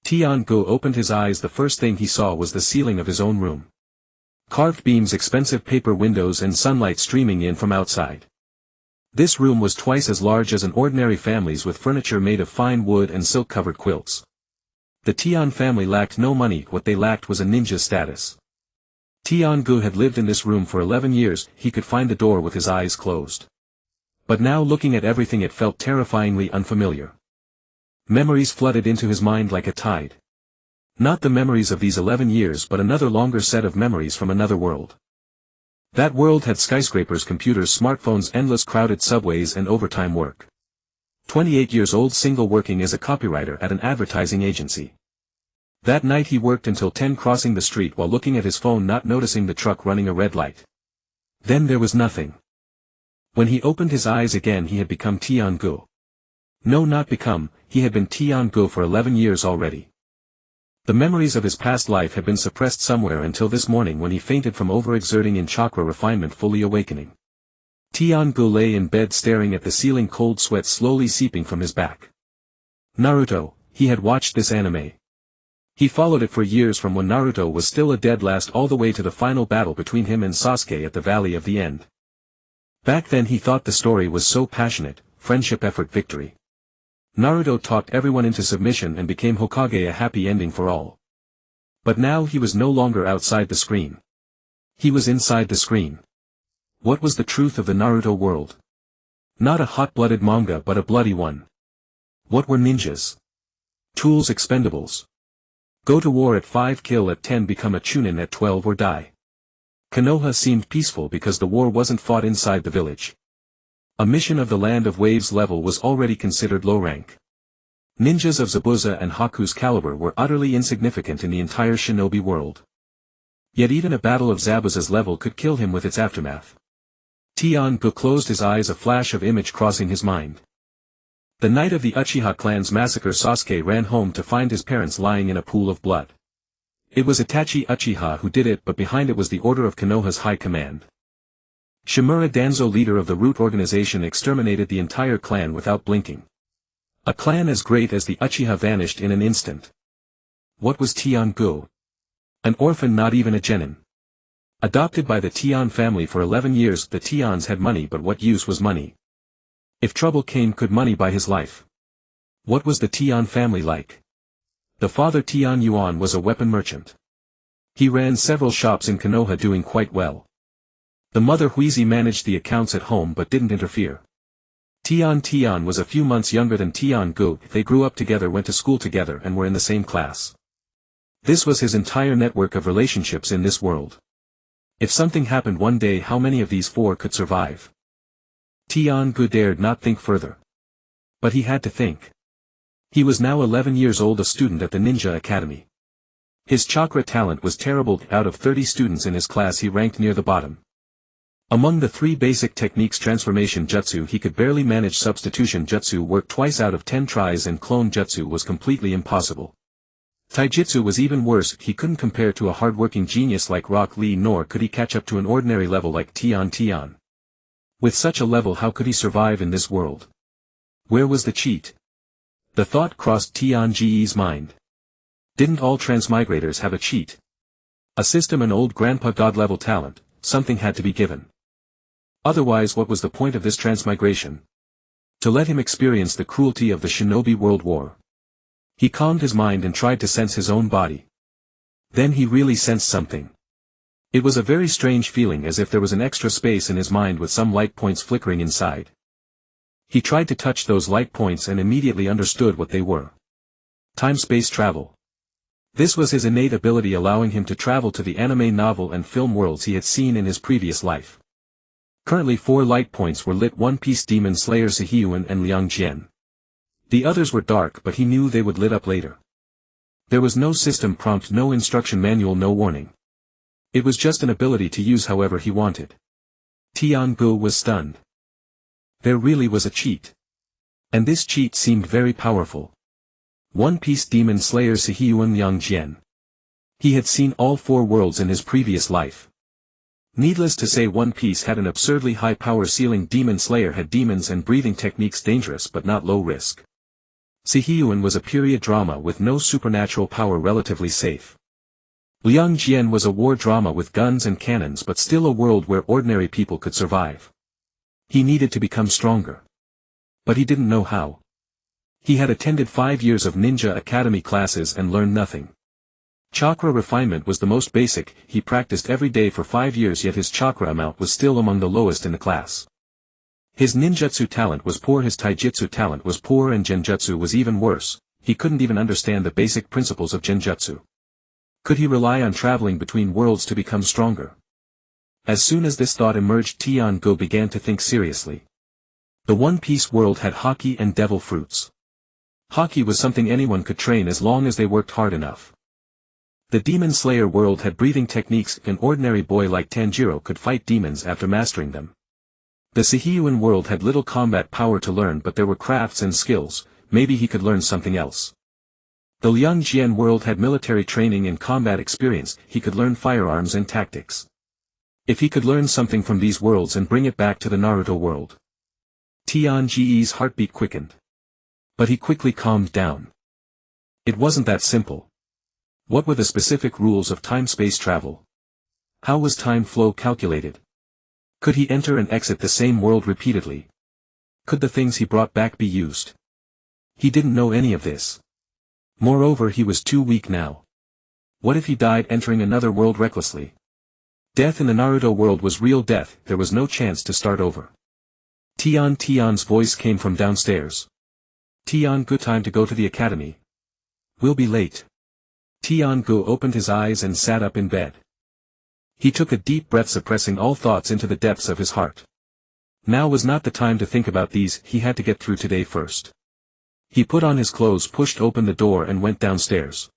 Tian-gu opened his eyes. The first thing he saw was the ceiling of his own room. Carved beams, expensive paper windows, and sunlight streaming in from outside. This room was twice as large as an ordinary family's, with furniture made of fine wood and silk-covered quilts. The Tian family lacked no money. What they lacked was a ninja status. Tian-gu had lived in this room for 11 years. He could find the door with his eyes closed. But now, looking at everything, it felt terrifyingly unfamiliar. Memories flooded into his mind like a tide. Not the memories of these 11 years, but another longer set of memories from another world. That world had skyscrapers, computers, smartphones, endless crowded subways, and overtime work. 28 years old, single, working as a copywriter at an advertising agency. That night he worked until 10, crossing the street while looking at his phone, not noticing the truck running a red light. Then there was nothing. When he opened his eyes again, he had become Tian-gu. No, not become, he had been Tian-gu for 11 years already. The memories of his past life had been suppressed somewhere until this morning, when he fainted from overexerting in chakra refinement, fully awakening. Tian-gu lay in bed staring at the ceiling, cold sweat slowly seeping from his back. Naruto, he had watched this anime. He followed it for years, from when Naruto was still a dead last all the way to the final battle between him and Sasuke at the Valley of the End. Back then he thought the story was so passionate, friendship, effort, victory. Naruto talked everyone into submission and became Hokage, a happy ending for all. But now he was no longer outside the screen. He was inside the screen. What was the truth of the Naruto world? Not a hot-blooded manga, but a bloody one. What were ninjas? Tools, expendables. Go to war at 5, kill at 10, become a chunin at 12, or die. Konoha seemed peaceful because the war wasn't fought inside the village. A mission of the Land of Waves level was already considered low rank. Ninjas of Zabuza and Haku's caliber were utterly insignificant in the entire shinobi world. Yet even a battle of Zabuza's level could kill him with its aftermath. Tian-gu closed his eyes, a flash of image crossing his mind. The night of the Uchiha clan's massacre, Sasuke ran home to find his parents lying in a pool of blood. It was Itachi Uchiha who did it, but behind it was the order of Konoha's high command. Shimura Danzo, leader of the Root organization, exterminated the entire clan without blinking. A clan as great as the Uchiha vanished in an instant. What was Tian-gu? An orphan, not even a genin. Adopted by the Tian family for 11 years, the Tians had money, but what use was money? If trouble came, could money buy his life? What was the Tian family like? The father, Tian Yuan, was a weapon merchant. He ran several shops in Konoha, doing quite well. The mother, Huizi, managed the accounts at home but didn't interfere. Tian was a few months younger than Tian-gu. They grew up together, went to school together, and were in the same class. This was his entire network of relationships in this world. If something happened one day, how many of these 4 could survive? Tian-gu dared not think further. But he had to think. He was now 11 years old, a student at the Ninja Academy. His chakra talent was terrible. Out of 30 students in his class, he ranked near the bottom. Among the 3 basic techniques, transformation jutsu, he could barely manage. Substitution jutsu worked twice out of 10 tries, and clone jutsu was completely impossible. Taijutsu was even worse. He couldn't compare to a hard-working genius like Rock Lee, nor could he catch up to an ordinary level like Tian. With such a level, how could he survive in this world? Where was the cheat? The thought crossed Tian's mind. Didn't all transmigrators have a cheat? A system, an old grandpa god-level talent, something had to be given. Otherwise, what was the point of this transmigration? To let him experience the cruelty of the shinobi world war. He calmed his mind and tried to sense his own body. Then he really sensed something. It was a very strange feeling, as if there was an extra space in his mind with some light points flickering inside. He tried to touch those light points and immediately understood what they were. Time-space travel. This was his innate ability, allowing him to travel to the anime, novel, and film worlds he had seen in his previous life. Currently 4 light points were lit: One Piece, Demon Slayer, Sihiyuan, and Liang Jian. The others were dark, but he knew they would lit up later. There was no system prompt, no instruction manual, no warning. It was just an ability to use however he wanted. Tian-gu was stunned. There really was a cheat. And this cheat seemed very powerful. One Piece, Demon Slayer, Sihiyuan, Liang Jian. He had seen all 4 worlds in his previous life. Needless to say, One Piece had an absurdly high power ceiling. Demon Slayer had demons and breathing techniques, dangerous but not low risk. Shihyuan was a period drama with no supernatural power, relatively safe. Liang Jian was a war drama with guns and cannons, but still a world where ordinary people could survive. He needed to become stronger. But he didn't know how. He had attended 5 years of ninja academy classes and learned nothing. Chakra refinement was the most basic. He practiced every day for 5 years, yet his chakra amount was still among the lowest in the class. His ninjutsu talent was poor, his taijutsu talent was poor, and genjutsu was even worse. He couldn't even understand the basic principles of genjutsu. Could he rely on traveling between worlds to become stronger? As soon as this thought emerged, Tian-go began to think seriously. The One Piece world had haki and devil fruits. Haki was something anyone could train as long as they worked hard enough. The Demon Slayer world had breathing techniques. An ordinary boy like Tanjiro could fight demons after mastering them. The Shihyuan world had little combat power to learn, but there were crafts and skills. Maybe he could learn something else. The Liang Jian world had military training and combat experience. He could learn firearms and tactics. If he could learn something from these worlds and bring it back to the Naruto world. Tian-ge's heartbeat quickened. But he quickly calmed down. It wasn't that simple. What were the specific rules of time-space travel? How was time flow calculated? Could he enter and exit the same world repeatedly? Could the things he brought back be used? He didn't know any of this. Moreover, he was too weak now. What if he died entering another world recklessly? Death in the Naruto world was real death. There was no chance to start over. Tian's voice came from downstairs. Tian-go, time to go to the academy. We'll be late. Tian-go opened his eyes and sat up in bed. He took a deep breath, suppressing all thoughts into the depths of his heart. Now was not the time to think about these. He had to get through today first. He put on his clothes, pushed open the door, and went downstairs.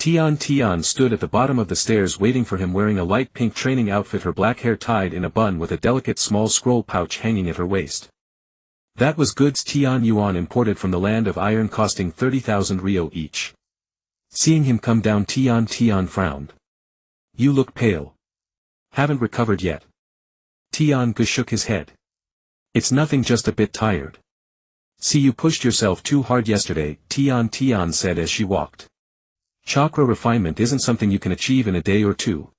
Tian stood at the bottom of the stairs waiting for him, wearing a light pink training outfit, her black hair tied in a bun with a delicate small scroll pouch hanging at her waist. That was goods Tian Yuan imported from the land of iron, costing 30,000 ryo each. Seeing him come down, Tian frowned. You look pale. Haven't recovered yet. Tian-go shook his head. It's nothing, just a bit tired. See, you pushed yourself too hard yesterday, Tian said as she walked. Chakra refinement isn't something you can achieve in a day or two.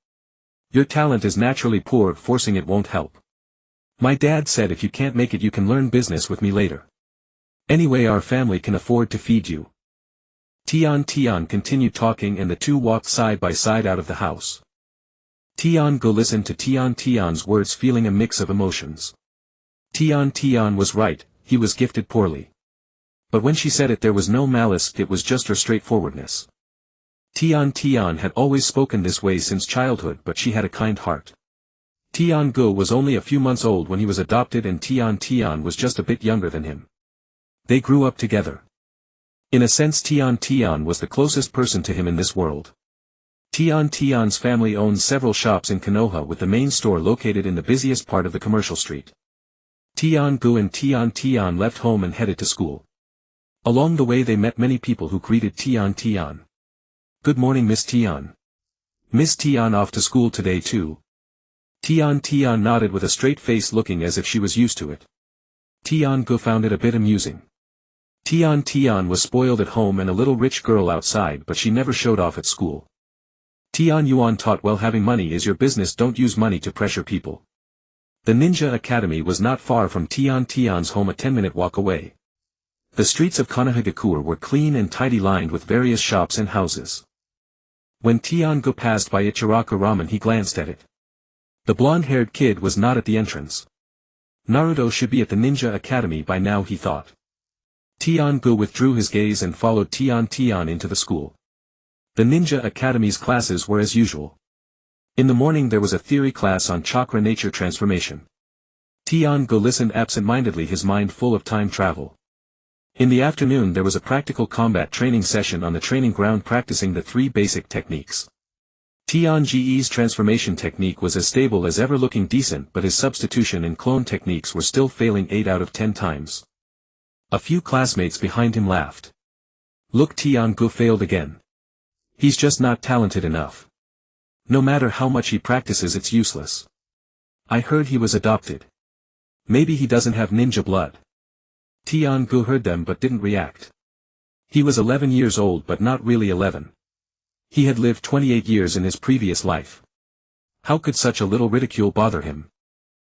Your talent is naturally poor, forcing it won't help. My dad said if you can't make it, you can learn business with me later. Anyway, our family can afford to feed you. Tian continued talking, and the two walked side by side out of the house. Tian-go listened to Tian's words, feeling a mix of emotions. Tian was right, he was gifted poorly. But when she said it, there was no malice, it was just her straightforwardness. Tian had always spoken this way since childhood, but she had a kind heart. Tian-go was only a few months old when he was adopted, and Tian was just a bit younger than him. They grew up together. In a sense, Tian was the closest person to him in this world. Tian's family owned several shops in Konoha, with the main store located in the busiest part of the commercial street. Tian-go and Tian left home and headed to school. Along the way they met many people who greeted Tian. Good morning, Miss Tian. Miss Tian off to school today too? Tian nodded with a straight face, looking as if she was used to it. Tian-go found it a bit amusing. Tian was spoiled at home and a little rich girl outside, but she never showed off at school. Tian Yuan taught well, having money is your business, don't use money to pressure people. The Ninja Academy was not far from Tian's home, a 10-minute walk away. The streets of Konohagakure were clean and tidy, lined with various shops and houses. When Tian-go passed by Ichiraka Ramen, he glanced at it. The blonde-haired kid was not at the entrance. Naruto should be at the Ninja Academy by now, he thought. Tian-go withdrew his gaze and followed Tian into the school. The Ninja Academy's classes were as usual. In the morning there was a theory class on chakra nature transformation. Tian-go listened absent-mindedly, his mind full of time travel. In the afternoon there was a practical combat training session on the training ground, practicing the 3 basic techniques. Tian's transformation technique was as stable as ever, looking decent, but his substitution and clone techniques were still failing 8 out of 10 times. A few classmates behind him laughed. Look, Tian-go failed again. He's just not talented enough. No matter how much he practices, it's useless. I heard he was adopted. Maybe he doesn't have ninja blood. Tian-go heard them but didn't react. He was 11 years old but not really 11. He had lived 28 years in his previous life. How could such a little ridicule bother him?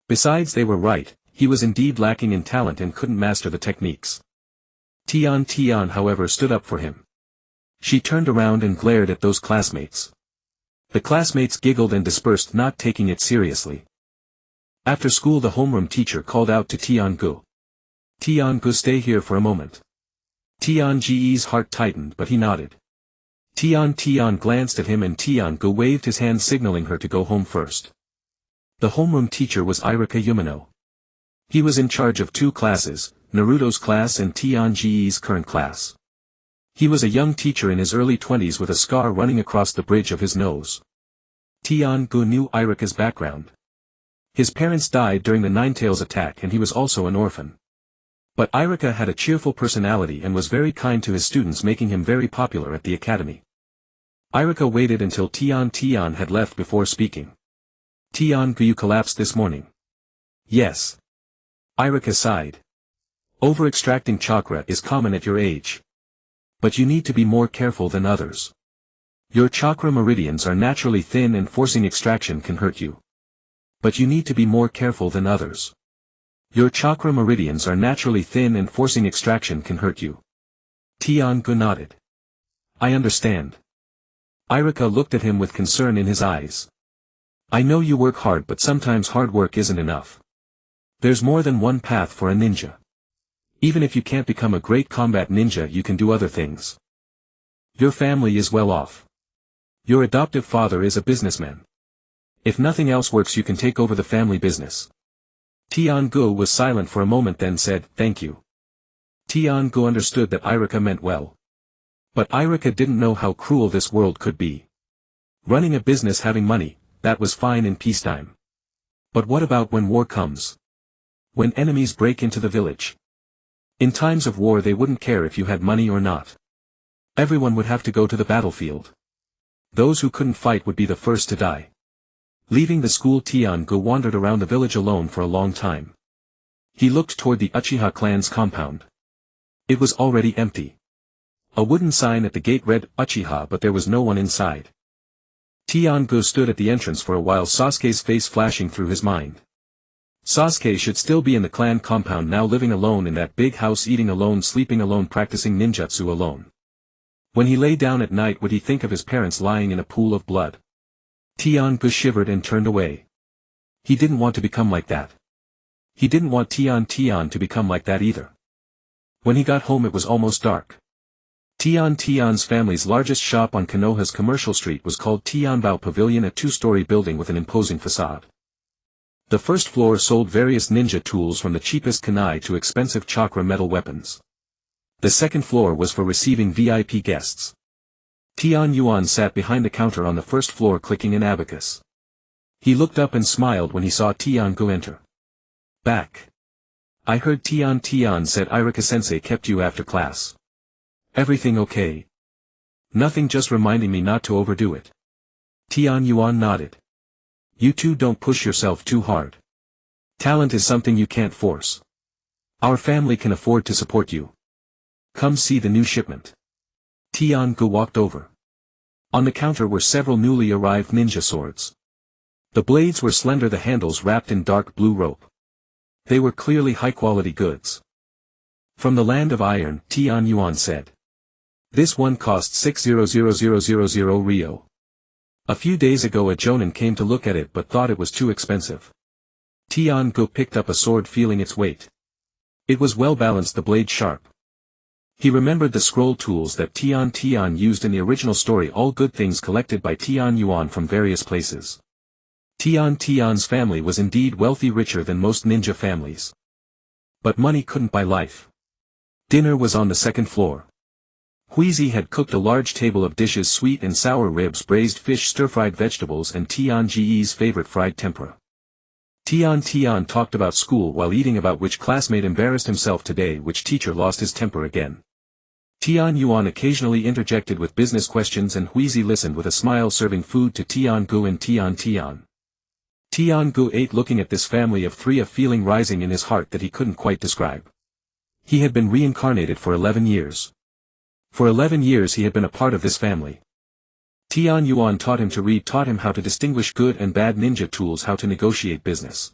Besides, they were right, he was indeed lacking in talent and couldn't master the techniques. Tian, however, stood up for him. She turned around and glared at those classmates. The classmates giggled and dispersed, not taking it seriously. After school, the homeroom teacher called out to Tian-gu. "Tian-gu, stay here for a moment." Tian-ge's heart tightened, but he nodded. Tian glanced at him and Tian-gu waved his hand, signaling her to go home first. The homeroom teacher was Irika Yumino. He was in charge of two classes, Naruto's class and Tian-ge's current class. He was a young teacher in his early 20s with a scar running across the bridge of his nose. Tian-gu knew Irika's background. His parents died during the Ninetales attack and he was also an orphan. But Irika had a cheerful personality and was very kind to his students, making him very popular at the academy. Irika waited until Tian had left before speaking. "Tian-gu, you collapsed this morning." "Yes." Irika sighed. "Over-extracting chakra is common at your age. But you need to be more careful than others. Your chakra meridians are naturally thin and forcing extraction can hurt you. But you need to be more careful than others. Your chakra meridians are naturally thin and forcing extraction can hurt you." Tian-gu nodded. "I understand." Irika looked at him with concern in his eyes. "I know you work hard, but sometimes hard work isn't enough. There's more than one path for a ninja. Even if you can't become a great combat ninja, you can do other things. Your family is well off. Your adoptive father is a businessman. If nothing else works, you can take over the family business." Tian-gu was silent for a moment, then said, "Thank you." Tian-gu understood that Irika meant well. But Irika didn't know how cruel this world could be. Running a business, having money, that was fine in peacetime. But what about when war comes? When enemies break into the village? In times of war, they wouldn't care if you had money or not. Everyone would have to go to the battlefield. Those who couldn't fight would be the first to die. Leaving the school, Tian-gu wandered around the village alone for a long time. He looked toward the Uchiha clan's compound. It was already empty. A wooden sign at the gate read Uchiha, but there was no one inside. Tian-gu stood at the entrance for a while, Sasuke's face flashing through his mind. Sasuke should still be in the clan compound now, living alone in that big house, eating alone, sleeping alone, practicing ninjutsu alone. When he lay down at night, would he think of his parents lying in a pool of blood? Tian-gu shivered and turned away. He didn't want to become like that. He didn't want Tian to become like that either. When he got home, it was almost dark. Tian's family's largest shop on Konoha's commercial street was called Tianbao Pavilion, a two-story building with an imposing facade. The first floor sold various ninja tools from the cheapest kunai to expensive chakra metal weapons. The second floor was for receiving VIP guests. Tian Yuan sat behind the counter on the first floor, clicking an abacus. He looked up and smiled when he saw Tian-gu enter. "Back. I heard Tian said Irika-sensei kept you after class. Everything okay?" "Nothing, just reminding me not to overdo it." Tian Yuan nodded. "You two don't push yourself too hard. Talent is something you can't force. Our family can afford to support you. Come see the new shipment." Tian-gu walked over. On the counter were several newly arrived ninja swords. The blades were slender, the handles wrapped in dark blue rope. They were clearly high-quality goods. "From the land of iron," Tian Yuan said. "This one costs 600,000 ryo. A few days ago a jonin came to look at it but thought it was too expensive." Tian-gu picked up a sword, feeling its weight. It was well balanced, the blade sharp. He remembered the scroll tools that Tian used in the original story, all good things collected by Tian Yuan from various places. Tian's family was indeed wealthy, richer than most ninja families. But money couldn't buy life. Dinner was on the second floor. Huizi had cooked a large table of dishes: sweet and sour ribs, braised fish, stir-fried vegetables, and Tian's favorite fried tempura. Tian talked about school while eating, about which classmate embarrassed himself today, which teacher lost his temper again. Tian Yuan occasionally interjected with business questions and Huizi listened with a smile, serving food to Tian-gu and Tian. Tian-gu ate, looking at this family of three, a feeling rising in his heart that he couldn't quite describe. He had been reincarnated for 11 years. For 11 years he had been a part of this family. Tian Yuan taught him to read, taught him how to distinguish good and bad ninja tools, how to negotiate business.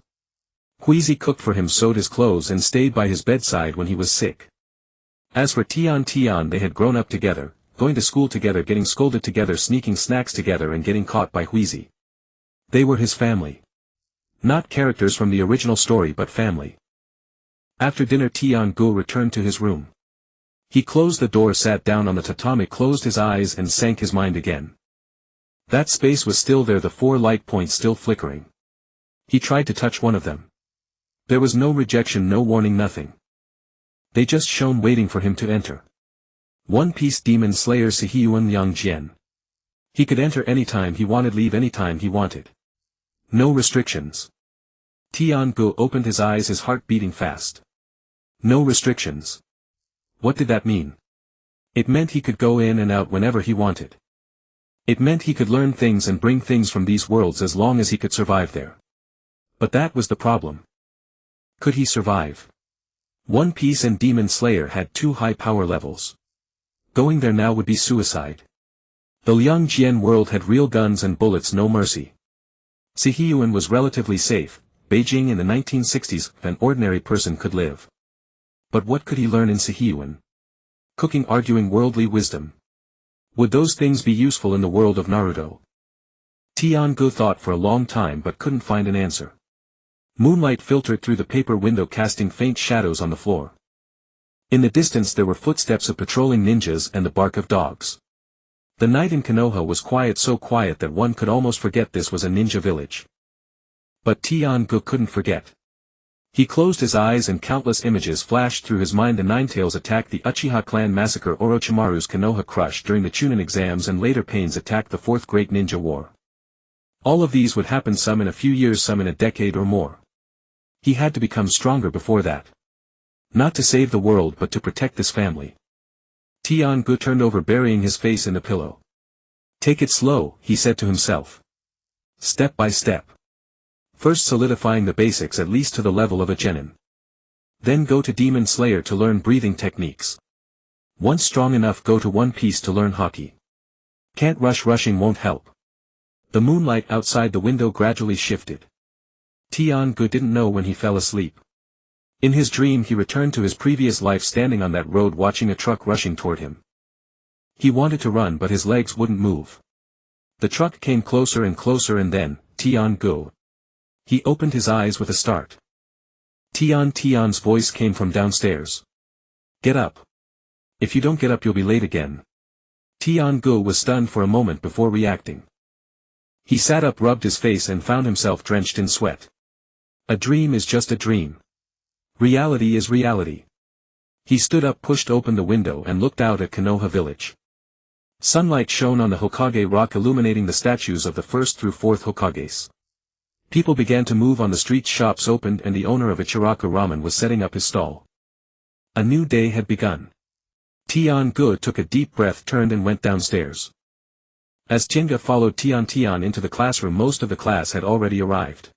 Huizi cooked for him, sewed his clothes and stayed by his bedside when he was sick. As for Tian, they had grown up together, going to school together, getting scolded together, sneaking snacks together and getting caught by Huizi. They were his family. Not characters from the original story but family. After dinner Tian Gu returned to his room. He closed the door, sat down on the tatami, closed his eyes and sank his mind again. That space was still there, the 4 light points still flickering. He tried to touch one of them. There was no rejection, no warning, nothing. They just shone, waiting for him to enter. One Piece Demon Slayer Sihiyuan Yang Jian. He could enter anytime he wanted, leave anytime he wanted. No restrictions. Tian Gu opened his eyes, his heart beating fast. No restrictions. What did that mean? It meant he could go in and out whenever he wanted. It meant he could learn things and bring things from these worlds as long as he could survive there. But that was the problem. Could he survive? One Piece and Demon Slayer had 2 high power levels. Going there now would be suicide. The Liang Jian world had real guns and bullets, no mercy. Sihiyuan was relatively safe. Beijing in the 1960s, an ordinary person could live. But what could he learn in Sihiyuan? Cooking, arguing, worldly wisdom. Would those things be useful in the world of Naruto? Tian Gu thought for a long time but couldn't find an answer. Moonlight filtered through the paper window, casting faint shadows on the floor. In the distance there were footsteps of patrolling ninjas and the bark of dogs. The night in Konoha was quiet, so quiet that one could almost forget this was a ninja village. But Tian Gu couldn't forget. He closed his eyes and countless images flashed through his mind: the Ninetales attack, the Uchiha clan massacre, Orochimaru's Konoha crush during the Chunin exams, and later Pain's attack, the 4th Great Ninja War. All of these would happen, some in a few years, some in a decade or more. He had to become stronger before that. Not to save the world but to protect this family. Tian Gu turned over, burying his face in the pillow. Take it slow, he said to himself. Step by step. First solidifying the basics at least to the level of a genin. Then go to Demon Slayer to learn breathing techniques. Once strong enough, go to One Piece to learn hockey. Can't rush, rushing won't help. The moonlight outside the window gradually shifted. Tian Gu didn't know when he fell asleep. In his dream he returned to his previous life, standing on that road watching a truck rushing toward him. He wanted to run but his legs wouldn't move. The truck came closer and closer, and then, Tian Gu. He opened his eyes with a start. Tian's voice came from downstairs. Get up. If you don't get up you'll be late again. Tian Gu was stunned for a moment before reacting. He sat up, rubbed his face and found himself drenched in sweat. A dream is just a dream. Reality is reality. He stood up, pushed open the window and looked out at Konoha village. Sunlight shone on the Hokage rock, illuminating the statues of the 1st through 4th Hokages. People began to move on the streets, shops opened, and the owner of Ichiraku Ramen was setting up his stall. A new day had begun. Tian Gu took a deep breath, turned and went downstairs. As Chenga followed Tian into the classroom, most of the class had already arrived.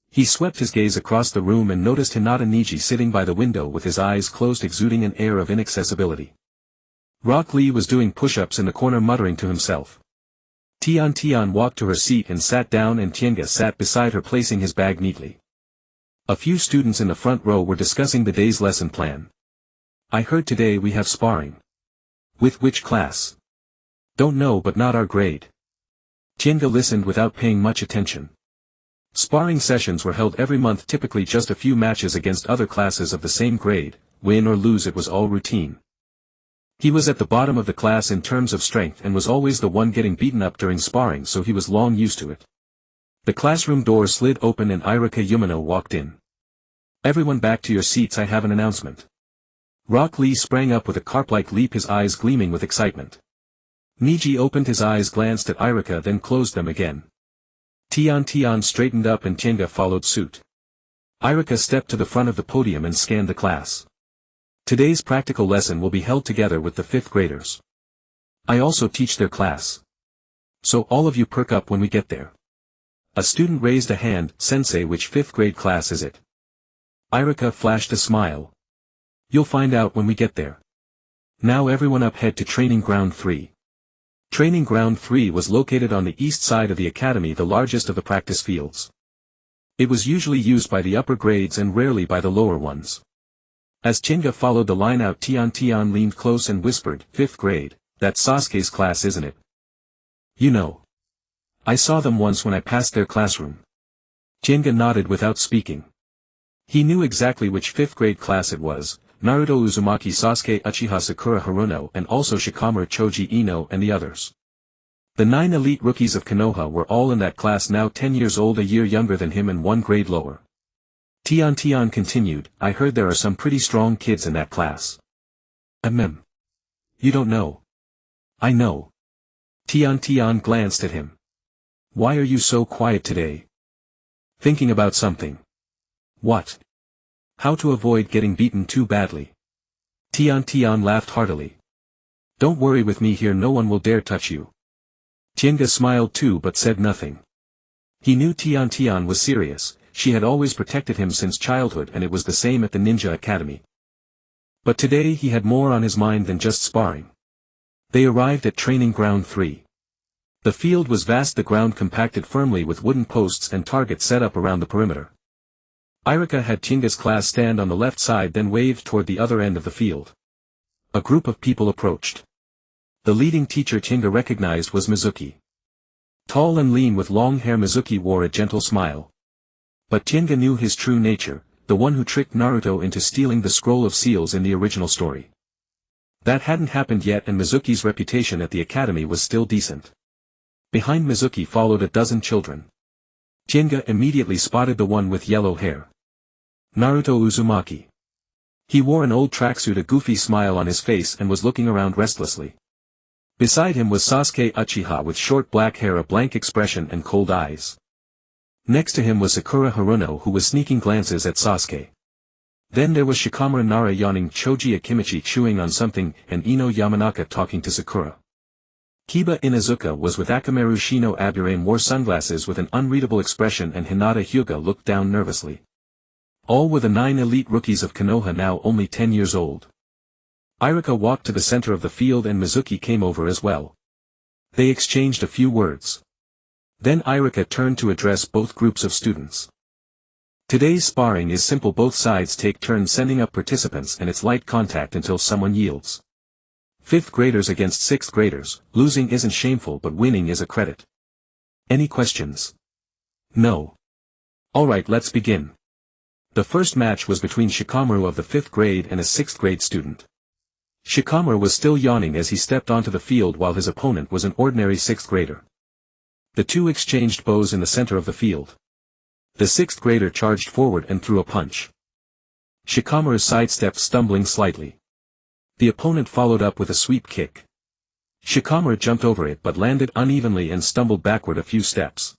He swept his gaze across the room and noticed Hinata Niji sitting by the window with his eyes closed, exuding an air of inaccessibility. Rock Lee was doing push-ups in the corner, muttering to himself. Tian walked to her seat and sat down, and Chenga sat beside her, placing his bag neatly. A few students in the front row were discussing the day's lesson plan. I heard today we have sparring. With which class? Don't know, but not our grade. Chenga listened without paying much attention. Sparring sessions were held every month, typically just a few matches against other classes of the same grade. Win or lose, it was all routine. He was at the bottom of the class in terms of strength and was always the one getting beaten up during sparring, so he was long used to it. The classroom door slid open and Irika Yumino walked in. Everyone back to your seats, I have an announcement. Rock Lee sprang up with a carp-like leap, his eyes gleaming with excitement. Niji opened his eyes, glanced at Irika, then closed them again. Tian straightened up and Chenga followed suit. Irika stepped to the front of the podium and scanned the class. Today's practical lesson will be held together with the 5th graders. I also teach their class. So all of you perk up when we get there. A student raised a hand. Sensei, which 5th grade class is it? Irika flashed a smile. You'll find out when we get there. Now everyone up head to Training Ground 3. Training Ground 3 was located on the east side of the academy, the largest of the practice fields. It was usually used by the upper grades and rarely by the lower ones. As Chinga followed the line out, Tian leaned close and whispered, "5th grade, that's Sasuke's class, isn't it?" "You know. I saw them once when I passed their classroom." Chinga nodded without speaking. He knew exactly which 5th grade class it was: Naruto Uzumaki, Sasuke Uchiha, Sakura Haruno, and also Shikamaru Choji Ino and the others. The 9 elite rookies of Konoha were all in that class, now 10 years old, a year younger than him and 1 grade lower. Tian continued, "I heard there are some pretty strong kids in that class." You don't know." "I know." Tian glanced at him. "Why are you so quiet today?" "Thinking about something." "What?" "How to avoid getting beaten too badly." Tian laughed heartily. "Don't worry, with me here no one will dare touch you." Chinga smiled too but said nothing. He knew Tian was serious. She had always protected him since childhood, and it was the same at the Ninja Academy. But today he had more on his mind than just sparring. They arrived at Training Ground 3. The field was vast, the ground compacted firmly with wooden posts and targets set up around the perimeter. Irika had Chinga's class stand on the left side, then waved toward the other end of the field. A group of people approached. The leading teacher Chinga recognized was Mizuki. Tall and lean with long hair, Mizuki wore a gentle smile. But Chinga knew his true nature, the one who tricked Naruto into stealing the scroll of seals in the original story. That hadn't happened yet, and Mizuki's reputation at the academy was still decent. Behind Mizuki followed a dozen children. Chinga immediately spotted the one with yellow hair. Naruto Uzumaki. He wore an old tracksuit, a goofy smile on his face, and was looking around restlessly. Beside him was Sasuke Uchiha with short black hair, a blank expression and cold eyes. Next to him was Sakura Haruno, who was sneaking glances at Sasuke. Then there was Shikamaru Nara yawning, Choji Akimichi chewing on something, and Ino Yamanaka talking to Sakura. Kiba Inuzuka was with Akamaru, Shino Aburame wore sunglasses with an unreadable expression, and Hinata Hyuga looked down nervously. All were the 9 elite rookies of Konoha, now only 10 years old. Irika walked to the center of the field and Mizuki came over as well. They exchanged a few words. Then Irika turned to address both groups of students. "Today's sparring is simple, both sides take turns sending up participants, and it's light contact until someone yields. 5th graders against 6th graders, losing isn't shameful but winning is a credit. Any questions?" "No." "Alright, let's begin." The first match was between Shikamaru of the 5th grade and a 6th grade student. Shikamaru was still yawning as he stepped onto the field, while his opponent was an ordinary 6th grader. The two exchanged bows in the center of the field. The 6th grader charged forward and threw a punch. Shikamaru sidestepped, stumbling slightly. The opponent followed up with a sweep kick. Shikamaru jumped over it but landed unevenly and stumbled backward a few steps.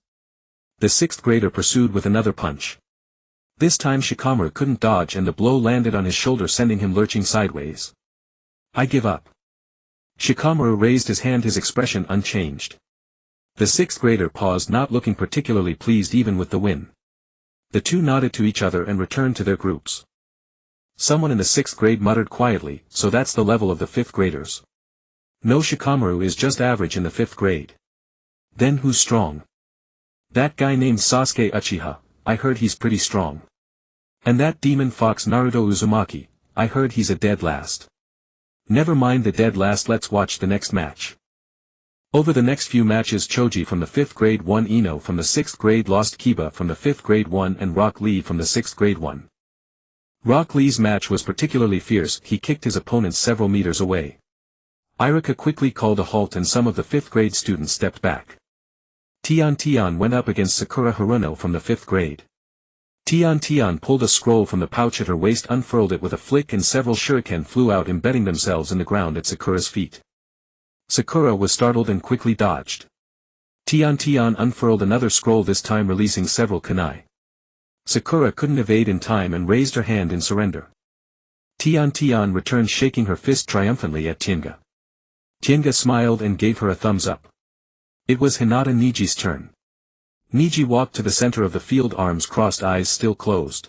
The 6th grader pursued with another punch. This time Shikamaru couldn't dodge and the blow landed on his shoulder, sending him lurching sideways. "I give up." Shikamaru raised his hand, his expression unchanged. The 6th grader paused, not looking particularly pleased even with the win. The two nodded to each other and returned to their groups. Someone in the 6th grade muttered quietly, "So that's the level of the 5th graders. No, Shikamaru is just average in the 5th grade. Then who's strong?" "That guy named Sasuke Uchiha, I heard he's pretty strong. And that demon fox Naruto Uzumaki, I heard he's a dead last." "Never mind the dead last, let's watch the next match." Over the next few matches, Choji from the 5th grade won, Ino from the 6th grade lost, Kiba from the 5th grade won, and Rock Lee from the 6th grade won. Rock Lee's match was particularly fierce. He kicked his opponent several meters away. Irika quickly called a halt and some of the 5th grade students stepped back. Tian went up against Sakura Haruno from the 5th grade. Tian pulled a scroll from the pouch at her waist, unfurled it with a flick, and several shuriken flew out, embedding themselves in the ground at Sakura's feet. Sakura was startled and quickly dodged. Tian unfurled another scroll, this time releasing several kunai. Sakura couldn't evade in time and raised her hand in surrender. Tian returned, shaking her fist triumphantly at Chinga. Chinga smiled and gave her a thumbs up. It was Hinata Niji's turn. Niji walked to the center of the field, arms crossed, eyes still closed.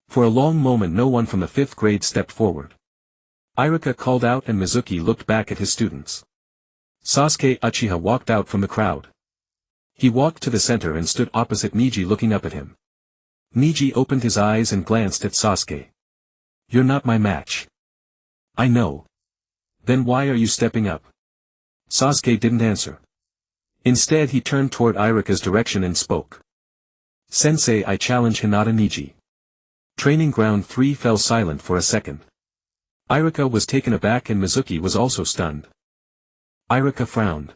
For a long moment no one from the 5th grade stepped forward. Iruka called out and Mizuki looked back at his students. Sasuke Uchiha walked out from the crowd. He walked to the center and stood opposite Niji looking up at him. Niji opened his eyes and glanced at Sasuke. "You're not my match." "I know. Then why are you stepping up?" Sasuke didn't answer. Instead he turned toward Iruka's direction and spoke. "Sensei, I challenge Hinata Niji." Training Ground 3 fell silent for a second. Iruka was taken aback and Mizuki was also stunned. Iruka frowned.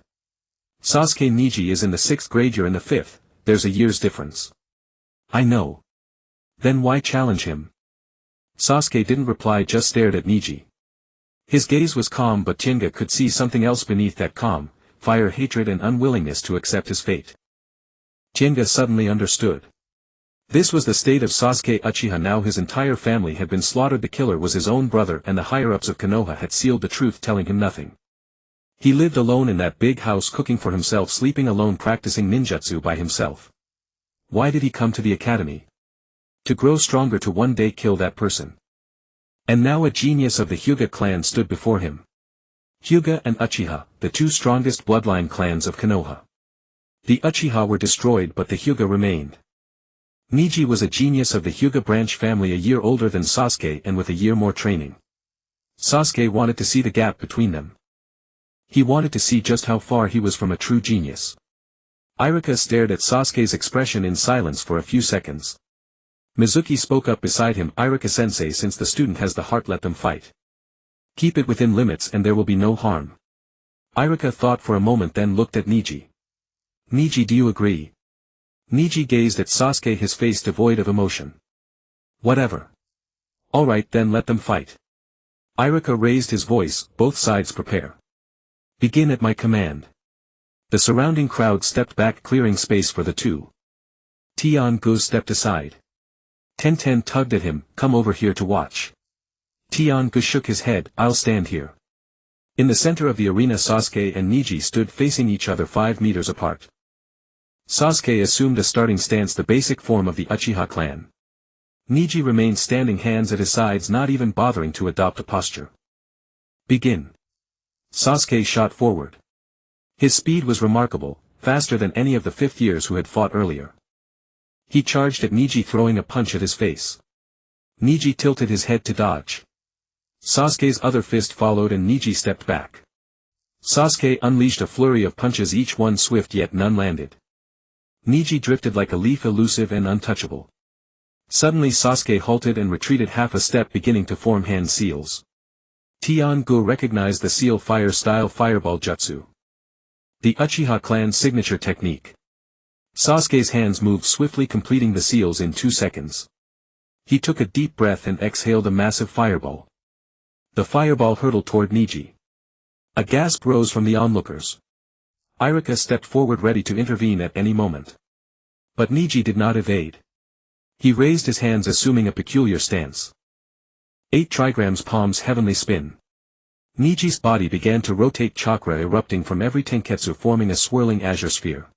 "Sasuke Niji is in the 6th grade, you're in the 5th, there's a year's difference." "I know. Then why challenge him?" Sasuke didn't reply, just stared at Niji. His gaze was calm, but Tenga could see something else beneath that calm, fire, hatred and unwillingness to accept his fate. Tenga suddenly understood. This was the state of Sasuke Uchiha now. His entire family had been slaughtered. The killer was his own brother, and the higher-ups of Konoha had sealed the truth, telling him nothing. He lived alone in that big house, cooking for himself, sleeping alone, practicing ninjutsu by himself. Why did he come to the academy? To grow stronger, to one day kill that person. And now a genius of the Hyuga clan stood before him. Hyuga and Uchiha, the two strongest bloodline clans of Konoha. The Uchiha were destroyed, but the Hyuga remained. Niji was a genius of the Hyuga branch family, a year older than Sasuke and with a year more training. Sasuke wanted to see the gap between them. He wanted to see just how far he was from a true genius. Iruka stared at Sasuke's expression in silence for a few seconds. Mizuki spoke up beside him. "Iruka-sensei, since the student has the heart, let them fight. Keep it within limits and there will be no harm." Iruka thought for a moment, then looked at Niji. "Niji, do you agree?" Niji gazed at Sasuke, his face devoid of emotion. "Whatever. All right, then let them fight." Iruka raised his voice, "Both sides prepare. Begin at my command." The surrounding crowd stepped back, clearing space for the two. Tian-gu stepped aside. Tenten tugged at him, "Come over here to watch." Tian-gu shook his head, "I'll stand here." In the center of the arena, Sasuke and Niji stood facing each other 5 meters apart. Sasuke assumed a starting stance, the basic form of the Uchiha clan. Niji remained standing, hands at his sides, not even bothering to adopt a posture. "Begin." Sasuke shot forward. His speed was remarkable, faster than any of the 5th years who had fought earlier. He charged at Niji, throwing a punch at his face. Niji tilted his head to dodge. Sasuke's other fist followed and Niji stepped back. Sasuke unleashed a flurry of punches, each one swift, yet none landed. Niji drifted like a leaf, elusive and untouchable. Suddenly Sasuke halted and retreated half a step, beginning to form hand seals. Tian-gu recognized the seal fire style fireball jutsu. The Uchiha clan's signature technique. Sasuke's hands moved swiftly, completing the seals in 2 seconds. He took a deep breath and exhaled a massive fireball. The fireball hurtled toward Niji. A gasp rose from the onlookers. Iruka stepped forward, ready to intervene at any moment. But Niji did not evade. He raised his hands, assuming a peculiar stance. 8 trigrams, palms, heavenly spin. Niji's body began to rotate, chakra erupting from every tenketsu, forming a swirling azure sphere.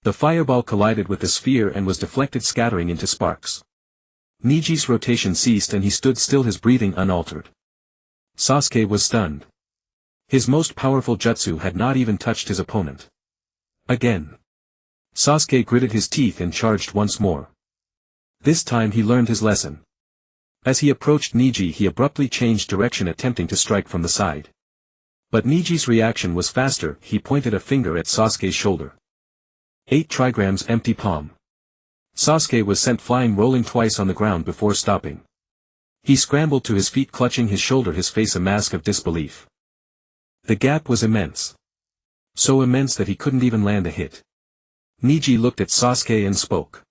The fireball collided with the sphere and was deflected, scattering into sparks. Niji's rotation ceased and he stood still, his breathing unaltered. Sasuke was stunned. His most powerful jutsu had not even touched his opponent. Again. Sasuke gritted his teeth and charged once more. This time he learned his lesson. As he approached Niji, he abruptly changed direction, attempting to strike from the side. But Niji's reaction was faster. He pointed a finger at Sasuke's shoulder. 8 trigrams, empty palm. Sasuke was sent flying, rolling twice on the ground before stopping. He scrambled to his feet, clutching his shoulder, his face a mask of disbelief. The gap was immense. So immense that he couldn't even land a hit. Niji looked at Sasuke and spoke.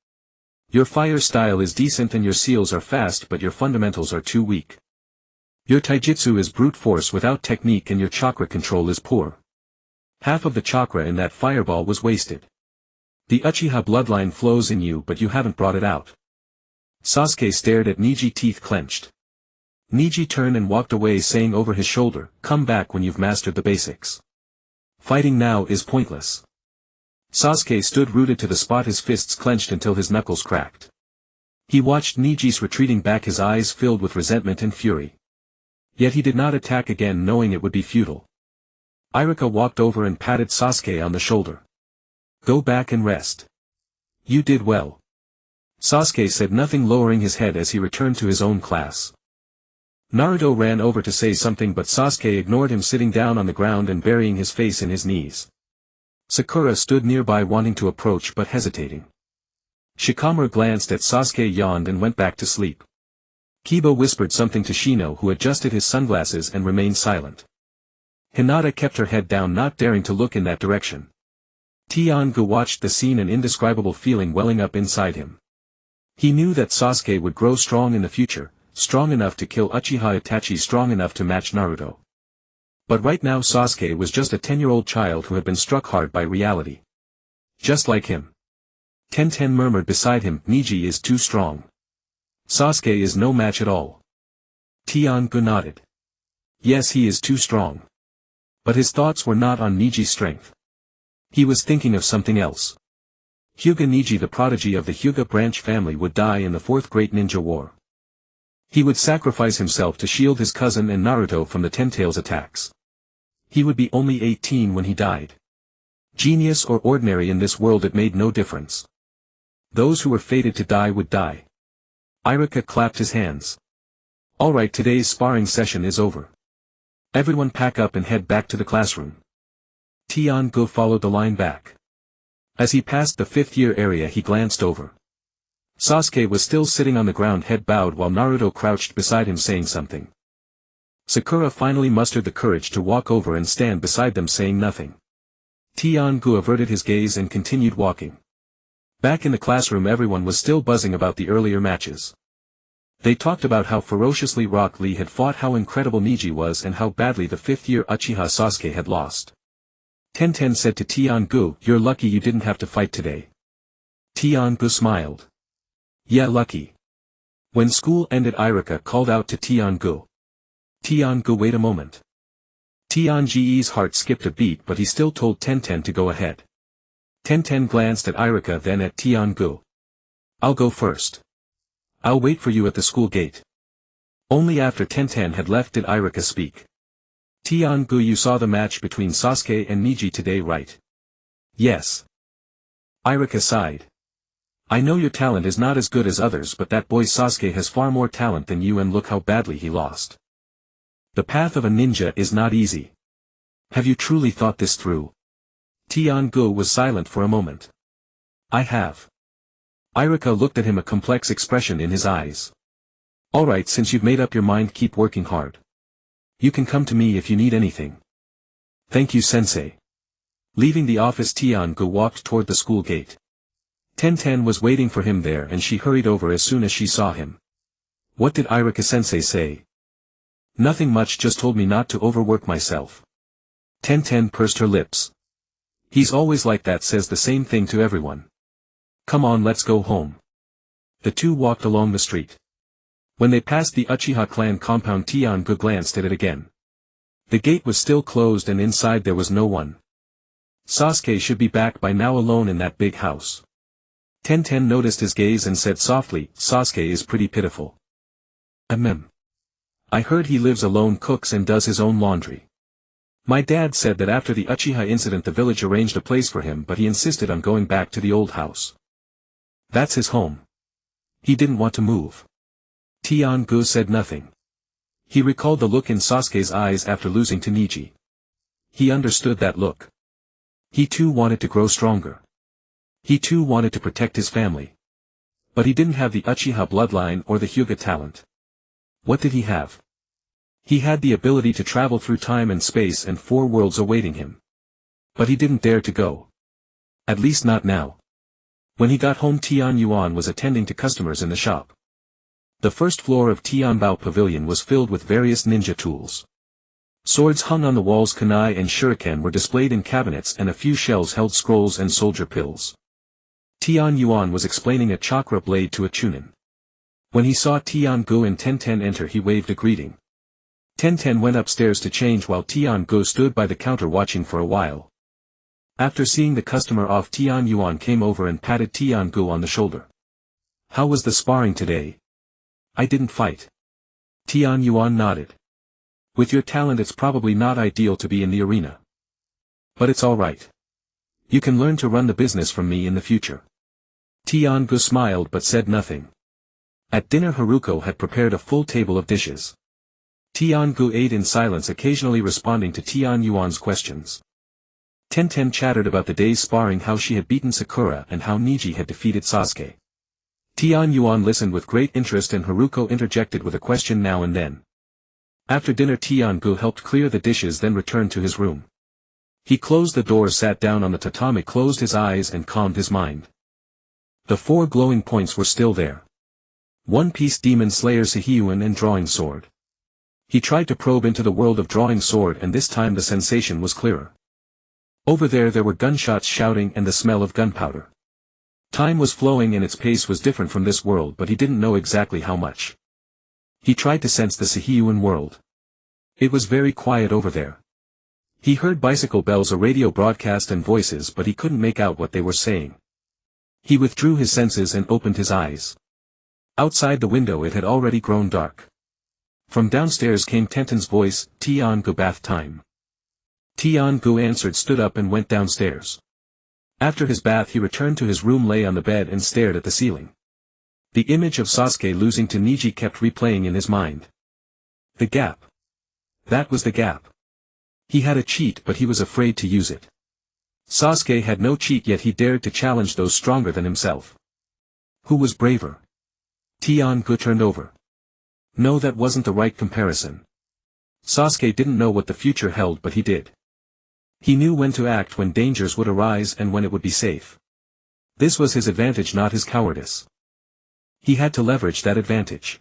"Your fire style is decent and your seals are fast, but your fundamentals are too weak. Your taijutsu is brute force without technique and your chakra control is poor. Half of the chakra in that fireball was wasted. The Uchiha bloodline flows in you, but you haven't brought it out." Sasuke stared at Niji, teeth clenched. Niji turned and walked away, saying over his shoulder, "Come back when you've mastered the basics. Fighting now is pointless." Sasuke stood rooted to the spot, his fists clenched until his knuckles cracked. He watched Niji's retreating back, his eyes filled with resentment and fury. Yet he did not attack again, knowing it would be futile. Irika walked over and patted Sasuke on the shoulder. Go back and rest. You did well. Sasuke said nothing, lowering his head as he returned to his own class. Naruto ran over to say something, but Sasuke ignored him, sitting down on the ground and burying his face in his knees. Sakura stood nearby, wanting to approach but hesitating. Shikamaru glanced at Sasuke, yawned and went back to sleep. Kiba whispered something to Shino, who adjusted his sunglasses and remained silent. Hinata kept her head down, not daring to look in that direction. Tiangu watched the scene, an indescribable feeling welling up inside him. He knew that Sasuke would grow strong in the future, strong enough to kill Uchiha Itachi, strong enough to match Naruto. But right now Sasuke was just a 10-year-old child who had been struck hard by reality. Just like him. Tenten murmured beside him, Neji is too strong. Sasuke is no match at all. Tiangu nodded. Yes, he is too strong. But his thoughts were not on Neji's strength. He was thinking of something else. Hyuga Neji, the prodigy of the Hyuga branch family, would die in the Fourth Great Ninja War. He would sacrifice himself to shield his cousin and Naruto from the Ten-Tails attacks. He would be only 18 when he died. Genius or ordinary, in this world it made no difference. Those who were fated to die would die. Irika clapped his hands. Alright, today's sparring session is over. Everyone pack up and head back to the classroom. Tiangu followed the line back. As he passed the fifth-year area, he glanced over. Sasuke was still sitting on the ground, head bowed, while Naruto crouched beside him saying something. Sakura finally mustered the courage to walk over and stand beside them, saying nothing. Tiangu averted his gaze and continued walking. Back in the classroom, everyone was still buzzing about the earlier matches. They talked about how ferociously Rock Lee had fought, how incredible Neji was, and how badly the fifth-year Uchiha Sasuke had lost. Tenten said to Tiangu, "You're lucky you didn't have to fight today." Tiangu smiled. Yeah, lucky. When school ended, Irika called out to Tiangu. Tiangu, wait a moment. Tiangu's heart skipped a beat, but he still told Tenten to go ahead. Tenten glanced at Irika, then at Tiangu. I'll go first. I'll wait for you at the school gate. Only after Tenten had left did Irika speak. Tiangu, you saw the match between Sasuke and Neji today, right? Yes. Irika sighed. I know your talent is not as good as others, but that boy Sasuke has far more talent than you, and look how badly he lost. The path of a ninja is not easy. Have you truly thought this through? Tiangu was silent for a moment. I have. Irika looked at him, a complex expression in his eyes. Alright, since you've made up your mind, keep working hard. You can come to me if you need anything. Thank you, sensei. Leaving the office, Tiangu walked toward the school gate. Tenten was waiting for him there, and she hurried over as soon as she saw him. What did Irika-sensei say? Nothing much, just told me not to overwork myself. Tenten pursed her lips. He's always like that, says the same thing to everyone. Come on, let's go home. The two walked along the street. When they passed the Uchiha clan compound, Tiangu glanced at it again. The gate was still closed and inside there was no one. Sasuke should be back by now, alone in that big house. Tenten noticed his gaze and said softly, Sasuke is pretty pitiful. I heard he lives alone, cooks and does his own laundry. My dad said that after the Uchiha incident the village arranged a place for him, but he insisted on going back to the old house. That's his home. He didn't want to move. Tiangu said nothing. He recalled the look in Sasuke's eyes after losing to Neji. He understood that look. He too wanted to grow stronger. He too wanted to protect his family. But he didn't have the Uchiha bloodline or the Hyuga talent. What did he have? He had the ability to travel through time and space and 4 worlds awaiting him. But he didn't dare to go. At least not now. When he got home, Tian Yuan was attending to customers in the shop. The first floor of Tianbao Pavilion was filled with various ninja tools. Swords hung on the walls, kunai and shuriken were displayed in cabinets, and a few shelves held scrolls and soldier pills. Tian Yuan was explaining a chakra blade to a chunin. When he saw Tiangu and Tenten enter, he waved a greeting. Tenten went upstairs to change while Tiangu stood by the counter watching for a while. After seeing the customer off, Tian Yuan came over and patted Tiangu on the shoulder. How was the sparring today? I didn't fight. Tian Yuan nodded. With your talent it's probably not ideal to be in the arena. But it's alright. You can learn to run the business from me in the future. Tian-gu smiled but said nothing. At dinner Haruko had prepared a full table of dishes. Tian-gu ate in silence, occasionally responding to Tian Yuan's questions. Tenten chattered about the day's sparring, how she had beaten Sakura and how Niji had defeated Sasuke. Tian Yuan listened with great interest and Haruko interjected with a question now and then. After dinner Tian-gu helped clear the dishes, then returned to his room. He closed the door, sat down on the tatami, closed his eyes and calmed his mind. The 4 glowing points were still there. One-piece demon slayer Suhyuan and drawing sword. He tried to probe into the world of drawing sword and this time the sensation was clearer. Over there were gunshots, shouting and the smell of gunpowder. Time was flowing and its pace was different from this world, but he didn't know exactly how much. He tried to sense the Suhyuan world. It was very quiet over there. He heard bicycle bells, a radio broadcast and voices, but he couldn't make out what they were saying. He withdrew his senses and opened his eyes. Outside the window it had already grown dark. From downstairs came Tenten's voice, "Tian-gu, bath time." Tian-gu answered, stood up and went downstairs. After his bath he returned to his room, lay on the bed and stared at the ceiling. The image of Sasuke losing to Niji kept replaying in his mind. The gap. That was the gap. He had a cheat but he was afraid to use it. Sasuke had no cheat, yet he dared to challenge those stronger than himself. Who was braver? Tian-gu turned over. No, that wasn't the right comparison. Sasuke didn't know what the future held, but he did. He knew when to act, when dangers would arise and when it would be safe. This was his advantage, not his cowardice. He had to leverage that advantage.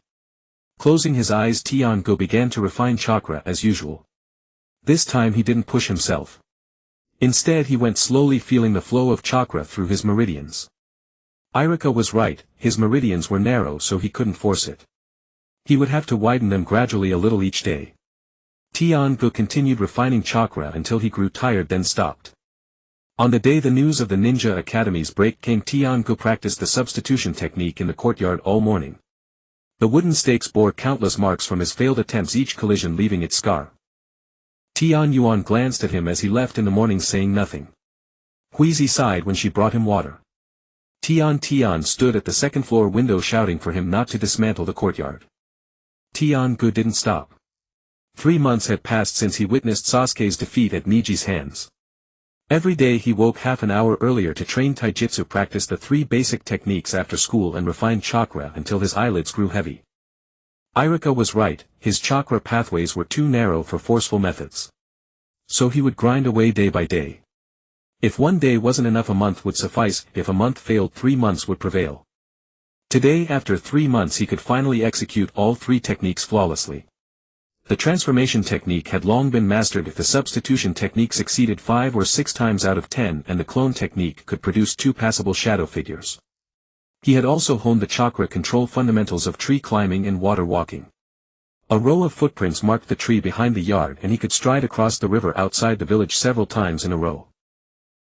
Closing his eyes, Tian-gu began to refine chakra as usual. This time he didn't push himself. Instead he went slowly, feeling the flow of chakra through his meridians. Irika was right, his meridians were narrow, so he couldn't force it. He would have to widen them gradually, a little each day. Tian-gu continued refining chakra until he grew tired, then stopped. On the day the news of the Ninja Academy's break came, Tian-gu practiced the substitution technique in the courtyard all morning. The wooden stakes bore countless marks from his failed attempts, each collision leaving its scar. Tian Yuan glanced at him as he left in the morning, saying nothing. Huizi sighed when she brought him water. Tian stood at the second-floor window shouting for him not to dismantle the courtyard. Tian-gu didn't stop. 3 months had passed since he witnessed Sasuke's defeat at Niji's hands. Every day he woke half an hour earlier to train taijutsu, practice the 3 basic techniques after school and refine chakra until his eyelids grew heavy. Irika was right, his chakra pathways were too narrow for forceful methods. So he would grind away day by day. If one day wasn't enough, a month would suffice. If a month failed, 3 months would prevail. Today, after 3 months, he could finally execute all 3 techniques flawlessly. The transformation technique had long been mastered. If the substitution technique succeeded 5 or 6 times out of 10, and the clone technique could produce 2 passable shadow figures. He had also honed the chakra control fundamentals of tree climbing and water walking. A row of footprints marked the tree behind the yard, and he could stride across the river outside the village several times in a row.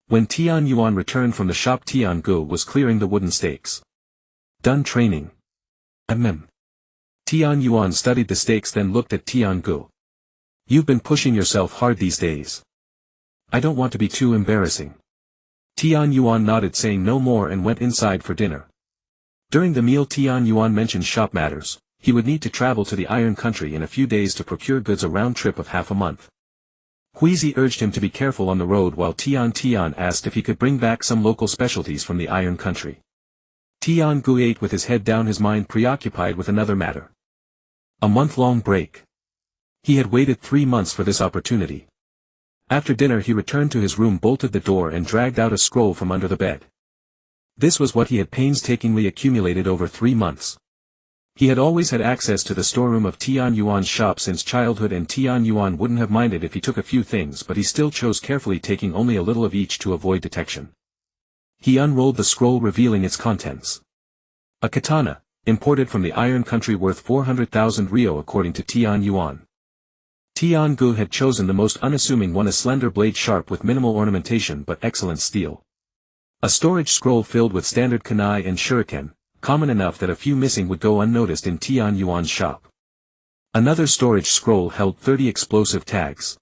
When Tian Yuan returned from the shop, Tian-gu was clearing the wooden stakes. Done training. Tian Yuan studied the stakes, then looked at Tian-gu. You've been pushing yourself hard these days. I don't want to be too embarrassing. Tian Yuan nodded, saying no more, and went inside for dinner. During the meal Tian Yuan mentioned shop matters. He would need to travel to the Iron Country in a few days to procure goods, a round trip of half a month. Huizi urged him to be careful on the road, while Tian asked if he could bring back some local specialties from the Iron Country. Tian-gu ate with his head down, his mind preoccupied with another matter. A month-long break. He had waited 3 months for this opportunity. After dinner he returned to his room, bolted the door and dragged out a scroll from under the bed. This was what he had painstakingly accumulated over 3 months. He had always had access to the storeroom of Tian Yuan's shop since childhood, and Tian Yuan wouldn't have minded if he took a few things, but he still chose carefully, taking only a little of each to avoid detection. He unrolled the scroll, revealing its contents. A katana, imported from the Iron Country, worth 400,000 ryo according to Tian Yuan. Tian-gu had chosen the most unassuming one, a slender blade sharp with minimal ornamentation but excellent steel. A storage scroll filled with standard kunai and shuriken, common enough that a few missing would go unnoticed in Tian Yuan's shop. Another storage scroll held 30 explosive tags.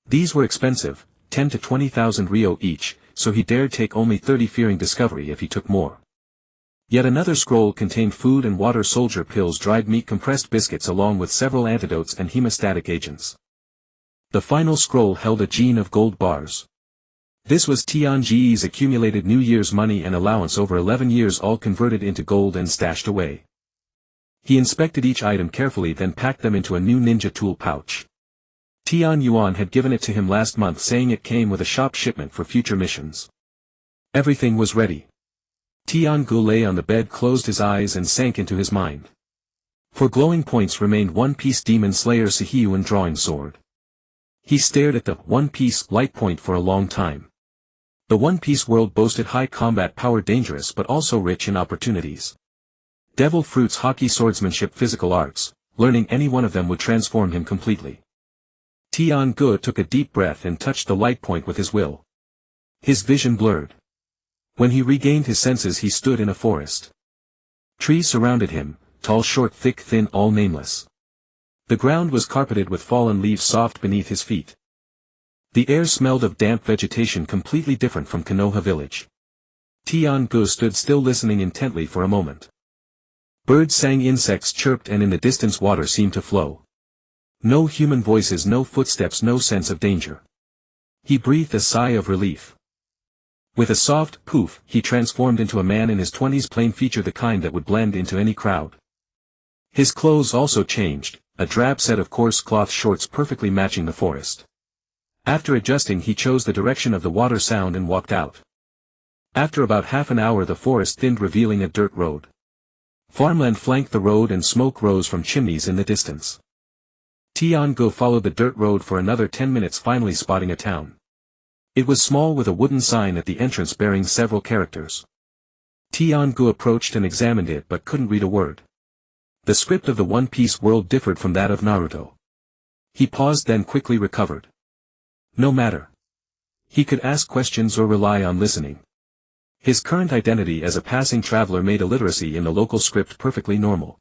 These were expensive, 10 to 20,000 ryo each, so he dared take only 30, fearing discovery if he took more. Yet another scroll contained food and water, soldier pills, dried meat, compressed biscuits, along with several antidotes and hemostatic agents. The final scroll held a gene of gold bars. This was Tianji's accumulated New Year's money and allowance over 11 years, all converted into gold and stashed away. He inspected each item carefully, then packed them into a new ninja tool pouch. Tian Yuan had given it to him last month, saying it came with a shop shipment for future missions. Everything was ready. Tian Gu lay on the bed, closed his eyes and sank into his mind. For glowing points remained one-piece Demon Slayer Sihiyuan drawing sword. He stared at the one-piece light point for a long time. The one-piece world boasted high combat power, dangerous but also rich in opportunities. Devil fruits, hockey, swordsmanship, physical arts, learning any one of them would transform him completely. Tian Gu took a deep breath and touched the light point with his will. His vision blurred. When he regained his senses, he stood in a forest. Trees surrounded him, tall, short, thick, thin, all nameless. The ground was carpeted with fallen leaves, soft beneath his feet. The air smelled of damp vegetation, completely different from Konoha village. Tian Gu stood still, listening intently for a moment. Birds sang, insects chirped, and in the distance water seemed to flow. No human voices, no footsteps, no sense of danger. He breathed a sigh of relief. With a soft poof, he transformed into a man in his 20s, plain featured, the kind that would blend into any crowd. His clothes also changed, a drab set of coarse cloth shorts perfectly matching the forest. After adjusting, he chose the direction of the water sound and walked out. After about half an hour, the forest thinned, revealing a dirt road. Farmland flanked the road and smoke rose from chimneys in the distance. Tian Gu followed the dirt road for another 10 minutes, finally spotting a town. It was small, with a wooden sign at the entrance bearing several characters. Tian Gu approached and examined it, but couldn't read a word. The script of the One Piece world differed from that of Naruto. He paused, then quickly recovered. No matter. He could ask questions or rely on listening. His current identity as a passing traveler made illiteracy in the local script perfectly normal.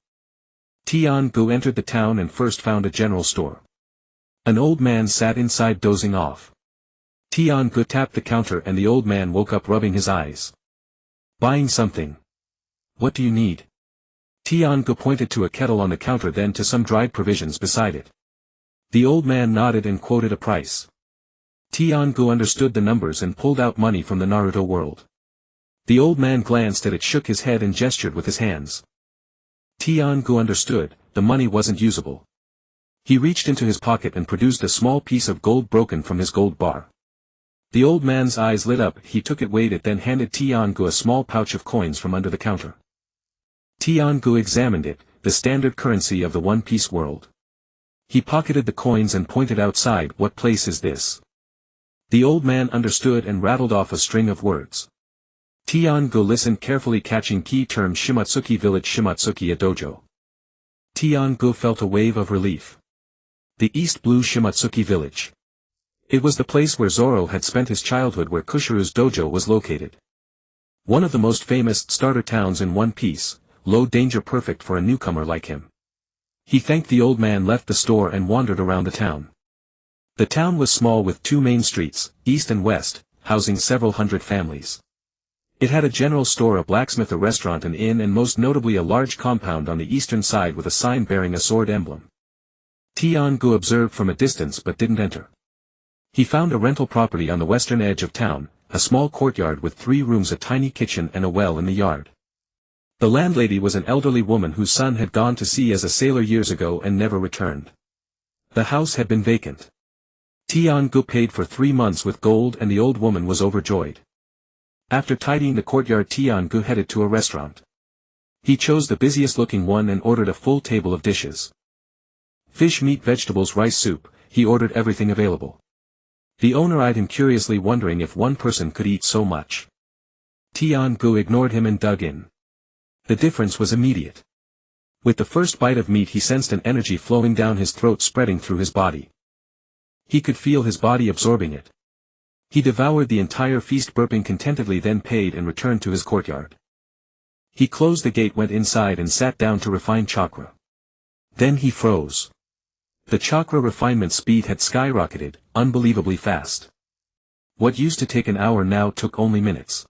Tian Gu entered the town and first found a general store. An old man sat inside, dozing off. Tian Gu tapped the counter and the old man woke up, rubbing his eyes. Buying something? What do you need? Tian Gu pointed to a kettle on the counter, then to some dried provisions beside it. The old man nodded and quoted a price. Tian Gu understood the numbers and pulled out money from the Naruto world. The old man glanced at it, shook his head and gestured with his hands. Tian Gu understood, the money wasn't usable. He reached into his pocket and produced a small piece of gold broken from his gold bar. The old man's eyes lit up, he took it, weighed it, then handed Tian Gu a small pouch of coins from under the counter. Tian Gu examined it, the standard currency of the One Piece world. He pocketed the coins and pointed outside. What place is this? The old man understood and rattled off a string of words. Tian Gu listened carefully, catching key terms: Shimatsuki village, Shimatsuki a dojo. Tian Gu felt a wave of relief. The East Blue Shimatsuki village. It was the place where Zoro had spent his childhood, where Kushiru's dojo was located. One of the most famous starter towns in One Piece, low danger, perfect for a newcomer like him. He thanked the old man, left the store and wandered around the town. The town was small, with two main streets, east and west, housing several hundred families. It had a general store, a blacksmith, a restaurant, an inn, and most notably a large compound on the eastern side with a sign bearing a sword emblem. Tian Gu observed from a distance but didn't enter. He found a rental property on the western edge of town, a small courtyard with 3 rooms, a tiny kitchen and a well in the yard. The landlady was an elderly woman whose son had gone to sea as a sailor years ago and never returned. The house had been vacant. Tian Gu paid for 3 months with gold and the old woman was overjoyed. After tidying the courtyard, Tian Gu headed to a restaurant. He chose the busiest looking one and ordered a full table of dishes. Fish, meat, vegetables, rice, soup, he ordered everything available. The owner eyed him curiously, wondering if one person could eat so much. Tian Gu ignored him and dug in. The difference was immediate. With the first bite of meat he sensed an energy flowing down his throat, spreading through his body. He could feel his body absorbing it. He devoured the entire feast, burping contentedly, then paid and returned to his courtyard. He closed the gate, went inside and sat down to refine chakra. Then he froze. The chakra refinement speed had skyrocketed, unbelievably fast. What used to take an hour now took only minutes.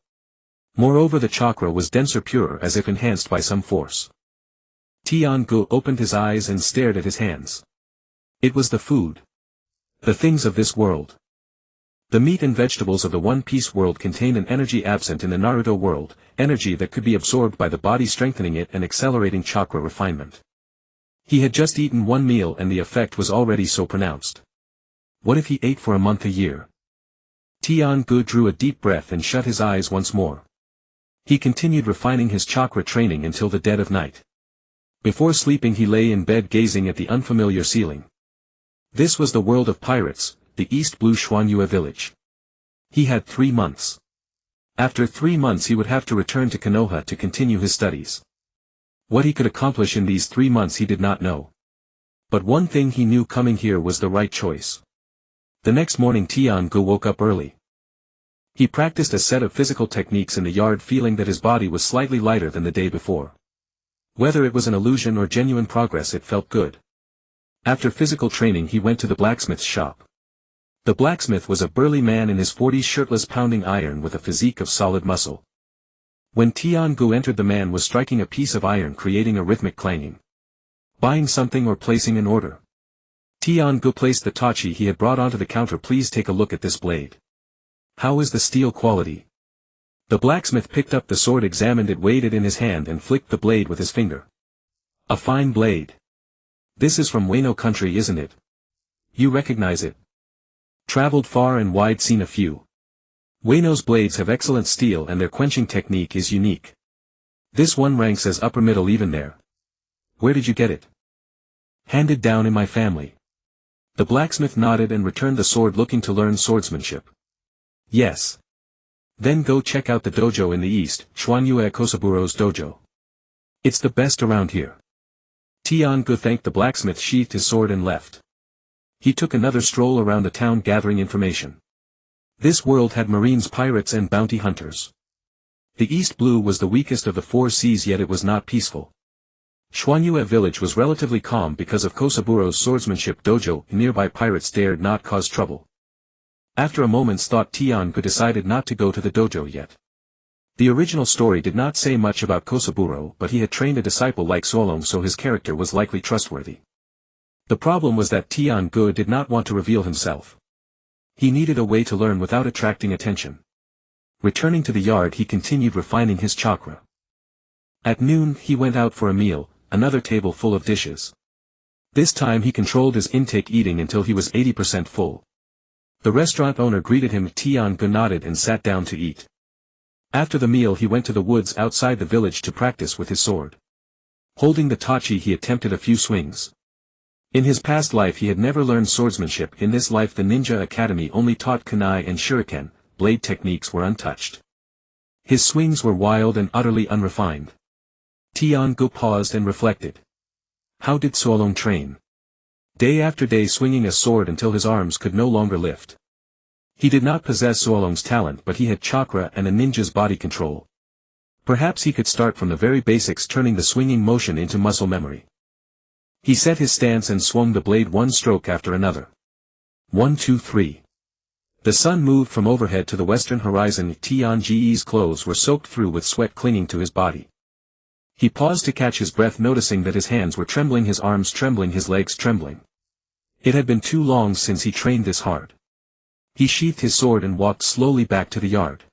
Moreover, the chakra was denser, pure, as if enhanced by some force. Tian-gu opened his eyes and stared at his hands. It was the food. The things of this world. The meat and vegetables of the One Piece world contained an energy absent in the Naruto world, energy that could be absorbed by the body, strengthening it and accelerating chakra refinement. He had just eaten one meal and the effect was already so pronounced. What if he ate for a month, a year? Tian-gu drew a deep breath and shut his eyes once more. He continued refining his chakra training until the dead of night. Before sleeping he lay in bed gazing at the unfamiliar ceiling. This was the world of pirates, the East Blue Xuanyue village. He had 3 months. After 3 months he would have to return to Konoha to continue his studies. What he could accomplish in these 3 months he did not know. But one thing he knew: coming here was the right choice. The next morning Tian-gu woke up early. He practiced a set of physical techniques in the yard, feeling that his body was slightly lighter than the day before. Whether it was an illusion or genuine progress, it felt good. After physical training he went to the blacksmith's shop. The blacksmith was a burly man in his 40s, shirtless, pounding iron with a physique of solid muscle. When Tian-gu entered, the man was striking a piece of iron, creating a rhythmic clanging. Buying something or placing an order? Tian-gu placed the tachi he had brought onto the counter. Please take a look at this blade. How is the steel quality? The blacksmith picked up the sword, examined it, weighed it in his hand and flicked the blade with his finger. A fine blade. This is from Wano country, isn't it? You recognize it? Traveled far and wide, seen a few. Wano's blades have excellent steel and their quenching technique is unique. This one ranks as upper middle even there. Where did you get it? Handed down in my family. The blacksmith nodded and returned the sword, looking to learn swordsmanship. Yes. Then go check out the dojo in the east, Xuanyue Kosaburo's dojo. It's the best around here. Tian-gu thanked the blacksmith, sheathed his sword and left. He took another stroll around the town, gathering information. This world had marines, pirates and bounty hunters. The East Blue was the weakest of the 4 seas, yet it was not peaceful. Xuanyue village was relatively calm because of Kosaburo's swordsmanship dojo. Nearby pirates dared not cause trouble. After a moment's thought Tian-gu decided not to go to the dojo yet. The original story did not say much about Kosaburo, but he had trained a disciple like Solong, so his character was likely trustworthy. The problem was that Tian-gu did not want to reveal himself. He needed a way to learn without attracting attention. Returning to the yard he continued refining his chakra. At noon he went out for a meal, another table full of dishes. This time he controlled his intake, eating until he was 80% full. The restaurant owner greeted him. Tian-gu nodded and sat down to eat. After the meal he went to the woods outside the village to practice with his sword. Holding the tachi he attempted a few swings. In his past life he had never learned swordsmanship. In this life the ninja academy only taught kunai and shuriken, blade techniques were untouched. His swings were wild and utterly unrefined. Tian-gu paused and reflected. How did Solong train? Day after day swinging a sword until his arms could no longer lift. He did not possess Solong's talent, but he had chakra and a ninja's body control. Perhaps he could start from the very basics, turning the swinging motion into muscle memory. He set his stance and swung the blade one stroke after another. 1, 2, 3. The sun moved from overhead to the western horizon. Tian-gu's clothes were soaked through with sweat clinging to his body. He paused to catch his breath, noticing that his hands were trembling, his arms trembling, his legs trembling. It had been too long since he trained this hard. He sheathed his sword and walked slowly back to the yard.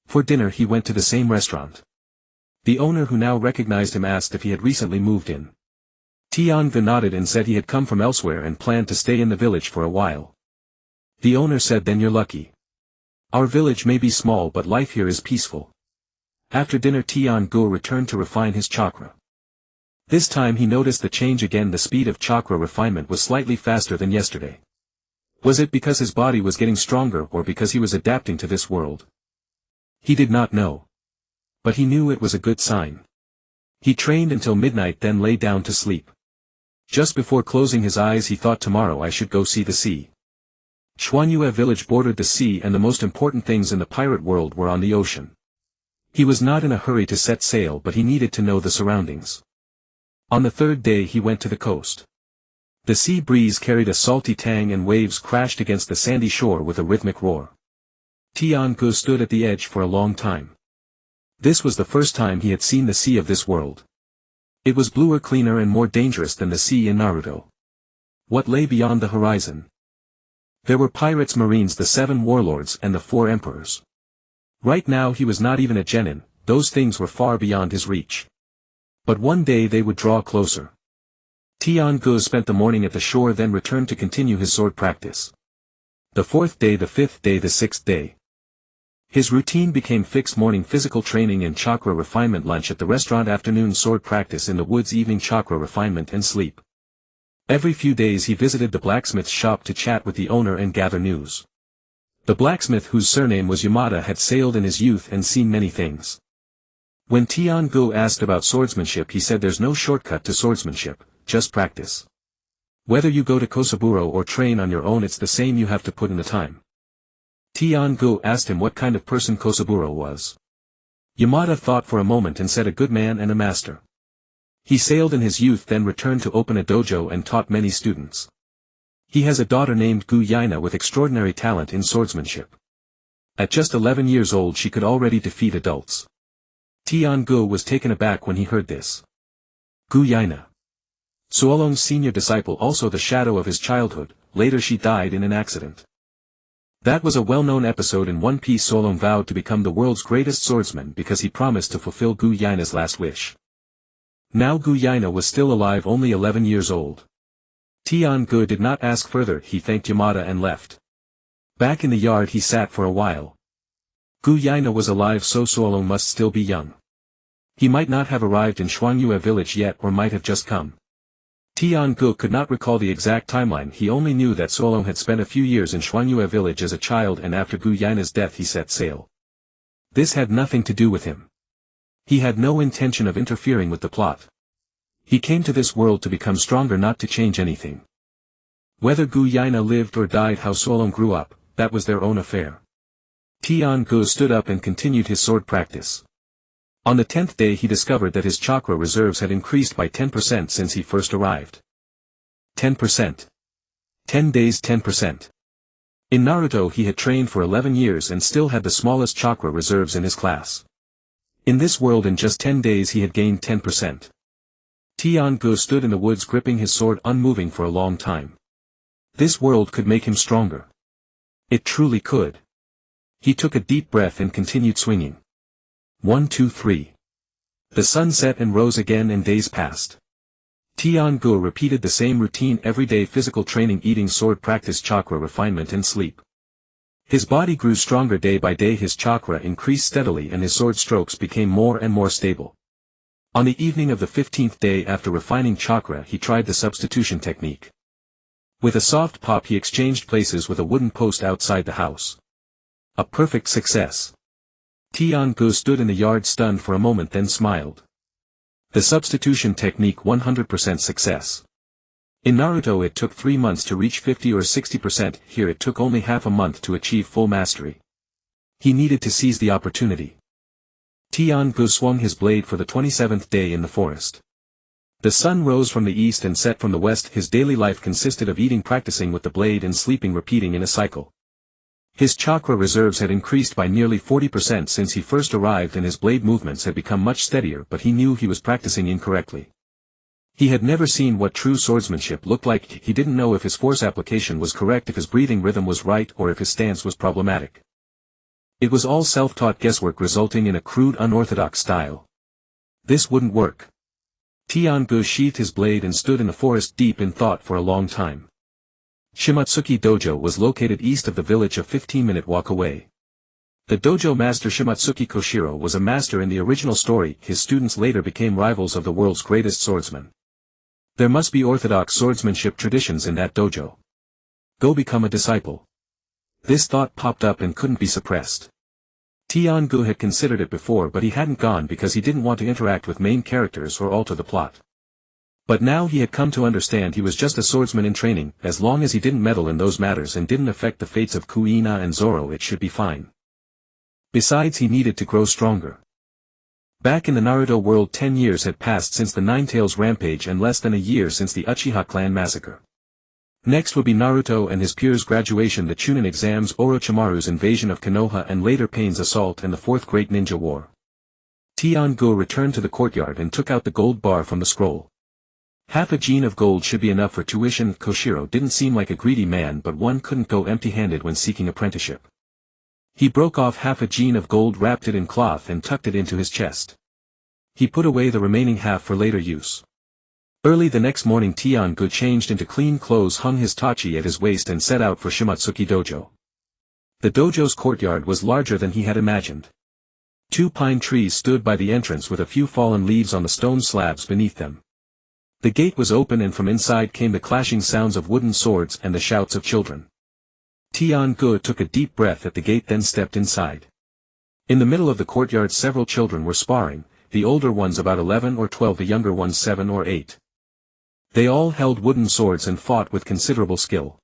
For dinner he went to the same restaurant. The owner, who now recognized him, asked if he had recently moved in. Tian-gu nodded and said he had come from elsewhere and planned to stay in the village for a while. The owner said, then you're lucky. Our village may be small but life here is peaceful. After dinner Tian-gu returned to refine his chakra. This time he noticed the change again. The speed of chakra refinement was slightly faster than yesterday. Was it because his body was getting stronger or because he was adapting to this world? He did not know. But he knew it was a good sign. He trained until midnight, then lay down to sleep. Just before closing his eyes he thought, tomorrow I should go see the sea. Xuanyue village bordered the sea, and the most important things in the pirate world were on the ocean. He was not in a hurry to set sail, but he needed to know the surroundings. On the third day he went to the coast. The sea breeze carried a salty tang and waves crashed against the sandy shore with a rhythmic roar. Tian-gu stood at the edge for a long time. This was the first time he had seen the sea of this world. It was bluer, cleaner and more dangerous than the sea in Naruto. What lay beyond the horizon? There were pirates, marines, the 7 warlords and the 4 emperors. Right now he was not even a genin, those things were far beyond his reach. But one day they would draw closer. Tian-gu spent the morning at the shore, then returned to continue his sword practice. The 4th day, the 5th day, the 6th day. His routine became fixed: morning physical training and chakra refinement, lunch at the restaurant, afternoon sword practice in the woods, evening chakra refinement and sleep. Every few days he visited the blacksmith's shop to chat with the owner and gather news. The blacksmith, whose surname was Yamada, had sailed in his youth and seen many things. When Tian-gu asked about swordsmanship, he said there's no shortcut to swordsmanship, just practice. Whether you go to Kosaburo or train on your own, it's the same, you have to put in the time. Tian-gu asked him what kind of person Kosaburo was. Yamada thought for a moment and said, a good man and a master. He sailed in his youth, then returned to open a dojo and taught many students. He has a daughter named Gu Yaina with extraordinary talent in swordsmanship. At just 11 years old she could already defeat adults. Tian-gu was taken aback when he heard this. Gu Yaina. Suolong's senior disciple, also the shadow of his childhood. Later she died in an accident. That was a well-known episode in One Piece. Suolong vowed to become the world's greatest swordsman because he promised to fulfill Gu Yaina's last wish. Now Gu Yaina was still alive, only 11 years old. Tian-gu did not ask further, he thanked Yamada and left. Back in the yard he sat for a while. Gu Yaina was alive, so Suolong must still be young. He might not have arrived in Xuanyue village yet, or might have just come. Tian-gu could not recall the exact timeline, he only knew that Suolong had spent a few years in Xuanyue village as a child, and after Gu Yaina's death he set sail. This had nothing to do with him. He had no intention of interfering with the plot. He came to this world to become stronger, not to change anything. Whether Gu Yaina lived or died, how Suolong grew up, that was their own affair. Tian-gu stood up and continued his sword practice. On the 10th day he discovered that his chakra reserves had increased by 10% since he first arrived. 10%. 10 days, 10%. In Naruto he had trained for 11 years and still had the smallest chakra reserves in his class. In this world, in just 10 days he had gained 10%. Tian-gu stood in the woods gripping his sword, unmoving for a long time. This world could make him stronger. It truly could. He took a deep breath and continued swinging. 1, 2, 3. The sun set and rose again and days passed. Tian-gu repeated the same routine every day: physical training, eating, sword practice, chakra refinement and sleep. His body grew stronger day by day, his chakra increased steadily and his sword strokes became more and more stable. On the evening of the 15th day after refining chakra he tried the substitution technique. With a soft pop he exchanged places with a wooden post outside the house. A perfect success. Tian-gu stood in the yard stunned for a moment, then smiled. The substitution technique, 100% success. In Naruto it took 3 months to reach 50 or 60%, here it took only half a month to achieve full mastery. He needed to seize the opportunity. Tian-gu swung his blade for the 27th day in the forest. The sun rose from the east and set from the west. His daily life consisted of eating, practicing with the blade and sleeping, repeating in a cycle. His chakra reserves had increased by nearly 40% since he first arrived and his blade movements had become much steadier, but he knew he was practicing incorrectly. He had never seen what true swordsmanship looked like. He didn't know if his force application was correct, if his breathing rhythm was right, or if his stance was problematic. It was all self-taught guesswork, resulting in a crude, unorthodox style. This wouldn't work. Tian-gu sheathed his blade and stood in the forest deep in thought for a long time. Shimatsuki Dojo was located east of the village, a 15-minute walk away. The dojo master Shimatsuki Koshiro was a master in the original story. His students later became rivals of the world's greatest swordsman. There must be orthodox swordsmanship traditions in that dojo. Go become a disciple. This thought popped up and couldn't be suppressed. Tian-gu had considered it before, but he hadn't gone because he didn't want to interact with main characters or alter the plot. But now he had come to understand he was just a swordsman in training. As long as he didn't meddle in those matters and didn't affect the fates of Kuina and Zoro, it should be fine. Besides, he needed to grow stronger. Back in the Naruto world 10 years had passed since the Nine-Tails rampage and less than a year since the Uchiha clan massacre. Next would be Naruto and his peers' graduation, the Chunin exams, Orochimaru's invasion of Konoha, and later Pain's assault and the Fourth Great Ninja War. Tian-gu returned to the courtyard and took out the gold bar from the scroll. Half a gene of gold should be enough for tuition. Koshiro didn't seem like a greedy man, but one couldn't go empty-handed when seeking apprenticeship. He broke off half a gene of gold, wrapped it in cloth and tucked it into his chest. He put away the remaining half for later use. Early the next morning, Tian-gu changed into clean clothes, hung his tachi at his waist and set out for Shimatsuki Dojo. The dojo's courtyard was larger than he had imagined. 2 pine trees stood by the entrance with a few fallen leaves on the stone slabs beneath them. The gate was open and from inside came the clashing sounds of wooden swords and the shouts of children. Tian-gu took a deep breath at the gate, then stepped inside. In the middle of the courtyard several children were sparring, the older ones about 11 or 12, the younger ones 7 or 8. They all held wooden swords and fought with considerable skill.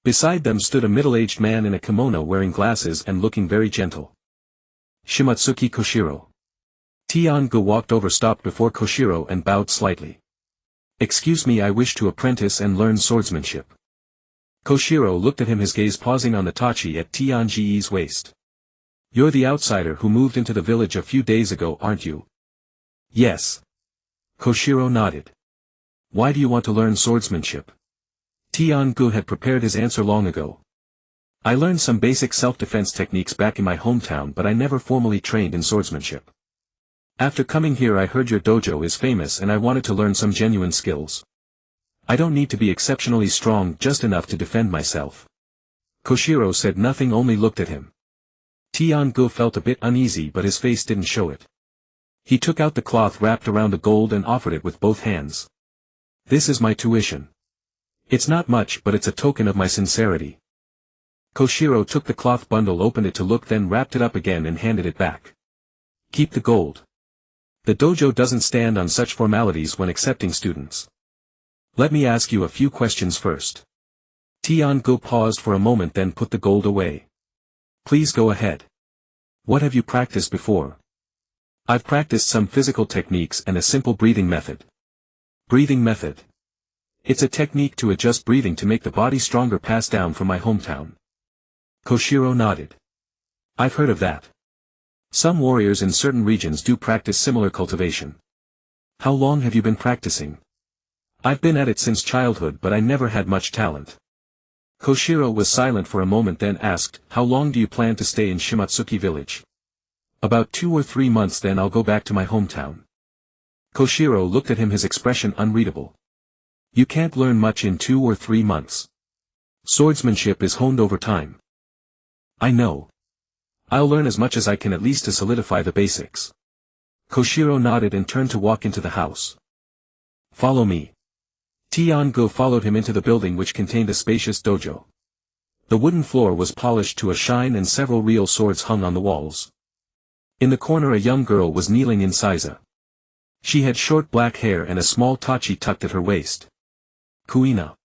Beside them stood a middle-aged man in a kimono wearing glasses and looking very gentle. Shimatsuki Koshiro. Tian-gu walked over, stopped before Koshiro and bowed slightly. "Excuse me, I wish to apprentice and learn swordsmanship." Koshiro looked at him, his gaze pausing on the tachi at Tian-gu's waist. "You're the outsider who moved into the village a few days ago, aren't you?" "Yes." Koshiro nodded. "Why do you want to learn swordsmanship?" Tian-gu had prepared his answer long ago. "I learned some basic self-defense techniques back in my hometown, but I never formally trained in swordsmanship. After coming here I heard your dojo is famous and I wanted to learn some genuine skills. I don't need to be exceptionally strong, just enough to defend myself." Koshiro said nothing, only looked at him. Tian-gu felt a bit uneasy, but his face didn't show it. He took out the cloth wrapped around the gold and offered it with both hands. "This is my tuition. It's not much, but it's a token of my sincerity." Koshiro took the cloth bundle, opened it to look, then wrapped it up again and handed it back. "Keep the gold. The dojo doesn't stand on such formalities when accepting students. Let me ask you a few questions first." Tian-gu paused for a moment, then put the gold away. "Please go ahead. What have you practiced before?" "I've practiced some physical techniques and a simple breathing method." "Breathing method?" "It's a technique to adjust breathing to make the body stronger, passed down from my hometown." Koshiro nodded. "I've heard of that. Some warriors in certain regions do practice similar cultivation." "How long have you been practicing?" "I've been at it since childhood, but I never had much talent." Koshiro was silent for a moment, then asked, "How long do you plan to stay in Shimatsuki village?" "About 2 or 3 months, then I'll go back to my hometown." Koshiro looked at him, his expression unreadable. "You can't learn much in 2 or 3 months. Swordsmanship is honed over time." "I know. I'll learn as much as I can, at least to solidify the basics." Koshiro nodded and turned to walk into the house. "Follow me." Tian-gu followed him into the building, which contained a spacious dojo. The wooden floor was polished to a shine and several real swords hung on the walls. In the corner a young girl was kneeling in seiza. She had short black hair and a small tachi tucked at her waist. "Kuina."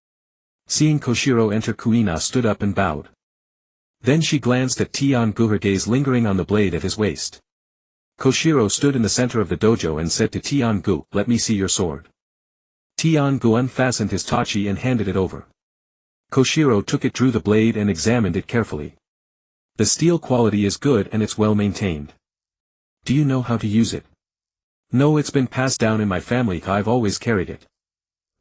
Seeing Koshiro enter, Kuina stood up and bowed. Then she glanced at Tian-gu, her gaze lingering on the blade at his waist. Koshiro stood in the center of the dojo and said to Tian-gu, "Let me see your sword." Tian-gu unfastened his tachi and handed it over. Koshiro took it, drew the blade and examined it carefully. "The steel quality is good and it's well maintained." "Do you know how to use it?" "No, it's been passed down in my family, I've always carried it."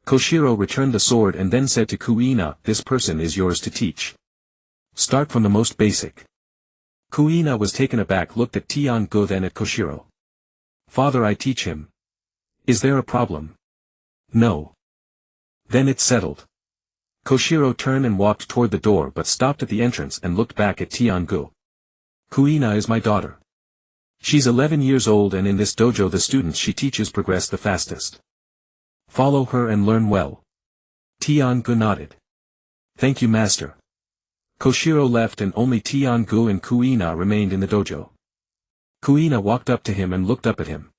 Koshiro returned the sword and then said to Kuina, "This person is yours to teach. Start from the most basic." Kuina was taken aback, looked at Tian-gu, then at Koshiro. "Father, I teach him. Is there a problem?" "No." "Then it's settled." Koshiro turned and walked toward the door, but stopped at the entrance and looked back at Tian-gu. "Kuina is my daughter. She's 11 years old, and in this dojo the students she teaches progress the fastest. Follow her and learn well." Tian-gu nodded. "Thank you, master." Koshiro left and only Tian-gu and Kuina remained in the dojo. Kuina walked up to him and looked up at him.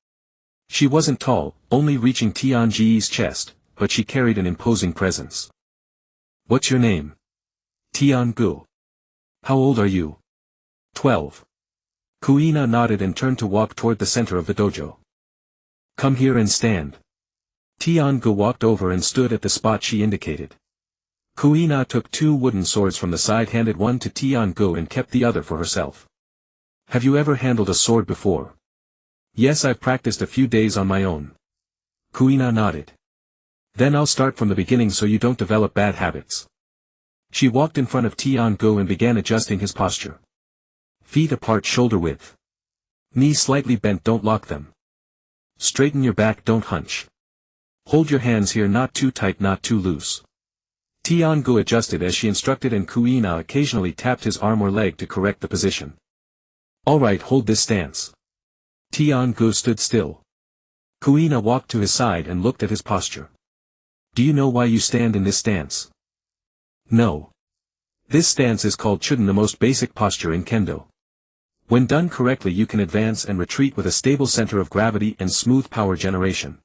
She wasn't tall, only reaching Tian-gu's chest, but she carried an imposing presence. "What's your name?" "Tian-gu." "How old are you?" 12. Kuina nodded and turned to walk toward the center of the dojo. Come here and stand. Tian-gu walked over and stood at the spot she indicated. Kuina took 2 wooden swords from the side, handed one to Tian-gu and kept the other for herself. Have you ever handled a sword before? Yes, I've practiced a few days on my own. Kuina nodded. Then I'll start from the beginning so you don't develop bad habits. She walked in front of Tian-gu and began adjusting his posture. Feet apart, shoulder width. Knees slightly bent, don't lock them. Straighten your back, don't hunch. Hold your hands here, not too tight, not too loose. Tian-gu adjusted as she instructed and Kuina occasionally tapped his arm or leg to correct the position. Alright, hold this stance. Tian-gu stood still. Kuina walked to his side and looked at his posture. Do you know why you stand in this stance? No. This stance is called chuden, the most basic posture in kendo. When done correctly you can advance and retreat with a stable center of gravity and smooth power generation.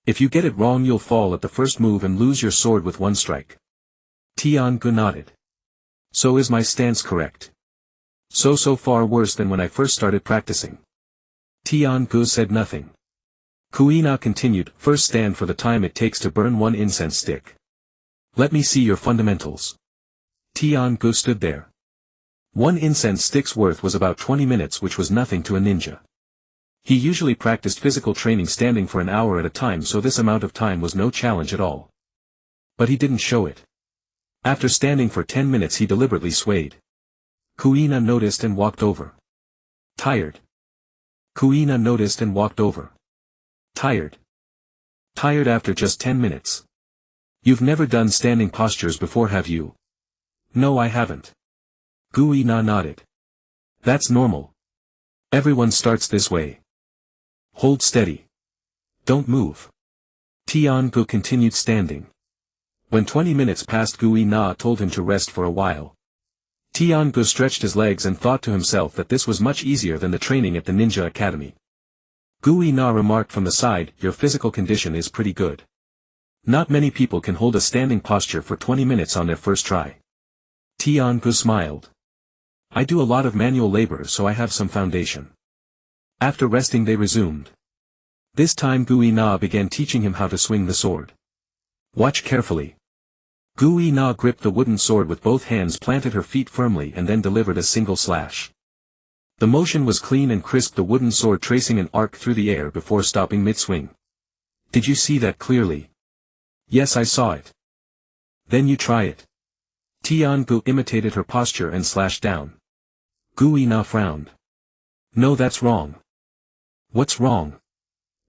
If you get it wrong you'll fall at the first move and lose your sword with one strike. Tian-gu nodded. So is my stance correct? So far worse than when I first started practicing. Tian-gu said nothing. Kuina continued, first stand for the time it takes to burn 1 incense stick. Let me see your fundamentals. Tian-gu stood there. 1 incense stick's worth was about 20 minutes, which was nothing to a ninja. He usually practiced physical training standing for an hour at a time, so this amount of time was no challenge at all. But he didn't show it. After standing for 10 minutes he deliberately swayed. Kuina noticed and walked over. Tired. Kuina noticed and walked over. Tired. Tired after just 10 minutes. You've never done standing postures before, have you? No, I haven't. Kuina nodded. That's normal. Everyone starts this way. Hold steady. Don't move. Tian-gu continued standing. When 20 minutes passed, Kuina told him to rest for a while. Tian-gu stretched his legs and thought to himself that this was much easier than the training at the ninja academy. Kuina remarked from the side, your physical condition is pretty good. Not many people can hold a standing posture for 20 minutes on their first try. Tian-gu smiled. I do a lot of manual labor, so I have some foundation. After resting they resumed. This time Kuina began teaching him how to swing the sword. Watch carefully. Kuina gripped the wooden sword with both hands, planted her feet firmly and then delivered a single slash. The motion was clean and crisp, the wooden sword tracing an arc through the air before stopping mid-swing. Did you see that clearly? Yes, I saw it. Then you try it. Tian-gu imitated her posture and slashed down. Kuina frowned. No, that's wrong. What's wrong?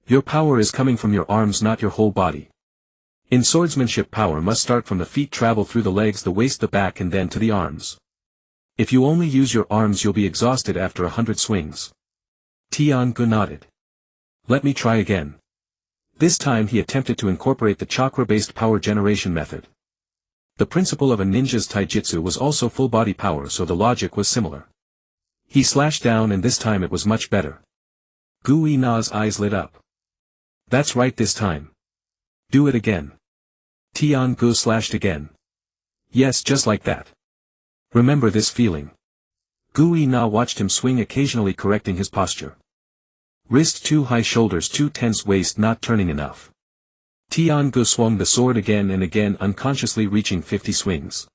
Your power is coming from your arms, not your whole body. In swordsmanship, power must start from the feet, travel through the legs, the waist, the back, and then to the arms. If you only use your arms you'll be exhausted after 100 swings. Tian-gu nodded. Let me try again. This time he attempted to incorporate the chakra-based power generation method. The principle of a ninja's taijutsu was also full body power, so the logic was similar. He slashed down and this time it was much better. Kuina's eyes lit up. That's right this time. Do it again. Tian-gu slashed again. Yes, just like that. Remember this feeling. Kuina watched him swing, occasionally correcting his posture. Wrist too high, shoulders too tense, waist not turning enough. Tian-gu swung the sword again and again, unconsciously reaching 50 swings.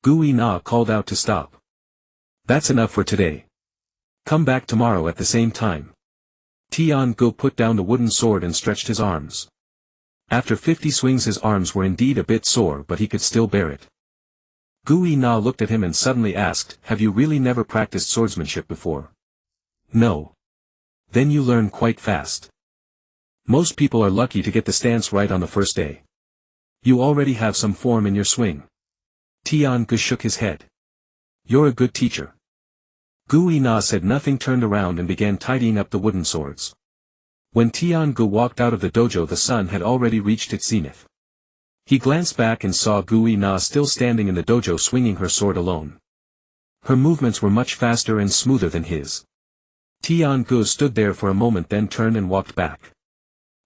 Kuina called out to stop. That's enough for today. Come back tomorrow at the same time. Tian-gu put down the wooden sword and stretched his arms. After 50 swings his arms were indeed a bit sore, but he could still bear it. Kuina looked at him and suddenly asked, have you really never practiced swordsmanship before? No. Then you learn quite fast. Most people are lucky to get the stance right on the first day. You already have some form in your swing. Tian-gu shook his head. You're a good teacher. Kuina said nothing, turned around and began tidying up the wooden swords. When Tian-gu walked out of the dojo the sun had already reached its zenith. He glanced back and saw Kuina still standing in the dojo swinging her sword alone. Her movements were much faster and smoother than his. Tian-gu stood there for a moment, then turned and walked back.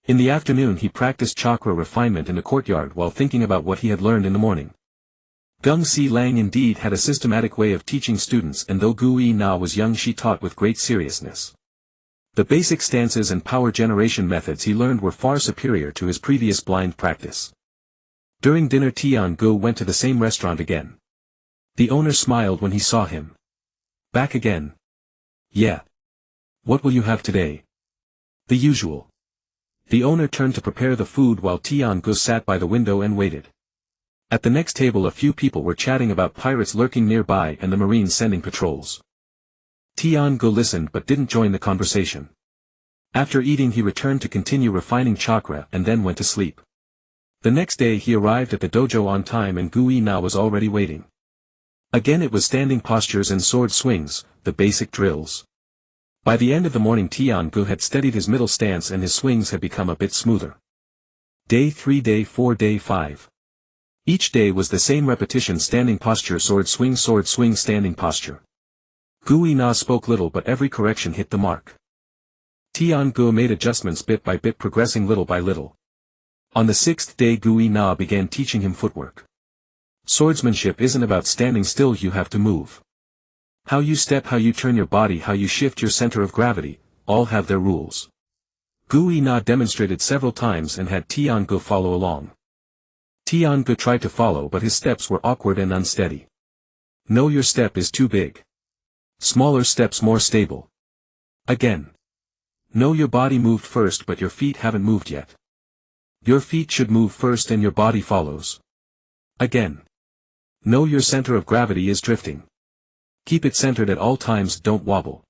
In the afternoon he practiced chakra refinement in the courtyard while thinking about what he had learned in the morning. Gung Si Lang indeed had a systematic way of teaching students, and though Gu Yi Na was young, she taught with great seriousness. The basic stances and power generation methods he learned were far superior to his previous blind practice. During dinner, Tian-gu went to the same restaurant again. The owner smiled when he saw him. Back again? Yeah. What will you have today? The usual. The owner turned to prepare the food while Tian-gu sat by the window and waited. At the next table, a few people were chatting about pirates lurking nearby and the Marines sending patrols. Tian-gu listened but didn't join the conversation. After eating, he returned to continue refining chakra and then went to sleep. The next day he arrived at the dojo on time and Gu Yi-na was already waiting. Again it was standing postures and sword swings, the basic drills. By the end of the morning, Tian-gu had steadied his middle stance and his swings had become a bit smoother. Day 3, Day 4, Day 5. Each day was the same repetition: standing posture, sword swing, standing posture. Gu Yi-na spoke little but every correction hit the mark. Tian-gu made adjustments bit by bit, progressing little by little. On the 6th day, Gu Yi-na began teaching him footwork. Swordsmanship isn't about standing still, you have to move. How you step, how you turn your body, how you shift your center of gravity, all have their rules. Gu Yi-na demonstrated several times and had Tian-gu follow along. Tian-gu tried to follow but his steps were awkward and unsteady. No, your step is too big. Smaller steps, more stable. Again. No, your body moved first but your feet haven't moved yet. Your feet should move first and your body follows. Again. No, your center of gravity is drifting. Keep it centered at all times, don't wobble.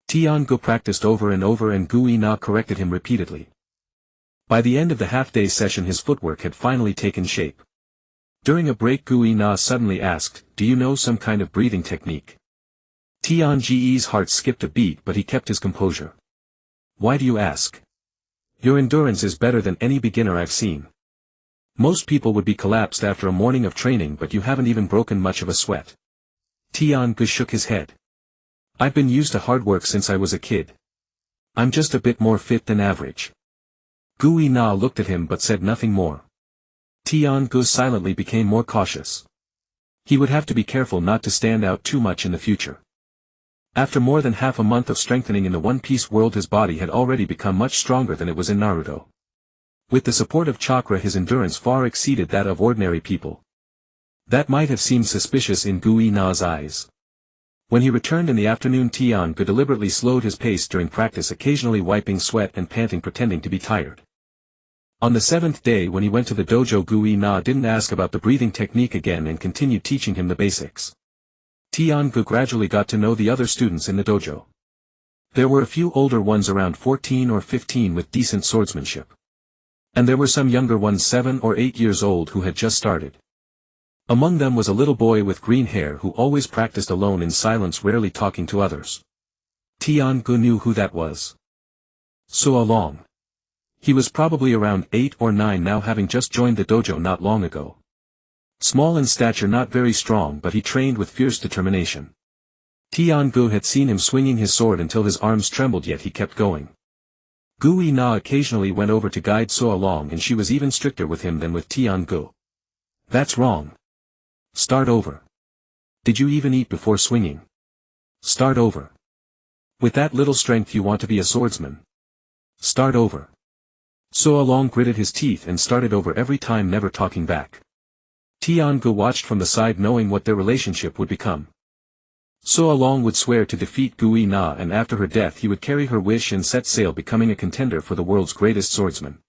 Tian-gu practiced over and over and Gu Yi-na corrected him repeatedly. By the end of the half-day session his footwork had finally taken shape. During a break, Gu Yi-na suddenly asked, "Do you know some kind of breathing technique?" Tian-ge's heart skipped a beat but he kept his composure. "Why do you ask? Your endurance is better than any beginner I've seen. Most people would be collapsed after a morning of training but you haven't even broken much of a sweat." Tian-gu shook his head. "I've been used to hard work since I was a kid. I'm just a bit more fit than average." Gu Yi-na looked at him but said nothing more. Tian-gu silently became more cautious. He would have to be careful not to stand out too much in the future. After more than half a month of strengthening in the One Piece world, his body had already become much stronger than it was in Naruto. With the support of chakra, his endurance far exceeded that of ordinary people. That might have seemed suspicious in Gu Yi-na's eyes. When he returned in the afternoon, Tian-gu deliberately slowed his pace during practice, occasionally wiping sweat and panting, pretending to be tired. On the 7th day when he went to the dojo, Gu Yi-na didn't ask about the breathing technique again and continued teaching him the basics. Tian-gu gradually got to know the other students in the dojo. There were a few older ones around 14 or 15 with decent swordsmanship. And there were some younger ones 7 or 8 years old who had just started. Among them was a little boy with green hair who always practiced alone in silence, rarely talking to others. Tian-gu knew who that was. So Long. He was probably around 8 or 9 now, having just joined the dojo not long ago. Small in stature, not very strong, but he trained with fierce determination. Tian-gu had seen him swinging his sword until his arms trembled, yet he kept going. Gu Yi-na occasionally went over to guide So Long, and she was even stricter with him than with Tian-gu. "That's wrong. Start over. Did you even eat before swinging? Start over. With that little strength you want to be a swordsman. Start over." So Long gritted his teeth and started over every time, never talking back. Tian-gu watched from the side, knowing what their relationship would become. So Long would swear to defeat Gu Yi-na, and after her death he would carry her wish and set sail, becoming a contender for the world's greatest swordsman.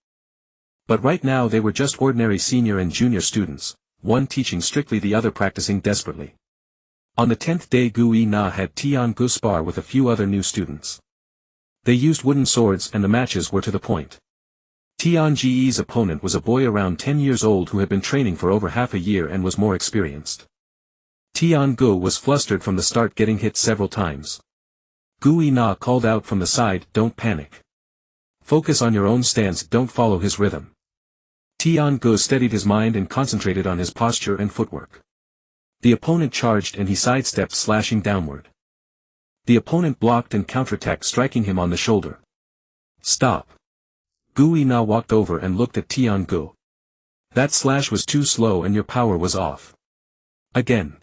But right now they were just ordinary senior and junior students, one teaching strictly, the other practicing desperately. On the 10th day Gu Yi-na had Tian-gu spar with a few other new students. They used wooden swords and the matches were to the point. Tian-ge's opponent was a boy around 10 years old who had been training for over half a year and was more experienced. Tian-gu was flustered from the start, getting hit several times. Gu Yi-na called out from the side, "Don't panic. Focus on your own stance, don't follow his rhythm." Tian-gu steadied his mind and concentrated on his posture and footwork. The opponent charged and he sidestepped, slashing downward. The opponent blocked and counterattacked, striking him on the shoulder. "Stop." Gu Yi-na walked over and looked at Tian-gu. "That slash was too slow and your power was off. Again.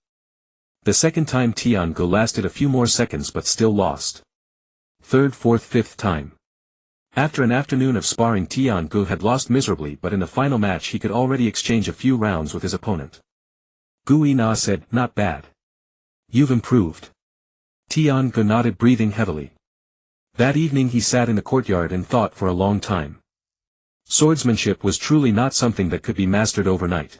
The second time Tian-gu lasted a few more seconds but still lost. Third, fourth, fifth time. After an afternoon of sparring, Tian-gu had lost miserably, but in the final match he could already exchange a few rounds with his opponent. Gu-na said, "Not bad. You've improved." Tian-gu nodded, breathing heavily. That evening he sat in the courtyard and thought for a long time. Swordsmanship was truly not something that could be mastered overnight.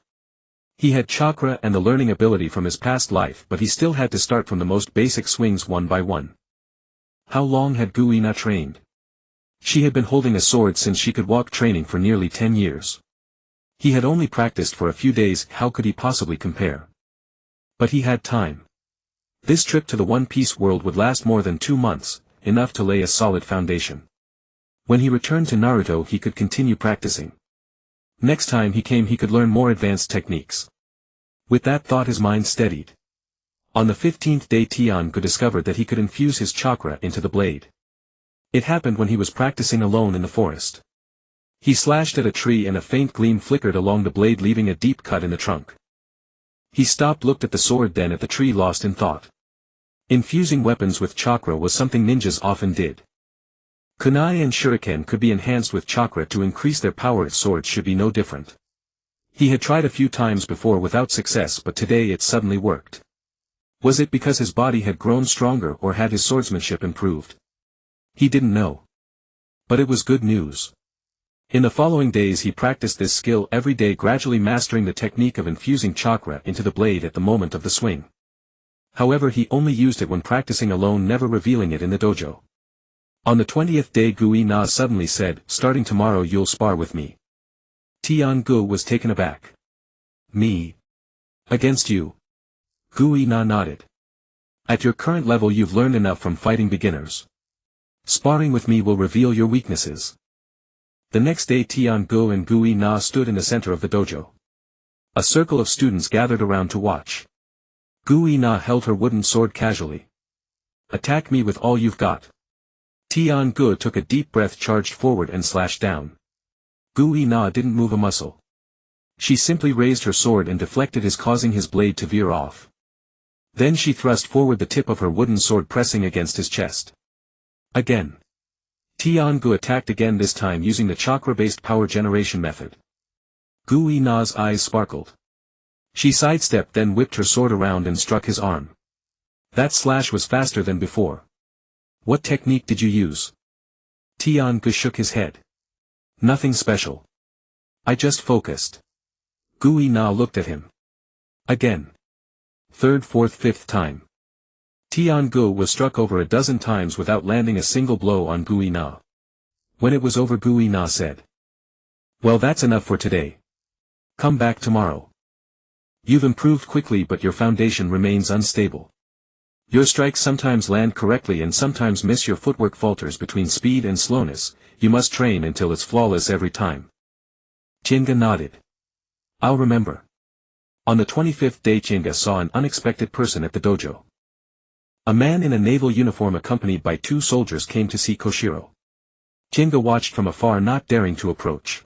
He had chakra and the learning ability from his past life, but he still had to start from the most basic swings one by one. How long had Gu-na trained? She had been holding a sword since she could walk, training for nearly 10 years. He had only practiced for a few days. How could he possibly compare? But he had time. This trip to the One Piece world would last more than 2 months, enough to lay a solid foundation. When he returned to Naruto he could continue practicing. Next time he came he could learn more advanced techniques. With that thought his mind steadied. On the 15th day Tian-gu discovered that he could infuse his chakra into the blade. It happened when he was practicing alone in the forest. He slashed at a tree and a faint gleam flickered along the blade, leaving a deep cut in the trunk. He stopped, looked at the sword, then at the tree, lost in thought. Infusing weapons with chakra was something ninjas often did. Kunai and shuriken could be enhanced with chakra to increase their power. Swords should be no different. He had tried a few times before without success, but today it suddenly worked. Was it because his body had grown stronger, or had his swordsmanship improved? He didn't know. But it was good news. In the following days he practiced this skill every day, gradually mastering the technique of infusing chakra into the blade at the moment of the swing. However, he only used it when practicing alone, never revealing it in the dojo. On the 20th day Gu-na suddenly said, "Starting tomorrow you'll spar with me." Tian-gu was taken aback. "Me? Against you?" Gu-na nodded. "At your current level you've learned enough from fighting beginners. Sparring with me will reveal your weaknesses." The next day Tian-gu and Gu-na stood in the center of the dojo. A circle of students gathered around to watch. Gu-na held her wooden sword casually. "Attack me with all you've got." Tian-gu took a deep breath, charged forward and slashed down. Gu-na didn't move a muscle. She simply raised her sword and deflected his, causing his blade to veer off. Then she thrust forward the tip of her wooden sword, pressing against his chest. Again. Tian-gu attacked again, this time using the chakra-based power generation method. Gu-na's eyes sparkled. She sidestepped, then whipped her sword around and struck his arm. That slash was faster than before. "What technique did you use?" Tian-gu shook his head. "Nothing special. I just focused." Gu-na looked at him. Again. Third, fourth, fifth time. Tian-gu was struck over a dozen times without landing a single blow on Gu-na. When it was over Gu-na said, "Well, that's enough for today. Come back tomorrow. You've improved quickly, but your foundation remains unstable. Your strikes sometimes land correctly and sometimes miss. Your footwork falters between speed and slowness. You must train until it's flawless every time." Jinga nodded. "I'll remember." On the 25th day Jinga saw an unexpected person at the dojo. A man in a naval uniform accompanied by 2 soldiers came to see Koshiro. Jinga watched from afar, not daring to approach.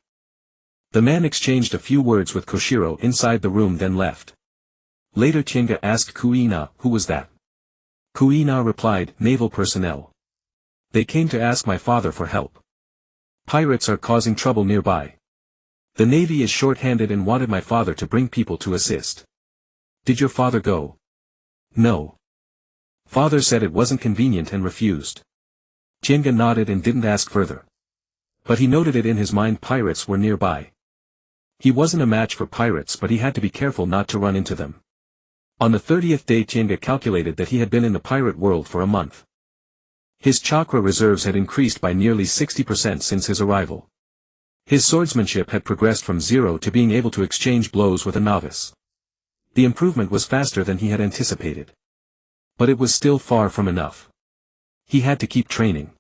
The man exchanged a few words with Koshiro inside the room, then left. Later Jinga asked Gu-na, "Who was that?" Gu-na replied, "Naval personnel. They came to ask my father for help. Pirates are causing trouble nearby. The navy is short-handed and wanted my father to bring people to assist." "Did your father go?" "No. Father said it wasn't convenient and refused." Jinga nodded and didn't ask further. But he noted it in his mind, pirates were nearby. He wasn't a match for pirates, but he had to be careful not to run into them. On the 30th day Jinga calculated that he had been in the pirate world for a month. His chakra reserves had increased by nearly 60% since his arrival. His swordsmanship had progressed from 0 to being able to exchange blows with a novice. The improvement was faster than he had anticipated. But it was still far from enough. He had to keep training.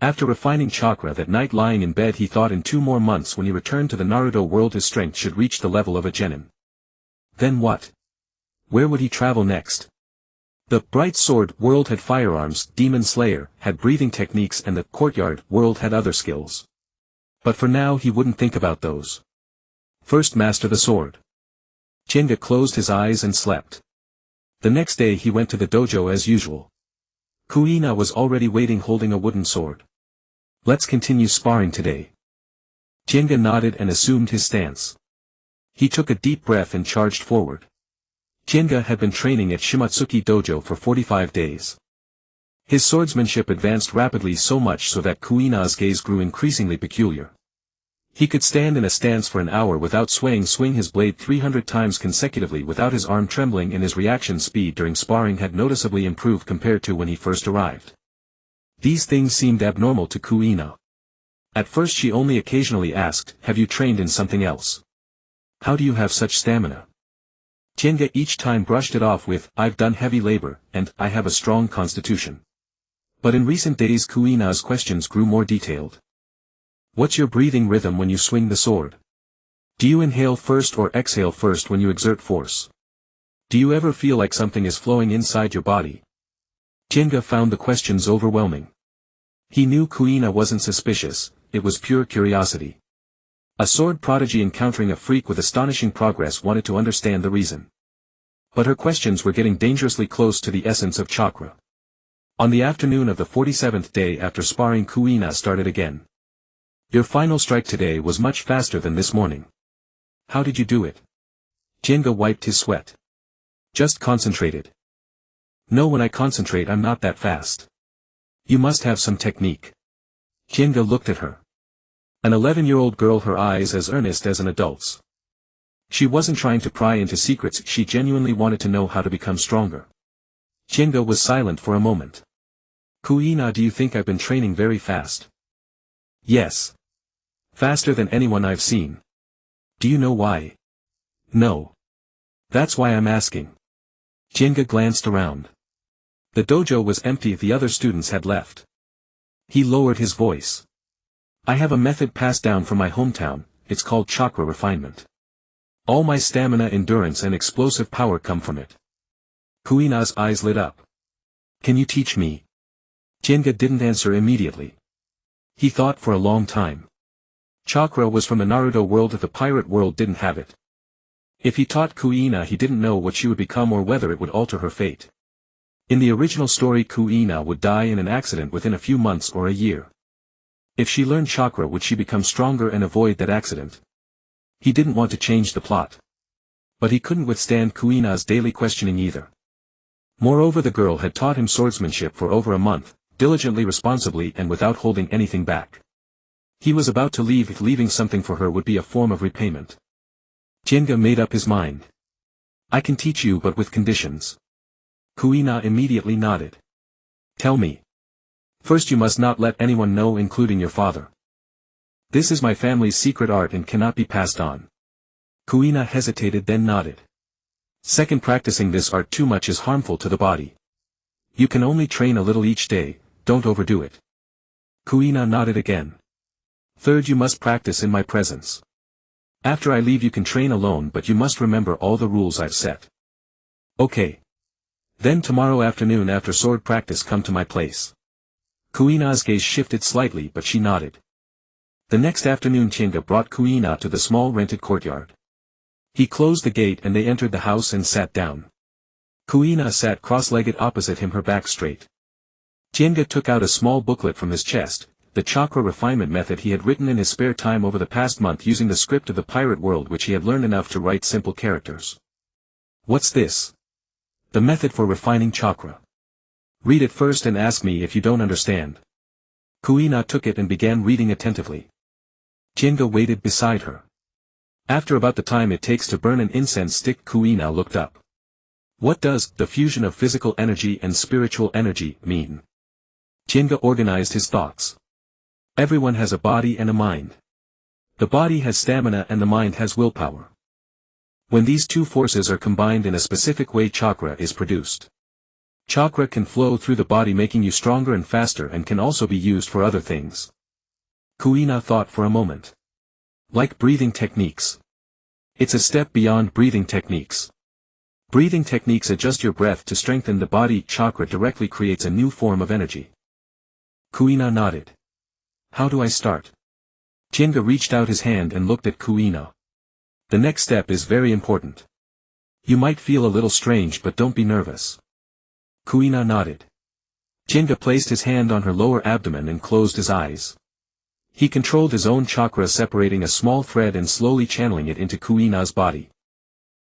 After refining chakra that night lying in bed, he thought in 2 more months when he returned to the Naruto world his strength should reach the level of a genin. Then what? Where would he travel next? The Bright Sword world had firearms, Demon Slayer had breathing techniques, and the Courtyard world had other skills. But for now he wouldn't think about those. First master the sword. Chenga closed his eyes and slept. The next day he went to the dojo as usual. Kuina was already waiting holding a wooden sword. Let's continue sparring today. Chenga nodded and assumed his stance. He took a deep breath and charged forward. Chenga had been training at Shimatsuki Dojo for 45 days. His swordsmanship advanced rapidly so much so that Kuina's gaze grew increasingly peculiar. He could stand in a stance for an hour without swing his blade 300 times consecutively without his arm trembling, and his reaction speed during sparring had noticeably improved compared to when he first arrived. These things seemed abnormal to Kuina. At first she only occasionally asked, "Have you trained in something else? How do you have such stamina?" Chenga each time brushed it off with, "I've done heavy labor, and I have a strong constitution." But in recent days Kuina's questions grew more detailed. "What's your breathing rhythm when you swing the sword? Do you inhale first or exhale first when you exert force? Do you ever feel like something is flowing inside your body?" Chenga found the questions overwhelming. He knew Kuina wasn't suspicious, it was pure curiosity. A sword prodigy encountering a freak with astonishing progress wanted to understand the reason. But her questions were getting dangerously close to the essence of chakra. On the afternoon of the 47th day after sparring, Kuina started again. "Your final strike today was much faster than this morning. How did you do it?" Chenga wiped his sweat. "Just concentrated." "No, when I concentrate I'm not that fast." "You must have some technique." Chenga looked at her. An 11-year-old girl, her eyes as earnest as an adult's. She wasn't trying to pry into secrets, she genuinely wanted to know how to become stronger. Chenga was silent for a moment. "Kuina, do you think I've been training very fast?" "Yes. Faster than anyone I've seen." "Do you know why?" "No. That's why I'm asking." Chenga glanced around. The dojo was empty, the other students had left. He lowered his voice. "I have a method passed down from my hometown, it's called chakra refinement. All my stamina, endurance and explosive power come from it." Kuina's eyes lit up. "Can you teach me?" Chenga didn't answer immediately. He thought for a long time. Chakra was from the Naruto world, the pirate world didn't have it. If he taught Kuina, he didn't know what she would become or whether it would alter her fate. In the original story, Kuina would die in an accident within a few months or a year. If she learned chakra, would she become stronger and avoid that accident? He didn't want to change the plot. But he couldn't withstand Kuina's daily questioning either. Moreover, the girl had taught him swordsmanship for over a month, diligently, responsibly, and without holding anything back. He was about to leave, if leaving something for her would be a form of repayment. Chenga made up his mind. "I can teach you, but with conditions." Kuina immediately nodded. "Tell me. First, you must not let anyone know, including your father. This is my family's secret art and cannot be passed on." Kuina hesitated, then nodded. "Second, practicing this art too much is harmful to the body. You can only train a little each day, don't overdo it." Kuina nodded again. "Third, you must practice in my presence. After I leave you can train alone, but you must remember all the rules I've set." "Okay. Then tomorrow afternoon after sword practice come to my place." Kuina's gaze shifted slightly, but she nodded. The next afternoon Chenga brought Kuina to the small rented courtyard. He closed the gate and they entered the house and sat down. Kuina sat cross-legged opposite him, her back straight. Chenga took out a small booklet from his chest, the chakra refinement method he had written in his spare time over the past month using the script of the pirate world, which he had learned enough to write simple characters. "What's this?" "The method for refining chakra. Read it first and ask me if you don't understand." Kuina took it and began reading attentively. Chenga waited beside her. After about the time it takes to burn an incense stick, Kuina looked up. "What does the fusion of physical energy and spiritual energy mean?" Chenga organized his thoughts. "Everyone has a body and a mind. The body has stamina and the mind has willpower. When these two forces are combined in a specific way, chakra is produced. Chakra can flow through the body, making you stronger and faster, and can also be used for other things." Kuina thought for a moment. "Like breathing techniques." "It's a step beyond breathing techniques. Breathing techniques adjust your breath to strengthen the body. Chakra directly creates a new form of energy." Kuina nodded. "How do I start?" Chenga reached out his hand and looked at Kuina. "The next step is very important. You might feel a little strange, but don't be nervous. Kuina nodded. Jinga placed his hand on her lower abdomen and closed his eyes. He controlled his own chakra, separating a small thread and slowly channeling it into Kuina's body.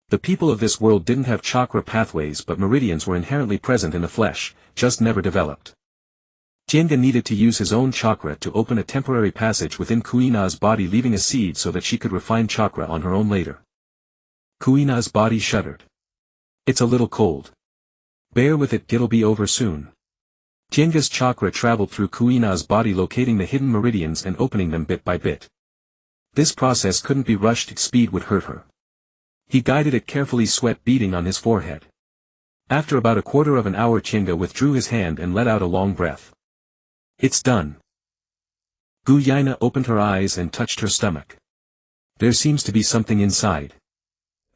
The people of this world didn't have chakra pathways, but meridians were inherently present in the flesh, just never developed. Jinga needed to use his own chakra to open a temporary passage within Kuina's body, leaving a seed so that she could refine chakra on her own later. Kuina's body shuddered. It's a little cold. Bear with it, it'll be over soon. Jinga's chakra traveled through Kuina's body, locating the hidden meridians and opening them bit by bit. This process couldn't be rushed, speed would hurt her. He guided it carefully, sweat beading on his forehead. After about a quarter of an hour, Jinga withdrew his hand and let out a long breath. It's done. Guyaina opened her eyes and touched her stomach. There seems to be something inside.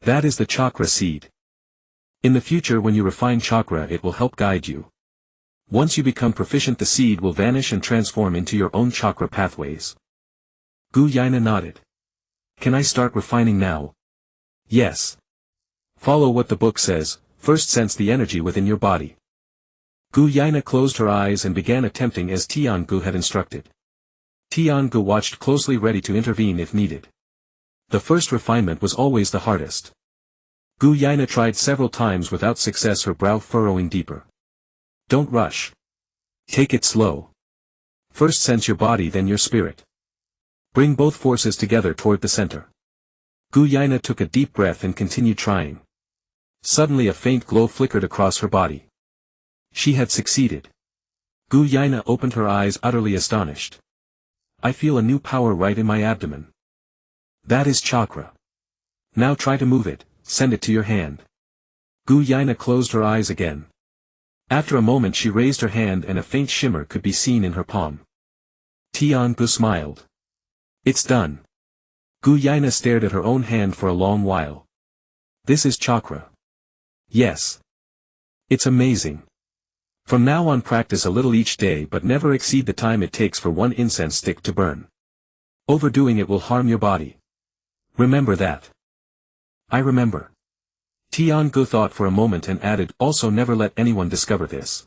That is the chakra seed. In the future, when you refine chakra, it will help guide you. Once you become proficient, the seed will vanish and transform into your own chakra pathways. Guyaina nodded. Can I start refining now? Yes. Follow what the book says, first sense the energy within your body. Guyaina closed her eyes and began attempting as Tiangu had instructed. Tiangu watched closely, ready to intervene if needed. The first refinement was always the hardest. Guyaina tried several times without success, her brow furrowing deeper. Don't rush. Take it slow. First sense your body, then your spirit. Bring both forces together toward the center. Guyaina took a deep breath and continued trying. Suddenly a faint glow flickered across her body. She had succeeded. Guyaina opened her eyes, utterly astonished. I feel a new power right in my abdomen. That is chakra. Now try to move it, send it to your hand. Guyaina closed her eyes again. After a moment she raised her hand and a faint shimmer could be seen in her palm. Tiangu smiled. It's done. Guyaina stared at her own hand for a long while. This is chakra. Yes. It's amazing. From now on, practice a little each day, but never exceed the time it takes for one incense stick to burn. Overdoing it will harm your body. Remember that. I remember. Tiangu thought for a moment and added, also never let anyone discover this.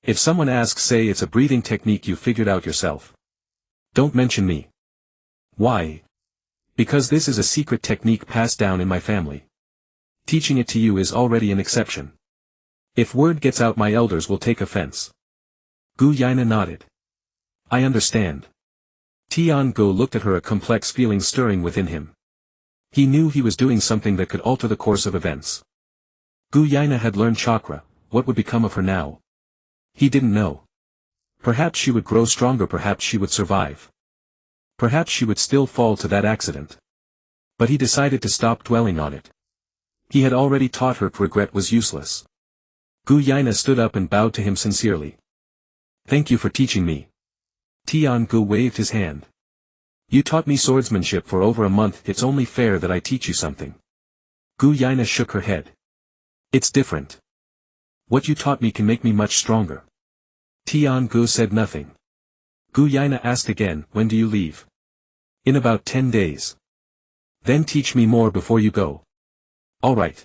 If someone asks, say it's a breathing technique you figured out yourself. Don't mention me. Why? Because this is a secret technique passed down in my family. Teaching it to you is already an exception. If word gets out, my elders will take offense. Guyaina nodded. I understand. Tiangu looked at her, a complex feeling stirring within him. He knew he was doing something that could alter the course of events. Guyaina had learned chakra, what would become of her now? He didn't know. Perhaps she would grow stronger, perhaps she would survive. Perhaps she would still fall to that accident. But he decided to stop dwelling on it. He had already taught her, regret was useless. Guyaina stood up and bowed to him sincerely. Thank you for teaching me. Tiangu waved his hand. You taught me swordsmanship for over a month, it's only fair that I teach you something. Guyaina shook her head. It's different. What you taught me can make me much stronger. Tiangu said nothing. Guyaina asked again, when do you leave? In about 10 days. Then teach me more before you go. All right.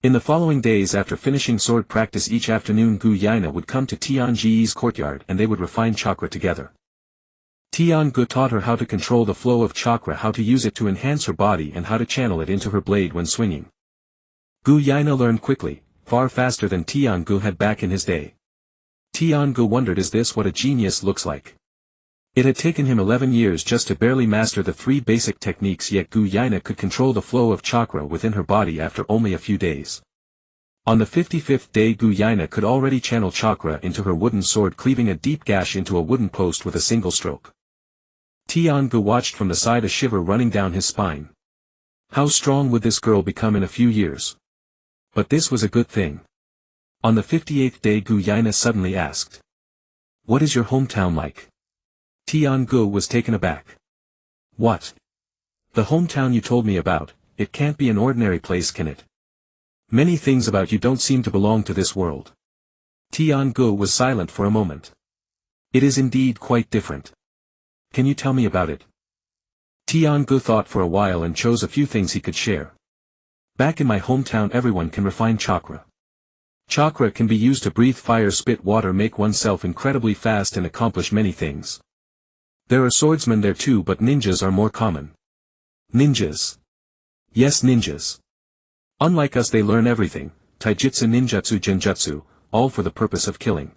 In the following days, after finishing sword practice each afternoon, Guyaina would come to Tianji's courtyard and they would refine chakra together. Tiangu taught her how to control the flow of chakra, how to use it to enhance her body and how to channel it into her blade when swinging. Guyaina learned quickly, far faster than Tiangu had back in his day. Tiangu wondered, is this what a genius looks like? It had taken him 11 years just to barely master the 3 basic techniques, yet Guyaina could control the flow of chakra within her body after only a few days. On the 55th day, Guyaina could already channel chakra into her wooden sword, cleaving a deep gash into a wooden post with a single stroke. Tiangu watched from the side, a shiver running down his spine. How strong would this girl become in a few years? But this was a good thing. On the 58th day, Guyaina suddenly asked. What is your hometown like? Tiangu was taken aback. What? The hometown you told me about, it can't be an ordinary place, can it? Many things about you don't seem to belong to this world. Tiangu was silent for a moment. It is indeed quite different. Can you tell me about it? Tiangu thought for a while and chose a few things he could share. Back in my hometown everyone can refine chakra. Chakra can be used to breathe fire, spit water, make oneself incredibly fast and accomplish many things. There are swordsmen there too, but ninjas are more common. Ninjas. Yes, ninjas. Unlike us, they learn everything, taijutsu, ninjutsu, genjutsu, all for the purpose of killing.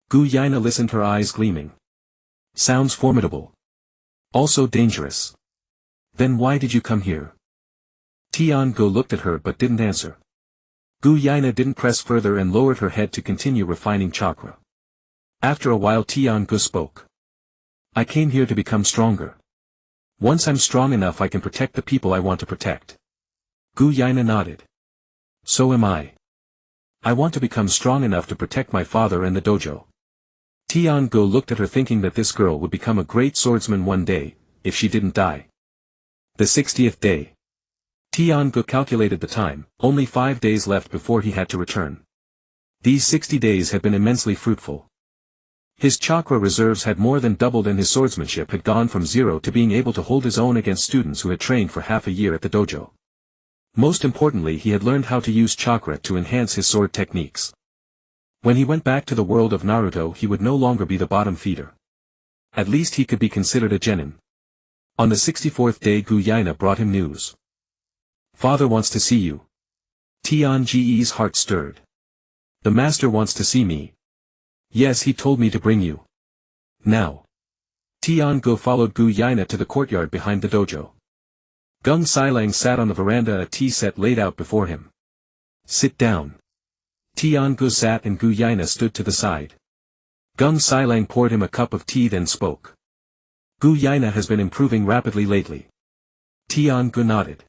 Gu Yaina listened, her eyes gleaming. Sounds formidable. Also dangerous. Then why did you come here? Tian-go looked at her but didn't answer. Gu Yaina didn't press further and lowered her head to continue refining chakra. After a while Tian-go spoke. I came here to become stronger. Once I'm strong enough I can protect the people I want to protect. Gu Yaina nodded. So am I. I want to become strong enough to protect my father and the dojo. Tian-go looked at her thinking that this girl would become a great swordsman one day, if she didn't die. The 60th day. Tian-go calculated the time, only 5 days left before he had to return. These 60 days had been immensely fruitful. His chakra reserves had more than doubled and his swordsmanship had gone from 0 to being able to hold his own against students who had trained for half a year at the dojo. Most importantly, he had learned how to use chakra to enhance his sword techniques. When he went back to the world of Naruto he would no longer be the bottom feeder. At least he could be considered a genin. On the 64th day Gu Yaina brought him news. Father wants to see you. Tian-ge's heart stirred. The master wants to see me. Yes, he told me to bring you. Now. Tian-go followed Gu Yaina to the courtyard behind the dojo. Gung Sailang sat on the veranda, a tea set laid out before him. Sit down. Tian-go sat and Gu Yaina stood to the side. Gung Sailang poured him a cup of tea then spoke. Gu Yaina has been improving rapidly lately. Tian-go nodded.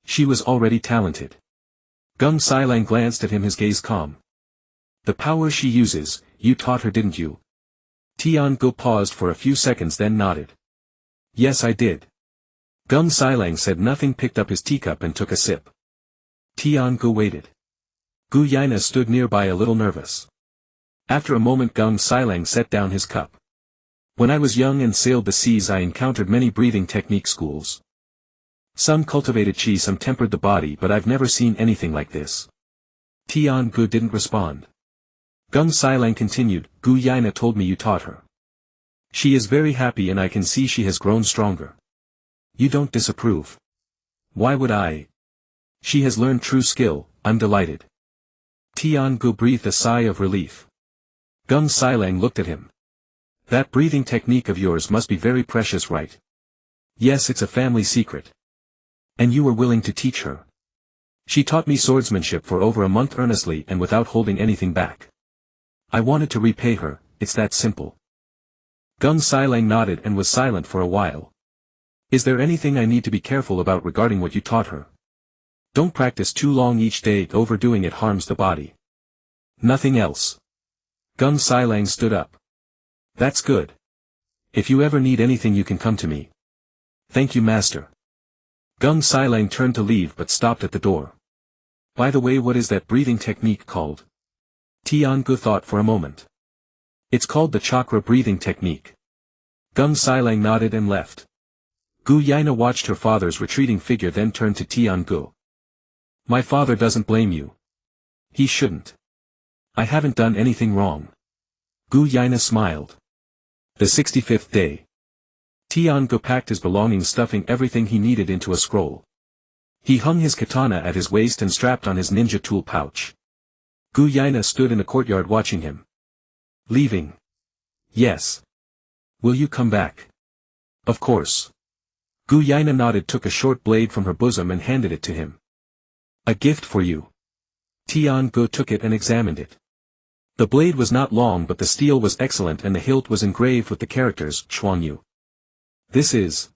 She was already talented. Gung Sailang glanced at him, his gaze calm. The power she uses, you taught her, didn't you? Tian-go paused for a few seconds then nodded. Yes, I did. Gung Sailang said nothing, picked up his teacup and took a sip. Tian-go waited. Gu Yaina stood nearby, a little nervous. After a moment Gung Sailang set down his cup. When I was young and sailed the seas I encountered many breathing technique schools. Some cultivated chi, some tempered the body, but I've never seen anything like this. Tian-go didn't respond. Gung Sailang continued, Gu Yaina told me you taught her. She is very happy and I can see she has grown stronger. You don't disapprove. Why would I? She has learned true skill, I'm delighted. Tian-go breathed a sigh of relief. Gung Sailang looked at him. That breathing technique of yours must be very precious, right? Yes, it's a family secret. And you were willing to teach her. She taught me swordsmanship for over a month earnestly and without holding anything back. I wanted to repay her, it's that simple. Gung Sailang nodded and was silent for a while. Is there anything I need to be careful about regarding what you taught her? Don't practice too long each day, overdoing it harms the body. Nothing else. Gung Sailang stood up. That's good. If you ever need anything you can come to me. Thank you, master. Gung Sailang turned to leave but stopped at the door. By the way, what is that breathing technique called? Tian-go thought for a moment. It's called the chakra breathing technique. Gung Sailang nodded and left. Gu Yaina watched her father's retreating figure then turned to Tian-go. My father doesn't blame you. He shouldn't. I haven't done anything wrong. Gu Yaina smiled. The 65th day. Tian-go packed his belongings, stuffing everything he needed into a scroll. He hung his katana at his waist and strapped on his ninja tool pouch. Gu Yaina stood in the courtyard watching him. Leaving? Yes. Will you come back? Of course. Gu Yaina nodded, took a short blade from her bosom and handed it to him. A gift for you. Tian-go took it and examined it. The blade was not long but the steel was excellent and the hilt was engraved with the characters, Chuangyu. This is.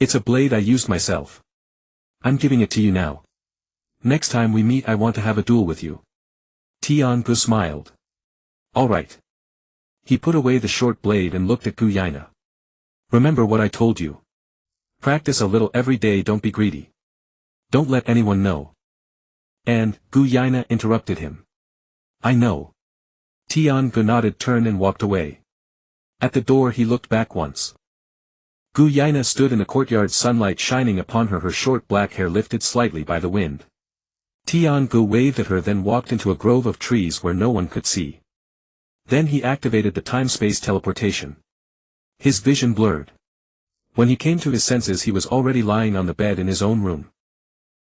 It's a blade I used myself. I'm giving it to you now. Next time we meet I want to have a duel with you. Tian-go smiled. All right. He put away the short blade and looked at Gu Yaina. Remember what I told you. Practice a little every day, don't be greedy. Don't let anyone know. And, Gu Yaina interrupted him. I know. Tian-go nodded, turned and walked away. At the door he looked back once. Gu Yaina stood in the courtyard, sunlight shining upon her short black hair lifted slightly by the wind. Tian-gu waved at her, then walked into a grove of trees where no one could see. Then he activated the time-space teleportation. His vision blurred. When he came to his senses, he was already lying on the bed in his own room.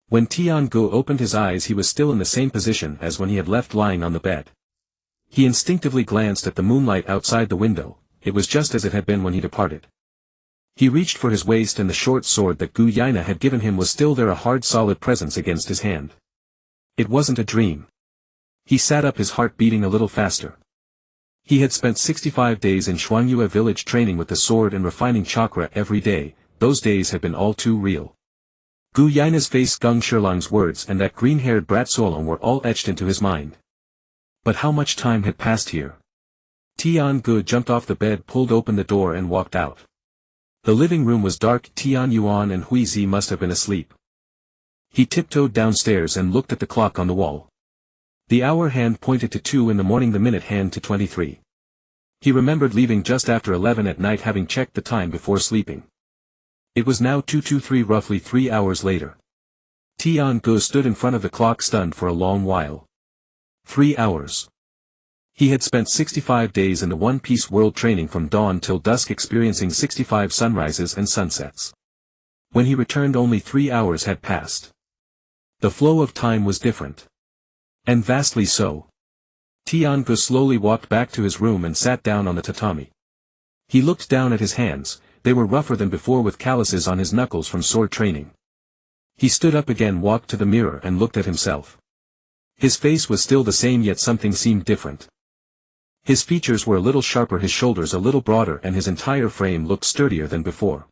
When Tian-gu opened his eyes, he was still in the same position as when he had left, lying on the bed. He instinctively glanced at the moonlight outside the window. It was just as it had been when he departed. He reached for his waist, and the short sword that Gu Yaina had given him was still there, a hard solid presence against his hand. It wasn't a dream. He sat up, his heart beating a little faster. He had spent 65 days in Shuangyue village training with the sword and refining chakra every day. Those days had been all too real. Gu Yaina's face, Gung Shilang's words, and that green-haired brat Solong were all etched into his mind. But how much time had passed here? Tian-gu jumped off the bed, pulled open the door and walked out. The living room was dark. Tian Yuan and Hui Zi must have been asleep. He tiptoed downstairs and looked at the clock on the wall. The hour hand pointed to 2 in the morning, the minute hand to 23. He remembered leaving just after 11 at night, having checked the time before sleeping. It was now 2:23, roughly 3 hours later. Tian-gu stood in front of the clock, stunned for a long while. 3 hours. He had spent 65 days in the One Piece world, training from dawn till dusk, experiencing 65 sunrises and sunsets. When he returned, only 3 hours had passed. The flow of time was different. And vastly so. Tian-gu slowly walked back to his room and sat down on the tatami. He looked down at his hands. They were rougher than before, with calluses on his knuckles from sword training. He stood up again, walked to the mirror and looked at himself. His face was still the same, yet something seemed different. His features were a little sharper, his shoulders a little broader, and his entire frame looked sturdier than before.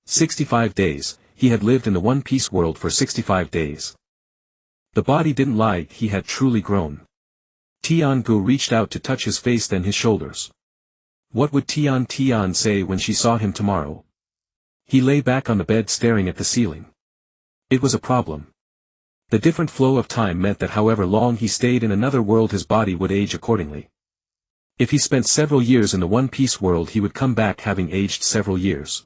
65 days, he had lived in the One Piece world for 65 days. The body didn't lie, he had truly grown. Tian-gu reached out to touch his face, then his shoulders. What would Tian say when she saw him tomorrow? He lay back on the bed, staring at the ceiling. It was a problem. The different flow of time meant that however long he stayed in another world, his body would age accordingly. If he spent several years in the One Piece world, he would come back having aged several years.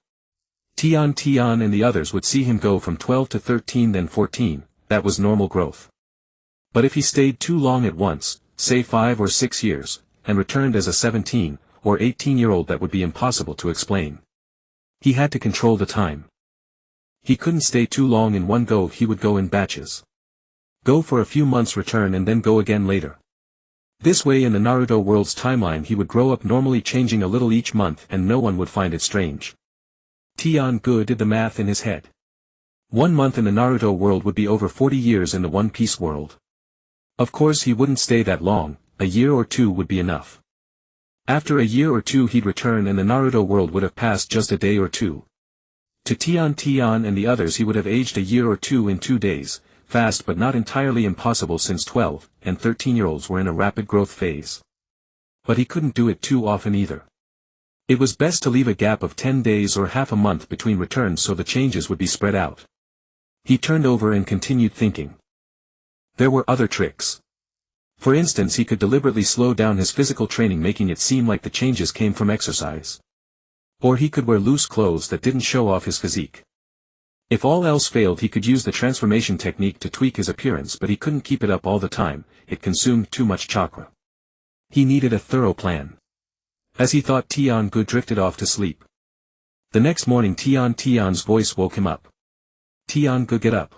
Tian and the others would see him go from 12 to 13, then 14, that was normal growth. But if he stayed too long at once, say 5 or 6 years, and returned as a 17 or 18-year-old, that would be impossible to explain. He had to control the time. He couldn't stay too long in one go, he would go in batches. Go for a few months, return, and then go again later. This way, in the Naruto world's timeline, he would grow up normally, changing a little each month, and no one would find it strange. Tian-gu did the math in his head. 1 month in the Naruto world would be over 40 years in the One Piece world. Of course he wouldn't stay that long, a year or 2 would be enough. After a year or 2 he'd return, and the Naruto world would have passed just a day or 2. To Tian and the others he would have aged a year or 2 in 2 days, fast but not entirely impossible, since 12 and 13-year-olds were in a rapid growth phase. But he couldn't do it too often either. It was best to leave a gap of 10 days or half a month between returns, so the changes would be spread out. He turned over and continued thinking. There were other tricks. For instance, he could deliberately slow down his physical training, making it seem like the changes came from exercise. Or he could wear loose clothes that didn't show off his physique. If all else failed, he could use the transformation technique to tweak his appearance, but he couldn't keep it up all the time, it consumed too much chakra. He needed a thorough plan. As he thought, Tian-gu drifted off to sleep. The next morning Tian's voice woke him up. Tian-gu, get up.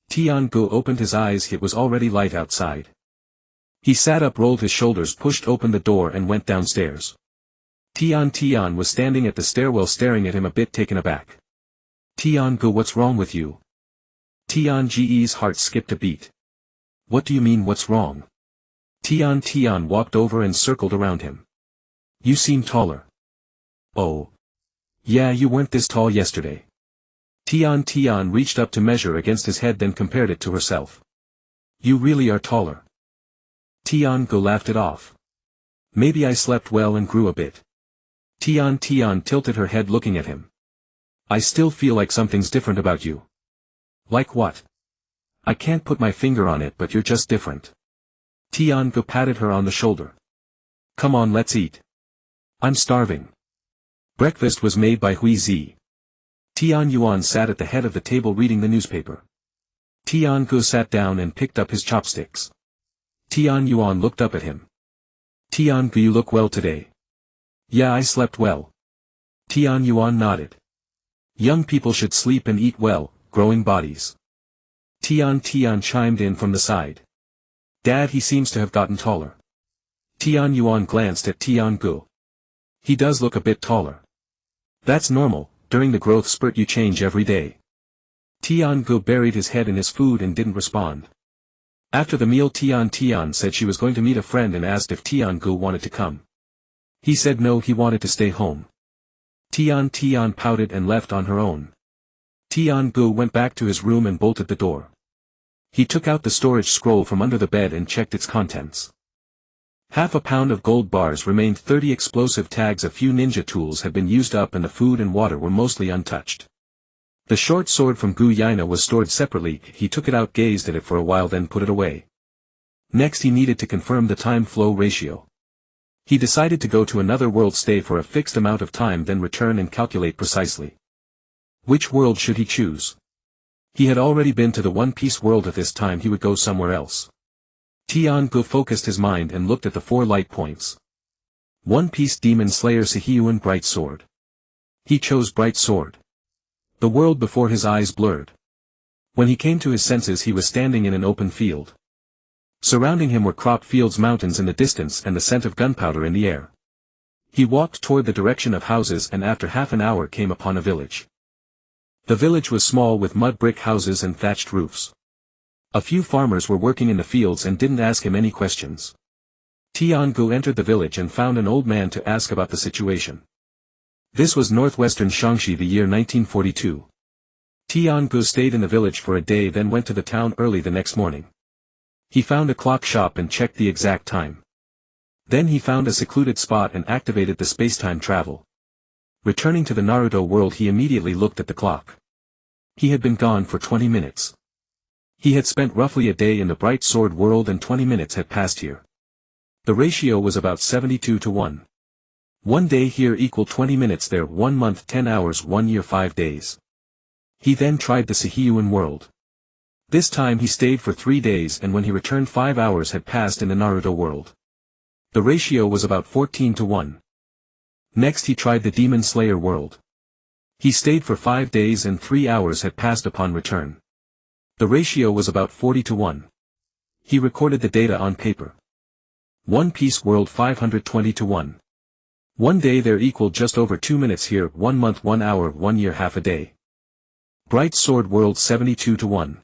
Tian-gu opened his eyes, it was already light outside. He sat up, rolled his shoulders, pushed open the door and went downstairs. Tian was standing at the stairwell staring at him, a bit taken aback. Tian-gu, what's wrong with you? Tian's heart skipped a beat. What do you mean, what's wrong? Tian walked over and circled around him. You seem taller. Oh. Yeah, you weren't this tall yesterday. Tian reached up to measure against his head, then compared it to herself. You really are taller. Tian-gu laughed it off. Maybe I slept well and grew a bit. Tian tilted her head, looking at him. I still feel like something's different about you. Like what? I can't put my finger on it, but you're just different. Tian-gu patted her on the shoulder. Come on, let's eat. I'm starving. Breakfast was made by Hui Zi. Tian Yuan sat at the head of the table reading the newspaper. Tian Ge sat down and picked up his chopsticks. Tian Yuan looked up at him. Tian Ge, you look well today. Yeah, I slept well. Tian Yuan nodded. Young people should sleep and eat well, growing bodies. Tian chimed in from the side. Dad, he seems to have gotten taller. Tian Yuan glanced at Tian Ge. He does look a bit taller. That's normal, during the growth spurt you change every day. Tian Ge buried his head in his food and didn't respond. After the meal Tian said she was going to meet a friend and asked if Tian Ge wanted to come. He said no, he wanted to stay home. Tian pouted and left on her own. Tian Ge went back to his room and bolted the door. He took out the storage scroll from under the bed and checked its contents. Half a pound of gold bars remained, 30 explosive tags, a few ninja tools had been used up, and the food and water were mostly untouched. The short sword from Gu Yaina was stored separately. He took it out, gazed at it for a while, then put it away. Next he needed to confirm the time-flow ratio. He decided to go to another world, stay for a fixed amount of time, then return and calculate precisely. Which world should he choose? He had already been to the One Piece world, at this time he would go somewhere else. Tian Ge focused his mind and looked at the 4 light points. One Piece Demon Slayer Superhuman Bright Sword. He chose Bright Sword. The world before his eyes blurred. When he came to his senses, he was standing in an open field. Surrounding him were cropped fields, mountains in the distance, and the scent of gunpowder in the air. He walked toward the direction of houses and after half an hour came upon a village. The village was small, with mud brick houses and thatched roofs. A few farmers were working in the fields and didn't ask him any questions. Tian Ge entered the village and found an old man to ask about the situation. This was northwestern Shaanxi, the year 1942. Tian Ge stayed in the village for a day, then went to the town early the next morning. He found a clock shop and checked the exact time. Then he found a secluded spot and activated the space-time travel. Returning to the Naruto world, he immediately looked at the clock. He had been gone for 20 minutes. He had spent roughly a day in the Bright Sword world and 20 minutes had passed here. The ratio was about 72 to 1. 1 day here equaled 20 minutes there, 1 month 10 hours, 1 year 5 days. He then tried the Superhuman world. This time he stayed for 3 days, and when he returned 5 hours had passed in the Naruto world. The ratio was about 14 to 1. Next he tried the Demon Slayer world. He stayed for 5 days and 3 hours had passed upon return. The ratio was about 40 to 1. He recorded the data on paper. One Piece world 520 to 1. 1 day there equaled just over 2 minutes here, 1 month 1 hour, 1 year half a day. Bright Sword world 72 to 1.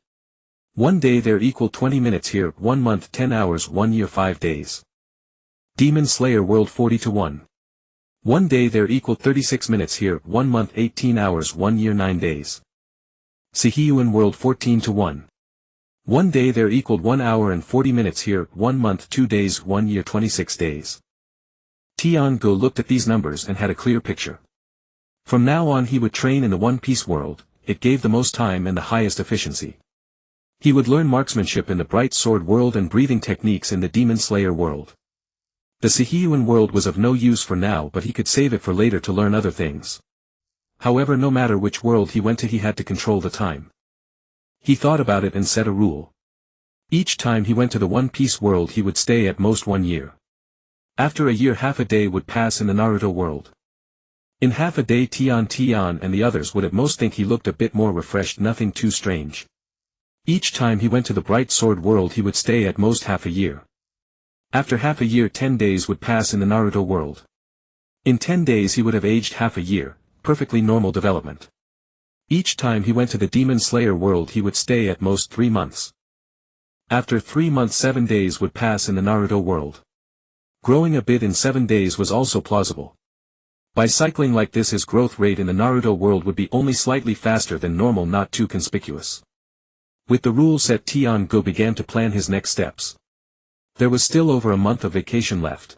1 day there equaled 20 minutes here, 1 month 10 hours, 1 year 5 days. Demon Slayer world 40 to 1. 1 day there equaled 36 minutes here, 1 month 18 hours, 1 year 9 days. Superhuman world 14 to 1. 1 day there equaled 1 hour and 40 minutes here, 1 month 2 days, 1 year 26 days. Tian Ge looked at these numbers and had a clear picture. From now on he would train in the One Piece world. It gave the most time and the highest efficiency. He would learn marksmanship in the Bright Sword world and breathing techniques in the Demon Slayer world. The Superhuman world was of no use for now, but he could save it for later to learn other things. However, no matter which world he went to, he had to control the time. He thought about it and set a rule. Each time he went to the One Piece world he would stay at most 1 year. After a year, half a day would pass in the Naruto world. In half a day Tian and the others would at most think he looked a bit more refreshed, nothing too strange. Each time he went to the Bright Sword world he would stay at most half a year. After half a year 10 days would pass in the Naruto world. In 10 days he would have aged half a year, perfectly normal development. Each time he went to the Demon Slayer world he would stay at most 3 months. After 3 months 7 days would pass in the Naruto world. Growing a bit in 7 days was also plausible. By cycling like this his growth rate in the Naruto world would be only slightly faster than normal, not too conspicuous. With the rule set, Tian Ge began to plan his next steps. There was still over a month of vacation left.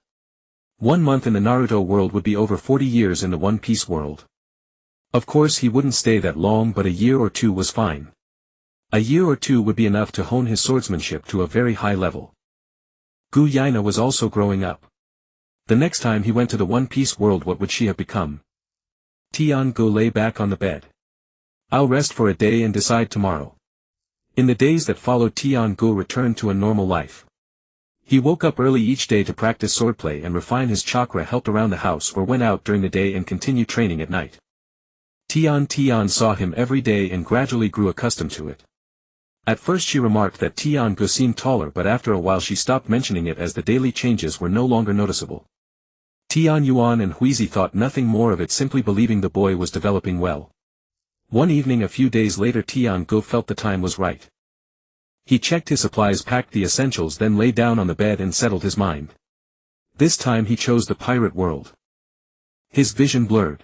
1 month in the Naruto world would be over 40 years in the One Piece world. Of course he wouldn't stay that long, but a year or 2 was fine. A year or 2 would be enough to hone his swordsmanship to a very high level. Gu Yaina was also growing up. The next time he went to the One Piece world, what would she have become? Tian-gu lay back on the bed. I'll rest for a day and decide tomorrow. In the days that followed, Tian-gu returned to a normal life. He woke up early each day to practice swordplay and refine his chakra, helped around the house or went out during the day and continued training at night. Tian saw him every day and gradually grew accustomed to it. At first she remarked that Tian-gu seemed taller, but after a while she stopped mentioning it as the daily changes were no longer noticeable. Tian Yuan and Huizi thought nothing more of it, simply believing the boy was developing well. One evening a few days later, Tian-gu felt the time was right. He checked his supplies, packed the essentials, then lay down on the bed and settled his mind. This time he chose the pirate world. His vision blurred.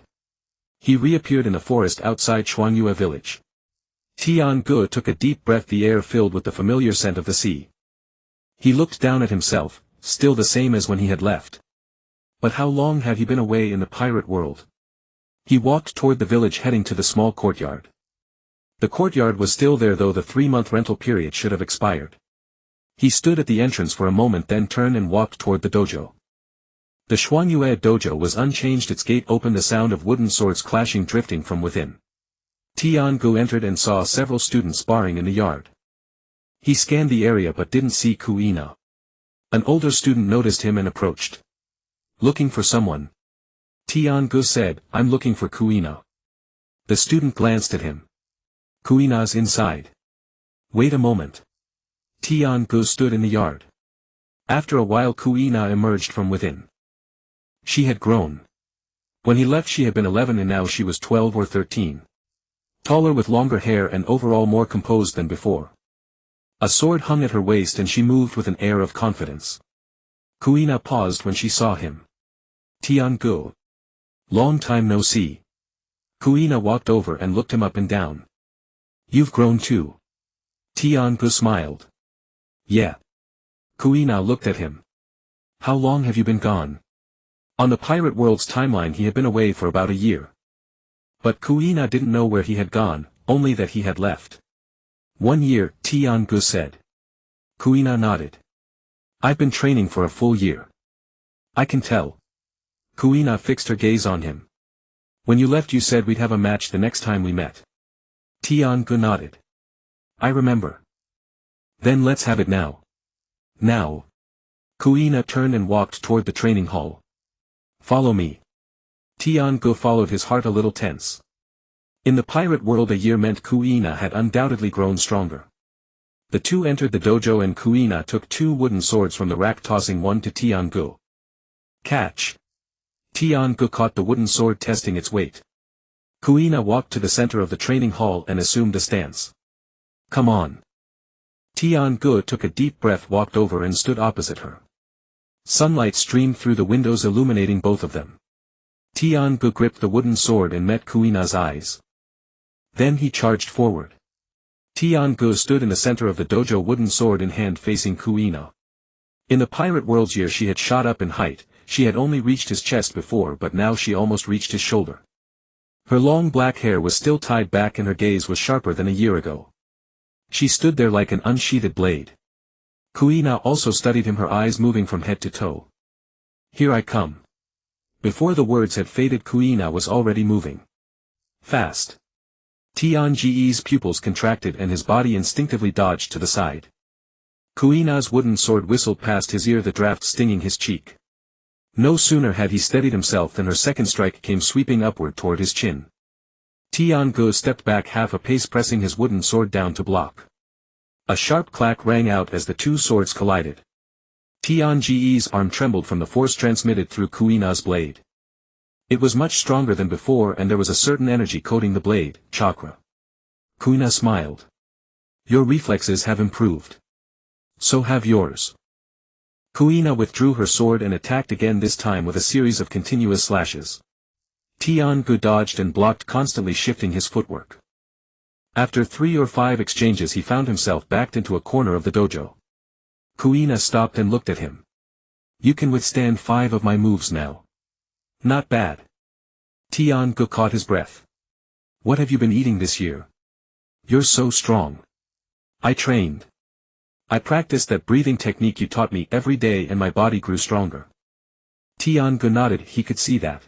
He reappeared in the forest outside Shuangyue village. Tian-gu took a deep breath, the air filled with the familiar scent of the sea. He looked down at himself, still the same as when he had left. But how long had he been away in the pirate world? He walked toward the village, heading to the small courtyard. The courtyard was still there, though the 3-month rental period should have expired. He stood at the entrance for a moment, then turned and walked toward the dojo. The Shuangyue dojo was unchanged, its gate open, the sound of wooden swords clashing drifting from within. Tian-gu entered and saw several students sparring in the yard. He scanned the area but didn't see Kuina. An older student noticed him and approached. Looking for someone? Tian-gu said, I'm looking for Kuina. The student glanced at him. Kuina's inside. Wait a moment. Tian-gu stood in the yard. After a while Kuina emerged from within. She had grown. When he left she had been 11 and now she was 12 or 13. Taller, with longer hair and overall more composed than before. A sword hung at her waist and she moved with an air of confidence. Kuina paused when she saw him. Tian-gu. Long time no see. Kuina walked over and looked him up and down. You've grown too. Tian-gu smiled. Yeah. Kuina looked at him. How long have you been gone? On the pirate world's timeline he had been away for about a year. But Kuina didn't know where he had gone, only that he had left. 1 year, Tian-gu said. Kuina nodded. I've been training for a full year. I can tell. Kuina fixed her gaze on him. When you left you said we'd have a match the next time we met. Tian-gu nodded. I remember. Then let's have it now. Now. Kuina turned and walked toward the training hall. Follow me. Tian-gu followed, his heart a little tense. In the pirate world a year meant Kuina had undoubtedly grown stronger. The two entered the dojo and Kuina took 2 wooden swords from the rack, tossing one to Tian-gu. Catch. Tian-gu caught the wooden sword, testing its weight. Kuina walked to the center of the training hall and assumed a stance. Come on. Tian-gu took a deep breath, walked over and stood opposite her. Sunlight streamed through the windows, illuminating both of them. Tian-gu gripped the wooden sword and met Kuina's eyes. Then he charged forward. Tian-gu stood in the center of the dojo, wooden sword in hand, facing Kuina. In the pirate world's year she had shot up in height. She had only reached his chest before, but now she almost reached his shoulder. Her long black hair was still tied back and her gaze was sharper than a year ago. She stood there like an unsheathed blade. Kuina also studied him, her eyes moving from head to toe. Here I come. Before the words had faded, Kuina was already moving. Fast. Tian's pupils contracted and his body instinctively dodged to the side. Kuina's wooden sword whistled past his ear, the draft stinging his cheek. No sooner had he steadied himself than her second strike came sweeping upward toward his chin. Tian-gu stepped back half a pace, pressing his wooden sword down to block. A sharp clack rang out as the 2 swords collided. Tian's arm trembled from the force transmitted through Kuina's blade. It was much stronger than before and there was a certain energy coating the blade, chakra. Kuina smiled. Your reflexes have improved. So have yours. Kuina withdrew her sword and attacked again, this time with a series of continuous slashes. Tian-gu dodged and blocked, constantly shifting his footwork. After 3 or 5 exchanges he found himself backed into a corner of the dojo. Kuina stopped and looked at him. You can withstand 5 of my moves now. Not bad. Tian-gu caught his breath. What have you been eating this year? You're so strong. I trained. I practiced that breathing technique you taught me every day and my body grew stronger. Tian-gu nodded, he could see that.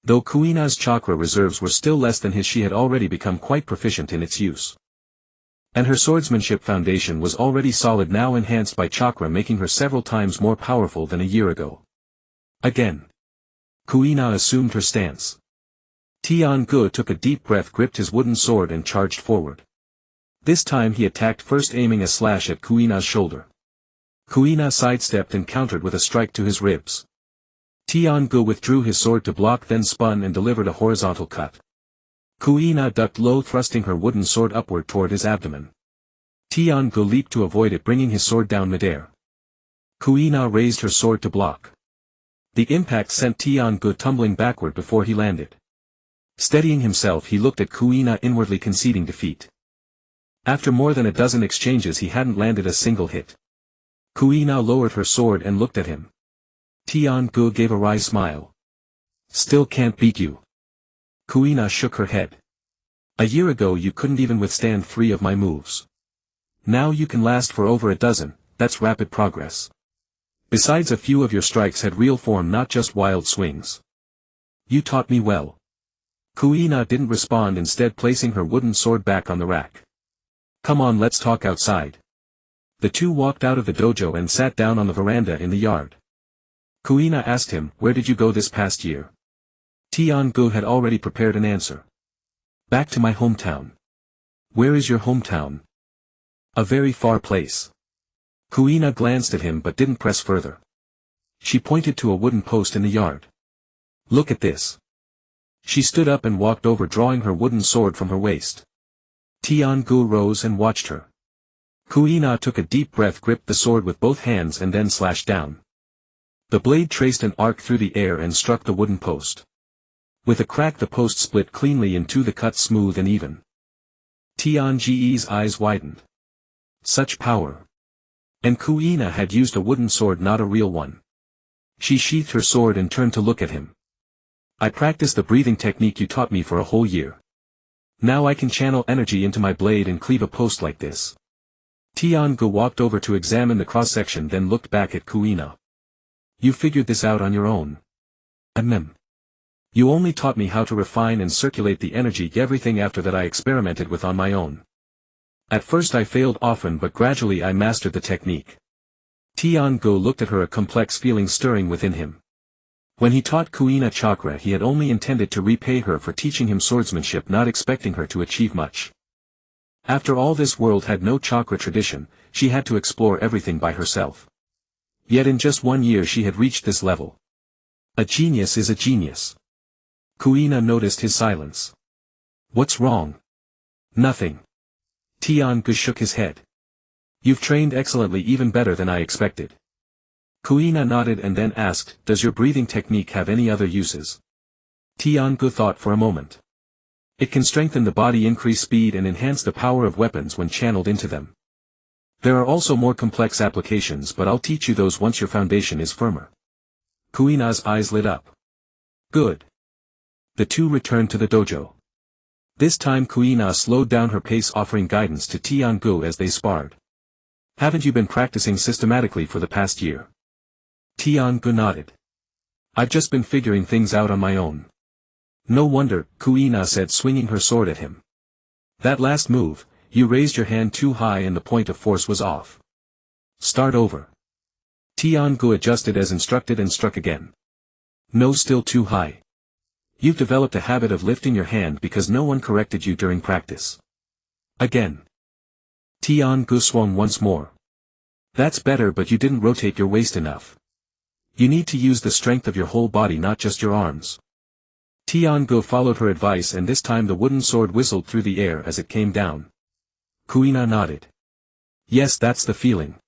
Though Kuina's chakra reserves were still less than his, she had already become quite proficient in its use. And her swordsmanship foundation was already solid, now enhanced by chakra, making her several times more powerful than a year ago. Again. Kuina assumed her stance. Tian-gu took a deep breath, gripped his wooden sword and charged forward. This time he attacked, first aiming a slash at Kuina's shoulder. Kuina sidestepped and countered with a strike to his ribs. Tian-gu withdrew his sword to block, then spun and delivered a horizontal cut. Kuina ducked low, thrusting her wooden sword upward toward his abdomen. Tian-gu leaped to avoid it, bringing his sword down midair. Kuina raised her sword to block. The impact sent Tian-gu tumbling backward before he landed. Steadying himself, he looked at Kuina, inwardly conceding defeat. After more than a dozen exchanges, he hadn't landed a single hit. Kuina lowered her sword and looked at him. Tian-gu gave a wry smile. Still can't beat you. Kuina shook her head. A year ago you couldn't even withstand 3 of my moves. Now you can last for over a dozen, that's rapid progress. Besides, a few of your strikes had real form, not just wild swings. You taught me well. Kuina didn't respond, instead placing her wooden sword back on the rack. Come on, let's talk outside. The two walked out of the dojo and sat down on the veranda in the yard. Kuina asked him, "Where did you go this past year?" Tian-gu had already prepared an answer. "Back to my hometown." "Where is your hometown?" "A very far place." Kuina glanced at him but didn't press further. She pointed to a wooden post in the yard. "Look at this." She stood up and walked over, drawing her wooden sword from her waist. Tian-gu rose and watched her. Kuina took a deep breath, gripped the sword with both hands and then slashed down. The blade traced an arc through the air and struck the wooden post. With a crack, the post split cleanly in two, the cut smooth and even. Tian-gu's eyes widened. Such power. And Kuina had used a wooden sword, not a real one. She sheathed her sword and turned to look at him. "I practiced the breathing technique you taught me for a whole year. Now I can channel energy into my blade and cleave a post like this." Tian-gu walked over to examine the cross-section, then looked back at Kuina. "You figured this out on your own?" "You only taught me how to refine and circulate the energy. Everything after that I experimented with on my own. At first I failed often, but gradually I mastered the technique." Tian-gu looked at her, a complex feeling stirring within him. When he taught Kuina chakra, he had only intended to repay her for teaching him swordsmanship, not expecting her to achieve much. After all, this world had no chakra tradition, she had to explore everything by herself. Yet in just 1 year she had reached this level. A genius is a genius. Kuina noticed his silence. "What's wrong?" "Nothing." Tian-gu shook his head. "You've trained excellently, even better than I expected." Kuina nodded and then asked, "Does your breathing technique have any other uses?" Tian-gu thought for a moment. "It can strengthen the body, increase speed and enhance the power of weapons when channeled into them. There are also more complex applications, but I'll teach you those once your foundation is firmer." Kuina's eyes lit up. "Good." The two returned to the dojo. This time Kuina slowed down her pace, offering guidance to Tian-gu as they sparred. "Haven't you been practicing systematically for the past year?" Tian-gu nodded. "I've just been figuring things out on my own." "No wonder," Kuina said, swinging her sword at him. "That last move, you raised your hand too high and the point of force was off. Start over." Tian-gu adjusted as instructed and struck again. "No, still too high. You've developed a habit of lifting your hand because no one corrected you during practice." Again. Tian-gu swung once more. "That's better, but you didn't rotate your waist enough. You need to use the strength of your whole body, not just your arms." Tian-gu followed her advice, and this time the wooden sword whistled through the air as it came down. Kuina nodded. "Yes, that's the feeling.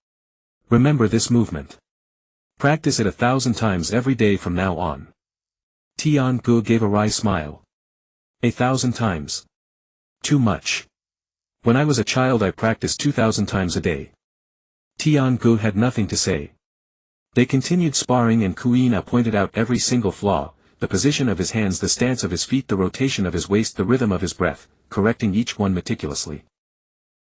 Remember this movement. Practice it 1,000 times every day from now on." Tian-gu gave a wry smile. 1,000 times. Too much. When I was a child I practiced 2,000 times a day. Tian-gu had nothing to say. They continued sparring and Kuina pointed out every single flaw, the position of his hands, the stance of his feet, the rotation of his waist, the rhythm of his breath, correcting each one meticulously.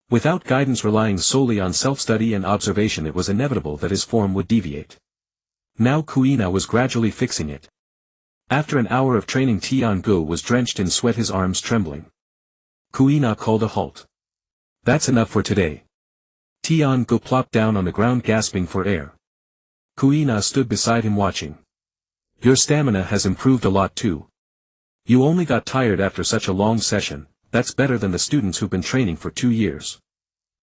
Without guidance, relying solely on self-study and observation, it was inevitable that his form would deviate. Now Kuina was gradually fixing it. After an hour of training, Tian-gu was drenched in sweat, his arms trembling. Kuina called a halt. "That's enough for today." Tian-gu plopped down on the ground gasping for air. Kuina stood beside him watching. "Your stamina has improved a lot too. You only got tired after such a long session. That's better than the students who've been training for 2 years.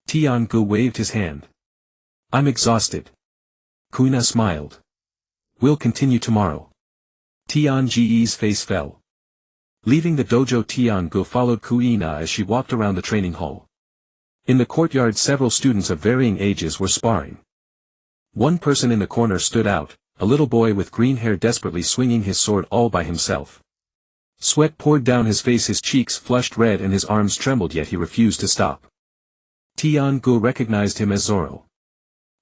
Tian-gu waved his hand. "I'm exhausted." Kuina smiled. "We'll continue tomorrow." Tian-gu's face fell. Leaving the dojo, Tian-gu followed Kuina as she walked around the training hall. In the courtyard, several students of varying ages were sparring. One person in the corner stood out, a little boy with green hair desperately swinging his sword all by himself. Sweat poured down his face, his cheeks flushed red and his arms trembled, yet he refused to stop. Tian-gu recognized him as Zoro.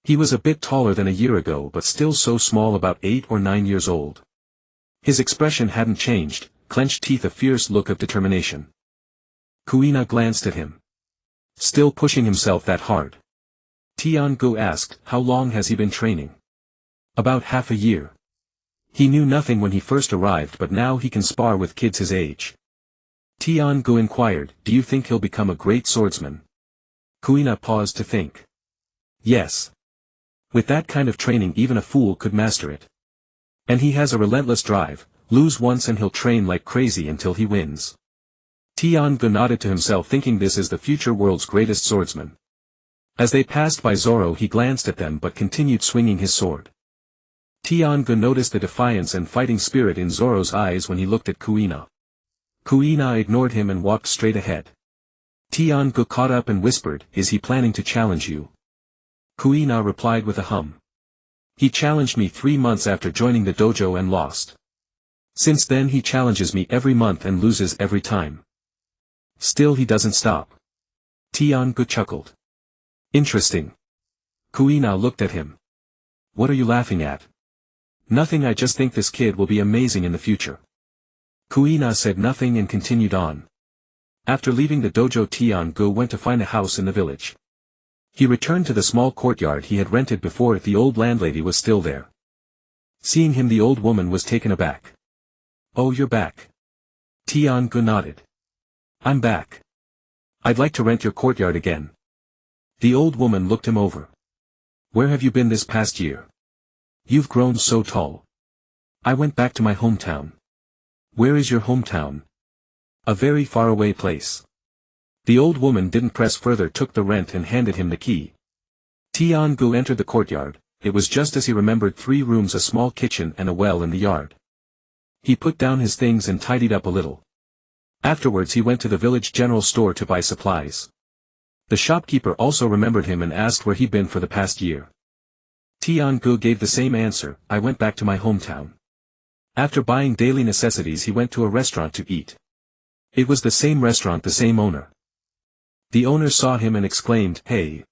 He was a bit taller than a year ago but still so small, about 8 or 9 years old. His expression hadn't changed, clenched teeth, a fierce look of determination. Kuina glanced at him. "Still pushing himself that hard?" Tian-gu asked. "How long has he been training?" "About half a year. He knew nothing when he first arrived, but now he can spar with kids his age." Tian-gu inquired, "Do you think he'll become a great swordsman?" Kuina paused to think. "Yes. With that kind of training even a fool could master it. And he has a relentless drive, lose once and he'll train like crazy until he wins." Tian-gu nodded to himself, thinking this is the future world's greatest swordsman. As they passed by Zoro, he glanced at them but continued swinging his sword. Tian-gu noticed the defiance and fighting spirit in Zoro's eyes when he looked at Kuina. Kuina ignored him and walked straight ahead. Tian-gu caught up and whispered, "Is he planning to challenge you?" Kuina replied with a hum. "He challenged me 3 months after joining the dojo and lost. Since then he challenges me every month and loses every time. Still he doesn't stop." Tian-gu chuckled. "Interesting." Kuina looked at him. "What are you laughing at?" "Nothing, I just think this kid will be amazing in the future." Kuina said nothing and continued on. After leaving the dojo, Tian-gu went to find a house in the village. He returned to the small courtyard he had rented before. The old landlady was still there. Seeing him, the old woman was taken aback. "Oh, you're back." Tian-gu nodded. "I'm back. I'd like to rent your courtyard again." The old woman looked him over. "Where have you been this past year? You've grown so tall." "I went back to my hometown." "Where is your hometown?" "A very faraway place." The old woman didn't press further, took the rent and handed him the key. Tian-gu entered the courtyard. It was just as he remembered: 3 rooms, a small kitchen and a well in the yard. He put down his things and tidied up a little. Afterwards he went to the village general store to buy supplies. The shopkeeper also remembered him and asked where he'd been for the past year. Tian-gu gave the same answer: "I went back to my hometown." After buying daily necessities, he went to a restaurant to eat. It was the same restaurant, the same owner. The owner saw him and exclaimed, "Hey!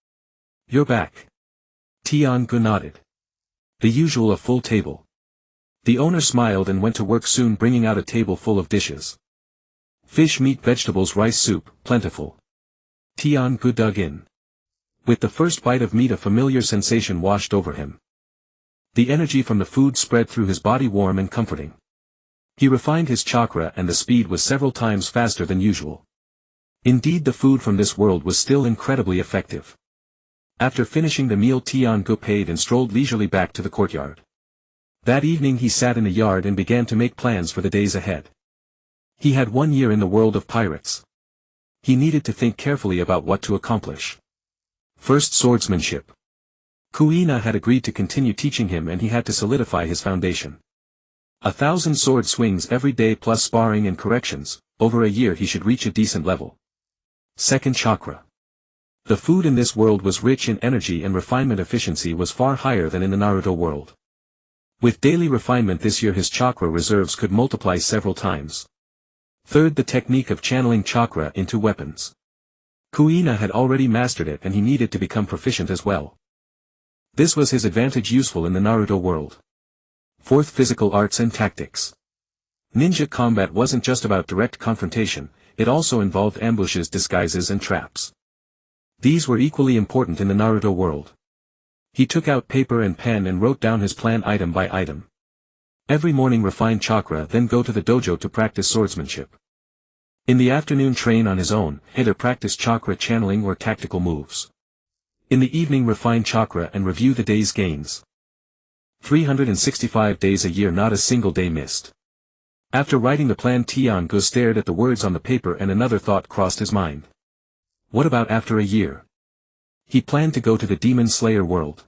You're back." Tian-gu nodded. "The usual, a full table." The owner smiled and went to work soon, bringing out a table full of dishes. Fish, meat, vegetables, rice, soup, plentiful. Tian-gu dug in. With the first bite of meat, a familiar sensation washed over him. The energy from the food spread through his body, warm and comforting. He refined his chakra and the speed was several times faster than usual. Indeed, the food from this world was still incredibly effective. After finishing the meal, Tian-gu paid and strolled leisurely back to the courtyard. That evening he sat in the yard and began to make plans for the days ahead. He had 1 year in the world of pirates. He needed to think carefully about what to accomplish. First, swordsmanship. Kuina had agreed to continue teaching him and he had to solidify his foundation. 1,000 sword swings every day plus sparring and corrections. Over a year he should reach a decent level. Second, chakra. The food in this world was rich in energy and refinement efficiency was far higher than in the Naruto world. With daily refinement this year his chakra reserves could multiply several times. Third, the technique of channeling chakra into weapons. Kuina had already mastered it and he needed to become proficient as well. This was his advantage, useful in the Naruto world. Fourth, physical arts and tactics. Ninja combat wasn't just about direct confrontation, it also involved ambushes, disguises and traps. These were equally important in the Naruto world. He took out paper and pen and wrote down his plan item by item. Every morning refine chakra, then go to the dojo to practice swordsmanship. In the afternoon train on his own, either practice chakra channeling or tactical moves. In the evening refine chakra and review the day's gains. 365 days a year, not a single day missed. After writing the plan, Tian-gu stared at the words on the paper and another thought crossed his mind. What about after a year? He planned to go to the demon slayer world.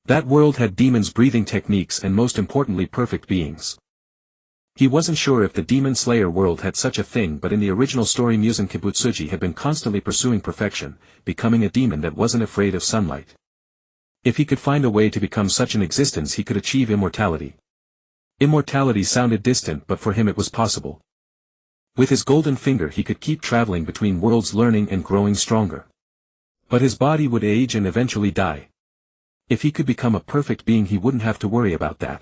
That world had demons' breathing techniques and most importantly perfect beings. He wasn't sure if the demon slayer world had such a thing, but in the original story Muzan Kibutsuji had been constantly pursuing perfection, becoming a demon that wasn't afraid of sunlight. If he could find a way to become such an existence, he could achieve immortality. Immortality sounded distant, but for him it was possible. With his golden finger he could keep traveling between worlds, learning and growing stronger. But his body would age and eventually die. If he could become a perfect being, he wouldn't have to worry about that.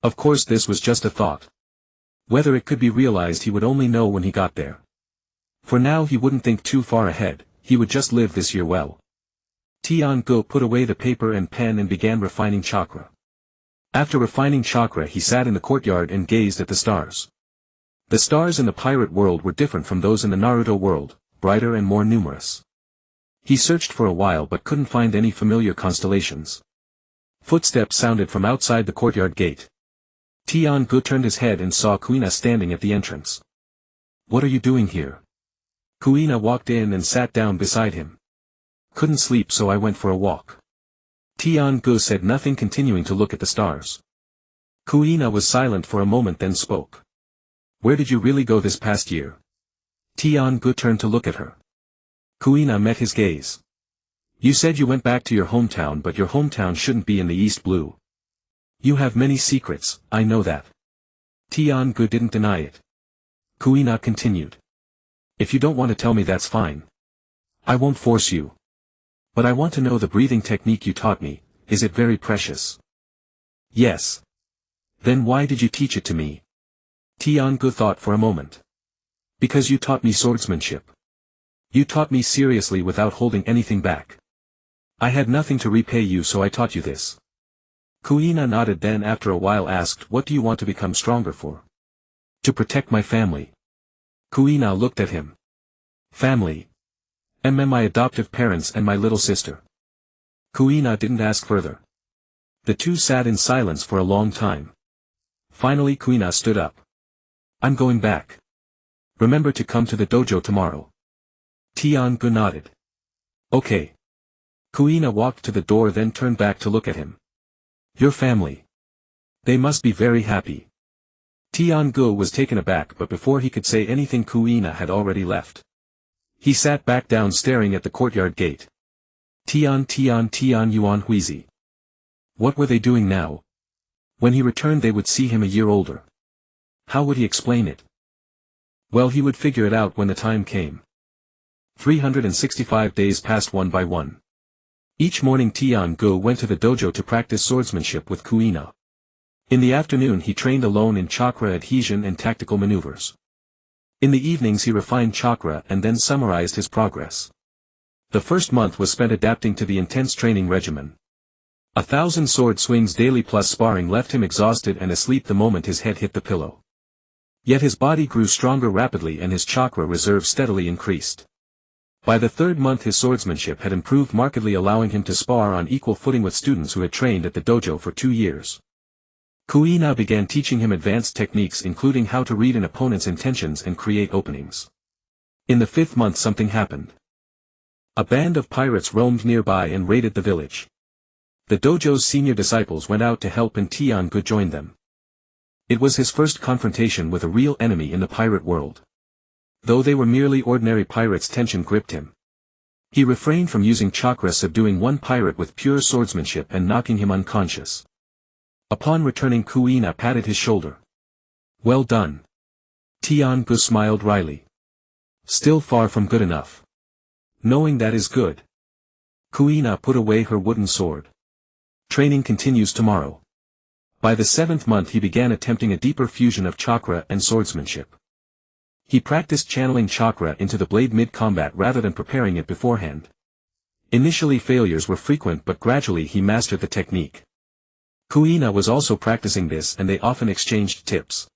Of course, this was just a thought. Whether it could be realized he would only know when he got there. For now he wouldn't think too far ahead, he would just live this year well. Tian-gu put away the paper and pen and began refining chakra. After refining chakra, he sat in the courtyard and gazed at the stars. The stars in the pirate world were different from those in the Naruto world, brighter and more numerous. He searched for a while but couldn't find any familiar constellations. Footsteps sounded from outside the courtyard gate. Tian-gu turned his head and saw Kuina standing at the entrance. "What are you doing here?" Kuina walked in and sat down beside him. "Couldn't sleep, so I went for a walk." Tian-gu said nothing, continuing to look at the stars. Kuina was silent for a moment, then spoke. "Where did you really go this past year?" Tian-gu turned to look at her. Kuina met his gaze. "You said you went back to your hometown, but your hometown shouldn't be in the East Blue. You have many secrets, I know that." Tian-gu didn't deny it. Kuina continued. "If you don't want to tell me, that's fine. I won't force you. But I want to know the breathing technique you taught me. Is it very precious?" "Yes." "Then why did you teach it to me?" Tian-gu thought for a moment. "Because you taught me swordsmanship. You taught me seriously without holding anything back. I had nothing to repay you, so I taught you this." Kuina nodded, then after a while asked, "What do you want to become stronger for?" "To protect my family." Kuina looked at him. "Family? My adoptive parents and my little sister." Kuina didn't ask further. The two sat in silence for a long time. Finally Kuina stood up. "I'm going back. Remember to come to the dojo tomorrow." Tian-gu nodded. "Okay." Kuina walked to the door, then turned back to look at him. "Your family. They must be very happy." Tian-gu was taken aback, but before he could say anything Kuina had already left. He sat back down staring at the courtyard gate. Tian Yuan Huizi. What were they doing now? When he returned they would see him a year older. How would he explain it? Well, he would figure it out when the time came. 365 days passed one by one. Each morning Tian-gu went to the dojo to practice swordsmanship with Kuina. In the afternoon he trained alone in chakra adhesion and tactical maneuvers. In the evenings he refined chakra and then summarized his progress. The first month was spent adapting to the intense training regimen. 1,000 sword swings daily plus sparring left him exhausted and asleep the moment his head hit the pillow. Yet his body grew stronger rapidly and his chakra reserve steadily increased. By the third month his swordsmanship had improved markedly, allowing him to spar on equal footing with students who had trained at the dojo for 2 years. Kuina began teaching him advanced techniques, including how to read an opponent's intentions and create openings. In the 5th month something happened. A band of pirates roamed nearby and raided the village. The dojo's senior disciples went out to help and Tian-gu joined them. It was his first confrontation with a real enemy in the pirate world. Though they were merely ordinary pirates, tension gripped him. He refrained from using chakra, subduing one pirate with pure swordsmanship and knocking him unconscious. Upon returning Kuina patted his shoulder. "Well done." Tian-gu smiled wryly. "Still far from good enough." "Knowing that is good." Kuina put away her wooden sword. "Training continues tomorrow." By the 7th month he began attempting a deeper fusion of chakra and swordsmanship. He practiced channeling chakra into the blade mid-combat rather than preparing it beforehand. Initially failures were frequent, but gradually he mastered the technique. Kuina was also practicing this and they often exchanged tips.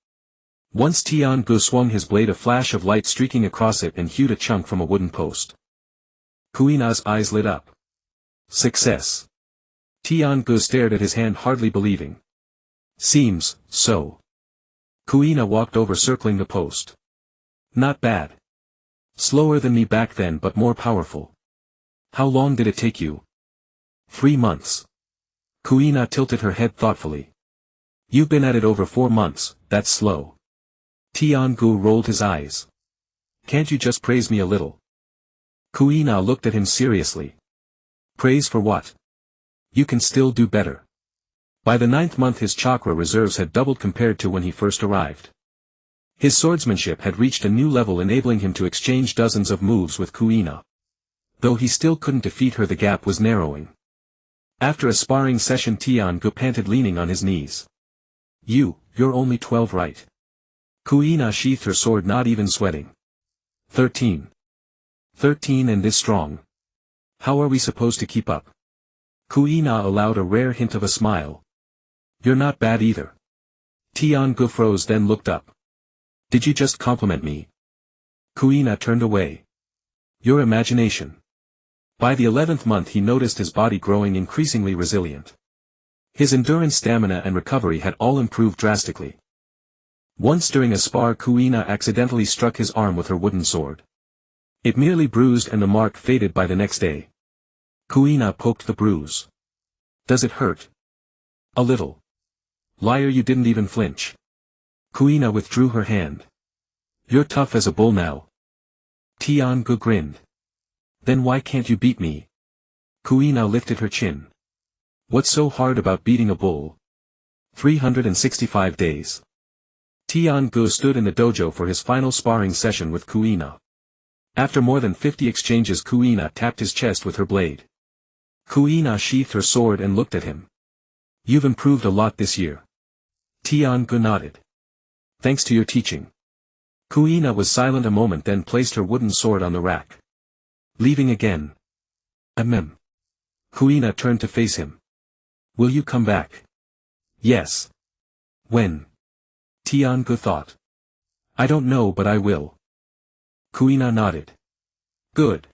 Once Tian-gu swung his blade, a flash of light streaking across it and hewed a chunk from a wooden post. Kuina's eyes lit up. Success. Tian-gu stared at his hand, hardly believing. Seems so. Kuina walked over, circling the post. Not bad. Slower than me back then but more powerful. How long did it take you? 3 months. Kuina tilted her head thoughtfully. You've been at it over 4 months, that's slow. Tian-gu rolled his eyes. Can't you just praise me a little? Kuina looked at him seriously. Praise for what? You can still do better. By the 9th month his chakra reserves had doubled compared to when he first arrived. His swordsmanship had reached a new level, enabling him to exchange dozens of moves with Kuina. Though he still couldn't defeat her, the gap was narrowing. After a sparring session, Tian-gu panted, leaning on his knees. You're only 12, right? Kuina sheathed her sword, not even sweating. 13. 13 and this strong. How are we supposed to keep up? Kuina allowed a rare hint of a smile. You're not bad either. Tian-gu froze, then looked up. Did you just compliment me? Kuina turned away. Your imagination. By the 11th month he noticed his body growing increasingly resilient. His endurance, stamina and recovery had all improved drastically. Once during a spar, Kuina accidentally struck his arm with her wooden sword. It merely bruised and the mark faded by the next day. Kuina poked the bruise. Does it hurt? A little. Liar, you didn't even flinch. Kuina withdrew her hand. You're tough as a bull now. Tian-gu grinned. Then why can't you beat me? Kuina lifted her chin. What's so hard about beating a bull? 365 days. Tian-gu stood in the dojo for his final sparring session with Kuina. After more than 50 exchanges, Kuina tapped his chest with her blade. Kuina sheathed her sword and looked at him. You've improved a lot this year. Tian-gu nodded. Thanks to your teaching. Kuina was silent a moment, then placed her wooden sword on the rack. Leaving again? Ahem. Kuina turned to face him. Will you come back? Yes. When? Tian-gu thought. I don't know, but I will. Kuina nodded. Good.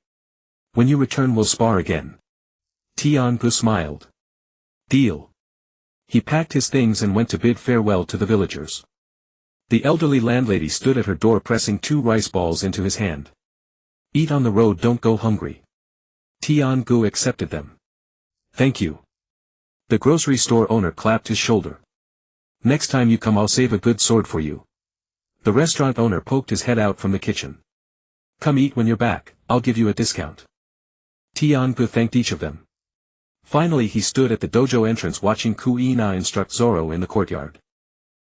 When you return we'll spar again. Tian-gu smiled. Deal. He packed his things and went to bid farewell to the villagers. The elderly landlady stood at her door, pressing 2 rice balls into his hand. Eat on the road, don't go hungry. Tian-gu accepted them. Thank you. The grocery store owner clapped his shoulder. Next time you come I'll save a good sword for you. The restaurant owner poked his head out from the kitchen. Come eat when you're back, I'll give you a discount. Tian-gu thanked each of them. Finally he stood at the dojo entrance watching Kuina instruct Zoro in the courtyard.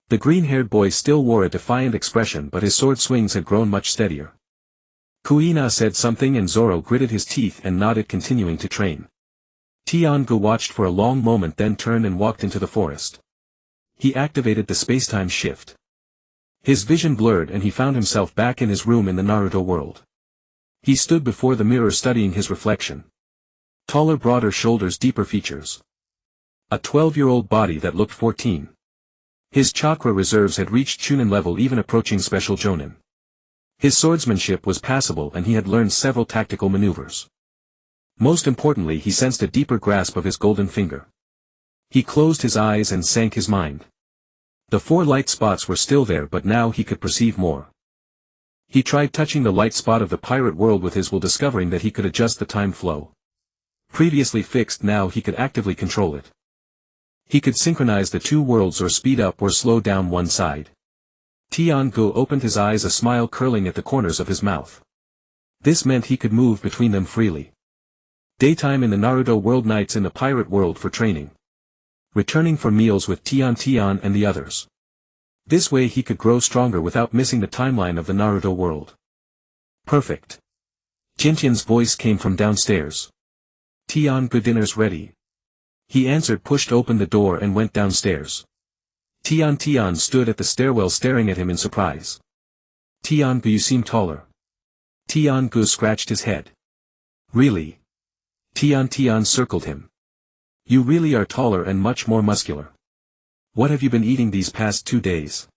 The green-haired boy still wore a defiant expression, but his sword swings had grown much steadier. Kuina said something and Zoro gritted his teeth and nodded, continuing to train. Tian-gu watched for a long moment, then turned and walked into the forest. He activated the space-time shift. His vision blurred and he found himself back in his room in the Naruto world. He stood before the mirror studying his reflection. Taller, broader shoulders, deeper features. A 12-year-old body that looked 14. His chakra reserves had reached Chunin level, even approaching special Jonin. His swordsmanship was passable and he had learned several tactical maneuvers. Most importantly, he sensed a deeper grasp of his golden finger. He closed his eyes and sank his mind. The 4 light spots were still there, but now he could perceive more. He tried touching the light spot of the pirate world with his will, discovering that he could adjust the time flow. Previously fixed, now he could actively control it. He could synchronize the 2 worlds or speed up or slow down one side. Tian-gu opened his eyes, a smile curling at the corners of his mouth. This meant he could move between them freely. Daytime in the Naruto world, nights in the pirate world for training. Returning for meals with Tian and the others. This way he could grow stronger without missing the timeline of the Naruto world. Perfect. Jintian's voice came from downstairs. Tian-gu, dinner's ready. He answered, pushed open the door and went downstairs. Tian stood at the stairwell staring at him in surprise. Tian-gu, you seem taller. Tian-gu scratched his head. Really? Tian circled him. You really are taller and much more muscular. What have you been eating these past 2 days?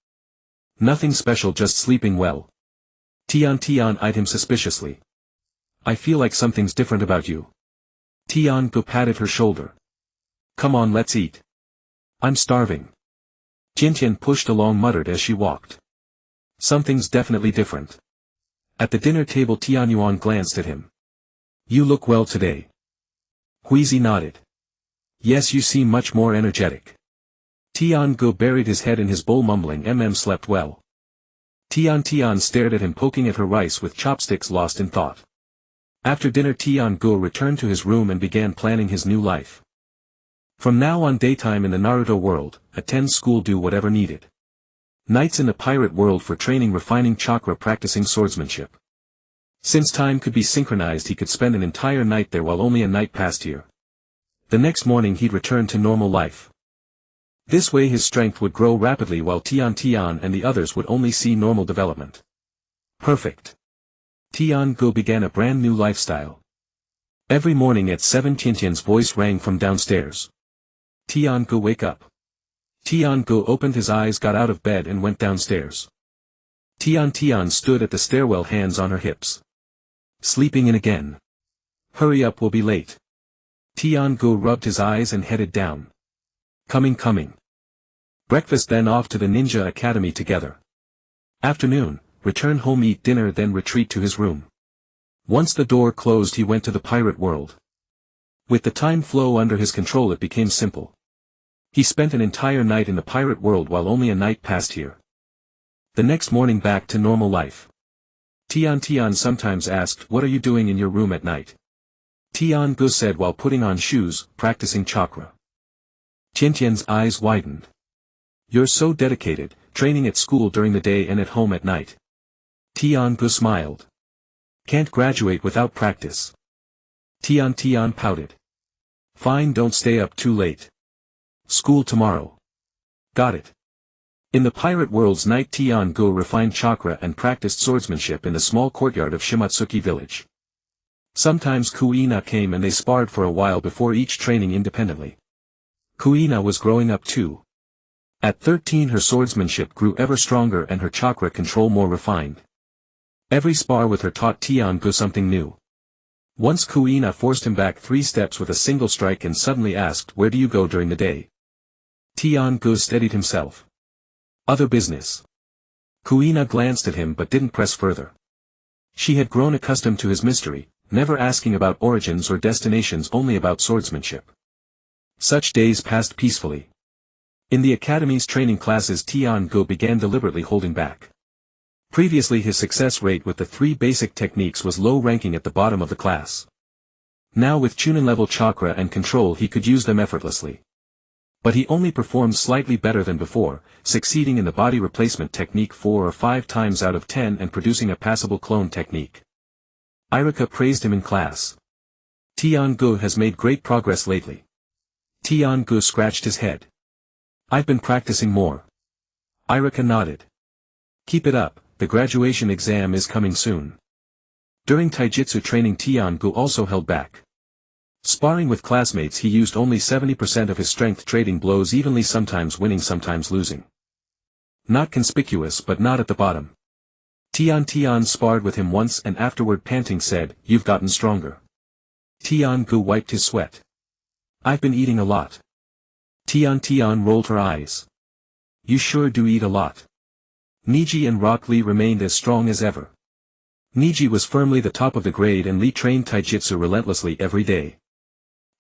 Nothing special, just sleeping well. Tian eyed him suspiciously. I feel like something's different about you. Tian patted her shoulder. Come on, let's eat. I'm starving. Tian pushed along, muttered as she walked. Something's definitely different. At the dinner table, Tianyuan glanced at him. You look well today. Huizi nodded. Yes, you seem much more energetic. Tian buried his head in his bowl, mumbling slept well. Tian stared at him, poking at her rice with chopsticks, lost in thought. After dinner, Tian returned to his room and began planning his new life. From now on, daytime in the Naruto world, attend school, do whatever needed. Nights in the pirate world for training, refining chakra, practicing swordsmanship. Since time could be synchronized, he could spend an entire night there while only a night passed here. The next morning he'd return to normal life. This way his strength would grow rapidly while Tian and the others would only see normal development. Perfect. Tian began a brand new lifestyle. Every morning at 7, Tian's voice rang from downstairs. Tian, wake up. Tian opened his eyes, got out of bed and went downstairs. Tian stood at the stairwell, hands on her hips. Sleeping in again. Hurry up, we'll be late. Tian rubbed his eyes and headed down. Coming. Breakfast, then off to the ninja academy together. Afternoon, return home, eat dinner, then retreat to his room. Once the door closed, he went to the pirate world. With the time flow under his control, it became simple. He spent an entire night in the pirate world while only a night passed here. The next morning, back to normal life. Tian sometimes asked, what are you doing in your room at night? Tian said, while putting on shoes, practicing chakra. Tian's eyes widened. You're so dedicated, training at school during the day and at home at night. Tian smiled. Can't graduate without practice. Tian pouted. Fine, don't stay up too late. School tomorrow. Got it. In the pirate world's night, Tian refined chakra and practiced swordsmanship in the small courtyard of Shimatsuki village. Sometimes Kuina came and they sparred for a while before each training independently. Kuina was growing up too. At 13 her swordsmanship grew ever stronger and her chakra control more refined. Every spar with her taught Tian something new. Once Kuina forced him back 3 steps with a single strike and suddenly asked, where do you go during the day? Tian steadied himself. Other business. Kuina glanced at him but didn't press further. She had grown accustomed to his mystery, never asking about origins or destinations, only about swordsmanship. Such days passed peacefully. In the academy's training classes, Tian began deliberately holding back. Previously his success rate with the 3 basic techniques was low, ranking at the bottom of the class. Now with Chunin level chakra and control he could use them effortlessly. But he only performed slightly better than before, succeeding in the body replacement technique 4 or 5 times out of 10 and producing a passable clone technique. Irika praised him in class. Tian has made great progress lately. Tian scratched his head. I've been practicing more. Irika nodded. Keep it up, the graduation exam is coming soon. During taijutsu training, Tian also held back. Sparring with classmates, he used only 70% of his strength, trading blows evenly, sometimes winning, sometimes losing. Not conspicuous but not at the bottom. Tian sparred with him once and afterward, panting, said, you've gotten stronger. Tian wiped his sweat. I've been eating a lot. Tian rolled her eyes. You sure do eat a lot. Niji and Rock Lee remained as strong as ever. Niji was firmly the top of the grade and Lee trained taijutsu relentlessly every day.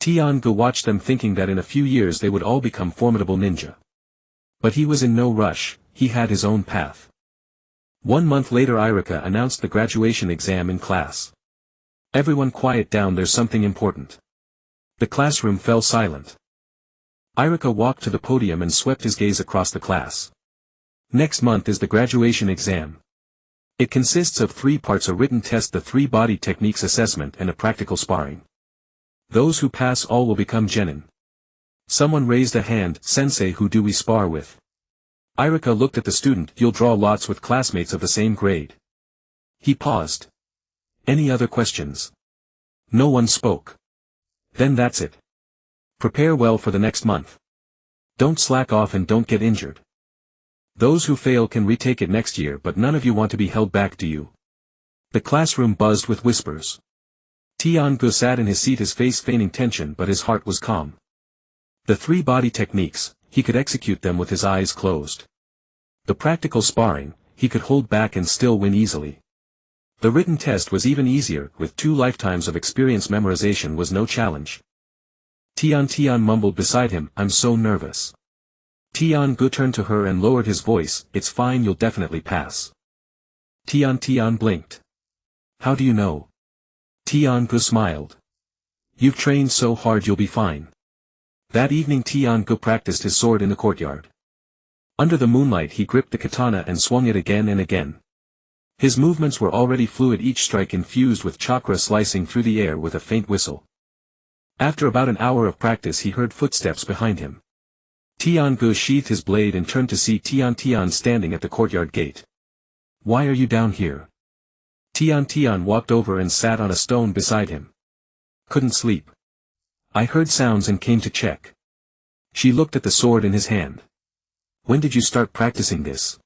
Tian watched them, thinking that in a few years they would all become formidable ninja. But he was in no rush, he had his own path. 1 month later, Irika announced the graduation exam in class. Everyone quiet down, there's something important. The classroom fell silent. Irika walked to the podium and swept his gaze across the class. Next month is the graduation exam. It consists of 3 parts: a written test, the 3 body techniques assessment, and a practical sparring. Those who pass all will become genin. Someone raised a hand. Sensei, who do we spar with? Irika looked at the student. You'll draw lots with classmates of the same grade. He paused. Any other questions? No one spoke. Then that's it. Prepare well for the next month. Don't slack off and don't get injured. Those who fail can retake it next year, but none of you want to be held back, do you? The classroom buzzed with whispers. Tian-gu sat in his seat, his face feigning tension, but his heart was calm. The 3 body techniques, he could execute them with his eyes closed. The practical sparring, he could hold back and still win easily. The written test was even easier, with 2 lifetimes of experience. Memorization was no challenge. Tian mumbled beside him, "I'm so nervous." Tian-gu turned to her and lowered his voice, "It's fine, you'll definitely pass." Tian blinked. "How do you know?" Tian-gu smiled. "You've trained so hard, you'll be fine." That evening Tian-gu practiced his sword in the courtyard. Under the moonlight he gripped the katana and swung it again and again. His movements were already fluid, each strike infused with chakra slicing through the air with a faint whistle. After about an hour of practice he heard footsteps behind him. Tian-gu sheathed his blade and turned to see Tian standing at the courtyard gate. "Why are you down here?" Tian walked over and sat on a stone beside him. "Couldn't sleep. I heard sounds and came to check." She looked at the sword in his hand. "When did you start practicing this?"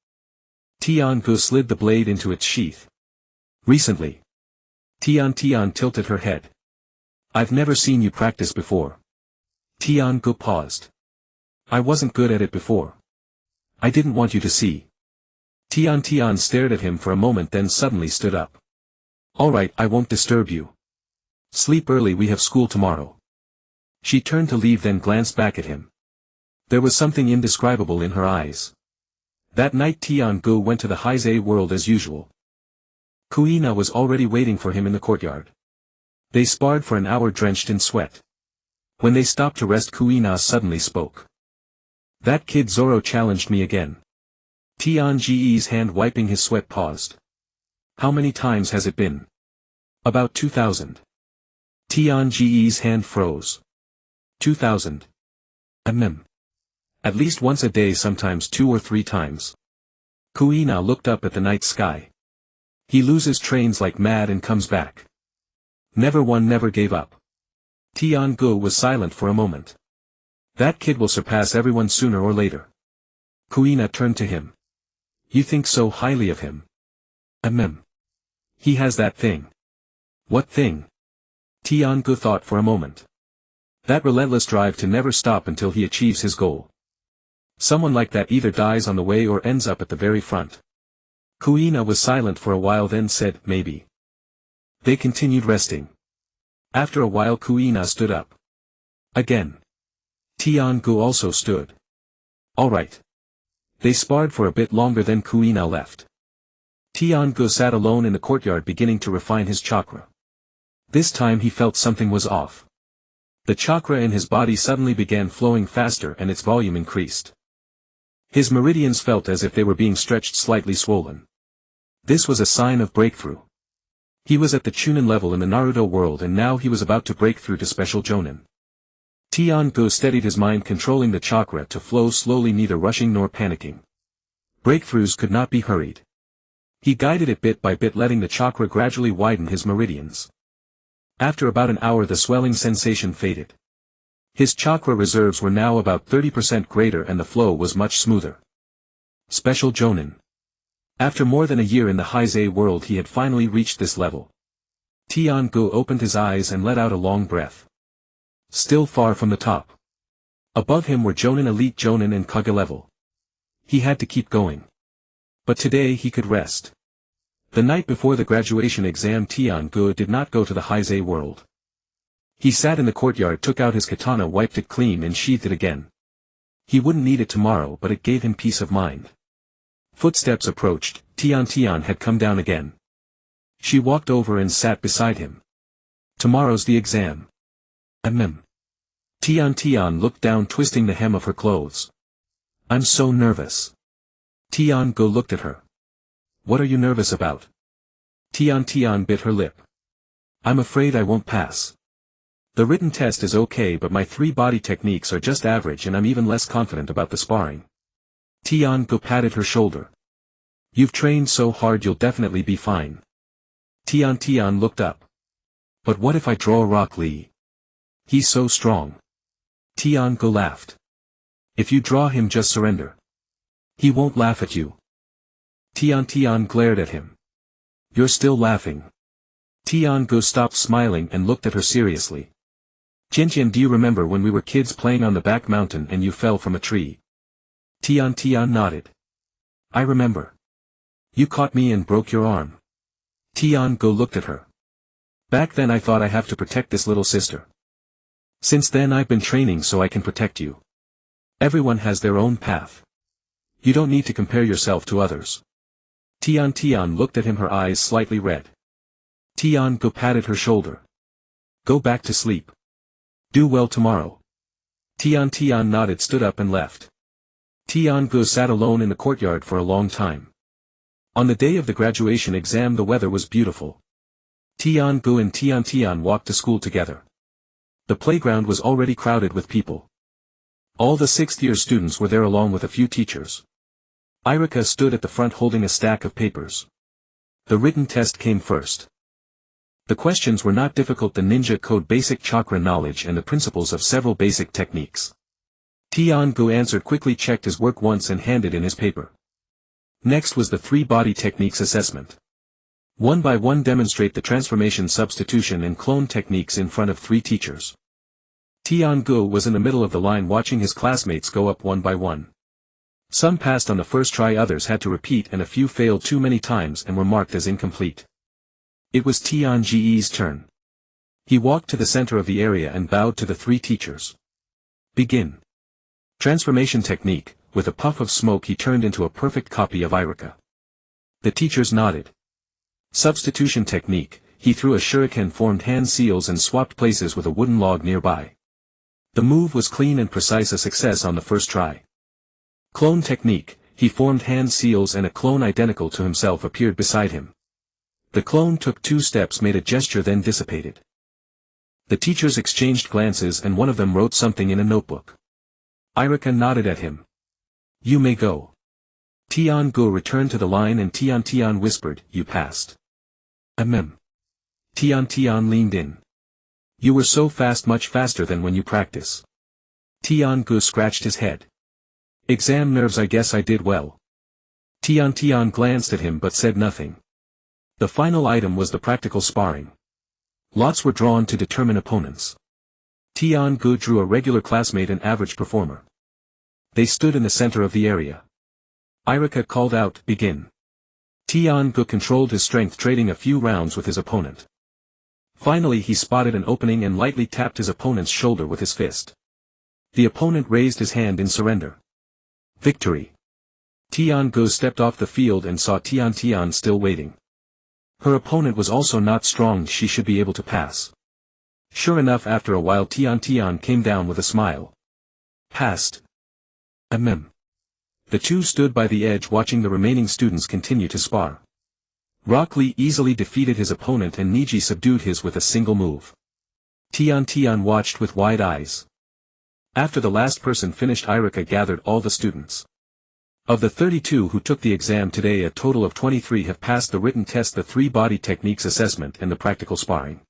Tian-gu slid the blade into its sheath. "Recently." Tian tilted her head. "I've never seen you practice before." Tian-gu paused. "I wasn't good at it before. I didn't want you to see." Tian stared at him for a moment, then suddenly stood up. "All right, I won't disturb you. Sleep early, we have school tomorrow." She turned to leave, then glanced back at him. There was something indescribable in her eyes. That night Tian-gu went to the Heisei world as usual. Kuina was already waiting for him in the courtyard. They sparred for an hour drenched in sweat. When they stopped to rest, Kuina suddenly spoke. "That kid Zoro challenged me again." Tian-ge's hand wiping his sweat paused. "How many times has it been?" "About 2,000. Tian-ge's hand froze. 2,000. At least once a day, sometimes 2 or 3 times. Kuina looked up at the night sky. "He loses trains like mad and comes back. Never won, never gave up." Tian-gu was silent for a moment. "That kid will surpass everyone sooner or later." Kuina turned to him. "You think so highly of him?" He has that thing." "What thing?" Tian-gu thought for a moment. "That relentless drive to never stop until he achieves his goal. Someone like that either dies on the way or ends up at the very front." Kuina was silent for a while, then said, "Maybe." They continued resting. After a while Kuina stood up. Again. Tian-gu also stood. "All right." They sparred for a bit longer, then Kuina left. Tian-gu sat alone in the courtyard, beginning to refine his chakra. This time he felt something was off. The chakra in his body suddenly began flowing faster and its volume increased. His meridians felt as if they were being stretched, slightly swollen. This was a sign of breakthrough. He was at the Chunin level in the Naruto world, and now he was about to break through to special Jonin. Tian-gu steadied his mind, controlling the chakra to flow slowly, neither rushing nor panicking. Breakthroughs could not be hurried. He guided it bit by bit, letting the chakra gradually widen his meridians. After about an hour the swelling sensation faded. His chakra reserves were now about 30% greater and the flow was much smoother. Special Jonin. After more than a year in the Heisei world he had finally reached this level. Tian-gu opened his eyes and let out a long breath. Still far from the top. Above him were Jonin, Elite Jonin and Kage level. He had to keep going. But today he could rest. The night before the graduation exam Tian-gu did not go to the Heisei world. He sat in the courtyard, took out his katana, wiped it clean and sheathed it again. He wouldn't need it tomorrow, but it gave him peace of mind. Footsteps approached. Tian had come down again. She walked over and sat beside him. "Tomorrow's the exam." Tian looked down, twisting the hem of her clothes. "I'm so nervous." Tian-gu looked at her. "What are you nervous about?" Tian bit her lip. "I'm afraid I won't pass. The written test is okay, but my 3 body techniques are just average, and I'm even less confident about the sparring." Tian-gu patted her shoulder. "You've trained so hard, you'll definitely be fine." Tian looked up. "But what if I draw a Rock Lee? He's so strong." Tian-gu laughed. If you draw him, just surrender. He won't laugh at you. Tian glared at him. You're still laughing. Tian stopped smiling and looked at her seriously. Jian, do you remember when we were kids playing on the back mountain and you fell from a tree? Tian nodded. I remember. You caught me and broke your arm. Tian looked at her. Back then I thought I have to protect this little sister. Since then I've been training so I can protect you. Everyone has their own path. You don't need to compare yourself to others. Tian looked at him, her eyes slightly red. Tian patted her shoulder. Go back to sleep. Do well tomorrow. Tian nodded, stood up and left. Tian sat alone in the courtyard for a long time. On the day of the graduation exam the weather was beautiful. Tian and Tian walked to school together. The playground was already crowded with people. All the 6th-year students were there along with a few teachers. Irika stood at the front holding a stack of papers. The written test came first. The questions were not difficult. The ninja code, basic chakra knowledge and the principles of several basic techniques. Tian answered quickly, checked his work once and handed in his paper. Next was the 3 body techniques assessment. One by one demonstrate the transformation, substitution and clone techniques in front of 3 teachers. Tian was in the middle of the line watching his classmates go up one by one. Some passed on the first try, others had to repeat, and a few failed too many times and were marked as incomplete. It was Tian's turn. He walked to the center of the area and bowed to the 3 teachers. Begin. Transformation technique. With a puff of smoke he turned into a perfect copy of Irika. The teachers nodded. Substitution technique. He threw a shuriken, formed hand seals and swapped places with a wooden log nearby. The move was clean and precise, a success on the first try. Clone technique. He formed hand seals and a clone identical to himself appeared beside him. The clone took 2 steps, made a gesture, then dissipated. The teachers exchanged glances and one of them wrote something in a notebook. Irika nodded at him. You may go. Tian returned to the line and Tian whispered, you passed. Ahem. Tian leaned in. You were so fast, much faster than when you practice. Tian scratched his head. Exam nerves, I guess I did well. Tian glanced at him but said nothing. The final item was the practical sparring. Lots were drawn to determine opponents. Tian drew a regular classmate, an average performer. They stood in the center of the area. Irika called out, begin. Tian controlled his strength, trading a few rounds with his opponent. Finally he spotted an opening and lightly tapped his opponent's shoulder with his fist. The opponent raised his hand in surrender. Victory. Tian stepped off the field and saw Tian still waiting. Her opponent was also not strong, she should be able to pass. Sure enough, after a while Tian came down with a smile. Passed. Ahem. The 2 stood by the edge watching the remaining students continue to spar. Rock Lee easily defeated his opponent and Niji subdued his with a single move. Tian watched with wide eyes. After the last person finished, Irika gathered all the students. Of the 32 who took the exam today, a total of 23 have passed the written test, the 3 body techniques assessment and the practical sparring.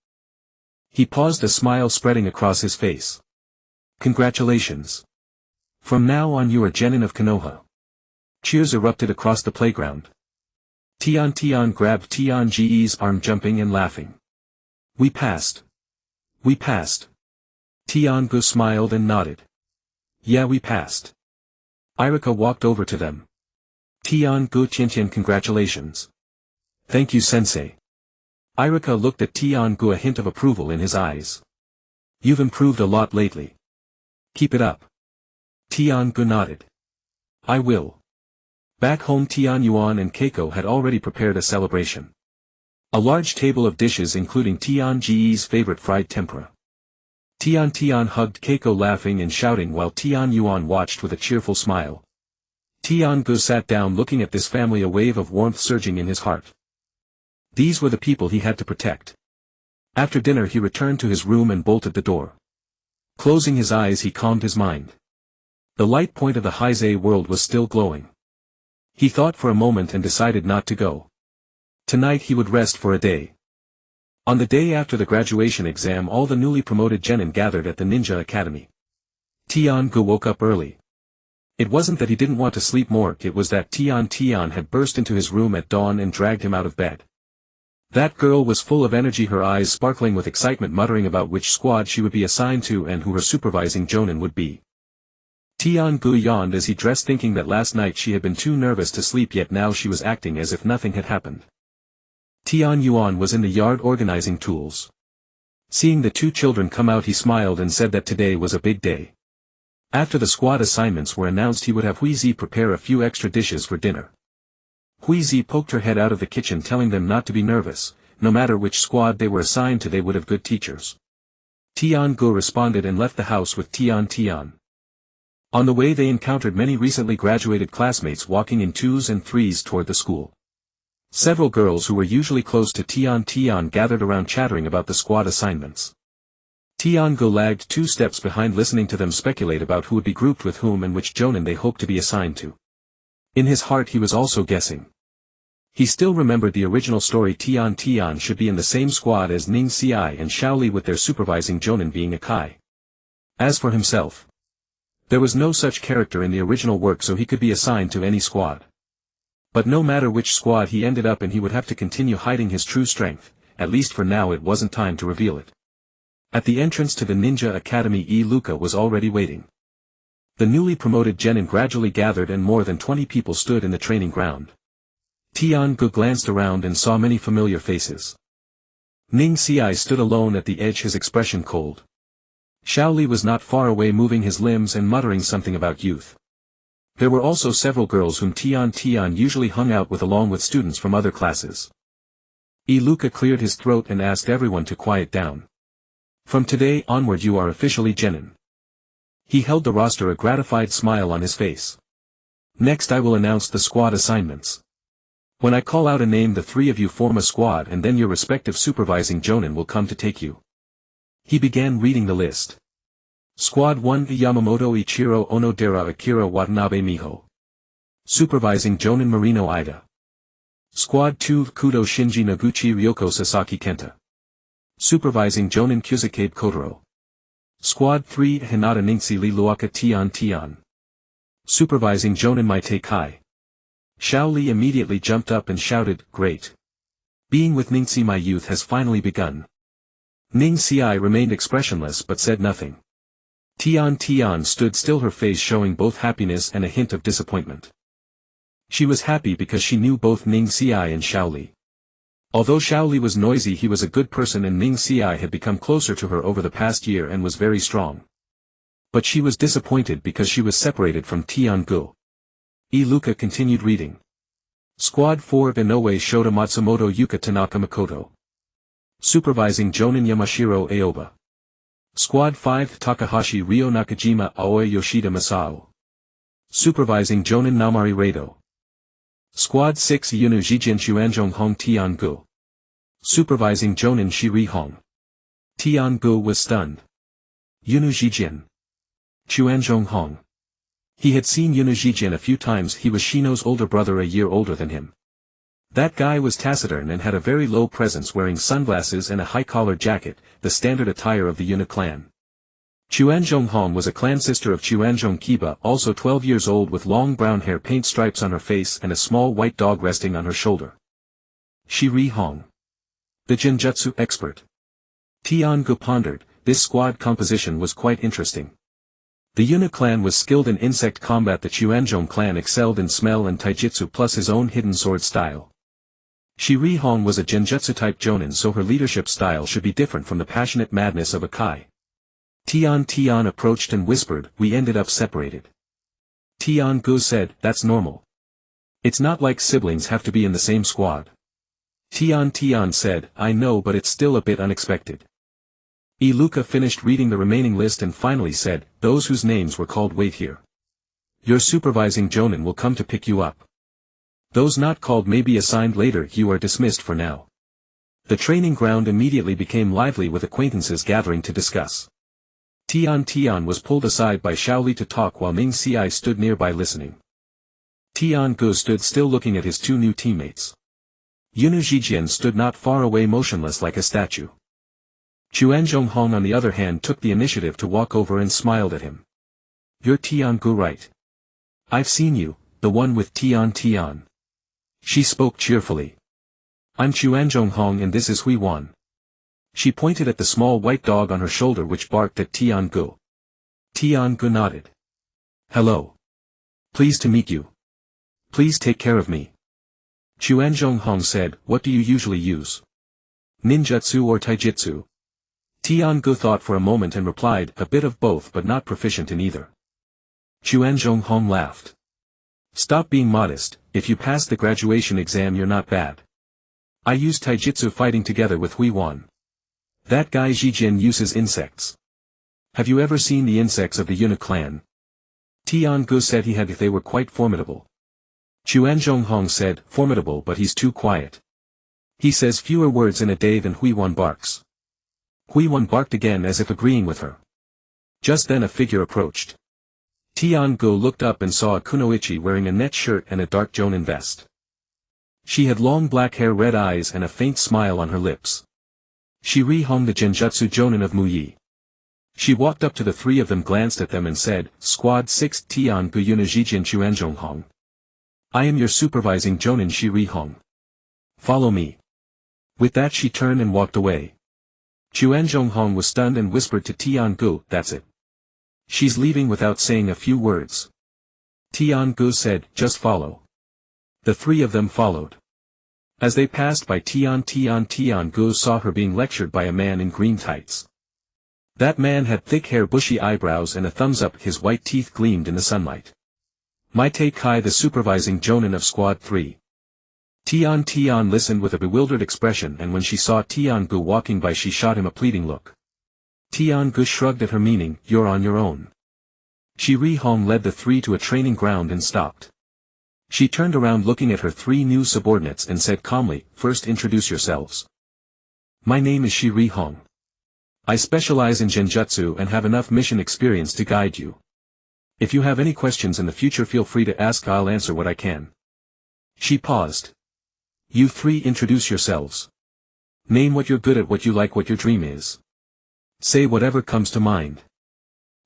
He paused, a smile spreading across his face. Congratulations. From now on you are genin of Konoha. Cheers erupted across the playground. Tian grabbed Tian's arm, jumping and laughing. We passed. We passed. Tian smiled and nodded. Yeah, we passed. Irika walked over to them. Tian Qian, congratulations. Thank you, sensei. Irika looked at Tian, a hint of approval in his eyes. You've improved a lot lately. Keep it up. Tian nodded. I will. Back home Tian Yuan and Keiko had already prepared a celebration. A large table of dishes including Tian's favorite fried tempura. Tian hugged Keiko, laughing and shouting, while Tian Yuan watched with a cheerful smile. Tian sat down looking at this family, a wave of warmth surging in his heart. These were the people he had to protect. After dinner he returned to his room and bolted the door. Closing his eyes he calmed his mind. The light point of the Heisei world was still glowing. He thought for a moment and decided not to go. Tonight he would rest for a day. On the day after the graduation exam, all the newly promoted genin gathered at the Ninja Academy. Tian woke up early. It wasn't that he didn't want to sleep more, it was that Tian had burst into his room at dawn and dragged him out of bed. That girl was full of energy, her eyes sparkling with excitement, muttering about which squad she would be assigned to and who her supervising jonin would be. Tian-gu yawned as he dressed, thinking that last night she had been too nervous to sleep, yet now she was acting as if nothing had happened. Tian Yuan was in the yard organizing tools. Seeing the two children come out, he smiled and said that today was a big day. After the squad assignments were announced, he would have Huizi prepare a few extra dishes for dinner. Huizi poked her head out of the kitchen, telling them not to be nervous. No matter which squad they were assigned to, they would have good teachers. Tian-gu responded and left the house with Tian. On the way they encountered many recently graduated classmates walking in 2s and 3s toward the school. Several girls who were usually close to Tian gathered around, chattering about the squad assignments. Tian-gu lagged 2 steps behind, listening to them speculate about who would be grouped with whom and which jonin they hoped to be assigned to. In his heart he was also guessing. He still remembered the original story. Tian should be in the same squad as Ning Xi and Shaoli, with their supervising jonin being a Kai. As for himself, there was no such character in the original work, so he could be assigned to any squad. But no matter which squad he ended up in, he would have to continue hiding his true strength. At least for now, it wasn't time to reveal it. At the entrance to the Ninja Academy, Iluka was already waiting. The newly promoted genin gradually gathered and more than 20 people stood in the training ground. Tian-gu glanced around and saw many familiar faces. Ning Xi stood alone at the edge, his expression cold. Shaoli was not far away, moving his limbs and muttering something about youth. There were also several girls whom Tian usually hung out with, along with students from other classes. Iluka cleared his throat and asked everyone to quiet down. From today onward you are officially genin. He held the roster, a gratified smile on his face. Next I will announce the squad assignments. When I call out a name, the 3 of you form a squad, and then your respective supervising jonin will come to take you. He began reading the list. Squad 1: Yamamoto Ichiro Onodera Akira Watanabe Miho. Supervising jonin Marino Ida. Squad 2: Kudo Shinji Noguchi Ryoko Sasaki Kenta. Supervising jonin Kyuzukabe Kotaro. Squad 3: Hinata Ningxi Luaka Tian. Supervising jonin Maite Kai. Shaoli immediately jumped up and shouted, "Great! Being with Ningxi, my youth has finally begun." Ning Xi remained expressionless but said nothing. Tian stood still, her face showing both happiness and a hint of disappointment. She was happy because she knew both Ning Xi and Shaoli. Although Shaoli was noisy, he was a good person, and Ning Xi had become closer to her over the past year and was very strong. But she was disappointed because she was separated from Tian-gu. Iluka continued reading. Squad 4: Inoue Shota Matsumoto Yuka Tanaka Makoto. Supervising jonin Yamashiro Aoba. Squad 5: Takahashi Ryo Nakajima Aoi Yoshida Masao. Supervising jonin Namari Rado. Squad 6: Yunu Jijin Chuanzhong Hong Tian-gu. Supervising jonin Shiri Hong. Tian-gu was stunned. Yunu Jijin. Chuanzhong Hong. He had seen Yunu Jijin a few times. He was Shino's older brother, a year older than him. That guy was taciturn and had a very low presence, wearing sunglasses and a high-collared jacket, the standard attire of the Yuna clan. Chuanzhong Hong was a clan sister of Chuanzhong Kiba, also 12 years old, with long brown hair, paint stripes on her face, and a small white dog resting on her shoulder. Shiri Hong. The Genjutsu expert. Tian-gu pondered. This squad composition was quite interesting. The Yuna clan was skilled in insect combat, the Chuanzhong clan excelled in smell and taijutsu plus his own hidden sword style. Shiri Hong was a genjutsu-type jonin, so her leadership style should be different from the passionate madness of a Kai. Tian approached and whispered, "We ended up separated." Tian-gu said, "That's normal. It's not like siblings have to be in the same squad." Tian said, "I know, but it's still a bit unexpected." Iluka finished reading the remaining list and finally said, "Those whose names were called wait here. Your supervising jonin will come to pick you up. Those not called may be assigned later. You are dismissed for now." The training ground immediately became lively with acquaintances gathering to discuss. Tian was pulled aside by Shaoli to talk while Ning Xi stood nearby listening. Tian-gu stood still looking at his 2 new teammates. Yunu Jijin stood not far away, motionless like a statue. Chuanzhong Hong on the other hand took the initiative to walk over and smiled at him. "You're Tian-gu, right? I've seen you, the one with Tian Tian. She spoke cheerfully. I'm Chuanzhonghong and this is Hui Wan. She pointed at the small white dog on her shoulder which barked at Tian Gu. Tian Gu nodded. Hello. Pleased to meet you. Please take care of me. Chuanzhonghong said, what do you usually use? Ninjutsu or taijutsu? Tian Gu thought for a moment and replied, a bit of both but not proficient in either. Chuanzhonghong laughed. Stop being modest, if you pass the graduation exam you're not bad. I use taijutsu fighting together with Hui Wan. That guy Zijin uses insects. Have you ever seen the insects of the Yuna clan? Tian Gu said he had. They were quite formidable. Chuanzhonghong said, formidable but he's too quiet. He says fewer words in a day than Hui Wan barks. Hui Wan barked again as if agreeing with her. Just then a figure approached. Tian Gu looked up and saw a kunoichi wearing a net shirt and a dark jonin vest. She had long black hair, red eyes and a faint smile on her lips. She rehung the genjutsu jonin of Muyi. She walked up to the three of them, glanced at them and said, Squad 6 Tian Gu Yuna Zijin Chuanzhonghong. I am your supervising jonin Shi Rihong. Follow me. With that she turned and walked away. Chuanzhonghong was stunned and whispered to Tian Gu, that's it. She's leaving without saying a few words. Tian Gu said, just follow. The three of them followed. As they passed by Tian Gu saw her being lectured by a man in green tights. That man had thick hair, bushy eyebrows and a thumbs up, his white teeth gleamed in the sunlight. Maite Kai, the supervising jonin of Squad 3. Tian listened with a bewildered expression, and when she saw Tian Gu walking by she shot him a pleading look. Tian Gu shrugged at her, meaning, you're on your own. Shi Rihong led the three to a training ground and stopped. She turned around looking at her three new subordinates and said calmly, first introduce yourselves. My name is Shi Rihong. I specialize in genjutsu and have enough mission experience to guide you. If you have any questions in the future feel free to ask, I'll answer what I can. She paused. You three introduce yourselves. Name what you're good at, what you like, what your dream is. Say whatever comes to mind.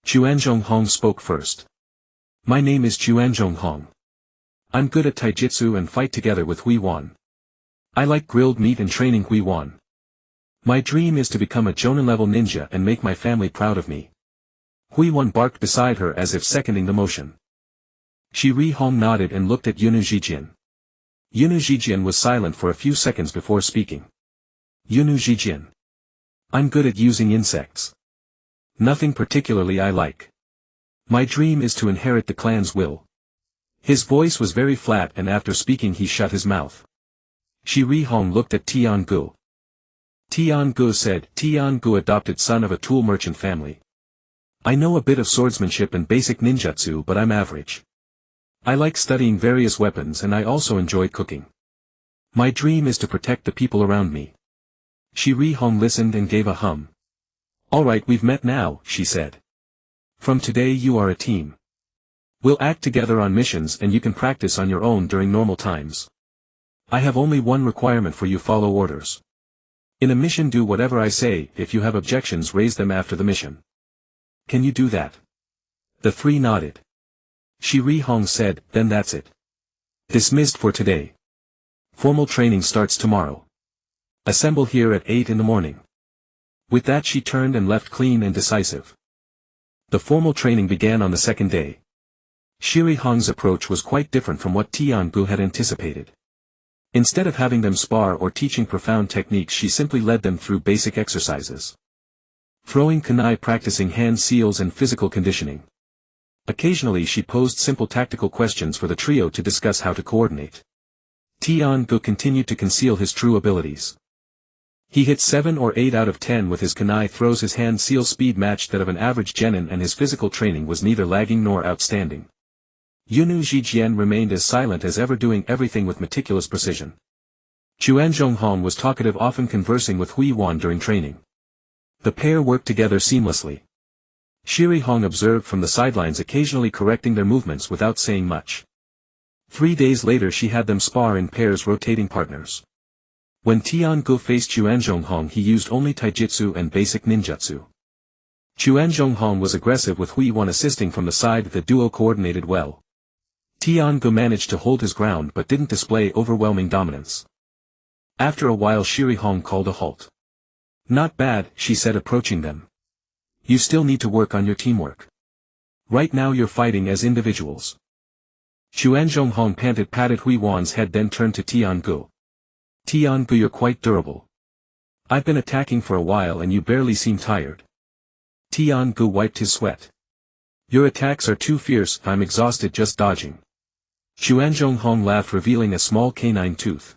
Chuanzhonghong spoke first. My name is Chuanzhonghong. I'm good at taijutsu and fight together with Hui Wan. I like grilled meat and training Hui Wan. My dream is to become a jonin-level ninja and make my family proud of me. Hui Wan barked beside her as if seconding the motion. Shi Rihong nodded and looked at Yunu Zijin. Yunu Zijin was silent for a few seconds before speaking. Yunu Zijin. I'm good at using insects. Nothing particularly I like. My dream is to inherit the clan's will. His voice was very flat and after speaking he shut his mouth. Shi Rihong looked at Tian Gu. Tian Gu said, Tian Gu, adopted son of a tool merchant family. I know a bit of swordsmanship and basic ninjutsu but I'm average. I like studying various weapons and I also enjoy cooking. My dream is to protect the people around me. Shi Rihong listened and gave a hum. Alright, we've met now, she said. From today you are a team. We'll act together on missions and you can practice on your own during normal times. I have only one requirement for you, follow orders. In a mission do whatever I say, if you have objections raise them after the mission. Can you do that? The three nodded. Shi Rihong said, then that's it. Dismissed for today. Formal training starts tomorrow. Assemble here at 8 in the morning. With that she turned and left clean and decisive. The formal training began on the second day. Shi Rihong's approach was quite different from what Tian Gu had anticipated. Instead of having them spar or teaching profound techniques she simply led them through basic exercises. Throwing kunai, practicing hand seals and physical conditioning. Occasionally she posed simple tactical questions for the trio to discuss how to coordinate. Tian Gu continued to conceal his true abilities. He hit 7 or 8 out of 10 with his kunai throws, his hand seal speed matched that of an average genin and his physical training was neither lagging nor outstanding. Yunu Zijin remained as silent as ever, doing everything with meticulous precision. Chuanzhonghong was talkative, often conversing with Hui Wan during training. The pair worked together seamlessly. Shi Rihong observed from the sidelines, occasionally correcting their movements without saying much. 3 days later she had them spar in pairs, rotating partners. When Tian Gu faced Chuanzhonghong he used only taijutsu and basic ninjutsu. Chuanzhonghong was aggressive with Hui Wan assisting from the side, the duo coordinated well. Tiangu managed to hold his ground but didn't display overwhelming dominance. After a while Shiri Hong called a halt. Not bad, she said approaching them. You still need to work on your teamwork. Right now you're fighting as individuals. Xuanzhong Hong patted Hui Wan's head then turned to Tiangu. Tiangu, you're quite durable. I've been attacking for a while and you barely seem tired. Tiangu wiped his sweat. Your attacks are too fierce, I'm exhausted just dodging. Xuanzhong Hong laughed revealing a small canine tooth.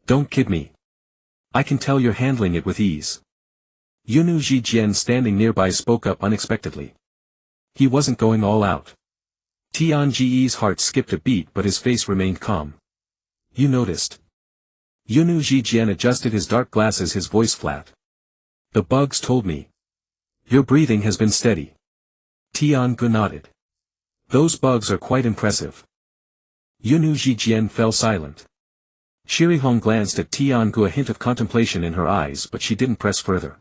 Don't kid me. I can tell you're handling it with ease. Yunu Zhijian standing nearby spoke up unexpectedly. He wasn't going all out. Tianji's heart skipped a beat but his face remained calm. You noticed. Yunu Zhijian adjusted his dark glasses, his voice flat. The bugs told me. Your breathing has been steady. Tiangu nodded. Those bugs are quite impressive. Yunu Zhijian fell silent. Shirihong glanced at Tiangu, a hint of contemplation in her eyes, but she didn't press further.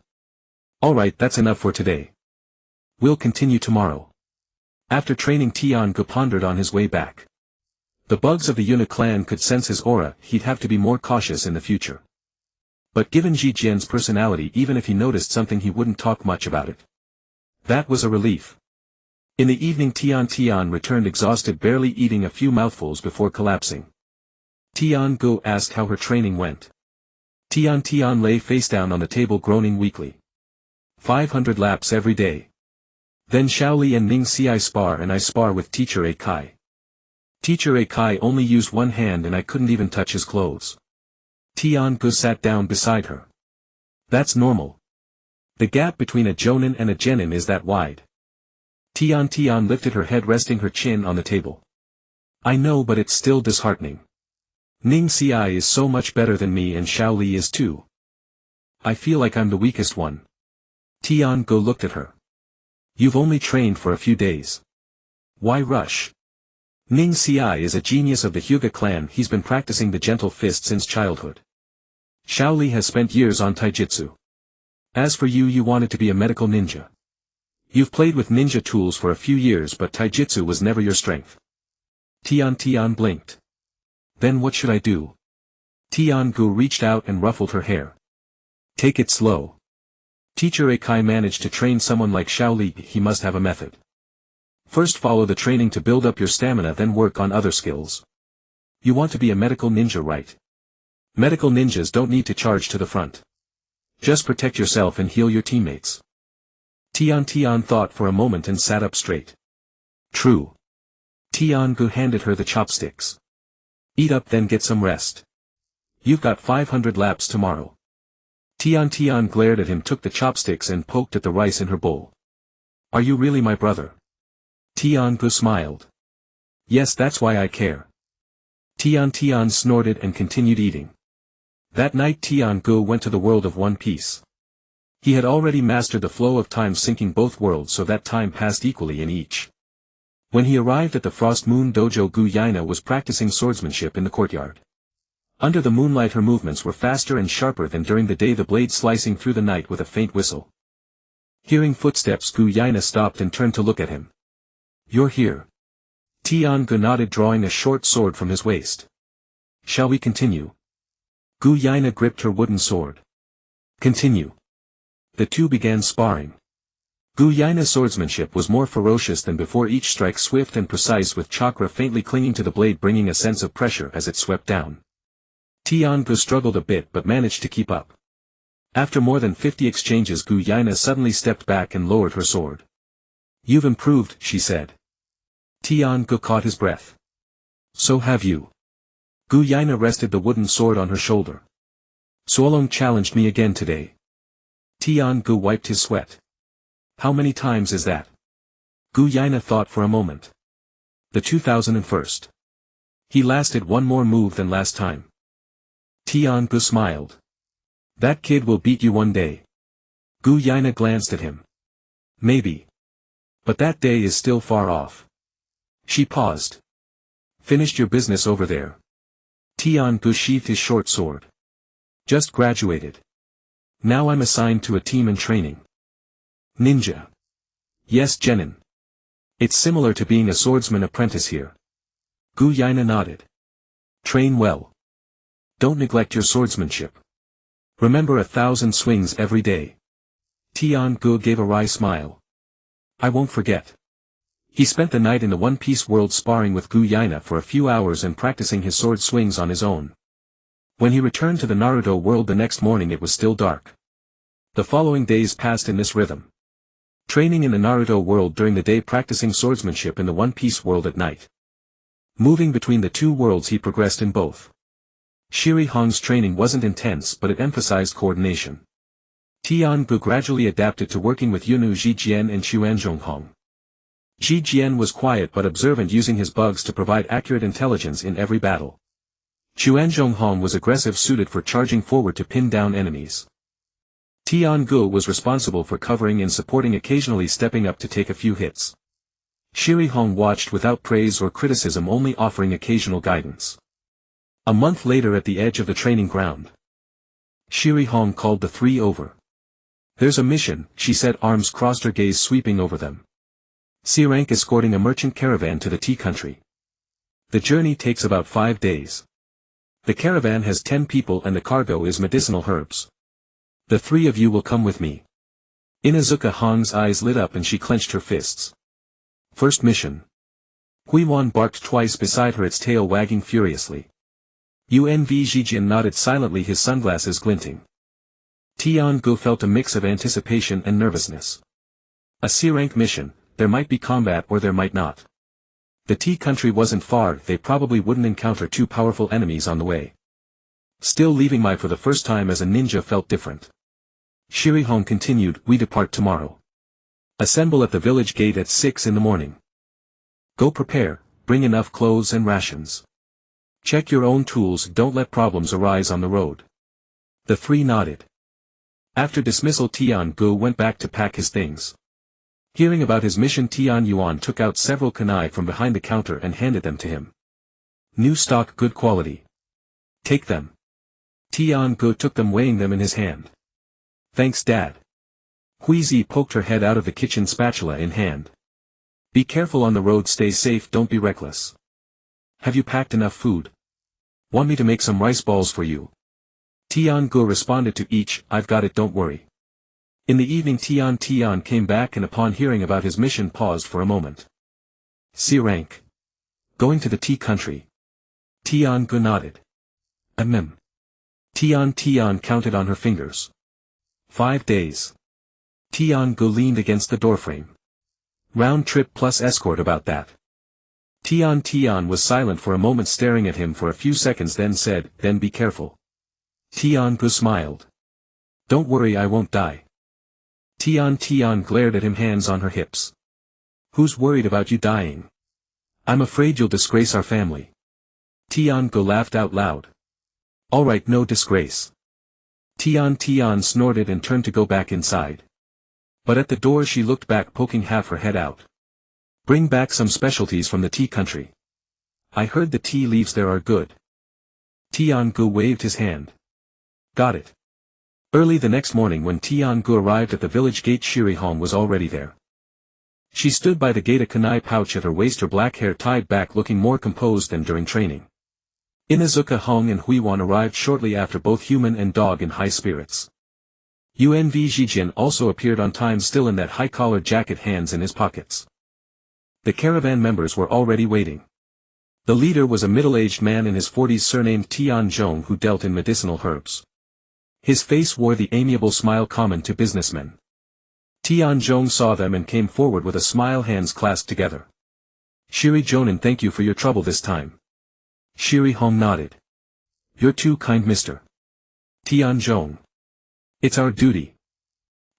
Alright, that's enough for today. We'll continue tomorrow. After training, Tiangu pondered on his way back. The bugs of the Yuna clan could sense his aura, he'd have to be more cautious in the future. But given Zhijian's personality, even if he noticed something he wouldn't talk much about it. That was a relief. In the evening Tian returned exhausted, barely eating a few mouthfuls before collapsing. Tiangu asked how her training went. Tian lay face down on the table groaning weakly. 500 laps every day. Then Shaoli and Ning Xi spar and I spar with Teacher Akai. Teacher Akai only used one hand and I couldn't even touch his clothes. Tiangu sat down beside her. That's normal. The gap between a jonin and a genin is that wide. Tian lifted her head, resting her chin on the table. I know, but it's still disheartening. Ning Xi is so much better than me and Shaoli is too. I feel like I'm the weakest one. Tiangu looked at her. You've only trained for a few days. Why rush? Ning Xi is a genius of the Hyuga clan, he's been practicing the gentle fist since childhood. Shaoli has spent years on taijutsu. As for you, you wanted to be a medical ninja. You've played with ninja tools for a few years but taijutsu was never your strength. Tian blinked. Then what should I do? Tiangu reached out and ruffled her hair. Take it slow. Teacher Akai managed to train someone like Shaoli, he must have a method. First follow the training to build up your stamina, then work on other skills. You want to be a medical ninja, right? Medical ninjas don't need to charge to the front. Just protect yourself and heal your teammates. Tian thought for a moment and sat up straight. True. Tiangu handed her the chopsticks. Eat up then get some rest. You've got 500 laps tomorrow. Tian glared at him, took the chopsticks and poked at the rice in her bowl. Are you really my brother? Tiangu smiled. Yes, that's why I care. Tian snorted and continued eating. That night Tiangu went to the world of One Piece. He had already mastered the flow of time, syncing both worlds so that time passed equally in each. When he arrived at the Frost Moon Dojo, Gu Yaina was practicing swordsmanship in the courtyard. Under the moonlight her movements were faster and sharper than during the day, the blade slicing through the night with a faint whistle. Hearing footsteps, Gu Yaina stopped and turned to look at him. You're here. Tiangu nodded, drawing a short sword from his waist. Shall we continue? Gu Yaina gripped her wooden sword. Continue. The two began sparring. Gu Yaina's swordsmanship was more ferocious than before, each strike swift and precise, with chakra faintly clinging to the blade, bringing a sense of pressure as it swept down. Tiangu struggled a bit but managed to keep up. After more than 50 exchanges, Gu Yaina suddenly stepped back and lowered her sword. You've improved, she said. Tiangu caught his breath. So have you. Gu Yaina rested the wooden sword on her shoulder. Suolong challenged me again today. Tiangu wiped his sweat. How many times is that? Gu Yaina thought for a moment. The 2001st. He lasted one more move than last time. Tiangu smiled. That kid will beat you one day. Gu Yaina glanced at him. Maybe. But that day is still far off. She paused. Finished your business over there. Tiangu sheathed his short sword. Just graduated. Now I'm assigned to a team in training. Ninja. Yes, genin. It's similar to being a swordsman apprentice here. Gu Yaina nodded. Train well. Don't neglect your swordsmanship. Remember 1,000 swings every day. Tian Gu gave a wry smile. I won't forget. He spent the night in the One Piece world sparring with Gu Yaina for a few hours and practicing his sword swings on his own. When he returned to the Naruto world the next morning it was still dark. The following days passed in this rhythm. Training in the Naruto world during the day, practicing swordsmanship in the One Piece world at night. Moving between the two worlds, he progressed in both. Shiri Hong's training wasn't intense but it emphasized coordination. Tian Gu gradually adapted to working with Yunu Zhijian and Xuanzhonghong. Zhijian was quiet but observant, using his bugs to provide accurate intelligence in every battle. Xuanzhonghong was aggressive, suited for charging forward to pin down enemies. Tian Gu was responsible for covering and supporting, occasionally stepping up to take a few hits. Shiri Hong watched without praise or criticism, only offering occasional guidance. A month later, at the edge of the training ground, Shiri Hong called the three over. There's a mission, she said, arms crossed, her gaze sweeping over them. C-rank escorting a merchant caravan to the tea country. The journey takes about 5 days. The caravan has 10 people and the cargo is medicinal herbs. The three of you will come with me. Inuzuka Hong's eyes lit up and she clenched her fists. First mission. Huiwan barked twice beside her, its tail wagging furiously. Unv Zhijian nodded silently, his sunglasses glinting. Tian Gu felt a mix of anticipation and nervousness. A C-rank mission, there might be combat or there might not. The tea country wasn't far, they probably wouldn't encounter two powerful enemies on the way. Still, leaving Mai for the first time as a ninja felt different. Shiri Hong continued, we depart tomorrow. Assemble at the village gate at 6 in the morning. Go prepare, bring enough clothes and rations. Check your own tools, don't let problems arise on the road. The three nodded. After dismissal, Tian Gu went back to pack his things. Hearing about his mission, Tian Yuan took out several kunai from behind the counter and handed them to him. New stock, good quality. Take them. Tian Gu took them, weighing them in his hand. Thanks, Dad. Huizi poked her head out of the kitchen, spatula in hand. Be careful on the road, stay safe, don't be reckless. Have you packed enough food? Want me to make some rice balls for you? Tian Gu responded to each, I've got it, don't worry. In the evening, Tian came back and upon hearing about his mission paused for a moment. C-rank. Going to the tea country. Tian Gu nodded. Tian counted on her fingers. 5 days. Tian Gu leaned against the doorframe. Round trip plus escort, about that. Tian was silent for a moment, staring at him for a few seconds, then said, then be careful. Tian Gu smiled. Don't worry, I won't die. Tian glared at him, hands on her hips. Who's worried about you dying? I'm afraid you'll disgrace our family. Tian Gu laughed out loud. Alright, no disgrace. Tian snorted and turned to go back inside. But at the door she looked back, poking half her head out. Bring back some specialties from the tea country. I heard the tea leaves there are good. Tian Gu waved his hand. Got it. Early the next morning, when Tian Gu arrived at the village gate, Shiri Hong was already there. She stood by the gate, a kunai pouch at her waist, her black hair tied back, looking more composed than during training. Inuzuka Hong and Huiwan arrived shortly after, both human and dog in high spirits. Unv Zhijian also appeared on time, still in that high-collared jacket, hands in his pockets. The caravan members were already waiting. The leader was a middle-aged man in his 40s, surnamed Tian Zhong, who dealt in medicinal herbs. His face wore the amiable smile common to businessmen. Tian Zhong saw them and came forward with a smile, hands clasped together. Shiri Jonin, thank you for your trouble this time. Shiri Hong nodded. You're too kind, Mr. Tian Zhong. It's our duty.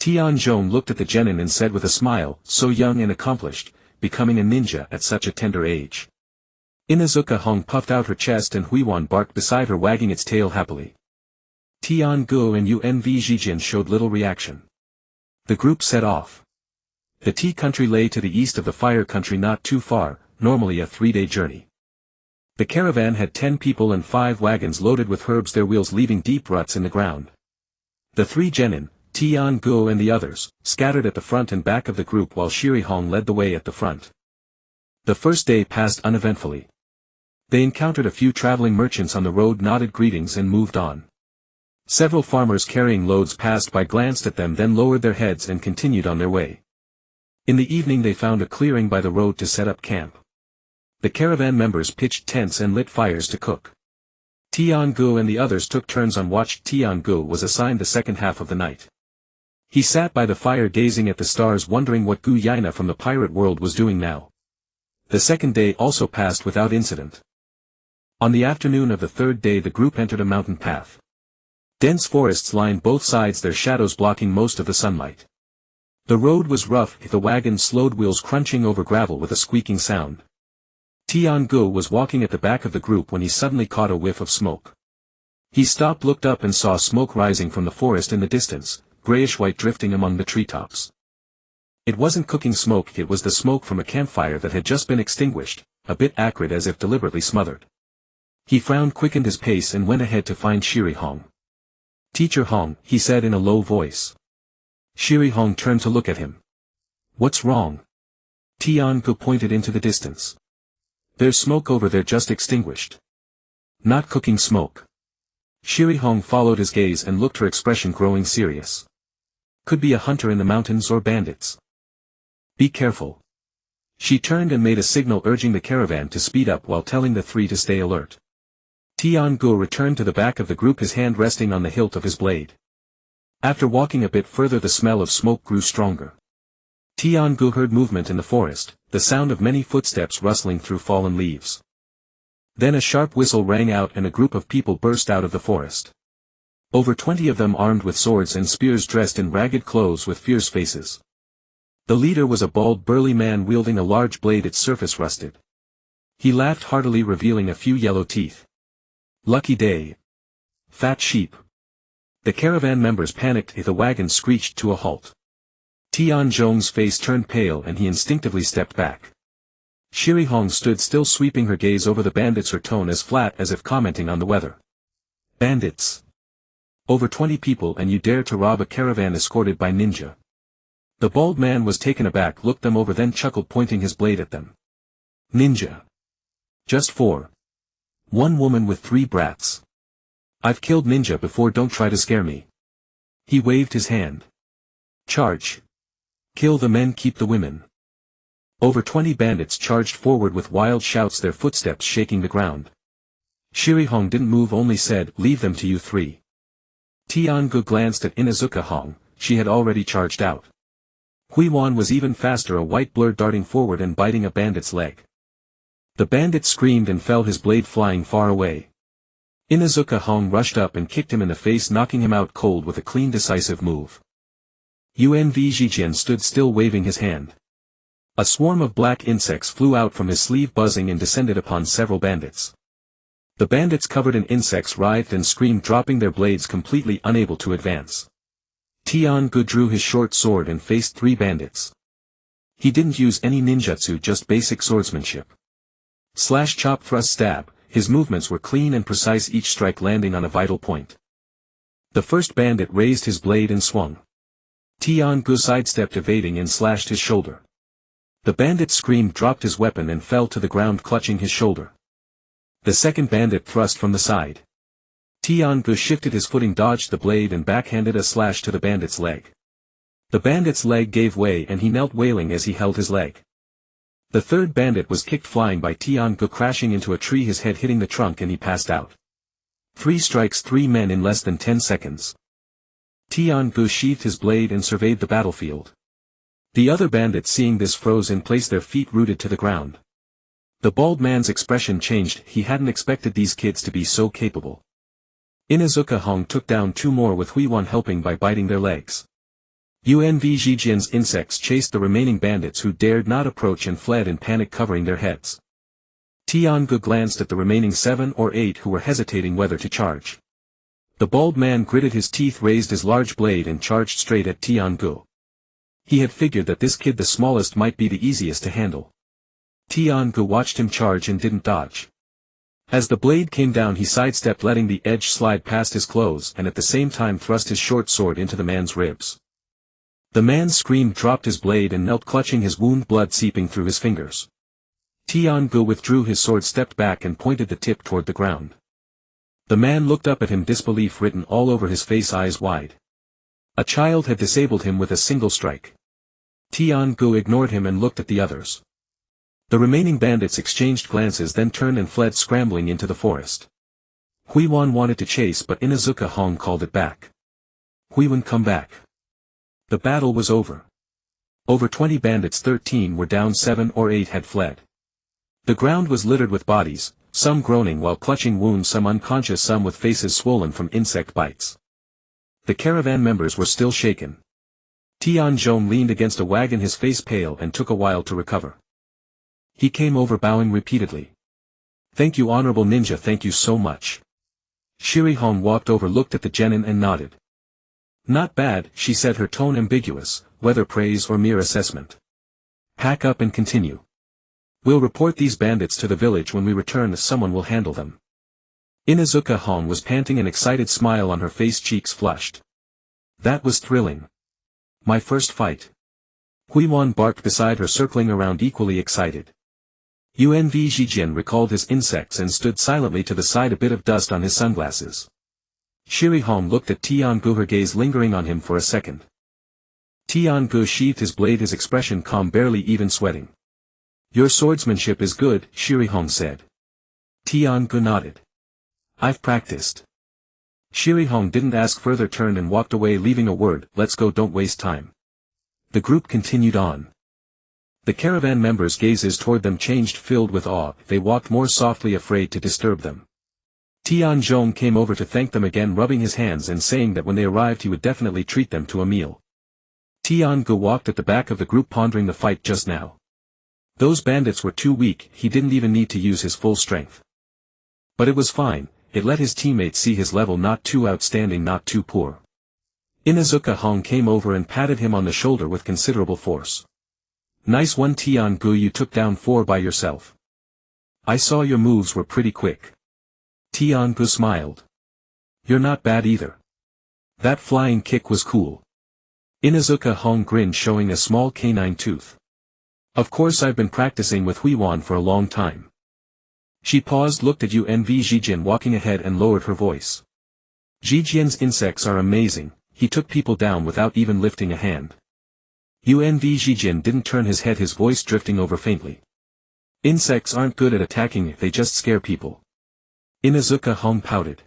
Tian Zhong looked at the genin and said with a smile, so young and accomplished, becoming a ninja at such a tender age. Inuzuka Hong puffed out her chest and Huiwan barked beside her, wagging its tail happily. Tian Gu and Unv Zhijian showed little reaction. The group set off. The tea country lay to the east of the fire country, not too far, normally a 3-day journey. The caravan had 10 people and 5 wagons loaded with herbs, their wheels leaving deep ruts in the ground. The 3 genin, Tian Gu and the others, scattered at the front and back of the group, while Shiri Hong led the way at the front. The first day passed uneventfully. They encountered a few traveling merchants on the road, nodded greetings and moved on. Several farmers carrying loads passed by, glanced at them, then lowered their heads and continued on their way. In the evening they found a clearing by the road to set up camp. The caravan members pitched tents and lit fires to cook. Tian-gu and the others took turns on watch. Tian-gu was assigned the second half of the night. He sat by the fire gazing at the stars, wondering what Gu Yaina from the pirate world was doing now. The second day also passed without incident. On the afternoon of the third day the group entered a mountain path. Dense forests lined both sides, their shadows blocking most of the sunlight. The road was rough, the wagon slowed, wheels crunching over gravel with a squeaking sound. Tian-gu was walking at the back of the group when he suddenly caught a whiff of smoke. He stopped, looked up and saw smoke rising from the forest in the distance, grayish-white drifting among the treetops. It wasn't cooking smoke, it was the smoke from a campfire that had just been extinguished, a bit acrid as if deliberately smothered. He frowned, quickened his pace and went ahead to find Shiri Hong. "Teacher Hong," he said in a low voice. Shiri Hong turned to look at him. "What's wrong?" Tian-gu pointed into the distance. "There's smoke over there, just extinguished." "Not cooking smoke." Shiri Hong followed his gaze and looked, her expression growing serious. "Could be a hunter in the mountains or bandits. Be careful." She turned and made a signal urging the caravan to speed up while telling the three to stay alert. Tian-gu returned to the back of the group, his hand resting on the hilt of his blade. After walking a bit further the smell of smoke grew stronger. Tian-gu heard movement in the forest, the sound of many footsteps rustling through fallen leaves. Then a sharp whistle rang out and a group of people burst out of the forest. Over 20 of them armed with swords and spears, dressed in ragged clothes with fierce faces. The leader was a bald, burly man wielding a large blade, its surface rusted. He laughed heartily, revealing a few yellow teeth. "Lucky day. Fat sheep." The caravan members panicked, the wagon screeched to a halt. Tian-zhong's face turned pale and he instinctively stepped back. Shiri Hong stood still, sweeping her gaze over the bandits, her tone as flat as if commenting on the weather. "Bandits. Over 20 people, and you dare to rob a caravan escorted by ninja." The bald man was taken aback, looked them over, then chuckled, pointing his blade at them. "Ninja. Just 4. One woman with 3 brats. I've killed ninja before, don't try to scare me." He waved his hand. "Charge. Kill the men, keep the women." Over 20 bandits charged forward with wild shouts, their footsteps shaking the ground. Shiri Hong didn't move, only said, "Leave them to you 3. Tian-gu glanced at Inuzuka Hong, she had already charged out. Huiwan was even faster, a white blur darting forward and biting a bandit's leg. The bandit screamed and fell, his blade flying far away. Inuzuka Hong rushed up and kicked him in the face, knocking him out cold with a clean, decisive move. Jijian stood still, waving his hand. A swarm of black insects flew out from his sleeve, buzzing, and descended upon several bandits. The bandits covered in insects writhed and screamed, dropping their blades, completely unable to advance. Tian-gu drew his short sword and faced 3 bandits. He didn't use any ninjutsu, just basic swordsmanship. Slash, chop, thrust, stab, his movements were clean and precise, each strike landing on a vital point. The first bandit raised his blade and swung. Tian-gu sidestepped, evading, and slashed his shoulder. The bandit screamed, dropped his weapon and fell to the ground, clutching his shoulder. The second bandit thrust from the side. Tian-gu shifted his footing, dodged the blade and backhanded a slash to the bandit's leg. The bandit's leg gave way and he knelt, wailing as he held his leg. The third bandit was kicked flying by Tian-gu, crashing into a tree, his head hitting the trunk, and he passed out. 3 strikes, 3 men in less than 10 seconds. Tian-gu sheathed his blade and surveyed the battlefield. The other bandits, seeing this, froze in place, their feet rooted to the ground. The bald man's expression changed, he hadn't expected these kids to be so capable. Inuzuka Hong took down 2 more, with Huiwan helping by biting their legs. Jijian's insects chased the remaining bandits, who dared not approach and fled in panic, covering their heads. Tian-gu glanced at the remaining 7 or 8 who were hesitating whether to charge. The bald man gritted his teeth, raised his large blade and charged straight at Tian-gu. He had figured that this kid, the smallest, might be the easiest to handle. Tian-gu watched him charge and didn't dodge. As the blade came down he sidestepped, letting the edge slide past his clothes, and at the same time thrust his short sword into the man's ribs. The man screamed, dropped his blade and knelt, clutching his wound, blood seeping through his fingers. Tian-gu withdrew his sword, stepped back and pointed the tip toward the ground. The man looked up at him, disbelief written all over his face, eyes wide. A child had disabled him with a single strike. Tian-gu ignored him and looked at the others. The remaining bandits exchanged glances, then turned and fled scrambling into the forest. Huiwan wanted to chase, but Inuzuka Hong called it back. Huiwan, come back. The battle was over. Over 20 bandits, 13 were down, 7 or 8 had fled. The ground was littered with bodies, some groaning while clutching wounds, some unconscious, some with faces swollen from insect bites. The caravan members were still shaken. Tianzhong leaned against a wagon, his face pale, and took a while to recover. He came over bowing repeatedly. Thank you, honorable ninja, thank you so much. Shiri Hong walked over, looked at the genin and nodded. Not bad, she said, her tone ambiguous, whether praise or mere assessment. Pack up and continue. We'll report these bandits to the village. When we return, someone will handle them. Inuzuka Hong was panting, an excited smile on her face, cheeks flushed. That was thrilling. My first fight. Huiwan barked beside her, circling around, equally excited. Unv Zhijian recalled his insects and stood silently to the side, a bit of dust on his sunglasses. Shiri Hong looked at Tian-gu, her gaze lingering on him for a second. Tian-gu sheathed his blade, his expression calm, barely even sweating. Your swordsmanship is good, Shiri Hong said. Tian-gu nodded. I've practiced. Shiri Hong didn't ask further, turned and walked away, leaving a word, let's go, don't waste time. The group continued on. The caravan members' gazes toward them changed, filled with awe, they walked more softly, afraid to disturb them. Tianzhong came over to thank them again, rubbing his hands and saying that when they arrived he would definitely treat them to a meal. Tian-gu walked at the back of the group, pondering the fight just now. Those bandits were too weak, he didn't even need to use his full strength. But it was fine, it let his teammates see his level, not too outstanding, not too poor. Inuzuka Hong came over and patted him on the shoulder with considerable force. Nice one, Tian-gu, you took down 4 by yourself. I saw your moves were pretty quick. Tian-gu smiled. You're not bad either. That flying kick was cool. Inuzuka Hong grinned, showing a small canine tooth. Of course, I've been practicing with Huiwan for a long time. She paused, looked at Unv Zhijian walking ahead, and lowered her voice. Zhijian's insects are amazing, he took people down without even lifting a hand. Unv Zhijian didn't turn his head, his voice drifting over faintly. Insects aren't good at attacking, they just scare people. Inuzuka Hong pouted.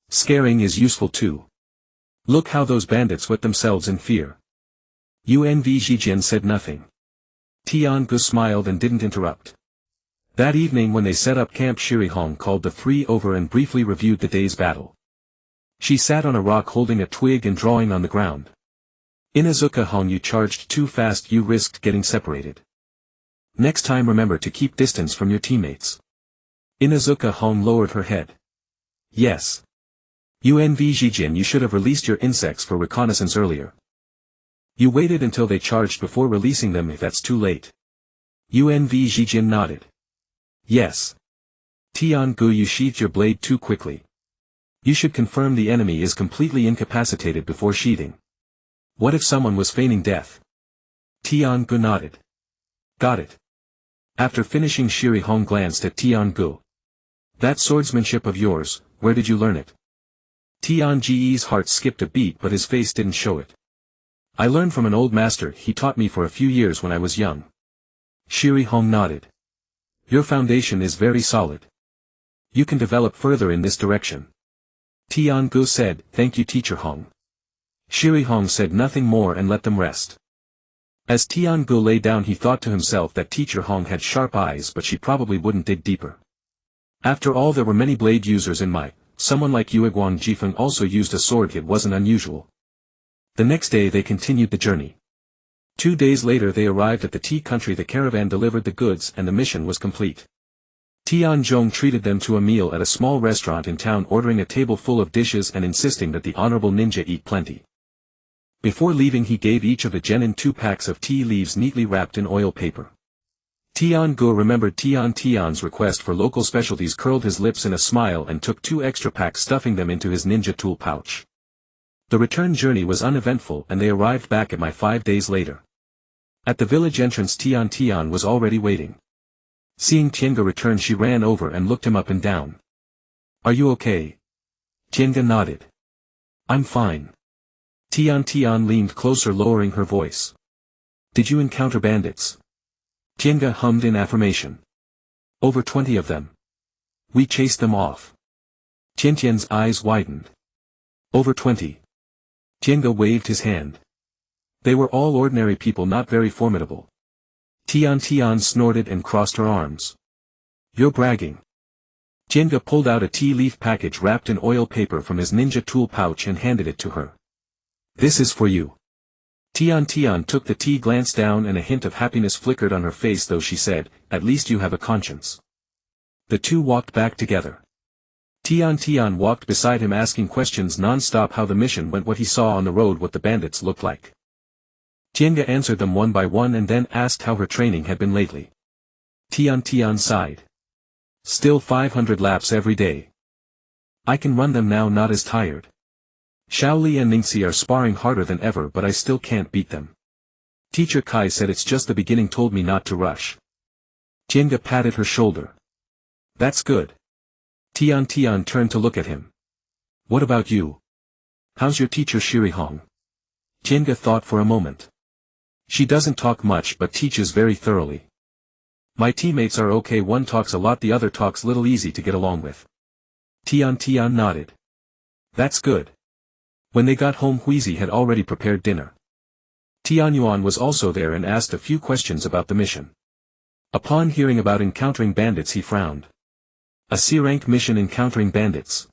Scaring is useful too. Look how those bandits wet themselves in fear. Unv Zhijian said nothing. Tian-gu smiled and didn't interrupt. That evening when they set up camp, Shiri Hong called the 3 over and briefly reviewed the day's battle. She sat on a rock holding a twig and drawing on the ground. Inuzuka Hong, you charged too fast, you risked getting separated. Next time remember to keep distance from your teammates. Inuzuka Hong lowered her head. Yes. Unv Zhijian, you should have released your insects for reconnaissance earlier. You waited until they charged before releasing them, if that's too late. Unv Zhijian nodded. Yes. Tian-gu, you sheathed your blade too quickly. You should confirm the enemy is completely incapacitated before sheathing. What if someone was feigning death? Tian-gu nodded. Got it. After finishing, Shiri Hong glanced at Tian-gu. That swordsmanship of yours, where did you learn it? Tian-ge's heart skipped a beat, but his face didn't show it. I learned from an old master, he taught me for a few years when I was young. Shiri Hong nodded. Your foundation is very solid. You can develop further in this direction. Tian-gu said, thank you, Teacher Hong. Shiri Hong said nothing more and let them rest. As Tian-gu lay down, he thought to himself that Teacher Hong had sharp eyes, but she probably wouldn't dig deeper. After all, there were many blade users in Mai. Someone like Yueguang Jifeng also used a sword, it wasn't unusual. The next day they continued the journey. 2 days later they arrived at the tea country, the caravan delivered the goods and the mission was complete. Tianzhong treated them to a meal at a small restaurant in town, ordering a table full of dishes and insisting that the honorable ninja eat plenty. Before leaving he gave each of the genin 2 packs of tea leaves neatly wrapped in oil paper. Tian-gu remembered Tian's request for local specialties, curled his lips in a smile and took 2 extra packs, stuffing them into his ninja tool pouch. The return journey was uneventful and they arrived back at Mai 5 days later. At the village entrance Tian was already waiting. Seeing Tienga return, she ran over and looked him up and down. Are you okay? Tienga nodded. I'm fine. Tian leaned closer, lowering her voice. Did you encounter bandits? Tienga hummed in affirmation. Over 20 of them. We chased them off. Tian's eyes widened. Over 20. Tienga waved his hand. They were all ordinary people, not very formidable. Tian snorted and crossed her arms. You're bragging. Tienga pulled out a tea leaf package wrapped in oil paper from his ninja tool pouch and handed it to her. This is for you. Tian took the tea, glanced down, and a hint of happiness flickered on her face, though she said, at least you have a conscience. The two walked back together. Tian walked beside him, asking questions non-stop: how the mission went, what he saw on the road, what the bandits looked like. Tienga answered them one by one and then asked how her training had been lately. Tian sighed. Still 500 laps every day. I can run them now, not as tired. Shaoli and Ningxi are sparring harder than ever, but I still can't beat them. Teacher Kai said it's just the beginning, told me not to rush. Tienga patted her shoulder. That's good. Tian turned to look at him. What about you? How's your teacher Shirihong? Tienga thought for a moment. She doesn't talk much but teaches very thoroughly. My teammates are okay, one talks a lot, the other talks little, easy to get along with. Tian nodded. That's good. When they got home, Huizi had already prepared dinner. Tianyuan was also there and asked a few questions about the mission. Upon hearing about encountering bandits, he frowned. A C-rank mission encountering bandits.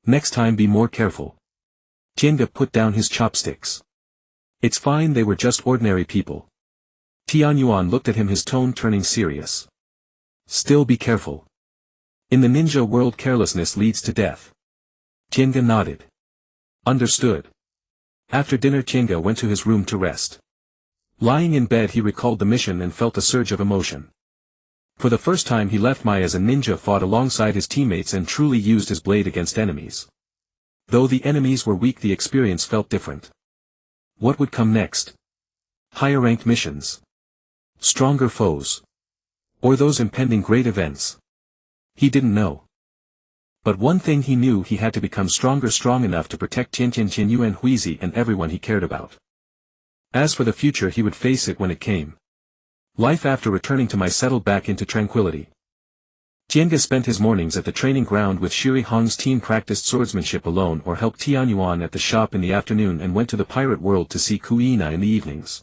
Next time be more careful. Tienga put down his chopsticks. It's fine, they were just ordinary people. Tianyuan looked at him, his tone turning serious. Still be careful. In the ninja world, carelessness leads to death. Tienga nodded. Understood. After dinner, Tienga went to his room to rest. Lying in bed, he recalled the mission and felt a surge of emotion. For the first time, he left Mai as a ninja, fought alongside his teammates, and truly used his blade against enemies. Though the enemies were weak, the experience felt different. What would come next? Higher-ranked missions? Stronger foes? Or those impending great events? He didn't know. But one thing he knew: he had to become stronger, strong enough to protect Qianyu and Huizi and everyone he cared about. As for the future, he would face it when it came. Life after returning to Mai settled back into tranquility. Tienga spent his mornings at the training ground with Shiri Hong's team, practiced swordsmanship alone or helped Tianyuan at the shop in the afternoon, and went to the pirate world to see Kuina in the evenings.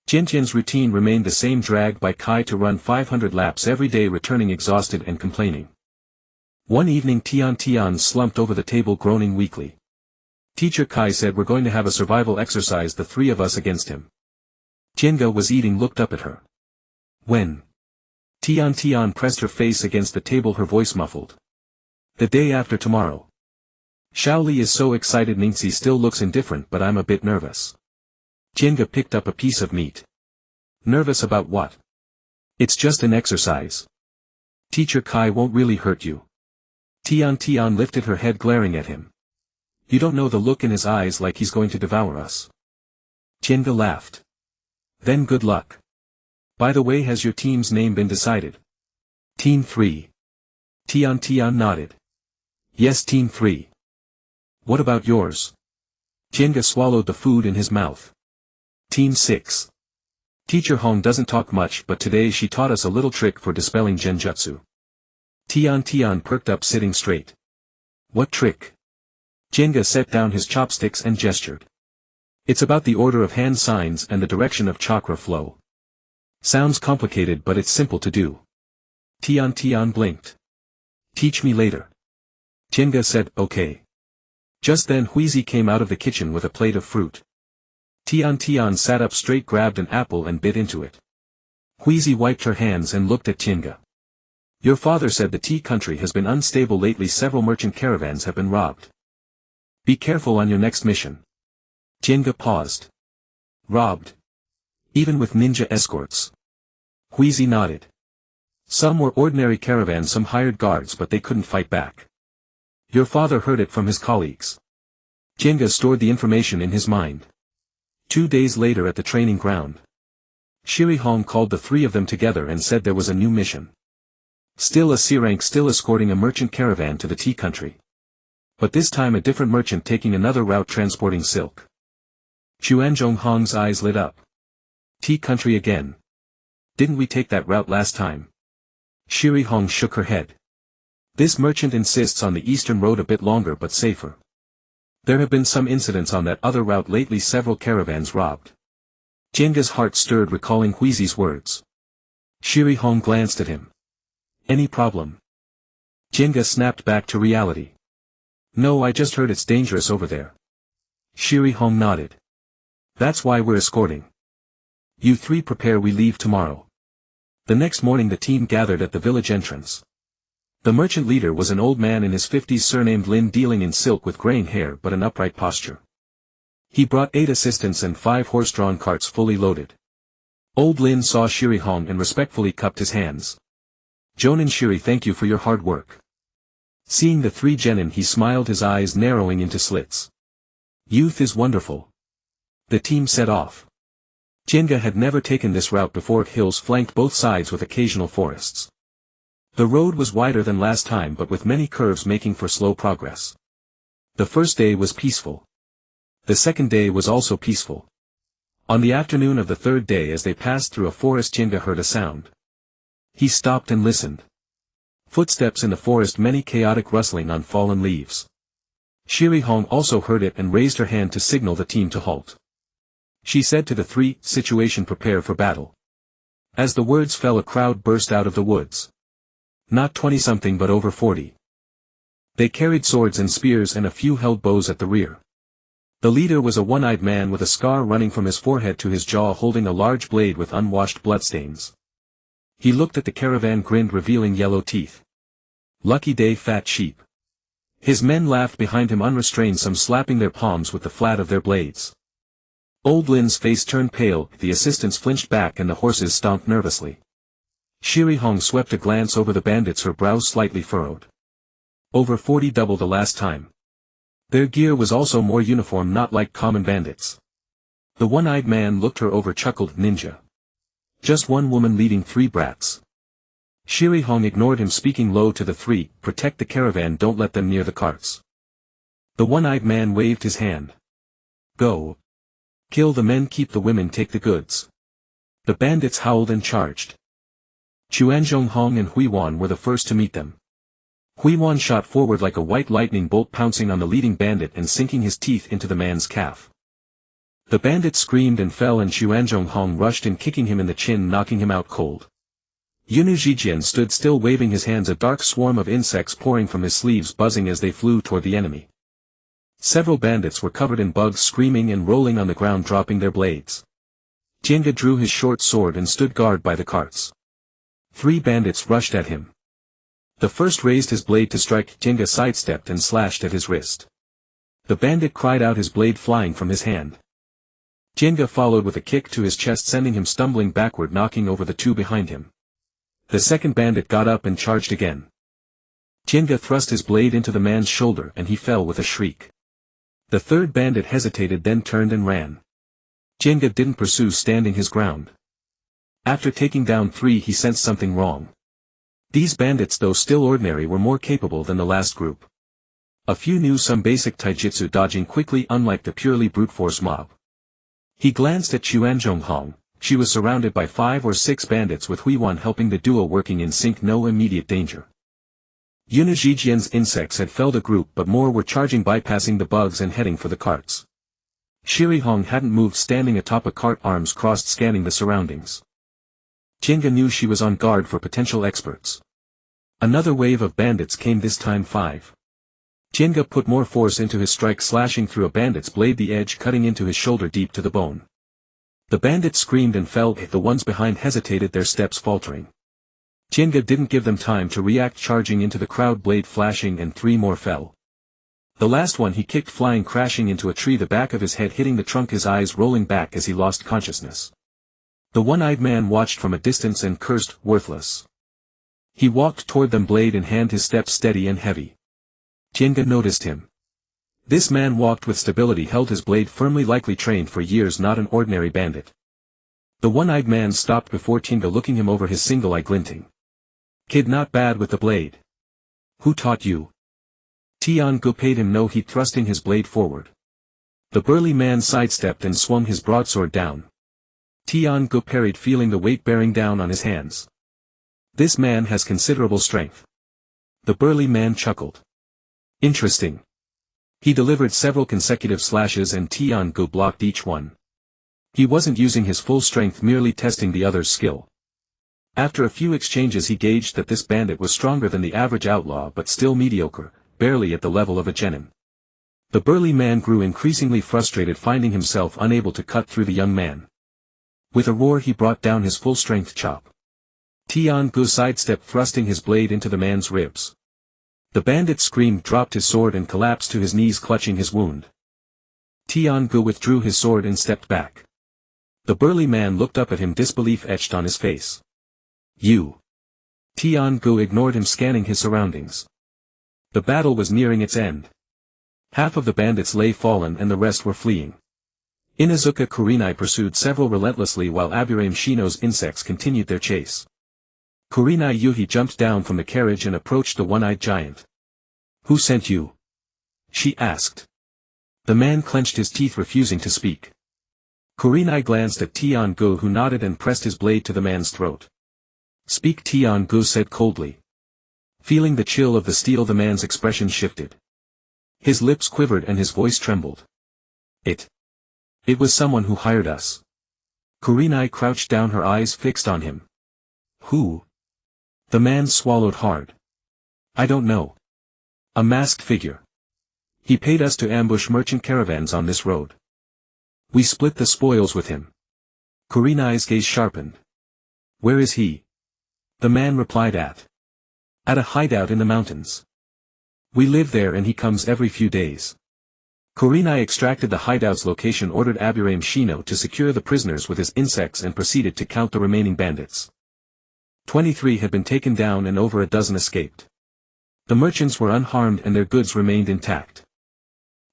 Tian's routine remained the same: dragged by Kai to run 500 laps every day, returning exhausted and complaining. One evening, Tian slumped over the table, groaning weakly. Teacher Kai said, we're going to have a survival exercise, the three of us against him. Tienga was eating, looked up at her. When? Tian pressed her face against the table, her voice muffled. The day after tomorrow. Shaoli is so excited. Ningxi still looks indifferent, but I'm a bit nervous. Tienga picked up a piece of meat. Nervous about what? It's just an exercise. Teacher Kai won't really hurt you. Tian lifted her head, glaring at him. You don't know the look in his eyes, like he's going to devour us. Tienga laughed. Then good luck. By the way, has your team's name been decided? Team 3. Tian nodded. Yes, Team 3. What about yours? Tienga swallowed the food in his mouth. Team 6. Teacher Hong doesn't talk much, but today she taught us a little trick for dispelling genjutsu. Tian perked up, sitting straight. What trick? Tienga set down his chopsticks and gestured. It's about the order of hand signs and the direction of chakra flow. Sounds complicated, but it's simple to do. Tian blinked. Teach me later. Tienga said, okay. Just then Huizi came out of the kitchen with a plate of fruit. Tian sat up straight, grabbed an apple and bit into it. Huizi wiped her hands and looked at Tienga. Your father said the tea country has been unstable lately. Several merchant caravans have been robbed. Be careful on your next mission. Tienga paused. Robbed? Even with ninja escorts? Huizi nodded. Some were ordinary caravans, some hired guards, but they couldn't fight back. Your father heard it from his colleagues. Tienga stored the information in his mind. 2 days later, at the training ground. Shiri Hong called the three of them together and said there was a new mission. Still a C rank, still escorting a merchant caravan to the tea country. But this time a different merchant taking another route transporting silk. Xuanzhong Hong's eyes lit up. Tea country again. Didn't we take that route last time? Shiri Hong shook her head. This merchant insists on the eastern road, a bit longer but safer. There have been some incidents on that other route lately, several caravans robbed. Jenga's heart stirred recalling Huizi's words. Shiri Hong glanced at him. Any problem? Jenga snapped back to reality. No, I just heard it's dangerous over there. Shiri Hong nodded. That's why we're escorting. You three prepare, we leave tomorrow. The next morning the team gathered at the village entrance. The merchant leader was an old man in his 50s surnamed Lin, dealing in silk with graying hair but an upright posture. He brought 8 assistants and 5 horse-drawn carts fully loaded. Old Lin saw Shiri Hong and respectfully cupped his hands. Jonin Shiri, thank you for your hard work. Seeing the 3 genin, he smiled, his eyes narrowing into slits. Youth is wonderful. The team set off. Jenga had never taken this route before. Hills flanked both sides with occasional forests. The road was wider than last time but with many curves making for slow progress. The first day was peaceful. The second day was also peaceful. On the afternoon of the third day, as they passed through a forest, Jenga heard a sound. He stopped and listened. Footsteps in the forest, many chaotic rustling on fallen leaves. Shiri Hong also heard it and raised her hand to signal the team to halt. She said to the 3, situation, prepare for battle. As the words fell, a crowd burst out of the woods. Not 20-something but over 40. They carried swords and spears and a few held bows at the rear. The leader was a one-eyed man with a scar running from his forehead to his jaw, holding a large blade with unwashed bloodstains. He looked at the caravan, grinned, revealing yellow teeth. Lucky day, fat sheep. His men laughed behind him unrestrained, some slapping their palms with the flat of their blades. Old Lin's face turned pale, the assistants flinched back and the horses stomped nervously. Shiri Hong swept a glance over the bandits, her brows slightly furrowed. Over 40, double the last time. Their gear was also more uniform, not like common bandits. The one-eyed man looked her over, chuckled, ninja. Just one woman leading 3 brats. Shiri Hong ignored him, speaking low to the 3, protect the caravan, don't let them near the carts. The one-eyed man waved his hand. Go. Kill the men, keep the women, take the goods. The bandits howled and charged. Xuanzhong Hong and Huiwan were the first to meet them. Huiwan shot forward like a white lightning bolt, pouncing on the leading bandit and sinking his teeth into the man's calf. The bandit screamed and fell, and Xuanzhong Hong rushed in, kicking him in the chin, knocking him out cold. Yunu Zhijian stood still, waving his hands, a dark swarm of insects pouring from his sleeves, buzzing as they flew toward the enemy. Several bandits were covered in bugs, screaming and rolling on the ground, dropping their blades. Jenga drew his short sword and stood guard by the carts. 3 bandits rushed at him. The first raised his blade to strike. Jenga sidestepped and slashed at his wrist. The bandit cried out, his blade flying from his hand. Jenga followed with a kick to his chest, sending him stumbling backward, knocking over the 2 behind him. The second bandit got up and charged again. Jenga thrust his blade into the man's shoulder and he fell with a shriek. The third bandit hesitated, then turned and ran. Jenga didn't pursue, standing his ground. After taking down 3, he sensed something wrong. These bandits, though still ordinary, were more capable than the last group. A few knew some basic taijutsu, dodging quickly, unlike the purely brute force mob. He glanced at Xuanzhong Hong. She was surrounded by 5 or 6 bandits, with Huiwan helping, the duo working in sync, no immediate danger. Yunu Zhijian's insects had felled a group, but more were charging, bypassing the bugs and heading for the carts. Shiri Hong hadn't moved, standing atop a cart, arms crossed, scanning the surroundings. Jenga knew she was on guard for potential experts. Another wave of bandits came, this time 5. Jenga put more force into his strike, slashing through a bandit's blade, the edge cutting into his shoulder deep to the bone. The bandit screamed and fell. The ones behind hesitated, their steps faltering. Jenga didn't give them time to react, charging into the crowd, blade flashing, and 3 more fell. The last one he kicked, flying, crashing into a tree, the back of his head hitting the trunk, his eyes rolling back as he lost consciousness. The one-eyed man watched from a distance and cursed, worthless. He walked toward them, blade in hand, his steps steady and heavy. Jenga noticed him. This man walked with stability, held his blade firmly, likely trained for years, not an ordinary bandit. The one-eyed man stopped before Tinga, looking him over, his single eye glinting. "Kid, not bad with the blade. Who taught you?" Tian-gu paid him no heed, thrusting his blade forward. The burly man sidestepped and swung his broadsword down. Tian-gu parried, feeling the weight bearing down on his hands. "This man has considerable strength." The burly man chuckled. "Interesting." He delivered several consecutive slashes and Tian-gu blocked each one. He wasn't using his full strength, merely testing the other's skill. After a few exchanges he gauged that this bandit was stronger than the average outlaw, but still mediocre, barely at the level of a genin. The burly man grew increasingly frustrated, finding himself unable to cut through the young man. With a roar he brought down his full-strength chop. Tian-gu sidestepped, thrusting his blade into the man's ribs. The bandit screamed, dropped his sword and collapsed to his knees, clutching his wound. Tian-gu withdrew his sword and stepped back. The burly man looked up at him, disbelief etched on his face. "You." Tian-gu ignored him, scanning his surroundings. The battle was nearing its end. Half of the bandits lay fallen and the rest were fleeing. Inuzuka Kurenai pursued several relentlessly while Aburame Shino's insects continued their chase. Kurenai Yuhi jumped down from the carriage and approached the one-eyed giant. "Who sent you?" she asked. The man clenched his teeth, refusing to speak. Kurenai glanced at Tian-gu, who nodded and pressed his blade to the man's throat. "Speak," Tian-gu said coldly. Feeling the chill of the steel, the man's expression shifted. His lips quivered and his voice trembled. It was someone who hired us." Kurenai crouched down, her eyes fixed on him. "Who?" The man swallowed hard. "I don't know. A masked figure. He paid us to ambush merchant caravans on this road. We split the spoils with him." Kurenai's gaze sharpened. "Where is he?" The man replied, At a hideout in the mountains. We live there and he comes every few days." Kurenai extracted the hideout's location, ordered Aburame Shino to secure the prisoners with his insects, and proceeded to count the remaining bandits. 23 had been taken down and over a dozen escaped. The merchants were unharmed and their goods remained intact.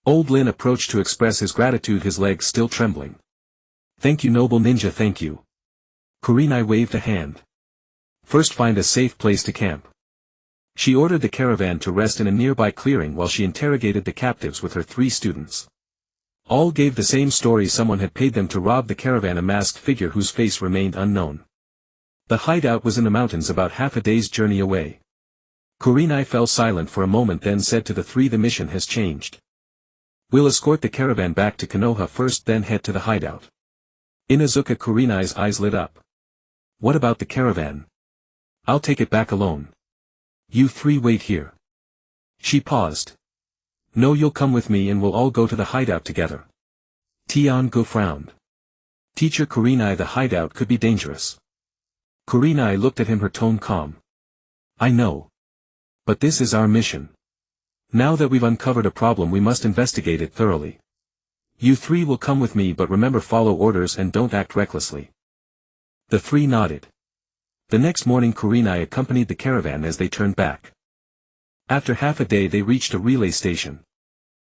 Old Lin approached to express his gratitude, his legs still trembling. "Thank you, noble ninja, thank you." Kurenai waved a hand. "First find a safe place to camp." She ordered the caravan to rest in a nearby clearing while she interrogated the captives with her 3 students. All gave the same story: someone had paid them to rob the caravan, a masked figure whose face remained unknown. The hideout was in the mountains about half a day's journey away. Kurenai fell silent for a moment, then said to the 3, "The mission has changed. We'll escort the caravan back to Konoha first, then head to the hideout." Inuzuka Kurenai's eyes lit up. "What about the caravan?" "I'll take it back alone. You 3 wait here." She paused. "No, you'll come with me and we'll all go to the hideout together." Tian-gu frowned. "Teacher Kurenai, the hideout could be dangerous." Kurenai looked at him, her tone calm. "I know. But this is our mission. Now that we've uncovered a problem, we must investigate it thoroughly. You 3 will come with me, but remember, follow orders and don't act recklessly." The 3 nodded. The next morning Kurenai accompanied the caravan as they turned back. After half a day they reached a relay station.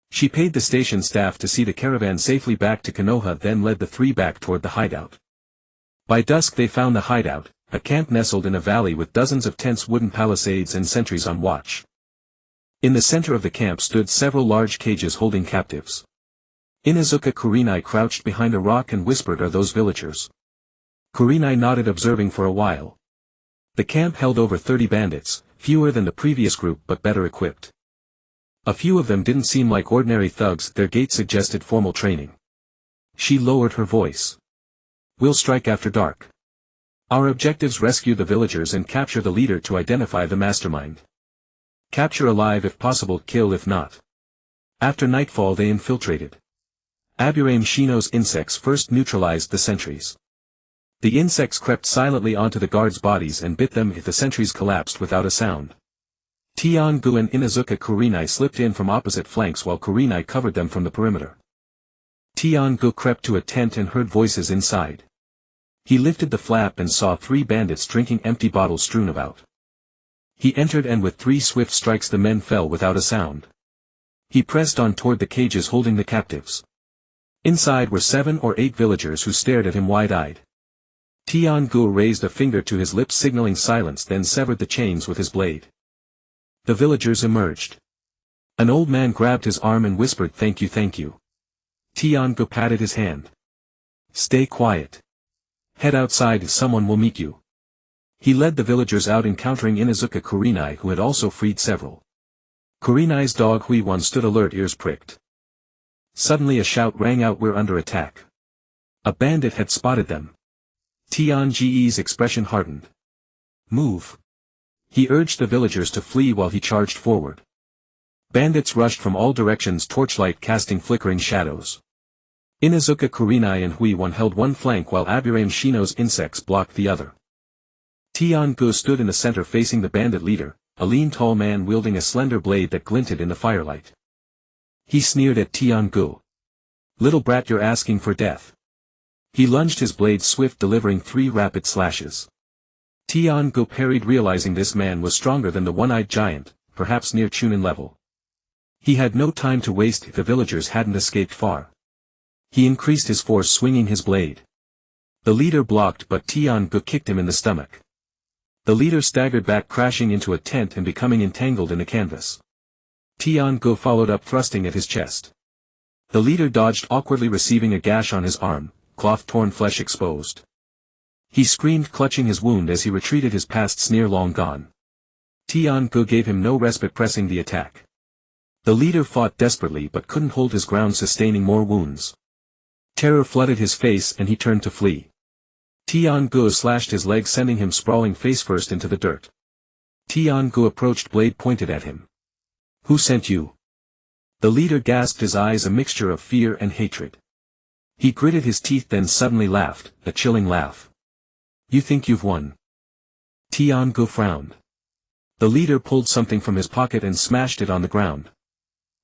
She paid the station staff to see the caravan safely back to Konoha, then led the 3 back toward the hideout. By dusk they found the hideout, a camp nestled in a valley with dozens of tents, wooden palisades and sentries on watch. In the center of the camp stood several large cages holding captives. Inuzuka Kurenai crouched behind a rock and whispered, "Are those villagers?" Kurenai nodded, observing for a while. The camp held over 30 bandits, fewer than the previous group but better equipped. A few of them didn't seem like ordinary thugs, their gait suggested formal training. She lowered her voice. "We'll strike after dark. Our objectives: rescue the villagers and capture the leader to identify the mastermind. Capture alive if possible, kill if not." After nightfall they infiltrated. Aburame Shino's insects first neutralized the sentries. The insects crept silently onto the guards' bodies and bit them if the sentries collapsed without a sound. Tian-gu and Inuzuka Kurenai slipped in from opposite flanks while Kurenai covered them from the perimeter. Tian-gu crept to a tent and heard voices inside. He lifted the flap and saw 3 bandits drinking empty bottles strewn about. He entered and with 3 swift strikes the men fell without a sound. He pressed on toward the cages holding the captives. Inside were 7 or 8 villagers who stared at him wide-eyed. Tian-gu raised a finger to his lips signaling silence, then severed the chains with his blade. The villagers emerged. An old man grabbed his arm and whispered, "Thank you, thank you." Tian-gu patted his hand. "Stay quiet. Head outside, someone will meet you." He led the villagers out, encountering Inuzuka Kurenai, who had also freed several. Kurenai's dog Huiwan stood alert, ears pricked. Suddenly a shout rang out, "We're under attack." A bandit had spotted them. Tian-ge's expression hardened. "Move." He urged the villagers to flee while he charged forward. Bandits rushed from all directions, torchlight casting flickering shadows. Inuzuka Kurenai and Huiwan held one flank while Aburame Shino's insects blocked the other. Tian-gu stood in the center facing the bandit leader, a lean tall man wielding a slender blade that glinted in the firelight. He sneered at Tian-gu. "Little brat, you're asking for death." He lunged his blade swift, delivering 3 rapid slashes. Tian-gu parried, realizing this man was stronger than the one-eyed giant, perhaps near Chunin level. He had no time to waste if the villagers hadn't escaped far. He increased his force, swinging his blade. The leader blocked, but Tian-gu kicked him in the stomach. The leader staggered back, crashing into a tent and becoming entangled in the canvas. Tian-gu followed up, thrusting at his chest. The leader dodged awkwardly, receiving a gash on his arm, cloth-torn flesh exposed. He screamed, clutching his wound as he retreated, his past sneer long gone. Tian-gu gave him no respite, pressing the attack. The leader fought desperately but couldn't hold his ground, sustaining more wounds. Terror flooded his face and he turned to flee. Tian-gu slashed his leg, sending him sprawling face-first into the dirt. Tian-gu approached, blade pointed at him. "Who sent you?" The leader gasped, his eyes a mixture of fear and hatred. He gritted his teeth, then suddenly laughed, a chilling laugh. "You think you've won?" Tian-gu frowned. The leader pulled something from his pocket and smashed it on the ground.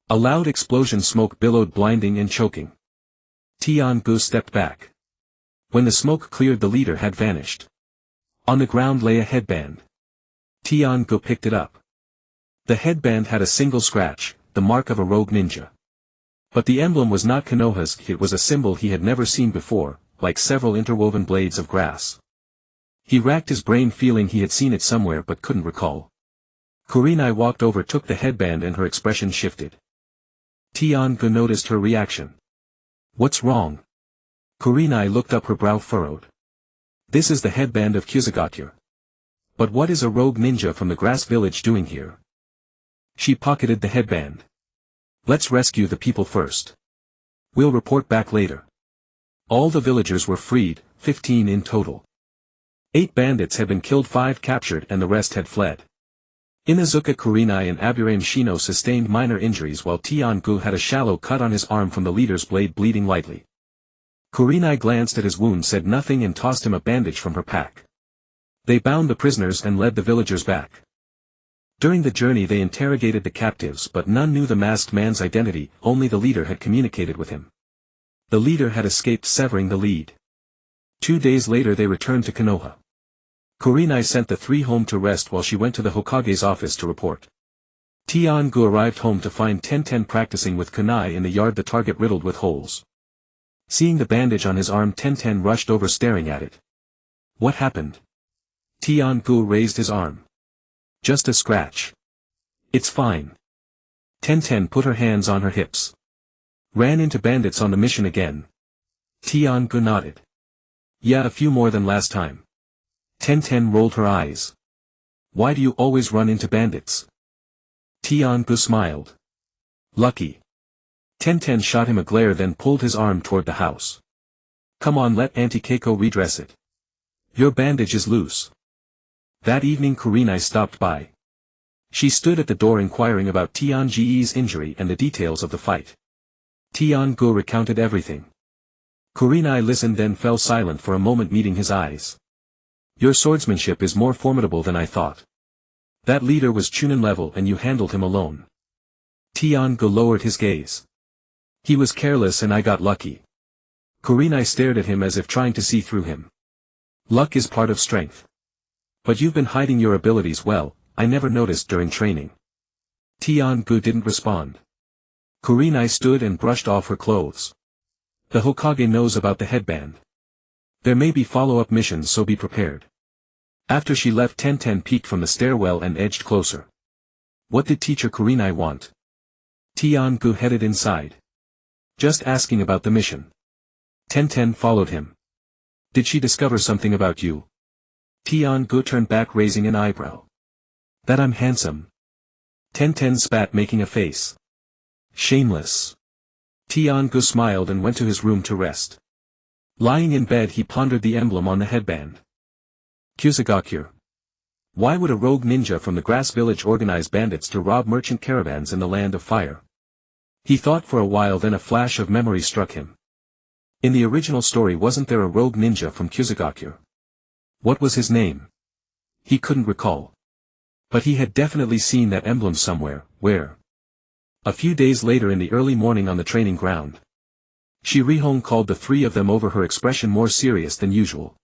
A loud explosion, smoke billowed, blinding and choking. Tian-gu stepped back. When the smoke cleared, the leader had vanished. On the ground lay a headband. Tian-gu picked it up. The headband had a single scratch, the mark of a rogue ninja. But the emblem was not Konoha's, it was a symbol he had never seen before, like several interwoven blades of grass. He racked his brain, feeling he had seen it somewhere but couldn't recall. Kurenai walked over, took the headband, and her expression shifted. Tian-gu noticed her reaction. "What's wrong?" Kurenai looked up, her brow furrowed. "This is the headband of Kuzugatya. But what is a rogue ninja from the grass village doing here?" She pocketed the headband. "Let's rescue the people first. We'll report back later." All the villagers were freed, 15 in total. 8 bandits had been killed, 5 captured, and the rest had fled. Inuzuka Kurenai and Aburame Shino sustained minor injuries, while Tian-gu had a shallow cut on his arm from the leader's blade, bleeding lightly. Kurenai glanced at his wound, said nothing, and tossed him a bandage from her pack. They bound the prisoners and led the villagers back. During the journey they interrogated the captives, but none knew the masked man's identity, only the leader had communicated with him. The leader had escaped, severing the lead. 2 days later they returned to Konoha. Kurenai sent the 3 home to rest while she went to the Hokage's office to report. Tian-gu arrived home to find Tenten practicing with kunai in the yard, the target riddled with holes. Seeing the bandage on his arm, Tenten rushed over, staring at it. "What happened?" Tian-gu raised his arm. "Just a scratch. It's fine." Tenten put her hands on her hips. "Ran into bandits on the mission again?" Tian-gu nodded. "Yeah, a few more than last time." Tenten rolled her eyes. "Why do you always run into bandits?" Tian-gu smiled. "Lucky." Tenten shot him a glare, then pulled his arm toward the house. "Come on, let Auntie Keiko redress it. Your bandage is loose." That evening Kurenai stopped by. She stood at the door inquiring about Tian-ge's injury and the details of the fight. Tian-gu recounted everything. Kurenai listened, then fell silent for a moment, meeting his eyes. "Your swordsmanship is more formidable than I thought. That leader was Chunin level and you handled him alone." Tian-gu lowered his gaze. "He was careless and I got lucky." Kurenai stared at him as if trying to see through him. "Luck is part of strength. But you've been hiding your abilities well, I never noticed during training." Tian-gu didn't respond. Kurenai stood and brushed off her clothes. "The Hokage knows about the headband." There may be follow-up missions, so be prepared. After she left, Tenten peeked from the stairwell and edged closer. What did Teacher Kurenai want? Tian-gu headed inside. Just asking about the mission. Tenten followed him. Did she discover something about you? Tian-gu turned back, raising an eyebrow. That I'm handsome. Tenten spat, making a face. Shameless. Tian-gu smiled and went to his room to rest. Lying in bed, he pondered the emblem on the headband. Kusagakure. Why would a rogue ninja from the grass village organize bandits to rob merchant caravans in the land of fire? He thought for a while, then a flash of memory struck him. In the original story, wasn't there a rogue ninja from Kusagakure? What was his name? He couldn't recall. But he had definitely seen that emblem somewhere. Where? A few days later, in the early morning on the training ground. Shirihong called the three of them over, her expression more serious than usual.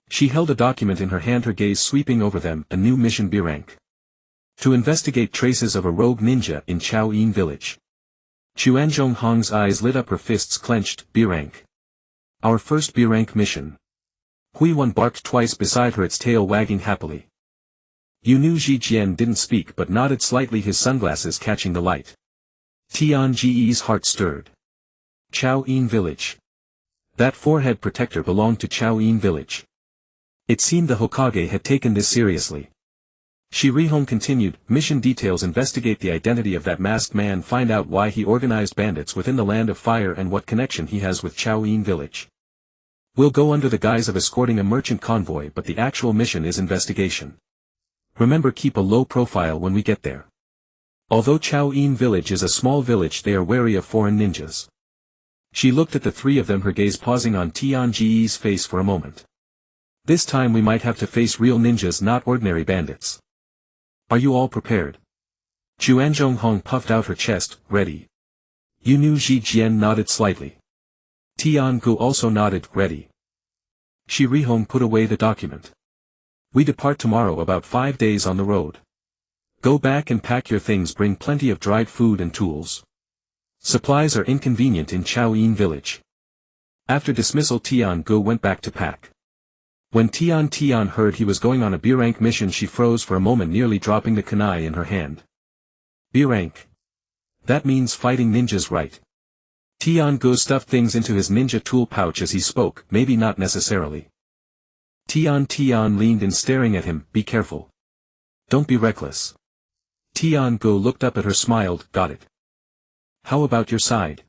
She held a document in her hand, her gaze sweeping over them, a new mission, B rank. To investigate traces of a rogue ninja in Chaoyin village. Chuanzhong Hong's eyes lit up, her fists clenched. B rank. Our first B rank mission. Huiwan barked twice beside her, its tail wagging happily. Yunu Zhijian didn't speak but nodded slightly, his sunglasses catching the light. Tianji's heart stirred. Chaoyin village. That forehead protector belonged to Chaoyin village. It seemed the Hokage had taken this seriously. Shirihong continued, mission details: investigate the identity of that masked man, find out why he organized bandits within the land of fire and what connection he has with Chaoyin village. We'll go under the guise of escorting a merchant convoy, but the actual mission is investigation. Remember, keep a low profile when we get there. Although Chaoyin village is a small village, they are wary of foreign ninjas. She looked at the three of them, her gaze pausing on Tianji's face for a moment. This time we might have to face real ninjas, not ordinary bandits. Are you all prepared? Chuanzhong Hong puffed out her chest, ready. Yunu Zhijian nodded slightly. Tian-gu also nodded, ready. Shirihong put away the document. We depart tomorrow, about 5 days on the road. Go back and pack your things, bring plenty of dried food and tools. Supplies are inconvenient in Chaoyin village. After dismissal, Tian-gu went back to pack. When Tian heard he was going on a B rank mission, she froze for a moment, nearly dropping the kunai in her hand. B rank. That means fighting ninjas, right? Tian-gu stuffed things into his ninja tool pouch as he spoke, maybe not necessarily. Tian leaned in, staring at him, be careful. Don't be reckless. Tian-gu looked up at her, smiled, got it. How about your side?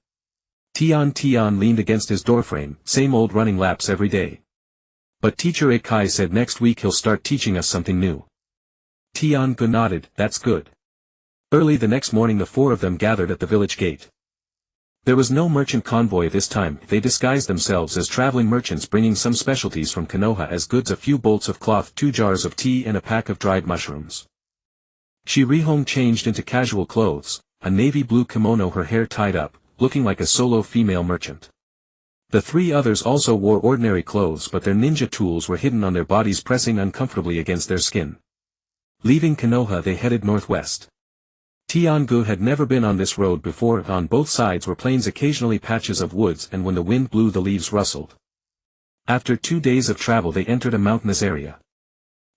Tian leaned against his doorframe, same old, running laps every day. But Teacher Akai said next week he'll start teaching us something new. Tian-gu nodded, that's good. Early the next morning, the four of them gathered at the village gate. There was no merchant convoy this time. They disguised themselves as traveling merchants, bringing some specialties from Konoha as goods: a few bolts of cloth, 2 jars of tea, and a pack of dried mushrooms. Shirihong changed into casual clothes, a navy blue kimono, her hair tied up, looking like a solo female merchant. The three others also wore ordinary clothes, but their ninja tools were hidden on their bodies, pressing uncomfortably against their skin. Leaving Konoha, they headed northwest. Tian-gu had never been on this road before. On both sides were plains, occasionally patches of woods, and when the wind blew the leaves rustled. After 2 days of travel, they entered a mountainous area.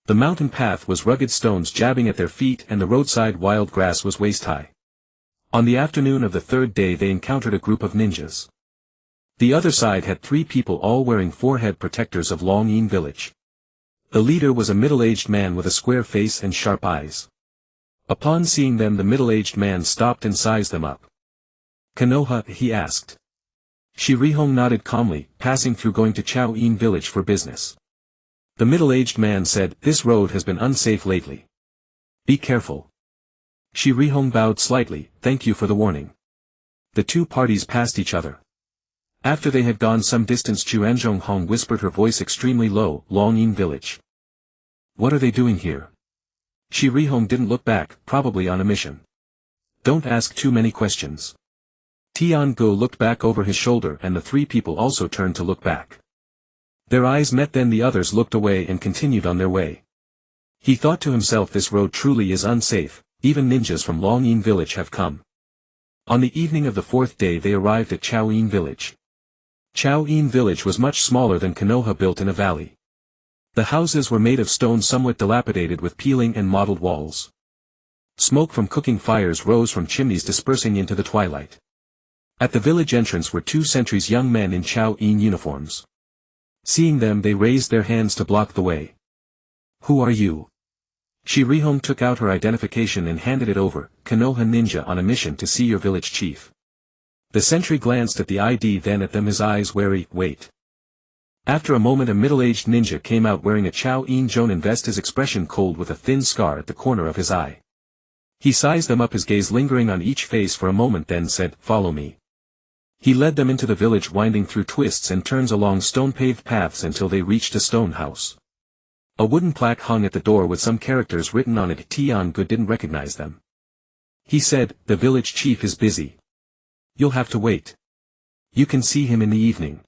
The mountain path was rugged, stones jabbing at their feet, and the roadside wild grass was waist-high. On the afternoon of the 3rd day, they encountered a group of ninjas. The other side had 3 people, all wearing forehead protectors of Longyin village. The leader was a middle-aged man with a square face and sharp eyes. Upon seeing them, the middle-aged man stopped and sized them up. Konoha, he asked. Shirihong nodded calmly, passing through, going to Chaoyin village for business. The middle-aged man said, this road has been unsafe lately. Be careful. Shirihong bowed slightly, thank you for the warning. The two parties passed each other. After they had gone some distance, Chuanzhong Hong whispered, her voice extremely low, Longyin village. What are they doing here? Shirihong didn't look back, probably on a mission. Don't ask too many questions. Tian-gu looked back over his shoulder, and the 3 people also turned to look back. Their eyes met, then the others looked away and continued on their way. He thought to himself, this road truly is unsafe, even ninjas from Longyin village have come. On the evening of the 4th day, they arrived at Chaoyin village. Chao-in village was much smaller than Konoha, built in a valley. The houses were made of stone, somewhat dilapidated with peeling and mottled walls. Smoke from cooking fires rose from chimneys, dispersing into the twilight. At the village entrance were 2 sentries, young men in Chao-in uniforms. Seeing them, they raised their hands to block the way. "Who are you?" Shirihong took out her identification and handed it over. "Konoha ninja on a mission to see your village chief." The sentry glanced at the ID, then at them, his eyes wary. "Wait." After a moment, a middle-aged ninja came out wearing a Chao-in Jonin vest, his expression cold with a thin scar at the corner of his eye. He sized them up, his gaze lingering on each face for a moment, then said, "Follow me." He led them into the village, winding through twists and turns along stone-paved paths until they reached a stone house. A wooden plaque hung at the door with some characters written on it. Tian-gu didn't recognize them. He said, "The village chief is busy. You'll have to wait. You can see him in the evening."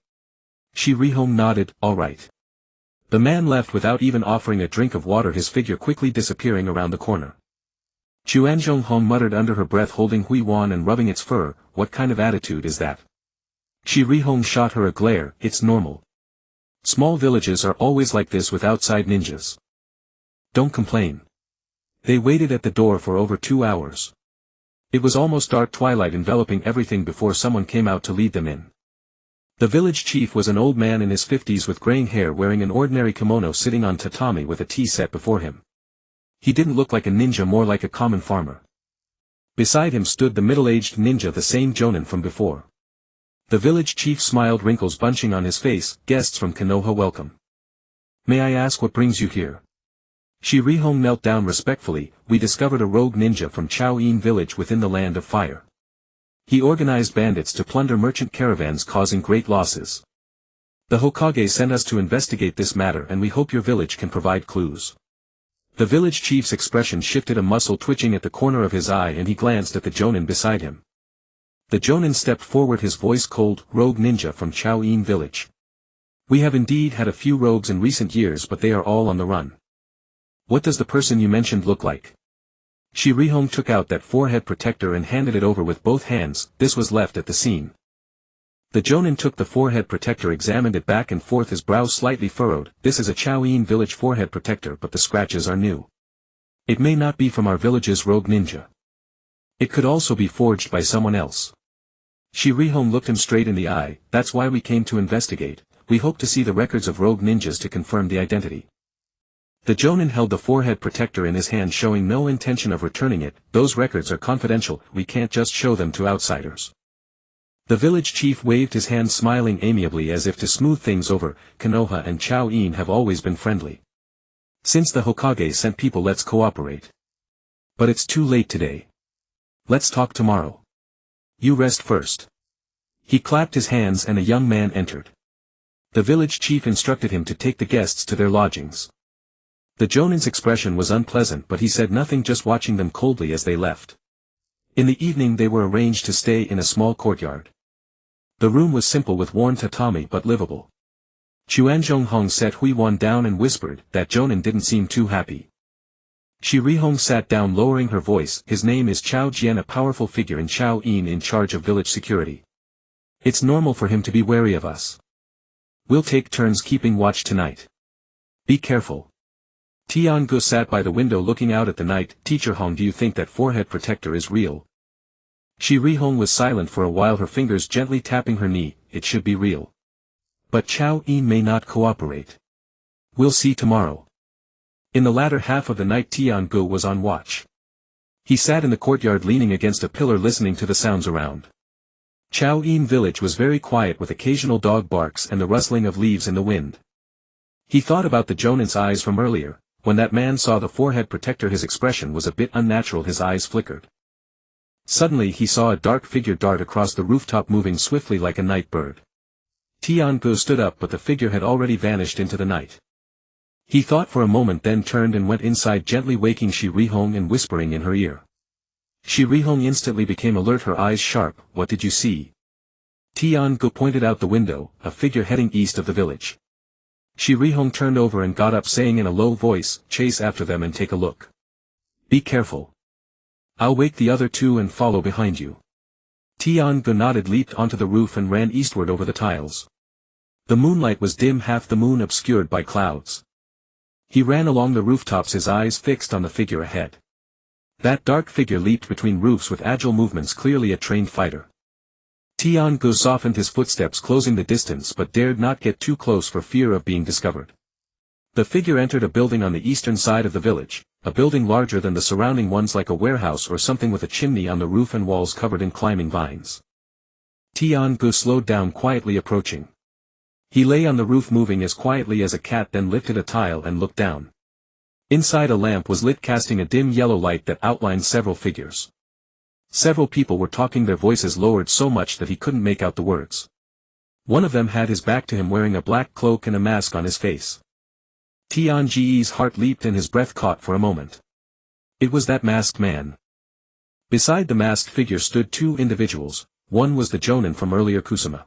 Shirihong nodded, "All right." The man left without even offering a drink of water, his figure quickly disappearing around the corner. Chuanzhonghong muttered under her breath, holding Huiwan and rubbing its fur, "What kind of attitude is that?" Shirihong shot her a glare. "It's normal. Small villages are always like this with outside ninjas. Don't complain." They waited at the door for over 2 hours. It was almost dark, twilight enveloping everything before someone came out to lead them in. The village chief was an old man in his 50s with graying hair, wearing an ordinary kimono, sitting on tatami with a tea set before him. He didn't look like a ninja, more like a common farmer. Beside him stood the middle-aged ninja, the same Jonin from before. The village chief smiled, wrinkles bunching on his face. "Guests from Konoha, welcome. May I ask what brings you here?" Shirihong knelt down respectfully. "We discovered a rogue ninja from Chao-in village within the Land of Fire. He organized bandits to plunder merchant caravans, causing great losses. The Hokage sent us to investigate this matter, and we hope your village can provide clues." The village chief's expression shifted, a muscle twitching at the corner of his eye, and he glanced at the Jonin beside him. The Jonin stepped forward, his voice cold. "Rogue ninja from Chao-in village. We have indeed had a few rogues in recent years, but they are all on the run. What does the person you mentioned look like?" Shirihong took out that forehead protector and handed it over with both hands. "This was left at the scene." The Jonin took the forehead protector, examined it back and forth, his brow slightly furrowed. "This is a Chao-in village forehead protector, but the scratches are new. It may not be from our village's rogue ninja. It could also be forged by someone else." Shirihong looked him straight in the eye. "That's why we came to investigate. We hope to see the records of rogue ninjas to confirm the identity." The Jonin held the forehead protector in his hand, showing no intention of returning it. "Those records are confidential, we can't just show them to outsiders." The village chief waved his hand, smiling amiably as if to smooth things over. "Konoha and Chao-in have always been friendly. Since the Hokage sent people, let's cooperate. But it's too late today. Let's talk tomorrow. You rest first." He clapped his hands and a young man entered. The village chief instructed him to take the guests to their lodgings. The Jonin's expression was unpleasant, but he said nothing, just watching them coldly as they left. In the evening they were arranged to stay in a small courtyard. The room was simple with worn tatami but livable. Chuanzhonghong set Huiwan down and whispered. "That Jonin didn't seem too happy." Shirihong sat down, lowering her voice. "His name is Chao Jian, a powerful figure in Chao-in in charge of village security. It's normal for him to be wary of us. We'll take turns keeping watch tonight. Be careful." Tian-gu sat by the window looking out at the night. "Teacher Hong, do you think that forehead protector is real?" Shirihong was silent for a while, her fingers gently tapping her knee. "It should be real. But Chao-in may not cooperate. We'll see tomorrow." In the latter half of the night Tian-gu was on watch. He sat in the courtyard leaning against a pillar, listening to the sounds around. Chao-in village was very quiet, with occasional dog barks and the rustling of leaves in the wind. He thought about the Jonin's eyes from earlier. When that man saw the forehead protector, his expression was a bit unnatural, his eyes flickered. Suddenly he saw a dark figure dart across the rooftop, moving swiftly like a night bird. Tian-gu stood up, but the figure had already vanished into the night. He thought for a moment, then turned and went inside, gently waking Shirihong and whispering in her ear. Shirihong instantly became alert, her eyes sharp. "What did you see?" Tian-gu pointed out the window. "A figure heading east of the village." Shirihong turned over and got up, saying in a low voice, "Chase after them and take a look. Be careful. I'll wake the other two and follow behind you." Tian-gu nodded, leaped onto the roof and ran eastward over the tiles. The moonlight was dim, half the moon obscured by clouds. He ran along the rooftops, his eyes fixed on the figure ahead. That dark figure leaped between roofs with agile movements, clearly a trained fighter. Tian-gu softened his footsteps, closing the distance, but dared not get too close for fear of being discovered. The figure entered a building on the eastern side of the village, a building larger than the surrounding ones, like a warehouse or something, with a chimney on the roof and walls covered in climbing vines. Tian-gu slowed down, quietly approaching. He lay on the roof, moving as quietly as a cat, then lifted a tile and looked down. Inside, a lamp was lit, casting a dim yellow light that outlined several figures. Several people were talking, their voices lowered so much that he couldn't make out the words. One of them had his back to him, wearing a black cloak and a mask on his face. Tianji's heart leaped and his breath caught for a moment. It was that masked man. Beside the masked figure stood two individuals. One was the Jonin from earlier, Kusama.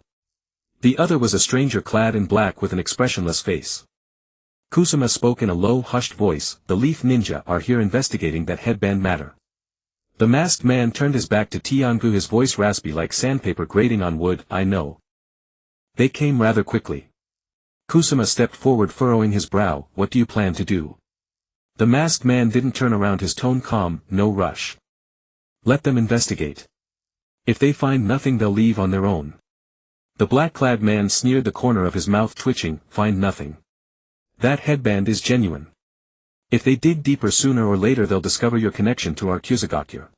The other was a stranger clad in black with an expressionless face. Kusama spoke in a low, hushed voice, "The Leaf Ninja are here investigating that headband matter." The masked man turned his back to Tian-gu, his voice raspy like sandpaper grating on wood. "I know." They came rather quickly. Kusama stepped forward, furrowing his brow. "What do you plan to do?" The masked man didn't turn around, his tone calm. "No rush. Let them investigate. If they find nothing, they'll leave on their own." The black-clad man sneered, the corner of his mouth twitching. "Find nothing. That headband is genuine. If they dig deeper, sooner or later they'll discover your connection to our Kusagakure."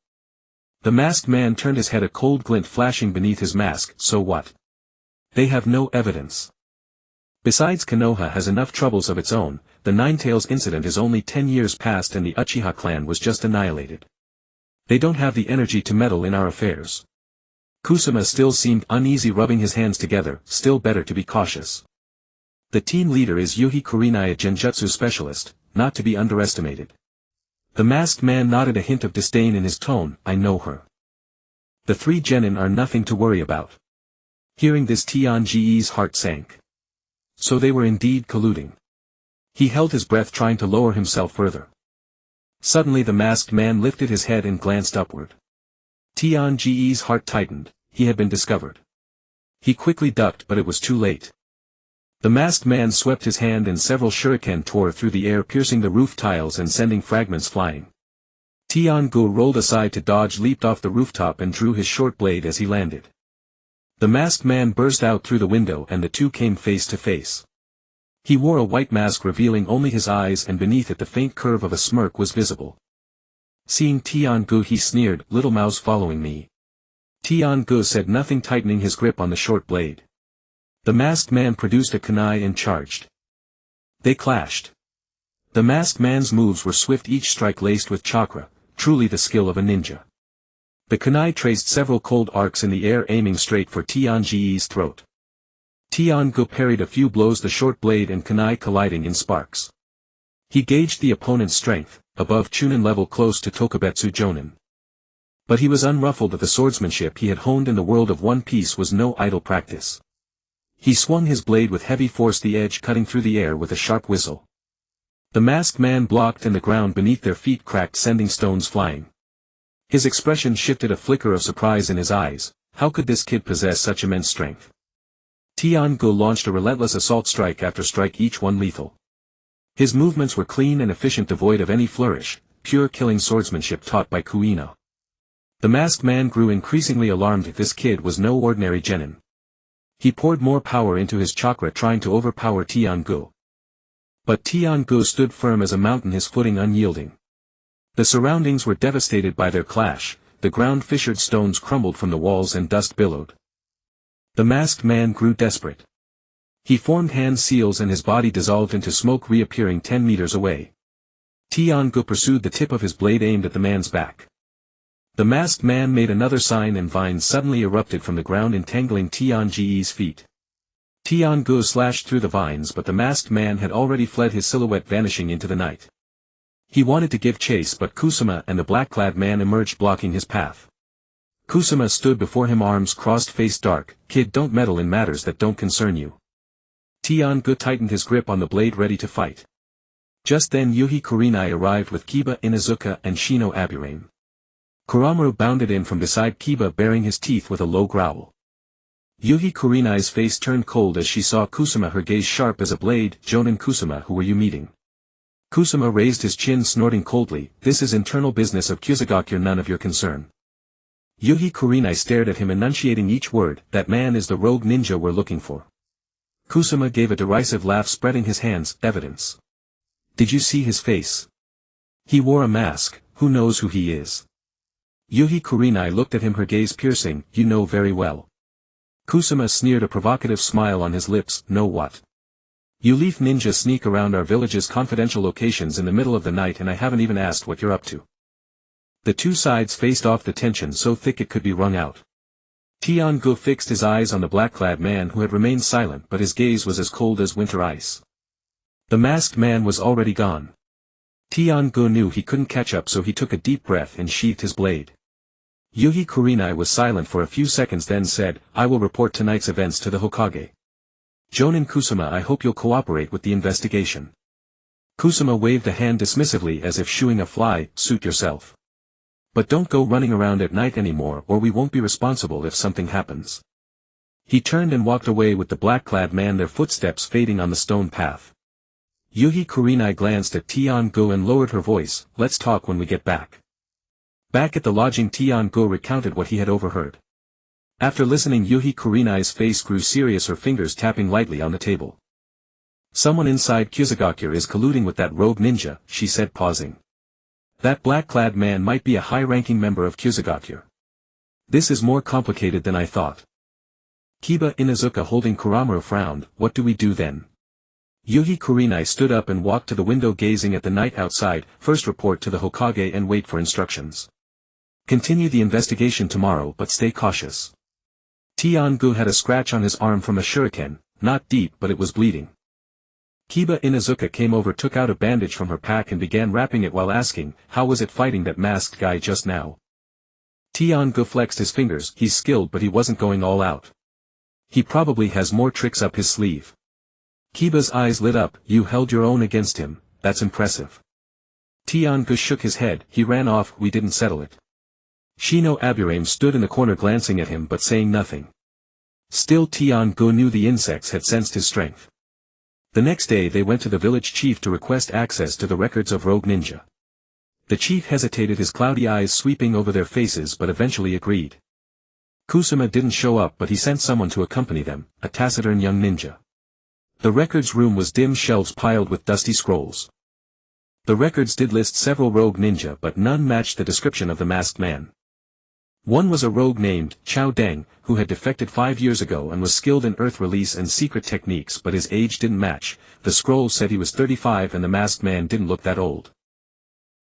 The masked man turned his head, a cold glint flashing beneath his mask. "So what? They have no evidence. Besides, Konoha has enough troubles of its own. The Ninetales incident is only 10 years past and the Uchiha clan was just annihilated. They don't have the energy to meddle in our affairs." Kusama still seemed uneasy, rubbing his hands together. "Still better to be cautious. The team leader is Yuhi Kurinai, a genjutsu specialist, not to be underestimated." The masked man nodded, a hint of disdain in his tone. "I know her. The three genin are nothing to worry about." Hearing this, Tianji's heart sank. So they were indeed colluding. He held his breath, trying to lower himself further. Suddenly the masked man lifted his head and glanced upward. Tianji's heart tightened. He had been discovered. He quickly ducked, but it was too late. The masked man swept his hand and several shuriken tore through the air, piercing the roof tiles and sending fragments flying. Tian-gu rolled aside to dodge, leaped off the rooftop and drew his short blade as he landed. The masked man burst out through the window and the two came face to face. He wore a white mask revealing only his eyes, and beneath it the faint curve of a smirk was visible. Seeing Tian-gu, he sneered, "Little mouse following me." Tian-gu said nothing, tightening his grip on the short blade. The masked man produced a kunai and charged. They clashed. The masked man's moves were swift, each strike laced with chakra, truly the skill of a ninja. The kunai traced several cold arcs in the air, aiming straight for Tianji's throat. Tian-gu parried a few blows, the short blade and kunai colliding in sparks. He gauged the opponent's strength, above Chunin level, close to Tokubetsu Jonin. But he was unruffled that the swordsmanship he had honed in the world of One Piece was no idle practice. He swung his blade with heavy force, the edge cutting through the air with a sharp whistle. The masked man blocked and the ground beneath their feet cracked, sending stones flying. His expression shifted, a flicker of surprise in his eyes. How could this kid possess such immense strength? Tian-gu launched a relentless assault, strike after strike, each one lethal. His movements were clean and efficient, devoid of any flourish, pure killing swordsmanship taught by Kuina. The masked man grew increasingly alarmed. This kid was no ordinary genin. He poured more power into his chakra, trying to overpower Tian-gu. But Tian-gu stood firm as a mountain, his footing unyielding. The surroundings were devastated by their clash, the ground fissured, stones crumbled from the walls and dust billowed. The masked man grew desperate. He formed hand seals and his body dissolved into smoke, reappearing 10 meters away. Tian-gu pursued, the tip of his blade aimed at the man's back. The masked man made another sign and vines suddenly erupted from the ground, entangling Tianji's feet. Tian-gu slashed through the vines, but the masked man had already fled, his silhouette vanishing into the night. He wanted to give chase, but Kusama and the black-clad man emerged, blocking his path. Kusama stood before him, arms crossed, face dark. "Kid, don't meddle in matters that don't concern you." Tian-gu tightened his grip on the blade, ready to fight. Just then Yuhi Kurinai arrived with Kiba Inuzuka and Shino Aburame. Kuramaru bounded in from beside Kiba, baring his teeth with a low growl. Yuhi Kurinai's face turned cold as she saw Kusuma, her gaze sharp as a blade. Jonin Kusuma, who were you meeting? Kusuma raised his chin, snorting coldly, this is internal business of Kusagakure, none of your concern. Yuhi Kurinai stared at him, enunciating each word, that man is the rogue ninja we're looking for. Kusuma gave a derisive laugh, spreading his hands, evidence. Did you see his face? He wore a mask, who knows who he is? Yuhi Kurinai looked at him, her gaze piercing, you know very well. Kusuma sneered, a provocative smile on his lips, know what? You leaf ninja sneak around our village's confidential locations in the middle of the night and I haven't even asked what you're up to. The two sides faced off, the tension so thick it could be wrung out. Tian-gu fixed his eyes on the black-clad man who had remained silent, but his gaze was as cold as winter ice. The masked man was already gone. Tian-gu knew he couldn't catch up, so he took a deep breath and sheathed his blade. Yuhi Kurinai was silent for a few seconds, then said, I will report tonight's events to the Hokage. Jonin Kusuma, I hope you'll cooperate with the investigation. Kusuma waved a hand dismissively as if shooing a fly, suit yourself. But don't go running around at night anymore, or we won't be responsible if something happens. He turned and walked away with the black-clad man, their footsteps fading on the stone path. Yuhi Kurinai glanced at Tian-gu and lowered her voice, let's talk when we get back. Back at the lodging, Tian-gu recounted what he had overheard. After listening, Yuhi Kurinai's face grew serious, her fingers tapping lightly on the table. Someone inside Kusagakure is colluding with that rogue ninja, she said, pausing. That black-clad man might be a high-ranking member of Kusagakure. This is more complicated than I thought. Kiba Inuzuka, holding Kuramura, frowned, what do we do then? Yuhi Kurinai stood up and walked to the window, gazing at the night outside. First report to the Hokage and wait for instructions. Continue the investigation tomorrow, but stay cautious. Tian-gu had a scratch on his arm from a shuriken, not deep but it was bleeding. Kiba Inuzuka came over, took out a bandage from her pack and began wrapping it while asking, how was it fighting that masked guy just now? Tian-gu flexed his fingers, he's skilled but he wasn't going all out. He probably has more tricks up his sleeve. Kiba's eyes lit up, you held your own against him, that's impressive. Tian-gu shook his head, he ran off, we didn't settle it. Shino Aburame stood in the corner glancing at him but saying nothing. Still Tian-gu knew the insects had sensed his strength. The next day they went to the village chief to request access to the records of Rogue Ninja. The chief hesitated, his cloudy eyes sweeping over their faces, but eventually agreed. Kusuma didn't show up, but he sent someone to accompany them, a taciturn young ninja. The records room was dim, shelves piled with dusty scrolls. The records did list several rogue ninja, but none matched the description of the masked man. One was a rogue named Chao Deng, who had defected 5 years ago and was skilled in earth release and secret techniques, but his age didn't match. The scrolls said he was 35 and the masked man didn't look that old.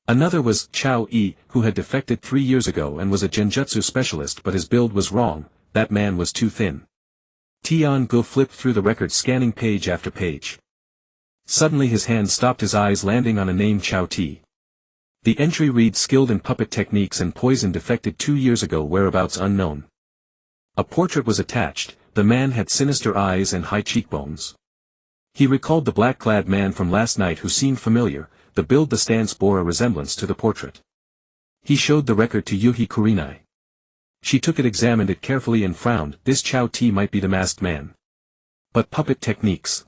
Another was Chao Yi, who had defected 3 years ago and was a genjutsu specialist, but his build was wrong, that man was too thin. Tian-gu flipped through the records, scanning page after page. Suddenly his hand stopped, his eyes landing on a name, Chao Ti. The entry reads, skilled in puppet techniques and poison, defected 2 years ago, whereabouts unknown. A portrait was attached. The man had sinister eyes and high cheekbones. He recalled the black-clad man from last night who seemed familiar. The build, the stance bore a resemblance to the portrait. He showed the record to Yuhi Kurinai. She took it, examined it carefully and frowned, this Chao Ti might be the masked man. But puppet techniques?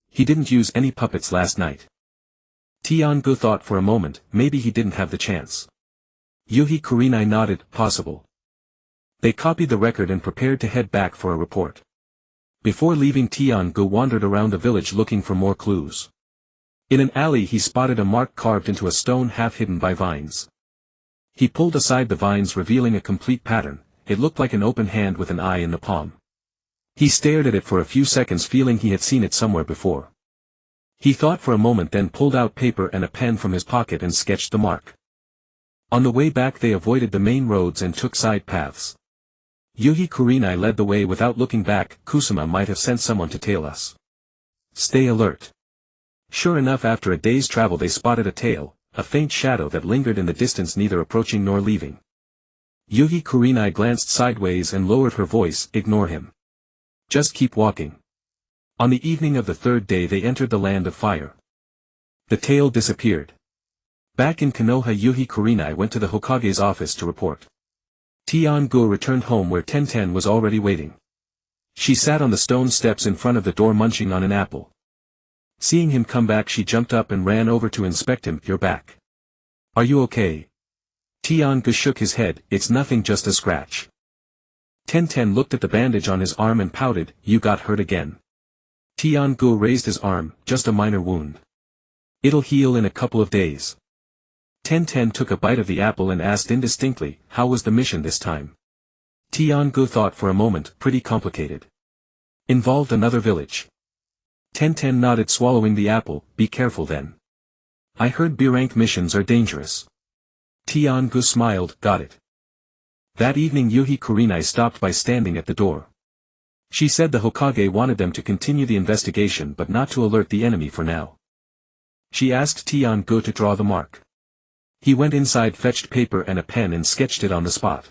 He didn't use any puppets last night. Tian-gu thought for a moment, maybe he didn't have the chance. Yuhi Kurinai nodded, possible. They copied the record and prepared to head back for a report. Before leaving, Tian-gu wandered around the village looking for more clues. In an alley he spotted a mark carved into a stone, half hidden by vines. He pulled aside the vines, revealing a complete pattern. It looked like an open hand with an eye in the palm. He stared at it for a few seconds, feeling he had seen it somewhere before. He thought for a moment, then pulled out paper and a pen from his pocket and sketched the mark. On the way back they avoided the main roads and took side paths. Yuhi Kurinai led the way without looking back. Kusuma might have sent someone to tail us. Stay alert. Sure enough, after a day's travel they spotted a tail, a faint shadow that lingered in the distance, neither approaching nor leaving. Yuhi Kurinai glanced sideways and lowered her voice, ignore him. Just keep walking. On the evening of the third day they entered the land of fire. The tail disappeared. Back in Konoha, Yuhi Kurinai went to the Hokage's office to report. Tian-gu returned home where Tenten was already waiting. She sat on the stone steps in front of the door munching on an apple. Seeing him come back, she jumped up and ran over to inspect him. You're back. Are you okay? Tian-gu shook his head. It's nothing, just a scratch. Ten-Ten looked at the bandage on his arm and pouted. You got hurt again. Tian-gu raised his arm. Just a minor wound. It'll heal in a couple of days. Ten-Ten took a bite of the apple and asked indistinctly, how was the mission this time? Tian-gu thought for a moment. Pretty complicated. Involved another village. Ten-Ten nodded, swallowing the apple. Be careful then. I heard B-rank missions are dangerous. Tian-gu smiled. Got it. That evening Yuhi Kurenai stopped by, standing at the door. She said the Hokage wanted them to continue the investigation but not to alert the enemy for now. She asked Tian-gu to draw the mark. He went inside, fetched paper and a pen and sketched it on the spot.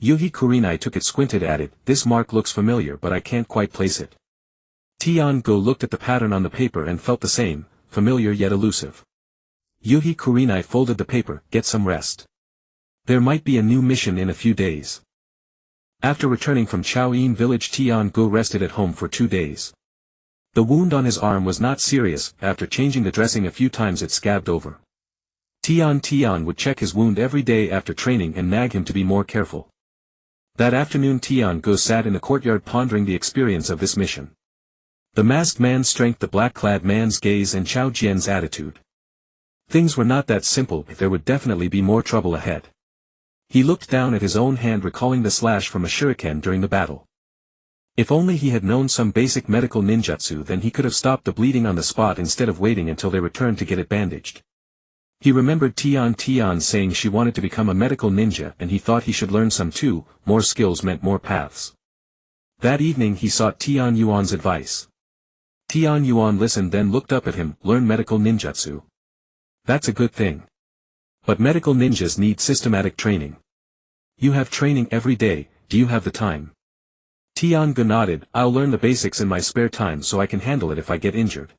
Yuhi Kurenai took it, squinted at it. This mark looks familiar but I can't quite place it. Tian-gu looked at the pattern on the paper and felt the same, familiar yet elusive. Yuhi Kurenai folded the paper. Get some rest. There might be a new mission in a few days. After returning from Chaoyin village, Tian-gu rested at home for 2 days. The wound on his arm was not serious. After changing the dressing a few times it scabbed over. Tian would check his wound every day after training and nag him to be more careful. That afternoon Tian-gu sat in the courtyard pondering the experience of this mission. The masked man's strength, the black-clad man's gaze, and Chao Jian's attitude. Things were not that simple. There would definitely be more trouble ahead. He looked down at his own hand, recalling the slash from a shuriken during the battle. If only he had known some basic medical ninjutsu, then he could have stopped the bleeding on the spot instead of waiting until they returned to get it bandaged. He remembered Tian saying she wanted to become a medical ninja, and he thought he should learn some too. More skills meant more paths. That evening he sought Tian Yuan's advice. Tian Yuan listened, then looked up at him. Learn medical ninjutsu. That's a good thing. But medical ninjas need systematic training. You have training every day. Do you have the time? Tian-gu nodded. I'll learn the basics in my spare time so I can handle it if I get injured.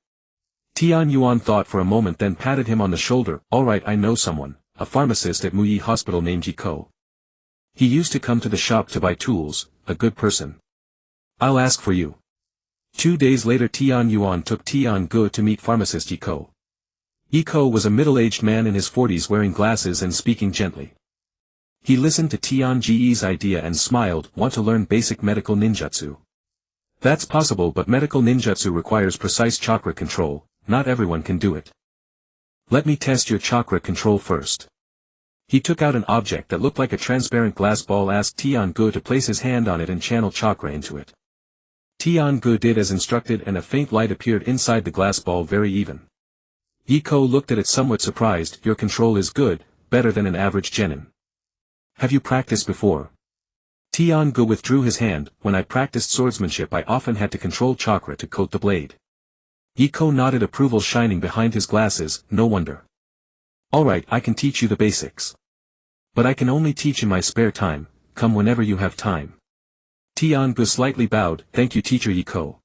Tian Yuan thought for a moment, then patted him on the shoulder. Alright, I know someone, a pharmacist at Muyi Hospital named Jiko. He used to come to the shop to buy tools, a good person. I'll ask for you. 2 days later Tian Yuan took Tian-gu to meet pharmacist Jiko. Jiko was a middle-aged man in his 40s wearing glasses and speaking gently. He listened to Tian-ge's idea and smiled. Want to learn basic medical ninjutsu? That's possible, but medical ninjutsu requires precise chakra control. Not everyone can do it. Let me test your chakra control first. He took out an object that looked like a transparent glass ball, asked Tian-gu to place his hand on it and channel chakra into it. Tian-gu did as instructed and a faint light appeared inside the glass ball, very even. Jiko looked at it somewhat surprised. Your control is good, better than an average genin. Have you practiced before? Tian-gu withdrew his hand. When I practiced swordsmanship I often had to control chakra to coat the blade. Jiko nodded approval, shining behind his glasses. No wonder. Alright, I can teach you the basics. But I can only teach in my spare time. Come whenever you have time. Tian-gu slightly bowed. Thank you, teacher Jiko.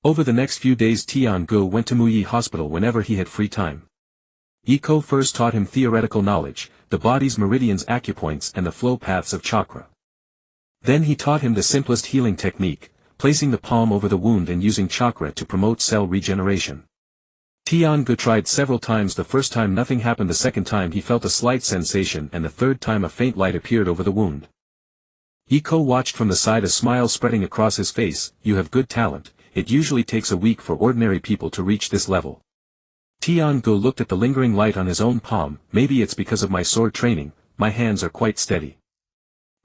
Over the next few days Tian-gu went to Muyi Hospital whenever he had free time. Jiko first taught him theoretical knowledge, the body's meridians, acupoints and the flow paths of chakra. Then he taught him the simplest healing technique, placing the palm over the wound and using chakra to promote cell regeneration. Tian-gu tried several times. The first time nothing happened, the second time he felt a slight sensation, and the third time a faint light appeared over the wound. Jiko watched from the side, a smile spreading across his face. You have good talent. It usually takes a week for ordinary people to reach this level. Tian-gu looked at the lingering light on his own palm. Maybe it's because of my sword training, my hands are quite steady.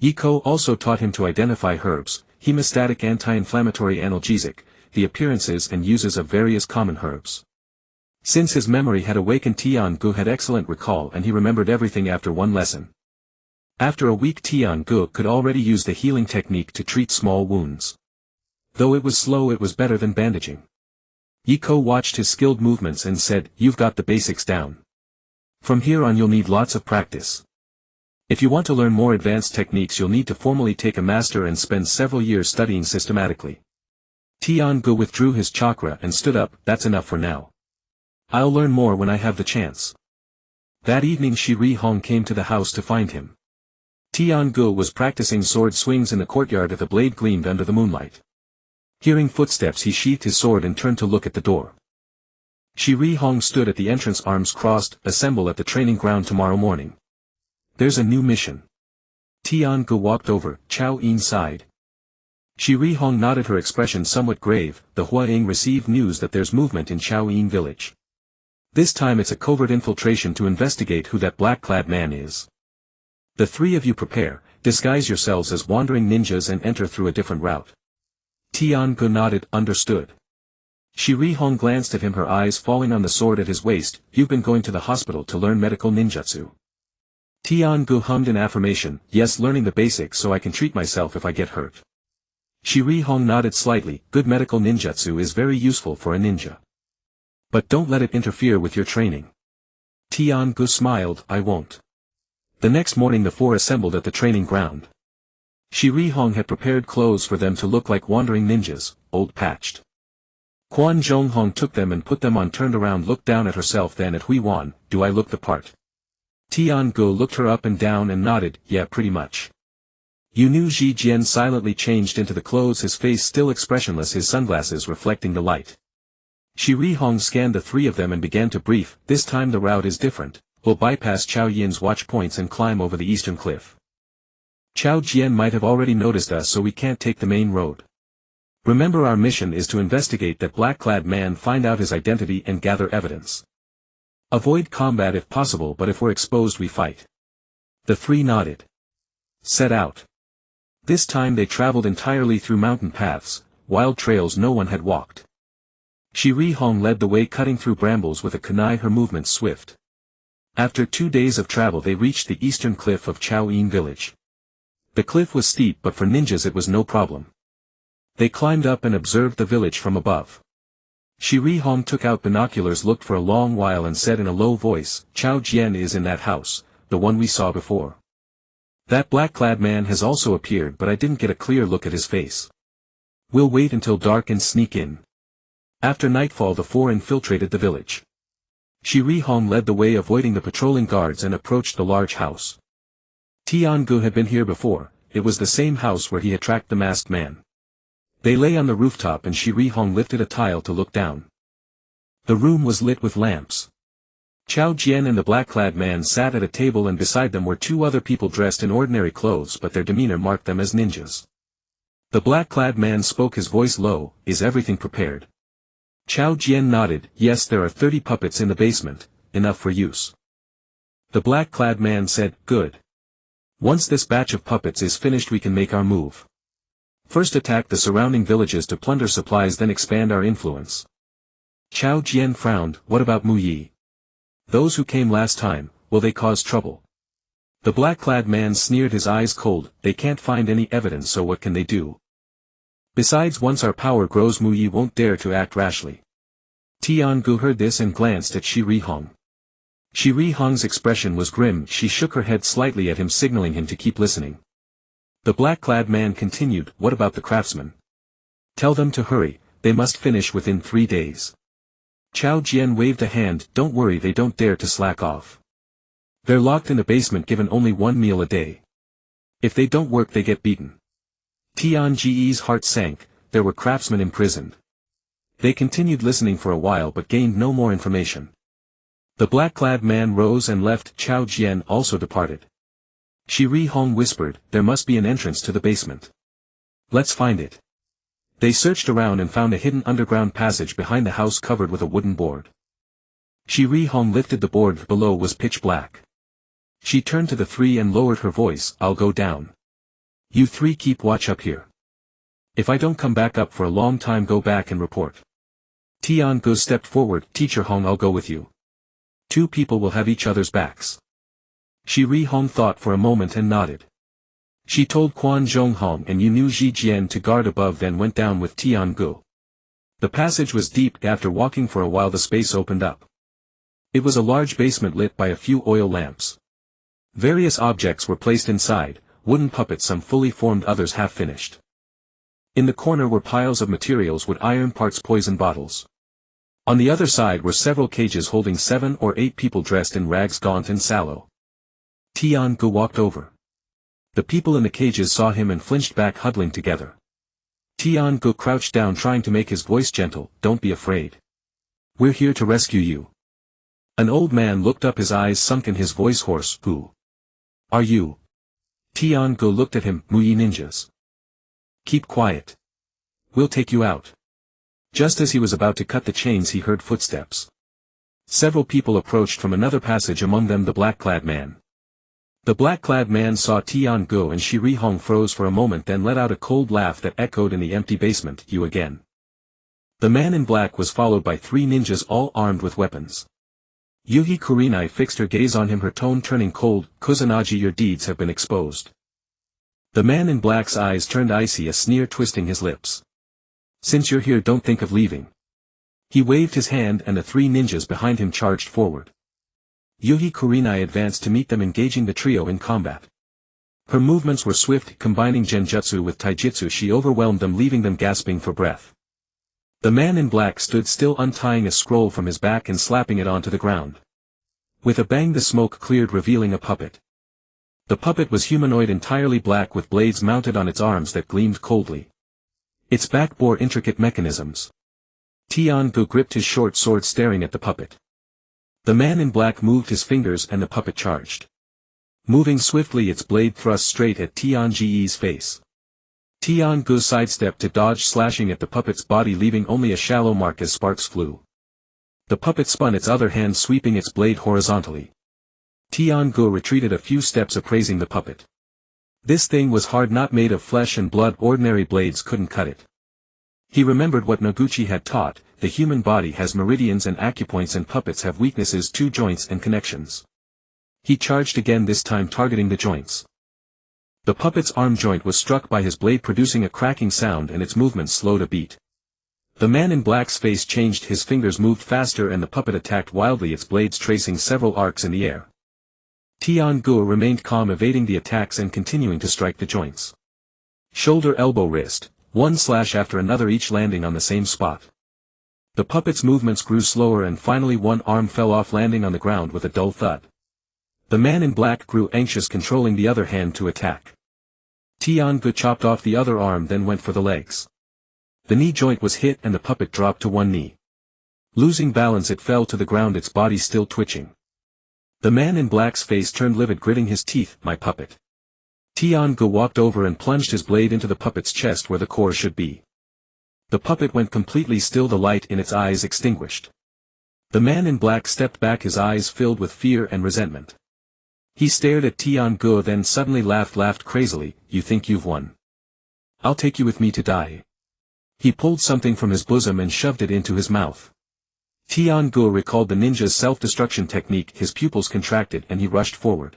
Jiko also taught him to identify herbs, hemostatic, anti-inflammatory, analgesic, the appearances and uses of various common herbs. Since his memory had awakened, Tian-gu had excellent recall and he remembered everything after one lesson. After a week Tian-gu could already use the healing technique to treat small wounds. Though it was slow, it was better than bandaging. Jiko watched his skilled movements and said, you've got the basics down. From here on you'll need lots of practice. If you want to learn more advanced techniques you'll need to formally take a master and spend several years studying systematically. Tian-gu withdrew his chakra and stood up. That's enough for now. I'll learn more when I have the chance. That evening Shi Hong came to the house to find him. Tian-gu was practicing sword swings in the courtyard as the blade gleamed under the moonlight. Hearing footsteps he sheathed his sword and turned to look at the door. Shi Rihong stood at the entrance, arms crossed. Assemble at the training ground tomorrow morning. There's a new mission. Tiange walked over. Chao Yin sighed. Shi Rihong nodded, her expression somewhat grave. The Huaying received news that there's movement in Chao Yin village. This time it's a covert infiltration to investigate who that black-clad man is. The three of you prepare, disguise yourselves as wandering ninjas and enter through a different route. Tiange nodded, understood. Shi Rihong glanced at him, her eyes falling on the sword at his waist. You've been going to the hospital to learn medical ninjutsu. Tiange hummed in affirmation, yes, learning the basics so I can treat myself if I get hurt. Shi Rihong nodded slightly, good medical ninjutsu is very useful for a ninja. But don't let it interfere with your training. Tiange smiled, I won't. The next morning the four assembled at the training ground. Shi Rihong had prepared clothes for them to look like wandering ninjas, old patched. Quan Zhonghong took them and put them on, turned around, looked down at herself, then at Hui Wan. Do I look the part? Tiange looked her up and down and nodded, yeah, pretty much. Yunu Ji Jian silently changed into the clothes, his face still expressionless, his sunglasses reflecting the light. Shi Rihong scanned the three of them and began to brief, this time the route is different, we'll bypass Chao Yin's watch points and climb over the eastern cliff. Chao Jian might have already noticed us, so we can't take the main road. Remember, our mission is to investigate that black-clad man, find out his identity and gather evidence. Avoid combat if possible, but if we're exposed we fight. The three nodded. Set out. This time they traveled entirely through mountain paths, wild trails no one had walked. Shi Rihong led the way, cutting through brambles with a kunai, her movements swift. After 2 days of travel they reached the eastern cliff of Chao Yin village. The cliff was steep, but for ninjas it was no problem. They climbed up and observed the village from above. Shi Rihong took out binoculars, looked for a long while and said in a low voice, Chao Jian is in that house, the one we saw before. That black-clad man has also appeared, but I didn't get a clear look at his face. We'll wait until dark and sneak in. After nightfall the four infiltrated the village. Shi Rihong led the way, avoiding the patrolling guards, and approached the large house. Tiange had been here before, it was the same house where he had tracked the masked man. They lay on the rooftop and Shi Rihong lifted a tile to look down. The room was lit with lamps. Chao Jian and the black-clad man sat at a table, and beside them were 2 other people dressed in ordinary clothes, but their demeanor marked them as ninjas. The black-clad man spoke, his voice low, is everything prepared? Chao Jian nodded, yes, there are 30 puppets in the basement, enough for use. The black-clad man said, good. Once this batch of puppets is finished we can make our move. First attack the surrounding villages to plunder supplies, then expand our influence. Chao Jian frowned, what about Mu Yi? Those who came last time, will they cause trouble? The black-clad man sneered, his eyes cold, they can't find any evidence, so what can they do? Besides, once our power grows Mu Yi won't dare to act rashly. Tiange heard this and glanced at Shi Rihong. Shi Rihong's expression was grim, she shook her head slightly at him, signaling him to keep listening. The black-clad man continued, what about the craftsmen? Tell them to hurry, they must finish within 3 days. Chao Jian waved a hand, don't worry, they don't dare to slack off. They're locked in the basement, given only 1 meal a day. If they don't work they get beaten. Tiange's heart sank, there were craftsmen imprisoned. They continued listening for a while but gained no more information. The black-clad man rose and left, Chao Jian also departed. Shi Rihong whispered, there must be an entrance to the basement. Let's find it. They searched around and found a hidden underground passage behind the house covered with a wooden board. Shi Rihong lifted the board, below was pitch black. She turned to the three and lowered her voice, I'll go down. You three keep watch up here. If I don't come back up for a long time go back and report. Tiange stepped forward, Teacher Hong, I'll go with you. 2 people will have each other's backs. Shi Rihong thought for a moment and nodded. She told Quan Zhonghong and Yunu Ji Jian to guard above, then went down with Tiange. The passage was deep, after walking for a while the space opened up. It was a large basement lit by a few oil lamps. Various objects were placed inside, wooden puppets, some fully formed, others half finished. In the corner were piles of materials, wood, iron parts, poison bottles. On the other side were several cages holding 7 or 8 people dressed in rags, gaunt and sallow. Tiange walked over. The people in the cages saw him and flinched back, huddling together. Tian-go crouched down trying to make his voice gentle, "Don't be afraid. We're here to rescue you." An old man looked up, his eyes sunken, his voice hoarse, "Who are you?" Tian-go looked at him, "Muyi ninjas. Keep quiet. We'll take you out." Just as he was about to cut the chains, he heard footsteps. Several people approached from another passage, among them the black-clad man. The black-clad man saw Tian-go and Shiri Hong froze for a moment, then let out a cold laugh that echoed in the empty basement. "You again." The man in black was followed by 3 ninjas, all armed with weapons. Yuhi Kurenai fixed her gaze on him, her tone turning cold. "Kusanagi, your deeds have been exposed." The man in black's eyes turned icy, a sneer twisting his lips. "Since you're here, don't think of leaving." He waved his hand and the 3 ninjas behind him charged forward. Yuhi Kurenai advanced to meet them, engaging the trio in combat. Her movements were swift, combining genjutsu with taijutsu. She overwhelmed them, leaving them gasping for breath. The man in black stood still, untying a scroll from his back and slapping it onto the ground. With a bang, the smoke cleared, revealing a puppet. The puppet was humanoid, entirely black, with blades mounted on its arms that gleamed coldly. Its back bore intricate mechanisms. Tian-go gripped his short sword, staring at the puppet. The man in black moved his fingers and the puppet charged. Moving swiftly, its blade thrust straight at Tian-ge's face. Tian-go sidestepped to dodge, slashing at the puppet's body, leaving only a shallow mark as sparks flew. The puppet spun, its other hand sweeping its blade horizontally. Tian-go retreated a few steps, appraising the puppet. This thing was hard, not made of flesh and blood. Ordinary blades couldn't cut it. He remembered what Noguchi had taught: the human body has meridians and acupoints, and puppets have weaknesses too, joints and connections. He charged again, this time targeting the joints. The puppet's arm joint was struck by his blade, producing a cracking sound, and its movement slowed a beat. The man in black's face changed, his fingers moved faster and the puppet attacked wildly, its blades tracing several arcs in the air. Tian-go remained calm, evading the attacks and continuing to strike the joints. Shoulder, elbow, wrist, one slash after another, each landing on the same spot. The puppet's movements grew slower and finally one arm fell off, landing on the ground with a dull thud. The man in black grew anxious, controlling the other hand to attack. Tian-go chopped off the other arm, then went for the legs. The knee joint was hit and the puppet dropped to one knee. Losing balance, it fell to the ground, its body still twitching. The man in black's face turned livid, gritting his teeth. "My puppet." Tian-go walked over and plunged his blade into the puppet's chest, where the core should be. The puppet went completely still, the light in its eyes extinguished. The man in black stepped back, his eyes filled with fear and resentment. He stared at Tian-go, then suddenly laughed crazily. "You think you've won? I'll take you with me to die." He pulled something from his bosom and shoved it into his mouth. Tian-go recalled the ninja's self-destruction technique, his pupils contracted and he rushed forward.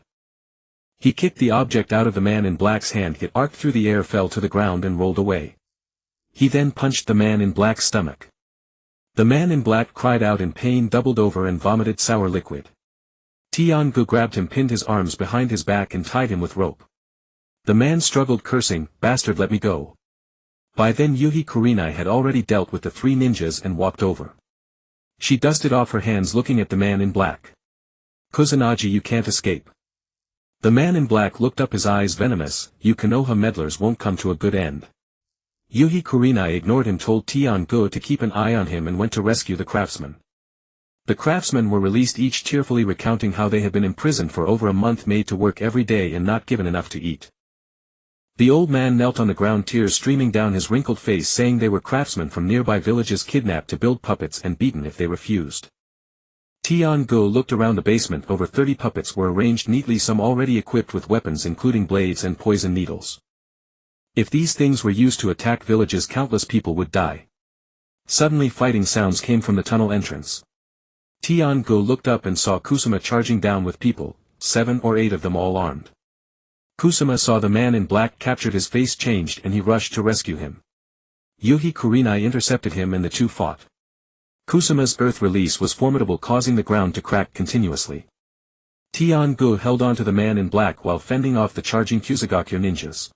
He kicked the object out of the man in black's hand, it arced through the air, fell to the ground and rolled away. He then punched the man in black's stomach. The man in black cried out in pain, doubled over and vomited sour liquid. Tian-go grabbed him, pinned his arms behind his back and tied him with rope. The man struggled, cursing, "Bastard, let me go." By then Yuhi Kurenai had already dealt with the 3 ninjas and walked over. She dusted off her hands, looking at the man in black. "Kusanagi, you can't escape." The man in black looked up, his eyes venomous. "You Konoha meddlers won't come to a good end." Yuhi Kurenai ignored him, told Tian-go to keep an eye on him, and went to rescue the craftsmen. The craftsmen were released, each tearfully recounting how they had been imprisoned for over a month, made to work every day and not given enough to eat. The old man knelt on the ground, tears streaming down his wrinkled face, saying they were craftsmen from nearby villages, kidnapped to build puppets and beaten if they refused. Tian-go looked around the basement. Over 30 puppets were arranged neatly, some already equipped with weapons including blades and poison needles. If these things were used to attack villages, countless people would die. Suddenly fighting sounds came from the tunnel entrance. Tian-go looked up and saw Kusama charging down with people, 7 or 8 of them all armed. Kusama saw the man in black captured, his face changed and he rushed to rescue him. Yuhi Kurenai intercepted him and the two fought. Kusama's earth release was formidable, causing the ground to crack continuously. Tian-go held on to the man in black while fending off the charging Kusagakure ninjas.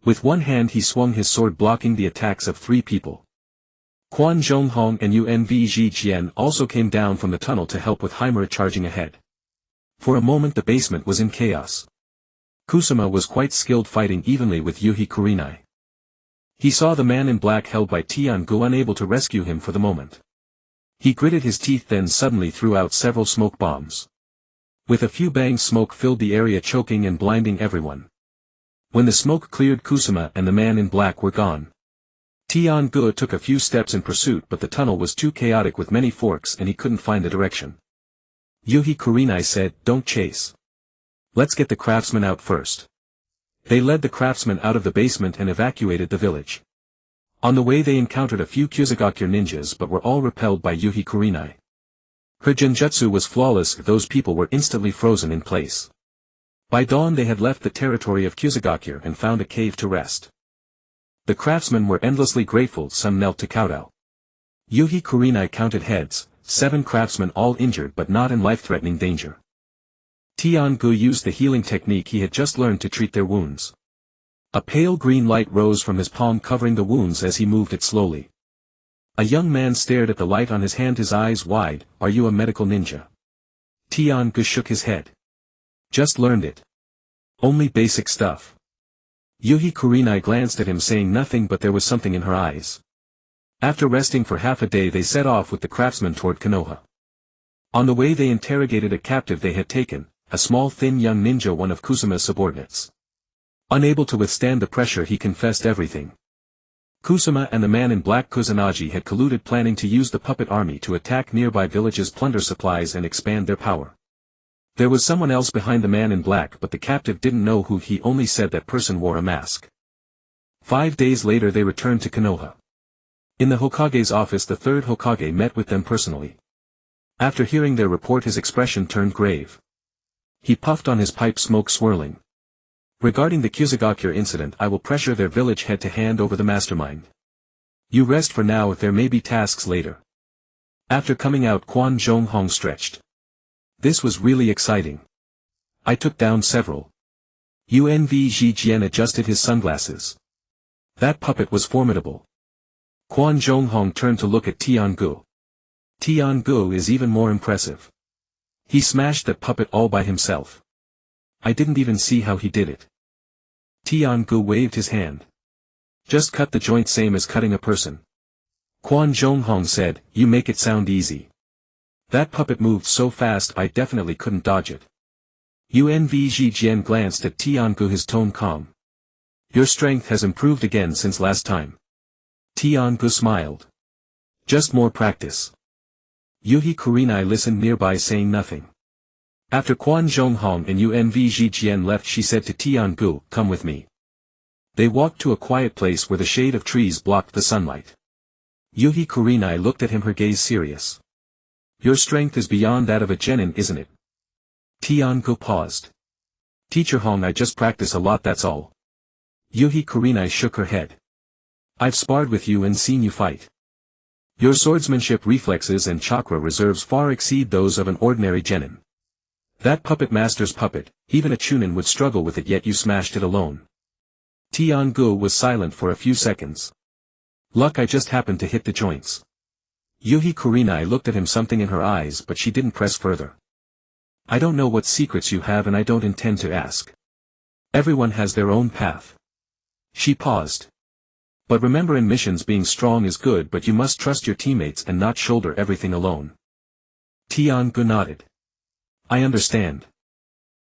With one hand he swung his sword, blocking the attacks of 3 people. Quan Zhonghong and Unv Jian also came down from the tunnel to help, with Himura charging ahead. For a moment the basement was in chaos. Kusama was quite skilled, fighting evenly with Yuhi Kurenai. He saw the man in black held by Tian-gu, unable to rescue him for the moment. He gritted his teeth, then suddenly threw out several smoke bombs. With a few bangs, smoke filled the area, choking and blinding everyone. When the smoke cleared, Kusama and the man in black were gone. Tian-gu took a few steps in pursuit, but the tunnel was too chaotic with many forks and he couldn't find the direction. Yuhi Kurenai said, "Don't chase. Let's get the craftsman out first." They led the craftsman out of the basement and evacuated the village. On the way they encountered a few Kyuzugakure ninjas, but were all repelled by Yuhi Kurenai. Her genjutsu was flawless, those people were instantly frozen in place. By dawn they had left the territory of Kyuzugakure and found a cave to rest. The craftsmen were endlessly grateful, some knelt to kowtow. Yuhi Kurenai counted heads, 7 craftsmen all injured but not in life-threatening danger. Tian-gu used the healing technique he had just learned to treat their wounds. A pale green light rose from his palm, covering the wounds as he moved it slowly. A young man stared at the light on his hand, his eyes wide. "Are you a medical ninja?" Tian-gu shook his head. "Just learned it. Only basic stuff." Yuhi Kurenai glanced at him, saying nothing, but there was something in her eyes. After resting for half a day they set off with the craftsmen toward Konoha. On the way they interrogated a captive they had taken, a small thin young ninja, one of Kusama's subordinates. Unable to withstand the pressure, he confessed everything. Kusama and the man in black Kusanagi had colluded, planning to use the puppet army to attack nearby villages, plunder supplies and expand their power. There was someone else behind the man in black, but the captive didn't know who. He only said that person wore a mask. 5 days later they returned to Konoha. In the Hokage's office the third Hokage met with them personally. After hearing their report his expression turned grave. He puffed on his pipe, smoke swirling. "Regarding the Kyuzugakure incident, I will pressure their village head to hand over the mastermind. You rest for now, if there may be tasks later." After coming out, Quan Zhonghong stretched. "This was really exciting. I took down several." Unv Jijian adjusted his sunglasses. "That puppet was formidable." Quan Zhonghong turned to look at Tian-gu. "Tian-gu is even more impressive. He smashed that puppet all by himself. I didn't even see how he did it." Tian-gu waved his hand. "Just cut the joint, same as cutting a person." Quan Zhonghong said, "You make it sound easy. That puppet moved so fast I definitely couldn't dodge it." Unv Jijian glanced at Tian-gu, his tone calm. "Your strength has improved again since last time." Tian-gu smiled. "Just more practice." Yuhi Kurenai listened nearby, saying nothing. After Quan Zhonghong and Unv Jijian left, she said to Tian-gu, "Come with me." They walked to a quiet place where the shade of trees blocked the sunlight. Yuhi Kurenai looked at him, her gaze serious. "Your strength is beyond that of a genin, isn't it?" Tian-gu paused. "Teacher Hong, I just practice a lot, that's all." Yuhi Kurenai shook her head. "I've sparred with you and seen you fight. Your swordsmanship, reflexes and chakra reserves far exceed those of an ordinary genin. That puppet master's puppet, even a chunin would struggle with it, yet you smashed it alone." Tian-gu was silent for a few seconds. "Luck, I just happened to hit the joints." Yuhi Kurenai looked at him, something in her eyes, but she didn't press further. "I don't know what secrets you have and I don't intend to ask. Everyone has their own path." She paused. "But remember, in missions being strong is good, but you must trust your teammates and not shoulder everything alone." Tian-gu nodded. "I understand.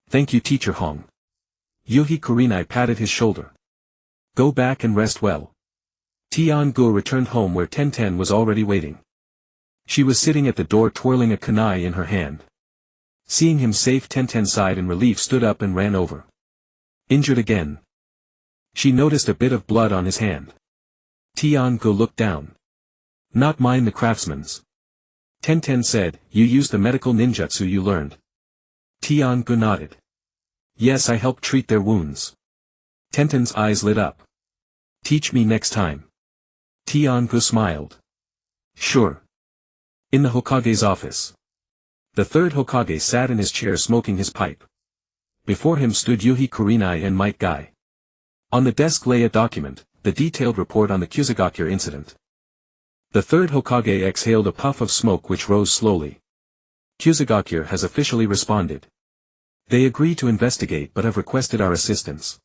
Thank you, Teacher Hong." Yuhi Kurenai patted his shoulder. "Go back and rest well." Tian-gu returned home where Tenten was already waiting. She was sitting at the door twirling a kunai in her hand. Seeing him safe, Tenten sighed in relief, stood up and ran over. "Injured again?" She noticed a bit of blood on his hand. Tian-gu looked down. "Not mine, the craftsman's." Tenten said, "You used the medical ninjutsu you learned?" Tian-gu nodded. "Yes, I helped treat their wounds." Tenten's eyes lit up. "Teach me next time." Tian-gu smiled. "Sure." In the Hokage's office. The third Hokage sat in his chair smoking his pipe. Before him stood Yuhi Kurenai and Might Guy. On the desk lay a document, the detailed report on the Kyuzugakure incident. The third Hokage exhaled a puff of smoke which rose slowly. "Kyuzugakure has officially responded. They agree to investigate but have requested our assistance.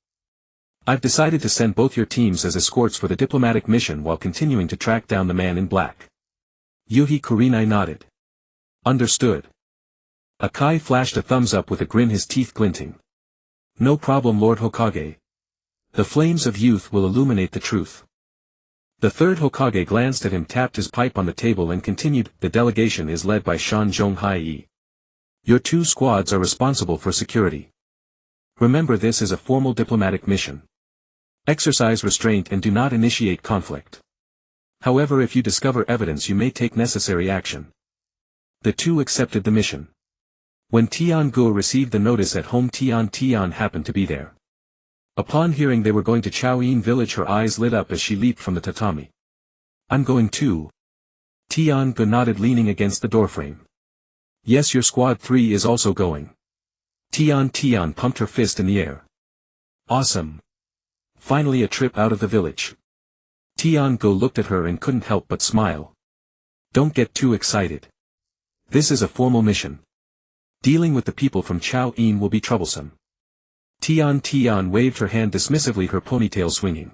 I've decided to send both your teams as escorts for the diplomatic mission while continuing to track down the man in black. Yuhi Kurenai nodded. Understood. Akai flashed a thumbs up with a grin, his teeth glinting. No problem, Lord Hokage. The flames of youth will illuminate the truth. The third Hokage glanced at him, tapped his pipe on the table and continued, the delegation is led by Shanzhong Hai. Your 2 squads are responsible for security. Remember, this is a formal diplomatic mission. Exercise restraint and do not initiate conflict. However, if you discover evidence, you may take necessary action. The 2 accepted the mission. When Tian Gu received the notice at home, Tian happened to be there. Upon hearing they were going to Chaoyin village, her eyes lit up as she leaped from the tatami. I'm going too. Tian Gu nodded, leaning against the doorframe. Yes, your squad 3 is also going. Tian pumped her fist in the air. Awesome. Finally a trip out of the village. Tian Gu looked at her and couldn't help but smile. Don't get too excited. This is a formal mission. Dealing with the people from Chaoyin will be troublesome. Tian waved her hand dismissively, her ponytail swinging.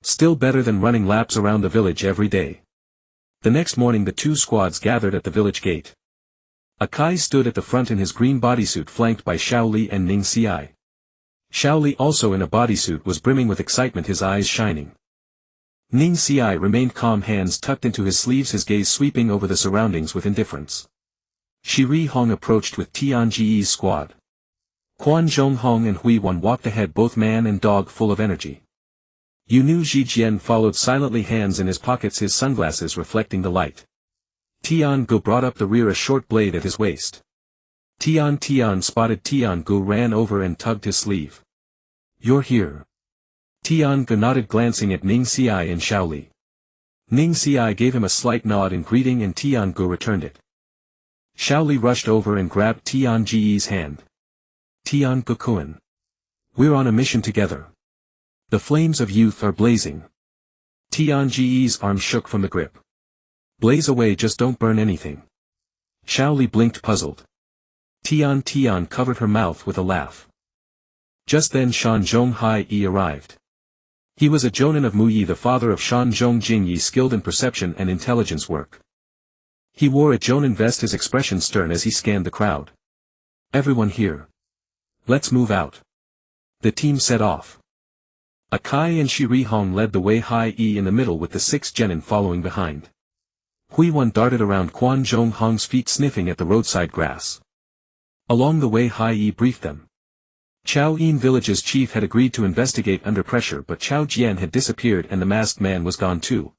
Still better than running laps around the village every day. The next morning the 2 squads gathered at the village gate. Akai stood at the front in his green bodysuit, flanked by Shaoli and Ning Xiai. Shaoli, also in a bodysuit, was brimming with excitement, his eyes shining. Ning Xiai remained calm, hands tucked into his sleeves, his gaze sweeping over the surroundings with indifference. Shiri Hong approached with Tianji's squad. Quan Zhonghong and Hui Wan walked ahead, both man and dog full of energy. Yunu Zhijian followed silently, hands in his pockets, his sunglasses reflecting the light. Tian Gu brought up the rear, a short blade at his waist. Tian spotted Tian Gu, ran over and tugged his sleeve. You're here. Tian Gu nodded, glancing at Ning Xiai and Shaoli. Ning Xiai gave him a slight nod in greeting and Tian Gu returned it. Shaoli rushed over and grabbed Tianji's hand. Tian Gu-kun. We're on a mission together. The flames of youth are blazing. Tianji's arm shook from the grip. Blaze away, just don't burn anything. Shaoli blinked, puzzled. Tian covered her mouth with a laugh. Just then Shanzhong Hai arrived. He was a jonin of Muyi, the father of Shanzhong Jingyi, skilled in perception and intelligence work. He wore a jonin vest, his expression stern as he scanned the crowd. Everyone here. Let's move out. The team set off. Akai and Shiri Hong led the way, Hai in the middle with the 6 genin following behind. Hui Wan darted around Quan Zhonghong's feet, sniffing at the roadside grass. Along the way Hai briefed them. Chaoyin village's chief had agreed to investigate under pressure, but Chao Jian had disappeared and the masked man was gone too.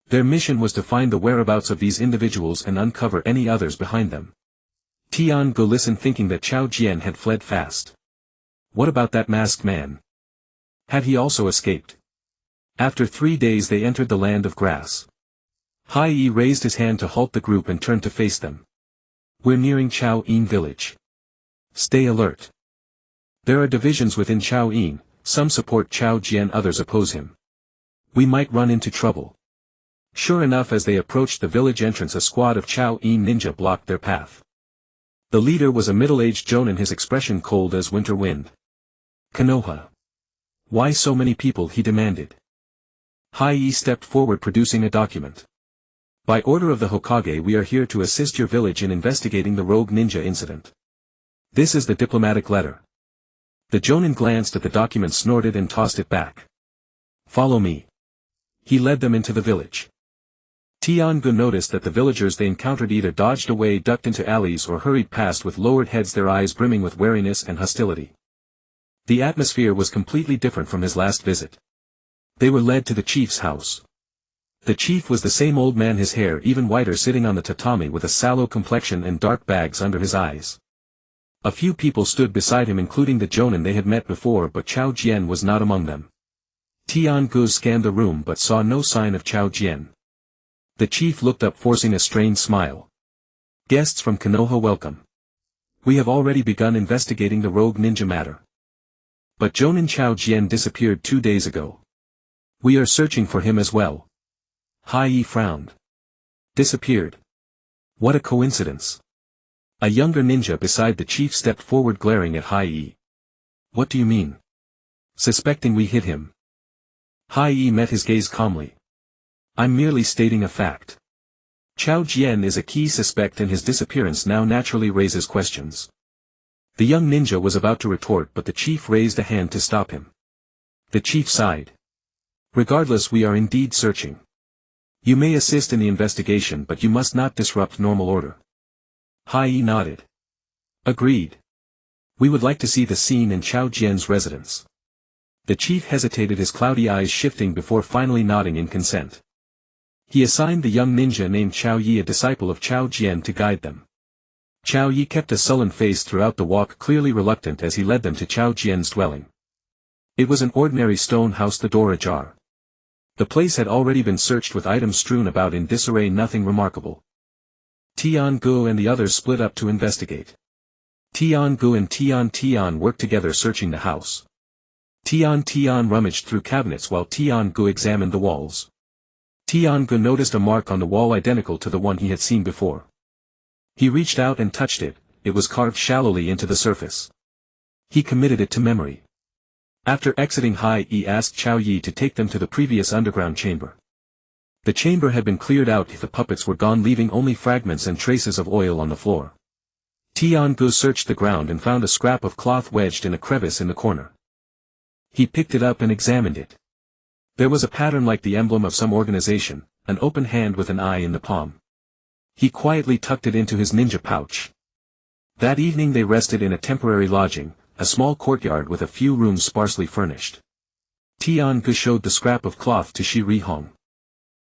Their mission was to find the whereabouts of these individuals and uncover any others behind them. Tian Gu listened, thinking that Chao Jian had fled fast. What about that masked man? Had he also escaped? After 3 days they entered the land of grass. Hai raised his hand to halt the group and turned to face them. We're nearing Chaoyin village. Stay alert. There are divisions within Chaoyin, some support Chao Jian, others oppose him. We might run into trouble. Sure enough, as they approached the village entrance, a squad of Chaoyin ninja blocked their path. The leader was a middle-aged jonin, his expression cold as winter wind. Konoha. Why so many people, he demanded. Hai stepped forward, producing a document. By order of the Hokage, we are here to assist your village in investigating the rogue ninja incident. This is the diplomatic letter. The jonin glanced at the document, snorted and tossed it back. Follow me. He led them into the village. Tian Gu noticed that the villagers they encountered either dodged away, ducked into alleys, or hurried past with lowered heads, their eyes brimming with wariness and hostility. The atmosphere was completely different from his last visit. They were led to the chief's house. The chief was the same old man, his hair even whiter, sitting on the tatami with a sallow complexion and dark bags under his eyes. A few people stood beside him, including the jonin they had met before, but Chao Jian was not among them. Tian Gu scanned the room but saw no sign of Chao Jian. The chief looked up, forcing a strained smile. Guests from Konoha, welcome. We have already begun investigating the rogue ninja matter. But jonin Chao Jian disappeared 2 days ago. We are searching for him as well. Hai frowned. Disappeared. What a coincidence. A younger ninja beside the chief stepped forward, glaring at Hai. What do you mean? Suspecting we hit him. Hai met his gaze calmly. I'm merely stating a fact. Chao Jian is a key suspect and his disappearance now naturally raises questions. The young ninja was about to retort but the chief raised a hand to stop him. The chief sighed. Regardless, we are indeed searching. You may assist in the investigation but you must not disrupt normal order. Hai nodded. Agreed. We would like to see the scene in Chao Jian's residence. The chief hesitated, his cloudy eyes shifting before finally nodding in consent. He assigned the young ninja named Chao Yi, a disciple of Chao Jian, to guide them. Chao Yi kept a sullen face throughout the walk, clearly reluctant as he led them to Chao Jian's dwelling. It was an ordinary stone house, the door ajar. The place had already been searched with items strewn about in disarray, nothing remarkable. Tian Gu and the others split up to investigate. Tian Gu and Tian worked together searching the house. Tian rummaged through cabinets while Tian Gu examined the walls. Tian Gu noticed a mark on the wall identical to the one he had seen before. He reached out and touched it, it was carved shallowly into the surface. He committed it to memory. After exiting, Hai Yi asked Chao Yi to take them to the previous underground chamber. The chamber had been cleared out, the puppets were gone, leaving only fragments and traces of oil on the floor. Tian Gu searched the ground and found a scrap of cloth wedged in a crevice in the corner. He picked it up and examined it. There was a pattern like the emblem of some organization, an open hand with an eye in the palm. He quietly tucked it into his ninja pouch. That evening they rested in a temporary lodging, a small courtyard with a few rooms sparsely furnished. Tian Gu showed the scrap of cloth to Shi Rihong.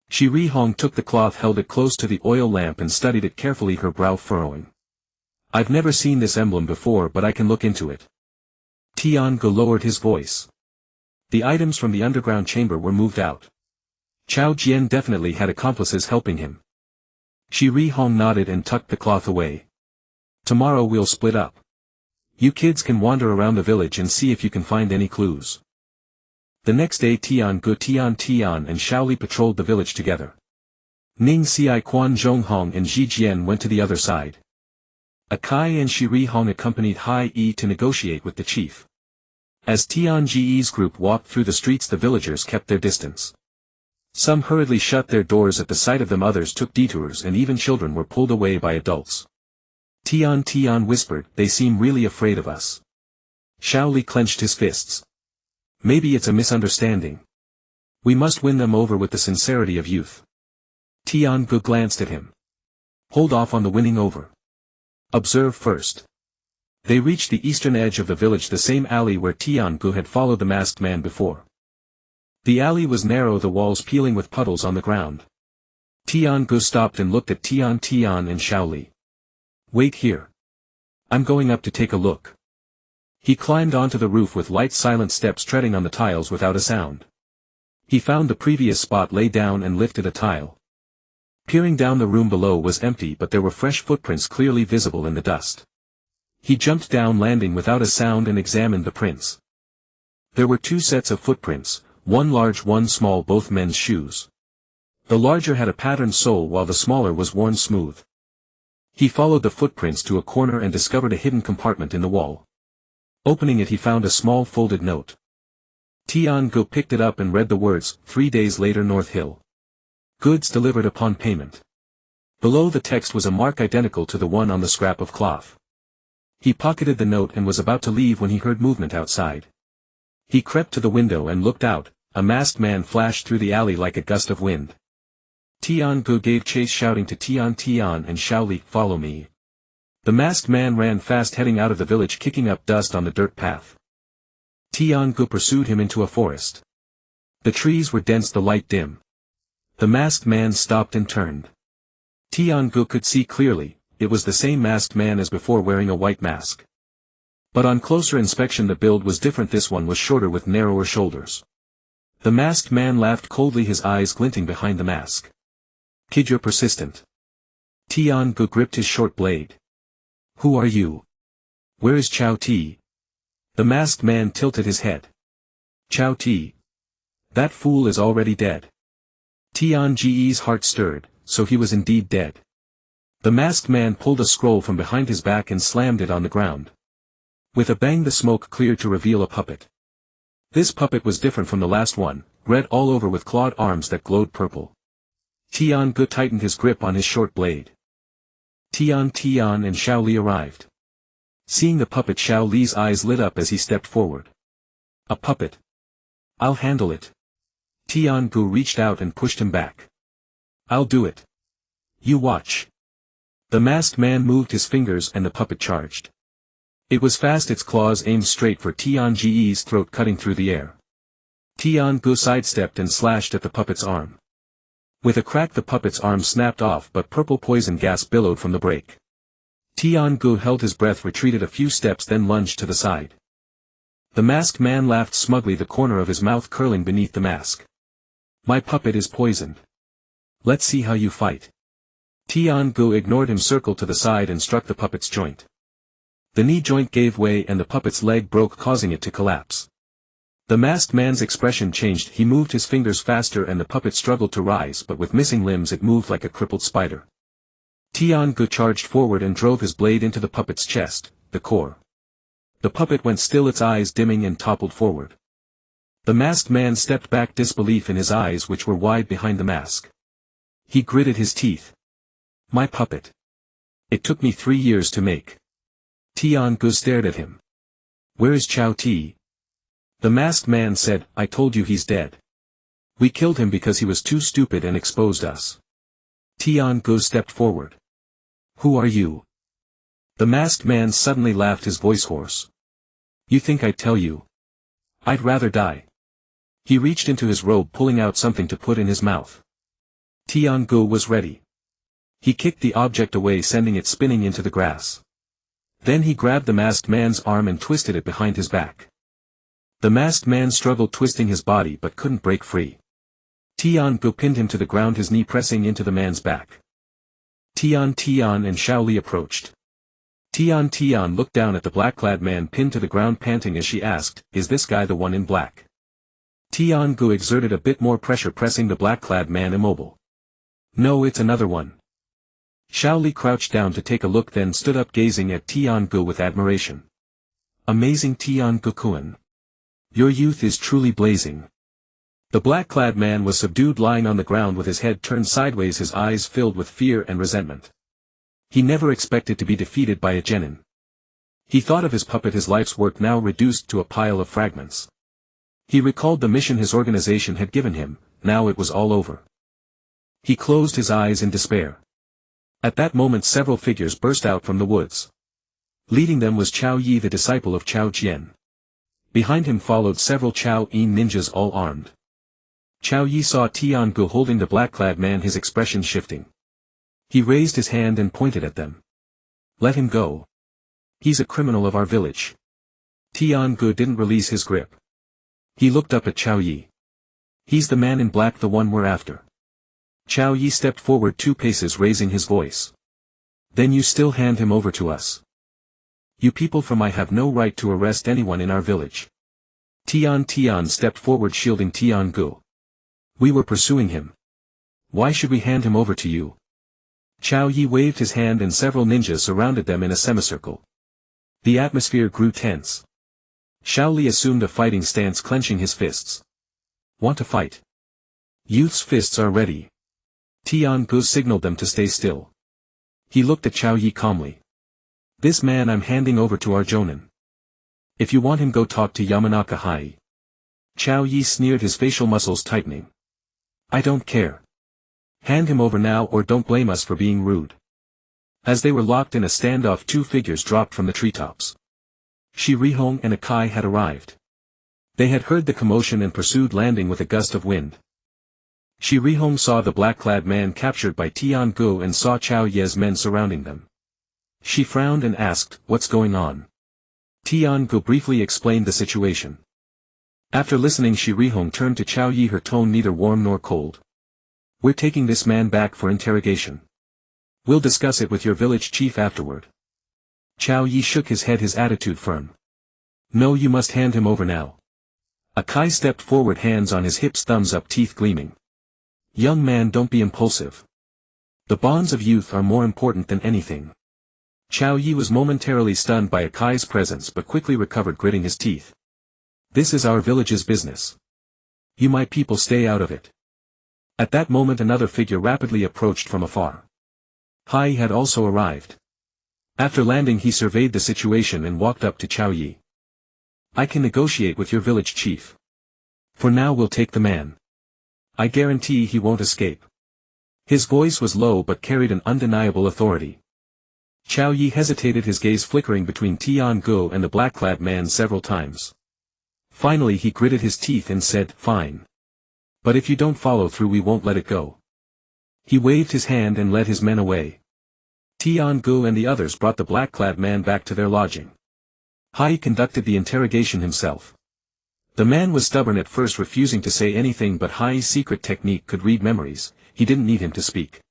Shi Rihong took the cloth, held it close to the oil lamp and studied it carefully, her brow furrowing. I've never seen this emblem before but I can look into it. Tian Gu lowered his voice. The items from the underground chamber were moved out. Chao Jian definitely had accomplices helping him. Shi Rihong nodded and tucked the cloth away. Tomorrow we'll split up. You kids can wander around the village and see if you can find any clues. The next day Tian Gu, Tian and Shaoli patrolled the village together. Ning Xiai, Quan Zhonghong and Ji Jian went to the other side. Akai and Shi Rihong accompanied Hai Yi to negotiate with the chief. As Tian Ji's group walked through the streets, the villagers kept their distance. Some hurriedly shut their doors at the sight of them, others took detours, and even children were pulled away by adults. Tian whispered, they seem really afraid of us. Shaoli clenched his fists. Maybe it's a misunderstanding. We must win them over with the sincerity of youth. Tian Gu glanced at him. Hold off on the winning over. Observe first. They reached the eastern edge of the village, the same alley where Tian Gu had followed the masked man before. The alley was narrow, the walls peeling with puddles on the ground. Tian Gu stopped and looked at Tian and Shaoli. Wait here. I'm going up to take a look. He climbed onto the roof with light, silent steps, treading on the tiles without a sound. He found the previous spot, lay down and lifted a tile. Peering down, the room below was empty but there were fresh footprints clearly visible in the dust. He jumped down, landing without a sound, and examined the prints. There were two sets of footprints, one large, one small, both men's shoes. The larger had a patterned sole while the smaller was worn smooth. He followed the footprints to a corner and discovered a hidden compartment in the wall. Opening it, he found a small folded note. Tian Gu picked it up and read the words, 3 days later, North Hill. Goods delivered upon payment. Below the text was a mark identical to the one on the scrap of cloth. He pocketed the note and was about to leave when he heard movement outside. He crept to the window and looked out. A masked man flashed through the alley like a gust of wind. Tian Gu gave chase, shouting to Tian and Shaoli, follow me. The masked man ran fast, heading out of the village, kicking up dust on the dirt path. Tian Gu pursued him into a forest. The trees were dense, the light dim. The masked man stopped and turned. Tian Gu could see clearly. It was the same masked man as before, wearing a white mask. But on closer inspection the build was different, this one was shorter with narrower shoulders. The masked man laughed coldly, his eyes glinting behind the mask. Kid, you're persistent. Tian Gu gripped his short blade. Who are you? Where is Chao Ti? The masked man tilted his head. Chao Ti? That fool is already dead. Tian Ji's heart stirred, so he was indeed dead. The masked man pulled a scroll from behind his back and slammed it on the ground. With a bang the smoke cleared to reveal a puppet. This puppet was different from the last one, red all over with clawed arms that glowed purple. Tian-gu tightened his grip on his short blade. Tian and Xiao Li arrived. Seeing the puppet, Xiao Li's eyes lit up as he stepped forward. A puppet. I'll handle it. Tian-gu reached out and pushed him back. I'll do it. You watch. The masked man moved his fingers and the puppet charged. It was fast, its claws aimed straight for Tian-ge's throat, cutting through the air. Tian-gu sidestepped and slashed at the puppet's arm. With a crack, the puppet's arm snapped off, but purple poison gas billowed from the break. Tian-gu held his breath, retreated a few steps, then lunged to the side. The masked man laughed smugly, the corner of his mouth curling beneath the mask. My puppet is poisoned. Let's see how you fight. Tian-gu ignored him, circled to the side and struck the puppet's joint. The knee joint gave way and the puppet's leg broke, causing it to collapse. The masked man's expression changed, he moved his fingers faster and the puppet struggled to rise, but with missing limbs it moved like a crippled spider. Tian-gu charged forward and drove his blade into the puppet's chest, the core. The puppet went still, its eyes dimming, and toppled forward. The masked man stepped back, disbelief in his eyes which were wide behind the mask. He gritted his teeth. My puppet. It took me 3 years to make. Tian-gu stared at him. Where is Qiao Ti? The masked man said, I told you he's dead. We killed him because he was too stupid and exposed us. Tian-gu stepped forward. Who are you? The masked man suddenly laughed, his voice hoarse. You think I'd tell you? I'd rather die. He reached into his robe, pulling out something to put in his mouth. Tian-gu was ready. He kicked the object away, sending it spinning into the grass. Then he grabbed the masked man's arm and twisted it behind his back. The masked man struggled, twisting his body, but couldn't break free. Tian-gu pinned him to the ground, his knee pressing into the man's back. Tian and Xiao Li approached. Tian looked down at the black-clad man pinned to the ground, panting as she asked, is this guy the one in black? Tian-gu exerted a bit more pressure, pressing the black-clad man immobile. No, it's another one. Xiao Li crouched down to take a look, then stood up, gazing at Tian-gu with admiration. Amazing, Tian-gu-kun. Your youth is truly blazing. The black-clad man was subdued, lying on the ground with his head turned sideways, his eyes filled with fear and resentment. He never expected to be defeated by a genin. He thought of his puppet, his life's work now reduced to a pile of fragments. He recalled the mission his organization had given him, now it was all over. He closed his eyes in despair. At that moment several figures burst out from the woods. Leading them was Qiao Yi, the disciple of Qiao Jian. Behind him followed several Qiao Yi ninjas, all armed. Qiao Yi saw Tian-gu holding the black-clad man, his expression shifting. He raised his hand and pointed at them. Let him go. He's a criminal of our village. Tian-gu didn't release his grip. He looked up at Qiao Yi. He's the man in black, the one we're after. Qiao Yi stepped forward 2 paces, raising his voice. Then you still hand him over to us? You people from I have no right to arrest anyone in our village. Tian stepped forward, shielding Tian-gu. We were pursuing him. Why should we hand him over to you? Qiao Yi waved his hand and several ninjas surrounded them in a semicircle. The atmosphere grew tense. Xiao Li assumed a fighting stance, clenching his fists. Want to fight? Youth's fists are ready. Tian-gu signaled them to stay still. He looked at Qiao Yi calmly. This man I'm handing over to our jonin. If you want him, go talk to Yamanaka Hai. Qiao Yi sneered, his facial muscles tightening. I don't care. Hand him over now or don't blame us for being rude. As they were locked in a standoff, 2 figures dropped from the treetops. Shi Rihong and Akai had arrived. They had heard the commotion and pursued, landing with a gust of wind. Shi Rihong saw the black-clad man captured by Tian-gu and saw Qiao Ye's men surrounding them. She frowned and asked, what's going on? Tian-gu briefly explained the situation. After listening, Shi Rihong turned to Qiao Yi, her tone neither warm nor cold. We're taking this man back for interrogation. We'll discuss it with your village chief afterward. Qiao Yi shook his head, his attitude firm. No, you must hand him over now. Akai stepped forward, hands on his hips, thumbs up, teeth gleaming. Young man, don't be impulsive. The bonds of youth are more important than anything. Qiao Yi was momentarily stunned by Akai's presence but quickly recovered, gritting his teeth. This is our village's business. You my people stay out of it. At that moment another figure rapidly approached from afar. Hai had also arrived. After landing he surveyed the situation and walked up to Chao Yi. I can negotiate with your village chief. For now we'll take the man. I guarantee he won't escape. His voice was low but carried an undeniable authority. Chao Yi hesitated, his gaze flickering between Tian Go and the black-clad man several times. Finally he gritted his teeth and said, fine. But if you don't follow through we won't let it go. He waved his hand and led his men away. Tian Go and the others brought the black-clad man back to their lodging. Hai conducted the interrogation himself. The man was stubborn at first, refusing to say anything, but Hai's secret technique could read memories. He didn't need him to speak.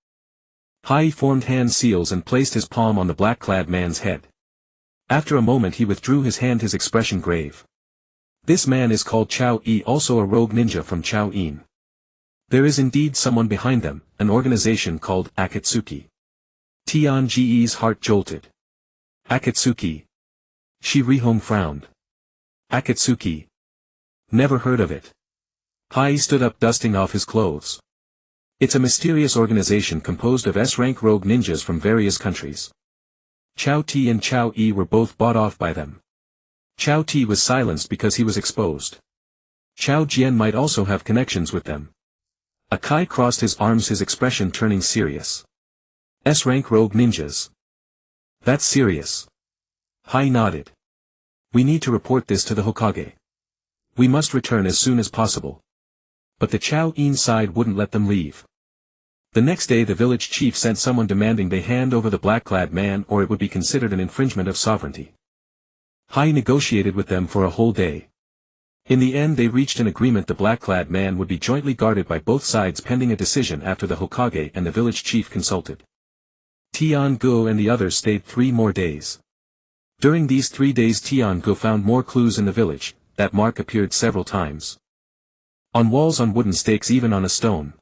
Hai formed hand seals and placed his palm on the black-clad man's head. After a moment he withdrew his hand, his expression grave. This man is called Chao Yi, also a rogue ninja from Chao Yin. There is indeed someone behind them, an organization called Akatsuki. Tian Ji's heart jolted. Akatsuki. Shi Rihong frowned. Akatsuki. Never heard of it. Hai stood up, dusting off his clothes. It's a mysterious organization composed of S-rank rogue ninjas from various countries. Chao Ti and Chao Yi were both bought off by them. Chao Ti was silenced because he was exposed. Chao Jian might also have connections with them. Akai crossed his arms, his expression turning serious. S-rank rogue ninjas. That's serious. Hai nodded. We need to report this to the Hokage. We must return as soon as possible. But the Chao Yin side wouldn't let them leave. The next day the village chief sent someone demanding they hand over the black-clad man or it would be considered an infringement of sovereignty. Hai negotiated with them for a whole day. In the end they reached an agreement: the black-clad man would be jointly guarded by both sides pending a decision after the Hokage and the village chief consulted. Tian Go and the others stayed 3 more days. During these 3 days Tian Go found more clues in the village. That mark appeared several times. On walls, on wooden stakes, even on a stone.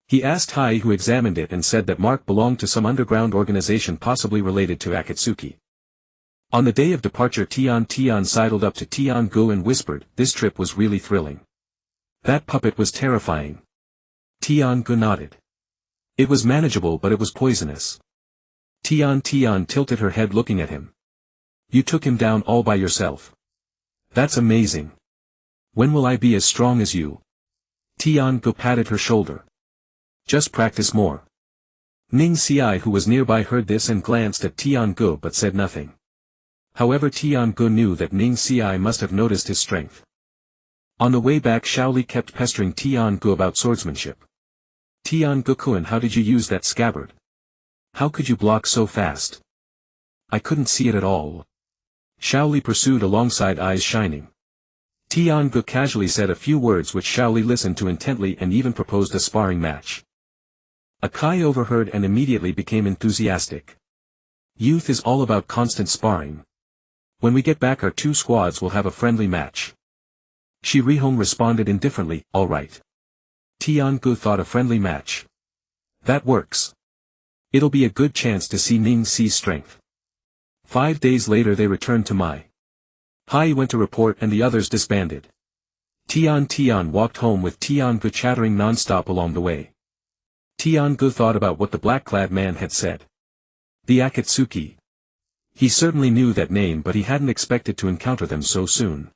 He asked Hai, who examined it and said that mark belonged to some underground organization possibly related to Akatsuki. On the day of departure Tian sidled up to Tian Go and whispered, this trip was really thrilling. That puppet was terrifying. Tian Go nodded. It was manageable but it was poisonous. Tian tilted her head looking at him. You took him down all by yourself. That's amazing. When will I be as strong as you? Tian Go patted her shoulder. Just practice more. Ning Xi, who was nearby, heard this and glanced at Tian Go but said nothing. However, Tian Go knew that Ning Xi must have noticed his strength. On the way back Shaoli kept pestering Tian Go about swordsmanship. Tian Go-kun, how did you use that scabbard? How could you block so fast? I couldn't see it at all. Shaoli pursued alongside, eyes shining. Tian Go casually said a few words which Shaoli listened to intently and even proposed a sparring match. Akai overheard and immediately became enthusiastic. Youth is all about constant sparring. When we get back our 2 squads will have a friendly match. Shi Rihong responded indifferently, all right. Tian Go thought, a friendly match. That works. It'll be a good chance to see Ning Xi's strength. 5 days later they returned to Mai. Hai went to report and the others disbanded. Tian walked home with Tian Go chattering non-stop along the way. Tian Go thought about what the black-clad man had said. The Akatsuki. He certainly knew that name, but he hadn't expected to encounter them so soon.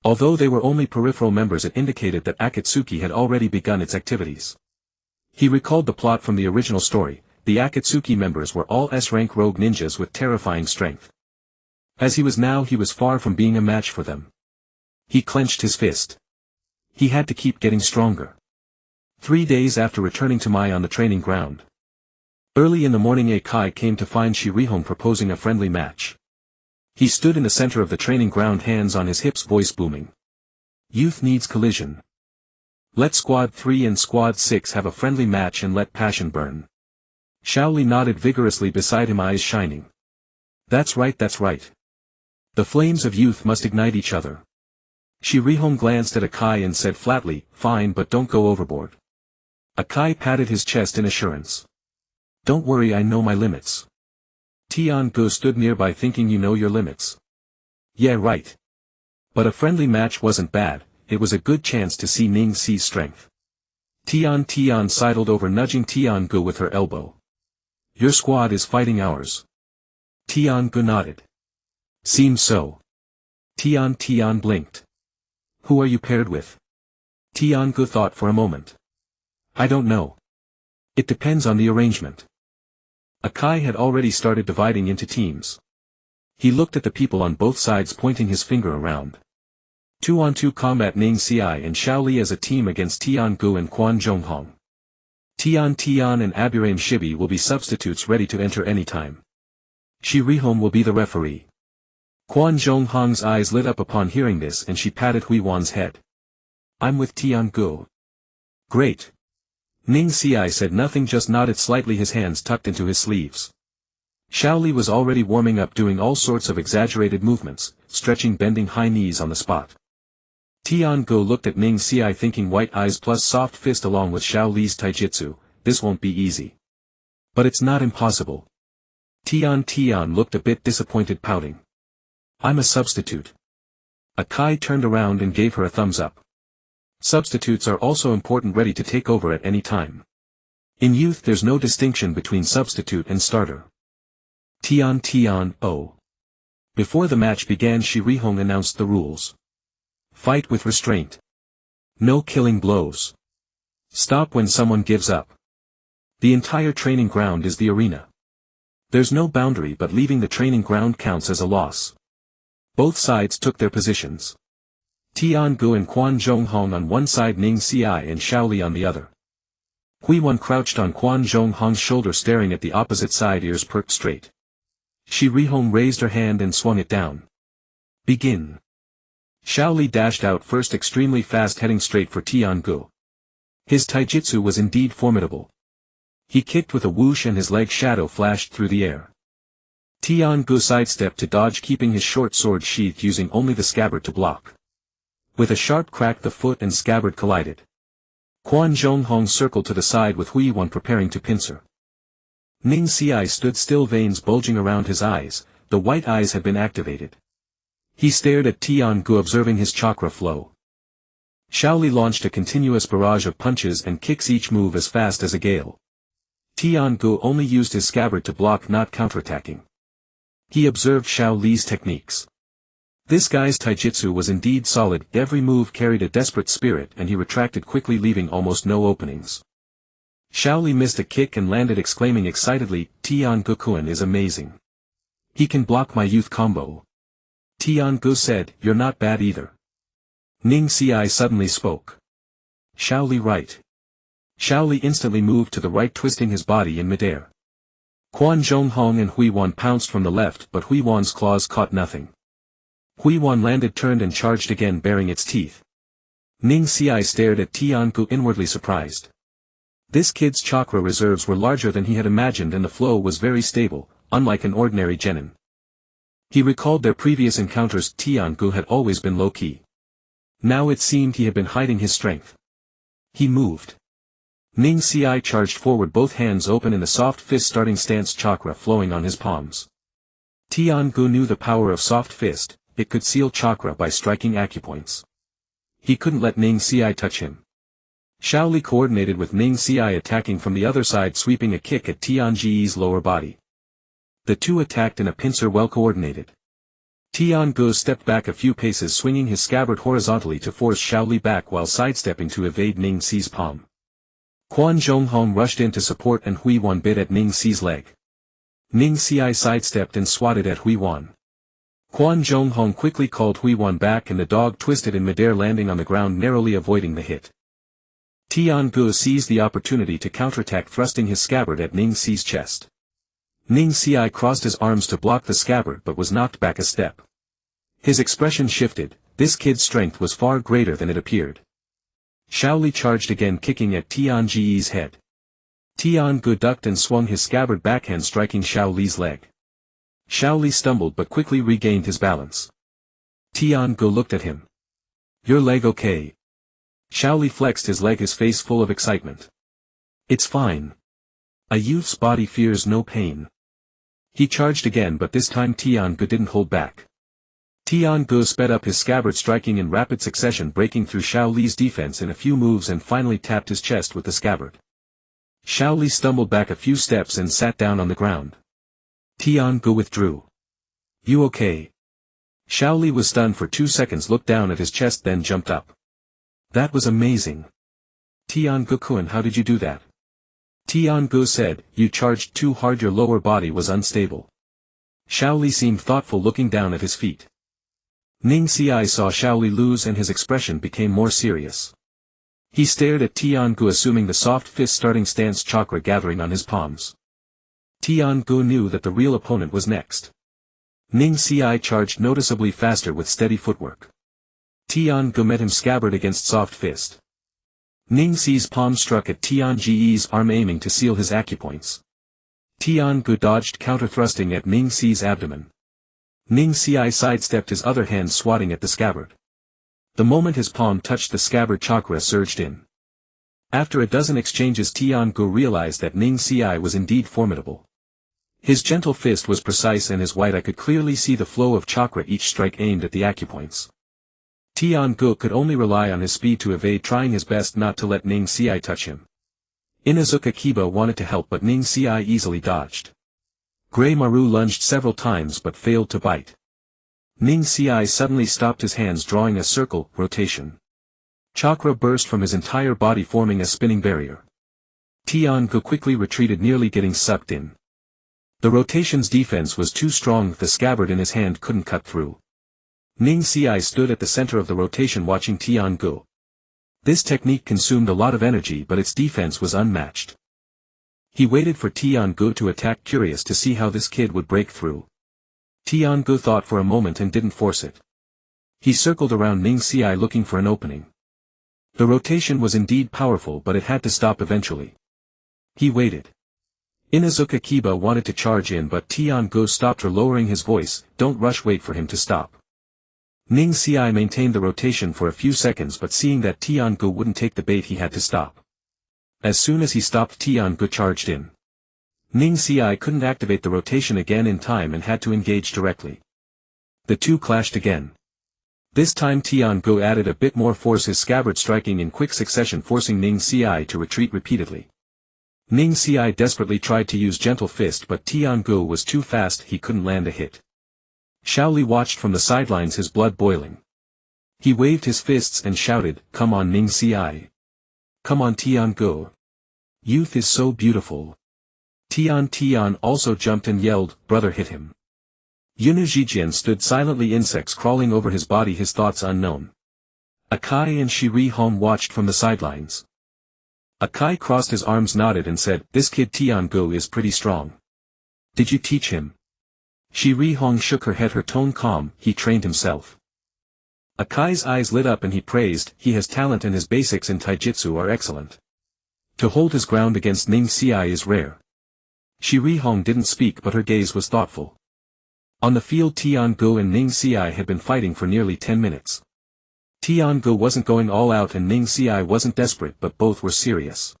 Although they were only peripheral members, it indicated that Akatsuki had already begun its activities. He recalled the plot from the original story. The Akatsuki members were all S-rank rogue ninjas with terrifying strength. As he was now, he was far from being a match for them. He clenched his fist. He had to keep getting stronger. 3 days after returning to Mai on the training ground. Early in the morning Akai came to find Shi Rihong proposing a friendly match. He stood in the center of the training ground, hands on his hips, voice booming. Youth needs collision. Let Squad 3 and Squad 6 have a friendly match and let passion burn. Shaoli nodded vigorously beside him, eyes shining. That's right, that's right. The flames of youth must ignite each other. Shi Rihong glanced at Akai and said flatly, fine, but don't go overboard. Akai patted his chest in assurance. Don't worry, I know my limits. Tian Go stood nearby thinking, you know your limits. Yeah, right. But a friendly match wasn't bad, it was a good chance to see Ning Xi's strength. Tian sidled over nudging Tian-gu with her elbow. Your squad is fighting ours. Tian-gu nodded. Seems so. Tian blinked. Who are you paired with? Tian-gu thought for a moment. I don't know. It depends on the arrangement. Akai had already started dividing into teams. He looked at the people on both sides, pointing his finger around. 2-on-2 combat: Ning Xi and Xiao Li as a team against Tian-gu and Quan Zhonghong. Tian and Aburame Shibi will be substitutes ready to enter anytime. Shi Rihong will be the referee. Quan Zhonghong's eyes lit up upon hearing this, and she patted Hui Wan's head. I'm with Tian-gu. Great. Ning Xi said nothing, just nodded slightly, his hands tucked into his sleeves. Xiao Li was already warming up, doing all sorts of exaggerated movements, stretching, bending high knees on the spot. Tian-gu looked at Ning Xi thinking, white eyes plus soft fist along with Xiao Li's taijutsu, this won't be easy. But it's not impossible. Tian looked a bit disappointed, pouting. I'm a substitute. Akai turned around and gave her a thumbs up. Substitutes are also important, ready to take over at any time. In youth there's no distinction between substitute and starter. Tian, oh. Before the match began, Shi Rihong announced the rules. Fight with restraint. No killing blows. Stop when someone gives up. The entire training ground is the arena. There's no boundary, but leaving the training ground counts as a loss. Both sides took their positions. Tian-gu and Quan Zhonghong on one side, Ning Xi and Xiao Li on the other. Hui Wan crouched on Quan Zhonghong's shoulder, staring at the opposite side, ears perked straight. Shi Rihong raised her hand and swung it down. Begin. Xiao Li dashed out first, extremely fast, heading straight for Tian-gu. His taijutsu was indeed formidable. He kicked with a whoosh and his leg shadow flashed through the air. Tian-gu sidestepped to dodge, keeping his short sword sheathed, using only the scabbard to block. With a sharp crack, the foot and scabbard collided. Quan Zhonghong circled to the side with Hui Wan preparing to pincer. Ning Xi stood still, veins bulging around his eyes, the white eyes had been activated. He stared at Tian-gu, observing his chakra flow. Xiao Li launched a continuous barrage of punches and kicks, each move as fast as a gale. Tian-gu only used his scabbard to block, not counterattacking. He observed Xiao Li's techniques. This guy's taijutsu was indeed solid, every move carried a desperate spirit, and he retracted quickly, leaving almost no openings. Xiao Li missed a kick and landed, exclaiming excitedly, Tian-gu-kun is amazing. He can block my youth combo. Tian-gu said, you're not bad either. Ning Xi suddenly spoke. Xiao Li right. Xiao Li instantly moved to the right, twisting his body in midair. Quan Zhonghong and Hui Wan pounced from the left, but Hui Wan's claws caught nothing. Hui Wan landed, turned and charged again, baring its teeth. Ning Xi stared at Tian-gu, inwardly surprised. This kid's chakra reserves were larger than he had imagined, and the flow was very stable, unlike an ordinary genin. He recalled their previous encounters. Tian-gu had always been low-key. Now it seemed he had been hiding his strength. He moved. Ning Xi charged forward, both hands open in the soft fist starting stance, chakra flowing on his palms. Tian-gu knew the power of soft fist, it could seal chakra by striking acupoints. He couldn't let Ning Xi touch him. Xiao Li coordinated with Ning Xi, attacking from the other side, sweeping a kick at Tian-ji's lower body. The two attacked in a pincer, well coordinated. Tian-gu stepped back a few paces, swinging his scabbard horizontally to force Xiao Li back while sidestepping to evade Ning Xi's palm. Quan Zhonghong rushed in to support, and Hui Wan bit at Ning Xi's leg. Ning Xi sidestepped and swatted at Hui Wan. Quan Zhonghong quickly called Hui Wan back, and the dog twisted in midair, landing on the ground, narrowly avoiding the hit. Tian-gu seized the opportunity to counterattack, thrusting his scabbard at Ning Xi's chest. Ning Xi crossed his arms to block the scabbard, but was knocked back a step. His expression shifted. This kid's strength was far greater than it appeared. Xiao Li charged again, kicking at Tian-ji's head. Tian-gu ducked and swung his scabbard backhand, striking Xiao Li's leg. Xiao Li stumbled but quickly regained his balance. Tian-gu looked at him. Your leg okay? Xiao Li flexed his leg, his face full of excitement. It's fine. A youth's body fears no pain. He charged again, but this time Tian-gu didn't hold back. Tian-gu sped up his scabbard, striking in rapid succession, breaking through Xiao Li's defense in a few moves and finally tapped his chest with the scabbard. Xiao Li stumbled back a few steps and sat down on the ground. Tian-gu withdrew. "You okay?" Xiao Li was stunned for 2 seconds, looked down at his chest, then jumped up. "That was amazing. Tian-gu-kun, how did you do that?" Tian-gu said, "You charged too hard, your lower body was unstable." Xiao Li seemed thoughtful, looking down at his feet. Ning Xi saw Xiao Li lose and his expression became more serious. He stared at Tian-gu, assuming the soft fist starting stance, chakra gathering on his palms. Tian-gu knew that the real opponent was next. Ning Xi charged noticeably faster with steady footwork. Tian-gu met him scabbard against soft fist. Ning Xi's palm struck at Tian-ji's arm, aiming to seal his acupoints. Tian-gu dodged, counter-thrusting at Ning Xi's abdomen. Ning Xi sidestepped, his other hand swatting at the scabbard. The moment his palm touched the scabbard, chakra surged in. After a dozen exchanges, Tian-gu realized that Ning Xi was indeed formidable. His gentle fist was precise and his white eye could clearly see the flow of chakra, each strike aimed at the acupoints. Tian-gu could only rely on his speed to evade, trying his best not to let Ning Xi touch him. Inuzuka Kiba wanted to help, but Ning Xi easily dodged. Grey Maru lunged several times but failed to bite. Ning Xi suddenly stopped his hands, drawing a circle rotation. Chakra burst from his entire body, forming a spinning barrier. Tian-gu quickly retreated, nearly getting sucked in. The rotation's defense was too strong, the scabbard in his hand couldn't cut through. Ning Xi stood at the center of the rotation, watching Tian-gu. This technique consumed a lot of energy, but its defense was unmatched. He waited for Tian-gu to attack, curious to see how this kid would break through. Tian-gu thought for a moment and didn't force it. He circled around Ning Xi, looking for an opening. The rotation was indeed powerful, but it had to stop eventually. He waited. Inuzuka Kiba wanted to charge in, but Tian-gu stopped her, lowering his voice, "Don't rush, wait for him to stop." Ning Xi maintained the rotation for a few seconds, but seeing that Tian-gu wouldn't take the bait, he had to stop. As soon as he stopped, Tian-gu charged in. Ning Xi couldn't activate the rotation again in time and had to engage directly. The two clashed again. This time Tian-gu added a bit more force, his scabbard striking in quick succession, forcing Ning Xi to retreat repeatedly. Ning Xi desperately tried to use gentle fist, but Tian-gu was too fast, he couldn't land a hit. Xiao Li watched from the sidelines, his blood boiling. He waved his fists and shouted, "Come on, Ning Xi. Come on, Tian-gu. Youth is so beautiful." Tian also jumped and yelled, "Brother, hit him." Yunu Zhijian stood silently, insects crawling over his body, his thoughts unknown. Akai and Shiri Hong watched from the sidelines. Akai crossed his arms, nodded and said, "This kid Tian-gu is pretty strong. Did you teach him?" Shiri Hong shook her head, her tone calm, "He trained himself." Akai's eyes lit up and he praised, "He has talent and his basics in taijutsu are excellent. To hold his ground against Ning Xi is rare." Shiri Hong didn't speak, but her gaze was thoughtful. On the field, Tian-gu and Ning Xi had been fighting for nearly 10 minutes. Tian-gu wasn't going all out and Ning Xi wasn't desperate, but both were serious.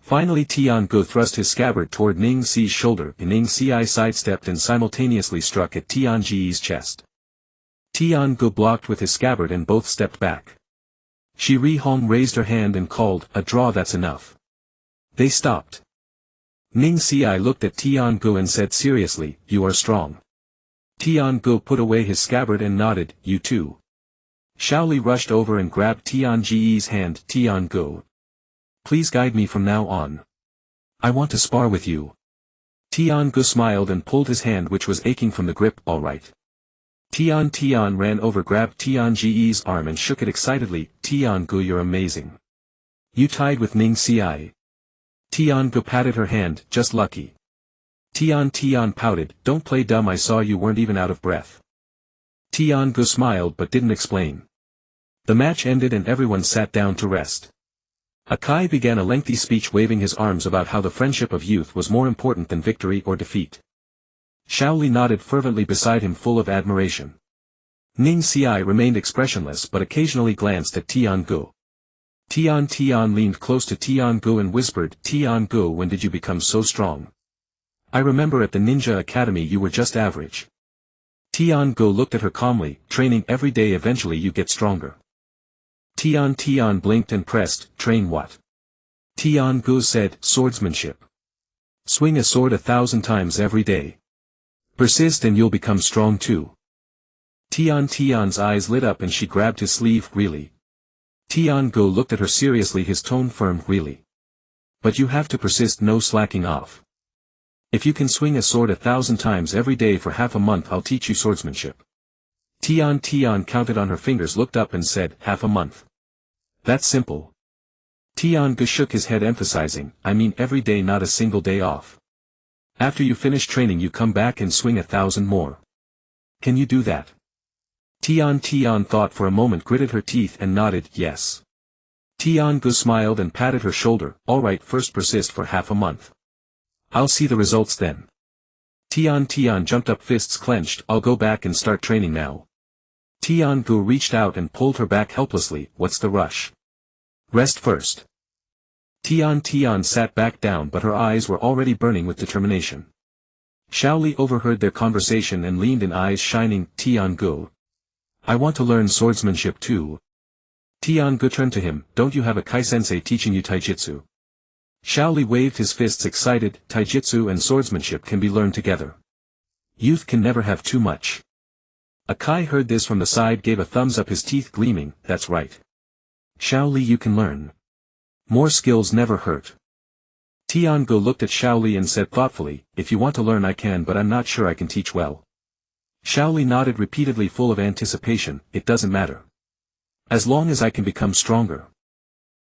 Finally Tian-gu thrust his scabbard toward Ning Xi's shoulder, and Ning Xi sidestepped and simultaneously struck at Tian-ji's chest. Tian-gu blocked with his scabbard and both stepped back. Shiri Hong raised her hand and called, "A draw, that's enough." They stopped. Ning Xi looked at Tian-gu and said seriously, "You are strong." Tian-gu put away his scabbard and nodded, "You too." Xiao Li rushed over and grabbed Tian-ji's hand, "Tian-gu. Please guide me from now on. I want to spar with you." Tian-gu smiled and pulled his hand, which was aching from the grip. "All right." Tian ran over, grabbed Tian-ji's arm and shook it excitedly, "Tian-gu, you're amazing. You tied with Ning Xi." Tian-gu patted her hand, "Just lucky." Tian pouted, "Don't play dumb, I saw you weren't even out of breath." Tian-gu smiled but didn't explain. The match ended and everyone sat down to rest. Akai began a lengthy speech, waving his arms about how the friendship of youth was more important than victory or defeat. Xiao Li nodded fervently beside him, full of admiration. Ning Xi remained expressionless but occasionally glanced at Tian-gu. Tian leaned close to Tian-gu and whispered, "Tian-gu, when did you become so strong? I remember at the Ninja Academy you were just average." Tian-gu looked at her calmly, training every day eventually you get stronger. Tian blinked and pressed, train what? Tian-gu said, swordsmanship. Swing a sword 1,000 times every day. Persist and you'll become strong too. Tian's eyes lit up and she grabbed his sleeve, really? Tian-gu looked at her seriously, his tone firm, really? But you have to persist, no slacking off. If you can swing a sword 1,000 times every day for half a month I'll teach you swordsmanship. Tian counted on her fingers, looked up and said, half a month. That's simple. Tian-gu shook his head emphasizing, I mean every day, not a single day off. After you finish training you come back and swing 1,000 more. Can you do that? Tian thought for a moment, gritted her teeth and nodded, yes. Tian-gu smiled and patted her shoulder, alright, first persist for half a month. I'll see the results then. Tian jumped up, fists clenched, I'll go back and start training now. Tian-gu reached out and pulled her back helplessly, what's the rush? Rest first. Tian sat back down but her eyes were already burning with determination. Shaoli overheard their conversation and leaned in, eyes shining, Tian-gu. I want to learn swordsmanship too. Tian-gu turned to him, don't you have a kai-sensei teaching you taijutsu? Shaoli waved his fists, excited, taijutsu and swordsmanship can be learned together. Youth can never have too much. Akai heard this from the side, gave a thumbs up, his teeth gleaming, that's right. Shaoli, you can learn. More skills never hurt. Tian-gu looked at Shaoli and said thoughtfully, if you want to learn I can, but I'm not sure I can teach well. Shaoli nodded repeatedly, full of anticipation, it doesn't matter. As long as I can become stronger.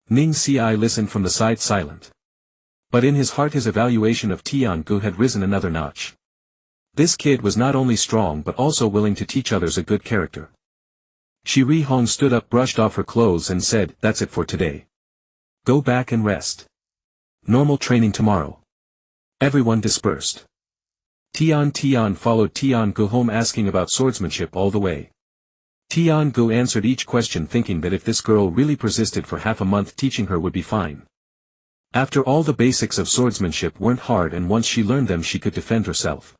Ning Ci listened from the side, silent. But in his heart his evaluation of Tian-gu had risen another notch. This kid was not only strong but also willing to teach others, a good character. Shiri Hong stood up, brushed off her clothes and said, that's it for today. Go back and rest. Normal training tomorrow. Everyone dispersed. Tian followed Tian-gu home, asking about swordsmanship all the way. Tian-gu answered each question thinking that if this girl really persisted for half a month teaching her would be fine. After all, the basics of swordsmanship weren't hard and once she learned them she could defend herself.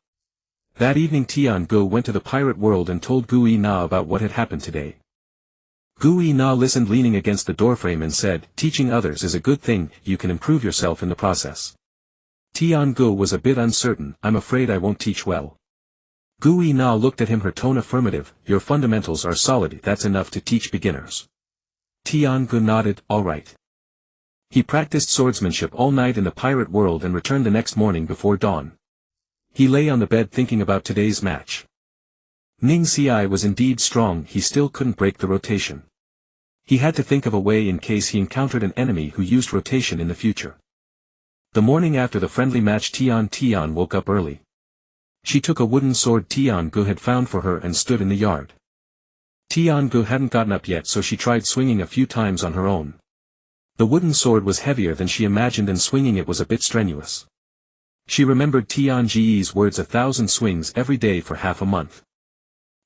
That evening Tian-gu went to the pirate world and told Gu Na about what had happened today. Gu Na listened, leaning against the doorframe, and said, teaching others is a good thing, you can improve yourself in the process. Tian-gu was a bit uncertain, I'm afraid I won't teach well. Gu Na looked at him, her tone affirmative, your fundamentals are solid, that's enough to teach beginners. Tian-gu nodded, alright. He practiced swordsmanship all night in the pirate world and returned the next morning before dawn. He lay on the bed thinking about today's match. Ning Ci was indeed strong, he still couldn't break the rotation. He had to think of a way in case he encountered an enemy who used rotation in the future. The morning after the friendly match Tian woke up early. She took a wooden sword Tian-gu had found for her and stood in the yard. Tian-gu hadn't gotten up yet, so she tried swinging a few times on her own. The wooden sword was heavier than she imagined and swinging it was a bit strenuous. She remembered Tian's words, 1,000 swings every day for half a month.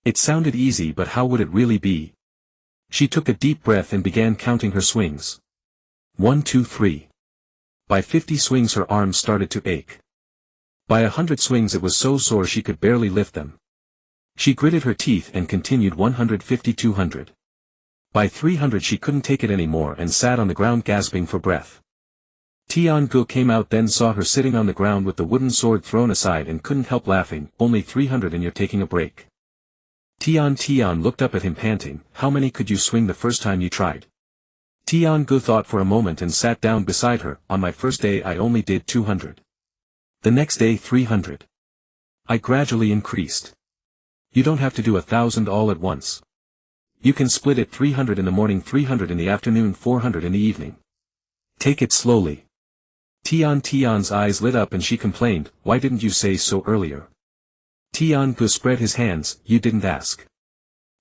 It sounded easy, but how would it really be? She took a deep breath and began counting her swings. 1, 2, 3. By 50 swings her arms started to ache. By 100 swings it was so sore she could barely lift them. She gritted her teeth and continued 150, 200. By 300 she couldn't take it anymore and sat on the ground gasping for breath. Tian-gu came out, then saw her sitting on the ground with the wooden sword thrown aside and couldn't help laughing, only 300 and you're taking a break. Tian looked up at him panting, how many could you swing the first time you tried? Tian-gu thought for a moment and sat down beside her, on my first day I only did 200. The next day 300. I gradually increased. You don't have to do 1,000 all at once. You can split it, 300 in the morning, 300 in the afternoon, 400 in the evening. Take it slowly. Tian's eyes lit up and she complained, why didn't you say so earlier? Tian-gu spread his hands, you didn't ask.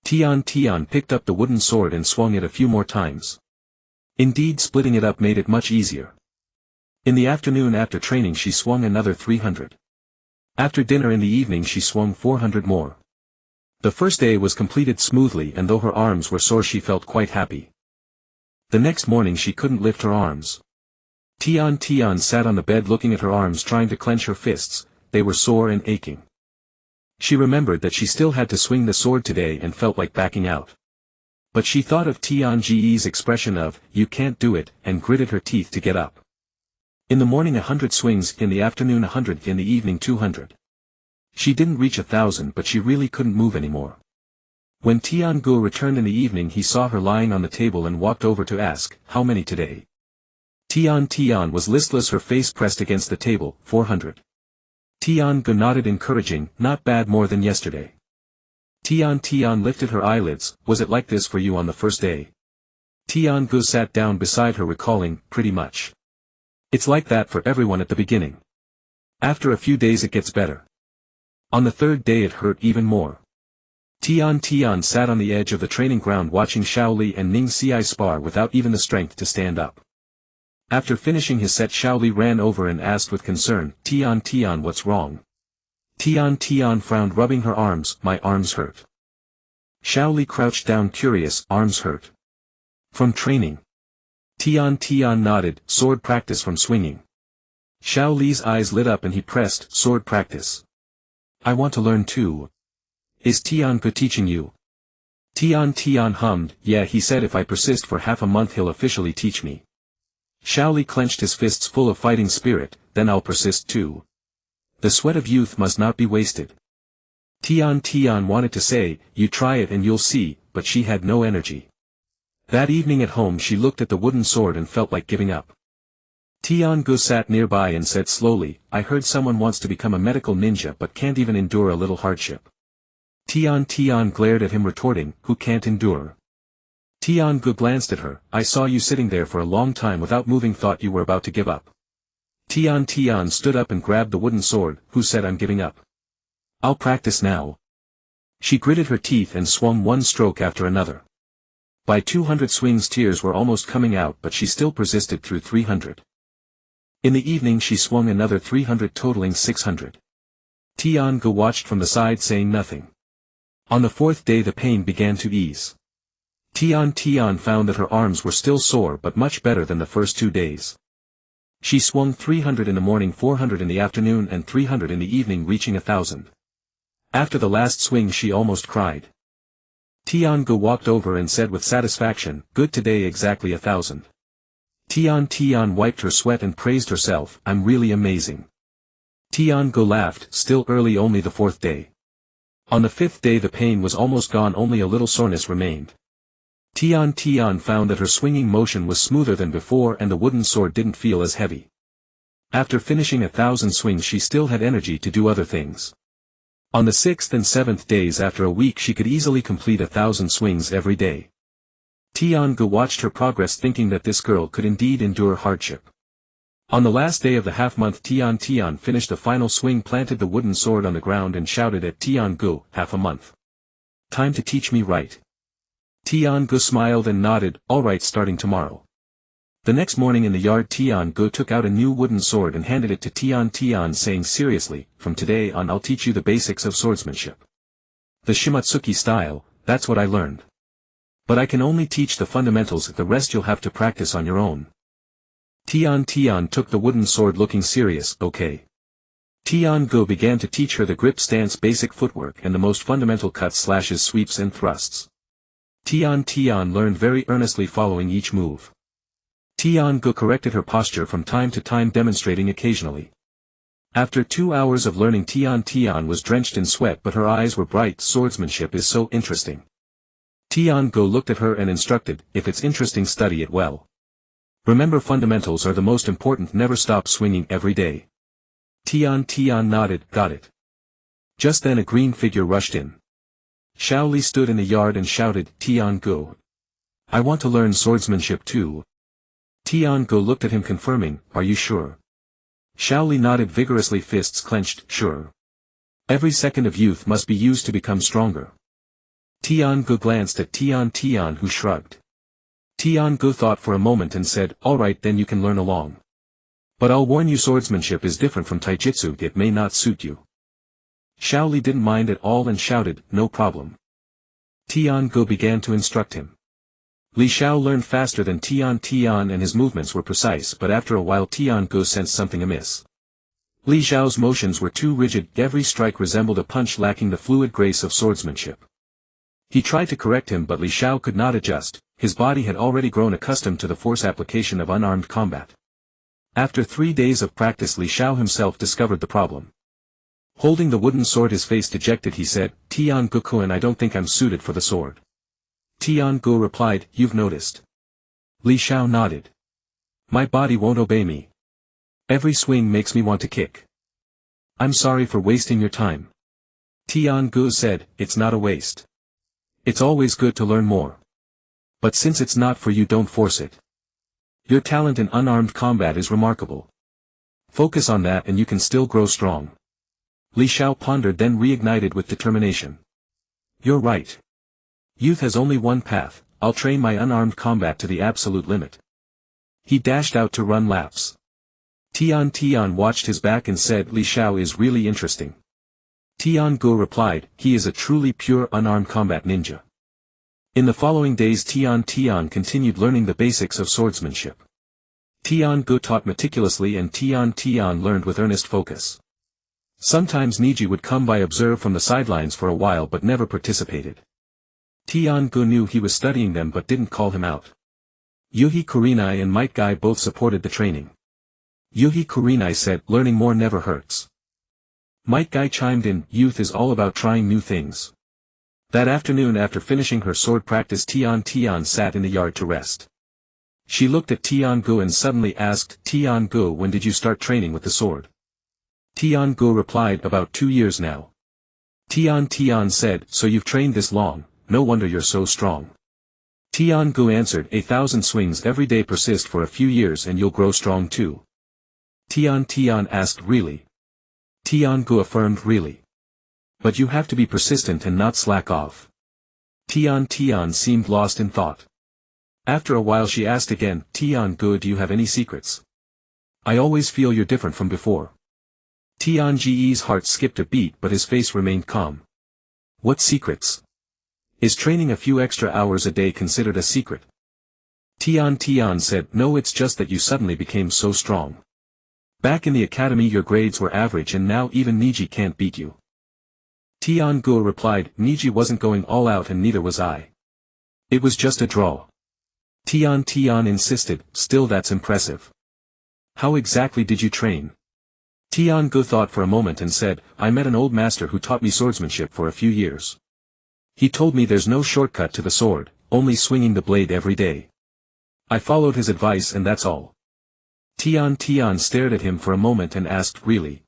Tian picked up the wooden sword and swung it a few more times. Indeed, splitting it up made it much easier. In the afternoon after training she swung another 300. After dinner in the evening she swung 400 more. The first day was completed smoothly and though her arms were sore she felt quite happy. The next morning she couldn't lift her arms. Tian sat on the bed looking at her arms, trying to clench her fists, they were sore and aching. She remembered that she still had to swing the sword today and felt like backing out. But she thought of Tianji's expression of, "You can't do it," and gritted her teeth to get up. In the morning 100 swings, in the afternoon 100, in the evening 200. She didn't reach 1,000 but she really couldn't move anymore. When Tiangu returned in the evening he saw her lying on the table and walked over to ask, "How many today?" Tian was listless, her face pressed against the table, 400. Tiangu nodded encouraging, "Not bad, more than yesterday." Tian lifted her eyelids, "Was it like this for you on the first day?" Tiangu sat down beside her recalling, "Pretty much. It's like that for everyone at the beginning. After a few days it gets better. On the third day it hurt even more." Tian sat on the edge of the training ground watching Shaoli and Ning Xiai spar without even the strength to stand up. After finishing his set, Shaoli ran over and asked with concern, Tian, what's wrong?" Tian frowned, rubbing her arms, "My arms hurt." Shaoli crouched down curious, "Arms hurt? From training?" Tian nodded, "Sword practice from swinging." Shaoli's eyes lit up and he pressed, "Sword practice? I want to learn too. Is Tiangu teaching you?" Tian hummed, "Yeah, he said if I persist for half a month he'll officially teach me." Shaoli clenched his fists full of fighting spirit, "Then I'll persist too. The sweat of youth must not be wasted." Tian wanted to say, "You try it and you'll see," but she had no energy. That evening at home she looked at the wooden sword and felt like giving up. Tiangu sat nearby and said slowly, "I heard someone wants to become a medical ninja but can't even endure a little hardship." Tian glared at him retorting, "Who can't endure?" Tiangu glanced at her, "I saw you sitting there for a long time without moving, thought you were about to give up." Tian stood up and grabbed the wooden sword, "Who said I'm giving up? I'll practice now." She gritted her teeth and swung one stroke after another. By 200 swings tears were almost coming out but she still persisted through 300. In the evening she swung another 300 totaling 600. Tiangu watched from the side saying nothing. On the fourth day the pain began to ease. Tian found that her arms were still sore but much better than the first 2 days. She swung 300 in the morning, 400 in the afternoon and 300 in the evening, reaching 1,000. After the last swing she almost cried. Tiangu walked over and said with satisfaction, "Good, today exactly 1,000. Tian wiped her sweat and praised herself, "I'm really amazing." Tiangu laughed, "Still early, only the 4th day. On the 5th day the pain was almost gone, only a little soreness remained." Tian found that her swinging motion was smoother than before and the wooden sword didn't feel as heavy. After finishing 1,000 swings she still had energy to do other things. On the 6th and 7th days after a week she could easily complete 1,000 swings every day. Tiangu watched her progress thinking that this girl could indeed endure hardship. On the last day of the half-month Tian finished the final swing, planted the wooden sword on the ground and shouted at Tiangu, "Half a month. Time to teach me right." Tiangu smiled and nodded, "All right, starting tomorrow." The next morning in the yard Tiangu took out a new wooden sword and handed it to Tian saying seriously, "From today on I'll teach you the basics of swordsmanship. The Shimatsuki style, that's what I learned. But I can only teach the fundamentals, the rest you'll have to practice on your own." Tian took the wooden sword looking serious, "Okay." Tiangu began to teach her the grip, stance, basic footwork and the most fundamental cuts, slashes, sweeps and thrusts. Tian learned very earnestly, following each move. Tiangu corrected her posture from time to time, demonstrating occasionally. After 2 hours of learning Tian was drenched in sweat but her eyes were bright. "Swordsmanship is so interesting." Tiangu looked at her and instructed, "If it's interesting, study it well. Remember, fundamentals are the most important, never stop swinging every day." Tian nodded, "Got it." Just then a green figure rushed in. Shaoli stood in the yard and shouted, "Tiangu, I want to learn swordsmanship too." Tiangu looked at him confirming, "Are you sure?" Shaoli nodded vigorously, fists clenched, "Sure. Every second of youth must be used to become stronger." Tiangu glanced at Tian who shrugged. Tiangu thought for a moment and said, "All right, then you can learn along. But I'll warn you, swordsmanship is different from taijutsu, it may not suit you." Shaoli didn't mind at all and shouted, "No problem." Tiangu began to instruct him. Li Xiao learned faster than Tian and his movements were precise, but after a while Tiangu sensed something amiss. Li Xiao's motions were too rigid, every strike resembled a punch lacking the fluid grace of swordsmanship. He tried to correct him but Li Xiao could not adjust, his body had already grown accustomed to the force application of unarmed combat. After 3 days of practice Li Xiao himself discovered the problem. Holding the wooden sword, his face dejected, he said, "Tian Gukuan, I don't think I'm suited for the sword." Tian Gu replied, "You've noticed." Li Xiao nodded. "My body won't obey me. Every swing makes me want to kick." "I'm sorry for wasting your time." Tian Gu said, "It's not a waste. It's always good to learn more. But since it's not for you, don't force it. Your talent in unarmed combat is remarkable. Focus on that and you can still grow strong." Li Xiao pondered, then reignited with determination. "You're right. Youth has only one path, I'll train my unarmed combat to the absolute limit." He dashed out to run laps. Tian watched his back and said, "Li Xiao is really interesting." Tian Gu replied, "He is a truly pure unarmed combat ninja." In the following days Tian continued learning the basics of swordsmanship. Tian Gu taught meticulously and Tian learned with earnest focus. Sometimes Niji would come by, observe from the sidelines for a while but never participated. Tian Gu knew he was studying them but didn't call him out. Yuhi Kurenai and Might Guy both supported the training. Yuhi Kurenai said, "Learning more never hurts." Might Guy chimed in, "Youth is all about trying new things." That afternoon, after finishing her sword practice, Tian sat in the yard to rest. She looked at Tian Gu and suddenly asked, "Tian Gu, when did you start training with the sword?" Tian Gu replied, "About 2 years now." Tian said, "So you've trained this long, no wonder you're so strong." Tian Gu answered, 1,000 swings every day, persist for a few years and you'll grow strong too." Tian asked, "Really?" Tian Gu affirmed, "Really. But you have to be persistent and not slack off." Tian seemed lost in thought. After a while she asked again, "Tian Gu, do you have any secrets? I always feel you're different from before." Tian Ge's heart skipped a beat but his face remained calm. "What secrets? Is training a few extra hours a day considered a secret?" Tian said, "No, it's just that you suddenly became so strong. Back in the academy your grades were average and now even Niji can't beat you." Tian Gu replied, "Niji wasn't going all out and neither was I. It was just a draw." Tian insisted, "Still that's impressive. How exactly did you train?" Tian Gu thought for a moment and said, "I met an old master who taught me swordsmanship for a few years. He told me there's no shortcut to the sword, only swinging the blade every day. I followed his advice and that's all." Tian stared at him for a moment and asked, "Really?"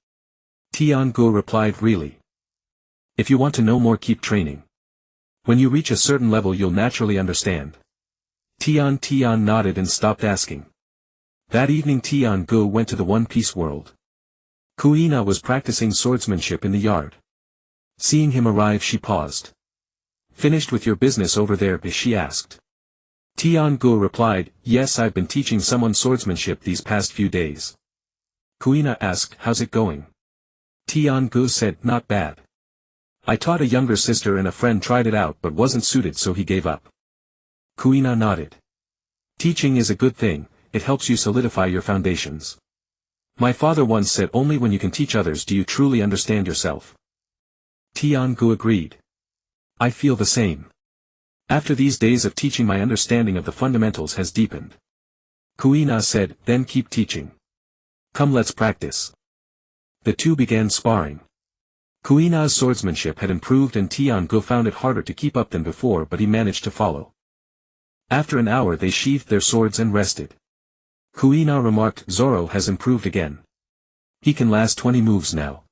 Tian Gu replied, "Really. If you want to know more, keep training. When you reach a certain level you'll naturally understand." Tian nodded and stopped asking. That evening Tian Gu went to the One Piece world. Kuina was practicing swordsmanship in the yard. Seeing him arrive she paused. "Finished with your business over there?" she asked. Tian Gu replied, "Yes, I've been teaching someone swordsmanship these past few days." Kuina asked, "How's it going?" Tian Gu said, "Not bad. I taught a younger sister and a friend tried it out but wasn't suited so he gave up." Kuina nodded. "Teaching is a good thing, it helps you solidify your foundations. My father once said only when you can teach others do you truly understand yourself." Tian Gu agreed. "I feel the same. After these days of teaching my understanding of the fundamentals has deepened." Kuina said, "Then keep teaching. Come, let's practice." The two began sparring. Kuina's swordsmanship had improved and Tian Gu found it harder to keep up than before but he managed to follow. After an hour they sheathed their swords and rested. Kuina remarked, "Zoro has improved again. He can last 20 moves now."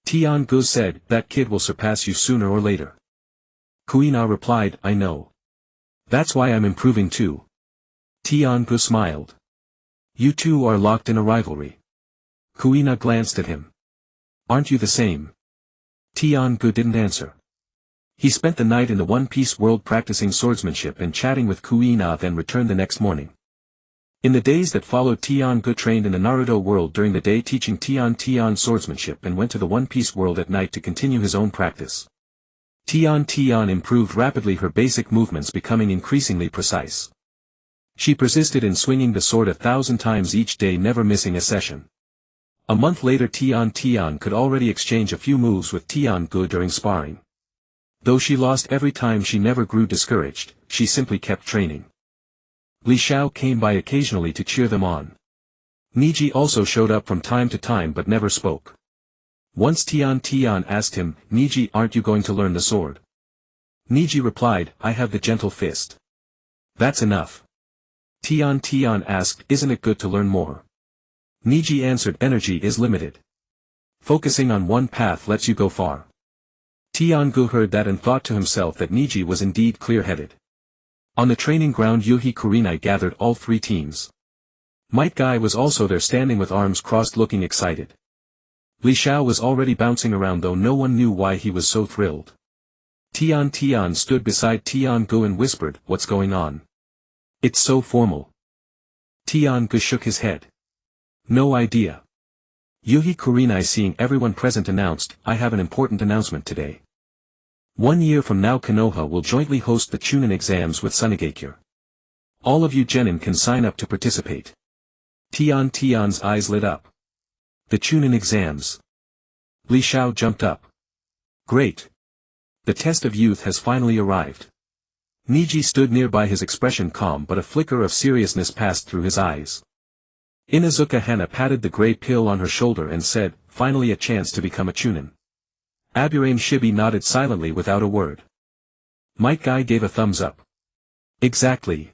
Tian Gu said, "That kid will surpass you sooner or later." Kuina replied, "I know. That's why I'm improving too." Tian Gu smiled. "You two are locked in a rivalry." Kuina glanced at him. "Aren't you the same?" Tian Gu didn't answer. He spent the night in the One Piece world practicing swordsmanship and chatting with Kuina, then returned the next morning. In the days that followed Tian Gu trained in the Naruto world during the day teaching Tian swordsmanship and went to the One Piece world at night to continue his own practice. Tian improved rapidly, her basic movements becoming increasingly precise. She persisted in swinging the sword 1,000 times each day, never missing a session. A month later Tian could already exchange a few moves with Tian Gu during sparring. Though she lost every time, she never grew discouraged, she simply kept training. Li Xiao came by occasionally to cheer them on. Niji also showed up from time to time but never spoke. Once Tian asked him, "Niji, aren't you going to learn the sword?" Niji replied, "I have the gentle fist." "That's enough." Tian asked, "Isn't it good to learn more?" Niji answered, "Energy is limited. Focusing on one path lets you go far." Tian heard that and thought to himself that Niji was indeed clear-headed. On the training ground Yuhi Kurenai gathered all three teams. Might Guy was also there, standing with arms crossed, looking excited. Li Xiao was already bouncing around, though no one knew why he was so thrilled. Tian stood beside Tian and whispered, "What's going on? It's so formal." Tian shook his head. "No idea." Yuhi Kurenai, seeing everyone present, announced, "I have an important announcement today. 1 year from now Konoha will jointly host the Chunin exams with Sunigakure. All of you genin can sign up to participate." Tian's eyes lit up. The Chunin exams. Li Xiao jumped up. "Great. The test of youth has finally arrived." Niji stood nearby, his expression calm, but a flicker of seriousness passed through his eyes. Inuzuka Hana patted the gray pill on her shoulder and said, "Finally a chance to become a Chunin." Aburame Shibi nodded silently without a word. Might Guy gave a thumbs up. "Exactly.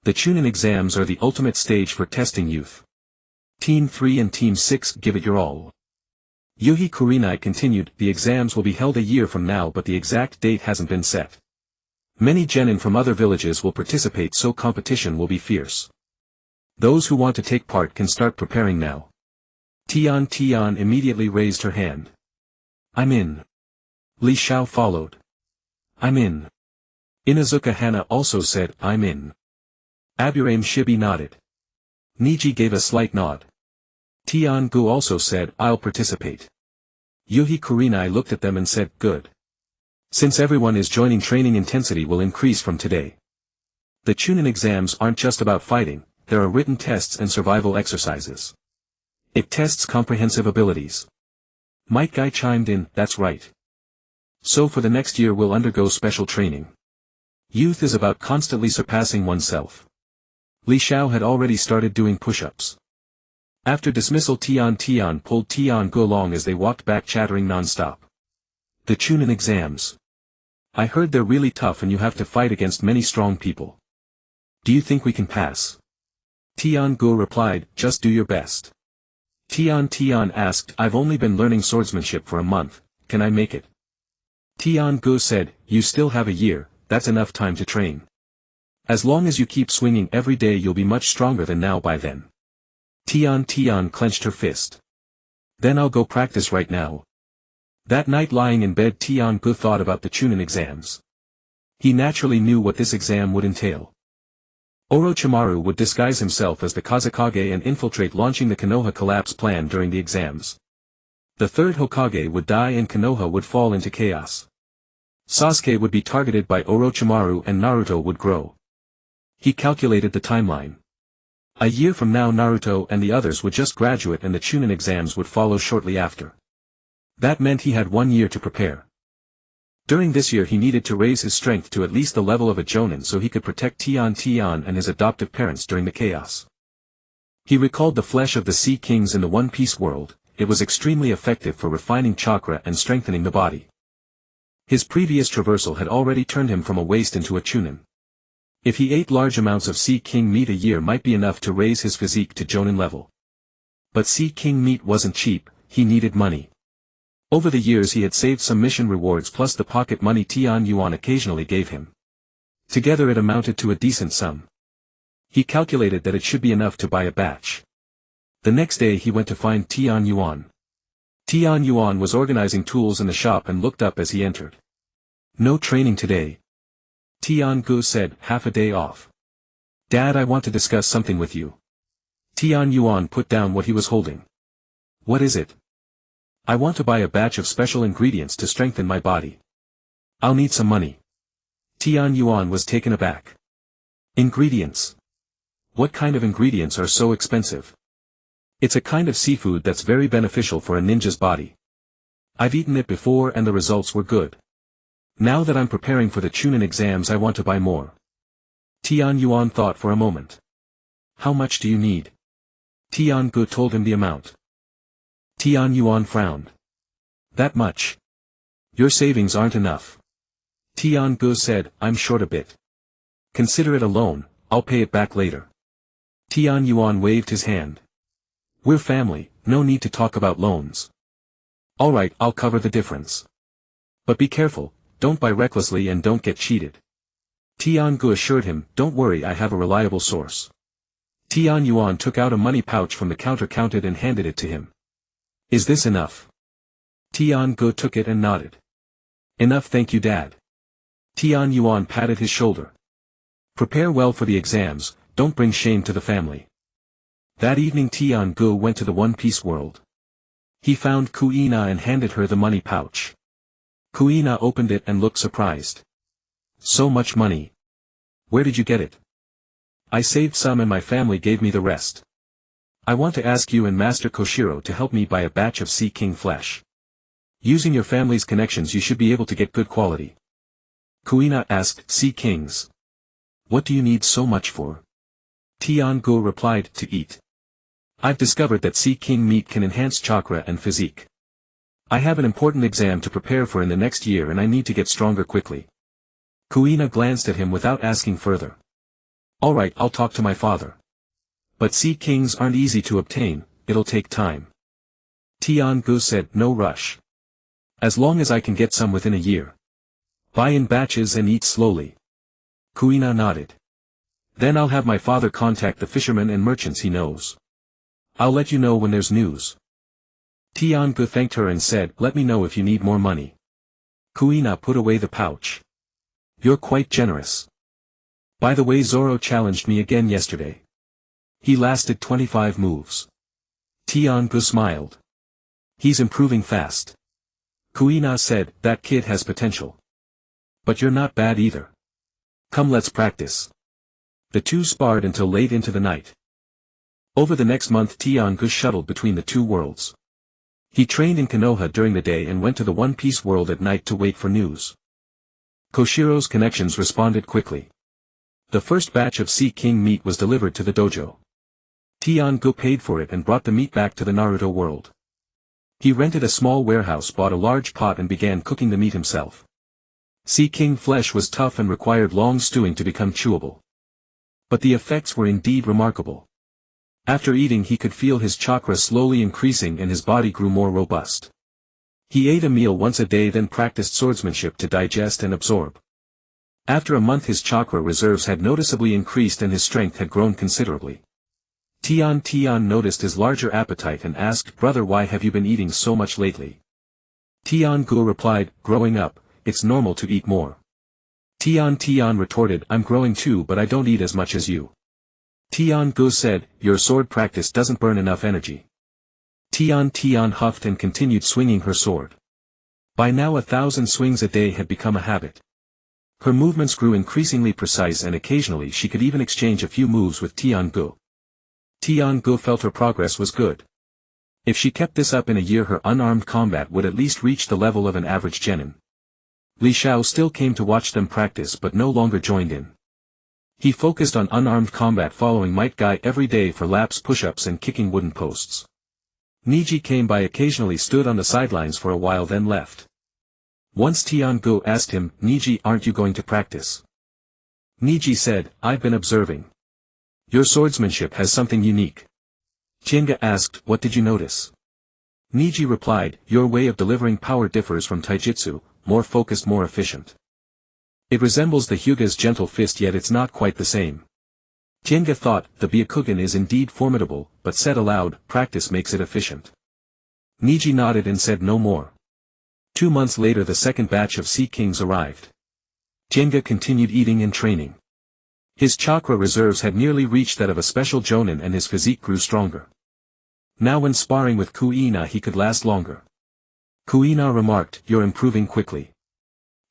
The Chunin exams are the ultimate stage for testing youth. Team 3 and Team 6 give it your all." Yuhi Kurenai continued, "The exams will be held a year from now, but the exact date hasn't been set. Many genin from other villages will participate, so competition will be fierce. Those who want to take part can start preparing now." Tian immediately raised her hand. "I'm in." Li Xiao followed. "I'm in." Inuzuka Hana also said, "I'm in." Aburame Shibi nodded. Niji gave a slight nod. Tian also said, "I'll participate." Yuhi Kurenai looked at them and said, "Good. Since everyone is joining, training intensity will increase from today. The Chunin exams aren't just about fighting, there are written tests and survival exercises. It tests comprehensive abilities." Might Guy chimed in, "That's right. So for the next year we'll undergo special training. Youth is about constantly surpassing oneself." Li Xiao had already started doing push-ups. After dismissal Tian pulled Tian along as they walked back, chattering non-stop. "The Chunin exams. I heard they're really tough and you have to fight against many strong people. Do you think we can pass?" Tian replied, "Just do your best." Tian asked, "I've only been learning swordsmanship for a month, can I make it?" Tian said, "You still have a year, that's enough time to train. As long as you keep swinging every day you'll be much stronger than now by then." Tian clenched her fist. "Then I'll go practice right now." That night, lying in bed, Tian thought about the Chunin exams. He naturally knew what this exam would entail. Orochimaru would disguise himself as the Kazekage and infiltrate, launching the Konoha collapse plan during the exams. The third Hokage would die and Konoha would fall into chaos. Sasuke would be targeted by Orochimaru and Naruto would grow. He calculated the timeline. A year from now Naruto and the others would just graduate and the Chunin exams would follow shortly after. That meant he had 1 year to prepare. During this year he needed to raise his strength to at least the level of a Jonin so he could protect Tian and his adoptive parents during the chaos. He recalled the flesh of the Sea Kings in the One Piece world, it was extremely effective for refining chakra and strengthening the body. His previous traversal had already turned him from a waste into a Chunin. If he ate large amounts of Sea King meat, a year might be enough to raise his physique to Jonin level. But Sea King meat wasn't cheap, he needed money. Over the years he had saved some mission rewards plus the pocket money Tian Yuan occasionally gave him. Together it amounted to a decent sum. He calculated that it should be enough to buy a batch. The next day he went to find Tian Yuan. Tian Yuan was organizing tools in the shop and looked up as he entered. "No training today." Tian said, "Half a day off." "Dad, I want to discuss something with you." Tian Yuan put down what he was holding. "What is it?" "I want to buy a batch of special ingredients to strengthen my body. I'll need some money." Tian Yuan was taken aback. "Ingredients? What kind of ingredients are so expensive?" It's a kind of seafood that's very beneficial for a ninja's body. I've eaten it before and the results were good. Now that I'm preparing for the Chunin exams I want to buy more. Tian Yuan thought for a moment. How much do you need? Tian Gu told him the amount. Tian Yuan frowned. That much? Your savings aren't enough. Tian Gu said, I'm short a bit. Consider it a loan, I'll pay it back later. Tian Yuan waved his hand. We're family, no need to talk about loans. Alright, I'll cover the difference. But be careful, don't buy recklessly and don't get cheated. Tian Gu assured him, don't worry, I have a reliable source. Tian Yuan took out a money pouch from the counter, counted and handed it to him. Is this enough? Tian Gu took it and nodded. Enough, thank you, Dad. Tian Yuan patted his shoulder. Prepare well for the exams, don't bring shame to the family. That evening Tian Gu went to the One Piece world. He found Kuina and handed her the money pouch. Kuina opened it and looked surprised. So much money. Where did you get it? I saved some and my family gave me the rest. I want to ask you and Master Koshiro to help me buy a batch of Sea King flesh. Using your family's connections you should be able to get good quality. Kuina asked, Sea Kings. What do you need so much for? Tian Gu replied, to eat. I've discovered that Sea King meat can enhance chakra and physique. I have an important exam to prepare for in the next year and I need to get stronger quickly. Kuina glanced at him without asking further. Alright, I'll talk to my father. But Sea Kings aren't easy to obtain, it'll take time. Tian Gu said, no rush. As long as I can get some within a year. Buy in batches and eat slowly. Kuina nodded. Then I'll have my father contact the fishermen and merchants he knows. I'll let you know when there's news. Tian Gu thanked her and said, let me know if you need more money. Kuina put away the pouch. You're quite generous. By the way, Zoro challenged me again yesterday. He lasted 25 moves. Tian Gu smiled. He's improving fast. Kuina said, that kid has potential. But you're not bad either. Come, let's practice. The two sparred until late into the night. Over the next month Tian Gu shuttled between the two worlds. He trained in Konoha during the day and went to the One Piece world at night to wait for news. Koshiro's connections responded quickly. The first batch of Sea King meat was delivered to the dojo. Tian Gu paid for it and brought the meat back to the Naruto world. He rented a small warehouse, bought a large pot and began cooking the meat himself. Sea King flesh was tough and required long stewing to become chewable. But the effects were indeed remarkable. After eating he could feel his chakra slowly increasing and his body grew more robust. He ate a meal once a day, then practiced swordsmanship to digest and absorb. After a month his chakra reserves had noticeably increased and his strength had grown considerably. Tian noticed his larger appetite and asked, brother, why have you been eating so much lately? Tian Gu replied, growing up, it's normal to eat more. Tian retorted, I'm growing too, but I don't eat as much as you. Tian Gu said, your sword practice doesn't burn enough energy. Tian huffed and continued swinging her sword. By now 1,000 swings a day had become a habit. Her movements grew increasingly precise and occasionally she could even exchange a few moves with Tian Gu. Tian Gu felt her progress was good. If she kept this up in a year her unarmed combat would at least reach the level of an average genin. Li Shao still came to watch them practice but no longer joined in. He focused on unarmed combat, following Might Guy every day for laps, push-ups and kicking wooden posts. Niji came by occasionally, stood on the sidelines for a while then left. Once Tian Gu asked him, Niji, aren't you going to practice? Niji said, I've been observing. Your swordsmanship has something unique. Jinga asked, what did you notice? Niji replied, your way of delivering power differs from taijutsu, more focused, more efficient. It resembles the Hyuga's gentle fist, yet it's not quite the same. Jinga thought, the Byakugan is indeed formidable, but said aloud, practice makes it efficient. Niji nodded and said no more. 2 months later the second batch of Sea Kings arrived. Jinga continued eating and training. His chakra reserves had nearly reached that of a special jonin and his physique grew stronger. Now when sparring with Kuina he could last longer. Kuina remarked, you're improving quickly.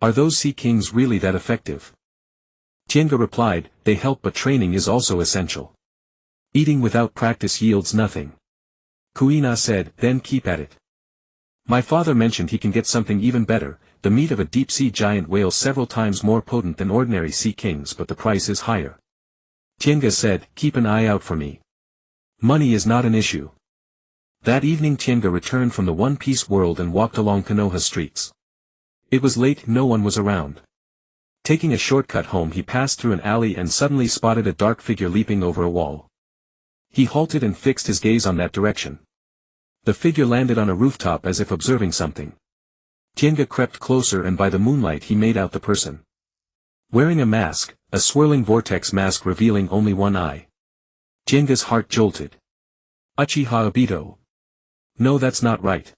Are those Sea Kings really that effective? Jinga replied, they help, but training is also essential. Eating without practice yields nothing. Kuina said, then keep at it. My father mentioned he can get something even better, the meat of a deep-sea giant whale several times more potent than ordinary sea kings, but the price is higher. Tienga said, keep an eye out for me. Money is not an issue. That evening Tienga returned from the One Piece world and walked along Konoha streets. It was late, no one was around. Taking a shortcut home he passed through an alley and suddenly spotted a dark figure leaping over a wall. He halted and fixed his gaze on that direction. The figure landed on a rooftop as if observing something. Tienga crept closer and by the moonlight he made out the person. Wearing a mask, a swirling vortex mask revealing only one eye. Tienga's heart jolted. Uchiha Obito. No, that's not right.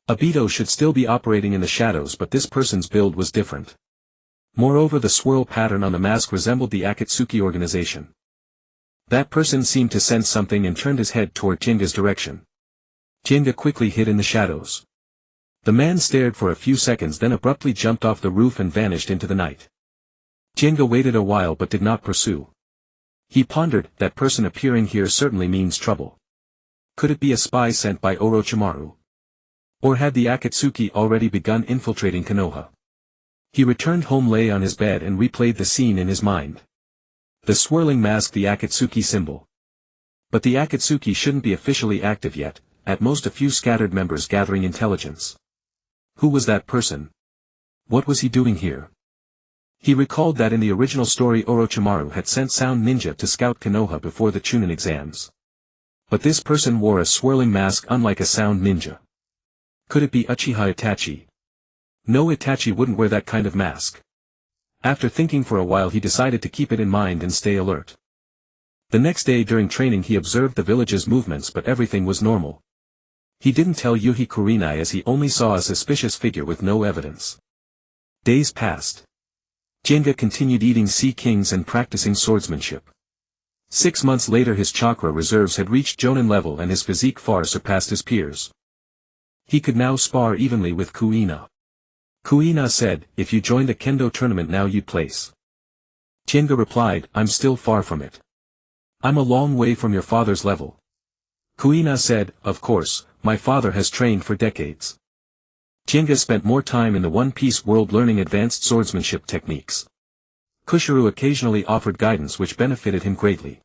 Obito should still be operating in the shadows, but this person's build was different. Moreover, the swirl pattern on the mask resembled the Akatsuki organization. That person seemed to sense something and turned his head toward Tienga's direction. Tienga quickly hid in the shadows. The man stared for a few seconds, then abruptly jumped off the roof and vanished into the night. Tienga waited a while but did not pursue. He pondered, that person appearing here certainly means trouble. Could it be a spy sent by Orochimaru? Or had the Akatsuki already begun infiltrating Konoha? He returned home, lay on his bed and replayed the scene in his mind. The swirling mask, the Akatsuki symbol. But the Akatsuki shouldn't be officially active yet, at most a few scattered members gathering intelligence. Who was that person? What was he doing here? He recalled that in the original story Orochimaru had sent Sound Ninja to scout Konoha before the Chunin exams. But this person wore a swirling mask unlike a Sound Ninja. Could it be Uchiha Itachi? No, Itachi wouldn't wear that kind of mask. After thinking for a while he decided to keep it in mind and stay alert. The next day during training he observed the village's movements, but everything was normal. He didn't tell Yuhi Kurenai as he only saw a suspicious figure with no evidence. Days passed. Tienga continued eating sea kings and practicing swordsmanship. 6 months later his chakra reserves had reached Jonin level and his physique far surpassed his peers. He could now spar evenly with Kuina. Kuina said, if you join the kendo tournament now you'd place. Tienga replied, I'm still far from it. I'm a long way from your father's level. Kuina said, of course, my father has trained for decades. Tienga spent more time in the One Piece world learning advanced swordsmanship techniques. Kushiro occasionally offered guidance which benefited him greatly.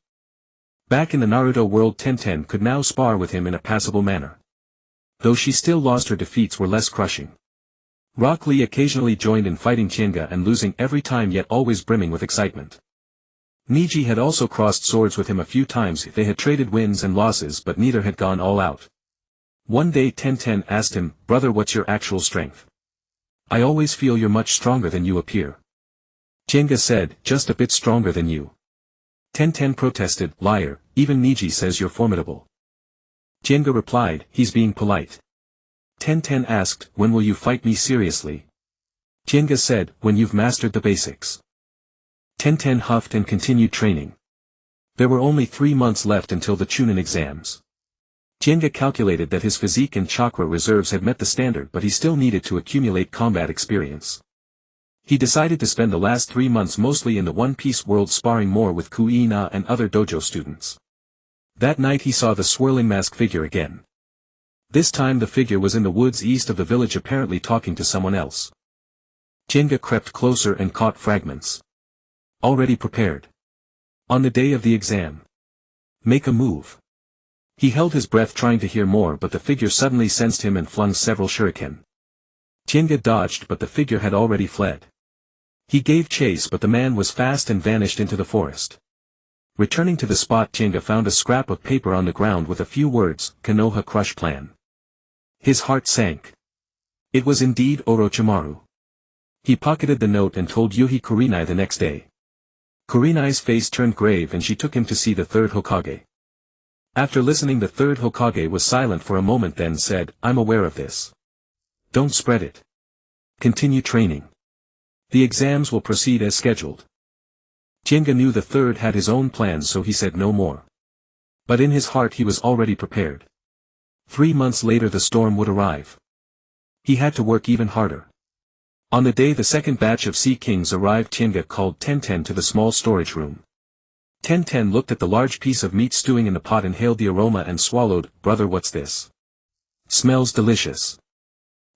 Back in the Naruto world, Tenten could now spar with him in a passable manner. Though she still lost, her defeats were less crushing. Rock Lee occasionally joined in fighting Tienga and losing every time, yet always brimming with excitement. Niji had also crossed swords with him a few times. They had traded wins and losses, but neither had gone all out. One day Tenten asked him, brother, what's your actual strength? I always feel you're much stronger than you appear. Tienga said, just a bit stronger than you. Tenten protested, liar, even Niji says you're formidable. Tienga replied, he's being polite. Tenten asked, when will you fight me seriously? Tienga said, when you've mastered the basics. Tenten huffed and continued training. There were only 3 months left until the Chunin exams. Tienga calculated that his physique and chakra reserves had met the standard, but he still needed to accumulate combat experience. He decided to spend the last 3 months mostly in the One Piece world sparring more with Kuina and other dojo students. That night he saw the swirling mask figure again. This time the figure was in the woods east of the village, apparently talking to someone else. Tienga crept closer and caught fragments. Already prepared. On the day of the exam. Make a move. He held his breath trying to hear more, but the figure suddenly sensed him and flung several shuriken. Tienga dodged, but the figure had already fled. He gave chase, but the man was fast and vanished into the forest. Returning to the spot, Tienga found a scrap of paper on the ground with a few words, Konoha Crush Plan. His heart sank. It was indeed Orochimaru. He pocketed the note and told Yuhi Kurenai the next day. Kurenai's face turned grave and she took him to see the third Hokage. After listening, the third Hokage was silent for a moment, then said, I'm aware of this. Don't spread it. Continue training. The exams will proceed as scheduled. Tienga knew the third had his own plans, so he said no more. But in his heart he was already prepared. 3 months later the storm would arrive. He had to work even harder. On the day the second batch of Sea Kings arrived, Tienga called Tenten to the small storage room. 10-10 looked at the large piece of meat stewing in the pot, inhaled the aroma and swallowed. Brother, what's this? Smells delicious.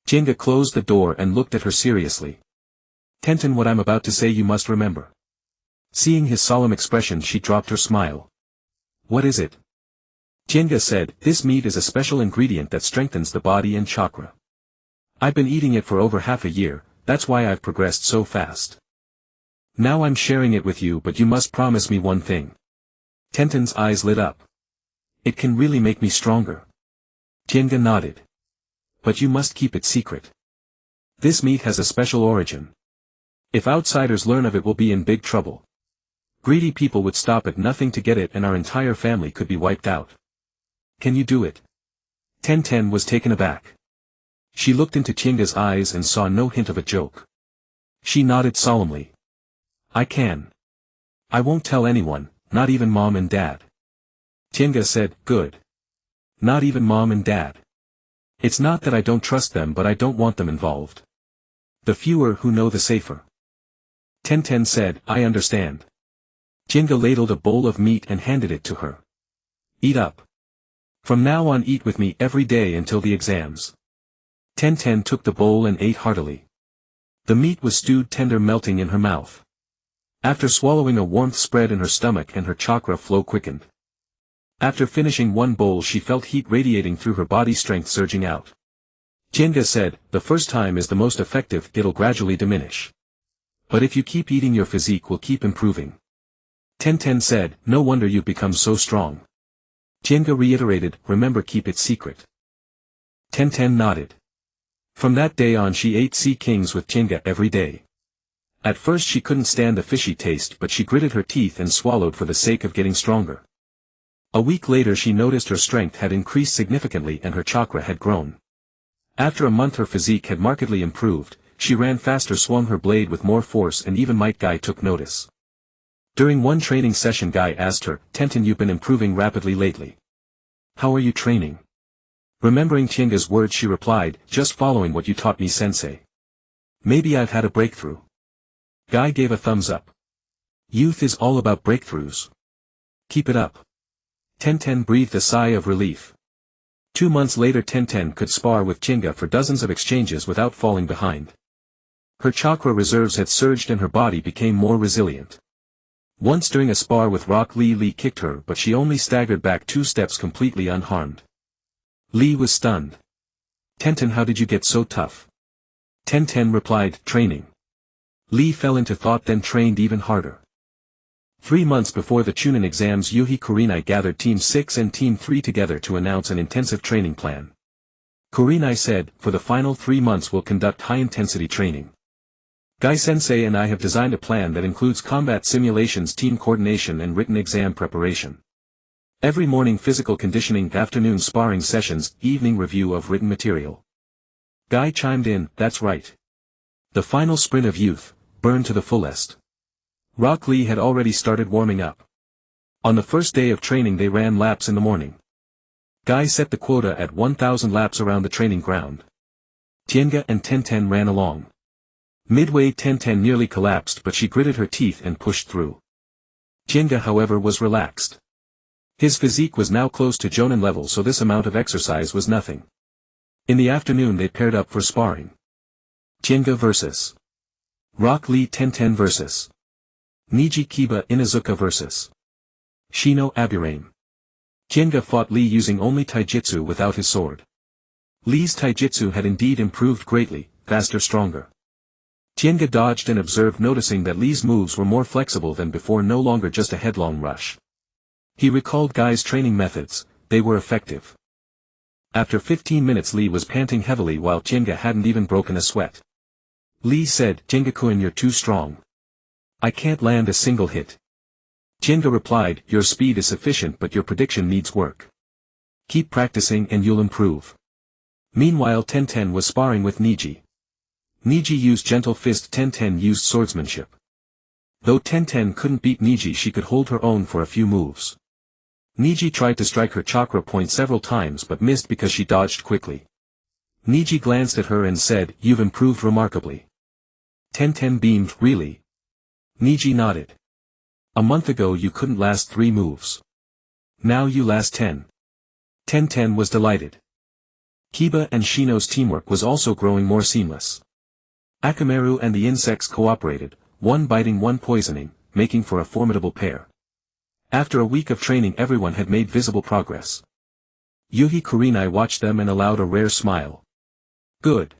Jenga closed the door and looked at her seriously. 10-10, what I'm about to say you must remember. Seeing his solemn expression, she dropped her smile. What is it? Jenga said, this meat is a special ingredient that strengthens the body and chakra. I've been eating it for over half a year, that's why I've progressed so fast. Now I'm sharing it with you, but you must promise me one thing. 10-10's eyes lit up. It can really make me stronger. Jenga nodded. But you must keep it secret. This meat has a special origin. If outsiders learn of it, we'll be in big trouble. Greedy people would stop at nothing to get it, and our entire family could be wiped out. Can you do it? 10-10 was taken aback. She looked into Jenga's eyes and saw no hint of a joke. She nodded solemnly. I can. I won't tell anyone, not even Mom and Dad. Jenga said, good. Not even Mom and Dad. It's not that I don't trust them, but I don't want them involved. The fewer who know, the safer. 10-10 said, I understand. Jenga ladled a bowl of meat and handed it to her. Eat up. From now on, eat with me every day until the exams. 10-10 took the bowl and ate heartily. The meat was stewed tender, melting in her mouth. After swallowing, a warmth spread in her stomach and her chakra flow quickened. After finishing one bowl, she felt heat radiating through her body, strength surging out. Jenga said, the first time is the most effective, it'll gradually diminish. But if you keep eating, your physique will keep improving. 10-10 said, no wonder you've become so strong. Jenga reiterated, remember, keep it secret. 10-10 nodded. From that day on, she ate sea kings with Jenga every day. At first she couldn't stand the fishy taste, but she gritted her teeth and swallowed for the sake of getting stronger. A week later she noticed her strength had increased significantly and her chakra had grown. After a month her physique had markedly improved, she ran faster, swung her blade with more force, and even Might Guy took notice. During one training session, Guy asked her, 10-10, you've been improving rapidly lately. How are you training? Remembering Jenga's words, she replied, just following what you taught me, sensei. Maybe I've had a breakthrough. Guy gave a thumbs up. Youth is all about breakthroughs. Keep it up. 10-10 breathed a sigh of relief. 2 months later 10-10 could spar with Jenga for dozens of exchanges without falling behind. Her chakra reserves had surged and her body became more resilient. Once during a spar with Rock Lee, Lee kicked her, but she only staggered back 2 steps completely unharmed. Lee was stunned. 10-10, how did you get so tough? 10-10 replied, training. Lee fell into thought, then trained even harder. 3 months before the Chunin exams, Yuhi Kurenai gathered Team 6 and Team 3 together to announce an intensive training plan. Kurenai said, for the final 3 months we'll conduct high-intensity training. Guy-sensei and I have designed a plan that includes combat simulations, team coordination and written exam preparation. Every morning physical conditioning, afternoon sparring sessions, evening review of written material. Guy chimed in, that's right. The final sprint of youth, burn to the fullest. Rock Lee had already started warming up. On the first day of training they ran laps in the morning. Guy set the quota at 1,000 laps around the training ground. Jenga and 10-10 ran along. Midway 10-10 nearly collapsed, but she gritted her teeth and pushed through. Jenga, however, was relaxed. His physique was now close to Jonin level, so this amount of exercise was nothing. In the afternoon they paired up for sparring. Jenga vs. Rock Lee, 10-10 vs. Niji Kiba Inazuka vs. Shino Aburame. Jenga fought Lee using only taijutsu without his sword. Lee's taijutsu had indeed improved greatly, faster, stronger. Jenga dodged and observed, noticing that Lee's moves were more flexible than before, no longer just a headlong rush. He recalled Guy's training methods, they were effective. After 15 minutes Lee was panting heavily while Jenga hadn't even broken a sweat. Lee said, Jenga-kun, you're too strong. I can't land a single hit. Jenga replied, your speed is sufficient but your prediction needs work. Keep practicing and you'll improve. Meanwhile 10-10 was sparring with Niji. Niji used gentle fist, 10-10 used swordsmanship. Though 10-10 couldn't beat Niji, she could hold her own for a few moves. Niji tried to strike her chakra point several times but missed because she dodged quickly. Niji glanced at her and said, you've improved remarkably. 10-10 beamed, really? Niji nodded. A month ago you couldn't last 3 moves. Now you last 10. Ten was delighted. Kiba and Shino's teamwork was also growing more seamless. Akamaru and the insects cooperated, one biting one poisoning, making for a formidable pair. After a week of training everyone had made visible progress. Yuhi Kurenai watched them and allowed a rare smile. Good.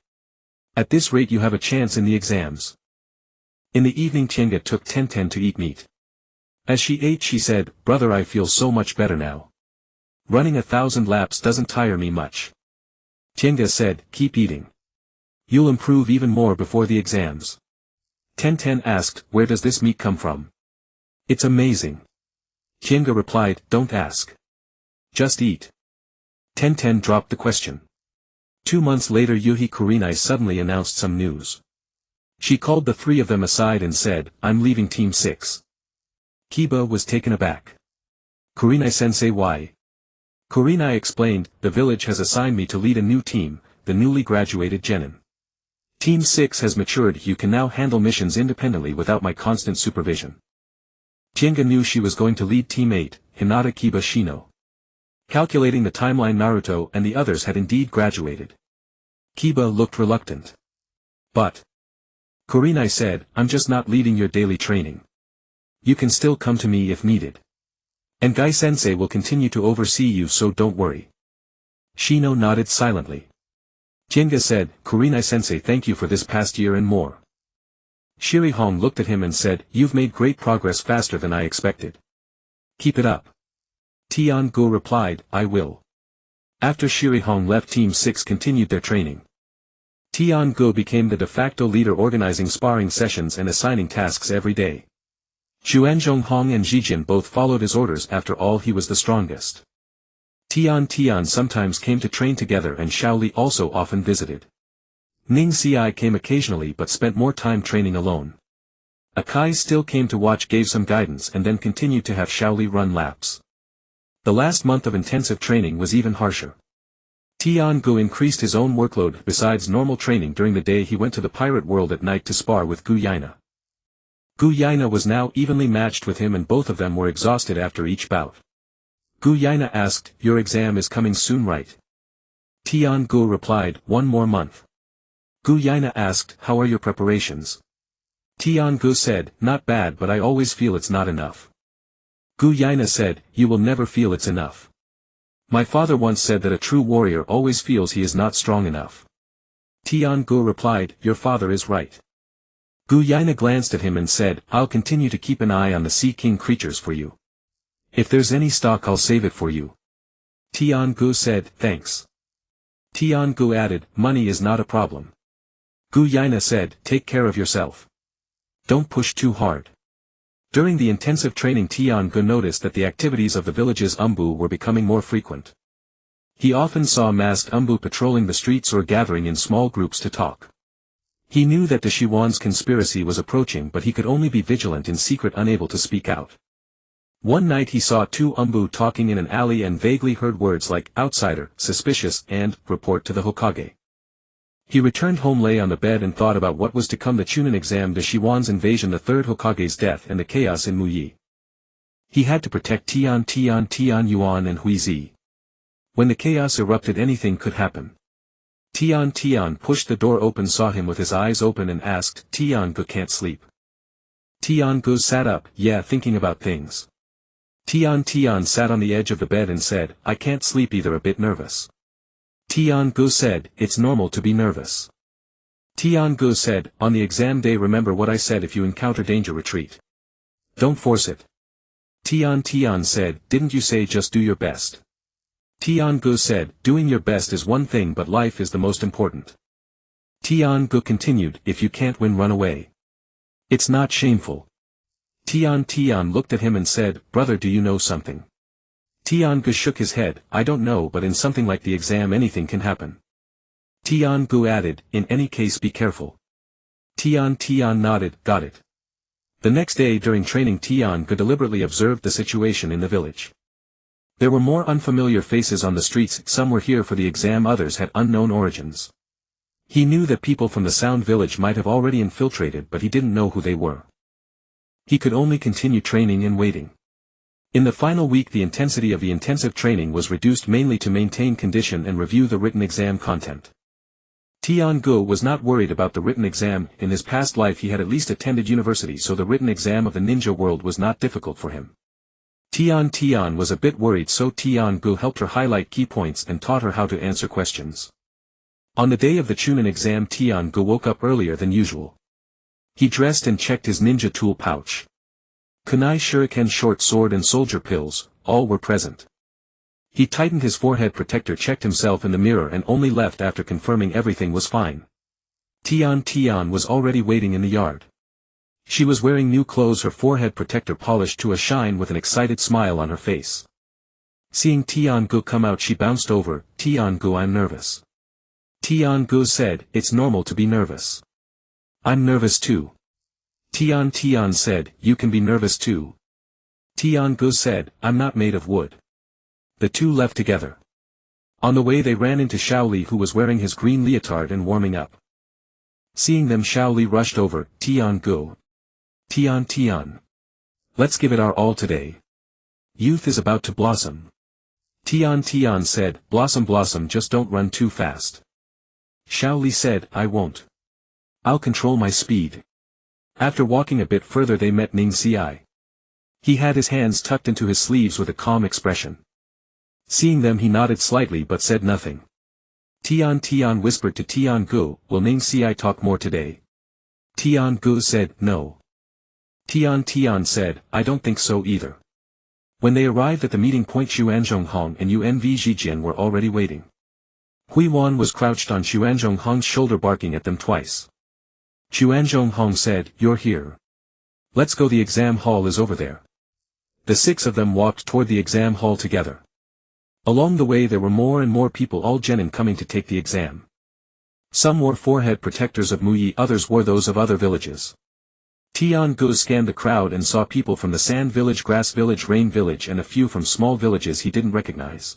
At this rate you have a chance in the exams. In the evening Tienga took Ten to eat meat. As she ate she said, "Brother, I feel so much better now. Running 1,000 laps doesn't tire me much." Tienga said, "Keep eating. You'll improve even more before the exams." Ten asked, "Where does this meat come from?" "It's amazing." Tienga replied, "Don't ask. Just eat." Ten dropped the question. 2 months later Yuhi Kurenai suddenly announced some news. She called the 3 of them aside and said, "I'm leaving Team 6. Kiba was taken aback. "Kurenai-sensei, why?" Kurenai explained, "The village has assigned me to lead a new team, the newly graduated genin. Team 6 has matured, you can now handle missions independently without my constant supervision." Tienga knew she was going to lead Team 8, Hinata Kiba Shino. Calculating the timeline Naruto and the others had indeed graduated. Kiba looked reluctant. "But," Kurenai said, "I'm just not leading your daily training. You can still come to me if needed. And Gai-sensei will continue to oversee you, so don't worry." Shino nodded silently. Tienga said, "Kurenai-sensei, thank you for this past year and more." Shirihong looked at him and said, "You've made great progress, faster than I expected. Keep it up." Tian-gu replied, "I will." After Shirihong left, Team 6 continued their training. Tian-gu became the de facto leader, organizing sparring sessions and assigning tasks every day. Xuanzhonghong and Zijin both followed his orders, after all he was the strongest. Tian sometimes came to train together and Shaoli also often visited. Ning Xi came occasionally but spent more time training alone. Akai still came to watch, gave some guidance and then continued to have Shaoli run laps. The last month of intensive training was even harsher. Tian-gu increased his own workload. Besides normal training during the day, he went to the pirate world at night to spar with Gu Yaina. Gu Yaina was now evenly matched with him and both of them were exhausted after each bout. Gu Yaina asked, "Your exam is coming soon, right?" Tian-gu replied, "1 more month." Gu Yaina asked, "How are your preparations?" Tian-gu said, "Not bad, but I always feel it's not enough." Gu Yaina said, "You will never feel it's enough. My father once said that a true warrior always feels he is not strong enough." Tian-gu replied, "Your father is right." Gu Yaina glanced at him and said, "I'll continue to keep an eye on the Sea King creatures for you. If there's any stock I'll save it for you." Tian-gu said, "Thanks." Tian-gu added, "Money is not a problem." Gu Yaina said, "Take care of yourself. Don't push too hard." During the intensive training, Tian-gu noticed that the activities of the village's umbu were becoming more frequent. He often saw masked umbu patrolling the streets or gathering in small groups to talk. He knew that the Shiwan's conspiracy was approaching, but he could only be vigilant in secret, unable to speak out. One night he saw 2 umbu talking in an alley and vaguely heard words like outsider, suspicious, and report to the Hokage. He returned home, lay on the bed and thought about what was to come: the Chunin exam, the Shiwan's invasion, the 3rd Hokage's death and the chaos in Muyi. He had to protect Tian Yuan and Huizi. When the chaos erupted, anything could happen. Tian pushed the door open, saw him with his eyes open and asked, "Tian-gu can't sleep?" Tian-gu sat up, "Yeah, thinking about things." Tian sat on the edge of the bed and said, "I can't sleep either, a bit nervous." Tian-gu said, "It's normal to be nervous." Tian-gu said, "On the exam day remember what I said: if you encounter danger, retreat. Don't force it." Tian said, "Didn't you say just do your best?" Tian-gu said, "Doing your best is one thing, but life is the most important." Tian-gu continued, "If you can't win, run away. It's not shameful." Tian looked at him and said, "Brother, do you know something?" Tian-gu shook his head, "I don't know, but in something like the exam anything can happen." Tian-gu added, "In any case be careful." Tian nodded, "Got it." The next day during training, Tian-gu deliberately observed the situation in the village. There were more unfamiliar faces on the streets, some were here for the exam, others had unknown origins. He knew that people from the Sound village might have already infiltrated, but he didn't know who they were. He could only continue training and waiting. In the final week the intensity of the intensive training was reduced mainly to maintain condition and review the written exam content. Tian-gu was not worried about the written exam. In his past life he had at least attended university, so the written exam of the ninja world was not difficult for him. Tian was a bit worried, so Tian-gu helped her highlight key points and taught her how to answer questions. On the day of the Chunin exam Tian-gu woke up earlier than usual. He dressed and checked his ninja tool pouch. Kunai shuriken, short sword and soldier pills, all were present. He tightened his forehead protector, checked himself in the mirror and only left after confirming everything was fine. Tian was already waiting in the yard. She was wearing new clothes, her forehead protector polished to a shine, with an excited smile on her face. Seeing Tian-gu come out she bounced over. "Tian-gu, I'm nervous." Tian-gu said, "It's normal to be nervous. I'm nervous too." Tian said, "You can be nervous too." Tian-gu said, "I'm not made of wood." The two left together. On the way they ran into Shaoli, who was wearing his green leotard and warming up. Seeing them Shaoli rushed over. "Tian-gu. Tian. Let's give it our all today. Youth is about to blossom." Tian said, Blossom, just don't run too fast." Shaoli said, "I won't. I'll control my speed." After walking a bit further they met Ning Xiai. He had his hands tucked into his sleeves with a calm expression. Seeing them he nodded slightly but said nothing. Tian whispered to Tian-gu, "Will Ning Xiai talk more today?" Tian-gu said, "No." Tian said, "I don't think so either." When they arrived at the meeting point Xuanzhonghong and Yunv Zhijian were already waiting. Hui Wan was crouched on Xuanzhonghong's shoulder barking at them twice. Xuanzhonghong said, "You're here. Let's go, the exam hall is over there." The six of them walked toward the exam hall together. Along the way there were more and more people, all genin coming to take the exam. Some wore forehead protectors of Muyi, others wore those of other villages. Tian-gu scanned the crowd and saw people from the Sand Village, Grass Village, Rain Village and a few from small villages he didn't recognize.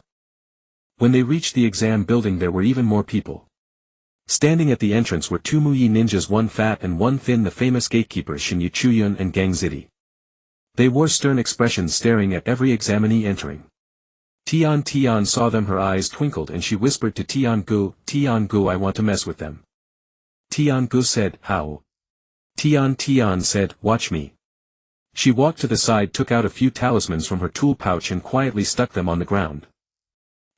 When they reached the exam building there were even more people. Standing at the entrance were two Muyi ninjas, one fat and one thin, the famous gatekeepers Shinyu Chuyun and Gang Zidi. They wore stern expressions, staring at every examinee entering. Tian saw them, her eyes twinkled and she whispered to Tian-gu, "I want to mess with them." Tian-gu said, "How?" Tian said, "Watch me." She walked to the side, took out a few talismans from her tool pouch and quietly stuck them on the ground.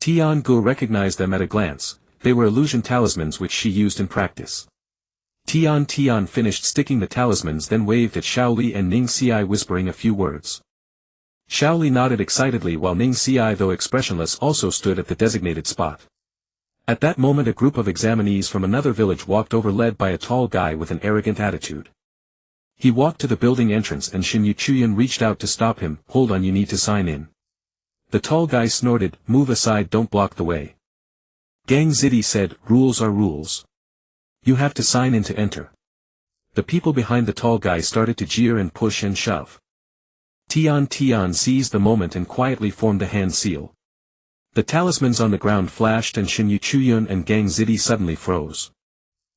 Tian-gu recognized them at a glance. They were illusion talismans which she used in practice. Tian finished sticking the talismans, then waved at Shaoli and Ning Xiai, whispering a few words. Shaoli nodded excitedly while Ning Xiai, though expressionless, also stood at the designated spot. At that moment a group of examinees from another village walked over, led by a tall guy with an arrogant attitude. He walked to the building entrance and Shinyu Chuyun reached out to stop him. "Hold on, you need to sign in." The tall guy snorted, "Move aside, don't block the way." Gang Zidi said, "Rules are rules. You have to sign in to enter." The people behind the tall guy started to jeer and push and shove. Tian seized the moment and quietly formed the hand seal. The talismans on the ground flashed and Shinyu Chuyun and Gang Zidi suddenly froze.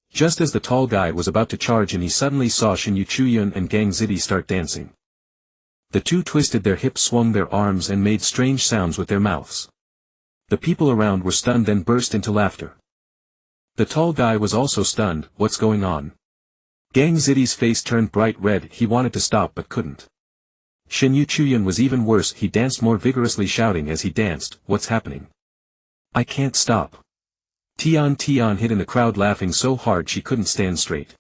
Just as the tall guy was about to charge in he suddenly saw Shinyu Chuyun and Gang Zidi start dancing. The two twisted their hips, swung their arms and made strange sounds with their mouths. The people around were stunned, then burst into laughter. The tall guy was also stunned. "What's going on?" Gang Zidi's face turned bright red, he wanted to stop but couldn't. Shinyu Chuyun was even worse, he danced more vigorously, shouting as he danced, "What's happening? I can't stop." Tian hid in the crowd, laughing so hard she couldn't stand straight.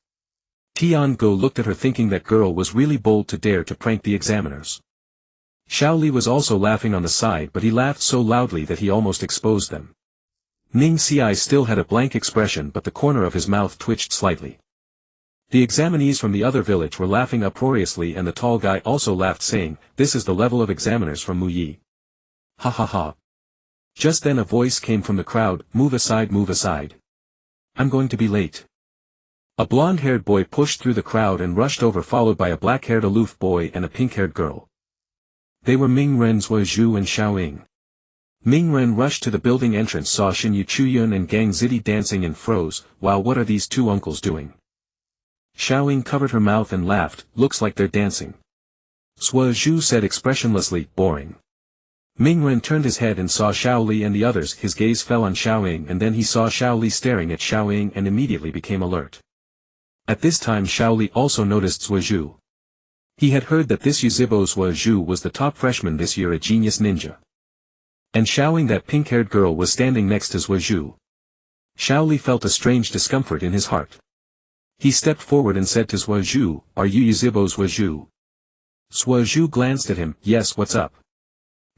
Tian-gu looked at her, thinking that girl was really bold to dare to prank the examiners. Shaoli was also laughing on the side, but he laughed so loudly that he almost exposed them. Ning Xiai still had a blank expression, but the corner of his mouth twitched slightly. The examinees from the other village were laughing uproariously and the tall guy also laughed, saying, "This is the level of examiners from Muyi. Ha ha ha." Just then a voice came from the crowd, move aside. I'm going to be late." A blonde-haired boy pushed through the crowd and rushed over, followed by a black-haired aloof boy and a pink-haired girl. They were Mingren, Zhuozhu and Xiaoying. Mingren rushed to the building entrance, saw Shinyu Chuyun and Gang Zidi dancing and froze. "Wow, what are these two uncles doing?" Xiaoying covered her mouth and laughed, "Looks like they're dancing. Zhu said expressionlessly, boring. Mingren turned his head and saw Shaoli and the others. His gaze fell on Xiaoying and then he saw Shaoli staring at Xiaoying and immediately became alert. At this time Shaoli also noticed Zhu. He had heard that this Yuzhibo Zhu was the top freshman this year, a genius ninja. And Xiaoying, that pink-haired girl, was standing next to Zhu. Shaoli felt a strange discomfort in his heart. He stepped forward and said to Zhu, "Are you Yuzhibo Zhu?" Zhu glanced at him. "Yes, what's up?"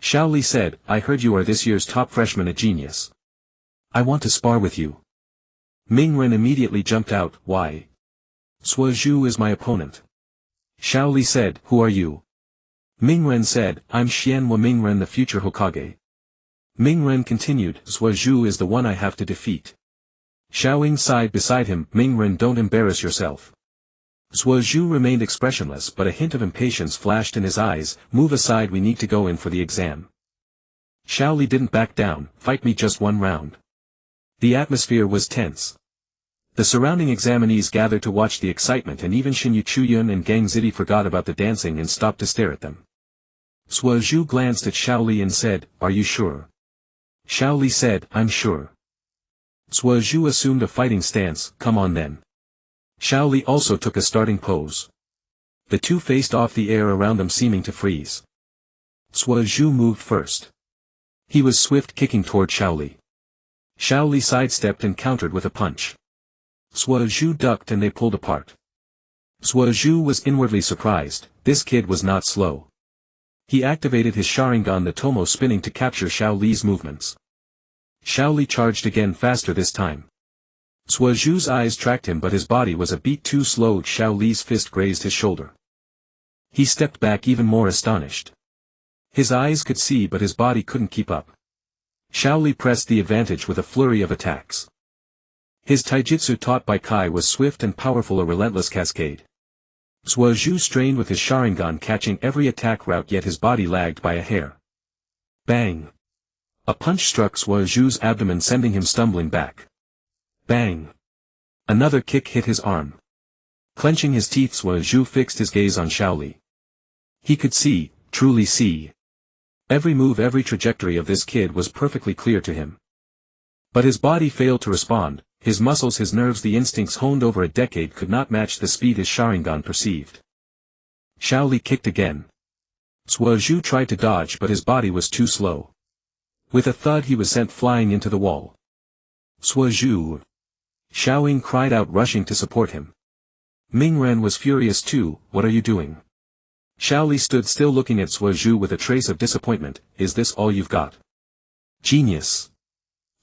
Shaoli said, "I heard you are this year's top freshman, a genius. I want to spar with you." Mingren immediately jumped out. "Why?" "Zhu is my opponent." Shaoli said, "Who are you?" Mingren said, "I'm Xianhua Mingren, the future Hokage." Mingren continued, "Zhu is the one I have to defeat." Xiaoying sighed beside him. "Mingren, don't embarrass yourself." Zhu remained expressionless, but a hint of impatience flashed in his eyes. "Move aside, we need to go in for the exam." Shaoli didn't back down. "Fight me just one round." The atmosphere was tense. The surrounding examinees gathered to watch the excitement, and even Xinyu Chuyun and Gang Zidi forgot about the dancing and stopped to stare at them. Zhu glanced at Shaoli and said, "Are you sure?" Shaoli said, "I'm sure." Zhu assumed a fighting stance. "Come on then." Shaoli also took a starting pose. The two faced off, the air around them seeming to freeze. Zhu moved first. He was swift, kicking toward Shaoli. Shaoli sidestepped and countered with a punch. Zhu ducked and they pulled apart. Zhu was inwardly surprised. This kid was not slow. He activated his Sharingan, the Tomo, spinning to capture Shaoli's movements. Shaoli charged again, faster this time. Zhu's eyes tracked him, but his body was a beat too slow. Shaoli's fist grazed his shoulder. He stepped back, even more astonished. His eyes could see but his body couldn't keep up. Shaoli pressed the advantage with a flurry of attacks. His taijutsu taught by Kai was swift and powerful, a relentless cascade. Zhu strained with his Sharingan, catching every attack route, yet his body lagged by a hair. Bang! A punch struck Zhu's abdomen, sending him stumbling back. Bang! Another kick hit his arm. Clenching his teeth, Zhu fixed his gaze on Shaoli. He could see, truly see. Every move, every trajectory of this kid was perfectly clear to him. But his body failed to respond. His muscles, his nerves, the instincts honed over a decade could not match the speed his Sharingan perceived. Shaoli kicked again. Zhu tried to dodge, but his body was too slow. With a thud he was sent flying into the wall. Zhu! Xiaoying cried out, rushing to support him. Mingren was furious too. "What are you doing?" Shaoli stood still, looking at Zhu with a trace of disappointment. "Is this all you've got?" "Genius!"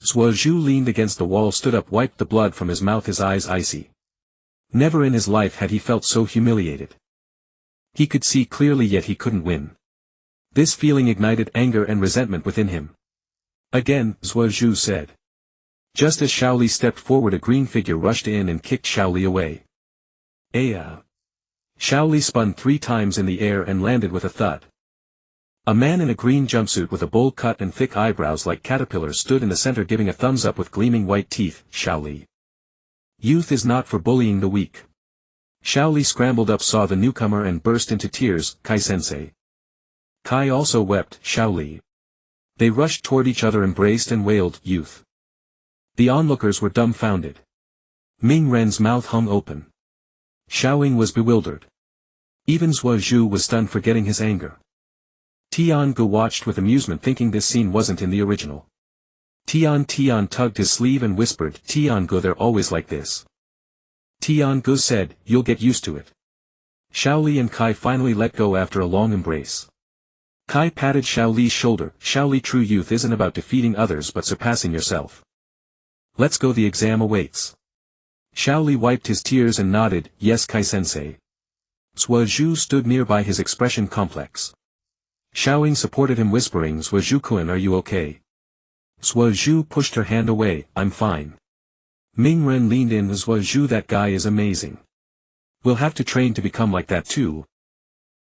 Zhu leaned against the wall, stood up, wiped the blood from his mouth, his eyes icy. Never in his life had he felt so humiliated. He could see clearly, yet he couldn't win. This feeling ignited anger and resentment within him. "Again," Zhu said. Just as Shaoli stepped forward, a green figure rushed in and kicked Shaoli away. Aya! Shaoli spun 3 times in the air and landed with a thud. A man in a green jumpsuit with a bowl cut and thick eyebrows like caterpillars stood in the center, giving a thumbs up with gleaming white teeth. "Shaoli. Youth is not for bullying the weak." Shaoli scrambled up, saw the newcomer and burst into tears. "Kai-sensei." Kai also wept. "Shaoli." They rushed toward each other, embraced and wailed, "Youth." The onlookers were dumbfounded. Mingren's mouth hung open. Xiaoying was bewildered. Even Zhu was stunned, forgetting his anger. Tiangu watched with amusement, thinking this scene wasn't in the original. Tian tugged his sleeve and whispered, "Tiangu, they're always like this." Tiangu said, "You'll get used to it." Shaoli and Kai finally let go after a long embrace. Kai patted Shaoli's shoulder. "Shaoli, true youth isn't about defeating others but surpassing yourself. Let's go, the exam awaits." Shaoli wiped his tears and nodded, "Yes, Kai-sensei." Zhu stood nearby, his expression complex. Xiaoying supported him, whispering, "Zhu-kun, are you okay?" Zhu pushed her hand away. "I'm fine." Mingren leaned in. "Zhu, that guy is amazing. We'll have to train to become like that too."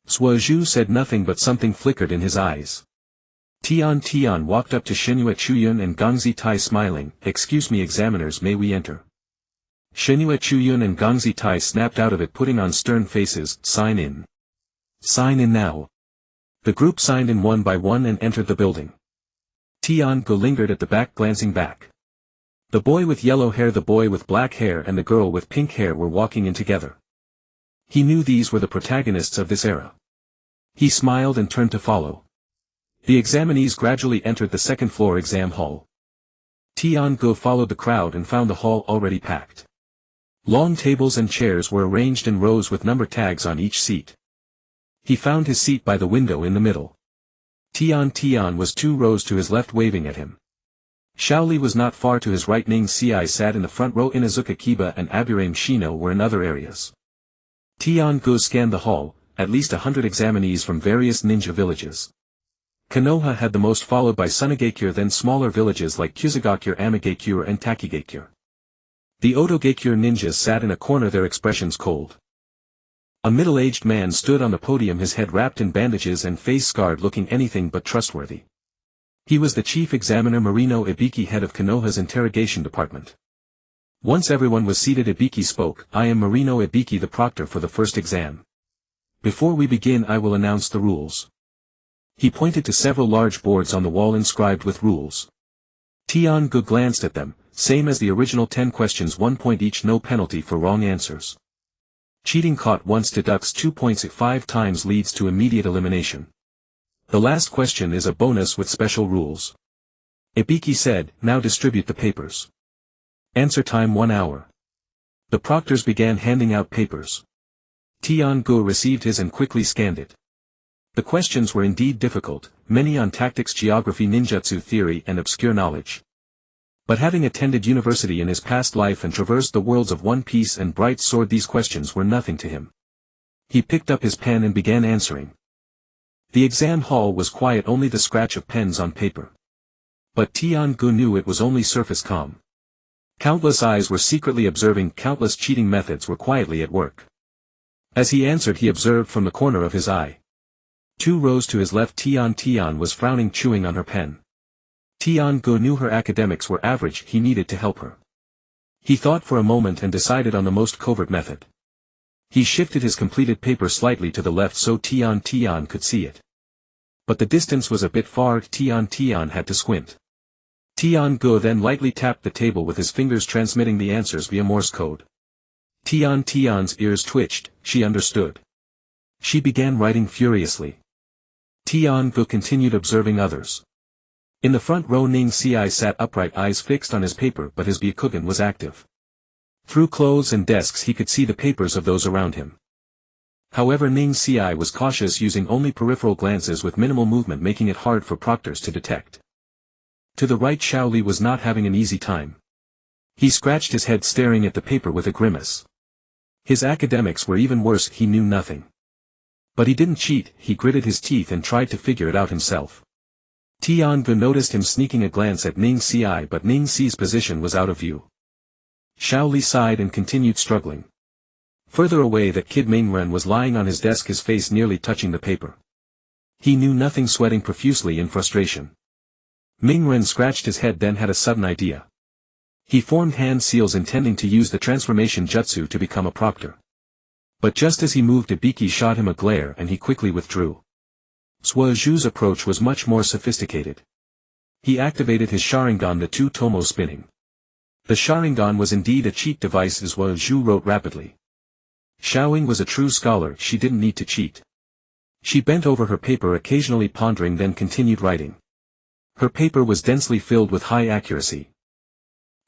Zhu said nothing, but something flickered in his eyes. Tian walked up to Xinyu Chuyun and Gangzi Tai, smiling. "Excuse me, examiners, may we enter?" Xinyu Chuyun and Gangzi Tai snapped out of it, putting on stern faces. "Sign in." Sign in now. The group signed in one by one and entered the building. Tian-gu lingered at the back glancing back. The boy with yellow hair, the boy with black hair and the girl with pink hair were walking in together. He knew these were the protagonists of this era. He smiled and turned to follow. The examinees gradually entered the second-floor exam hall. Tian-gu followed the crowd and found the hall already packed. Long tables and chairs were arranged in rows with number tags on each seat. He found his seat by the window in the middle. Tian was 2 rows to his left waving at him. Shaoli was not far to his right. Ning Xiai sat in the front row. Inazuka Kiba and Aburame Shino were in other areas. Tian-gu scanned the hall, at least 100 examinees from various ninja villages. Konoha had the most, followed by Sunagakure, then smaller villages like Kusagakure, Amigakure and Takigakure. The Otogakure ninjas sat in a corner, their expressions cold. A middle-aged man stood on the podium, his head wrapped in bandages and face scarred, looking anything but trustworthy. He was the chief examiner Marino Ibiki, head of Konoha's interrogation department. Once everyone was seated, Ibiki spoke. I am Marino Ibiki, the proctor for the first exam. Before we begin, I will announce the rules. He pointed to several large boards on the wall inscribed with rules. Tian-gu glanced at them, same as the original 10 questions, 1 point each, no penalty for wrong answers. Cheating caught once deducts 2 points, 5 times leads to immediate elimination. The last question is a bonus with special rules. Ibiki said, now distribute the papers. Answer time 1 hour. The proctors began handing out papers. Tian-gu received his and quickly scanned it. The questions were indeed difficult, many on tactics, geography, ninjutsu theory and obscure knowledge. But having attended university in his past life and traversed the worlds of One Piece and Bright Sword, these questions were nothing to him. He picked up his pen and began answering. The exam hall was quiet, only the scratch of pens on paper. But Tian-gu knew it was only surface calm. Countless eyes were secretly observing, countless cheating methods were quietly at work. As he answered, he observed from the corner of his eye. 2 rows to his left, Tian was frowning, chewing on her pen. Tian-gu knew her academics were average, he needed to help her. He thought for a moment and decided on the most covert method. He shifted his completed paper slightly to the left so Tian could see it. But the distance was a bit far, Tian had to squint. Tian-gu then lightly tapped the table with his fingers, transmitting the answers via Morse code. Tian's ears twitched, she understood. She began writing furiously. Tian-gu continued observing others. In the front row, Ning Xiai sat upright, eyes fixed on his paper, but his Byakugan was active. Through clothes and desks he could see the papers of those around him. However, Ning Xiai was cautious, using only peripheral glances with minimal movement, making it hard for proctors to detect. To the right, Shaoli was not having an easy time. He scratched his head, staring at the paper with a grimace. His academics were even worse, he knew nothing. But he didn't cheat, he gritted his teeth and tried to figure it out himself. Tian-gu noticed him sneaking a glance at Ning Xiai, but Ning Xi's position was out of view. Shaoli sighed and continued struggling. Further away, that kid Mingren was lying on his desk, his face nearly touching the paper. He knew nothing, sweating profusely in frustration. Mingren scratched his head, then had a sudden idea. He formed hand seals, intending to use the transformation jutsu to become a proctor. But just as he moved, Ibiki shot him a glare and he quickly withdrew. Suoju's approach was much more sophisticated. He activated his Sharingan, the 2 tomo spinning. The Sharingan was indeed a cheat device, as Suoju wrote rapidly. Xiaoying was a true scholar, she didn't need to cheat. She bent over her paper, occasionally pondering, then continued writing. Her paper was densely filled with high accuracy.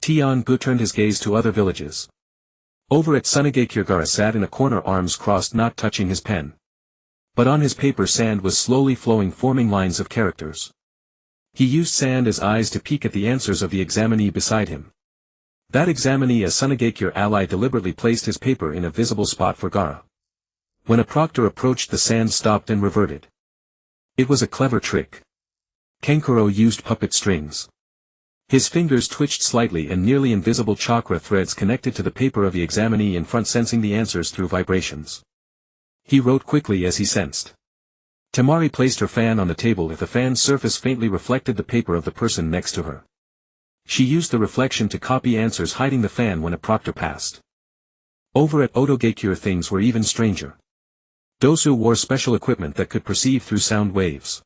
Tian-gu turned his gaze to other villages. Over at Sunagakure, Gara sat in a corner, arms crossed, not touching his pen. But on his paper sand was slowly flowing, forming lines of characters. He used sand as eyes to peek at the answers of the examinee beside him. That examinee, a Sunagakure ally, deliberately placed his paper in a visible spot for Gara. When a proctor approached, the sand stopped and reverted. It was a clever trick. Kenkuro used puppet strings. His fingers twitched slightly and nearly invisible chakra threads connected to the paper of the examinee in front, sensing the answers through vibrations. He wrote quickly as he sensed. Temari placed her fan on the table. If the fan's surface faintly reflected the paper of the person next to her, she used the reflection to copy answers, hiding the fan when a proctor passed. Over at Otogakure things were even stranger. Dosu wore special equipment that could perceive through sound waves.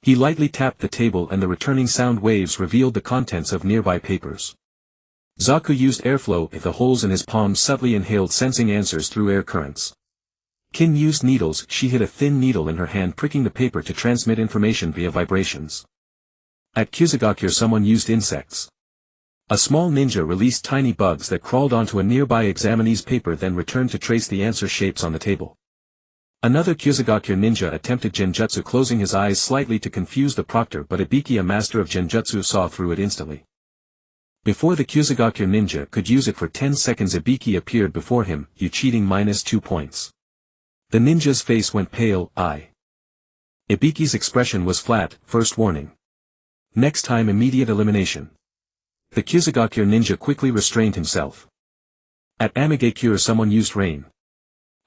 He lightly tapped the table and the returning sound waves revealed the contents of nearby papers. Zaku used airflow if the holes in his palms subtly inhaled sensing answers through air currents. Kin used needles, she hid a thin needle in her hand pricking the paper to transmit information via vibrations. At Kusagakure someone used insects. A small ninja released tiny bugs that crawled onto a nearby examinee's paper then returned to trace the answer shapes on the table. Another Kusagakure ninja attempted genjutsu closing his eyes slightly to confuse the proctor but Ibiki, a master of genjutsu, saw through it instantly. Before the Kusagakure ninja could use it for 10 seconds Ibiki appeared before him, you cheating -2 points. The ninja's face went pale, Ibiki's expression was flat, first warning. Next time immediate elimination. The Kusagakure ninja quickly restrained himself. At Amigakure someone used rain.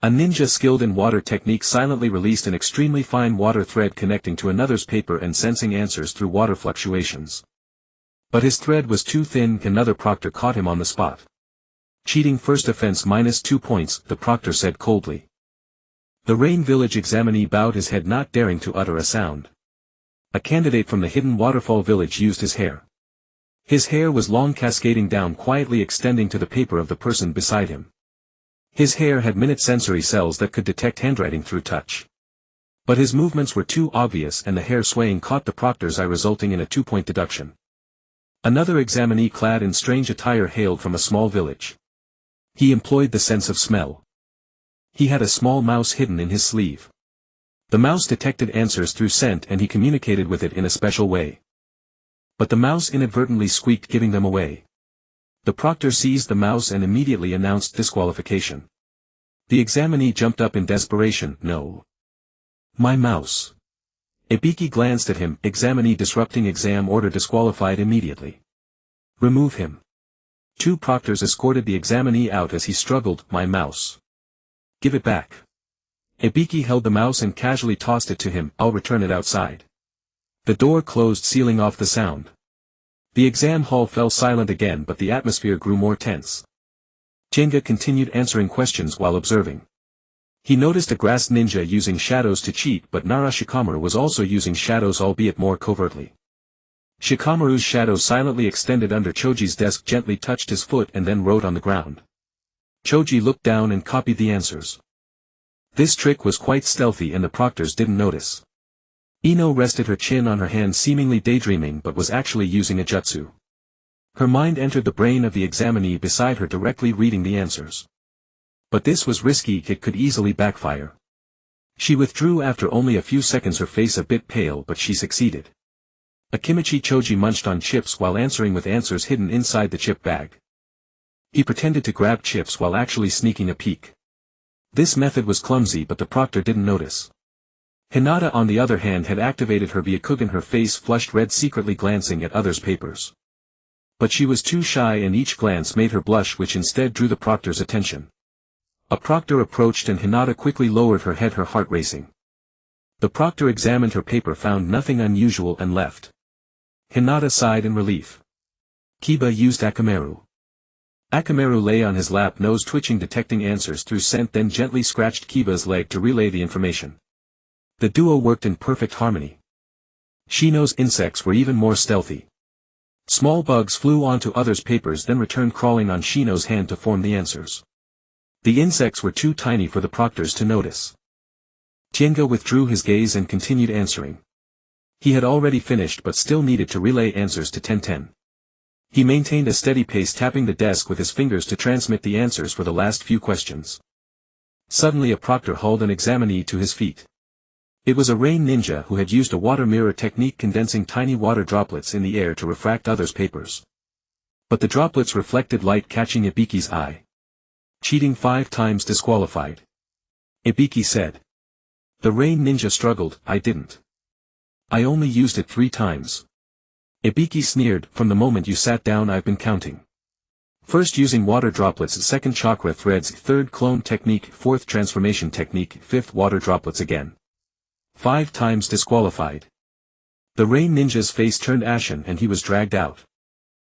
A ninja skilled in water technique silently released an extremely fine water thread connecting to another's paper and sensing answers through water fluctuations. But his thread was too thin, another proctor caught him on the spot. Cheating, first offense -2 points, the proctor said coldly. The Rain Village examinee bowed his head not daring to utter a sound. A candidate from the hidden waterfall village used his hair. His hair was long, cascading down, quietly extending to the paper of the person beside him. His hair had minute sensory cells that could detect handwriting through touch. But his movements were too obvious and the hair swaying caught the proctor's eye, resulting in a 2-point deduction. Another examinee clad in strange attire hailed from a small village. He employed the sense of smell. He had a small mouse hidden in his sleeve. The mouse detected answers through scent and he communicated with it in a special way. But the mouse inadvertently squeaked, giving them away. The proctor seized the mouse and immediately announced disqualification. The examinee jumped up in desperation. No. My mouse. Ibiki glanced at him, examinee disrupting exam order disqualified immediately. Remove him. 2 proctors escorted the examinee out as he struggled. My mouse. Give it back. Ibiki held the mouse and casually tossed it to him. I'll return it outside. The door closed, sealing off the sound. The exam hall fell silent again, but the atmosphere grew more tense. Jenga continued answering questions while observing. He noticed a grass ninja using shadows to cheat, but Nara Shikamaru was also using shadows, albeit more covertly. Shikamaru's shadow silently extended under Choji's desk, gently touched his foot and then wrote on the ground. Choji looked down and copied the answers. This trick was quite stealthy and the proctors didn't notice. Ino rested her chin on her hand, seemingly daydreaming, but was actually using a jutsu. Her mind entered the brain of the examinee beside her, directly reading the answers. But this was risky, it could easily backfire. She withdrew after only a few seconds, her face a bit pale, but she succeeded. Akimichi Choji munched on chips while answering with answers hidden inside the chip bag. He pretended to grab chips while actually sneaking a peek. This method was clumsy, but the proctor didn't notice. Hinata on the other hand had activated her Byakugan, her face flushed red, secretly glancing at others' papers. But she was too shy and each glance made her blush, which instead drew the proctor's attention. A proctor approached and Hinata quickly lowered her head, her heart racing. The proctor examined her paper, found nothing unusual and left. Hinata sighed in relief. Kiba used Akamaru. Akamaru lay on his lap, nose twitching, detecting answers through scent, then gently scratched Kiba's leg to relay the information. The duo worked in perfect harmony. Shino's insects were even more stealthy. Small bugs flew onto others' papers then returned crawling on Shino's hand to form the answers. The insects were too tiny for the proctors to notice. Tienga withdrew his gaze and continued answering. He had already finished but still needed to relay answers to Tenten. He maintained a steady pace, tapping the desk with his fingers to transmit the answers for the last few questions. Suddenly a proctor hauled an examinee to his feet. It was a rain ninja who had used a water mirror technique, condensing tiny water droplets in the air to refract others' papers. But the droplets reflected light, catching Ibiki's eye. Cheating 5 times, disqualified. Ibiki said. The rain ninja struggled. I didn't. I only used it 3 times. Ibiki sneered. From the moment you sat down I've been counting. First using water droplets, second chakra threads, third clone technique, fourth transformation technique, fifth water droplets again. 5 times, disqualified. The rain ninja's face turned ashen and he was dragged out.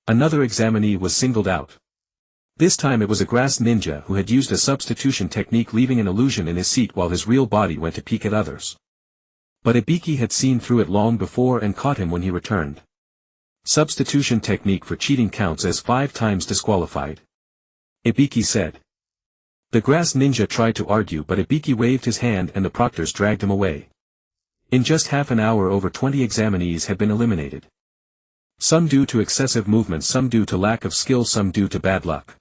Another examinee was singled out. This time it was a grass ninja who had used a substitution technique, leaving an illusion in his seat while his real body went to peek at others. But Ibiki had seen through it long before and caught him when he returned. Substitution technique for cheating counts as 5 times disqualified, Ibiki said. The grass ninja tried to argue, but Ibiki waved his hand and the proctors dragged him away. In just half an hour over 20 examinees had been eliminated. Some due to excessive movement, some due to lack of skill, some due to bad luck.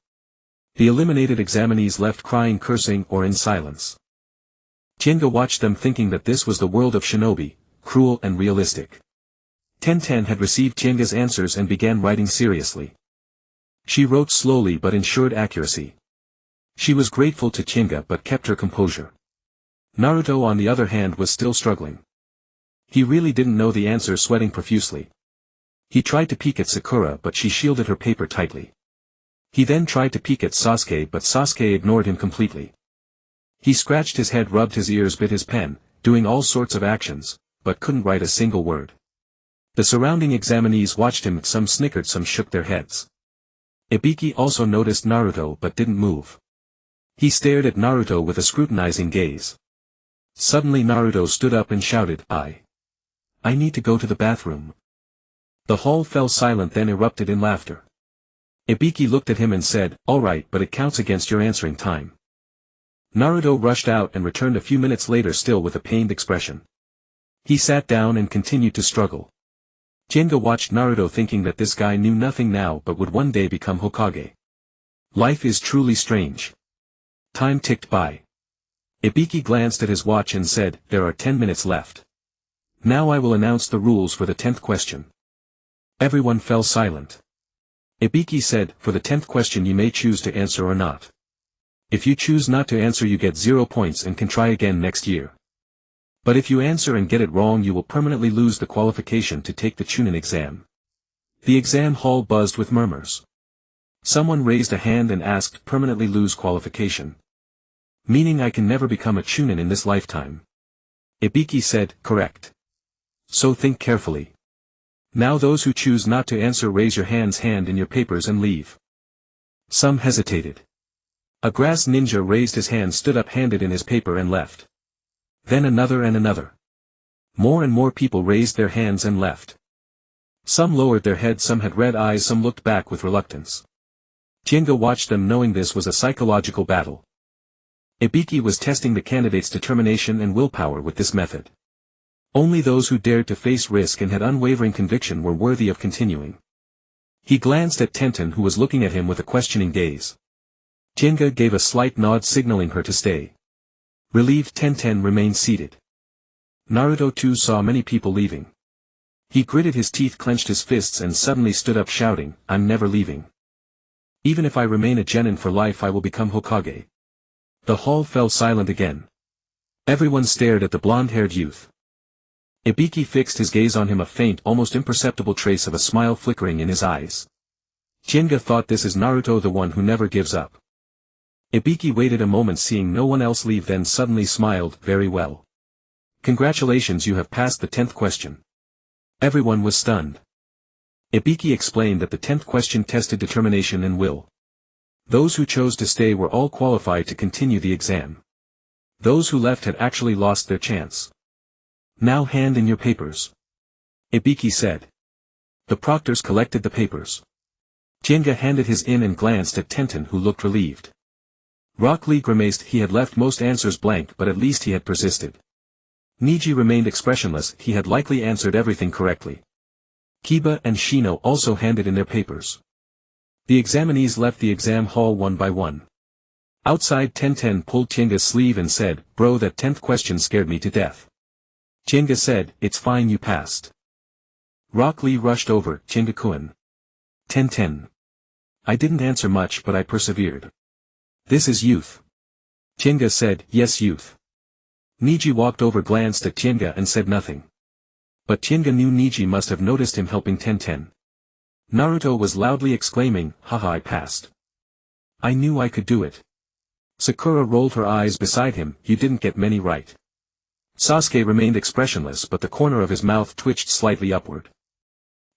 The eliminated examinees left crying, cursing, or in silence. Jinga watched them, thinking that this was the world of shinobi, cruel and realistic. Tenten had received Jinga's answers and began writing seriously. She wrote slowly but ensured accuracy. She was grateful to Jinga but kept her composure. Naruto, on the other hand, was still struggling. He really didn't know the answer, sweating profusely. He tried to peek at Sakura, but she shielded her paper tightly. He then tried to peek at Sasuke, but Sasuke ignored him completely. He scratched his head, rubbed his ears, bit his pen, doing all sorts of actions, but couldn't write a single word. The surrounding examinees watched him, some snickered, some shook their heads. Ibiki also noticed Naruto but didn't move. He stared at Naruto with a scrutinizing gaze. Suddenly Naruto stood up and shouted, I need to go to the bathroom. The hall fell silent, then erupted in laughter. Ibiki looked at him and said, all right, but it counts against your answering time. Naruto rushed out and returned a few minutes later, still with a pained expression. He sat down and continued to struggle. Jinga watched Naruto, thinking that this guy knew nothing now but would one day become Hokage. Life is truly strange. Time ticked by. Ibiki glanced at his watch and said, there are 10 minutes left. Now I will announce the rules for the 10th question. Everyone fell silent. Ibiki said, for the 10th question you may choose to answer or not. If you choose not to answer, you get 0 points and can try again next year. But if you answer and get it wrong, you will permanently lose the qualification to take the Chunin exam. The exam hall buzzed with murmurs. Someone raised a hand and asked, permanently lose qualification? Meaning I can never become a Chunin in this lifetime. Ibiki said, correct. So think carefully. Now those who choose not to answer, raise your hands, hand in your papers and leave. Some hesitated. A grass ninja raised his hand, stood up, handed in his paper and left. Then another and another. More and more people raised their hands and left. Some lowered their heads, some had red eyes, some looked back with reluctance. Jinga watched them, knowing this was a psychological battle. Ibiki was testing the candidates' determination and willpower with this method. Only those who dared to face risk and had unwavering conviction were worthy of continuing. He glanced at Tenten, who was looking at him with a questioning gaze. Jinga gave a slight nod, signaling her to stay. Relieved, Tenten remained seated. Naruto too saw many people leaving. He gritted his teeth, clenched his fists and suddenly stood up, shouting, I'm never leaving. Even if I remain a genin for life, I will become Hokage. The hall fell silent again. Everyone stared at the blonde-haired youth. Ibiki fixed his gaze on him, a faint, almost imperceptible trace of a smile flickering in his eyes. Jinga thought, this is Naruto, the one who never gives up. Ibiki waited a moment, seeing no one else leave, then suddenly smiled, very well. Congratulations, you have passed the 10th question. Everyone was stunned. Ibiki explained that the 10th question tested determination and will. Those who chose to stay were all qualified to continue the exam. Those who left had actually lost their chance. Now hand in your papers. Ibiki said. The proctors collected the papers. Jinga handed his in and glanced at Tenten, who looked relieved. Rock Lee grimaced. He had left most answers blank, but at least he had persisted. Niji remained expressionless. He had likely answered everything correctly. Kiba and Shino also handed in their papers. The examinees left the exam hall one by one. Outside, Tenten pulled Jinga's sleeve and said, bro, that 10th question scared me to death. Jinga said, it's fine, you passed. Rock Lee rushed over, Jinga-kun. Tenten. I didn't answer much, but I persevered. This is youth. Jinga said, yes, youth. Niji walked over, glanced at Jinga and said nothing. But Jinga knew Niji must have noticed him helping Tenten. Naruto was loudly exclaiming, haha, I passed. I knew I could do it. Sakura rolled her eyes beside him, you didn't get many right. Sasuke remained expressionless, but the corner of his mouth twitched slightly upward.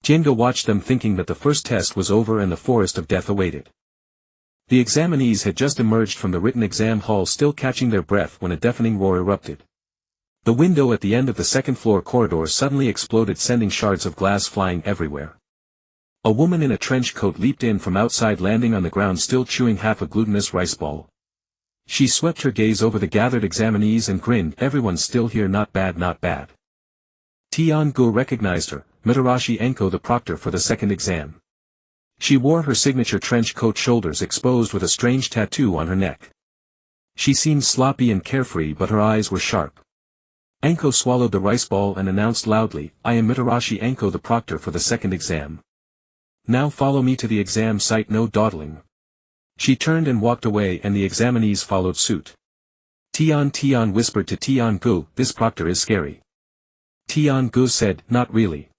Jinga watched them, thinking that the first test was over and the forest of death awaited. The examinees had just emerged from the written exam hall still catching their breath when a deafening roar erupted. The window at the end of the second-floor corridor suddenly exploded, sending shards of glass flying everywhere. A woman in a trench coat leaped in from outside, landing on the ground still chewing half a glutinous rice ball. She swept her gaze over the gathered examinees and grinned. "Everyone's still here, not bad, not bad." Tian-gu recognized her, Mitarashi Enko, the proctor for the second exam. She wore her signature trench coat, shoulders exposed with a strange tattoo on her neck. She seemed sloppy and carefree, but her eyes were sharp. Enko swallowed the rice ball and announced loudly, "I am Mitarashi Enko, the proctor for the second exam. Now follow me to the exam site, no dawdling." She turned and walked away, and the examinees followed suit. Tian whispered to Tian-gu, "This proctor is scary." Tian-gu said, "Not really."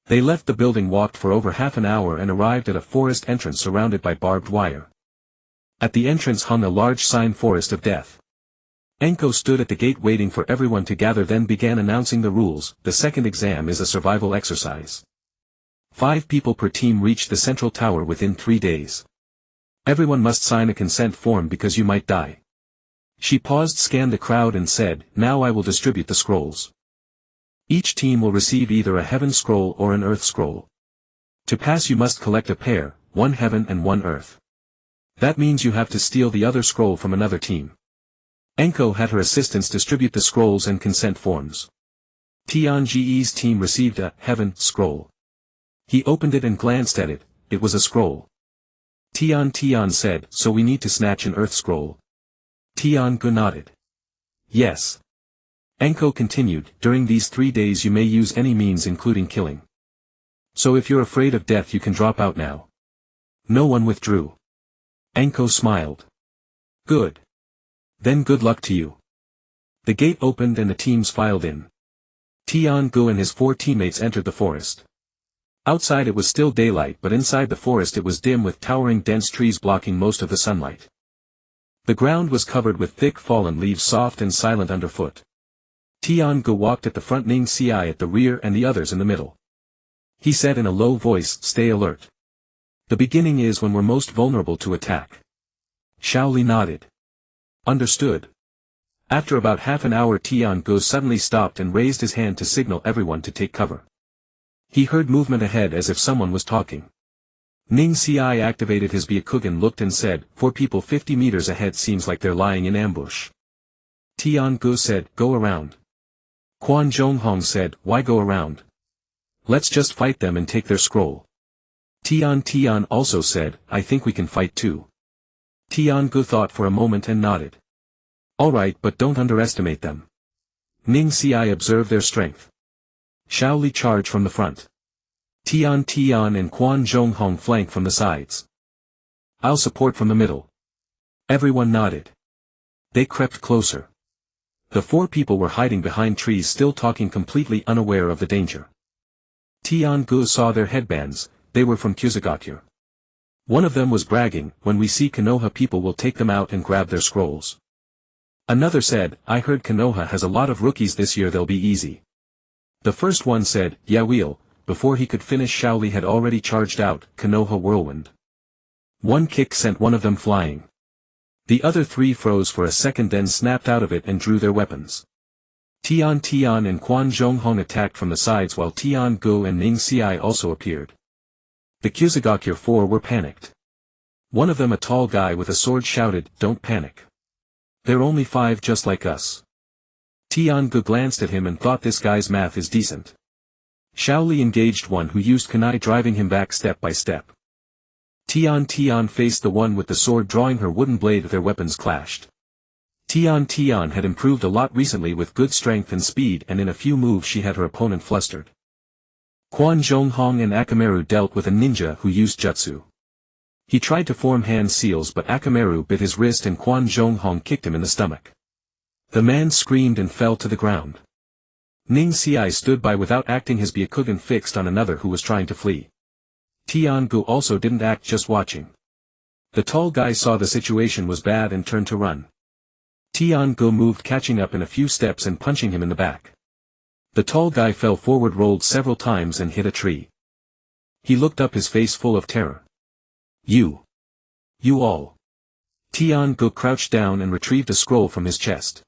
They left the building, walked for over half an hour, and arrived at a forest entrance surrounded by barbed wire. At the entrance hung a large sign, "Forest of Death." Enko stood at the gate waiting for everyone to gather, then began announcing the rules. The second exam is a survival exercise. 5 people per team reach the central tower within 3 days. Everyone must sign a consent form because you might die. She paused, scanned the crowd and said, "Now I will distribute the scrolls. Each team will receive either a heaven scroll or an earth scroll. To pass you must collect a pair, one heaven and one earth. That means you have to steal the other scroll from another team." Enko had her assistants distribute the scrolls and consent forms. Tianji's team received a heaven scroll. He opened it and glanced at it. It was a scroll. Tian said, "So we need to snatch an earth scroll." Tian-gu nodded. "Yes." Enko continued, "During these 3 days you may use any means including killing. So if you're afraid of death you can drop out now." No one withdrew. Enko smiled. "Good. Then good luck to you." The gate opened and the teams filed in. Tian-gu and his 4 teammates entered the forest. Outside it was still daylight, but inside the forest it was dim, with towering dense trees blocking most of the sunlight. The ground was covered with thick fallen leaves, soft and silent underfoot. Tian-gu walked at the front, Ning Xi at the rear, and the others in the middle. He said in a low voice, "Stay alert. The beginning is when we're most vulnerable to attack." Shaoli nodded. "Understood." After about half an hour Tian-gu suddenly stopped and raised his hand to signal everyone to take cover. He heard movement ahead as if someone was talking. Ning Xi activated his Byakugan, looked and said, 4 people 50 meters ahead, seems like they're lying in ambush." Tian-gu said, "Go around." Quan Zhonghong said, "Why go around? Let's just fight them and take their scroll." Tian also said, "I think we can fight too." Tian-gu thought for a moment and nodded. "Alright, but don't underestimate them." Ning Xi observed their strength. Shaoli charge from the front. Tian and Quan Zhonghong flank from the sides. "I'll support from the middle." Everyone nodded. They crept closer. The 4 people were hiding behind trees, still talking, completely unaware of the danger. Tian-gu saw their headbands. They were from Kusagaku. One of them was bragging, "When we see Konoha people we'll take them out and grab their scrolls." Another said, "I heard Konoha has a lot of rookies this year, they'll be easy." The first one said, "Yeah, we'll." Before he could finish, Shaoli had already charged out, Konoha whirlwind. One kick sent one of them flying. The other 3 froze for a second, then snapped out of it and drew their weapons. Tian and Quan Zhonghong attacked from the sides, while Tian-gu and Ning Xi also appeared. The Kusagaku 4 were panicked. One of them, a tall guy with a sword, shouted, "Don't panic. They're only 5 just like us." Tian-gu glanced at him and thought, this guy's math is decent. Shaoli engaged one who used kunai, driving him back step by step. Tian faced the one with the sword, drawing her wooden blade. Their weapons clashed. Tian had improved a lot recently with good strength and speed, and in a few moves she had her opponent flustered. Quan Zhonghong and Akamaru dealt with a ninja who used jutsu. He tried to form hand seals, but Akamaru bit his wrist and Quan Zhonghong kicked him in the stomach. The man screamed and fell to the ground. Ning Xi stood by without acting, his Byakugan fixed on another who was trying to flee. Tian-gu also didn't act, just watching. The tall guy saw the situation was bad and turned to run. Tian-gu moved, catching up in a few steps and punching him in the back. The tall guy fell forward, rolled several times and hit a tree. He looked up, his face full of terror. You all. Tian-gu crouched down and retrieved a scroll from his chest.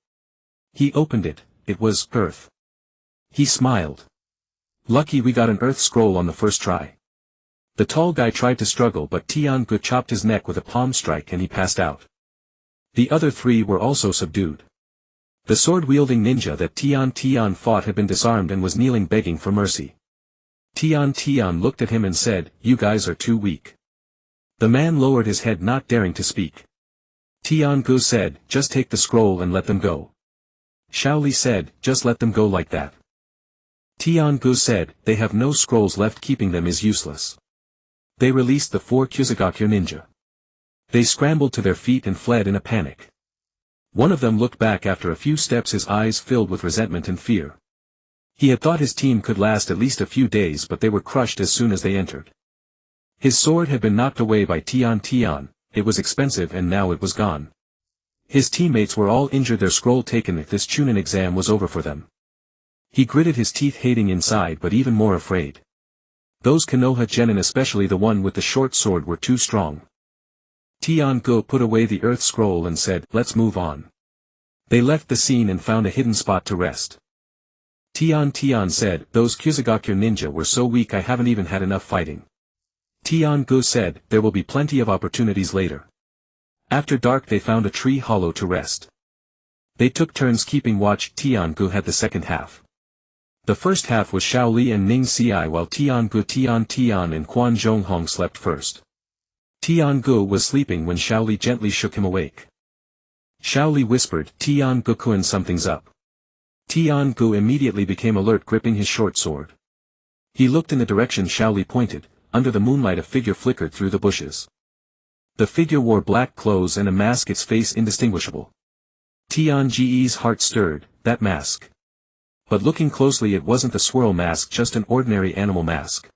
He opened it. It was Earth. He smiled. Lucky we got an Earth scroll on the first try. The tall guy tried to struggle but Tian-gu chopped his neck with a palm strike and he passed out. The other three were also subdued. The sword-wielding ninja that Tian fought had been disarmed and was kneeling begging for mercy. Tian looked at him and said, "You guys are too weak." The man lowered his head not daring to speak. Tian-gu said, "Just take the scroll and let them go." Shaoli said, "Just let them go like that." Tian-gu said, "They have no scrolls left, keeping them is useless." They released the 4 Kusagakure ninja. They scrambled to their feet and fled in a panic. One of them looked back after a few steps, his eyes filled with resentment and fear. He had thought his team could last at least a few days but they were crushed as soon as they entered. His sword had been knocked away by Tian, it was expensive and now it was gone. His teammates were all injured, their scroll taken, if this Chunin exam was over for them. He gritted his teeth, hating inside but even more afraid. Those Konoha genin, especially the one with the short sword, were too strong. Tian-gu put away the earth scroll and said, "Let's move on." They left the scene and found a hidden spot to rest. Tian said, "Those Kusagakure ninja were so weak I haven't even had enough fighting." Tian-gu said, "There will be plenty of opportunities later." After dark they found a tree hollow to rest. They took turns keeping watch. Tian-gu had the second half. The first half was Shaoli and Ning Ci, while Tian-gu, Tian and Quan Zhonghong slept first. Tian-gu was sleeping when Shaoli gently shook him awake. Shaoli whispered, "Tian-gu-kun, something's up." Tian-gu immediately became alert, gripping his short sword. He looked in the direction Shaoli pointed. Under the moonlight a figure flickered through the bushes. The figure wore black clothes and a mask, its face indistinguishable. Tian's heart stirred, that mask. But looking closely it wasn't the swirl mask, just an ordinary animal mask.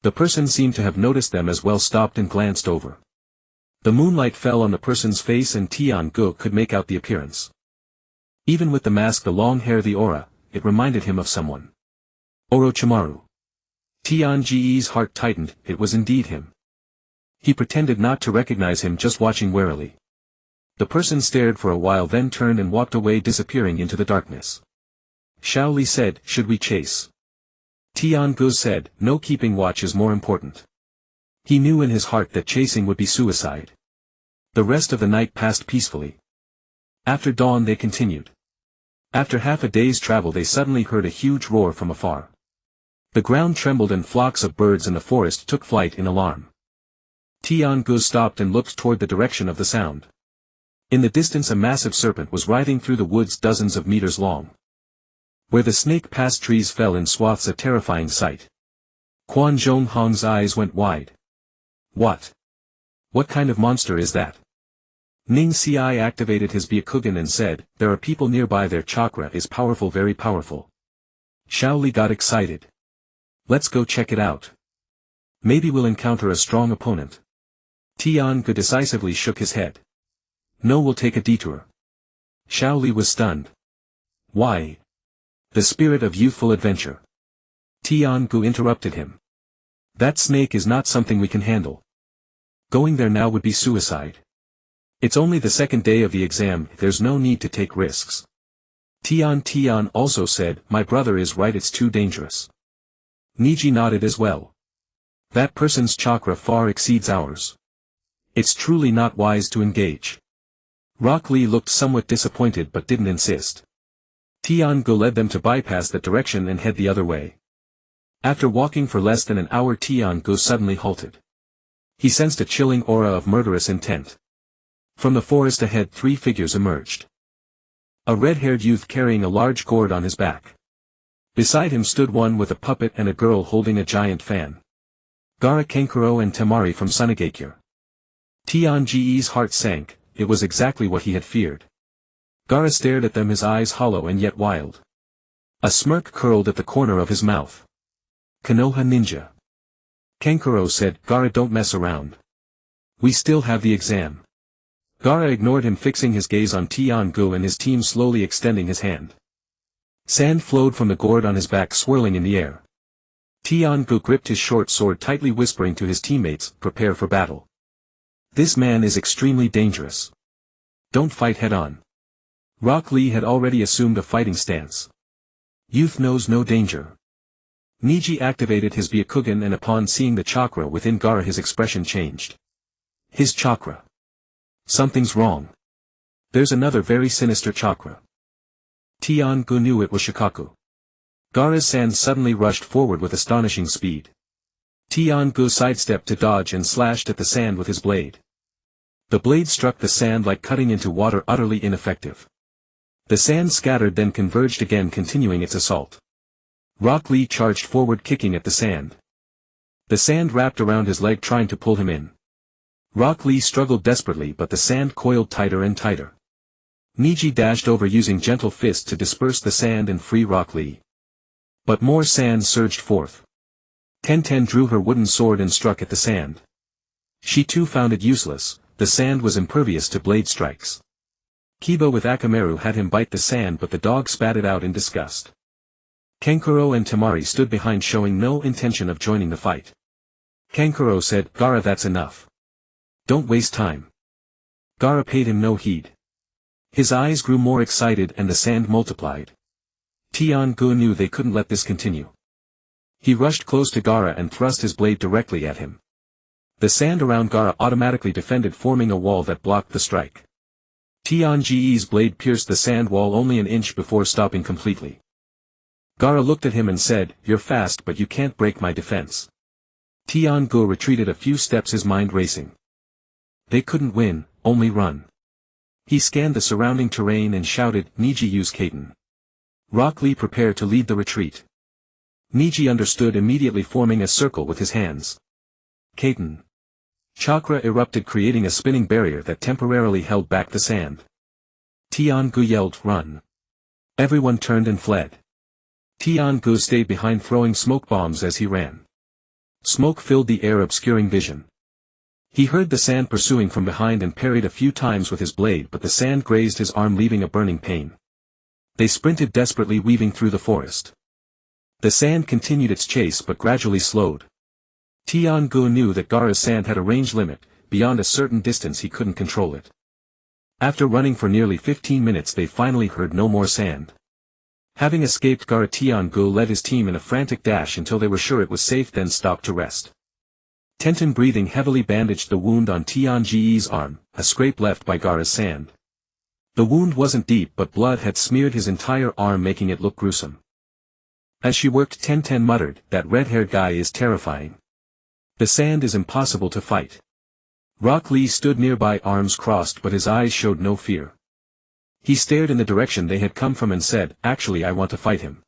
The person seemed to have noticed them as well, stopped and glanced over. The moonlight fell on the person's face and Tian-gu could make out the appearance. Even with the mask, the long hair, the aura, it reminded him of someone. Orochimaru. Tian's heart tightened, it was indeed him. He pretended not to recognize him, just watching warily. The person stared for a while, then turned and walked away, disappearing into the darkness. Shaoli said, "Should we chase?" Tian-gu said, "No, keeping watch is more important." He knew in his heart that chasing would be suicide. The rest of the night passed peacefully. After dawn they continued. After half a day's travel they suddenly heard a huge roar from afar. The ground trembled and flocks of birds in the forest took flight in alarm. Tian-gu stopped and looked toward the direction of the sound. In the distance a massive serpent was writhing through the woods, dozens of meters long. Where the snake passed trees fell in swaths, a terrifying sight. Quan Zhonghong's eyes went wide. What kind of monster is that? Ning Ci activated his Byakugan and said, "There are people nearby, their chakra is powerful, very powerful." Shaoli got excited. "Let's go check it out. Maybe we'll encounter a strong opponent." Tian-gu decisively shook his head. "No, we'll take a detour." Shaoli was stunned. "Why?" "The spirit of youthful adventure." Tian-gu interrupted him. "That snake is not something we can handle. Going there now would be suicide. It's only the second day of the exam, there's no need to take risks." Tian also said, "My brother is right, it's too dangerous." Niji nodded as well. "That person's chakra far exceeds ours. It's truly not wise to engage." Rock Lee looked somewhat disappointed but didn't insist. Tian-gu led them to bypass that direction and head the other way. After walking for less than an hour Tian-gu suddenly halted. He sensed a chilling aura of murderous intent. From the forest ahead 3 figures emerged. A red-haired youth carrying a large gourd on his back. Beside him stood one with a puppet and a girl holding a giant fan. Gaara Kenkuro and Temari from Sunagakure. Tian's heart sank, it was exactly what he had feared. Gaara stared at them, his eyes hollow and yet wild. A smirk curled at the corner of his mouth. "Konoha ninja." Kenkuro said, "Gaara, don't mess around. We still have the exam." Gaara ignored him, fixing his gaze on Tian-gu and his team, slowly extending his hand. Sand flowed from the gourd on his back, swirling in the air. Tian-gu gripped his short sword tightly, whispering to his teammates, "Prepare for battle." This man is extremely dangerous. Don't fight head-on. Rock Lee had already assumed a fighting stance. Youth knows no danger. Niji activated his Byakugan, and upon seeing the chakra within Gaara his expression changed. His chakra. Something's wrong. There's another very sinister chakra. Tian-gu knew it was Shikaku. Gaara's sand suddenly rushed forward with astonishing speed. Tian-gu sidestepped to dodge and slashed at the sand with his blade. The blade struck the sand like cutting into water, utterly ineffective. The sand scattered, then converged again, continuing its assault. Rock Lee charged forward, kicking at the sand. The sand wrapped around his leg, trying to pull him in. Rock Lee struggled desperately, but the sand coiled tighter and tighter. Niji dashed over, using gentle fists to disperse the sand and free Rock Lee. But more sand surged forth. Tenten drew her wooden sword and struck at the sand. She too found it useless. The sand was impervious to blade strikes. Kiba with Akamaru had him bite the sand, but the dog spat it out in disgust. Kankuro and Tamari stood behind, showing no intention of joining the fight. Kankuro said, "Gaara, that's enough. Don't waste time." Gaara paid him no heed. His eyes grew more excited and the sand multiplied. Tian-gu knew they couldn't let this continue. He rushed close to Gaara and thrust his blade directly at him. The sand around Gaara automatically defended, forming a wall that blocked the strike. Tian-ge's blade pierced the sand wall only an inch before stopping completely. Gaara looked at him and said, "You're fast, but you can't break my defense." Tian-gu retreated a few steps, his mind racing. They couldn't win, only run. He scanned the surrounding terrain and shouted, "Niji, use Kaiten." Rock Lee prepared to lead the retreat. Niji understood immediately, forming a circle with his hands. Kaiten. Chakra erupted, creating a spinning barrier that temporarily held back the sand. Tian-gu yelled, "Run." Everyone turned and fled. Tian-gu stayed behind, throwing smoke bombs as he ran. Smoke filled the air, obscuring vision. He heard the sand pursuing from behind and parried a few times with his blade, but the sand grazed his arm, leaving a burning pain. They sprinted desperately, weaving through the forest. The sand continued its chase but gradually slowed. Tian-gu knew that Gaara's sand had a range limit. Beyond a certain distance he couldn't control it. After running for nearly 15 minutes they finally heard no more sand. Having escaped Gaara, Tian-gu led his team in a frantic dash until they were sure it was safe, then stopped to rest. Tenten, breathing heavily, bandaged the wound on Tian-ge's arm, a scrape left by Gaara's sand. The wound wasn't deep, but blood had smeared his entire arm, making it look gruesome. As she worked, Tenten muttered, "That red-haired guy is terrifying. The sand is impossible to fight." Rock Lee stood nearby, arms crossed, but his eyes showed no fear. He stared in the direction they had come from and said, "Actually, I want to fight him."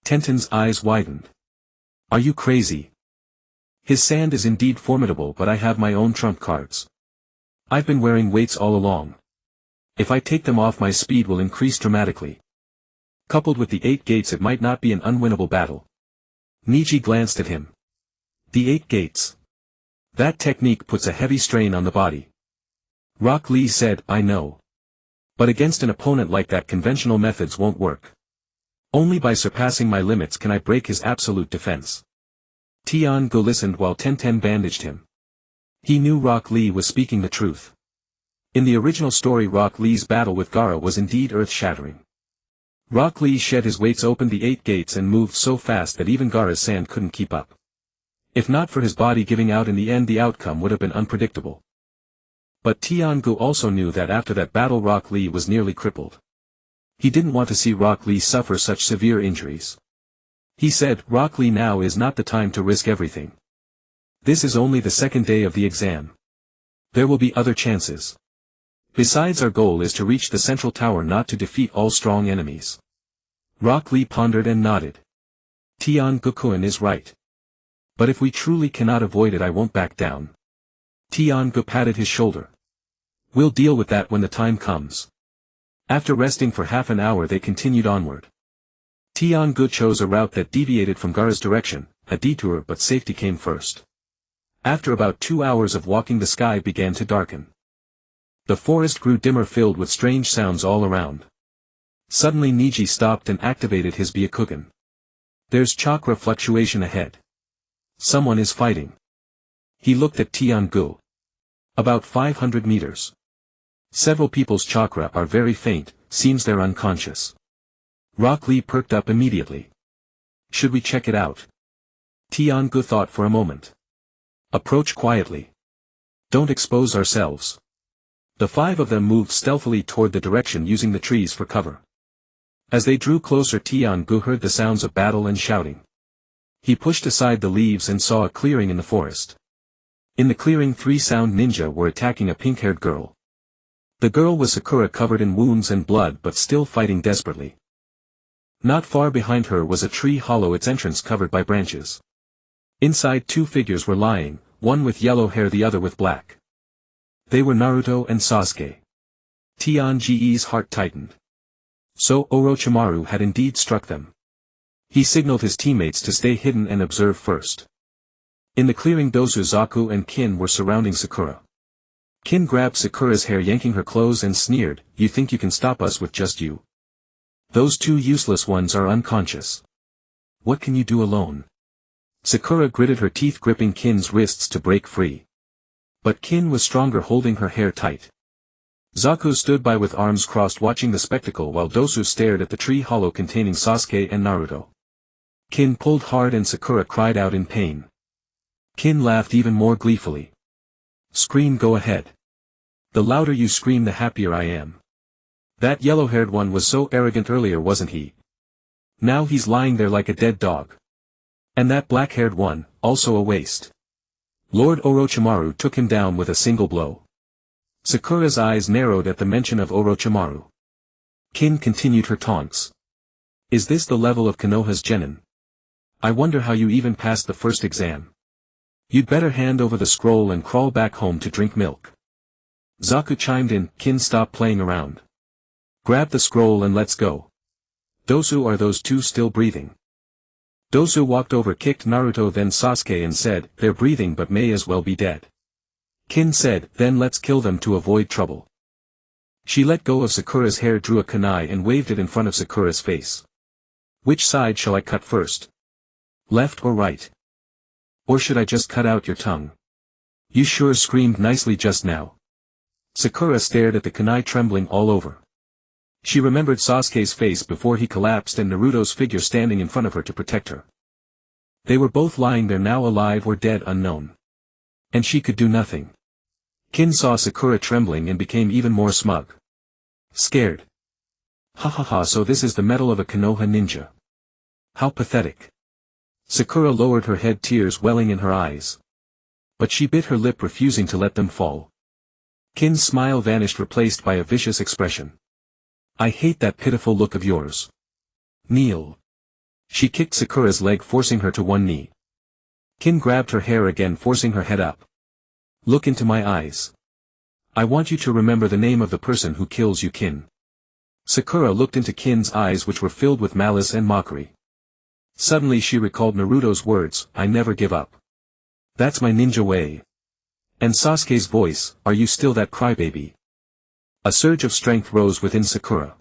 Tenten's eyes widened. "Are you crazy? His sand is indeed formidable, but I have my own trump cards. I've been wearing weights all along. If I take them off, my speed will increase dramatically. Coupled with the 8 gates, it might not be an unwinnable battle." Niji glanced at him. "The 8 gates. That technique puts a heavy strain on the body." Rock Lee said, "I know. But against an opponent like that, conventional methods won't work. Only by surpassing my limits can I break his absolute defense." Tian-gu listened while Tenten bandaged him. He knew Rock Lee was speaking the truth. In the original story, Rock Lee's battle with Gaara was indeed earth-shattering. Rock Lee shed his weights, opened the 8 gates and moved so fast that even Gaara's sand couldn't keep up. If not for his body giving out in the end, the outcome would have been unpredictable. But Tian-gu also knew that after that battle Rock Lee was nearly crippled. He didn't want to see Rock Lee suffer such severe injuries. He said, "Rock Lee, now is not the time to risk everything. This is only the second day of the exam. There will be other chances. Besides, our goal is to reach the central tower, not to defeat all strong enemies." Rock Lee pondered and nodded. Tian-gu-kun is right. But if we truly cannot avoid it, I won't back down. Tian-gu patted his shoulder. "We'll deal with that when the time comes." After resting for half an hour they continued onward. Tian-gu chose a route that deviated from Gaara's direction, a detour, but safety came first. After about 2 hours of walking the sky began to darken. The forest grew dimmer, filled with strange sounds all around. Suddenly Niji stopped and activated his Byakugan. "There's chakra fluctuation ahead. Someone is fighting." He looked at Tian-gu. About 500 meters. Several people's chakra are very faint, seems they're unconscious. Rock Lee perked up immediately. Should we check it out? Tian-gu thought for a moment. Approach quietly. Don't expose ourselves. The five of them moved stealthily toward the direction using the trees for cover. As they drew closer, Tian-gu heard the sounds of battle and shouting. He pushed aside the leaves and saw a clearing in the forest. In the clearing, three sound ninja were attacking a pink-haired girl. The girl was Sakura, covered in wounds and blood but still fighting desperately. Not far behind her was a tree hollow, its entrance covered by branches. Inside, two figures were lying, one with yellow hair, the other with black. They were Naruto and Sasuke. Tian-ge's heart tightened. So Orochimaru had indeed struck them. He signaled his teammates to stay hidden and observe first. In the clearing, Dosu, Zaku and Kin were surrounding Sakura. Kin grabbed Sakura's hair, yanking her clothes, and sneered, "You think you can stop us with just you? Those two useless ones are unconscious. What can you do alone?" Sakura gritted her teeth, gripping Kin's wrists to break free. But Kin was stronger, holding her hair tight. Zaku stood by with arms crossed, watching the spectacle, while Dosu stared at the tree hollow containing Sasuke and Naruto. Kin pulled hard and Sakura cried out in pain. Kin laughed even more gleefully. "Scream, go ahead. The louder you scream, the happier I am. That yellow-haired one was so arrogant earlier, wasn't he? Now he's lying there like a dead dog. And that black-haired one, also a waste." Lord Orochimaru took him down with a single blow. Sakura's eyes narrowed at the mention of Orochimaru. Kin continued her taunts. "Is this the level of Konoha's genin? I wonder how you even passed the first exam. You'd better hand over the scroll and crawl back home to drink milk." Zaku chimed in. "Kin, stop playing around. Grab the scroll and let's go." "Dosu, are those two still breathing?" Dosu walked over, kicked Naruto, then Sasuke, and said, "They're breathing but may as well be dead." Kin said, "Then let's kill them to avoid trouble." She let go of Sakura's hair, drew a kunai and waved it in front of Sakura's face. "Which side shall I cut first? Left or right? Or should I just cut out your tongue? You sure screamed nicely just now." Sakura stared at the kunai, trembling all over. She remembered Sasuke's face before he collapsed and Naruto's figure standing in front of her to protect her. They were both lying there now, alive or dead, unknown. And she could do nothing. Kin saw Sakura trembling and became even more smug. Scared. "Ha ha ha, so this is the mettle of a Konoha ninja. How pathetic." Sakura lowered her head, tears welling in her eyes. But she bit her lip, refusing to let them fall. Kin's smile vanished, replaced by a vicious expression. "I hate that pitiful look of yours. Kneel." She kicked Sakura's leg, forcing her to one knee. Kin grabbed her hair again, forcing her head up. "Look into my eyes. I want you to remember the name of the person who kills you, Kin." Sakura looked into Kin's eyes, which were filled with malice and mockery. Suddenly she recalled Naruto's words, "I never give up. That's my ninja way." And Sasuke's voice, "Are you still that crybaby?" A surge of strength rose within Sakura.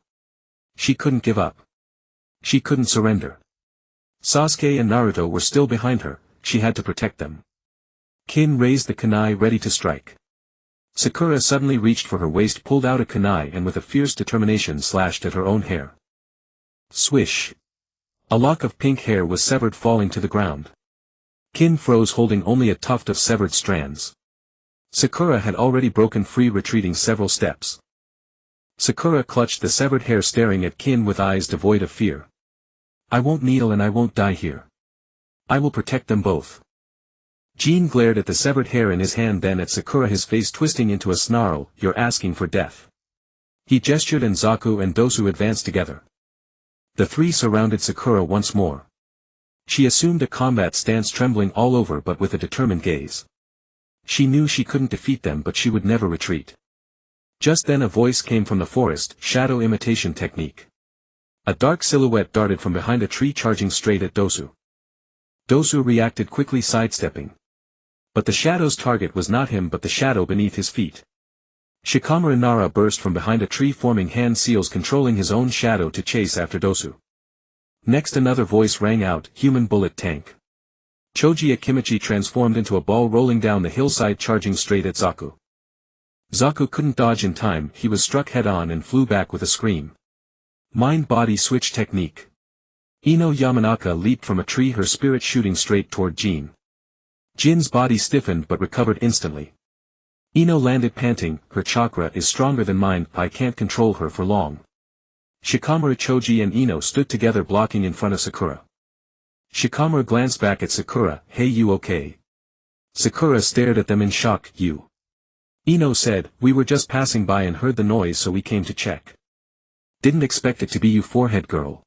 She couldn't give up. She couldn't surrender. Sasuke and Naruto were still behind her, she had to protect them. Kin raised the kunai, ready to strike. Sakura suddenly reached for her waist, pulled out a kunai, and with a fierce determination slashed at her own hair. Swish! A lock of pink hair was severed, falling to the ground. Kin froze, holding only a tuft of severed strands. Sakura had already broken free, retreating several steps. Sakura clutched the severed hair, staring at Kin with eyes devoid of fear. "I won't kneel and I won't die here. I will protect them both." Jean glared at the severed hair in his hand, then at Sakura, his face twisting into a snarl. "You're asking for death." He gestured and Zaku and Dosu advanced together. The three surrounded Sakura once more. She assumed a combat stance, trembling all over but with a determined gaze. She knew she couldn't defeat them, but she would never retreat. Just then a voice came from the forest, shadow imitation technique. A dark silhouette darted from behind a tree, charging straight at Dosu. Dosu reacted quickly, sidestepping. But the shadow's target was not him but the shadow beneath his feet. Shikamaru Nara burst from behind a tree, forming hand seals, controlling his own shadow to chase after Dosu. Next another voice rang out, "Human bullet tank." Choji Akimichi transformed into a ball, rolling down the hillside, charging straight at Zaku. Zaku couldn't dodge in time, he was struck head-on and flew back with a scream. Mind-body switch technique. Ino Yamanaka leaped from a tree, her spirit shooting straight toward Jin. Jin's body stiffened but recovered instantly. Ino landed panting, her chakra is stronger than mine, I can't control her for long. Shikamaru, Choji and Ino stood together blocking in front of Sakura. Shikamaru glanced back at Sakura, hey, you okay? Sakura stared at them in shock, you. Ino said, we were just passing by and heard the noise so we came to check. Didn't expect it to be you, forehead girl.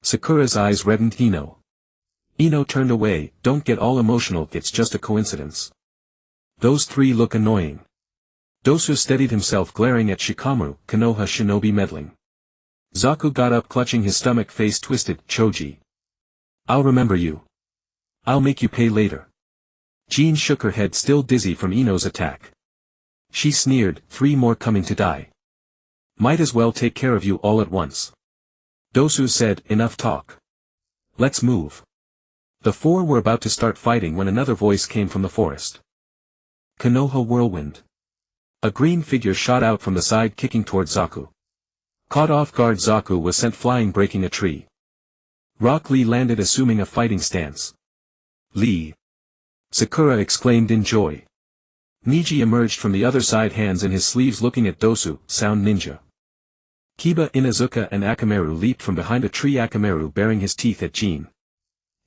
Sakura's eyes reddened. Ino turned away, don't get all emotional, it's just a coincidence. Those three look annoying. Dosu steadied himself, glaring at Shikamaru, Konoha shinobi meddling. Zaku got up, clutching his stomach, face twisted, Choji. I'll remember you. I'll make you pay later. Jin shook her head, still dizzy from Ino's attack. She sneered, 3 more coming to die. Might as well take care of you all at once. Dosu said, enough talk. Let's move. The 4 were about to start fighting when another voice came from the forest. Konoha whirlwind. A green figure shot out from the side, kicking toward Zaku. Caught off guard, Zaku was sent flying, breaking a tree. Rock Lee landed, assuming a fighting stance. Lee! Sakura exclaimed in joy. Niji emerged from the other side, hands in his sleeves, looking at Dosu, sound ninja. Kiba, Inazuka and Akamaru leaped from behind a tree, Akamaru baring his teeth at Jin.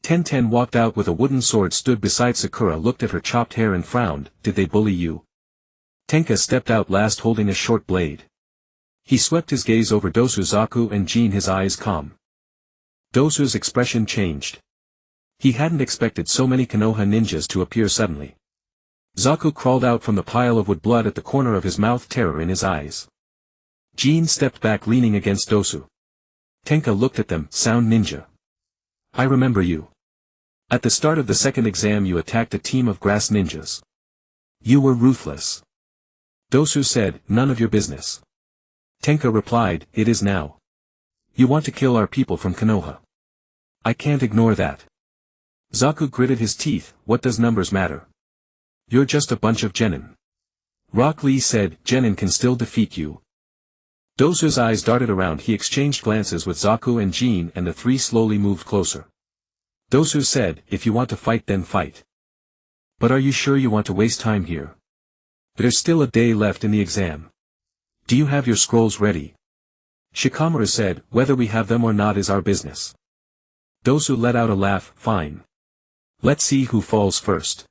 Tenten walked out with a wooden sword, stood beside Sakura, looked at her chopped hair and frowned, did they bully you? Tenka stepped out last, holding a short blade. He swept his gaze over Dosu, Zaku and Jin, his eyes calm. Dosu's expression changed. He hadn't expected so many Konoha ninjas to appear suddenly. Zaku crawled out from the pile of wood, blood at the corner of his mouth, terror in his eyes. Jin stepped back, leaning against Dosu. Tenka looked at them, sound ninja. I remember you. At the start of the second exam you attacked a team of grass ninjas. You were ruthless. Dosu said, none of your business. Tenka replied, it is now. You want to kill our people from Konoha. I can't ignore that. Zaku gritted his teeth, what does numbers matter? You're just a bunch of genin. Rock Lee said, genin can still defeat you. Dosu's eyes darted around, he exchanged glances with Zaku and Jin and the 3 slowly moved closer. Dosu said, if you want to fight then fight. But are you sure you want to waste time here? There's still a day left in the exam. Do you have your scrolls ready? Shikamaru said, whether we have them or not is our business. Dosu let out a laugh, fine. Let's see who falls first.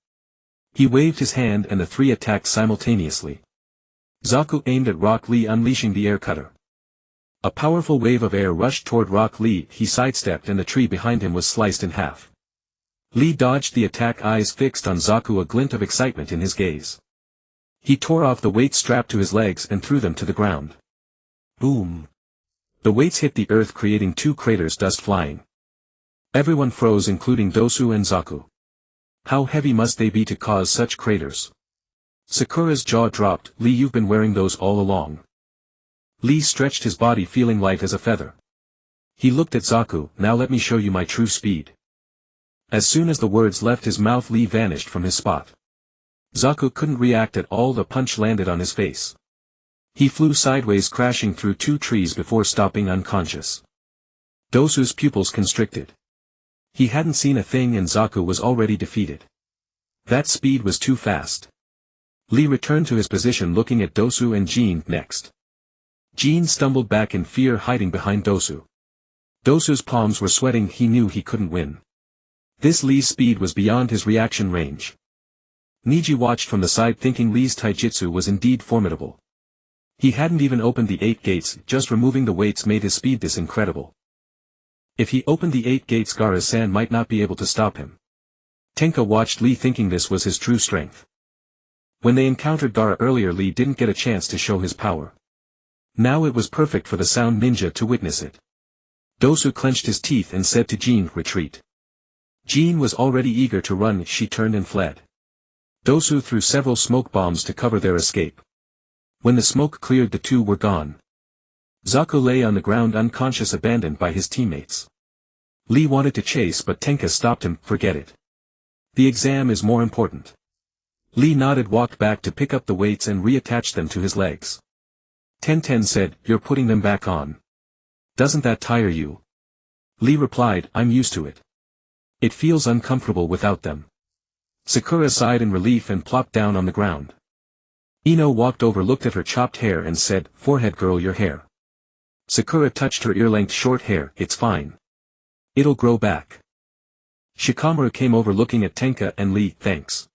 He waved his hand and the 3 attacked simultaneously. Zaku aimed at Rock Lee, unleashing the air cutter. A powerful wave of air rushed toward Rock Lee, he sidestepped and the tree behind him was sliced in half. Lee dodged the attack, eyes fixed on Zaku, a glint of excitement in his gaze. He tore off the weights strapped to his legs and threw them to the ground. Boom! The weights hit the earth, creating 2 craters, dust flying. Everyone froze, including Dosu and Zaku. How heavy must they be to cause such craters? Sakura's jaw dropped, Lee, you've been wearing those all along. Lee stretched his body, feeling light as a feather. He looked at Zaku, now let me show you my true speed. As soon as the words left his mouth, Lee vanished from his spot. Zaku couldn't react at all, the punch landed on his face. He flew sideways, crashing through 2 trees before stopping unconscious. Dosu's pupils constricted. He hadn't seen a thing and Zaku was already defeated. That speed was too fast. Lee returned to his position, looking at Dosu and Jin next. Jin stumbled back in fear, hiding behind Dosu. Dosu's palms were sweating, he knew he couldn't win. This Lee's speed was beyond his reaction range. Niji watched from the side, thinking Lee's taijutsu was indeed formidable. He hadn't even opened the 8 gates, just removing the weights made his speed this incredible. If he opened the 8 gates, Gara-san might not be able to stop him. Tenka watched Lee, thinking this was his true strength. When they encountered Gara earlier, Lee didn't get a chance to show his power. Now it was perfect for the sound ninja to witness it. Dosu clenched his teeth and said to Jin, retreat. Jin was already eager to run, she turned and fled. Dosu threw several smoke bombs to cover their escape. When the smoke cleared, the 2 were gone. Zaku lay on the ground unconscious, abandoned by his teammates. Lee wanted to chase, but Tenka stopped him, forget it. The exam is more important. Lee nodded, walked back to pick up the weights and reattach them to his legs. Ten said, "You're putting them back on. Doesn't that tire you?" Lee replied, "I'm used to it. It feels uncomfortable without them." Sakura sighed in relief and plopped down on the ground. Ino walked over, looked at her chopped hair and said, "Forehead girl, your hair." Sakura touched her ear-length short hair. "It's fine. It'll grow back." Shikamaru came over, looking at Tenka and Lee. "Thanks.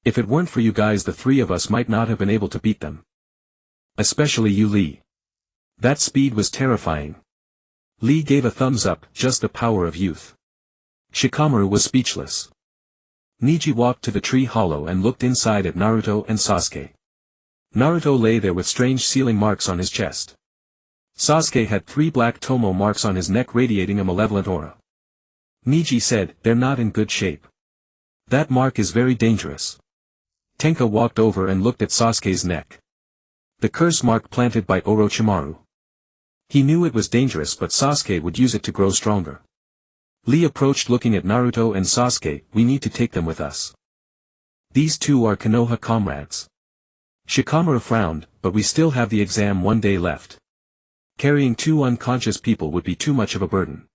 If it weren't for you guys, the three of us might not have been able to beat them. Especially you, Lee. That speed was terrifying." Lee gave a thumbs up. "Just the power of youth." Shikamaru was speechless. Niji walked to the tree hollow and looked inside at Naruto and Sasuke. Naruto lay there with strange sealing marks on his chest. Sasuke had 3 black tomo marks on his neck, radiating a malevolent aura. Niji said, "They're not in good shape. That mark is very dangerous." Tenka walked over and looked at Sasuke's neck. The curse mark planted by Orochimaru. He knew it was dangerous, but Sasuke would use it to grow stronger. Lee approached, looking at Naruto and Sasuke. "We need to take them with us. These two are Konoha comrades." Shikamaru frowned, "But we still have the exam 1 day left. Carrying 2 unconscious people would be too much of a burden."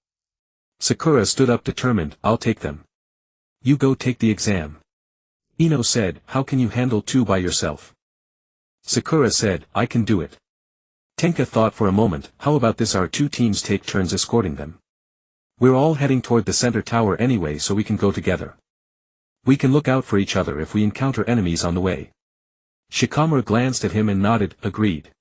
Sakura stood up, determined. "I'll take them." "You go take the exam." Ino said, "How can you handle 2 by yourself?" Sakura said, "I can do it." Tenka thought for a moment. "How about this, our 2 teams take turns escorting them? We're all heading toward the center tower anyway, so we can go together. We can look out for each other if we encounter enemies on the way." Shikamaru glanced at him and nodded. "Agreed."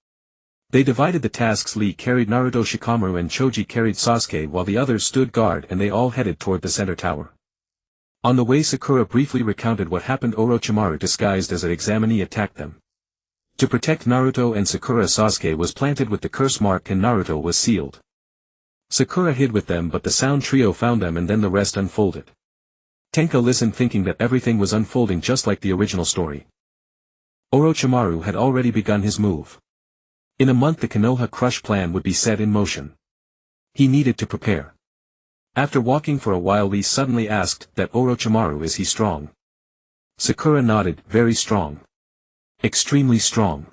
They divided the tasks. Lee carried Naruto, Shikamaru and Choji carried Sasuke, while the others stood guard, and they all headed toward the center tower. On the way, Sakura briefly recounted what happened. Orochimaru, disguised as an examinee, attacked them. To protect Naruto and Sakura, Sasuke was planted with the curse mark and Naruto was sealed. Sakura hid with them, but the sound trio found them, and then the rest unfolded. Tenka listened, thinking that everything was unfolding just like the original story. Orochimaru had already begun his move. In a month the Konoha Crush plan would be set in motion. He needed to prepare. After walking for a while, Lee suddenly asked, "That Orochimaru, is he strong?" Sakura nodded. "Very strong. Extremely strong.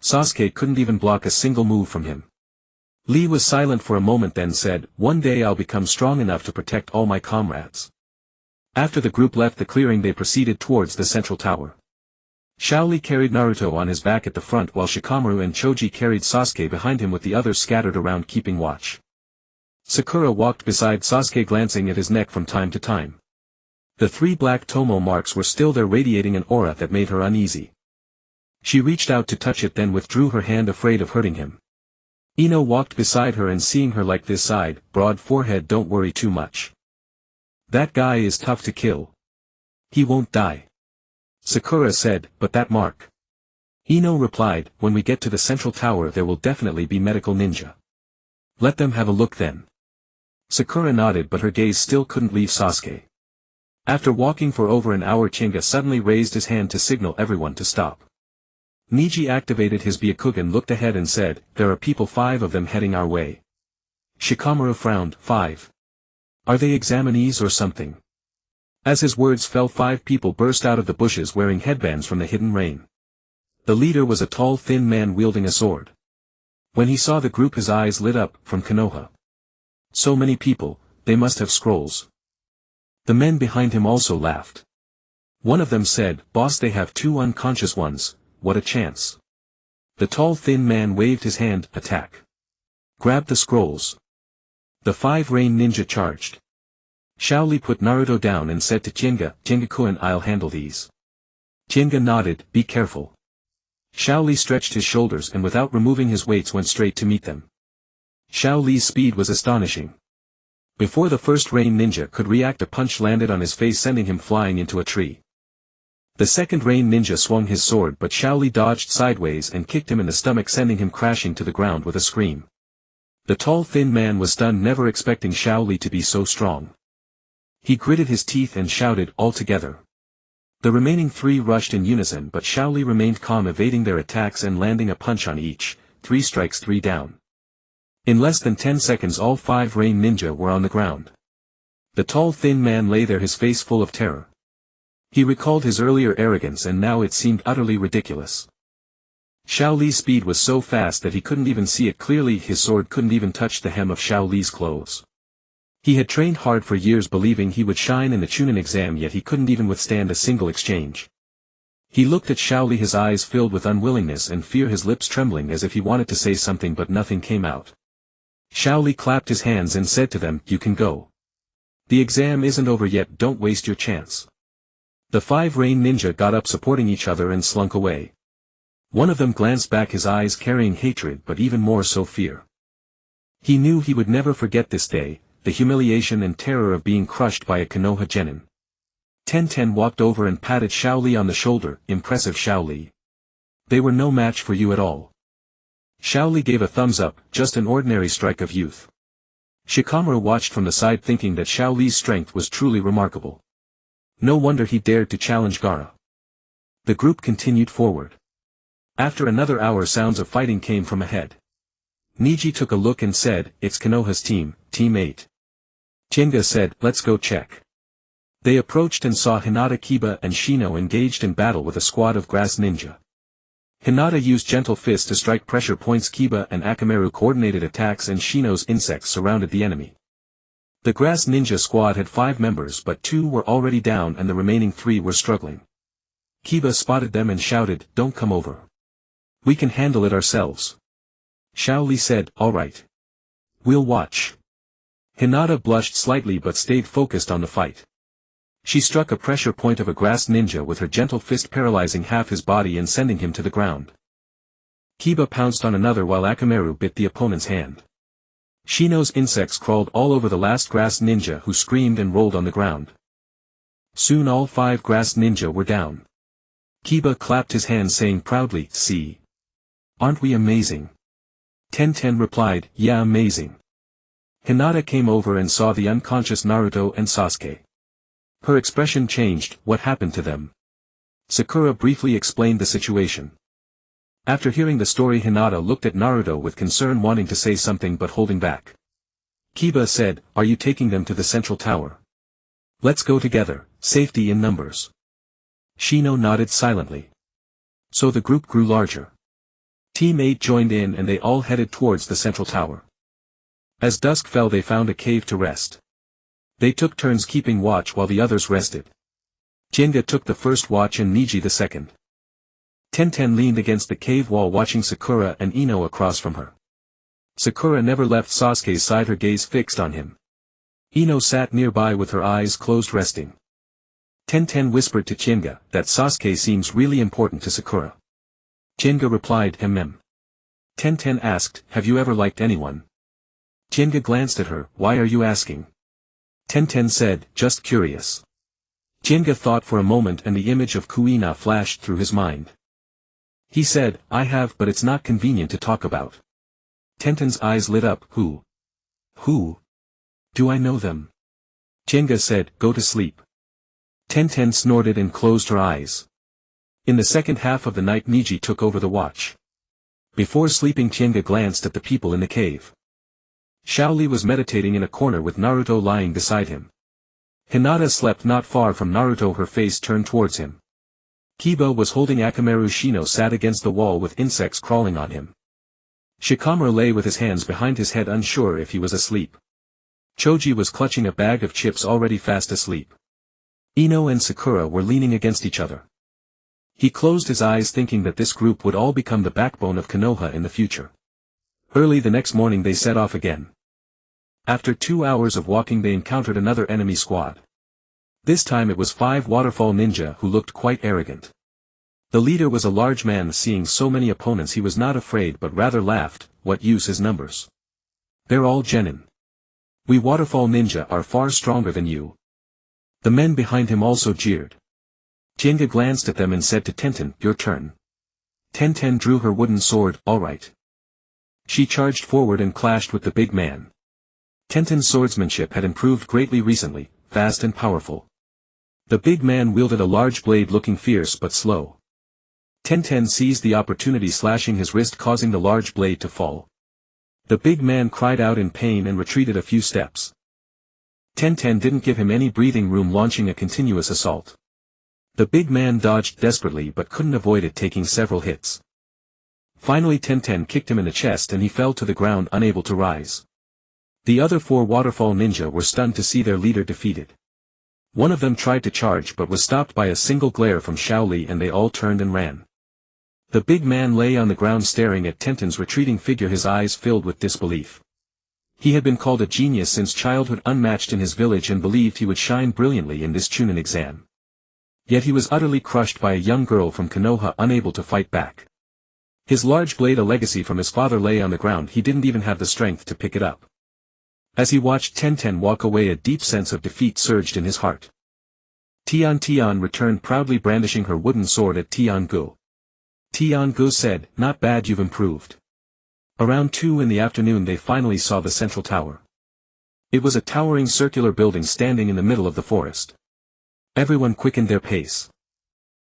Sasuke couldn't even block a single move from him." Lee was silent for a moment, then said, "One day I'll become strong enough to protect all my comrades." After the group left the clearing, they proceeded towards the central tower. Shaoli carried Naruto on his back at the front, while Shikamaru and Choji carried Sasuke behind him, with the others scattered around keeping watch. Sakura walked beside Sasuke, glancing at his neck from time to time. The 3 black tomo marks were still there, radiating an aura that made her uneasy. She reached out to touch it, then withdrew her hand, afraid of hurting him. Ino walked beside her, and seeing her like this, sighed. "Broad forehead, don't worry too much. That guy is tough to kill. He won't die." Sakura said, "But that mark?" Ino replied, "When we get to the central tower there will definitely be medical ninja. Let them have a look then." Sakura nodded, but her gaze still couldn't leave Sasuke. After walking for over an hour, Chinga suddenly raised his hand to signal everyone to stop. Niji activated his Byakugan, looked ahead and said, "There are people, 5 of them heading our way." Shikamaru frowned. 5? Are they examinees or something? As his words fell, 5 people burst out of the bushes wearing headbands from the hidden rain. The leader was a tall, thin man wielding a sword. When he saw the group, his eyes lit up. "From Konoha. So many people, they must have scrolls." The men behind him also laughed. One of them said, "Boss, they have 2 unconscious ones, what a chance." The tall, thin man waved his hand. "Attack. Grab the scrolls." The 5 rain ninja charged. Shaoli put Naruto down and said to Chinga, "Chinga-kun, I'll handle these." Chinga nodded. "Be careful." Shaoli stretched his shoulders and without removing his weights went straight to meet them. Shaoli's speed was astonishing. Before the first rain ninja could react, a punch landed on his face, sending him flying into a tree. The second rain ninja swung his sword, but Shaoli dodged sideways and kicked him in the stomach, sending him crashing to the ground with a scream. The tall, thin man was stunned, never expecting Shaoli to be so strong. He gritted his teeth and shouted, "All together." The remaining 3 rushed in unison, but Shaoli remained calm, evading their attacks and landing a punch on each. 3 strikes, 3 down. In less than 10 seconds all 5 rain ninja were on the ground. The tall, thin man lay there, his face full of terror. He recalled his earlier arrogance and now it seemed utterly ridiculous. Xiao Li's speed was so fast that he couldn't even see it clearly. His sword couldn't even touch the hem of Xiao Li's clothes. He had trained hard for years believing he would shine in the Chunin exam, yet he couldn't even withstand a single exchange. He looked at Xiao Li, his eyes filled with unwillingness and fear, his lips trembling as if he wanted to say something but nothing came out. Xiao Li clapped his hands and said to them, "You can go. The exam isn't over yet, don't waste your chance." The 5 rain ninja got up supporting each other and slunk away. One of them glanced back, his eyes carrying hatred but even more so fear. He knew he would never forget this day, the humiliation and terror of being crushed by a Konoha genin. Tenten walked over and patted Xiao Li on the shoulder. "Impressive, Xiao Li. They were no match for you at all." Xiao Li gave a thumbs up, just an ordinary strike of youth. Shikamaru watched from the side thinking that Xiao Li's strength was truly remarkable. No wonder he dared to challenge Gaara. The group continued forward. After another hour, sounds of fighting came from ahead. Niji took a look and said, "It's Konoha's team, Team 8. Chinga said, "Let's go check." They approached and saw Hinata, Kiba and Shino engaged in battle with a squad of grass ninja. Hinata used gentle fists to strike pressure points. Kiba and Akamaru coordinated attacks and Shino's insects surrounded the enemy. The grass ninja squad had 5 members but 2 were already down and the remaining 3 were struggling. Kiba spotted them and shouted, "Don't come over. We can handle it ourselves." Xiao Li said, "All right. We'll watch." Hinata blushed slightly but stayed focused on the fight. She struck a pressure point of a grass ninja with her gentle fist, paralyzing half his body and sending him to the ground. Kiba pounced on another while Akamaru bit the opponent's hand. Shino's insects crawled all over the last grass ninja, who screamed and rolled on the ground. Soon all 5 grass ninja were down. Kiba clapped his hands saying proudly, "See? Aren't we amazing?" Tenten replied, "Yeah, amazing." Hinata came over and saw the unconscious Naruto and Sasuke. Her expression changed. "What happened to them?" Sakura briefly explained the situation. After hearing the story, Hinata looked at Naruto with concern, wanting to say something but holding back. Kiba said, "Are you taking them to the central tower?" "Let's go together, safety in numbers." Shino nodded silently. So the group grew larger. Team 8 joined in and they all headed towards the central tower. As dusk fell, they found a cave to rest. They took turns keeping watch while the others rested. Jinga took the first watch and Niji the second. Tenten leaned against the cave wall watching Sakura and Ino across from her. Sakura never left Sasuke's side, her gaze fixed on him. Ino sat nearby with her eyes closed, resting. Tenten whispered to Jinga that Sasuke seems really important to Sakura. Jinga replied, Tenten asked, "Have you ever liked anyone?" Jinga glanced at her, "Why are you asking?" Tenten said, "Just curious." Jinga thought for a moment and the image of Kuina flashed through his mind. He said, "I have, but it's not convenient to talk about." Tenten's eyes lit up. Who? "Who? Do I know them?" Jinga said, "Go to sleep." Tenten snorted and closed her eyes. In the second half of the night, Niji took over the watch. Before sleeping, Jinga glanced at the people in the cave. Xiao Li was meditating in a corner with Naruto lying beside him. Hinata slept not far from Naruto, her face turned towards him. Kiba was holding Akamaru. Shino sat against the wall with insects crawling on him. Shikamaru lay with his hands behind his head, unsure if he was asleep. Choji was clutching a bag of chips, already fast asleep. Ino and Sakura were leaning against each other. He closed his eyes thinking that this group would all become the backbone of Konoha in the future. Early the next morning they set off again. After 2 hours of walking they encountered another enemy squad. This time it was 5 waterfall ninja who looked quite arrogant. The leader was a large man. Seeing so many opponents he was not afraid but rather laughed. "What use is numbers? They're all genin. We waterfall ninja are far stronger than you." The men behind him also jeered. Jinga glanced at them and said to Tenten, "Your turn." Tenten drew her wooden sword. "All right." She charged forward and clashed with the big man. Tenten's swordsmanship had improved greatly recently, fast and powerful. The big man wielded a large blade looking fierce but slow. Tenten seized the opportunity, slashing his wrist, causing the large blade to fall. The big man cried out in pain and retreated a few steps. Tenten didn't give him any breathing room, launching a continuous assault. The big man dodged desperately but couldn't avoid it, taking several hits. Finally Tenten kicked him in the chest and he fell to the ground, unable to rise. The other 4 waterfall ninja were stunned to see their leader defeated. One of them tried to charge but was stopped by a single glare from Shaoli and they all turned and ran. The big man lay on the ground staring at Tenten's retreating figure, his eyes filled with disbelief. He had been called a genius since childhood, unmatched in his village, and believed he would shine brilliantly in this Chunin exam. Yet he was utterly crushed by a young girl from Konoha, unable to fight back. His large blade, a legacy from his father, lay on the ground. He didn't even have the strength to pick it up. As he watched Tenten walk away, a deep sense of defeat surged in his heart. Tian returned proudly, brandishing her wooden sword at Tian-gu. Tian-gu said, "Not bad, you've improved." Around 2 in the afternoon they finally saw the central tower. It was a towering circular building standing in the middle of the forest. Everyone quickened their pace.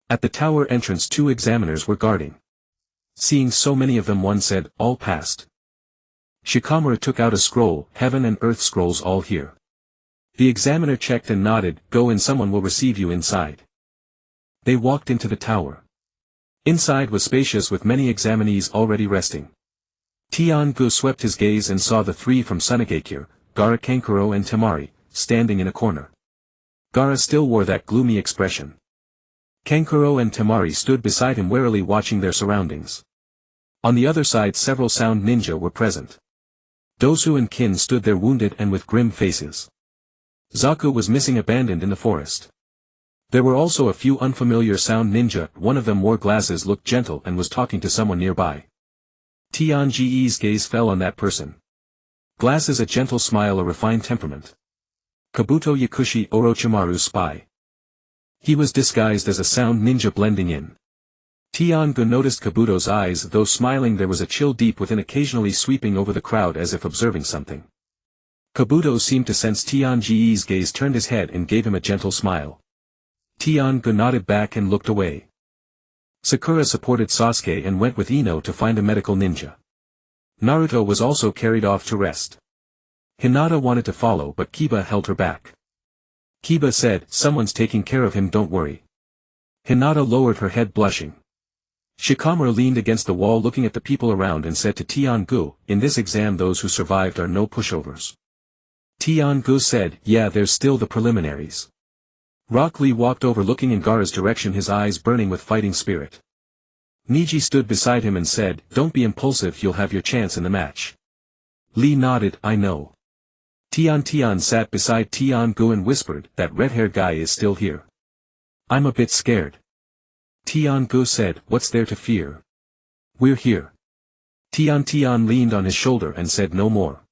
At the tower entrance 2 examiners were guarding. Seeing so many of them, one said, "All passed." Shikamaru took out a scroll, "Heaven and Earth scrolls all here." The examiner checked and nodded, "Go in, someone will receive you inside." They walked into the tower. Inside was spacious with many examinees already resting. Tian-gu swept his gaze and saw the 3 from Sunagakure, Gaara, Kankuro and Temari, standing in a corner. Gaara still wore that gloomy expression. Kankuro and Temari stood beside him, warily watching their surroundings. On the other side several sound ninja were present. Dosu and Kin stood there, wounded and with grim faces. Zaku was missing, abandoned in the forest. There were also a few unfamiliar sound ninja. One of them wore glasses, looked gentle and was talking to someone nearby. Tianji's gaze fell on that person. Glasses, a gentle smile, a refined temperament. Kabuto Yakushi, Orochimaru's spy. He was disguised as a sound ninja, blending in. Tian-gu noticed Kabuto's eyes. Though smiling, there was a chill deep within, occasionally sweeping over the crowd as if observing something. Kabuto seemed to sense Tianji's gaze, turned his head and gave him a gentle smile. Tian-gu nodded back and looked away. Sakura supported Sasuke and went with Ino to find a medical ninja. Naruto was also carried off to rest. Hinata wanted to follow but Kiba held her back. Kiba said, "Someone's taking care of him, don't worry." Hinata lowered her head, blushing. Shikamaru leaned against the wall looking at the people around and said to Tian-gu, "In this exam those who survived are no pushovers." Tian-gu said, "Yeah, there's still the preliminaries." Rock Lee walked over looking in Gaara's direction, his eyes burning with fighting spirit. Niji stood beside him and said, "Don't be impulsive, you'll have your chance in the match." Lee nodded, "I know." Tian sat beside Tian-gu and whispered, "That red-haired guy is still here. I'm a bit scared." Tian-gu said, "What's there to fear? We're here." Tian leaned on his shoulder and said no more.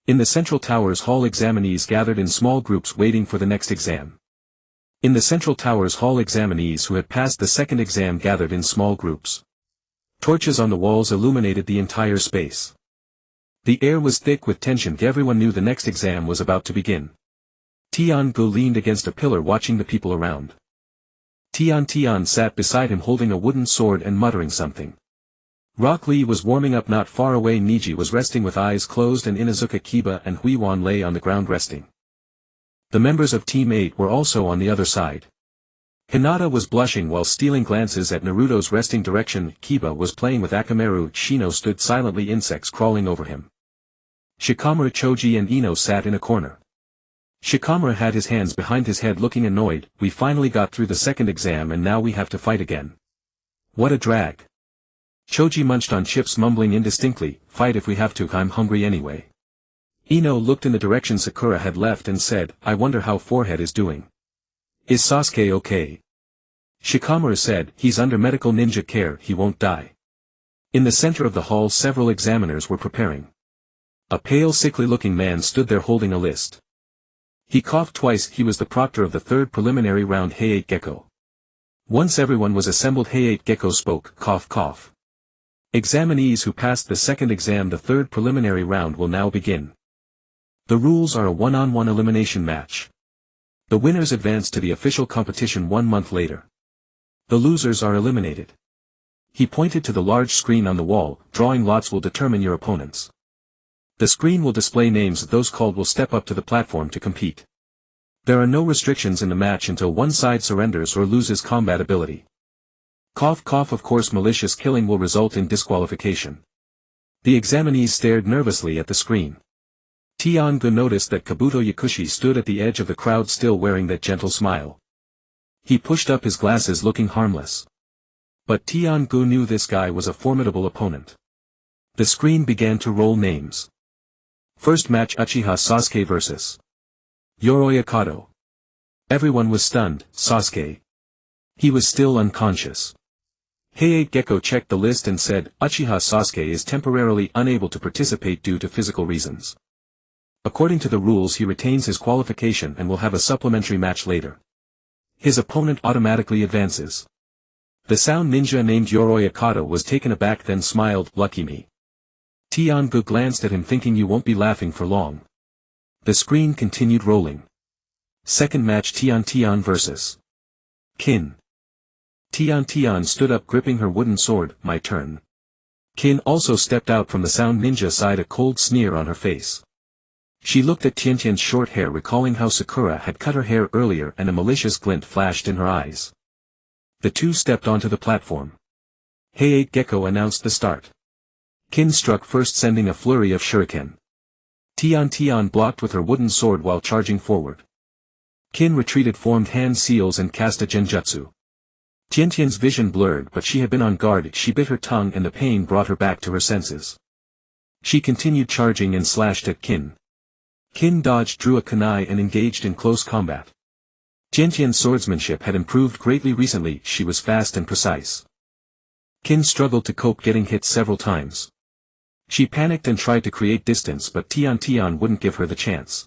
In the central tower's hall examinees gathered in small groups waiting for the next exam. In the central tower's hall, examinees who had passed the second exam gathered in small groups. Torches on the walls illuminated the entire space. The air was thick with tension. Everyone knew the next exam was about to begin. Tian-gu leaned against a pillar watching the people around. Tian sat beside him holding a wooden sword and muttering something. Rock Lee was warming up not far away. Niji was resting with eyes closed and Inuzuka, Kiba and Huiwan lay on the ground resting. The members of Team 8 were also on the other side. Hinata was blushing while stealing glances at Naruto's resting direction. Kiba was playing with Akamaru. Shino stood silently, insects crawling over him. Shikamaru, Choji and Ino sat in a corner. Shikamaru had his hands behind his head looking annoyed. "We finally got through the second exam and now we have to fight again. What a drag." Choji munched on chips, mumbling indistinctly, "Fight if we have to, I'm hungry anyway." Ino looked in the direction Sakura had left and said, "I wonder how Forehead is doing. Is Sasuke okay?" Shikamaru said, "He's under medical ninja care, he won't die." In the center of the hall several examiners were preparing. A pale, sickly-looking man stood there holding a list. He coughed twice. He was the proctor of the third preliminary round. Heiate Gecko. Once everyone was assembled, Heiate Gecko spoke, "Cough cough. Examinees who passed the second exam, the third preliminary round will now begin. The rules are a one-on-one elimination match. The winners advance to the official competition 1 month later. The losers are eliminated." He pointed to the large screen on the wall. "Drawing lots will determine your opponents. The screen will display names. Those called will step up to the platform to compete. There are no restrictions in the match until one side surrenders or loses combat ability. Cough cough. Of course malicious killing will result in disqualification. The examinees stared nervously at the screen. Tian-gu noticed that Kabuto Yakushi stood at the edge of the crowd still wearing that gentle smile. He pushed up his glasses looking harmless. But Tian-gu knew this guy was a formidable opponent. The screen began to roll names. First match Uchiha Sasuke vs. Yoroi Akato. Everyone was stunned. Sasuke. He was still unconscious. Heiei Gecko checked the list and said, Uchiha Sasuke is temporarily unable to participate due to physical reasons. According to the rules he retains his qualification and will have a supplementary match later. His opponent automatically advances. The sound ninja named Yoroi Akato was taken aback then smiled, lucky me. Tian-gu glanced at him thinking you won't be laughing for long. The screen continued rolling. Second match Tian vs. Kin. Tian stood up gripping her wooden sword, my turn. Kin also stepped out from the sound ninja side, a cold sneer on her face. She looked at Tian's short hair recalling how Sakura had cut her hair earlier and a malicious glint flashed in her eyes. The two stepped onto the platform. Heiei Gecko announced the start. Kin struck first sending a flurry of shuriken. Tian blocked with her wooden sword while charging forward. Kin retreated, formed hand seals and cast a genjutsu. Tian's vision blurred but she had been on guard. She bit her tongue and the pain brought her back to her senses. She continued charging and slashed at Kin. Kin dodged, drew a kunai and engaged in close combat. Tian's swordsmanship had improved greatly recently, she was fast and precise. Kin struggled to cope, getting hit several times. She panicked and tried to create distance but Tian wouldn't give her the chance.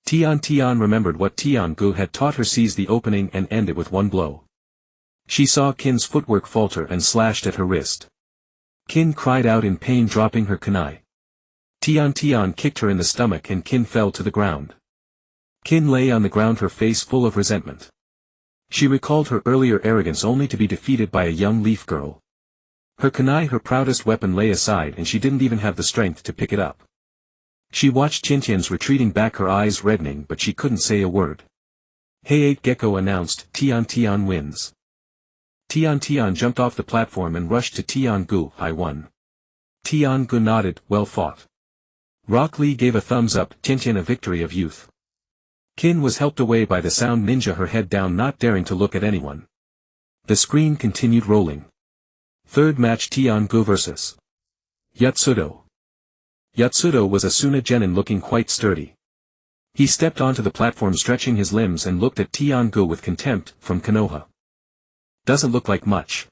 Tian remembered what Tian-gu had taught her, seize the opening and end it with one blow. She saw Kin's footwork falter and slashed at her wrist. Kin cried out in pain, dropping her kunai. Tian kicked her in the stomach and Kin fell to the ground. Kin lay on the ground, her face full of resentment. She recalled her earlier arrogance only to be defeated by a young leaf girl. Her kunai, her proudest weapon, lay aside and she didn't even have the strength to pick it up. She watched Tian's retreating back, her eyes reddening, but she couldn't say a word. Heiei Gecko announced, Tian wins. Tian jumped off the platform and rushed to Tian-gu, I won. Tian-gu nodded, well fought. Rock Lee gave a thumbs up, Tian a victory of youth. Kin was helped away by the sound ninja, her head down, not daring to look at anyone. The screen continued rolling. Third match Tian-gu vs. Yatsudo. Yatsudo was a Suna genin looking quite sturdy. He stepped onto the platform stretching his limbs and looked at Tian-gu with contempt, from Konoha. Doesn't look like much.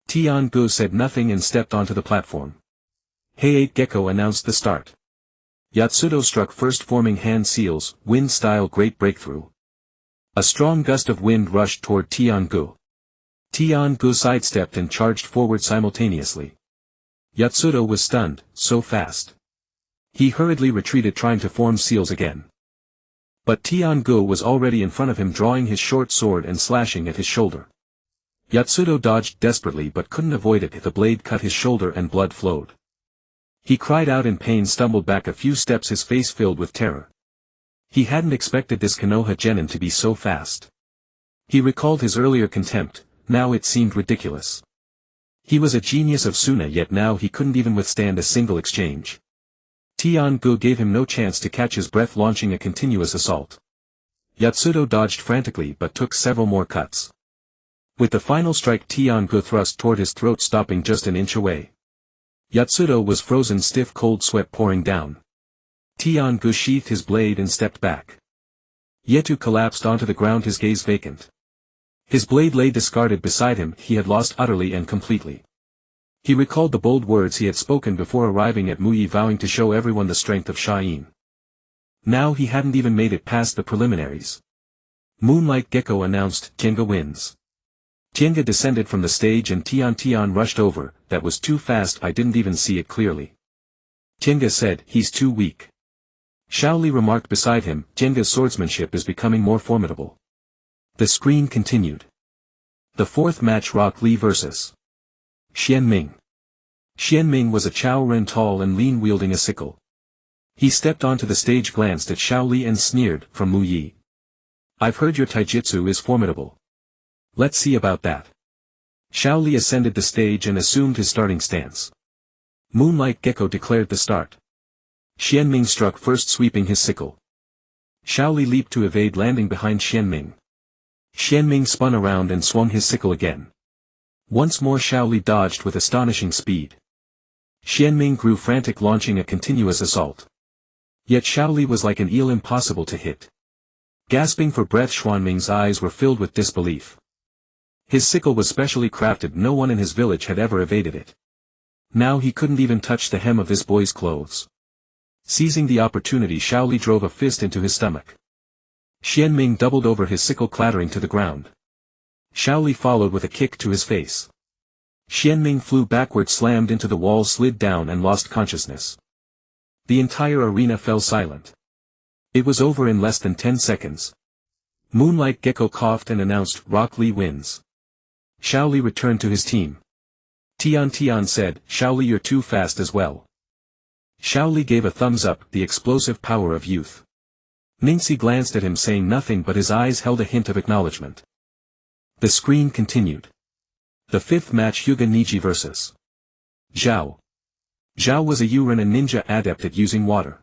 Tian-gu said nothing and stepped onto the platform. Heiei Gecko announced the start. Yatsudo struck first, forming hand seals, wind-style great breakthrough. A strong gust of wind rushed toward Tian-gu. Tian-gu sidestepped and charged forward simultaneously. Yatsudo was stunned, so fast. He hurriedly retreated, trying to form seals again. But Tian-gu was already in front of him, drawing his short sword and slashing at his shoulder. Yatsudo dodged desperately but couldn't avoid it. The blade cut his shoulder and blood flowed. He cried out in pain, stumbled back a few steps, his face filled with terror. He hadn't expected this Konoha genin to be so fast. He recalled his earlier contempt, now it seemed ridiculous. He was a genius of Suna, yet now he couldn't even withstand a single exchange. Tian-gu gave him no chance to catch his breath, launching a continuous assault. Yatsudo dodged frantically but took several more cuts. With the final strike, Tian-gu thrust toward his throat, stopping just an inch away. Yatsudo was frozen stiff, cold sweat pouring down. Tian-gu sheathed his blade and stepped back. Yetu collapsed onto the ground, his gaze vacant. His blade lay discarded beside him, he had lost utterly and completely. He recalled the bold words he had spoken before arriving at Muyi, vowing to show everyone the strength of Shain. Now he hadn't even made it past the preliminaries. Moonlight Gecko announced, Tenga wins. Tenga descended from the stage and Tian rushed over, that was too fast, I didn't even see it clearly. Tenga said, he's too weak. Shaoli remarked beside him, Tenga's swordsmanship is becoming more formidable. The screen continued. The fourth match, Rock Lee vs. Xianming. Xianming was a Chao Ren, tall and lean, wielding a sickle. He stepped onto the stage, glanced at Shaoli and sneered, from Muyi. I've heard your taijutsu is formidable. Let's see about that. Shaoli ascended the stage and assumed his starting stance. Moonlight Gecko declared the start. Xianming struck first, sweeping his sickle. Shaoli leaped to evade, landing behind Xianming. Xianming spun around and swung his sickle again. Once more Shaoli dodged with astonishing speed. Xianming grew frantic, launching a continuous assault. Yet Shaoli was like an eel, impossible to hit. Gasping for breath, Xuanming's eyes were filled with disbelief. His sickle was specially crafted, no one in his village had ever evaded it. Now he couldn't even touch the hem of this boy's clothes. Seizing the opportunity, Shaoli drove a fist into his stomach. Xianming doubled over, his sickle clattering to the ground. Shaoli followed with a kick to his face. Xianming flew backward, slammed into the wall, slid down and lost consciousness. The entire arena fell silent. It was over in less than 10 seconds. Moonlight Gecko coughed and announced, Rock Lee wins. Shaoli returned to his team. Tian said, Shaoli, you're too fast as well. Shaoli gave a thumbs up, the explosive power of youth. Ningxi glanced at him, saying nothing, but his eyes held a hint of acknowledgement. The screen continued. The fifth match, Hyuga Niji vs. Zhao. Zhao was a Yuren and ninja adept at using water.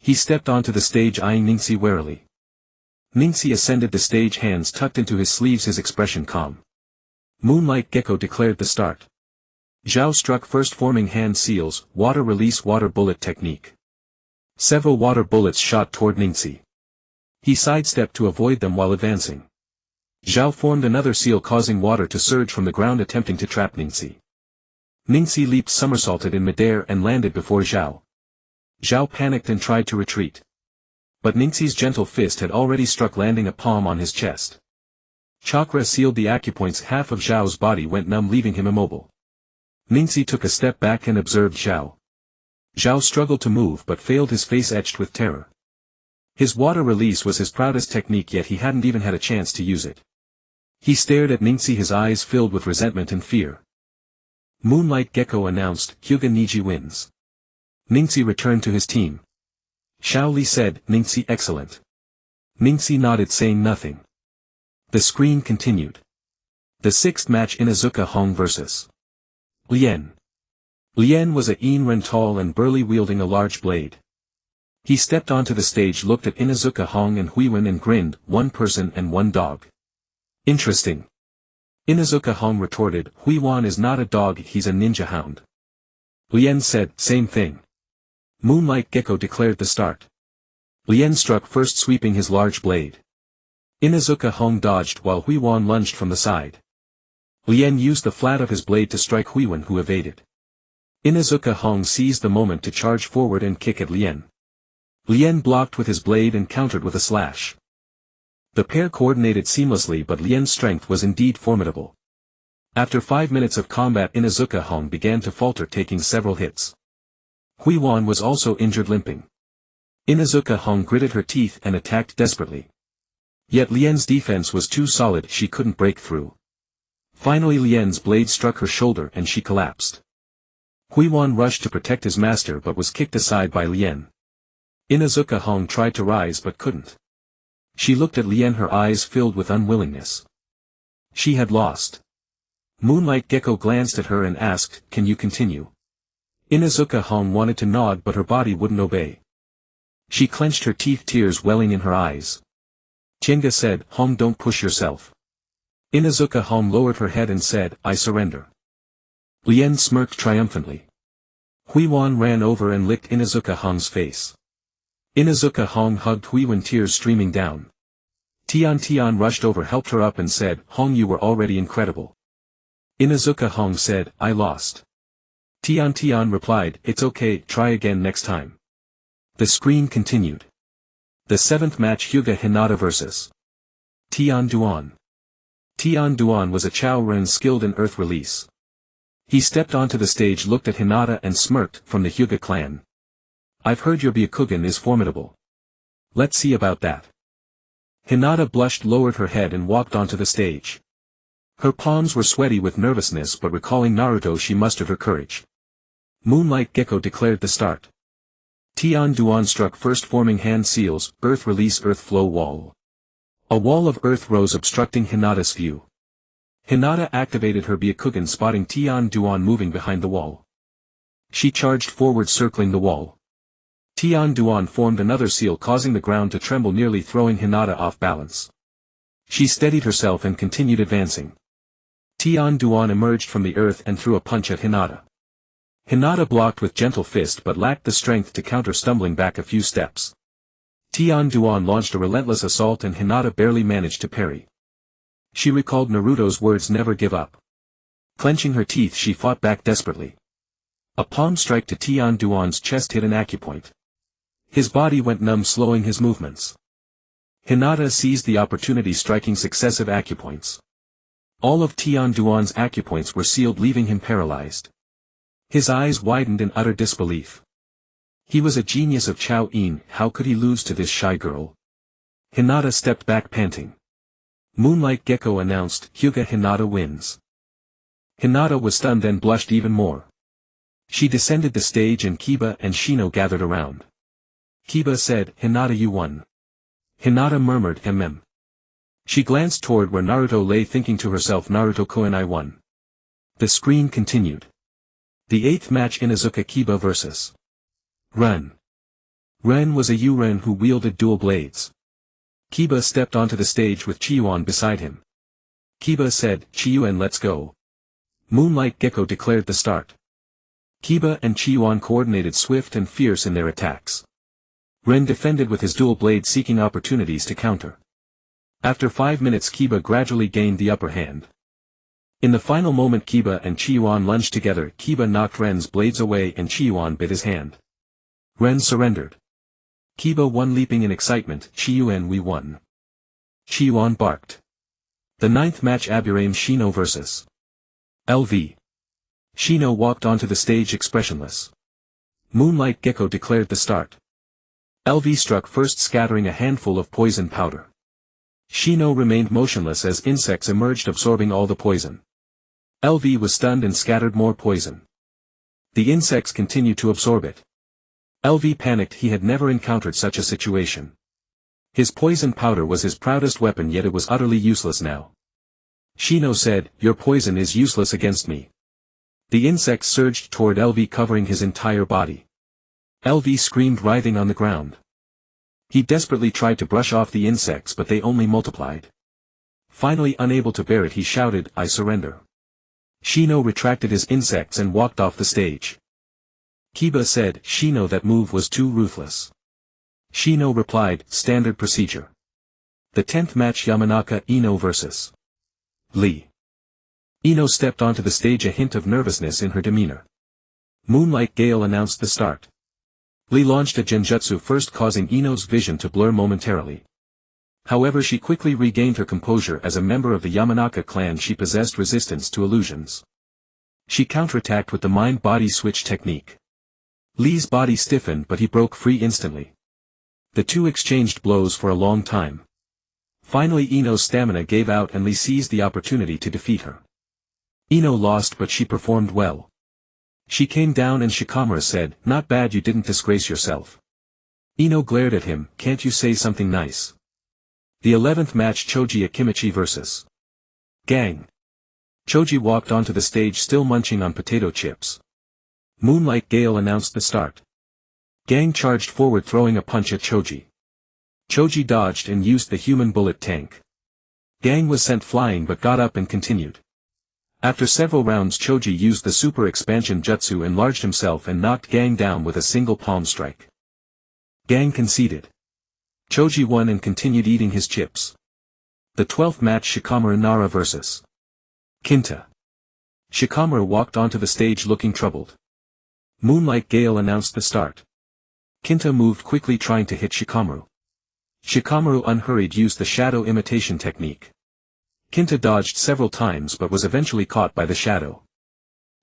He stepped onto the stage, eyeing Ningxi warily. Ningxi ascended the stage, hands tucked into his sleeves, his expression calm. Moonlight Gecko declared the start. Zhao struck first, forming hand seals, water release, water bullet technique. Several water bullets shot toward Ningxi. He sidestepped to avoid them while advancing. Zhao formed another seal, causing water to surge from the ground, attempting to trap Ningxi. Ningxi leaped, somersaulted in midair and landed before Zhao. Zhao panicked and tried to retreat. But Ningxi's gentle fist had already struck, landing a palm on his chest. Chakra sealed the acupoints, half of Zhao's body went numb, leaving him immobile. Ningxi took a step back and observed Zhao. Zhao struggled to move but failed, his face etched with terror. His water release was his proudest technique, yet he hadn't even had a chance to use it. He stared at Ningxi, his eyes filled with resentment and fear. Moonlight Gecko announced, Hyuga Niji wins. Ningxi returned to his team. Shaoli said, Ningxi, excellent. Ningxi nodded, saying nothing. The screen continued. The sixth match, Inazuka Hong vs. Lien. Lien was a Ren, tall and burly, wielding a large blade. He stepped onto the stage, looked at Inazuka Hong and Huiwen and grinned, one person and one dog. Interesting. Inazuka Hong retorted, Huiwan is not a dog, he's a ninja hound. Lien said, same thing. Moonlight Gecko declared the start. Lien struck first, sweeping his large blade. Inazuka Hong dodged while Huiwan lunged from the side. Lien used the flat of his blade to strike Huiwen, who evaded. Inazuka Hong seized the moment to charge forward and kick at Lien. Lien blocked with his blade and countered with a slash. The pair coordinated seamlessly, but Lien's strength was indeed formidable. After 5 minutes of combat, Inazuka Hong began to falter, taking several hits. Huiwan was also injured, limping. Inazuka Hong gritted her teeth and attacked desperately. Yet Lien's defense was too solid, she couldn't break through. Finally Lien's blade struck her shoulder and she collapsed. Huiwan rushed to protect his master but was kicked aside by Lien. Inazuka Hong tried to rise but couldn't. She looked at Lien, her eyes filled with unwillingness. She had lost. Moonlight Gecko glanced at her and asked, can you continue? Inazuka Hong wanted to nod but her body wouldn't obey. She clenched her teeth, tears welling in her eyes. Tienga said, Hong, don't push yourself. Inazuka Hong lowered her head and said, I surrender. Lien smirked triumphantly. Huiwan ran over and licked Inazuka Hong's face. Inazuka Hong hugged Huiwen, tears streaming down. Tian rushed over, helped her up and said, Hong, you were already incredible. Inazuka Hong said, I lost. Tian replied, it's okay, try again next time. The screen continued. The seventh match, Hyuga Hinata vs. Tian Duan. Tian Duan was a Chao Ren skilled in earth release. He stepped onto the stage, looked at Hinata and smirked, from the Hyuga clan. I've heard your Byakugan is formidable. Let's see about that. Hinata blushed, lowered her head and walked onto the stage. Her palms were sweaty with nervousness, but recalling Naruto she mustered her courage. Moonlight Gecko declared the start. Tian Duan struck first, forming hand seals, earth release, earth flow wall. A wall of earth rose obstructing Hinata's view. Hinata activated her Byakugan, spotting Tian Duan moving behind the wall. She charged forward, circling the wall. Tian Duan formed another seal, causing the ground to tremble, nearly throwing Hinata off balance. She steadied herself and continued advancing. Tian Duan emerged from the earth and threw a punch at Hinata. Hinata blocked with gentle fist but lacked the strength to counter, stumbling back a few steps. Tian Duan launched a relentless assault and Hinata barely managed to parry. She recalled Naruto's words, never give up. Clenching her teeth, she fought back desperately. A palm strike to Tian Duan's chest hit an acupoint. His body went numb, slowing his movements. Hinata seized the opportunity, striking successive acupoints. All of Tian Duan's acupoints were sealed, leaving him paralyzed. His eyes widened in utter disbelief. He was a genius of Chao In, how could he lose to this shy girl? Hinata stepped back, panting. Moonlight Gecko announced, Hyuga, Hinata wins. Hinata was stunned and blushed even more. She descended the stage and Kiba and Shino gathered around. Kiba said, Hinata, you won. Hinata murmured, She glanced toward where Naruto lay, thinking to herself, Naruto-kun, I won. The screen continued. The 8th match, Inuzuka Kiba vs. Ren. Ren was a Ren who wielded dual blades. Kiba stepped onto the stage with Chiyuan beside him. Kiba said, Chiyuan, let's go. Moonlight Gecko declared the start. Kiba and Chiyuan coordinated, swift and fierce in their attacks. Ren defended with his dual blade, seeking opportunities to counter. After 5 minutes, Kiba gradually gained the upper hand. In the final moment, Kiba and Chiyuan lunged together. Kiba knocked Ren's blades away and Chiyuan bit his hand. Ren surrendered. Kiba won, leaping in excitement, Chiyuan, we won. Chiyuan barked. The 9th match, Aburame Shino vs. LV. Shino walked onto the stage expressionless. Moonlight Gecko declared the start. LV struck first, scattering a handful of poison powder. Shino remained motionless as insects emerged, absorbing all the poison. LV was stunned and scattered more poison. The insects continued to absorb it. LV panicked, he had never encountered such a situation. His poison powder was his proudest weapon, yet it was utterly useless now. Shino said, your poison is useless against me. The insects surged toward LV, covering his entire body. LV screamed, writhing on the ground. He desperately tried to brush off the insects, but they only multiplied. Finally, unable to bear it, he shouted, I surrender. Shino retracted his insects and walked off the stage. Kiba said, Shino, that move was too ruthless. Shino replied, standard procedure. The 10th match, Yamanaka Ino vs. Lee. Ino stepped onto the stage, a hint of nervousness in her demeanor. Moonlight Gale announced the start. Lee launched a genjutsu first, causing Ino's vision to blur momentarily. However, she quickly regained her composure. As a member of the Yamanaka clan, she possessed resistance to illusions. She counterattacked with the mind-body switch technique. Lee's body stiffened, but he broke free instantly. The two exchanged blows for a long time. Finally, Ino's stamina gave out and Lee seized the opportunity to defeat her. Ino lost, but she performed well. She came down and Shikamaru said, not bad, you didn't disgrace yourself. Ino glared at him, can't you say something nice? The 11th match, Choji Akimichi vs. Gang. Choji walked onto the stage, still munching on potato chips. Moonlight Gale announced the start. Gang charged forward, throwing a punch at Choji. Choji dodged and used the human bullet tank. Gang was sent flying but got up and continued. After several rounds, Choji used the super expansion jutsu, enlarged himself and knocked Gang down with a single palm strike. Gang conceded. Choji won and continued eating his chips. The 12th match, Shikamaru Nara vs. Kinta. Shikamaru walked onto the stage looking troubled. Moonlight Gale announced the start. Kinta moved quickly, trying to hit Shikamaru. Shikamaru, unhurried, used the shadow imitation technique. Kinta dodged several times but was eventually caught by the shadow.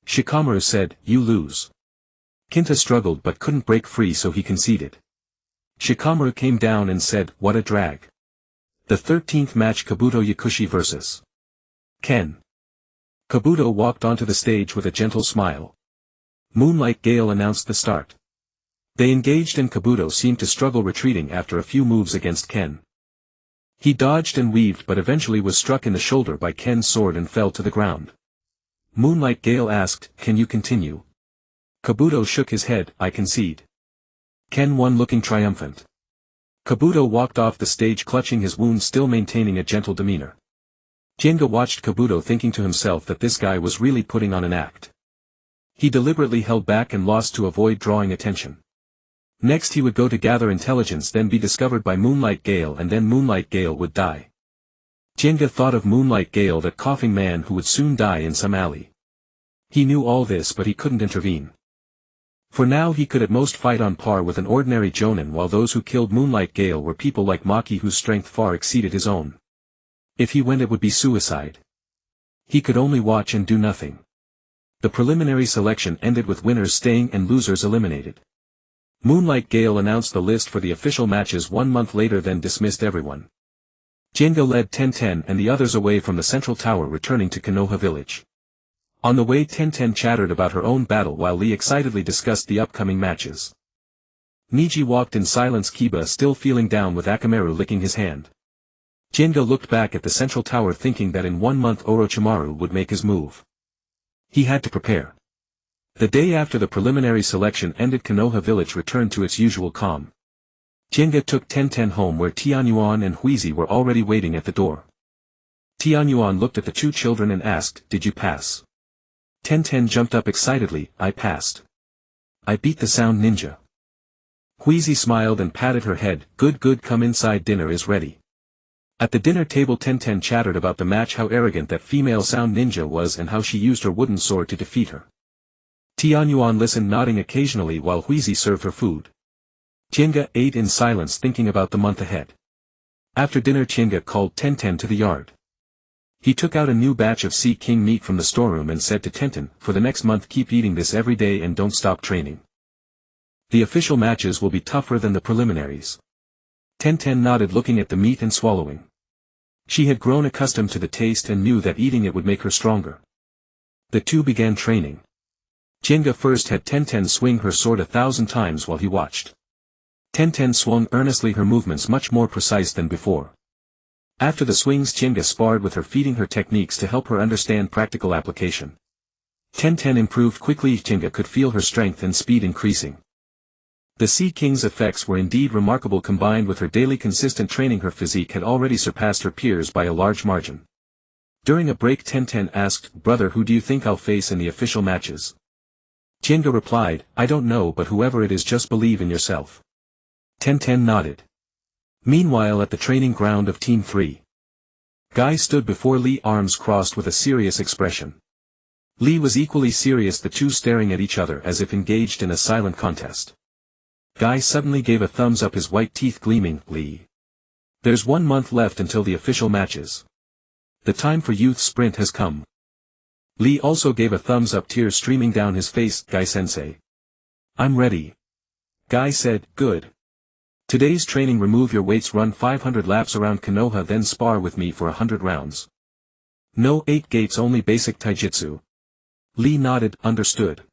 Shikamaru said, you lose. Kinta struggled but couldn't break free, so he conceded. Shikamaru came down and said, what a drag. The 13th match, Kabuto Yakushi vs. Ken. Kabuto walked onto the stage with a gentle smile. Moonlight Gale announced the start. They engaged and Kabuto seemed to struggle, retreating after a few moves against Ken. He dodged and weaved but eventually was struck in the shoulder by Ken's sword and fell to the ground. Moonlight Gale asked, "Can you continue?" Kabuto shook his head, "I concede." Ken won, looking triumphant. Kabuto walked off the stage clutching his wound, still maintaining a gentle demeanor. Jenga watched Kabuto, thinking to himself that this guy was really putting on an act. He deliberately held back and lost to avoid drawing attention. Next he would go to gather intelligence, then be discovered by Moonlight Gale, and then Moonlight Gale would die. Jenga thought of Moonlight Gale, that coughing man who would soon die in some alley. He knew all this, but he couldn't intervene. For now he could at most fight on par with an ordinary jonin, while those who killed Moonlight Gale were people like Maki whose strength far exceeded his own. If he went, it would be suicide. He could only watch and do nothing. The preliminary selection ended with winners staying and losers eliminated. Moonlight Gale announced the list for the official matches 1 month later, then dismissed everyone. Jenga led Tenten and the others away from the central tower, returning to Konoha village. On the way, Tenten chattered about her own battle while Lee excitedly discussed the upcoming matches. Niji walked in silence, Kiba still feeling down with Akamaru licking his hand. Jenga looked back at the central tower, thinking that in 1 month Orochimaru would make his move. He had to prepare. The day after the preliminary selection ended, Konoha village returned to its usual calm. Jenga took Tenten home, where Tianyuan and Huizi were already waiting at the door. Tianyuan looked at the 2 children and asked, "Did you pass?" Tenten jumped up excitedly, "I passed. I beat the sound ninja." Huizi smiled and patted her head, "Good good, come inside, dinner is ready." At the dinner table, Tenten chattered about the match, how arrogant that female sound ninja was and how she used her wooden sword to defeat her. Tianyuan listened, nodding occasionally while Huizi served her food. Jenga ate in silence, thinking about the month ahead. After dinner, Jenga called Tenten to the yard. He took out a new batch of Sea King meat from the storeroom and said to Tenten, "For the next month keep eating this every day and don't stop training. The official matches will be tougher than the preliminaries." Tenten nodded, looking at the meat and swallowing. She had grown accustomed to the taste and knew that eating it would make her stronger. The two began training. Jenga first had Tenten swing her sword 1,000 times while he watched. Tenten swung earnestly, her movements much more precise than before. After the swings, Jenga sparred with her, feeding her techniques to help her understand practical application. Tenten improved quickly. Jenga could feel her strength and speed increasing. The Sea King's effects were indeed remarkable. Combined with her daily consistent training, her physique had already surpassed her peers by a large margin. During a break, Tenten asked, "Brother, who do you think I'll face in the official matches?" Jenga replied, "I don't know, but whoever it is, just believe in yourself." Tenten nodded. Meanwhile, at the training ground of Team 3. Guy stood before Lee, arms crossed with a serious expression. Lee was equally serious, the two staring at each other as if engaged in a silent contest. Guy suddenly gave a thumbs up, his white teeth gleaming. "Lee. There's 1 month left until the official matches. The time for youth sprint has come." Lee also gave a thumbs up, tears streaming down his face. "Guy-sensei. I'm ready." Guy said, "Good. Today's training, remove your weights, run 500 laps around Konoha, then spar with me for 100 rounds. No 8 gates, only basic taijutsu." Lee nodded, understood.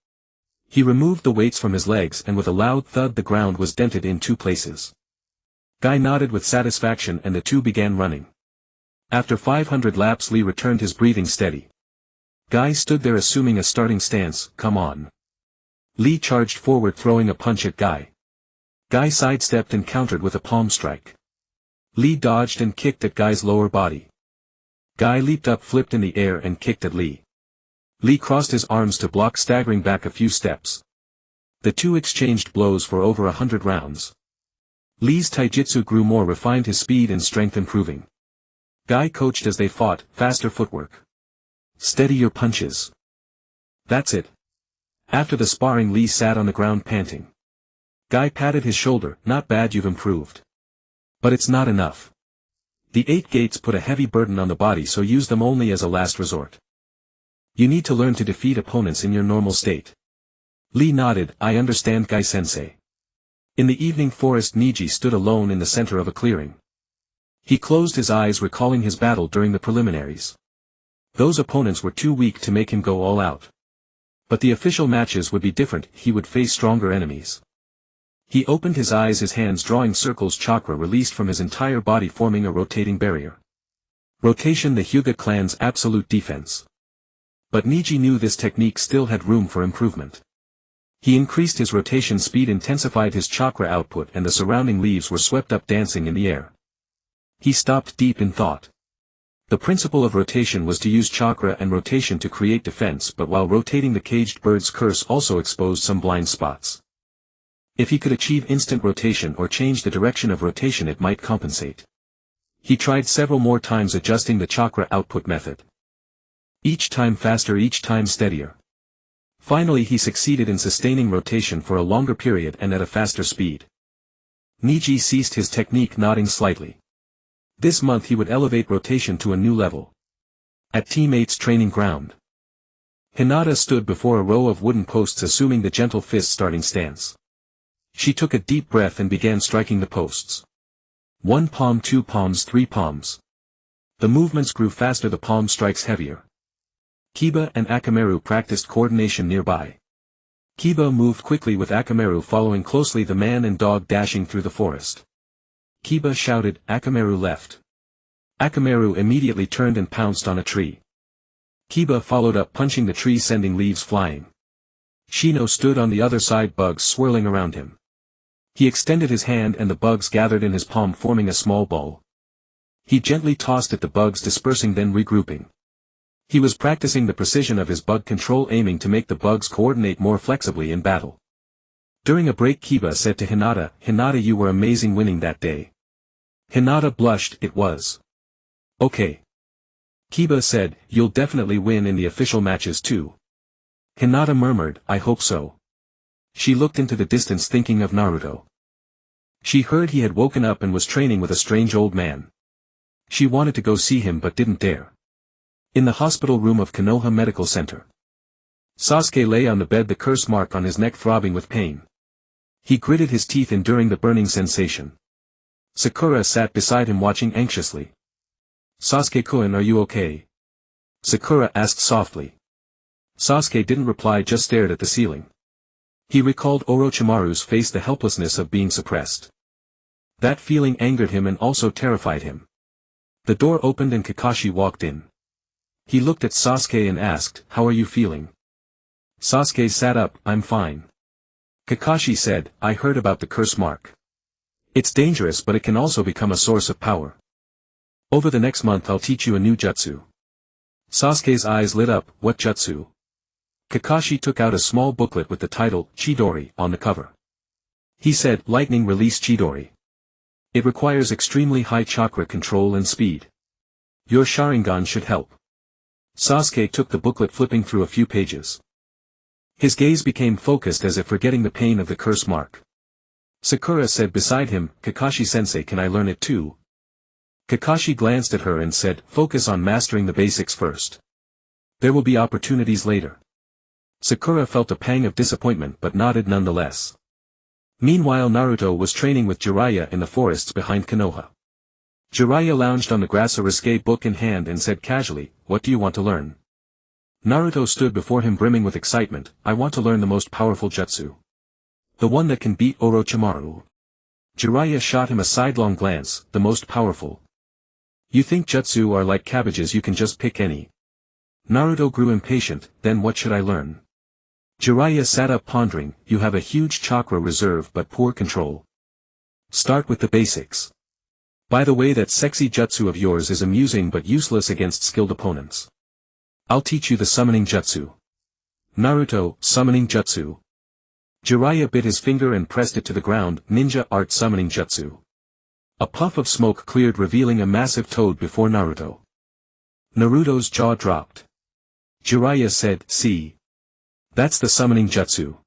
He removed the weights from his legs and with a loud thud the ground was dented in 2 places. Guy nodded with satisfaction and the two began running. After 500 laps, Lee returned, his breathing steady. Guy stood there assuming a starting stance. "Come on." Lee charged forward, throwing a punch at Guy. Guy sidestepped and countered with a palm strike. Lee dodged and kicked at Guy's lower body. Guy leaped up, flipped in the air and kicked at Lee. Lee crossed his arms to block, staggering back a few steps. The two exchanged blows for over 100 rounds. Lee's taijutsu grew more refined, his speed and strength improving. Guy coached as they fought, "Faster footwork. Steady your punches. That's it." After the sparring, Lee sat on the ground panting. Guy patted his shoulder, "Not bad, you've improved. But it's not enough. The 8 gates put a heavy burden on the body, so use them only as a last resort. You need to learn to defeat opponents in your normal state." Lee nodded, "I understand, Guy-sensei." In the evening forest, Niji stood alone in the center of a clearing. He closed his eyes, recalling his battle during the preliminaries. Those opponents were too weak to make him go all out. But the official matches would be different, he would face stronger enemies. He opened his eyes, his hands drawing circles, chakra released from his entire body forming a rotating barrier. Rotation, the Hyuga clan's absolute defense. But Niji knew this technique still had room for improvement. He increased his rotation speed, intensified his chakra output, and the surrounding leaves were swept up dancing in the air. He stopped deep in thought. The principle of rotation was to use chakra and rotation to create defense, but while rotating the caged bird's curse also exposed some blind spots. If he could achieve instant rotation or change the direction of rotation, it might compensate. He tried several more times, adjusting the chakra output method. Each time faster, each time steadier. Finally he succeeded in sustaining rotation for a longer period and at a faster speed. Niji ceased his technique, nodding slightly. This month he would elevate rotation to a new level. At teammates' training ground. Hinata stood before a row of wooden posts, assuming the gentle fist starting stance. She took a deep breath and began striking the posts. 1 palm, 2 palms, 3 palms. The movements grew faster, the palm strikes heavier. Kiba and Akamaru practiced coordination nearby. Kiba moved quickly with Akamaru following closely, the man and dog dashing through the forest. Kiba shouted, "Akamaru left." Akamaru immediately turned and pounced on a tree. Kiba followed up, punching the tree, sending leaves flying. Shino stood on the other side, bugs swirling around him. He extended his hand and the bugs gathered in his palm, forming a small ball. He gently tossed at the bugs, dispersing, then regrouping. He was practicing the precision of his bug control, aiming to make the bugs coordinate more flexibly in battle. During a break, Kiba said to Hinata, "Hinata, you were amazing winning that day." Hinata blushed. "It was. Okay." Kiba said, "You'll definitely win in the official matches too." Hinata murmured, "I hope so." She looked into the distance, thinking of Naruto. She heard he had woken up and was training with a strange old man. She wanted to go see him but didn't dare. In the hospital room of Konoha Medical Center. Sasuke lay on the bed, the curse mark on his neck throbbing with pain. He gritted his teeth, enduring the burning sensation. Sakura sat beside him, watching anxiously. "Sasuke-kun, are you okay?" Sakura asked softly. Sasuke didn't reply, just stared at the ceiling. He recalled Orochimaru's face, the helplessness of being suppressed. That feeling angered him and also terrified him. The door opened and Kakashi walked in. He looked at Sasuke and asked, "How are you feeling?" Sasuke sat up, "I'm fine." Kakashi said, "I heard about the curse mark. It's dangerous, but it can also become a source of power. Over the next month I'll teach you a new jutsu." Sasuke's eyes lit up. "What jutsu?" Kakashi took out a small booklet with the title, Chidori, on the cover. He said, "Lightning Release Chidori. It requires extremely high chakra control and speed. Your Sharingan should help." Sasuke took the booklet, flipping through a few pages. His gaze became focused, as if forgetting the pain of the curse mark. Sakura said beside him, "Kakashi-sensei, can I learn it too?" Kakashi glanced at her and said, "Focus on mastering the basics first. There will be opportunities later." Sakura felt a pang of disappointment but nodded nonetheless. Meanwhile, Naruto was training with Jiraiya in the forests behind Konoha. Jiraiya lounged on the grass, a risque book in hand, and said casually, "What do you want to learn?" Naruto stood before him, brimming with excitement. "I want to learn the most powerful jutsu. The one that can beat Orochimaru." Jiraiya shot him a sidelong glance. "The most powerful? You think jutsu are like cabbages, you can just pick any?" Naruto grew impatient. "Then what should I learn?" Jiraiya sat up, pondering. "You have a huge chakra reserve but poor control. Start with the basics. By the way, that sexy jutsu of yours is amusing but useless against skilled opponents. I'll teach you the summoning jutsu." "Naruto, summoning jutsu?" Jiraiya bit his finger and pressed it to the ground. "Ninja art summoning jutsu." A puff of smoke cleared, revealing a massive toad before Naruto. Naruto's jaw dropped. Jiraiya said, "See? That's the summoning jutsu.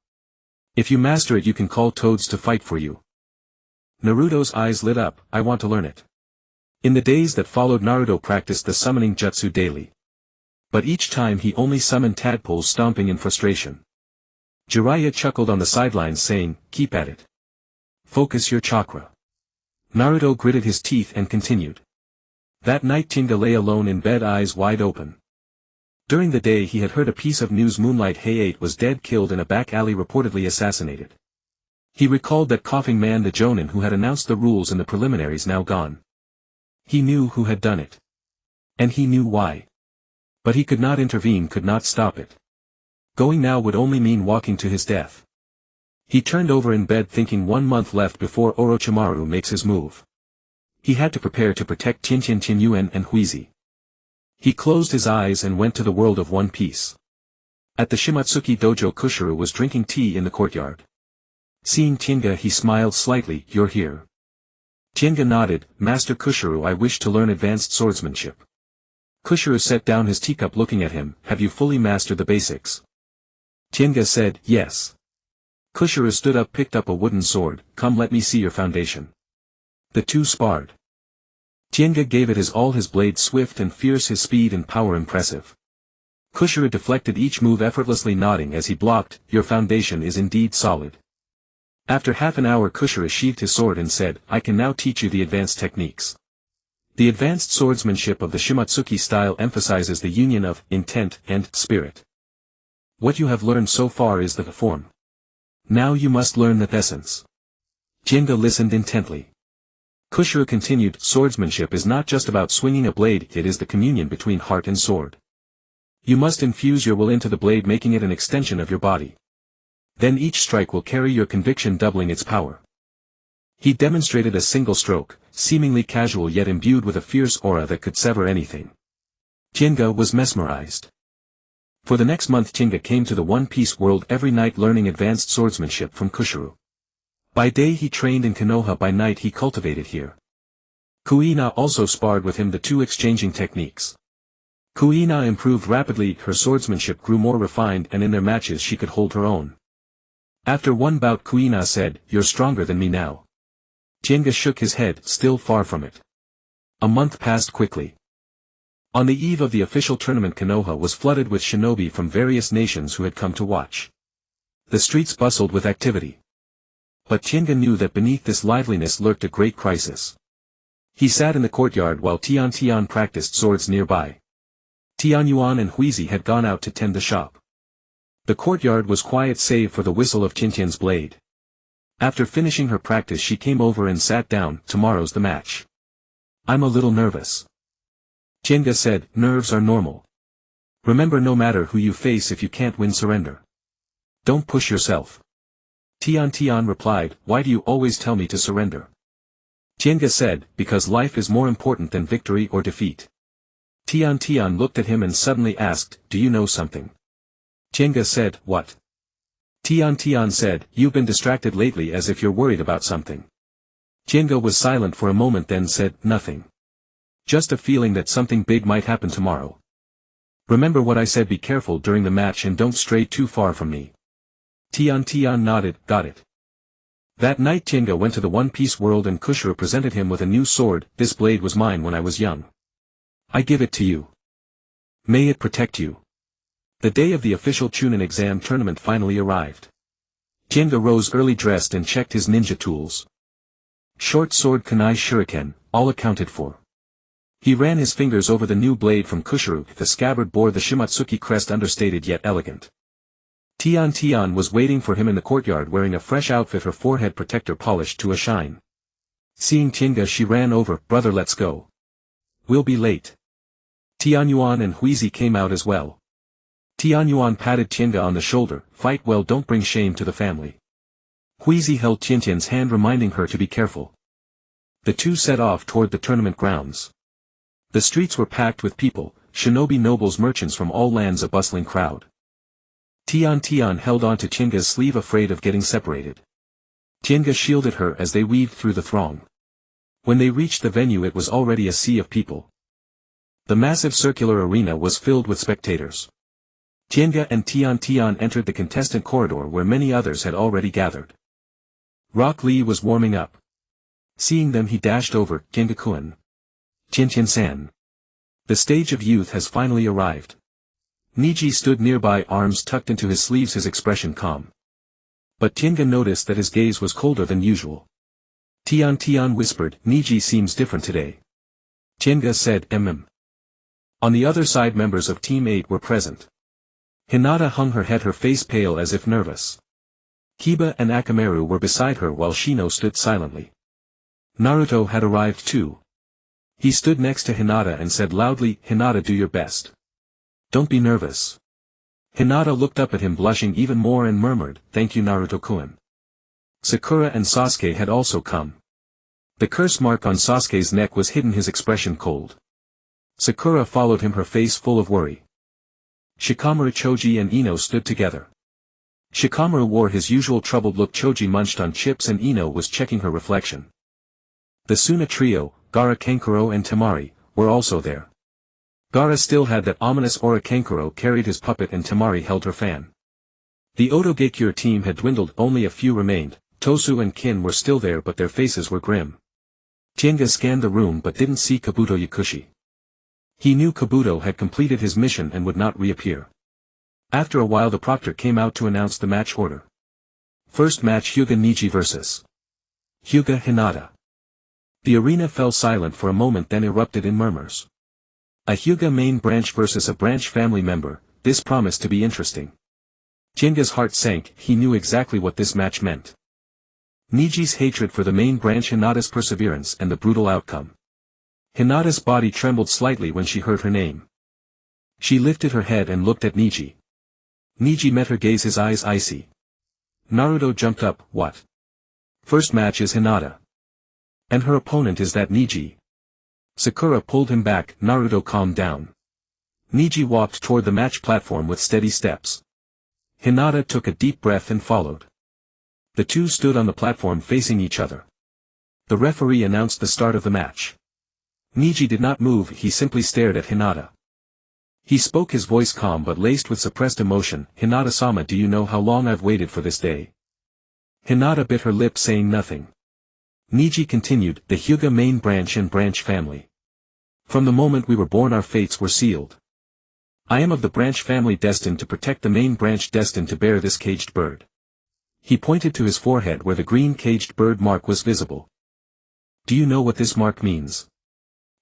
If you master it, you can call toads to fight for you." Naruto's eyes lit up. "I want to learn it." In the days that followed, Naruto practiced the summoning jutsu daily. But each time he only summoned tadpoles, stomping in frustration. Jiraiya chuckled on the sidelines, saying, "Keep at it. Focus your chakra." Naruto gritted his teeth and continued. That night Tinga lay alone in bed, eyes wide open. During the day he had heard a piece of news. Moonlight Hayate was dead, killed in a back alley, reportedly assassinated. He recalled that coughing man, the jonin who had announced the rules in the preliminaries, now gone. He knew who had done it. And he knew why. But he could not intervene, could not stop it. Going now would only mean walking to his death. He turned over in bed thinking 1 month left before Orochimaru makes his move. He had to prepare to protect Qinqian, Qinyuan and Huizi. He closed his eyes and went to the world of One Piece. At the Shimatsuki dojo, Kushiro was drinking tea in the courtyard. Seeing Tenga, he smiled slightly. "You're here." Tenga nodded. "Master Kushiro, I wish to learn advanced swordsmanship." Kushiro set down his teacup looking at him. "Have you fully mastered the basics?" Tenga said, "Yes." Kushiro stood up, picked up a wooden sword. "Come, let me see your foundation." The two sparred. Tenga gave it his all, his blade swift and fierce, his speed and power impressive. Kushiro deflected each move effortlessly, nodding as he blocked. "Your foundation is indeed solid." After half an hour, Kushiro sheathed his sword and said, "I can now teach you the advanced techniques." The advanced swordsmanship of the Shimatsuki style emphasizes the union of intent and spirit. What you have learned so far is the form. Now you must learn the essence. Tenga listened intently. Kushiro continued, "Swordsmanship is not just about swinging a blade, it is the communion between heart and sword. You must infuse your will into the blade, making it an extension of your body. Then each strike will carry your conviction, doubling its power." He demonstrated a single stroke, seemingly casual yet imbued with a fierce aura that could sever anything. Tenga was mesmerized. For the next month Tenga came to the One Piece world every night, learning advanced swordsmanship from Kushiro. By day he trained in Konoha, by night he cultivated here. Kuina also sparred with him, the two exchanging techniques. Kuina improved rapidly, her swordsmanship grew more refined, and in their matches she could hold her own. After one bout Kuina said, "You're stronger than me now." Tenga shook his head, still far from it. A month passed quickly. On the eve of the official tournament, Konoha was flooded with shinobi from various nations who had come to watch. The streets bustled with activity. But Tenga knew that beneath this liveliness lurked a great crisis. He sat in the courtyard while Tian practiced swords nearby. Tianyuan and Huizi had gone out to tend the shop. The courtyard was quiet save for the whistle of Qinqian's blade. After finishing her practice she came over and sat down. "Tomorrow's the match." "I'm a little nervous." Tenga said, "Nerves are normal. Remember, no matter who you face, if you can't win, surrender. Don't push yourself." Tian replied, "Why do you always tell me to surrender?" Tenga said, "Because life is more important than victory or defeat." Tian looked at him and suddenly asked, "Do you know something?" Tenga said, "What?" Tian said, "You've been distracted lately, as if you're worried about something." Tenga was silent for a moment, then said, "Nothing. Just a feeling that something big might happen tomorrow. Remember what I said, be careful during the match and don't stray too far from me." Tian nodded, "Got it." That night Tenga went to the One Piece world and Kushiro presented him with a new sword. "This blade was mine when I was young. I give it to you. May it protect you." The day of the official Chunin exam tournament finally arrived. Tenga rose early, dressed and checked his ninja tools. Short sword, kunai, shuriken, all accounted for. He ran his fingers over the new blade from Kushiro. The scabbard bore the Shimatsuki crest, understated yet elegant. Tian was waiting for him in the courtyard wearing a fresh outfit, her forehead protector polished to a shine. Seeing Tenga she ran over. "Brother, let's go. We'll be late." Tianyuan and Huizi came out as well. Tianyuan patted Tenga on the shoulder. "Fight well, don't bring shame to the family." Huizi held Qinqian's hand, reminding her to be careful. The two set off toward the tournament grounds. The streets were packed with people, shinobi, nobles, merchants from all lands, a bustling crowd. Tian held on to Tenga's sleeve, afraid of getting separated. Tenga shielded her as they weaved through the throng. When they reached the venue it was already a sea of people. The massive circular arena was filled with spectators. Tenga and Tian entered the contestant corridor where many others had already gathered. Rock Lee was warming up. Seeing them he dashed over. "Tenga-kun. Qinqian-san. The stage of youth has finally arrived." Niji stood nearby, arms tucked into his sleeves, his expression calm. But Tenga noticed that his gaze was colder than usual. Tian whispered, "Niji seems different today." Tenga said, On the other side members of Team 8 were present. Hinata hung her head, her face pale as if nervous. Kiba and Akamaru were beside her while Shino stood silently. Naruto had arrived too. He stood next to Hinata and said loudly, "Hinata, do your best. Don't be nervous." Hinata looked up at him blushing even more and murmured, "Thank you Naruto-kun." Sakura and Sasuke had also come. The curse mark on Sasuke's neck was hidden, his expression cold. Sakura followed him, her face full of worry. Shikamaru, Choji and Ino stood together. Shikamaru wore his usual troubled look, Choji munched on chips and Ino was checking her reflection. The Suna trio, Gaara, Kankuro and Temari, were also there. Gaara still had that ominous aura, Kankuro carried his puppet and Temari held her fan. The Otogakure team had dwindled, only a few remained. Tosu and Kin were still there but their faces were grim. Tenga scanned the room but didn't see Kabuto Yakushi. He knew Kabuto had completed his mission and would not reappear. After a while the proctor came out to announce the match order. First match, Hyuga Niji vs. Hyuga Hinata. The arena fell silent for a moment, then erupted in murmurs. A Hyuga main branch versus a branch family member, this promised to be interesting. Tenga's heart sank, he knew exactly what this match meant. Niji's hatred for the main branch, Hinata's perseverance and the brutal outcome. Hinata's body trembled slightly when she heard her name. She lifted her head and looked at Niji. Niji met her gaze, his eyes icy. Naruto jumped up, "What? First match is Hinata. And her opponent is that Niji." Sakura pulled him back, "Naruto, calm down." Niji walked toward the match platform with steady steps. Hinata took a deep breath and followed. The two stood on the platform facing each other. The referee announced the start of the match. Niji did not move, he simply stared at Hinata. He spoke, his voice calm but laced with suppressed emotion, "Hinata-sama, do you know how long I've waited for this day?" Hinata bit her lip, saying nothing. Niji continued, "The Hyuga main branch and branch family. From the moment we were born our fates were sealed. I am of the branch family destined to protect the main branch, destined to bear this caged bird." He pointed to his forehead where the green caged bird mark was visible. "Do you know what this mark means?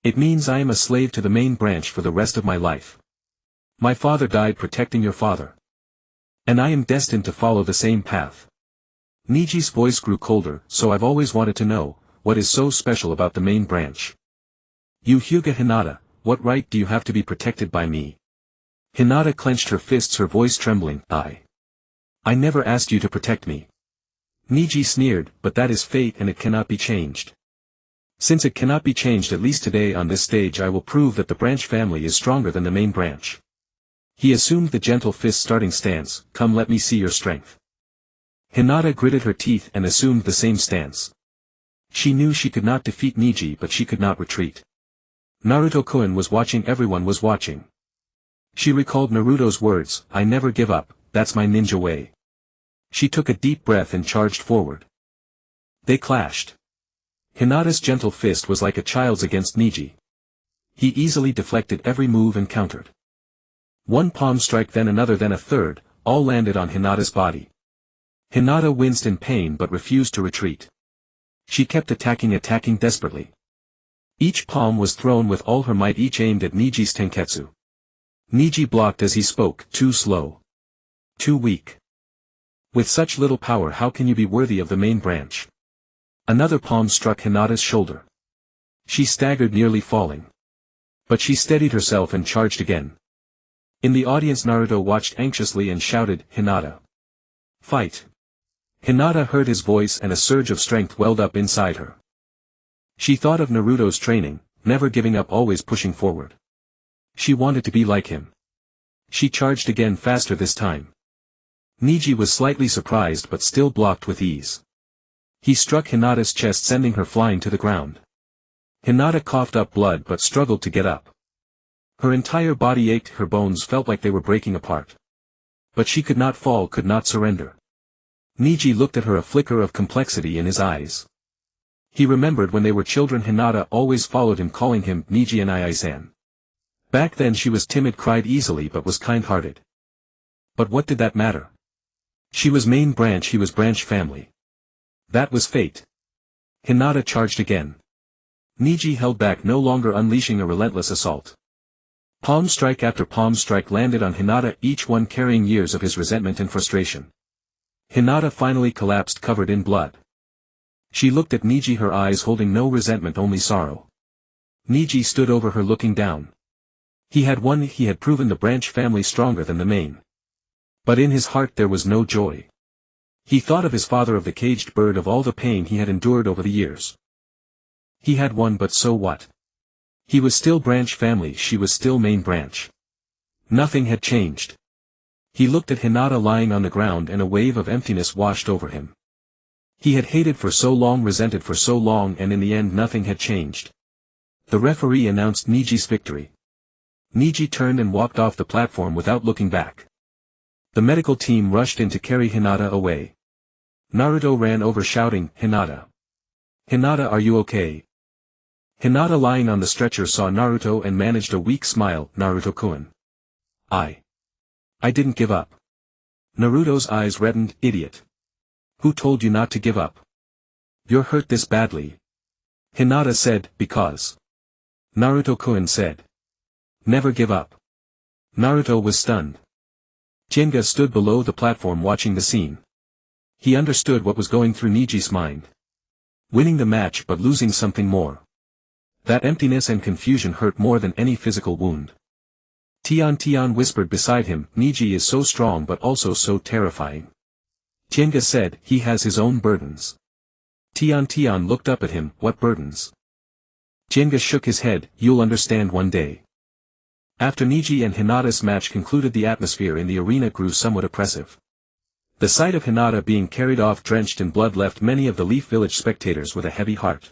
It means I am a slave to the main branch for the rest of my life. My father died protecting your father. And I am destined to follow the same path." Niji's voice grew colder, "So I've always wanted to know, what is so special about the main branch? You Hyuga Hinata, what right do you have to be protected by me?" Hinata clenched her fists, her voice trembling, I never asked you to protect me." Niji sneered, "But that is fate and it cannot be changed. Since it cannot be changed, at least today on this stage I will prove that the branch family is stronger than the main branch." He assumed the gentle fist starting stance, "Come, let me see your strength." Hinata gritted her teeth and assumed the same stance. She knew she could not defeat Niji, but she could not retreat. Naruto-kun was watching, everyone was watching. She recalled Naruto's words, "I never give up, that's my ninja way." She took a deep breath and charged forward. They clashed. Hinata's gentle fist was like a child's against Niji. He easily deflected every move and countered. One palm strike, then another, then a third, all landed on Hinata's body. Hinata winced in pain but refused to retreat. She kept attacking desperately. Each palm was thrown with all her might, each aimed at Niji's tenketsu. Niji blocked as he spoke, "Too slow. Too weak. With such little power how can you be worthy of the main branch?" Another palm struck Hinata's shoulder. She staggered, nearly falling. But she steadied herself and charged again. In the audience Naruto watched anxiously and shouted, "Hinata! Fight!" Hinata heard his voice and a surge of strength welled up inside her. She thought of Naruto's training, never giving up, always pushing forward. She wanted to be like him. She charged again, faster this time. Niji was slightly surprised but still blocked with ease. He struck Hinata's chest, sending her flying to the ground. Hinata coughed up blood but struggled to get up. Her entire body ached, her bones felt like they were breaking apart. But she could not fall, could not surrender. Niji looked at her, a flicker of complexity in his eyes. He remembered when they were children Hinata always followed him, calling him Niji and Ai-san. Back then she was timid, cried easily but was kind-hearted. But what did that matter? She was main branch, he was branch family. That was fate. Hinata charged again. Niji held back, no longer, unleashing a relentless assault. Palm strike after palm strike landed on Hinata, each one carrying years of his resentment and frustration. Hinata finally collapsed covered in blood. She looked at Niji, her eyes holding no resentment, only sorrow. Niji stood over her looking down. He had proven the branch family stronger than the main. But in his heart there was no joy. He thought of his father, of the caged bird, of all the pain he had endured over the years. He had won, but so what? He was still branch family, she was still main branch. Nothing had changed. He looked at Hinata lying on the ground and a wave of emptiness washed over him. He had hated for so long, resented for so long, and in the end nothing had changed. The referee announced Niji's victory. Niji turned and walked off the platform without looking back. The medical team rushed in to carry Hinata away. Naruto ran over shouting, "Hinata! Hinata, are you okay?" Hinata, lying on the stretcher, saw Naruto and managed a weak smile. "Naruto-kun. I didn't give up." Naruto's eyes reddened. "Idiot. Who told you not to give up? You're hurt this badly." Hinata said, "Because." Naruto-kun said, "Never give up." Naruto was stunned. Jinga stood below the platform watching the scene. He understood what was going through Niji's mind. Winning the match but losing something more. That emptiness and confusion hurt more than any physical wound. Tian whispered beside him, "Niji is so strong but also so terrifying." Jinga said, "He has his own burdens." Tian looked up at him, "What burdens?" Jinga shook his head, "You'll understand one day." After Niji and Hinata's match concluded, the atmosphere in the arena grew somewhat oppressive. The sight of Hinata being carried off drenched in blood left many of the Leaf Village spectators with a heavy heart.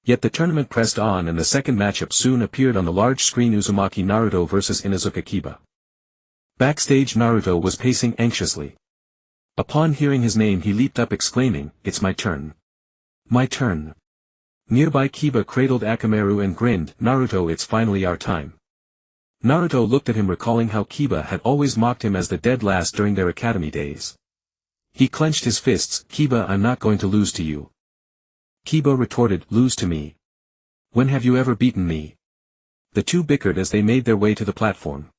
Yet the tournament pressed on and the second matchup soon appeared on the large screen: Uzumaki Naruto vs Inuzuka Kiba. Backstage, Naruto was pacing anxiously. Upon hearing his name he leaped up exclaiming, "It's my turn. My turn." Nearby Kiba cradled Akamaru and grinned, "Naruto, it's finally our time." Naruto looked at him, recalling how Kiba had always mocked him as the dead last during their academy days. He clenched his fists, "Kiba, I'm not going to lose to you." Kiba retorted, "Lose to me? When have you ever beaten me?" The two bickered as they made their way to the platform.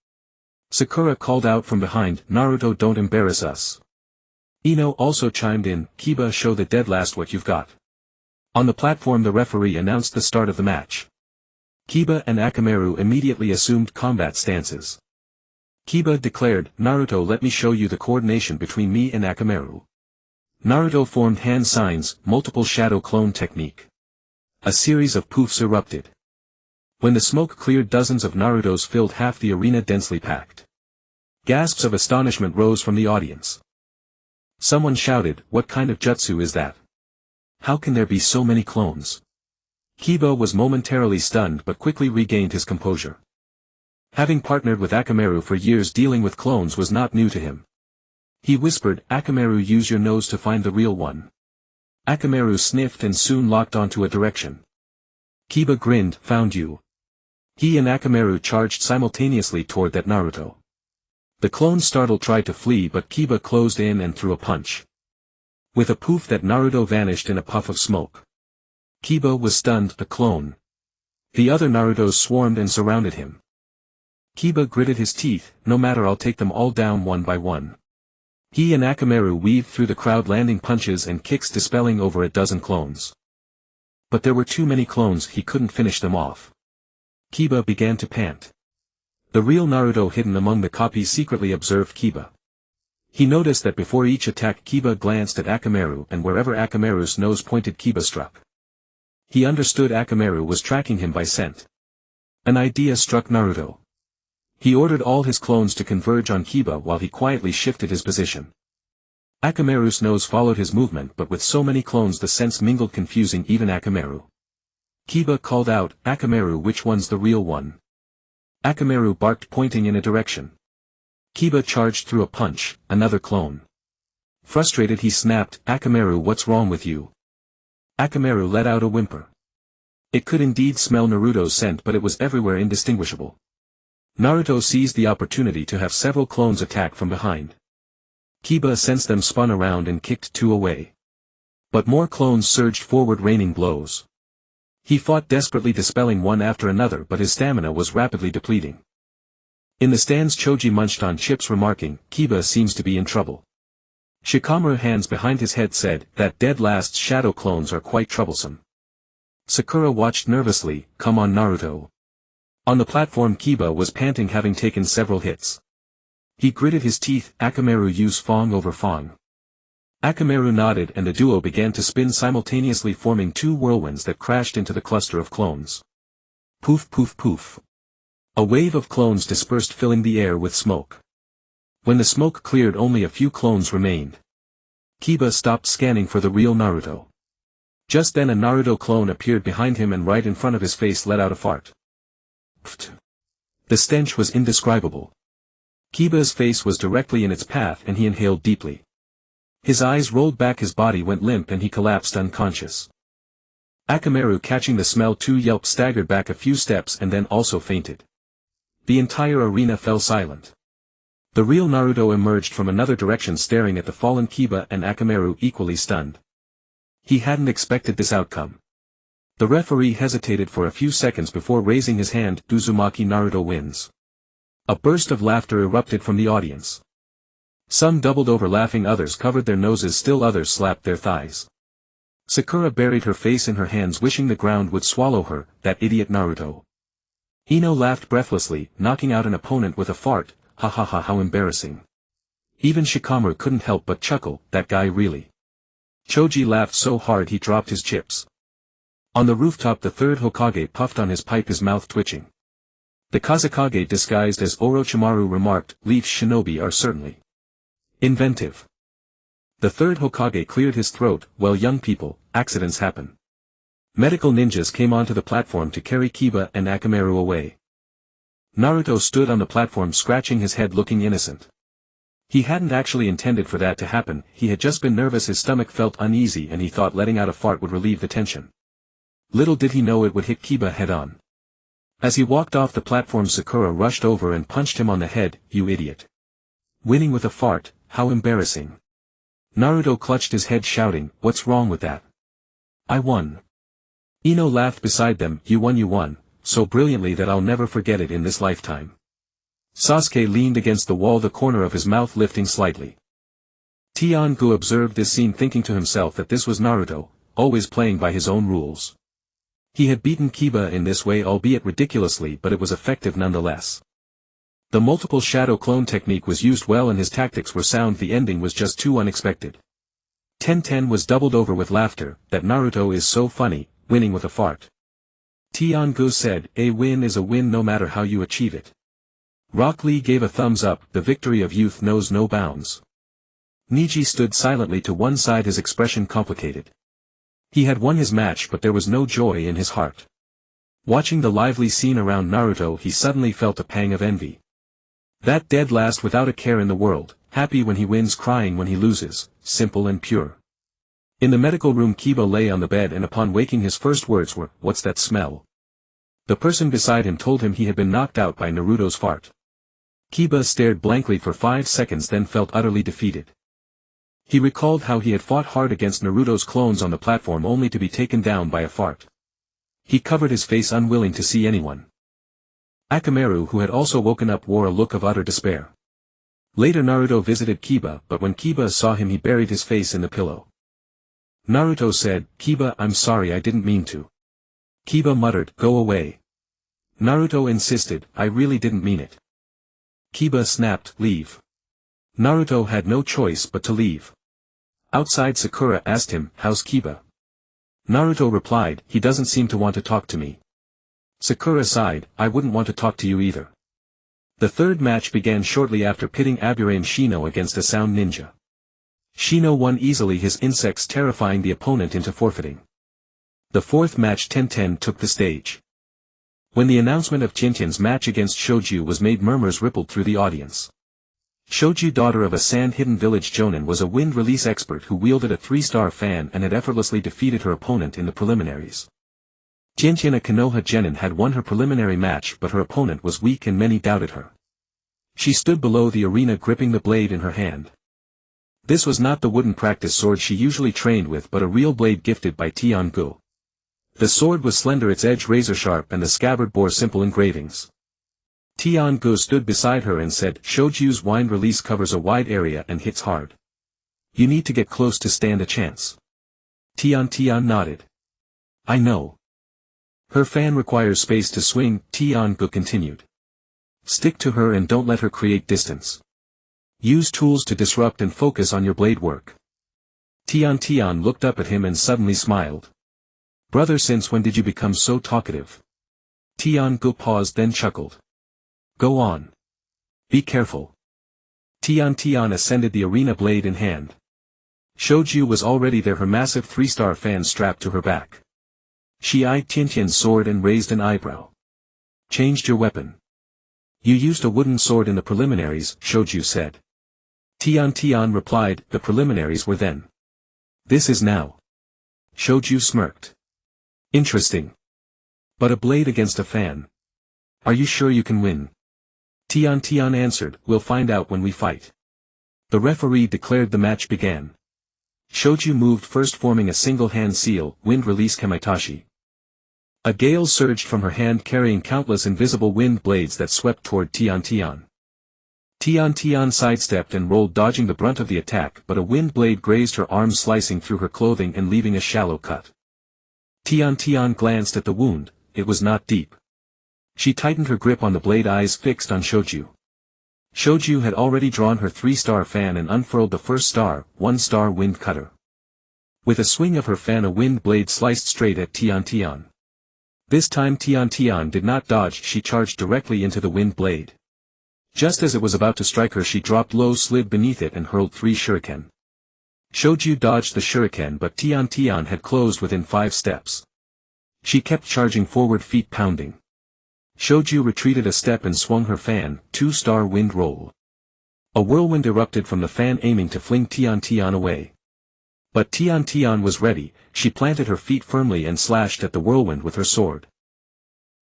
Sakura called out from behind, "Naruto, don't embarrass us." Ino also chimed in, "Kiba, show the dead last what you've got." On the platform the referee announced the start of the match. Kiba and Akamaru immediately assumed combat stances. Kiba declared, "Naruto, let me show you the coordination between me and Akamaru." Naruto formed hand signs, multiple shadow clone technique. A series of poofs erupted. When the smoke cleared, dozens of Narutos filled half the arena, densely packed. Gasps of astonishment rose from the audience. Someone shouted, "What kind of jutsu is that? How can there be so many clones?" Kiba was momentarily stunned but quickly regained his composure. Having partnered with Akamaru for years, dealing with clones was not new to him. He whispered, "Akamaru, use your nose to find the real one." Akamaru sniffed and soon locked onto a direction. Kiba grinned, "Found you." He and Akamaru charged simultaneously toward that Naruto. The clone startled tried to flee, but Kiba closed in and threw a punch. With a poof that Naruto vanished in a puff of smoke. Kiba was stunned, a clone. The other Narutos swarmed and surrounded him. Kiba gritted his teeth, "No matter, I'll take them all down one by one." He and Akamaru weaved through the crowd, landing punches and kicks, dispelling over a dozen clones. But there were too many clones, he couldn't finish them off. Kiba began to pant. The real Naruto hidden among the copies secretly observed Kiba. He noticed that before each attack Kiba glanced at Akamaru, and wherever Akamaru's nose pointed Kiba struck. He understood Akamaru was tracking him by scent. An idea struck Naruto. He ordered all his clones to converge on Kiba while he quietly shifted his position. Akamaru's nose followed his movement, but with so many clones the scents mingled, confusing even Akamaru. Kiba called out, "Akamaru, which one's the real one?" Akamaru barked, pointing in a direction. Kiba charged through a punch, another clone. Frustrated he snapped, "Akamaru, what's wrong with you?" Akamaru let out a whimper. It could indeed smell Naruto's scent, but it was everywhere indistinguishable. Naruto seized the opportunity to have several clones attack from behind. Kiba sensed them, spun around and kicked two away. But more clones surged forward, raining blows. He fought desperately, dispelling one after another, but his stamina was rapidly depleting. In the stands Choji munched on chips, remarking, "Kiba seems to be in trouble." Shikamaru, hands behind his head, said, "That dead last's shadow clones are quite troublesome." Sakura watched nervously. "Come on, Naruto." On the platform, Kiba was panting, having taken several hits. He gritted his teeth. "Akamaru, use Fong over Fong." Akamaru nodded, and the duo began to spin simultaneously, forming two whirlwinds that crashed into the cluster of clones. Poof poof poof. A wave of clones dispersed, filling the air with smoke. When the smoke cleared, only a few clones remained. Kiba stopped scanning for the real Naruto. Just then a Naruto clone appeared behind him and right in front of his face let out a fart. Pfft. The stench was indescribable. Kiba's face was directly in its path and he inhaled deeply. His eyes rolled back, his body went limp and he collapsed unconscious. Akamaru, catching the smell too, yelped, staggered back a few steps and then also fainted. The entire arena fell silent. The real Naruto emerged from another direction, staring at the fallen Kiba and Akamaru, equally stunned. He hadn't expected this outcome. The referee hesitated for a few seconds before raising his hand. "Uzumaki, Naruto wins." A burst of laughter erupted from the audience. Some doubled over laughing, others covered their noses, still others slapped their thighs. Sakura buried her face in her hands, wishing the ground would swallow her. "That idiot Naruto." Ino laughed breathlessly, knocking out an opponent with a fart. "Ha ha ha, how embarrassing." Even Shikamaru couldn't help but chuckle. "That guy really." Choji laughed so hard he dropped his chips. On the rooftop, the third Hokage puffed on his pipe, his mouth twitching. The Kazekage, disguised as Orochimaru, remarked, "Leaf shinobi are certainly inventive." The third Hokage cleared his throat. "Well, young people, accidents happen." Medical ninjas came onto the platform to carry Kiba and Akamaru away. Naruto stood on the platform, scratching his head, looking innocent. He hadn't actually intended for that to happen. He had just been nervous, his stomach felt uneasy, and he thought letting out a fart would relieve the tension. Little did he know it would hit Kiba head-on. As he walked off the platform, Sakura rushed over and punched him on the head. "You idiot. Winning with a fart, how embarrassing." Naruto clutched his head, shouting, "What's wrong with that? I won." Ino laughed beside them. You won, so brilliantly that I'll never forget it in this lifetime." Sasuke leaned against the wall, the corner of his mouth lifting slightly. Tiangu observed this scene, thinking to himself that this was Naruto, always playing by his own rules. He had beaten Kiba in this way, albeit ridiculously, but it was effective nonetheless. The multiple shadow clone technique was used well and his tactics were sound. The ending was just too unexpected. Tenten was doubled over with laughter. "That Naruto is so funny, winning with a fart." Tiangu said, "A win is a win no matter how you achieve it." Rock Lee gave a thumbs up. "The victory of youth knows no bounds." Niji stood silently to one side, his expression complicated. He had won his match, but there was no joy in his heart. Watching the lively scene around Naruto, he suddenly felt a pang of envy. That dead last without a care in the world, happy when he wins, crying when he loses, simple and pure. In the medical room, Kiba lay on the bed and upon waking his first words were, "What's that smell?" The person beside him told him he had been knocked out by Naruto's fart. Kiba stared blankly for 5 seconds, then felt utterly defeated. He recalled how he had fought hard against Naruto's clones on the platform only to be taken down by a fart. He covered his face, unwilling to see anyone. Akamaru, who had also woken up, wore a look of utter despair. Later Naruto visited Kiba, but when Kiba saw him he buried his face in the pillow. Naruto said, "Kiba, I'm sorry, I didn't mean to." Kiba muttered, "Go away." Naruto insisted, "I really didn't mean it." Kiba snapped, "Leave." Naruto had no choice but to leave. Outside, Sakura asked him, "How's Kiba?" Naruto replied, "He doesn't seem to want to talk to me." Sakura sighed, "I wouldn't want to talk to you either." The third match began shortly after, pitting Aburame Shino against a sound ninja. Shino won easily, his insects terrifying the opponent into forfeiting. The fourth match, Tenten took the stage. When the announcement of Jinten's match against Shoju was made, murmurs rippled through the audience. Shoju, daughter of a sand-hidden village jonin, was a wind release expert who wielded a 3-star fan and had effortlessly defeated her opponent in the preliminaries. Jinten, a Konoha genin, had won her preliminary match, but her opponent was weak and many doubted her. She stood below the arena gripping the blade in her hand. This was not the wooden practice sword she usually trained with, but a real blade gifted by Tiangu. The sword was slender, its edge razor-sharp, and the scabbard bore simple engravings. Tiangu stood beside her and said, "Shoju's wind release covers a wide area and hits hard. You need to get close to stand a chance. Tian nodded. I know. Her fan requires space to swing, Tian-gu continued. Stick to her and don't let her create distance. Use tools to disrupt and focus on your blade work. Tian looked up at him and suddenly smiled. Brother, since when did you become so talkative? Tian-gu paused then chuckled. Go on. Be careful. Tian ascended the arena blade in hand. Shoju was already there, her massive 3-star fan strapped to her back. She eyed Tian's sword and raised an eyebrow. Changed your weapon. You used a wooden sword in the preliminaries, Shoju said. Tian replied, the preliminaries were then. This is now. Shoju smirked. Interesting. But a blade against a fan. Are you sure you can win? Tian answered, we'll find out when we fight. The referee declared the match began. Shoju moved first, forming a single hand seal, wind release kamaitashi. A gale surged from her hand, carrying countless invisible wind blades that swept toward Tian. Tian sidestepped and rolled, dodging the brunt of the attack, but a wind blade grazed her arm, slicing through her clothing and leaving a shallow cut. Tian glanced at the wound. It was not deep. She tightened her grip on the blade, eyes fixed on Shoju. Shoju had already drawn her 3-star fan and unfurled the first star, 1-star wind cutter. With a swing of her fan, a wind blade sliced straight at Tian. This time Tian did not dodge, she charged directly into the wind blade. Just as it was about to strike her, she dropped low, slid beneath it and hurled 3 shuriken. Shoju dodged the shuriken, but Tian had closed within 5 steps. She kept charging forward, feet pounding. Shoju retreated a step and swung her fan, 2-star wind roll. A whirlwind erupted from the fan, aiming to fling Tian away. But Tian was ready. She planted her feet firmly and slashed at the whirlwind with her sword.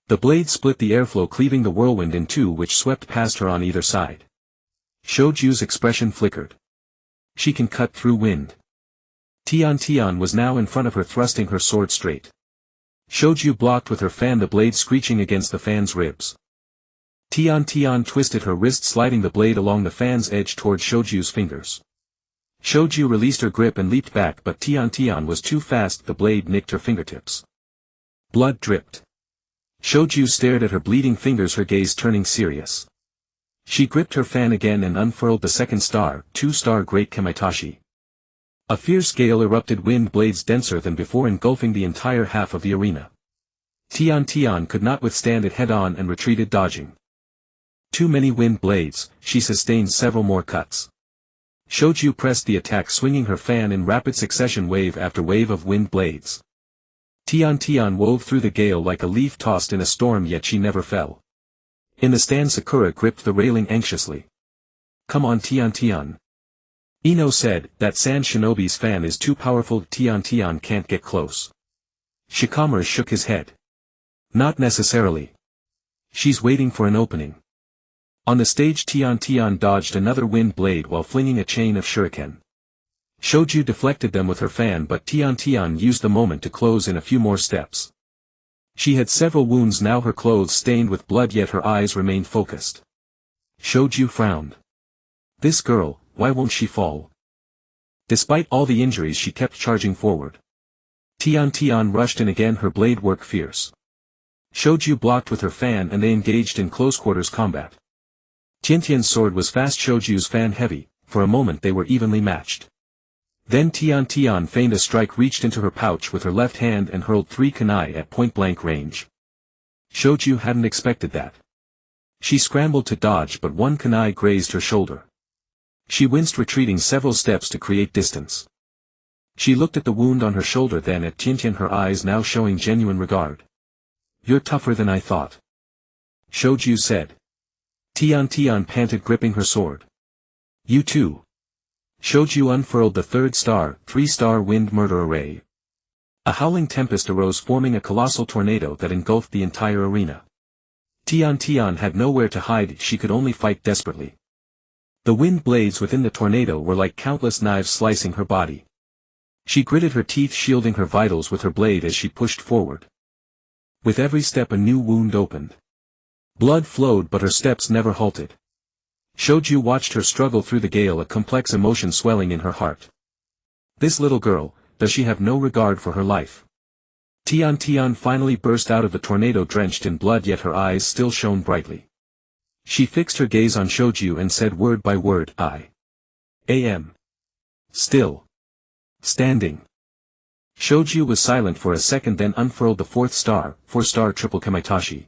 The blade split the airflow, cleaving the whirlwind in two, which swept past her on either side. Shoju's expression flickered. She can cut through wind. Tian was now in front of her, thrusting her sword straight. Shoju blocked with her fan, the blade screeching against the fan's ribs. Tian twisted her wrist, sliding the blade along the fan's edge toward Shoju's fingers. Shoju released her grip and leaped back, but Tian was too fast, the blade nicked her fingertips. Blood dripped. Shoju stared at her bleeding fingers, her gaze turning serious. She gripped her fan again and unfurled the second star, 2-star great kamaitashi. A fierce gale erupted, wind blades denser than before engulfing the entire half of the arena. Tian could not withstand it head-on and retreated, dodging. Too many wind blades, she sustained several more cuts. Shoju pressed the attack, swinging her fan in rapid succession, wave after wave of wind blades. Tian wove through the gale like a leaf tossed in a storm, yet she never fell. In the stand, Sakura gripped the railing anxiously. Come on, Tian. Ino said, that sand shinobi's fan is too powerful, Tian can't get close. Shikamaru shook his head. Not necessarily. She's waiting for an opening. On the stage, Tian dodged another wind blade while flinging a chain of shuriken. Shoju deflected them with her fan, but Tian used the moment to close in a few more steps. She had several wounds now, her clothes stained with blood, yet her eyes remained focused. Shoju frowned. This girl, why won't she fall? Despite all the injuries, she kept charging forward. Tian rushed in again, her blade work fierce. Shoju blocked with her fan and they engaged in close-quarters combat. Tian's sword was fast, Shoju's fan heavy. For a moment they were evenly matched. Then Tian feigned a strike, reached into her pouch with her left hand and hurled 3 kunai at point-blank range. Shoju hadn't expected that. She scrambled to dodge, but 1 kunai grazed her shoulder. She winced, retreating several steps to create distance. She looked at the wound on her shoulder, then at Tian, her eyes now showing genuine regard. You're tougher than I thought. Shoju said. Tian panted, gripping her sword. You too. Shoju unfurled the 3rd star, 3-star wind murder array. A howling tempest arose, forming a colossal tornado that engulfed the entire arena. Tian had nowhere to hide, she could only fight desperately. The wind blades within the tornado were like countless knives slicing her body. She gritted her teeth, shielding her vitals with her blade as she pushed forward. With every step a new wound opened. Blood flowed, but her steps never halted. Shoju watched her struggle through the gale, a complex emotion swelling in her heart. This little girl, does she have no regard for her life? Tian finally burst out of the tornado drenched in blood, yet her eyes still shone brightly. She fixed her gaze on Shoju and said word by word, I am still standing. Shoju was silent for a second, then unfurled the four-star triple kamaitachi.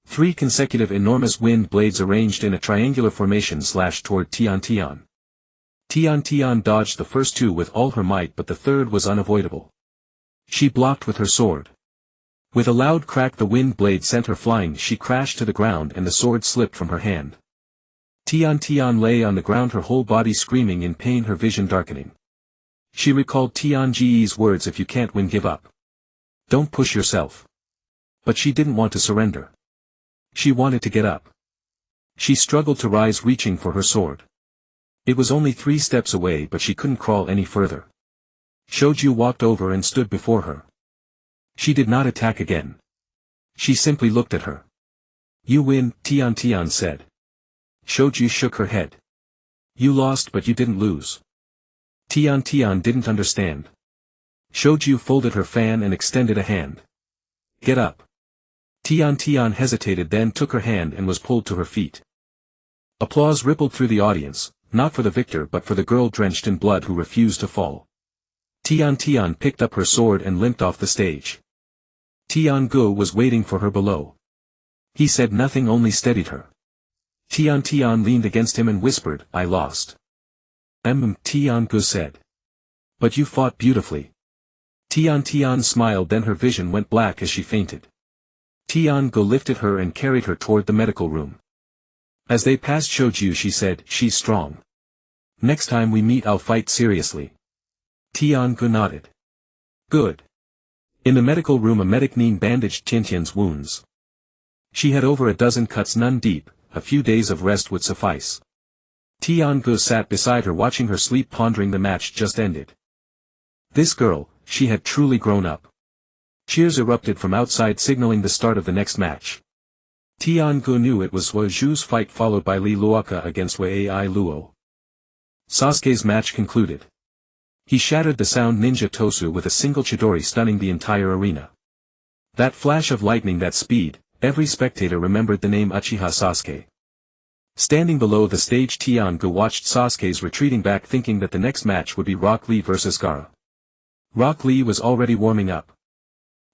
3 consecutive enormous wind blades arranged in a triangular formation slashed toward Tian. Tian dodged the first 2 with all her might, but the third was unavoidable. She blocked with her sword. With a loud crack, the wind blade sent her flying. She crashed to the ground and the sword slipped from her hand. Tian lay on the ground, her whole body screaming in pain, her vision darkening. She recalled Tianji's words, if you can't win, give up. Don't push yourself. But she didn't want to surrender. She wanted to get up. She struggled to rise, reaching for her sword. It was only 3 steps away, but she couldn't crawl any further. Shoju walked over and stood before her. She did not attack again. She simply looked at her. You win, Tian said. Shoju shook her head. You lost, but you didn't lose. Tian didn't understand. Shoju folded her fan and extended a hand. Get up. Tian hesitated, then took her hand and was pulled to her feet. Applause rippled through the audience, not for the victor but for the girl drenched in blood who refused to fall. Tian picked up her sword and limped off the stage. Tian-gu was waiting for her below. He said nothing, only steadied her. Tian leaned against him and whispered, I lost. Tian-gu said. But you fought beautifully. Tian smiled, then her vision went black as she fainted. Tian-gu lifted her and carried her toward the medical room. As they passed Shoju, she said, she's strong. Next time we meet I'll fight seriously. Tian-gu nodded. Good. In the medical room, a medic bandaged Tian's wounds. She had over a dozen cuts, none deep. A few days of rest would suffice. Tian-gu sat beside her, watching her sleep, pondering the match just ended. This girl, she had truly grown up. Cheers erupted from outside, signaling the start of the next match. Tian-gu knew it was Hua Zhu's fight, followed by Li Luoka against Wei Ai Luo. Sasuke's match concluded. He shattered the sound ninja Tosu with a single chidori, stunning the entire arena. That flash of lightning, that speed, every spectator remembered the name Uchiha Sasuke. Standing below the stage, Tian-gu watched Sasuke's retreating back, thinking that the next match would be Rock Lee vs Gaara. Rock Lee was already warming up.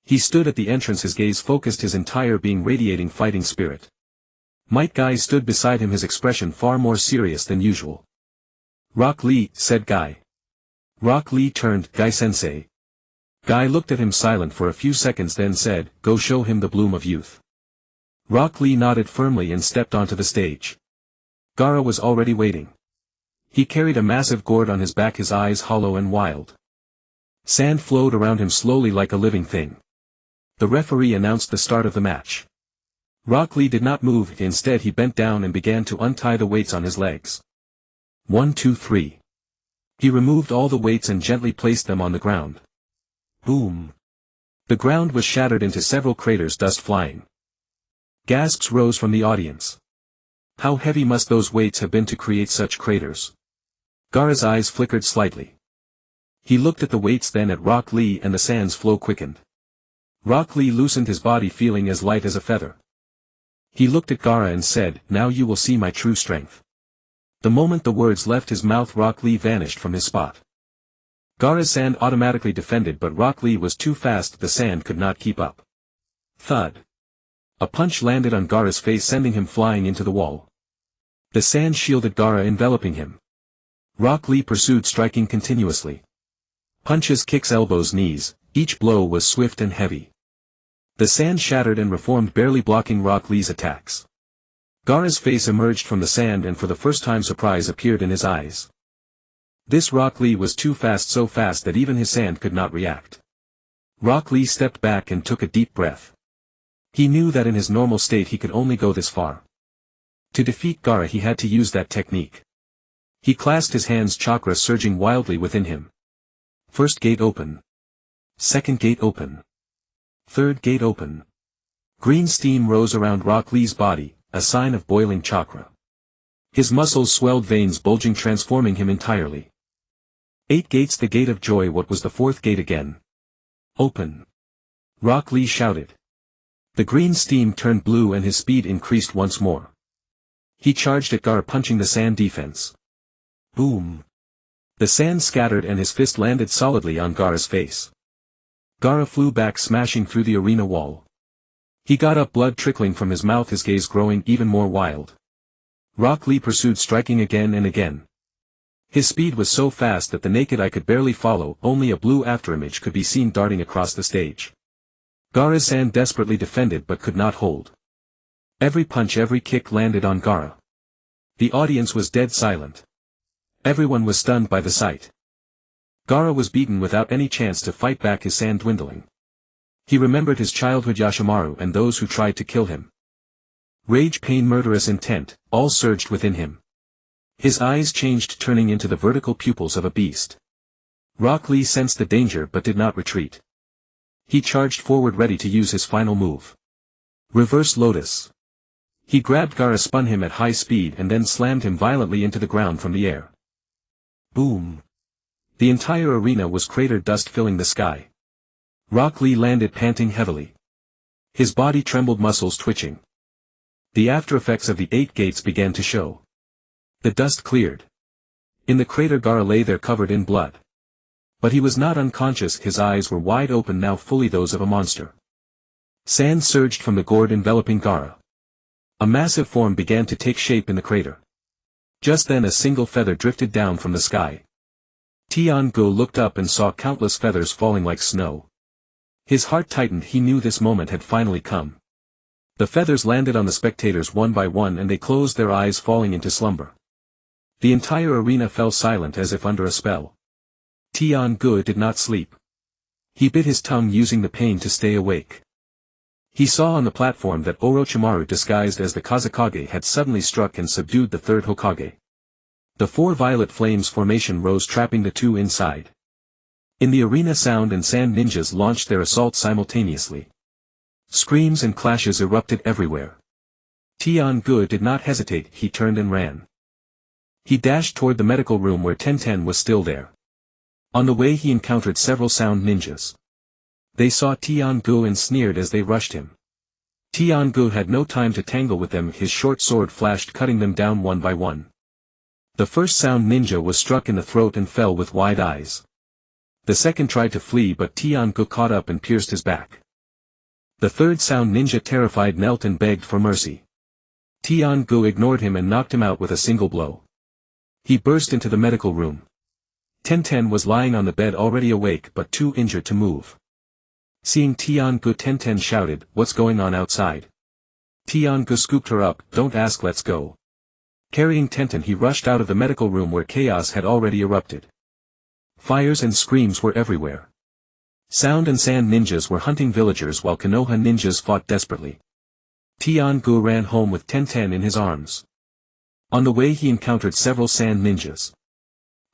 He stood at the entrance, his gaze focused, his entire being radiating fighting spirit. Might Guy stood beside him, his expression far more serious than usual. Rock Lee, said Guy. Rock Lee turned, Guy-sensei. Guy looked at him silent for a few seconds, then said, go show him the bloom of youth. Rock Lee nodded firmly and stepped onto the stage. Gaara was already waiting. He carried a massive gourd on his back, his eyes hollow and wild. Sand flowed around him slowly like a living thing. The referee announced the start of the match. Rock Lee did not move, instead he bent down and began to untie the weights on his legs. 1, 2, 3. He removed all the weights and gently placed them on the ground. Boom. The ground was shattered into several craters, dust flying. Gasps rose from the audience. How heavy must those weights have been to create such craters? Gaara's eyes flickered slightly. He looked at the weights, then at Rock Lee, and the sand's flow quickened. Rock Lee loosened his body, feeling as light as a feather. He looked at Gaara and said, now you will see my true strength. The moment the words left his mouth, Rock Lee vanished from his spot. Gaara's sand automatically defended, but Rock Lee was too fast, the sand could not keep up. Thud. A punch landed on Gaara's face, sending him flying into the wall. The sand shielded Gaara, enveloping him. Rock Lee pursued, striking continuously. Punches, kicks, elbows, knees, each blow was swift and heavy. The sand shattered and reformed, barely blocking Rock Lee's attacks. Gaara's face emerged from the sand, and for the first time surprise appeared in his eyes. This Rock Lee was too fast, so fast that even his sand could not react. Rock Lee stepped back and took a deep breath. He knew that in his normal state he could only go this far. To defeat Gaara he had to use that technique. He clasped his hands, chakra surging wildly within him. First gate open. Second gate open. Third gate open. Green steam rose around Rock Lee's body, a sign of boiling chakra. His muscles swelled, veins bulging, transforming him entirely. 8 gates. The gate of joy. What was the fourth gate again? Open. Rock Lee shouted. The green steam turned blue and his speed increased once more. He charged at Gaara, punching the sand defense. Boom. The sand scattered and his fist landed solidly on Gaara's face. Gaara flew back, smashing through the arena wall. He got up, blood trickling from his mouth, his gaze growing even more wild. Rock Lee pursued, striking again and again. His speed was so fast that the naked eye could barely follow, only a blue afterimage could be seen darting across the stage. Gaara's sand desperately defended but could not hold. Every punch, every kick landed on Gaara. The audience was dead silent. Everyone was stunned by the sight. Gaara was beaten without any chance to fight back, his sand dwindling. He remembered his childhood, Yashimaru, and those who tried to kill him. Rage, pain, murderous intent, all surged within him. His eyes changed, turning into the vertical pupils of a beast. Rock Lee sensed the danger but did not retreat. He charged forward, ready to use his final move. Reverse Lotus. He grabbed Gaara, spun him at high speed and then slammed him violently into the ground from the air. Boom. The entire arena was cratered, dust filling the sky. Rock Lee landed, panting heavily. His body trembled, muscles twitching. The aftereffects of the 8 gates began to show. The dust cleared. In the crater, Gaara lay there covered in blood. But he was not unconscious, his eyes were wide open now, fully those of a monster. Sand surged from the gourd enveloping Gaara. A massive form began to take shape in the crater. Just then a single feather drifted down from the sky. Tian-gu looked up and saw countless feathers falling like snow. His heart tightened, he knew this moment had finally come. The feathers landed on the spectators one by one and they closed their eyes, falling into slumber. The entire arena fell silent as if under a spell. Tian-gu did not sleep. He bit his tongue, using the pain to stay awake. He saw on the platform that Orochimaru, disguised as the Kazekage, had suddenly struck and subdued the third Hokage. The 4 violet flames formation rose, trapping the 2 inside. In the arena, sound and sand ninjas launched their assault simultaneously. Screams and clashes erupted everywhere. Tian-gu did not hesitate, he turned and ran. He dashed toward the medical room where Tenten was still there. On the way he encountered several sound ninjas. They saw Tian-gu and sneered as they rushed him. Tian-gu had no time to tangle with them, his short sword flashed, cutting them down one by one. The first sound ninja was struck in the throat and fell with wide eyes. The second tried to flee but Tian-gu caught up and pierced his back. The third sound ninja, terrified, knelt and begged for mercy. Tian-gu ignored him and knocked him out with a single blow. He burst into the medical room. Tenten was lying on the bed, already awake but too injured to move. Seeing Tian-gu, Tenten shouted, "What's going on outside?" Tian-gu scooped her up, "Don't ask, let's go." Carrying Tenten, he rushed out of the medical room where chaos had already erupted. Fires and screams were everywhere. Sound and sand ninjas were hunting villagers while Konoha ninjas fought desperately. Tian-gu ran home with Tenten in his arms. On the way he encountered several sand ninjas.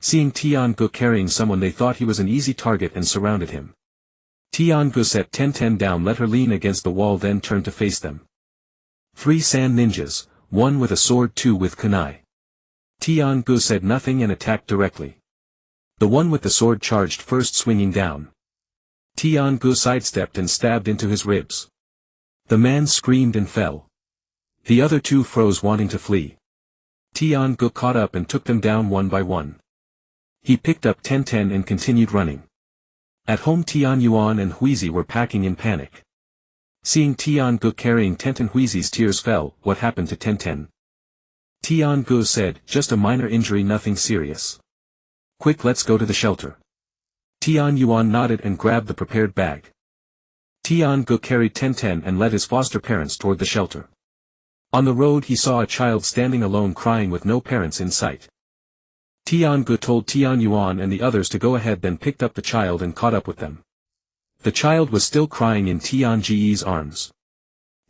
Seeing Tian-gu carrying someone, they thought he was an easy target and surrounded him. Tian-gu set Tenten down, let her lean against the wall, then turned to face them. 3 sand ninjas, 1 with a sword, 2 with kunai. Tian-gu said nothing and attacked directly. The one with the sword charged first, swinging down. Tian-gu sidestepped and stabbed into his ribs. The man screamed and fell. The other 2 froze, wanting to flee. Tian-gu caught up and took them down one by one. He picked up Tenten and continued running. At home, Tian Yuan and Huizi were packing in panic. Seeing Tian-gu carrying Tenten, Huizi's tears fell. "What happened to Tenten?" Tian-gu said, "Just a minor injury, nothing serious." "Quick, let's go to the shelter." Tian Yuan nodded and grabbed the prepared bag. Tian-gu carried Tenten and led his foster parents toward the shelter. On the road he saw a child standing alone, crying with no parents in sight. Tian-gu told Tian Yuan and the others to go ahead, then picked up the child and caught up with them. The child was still crying in Tian Ji's arms.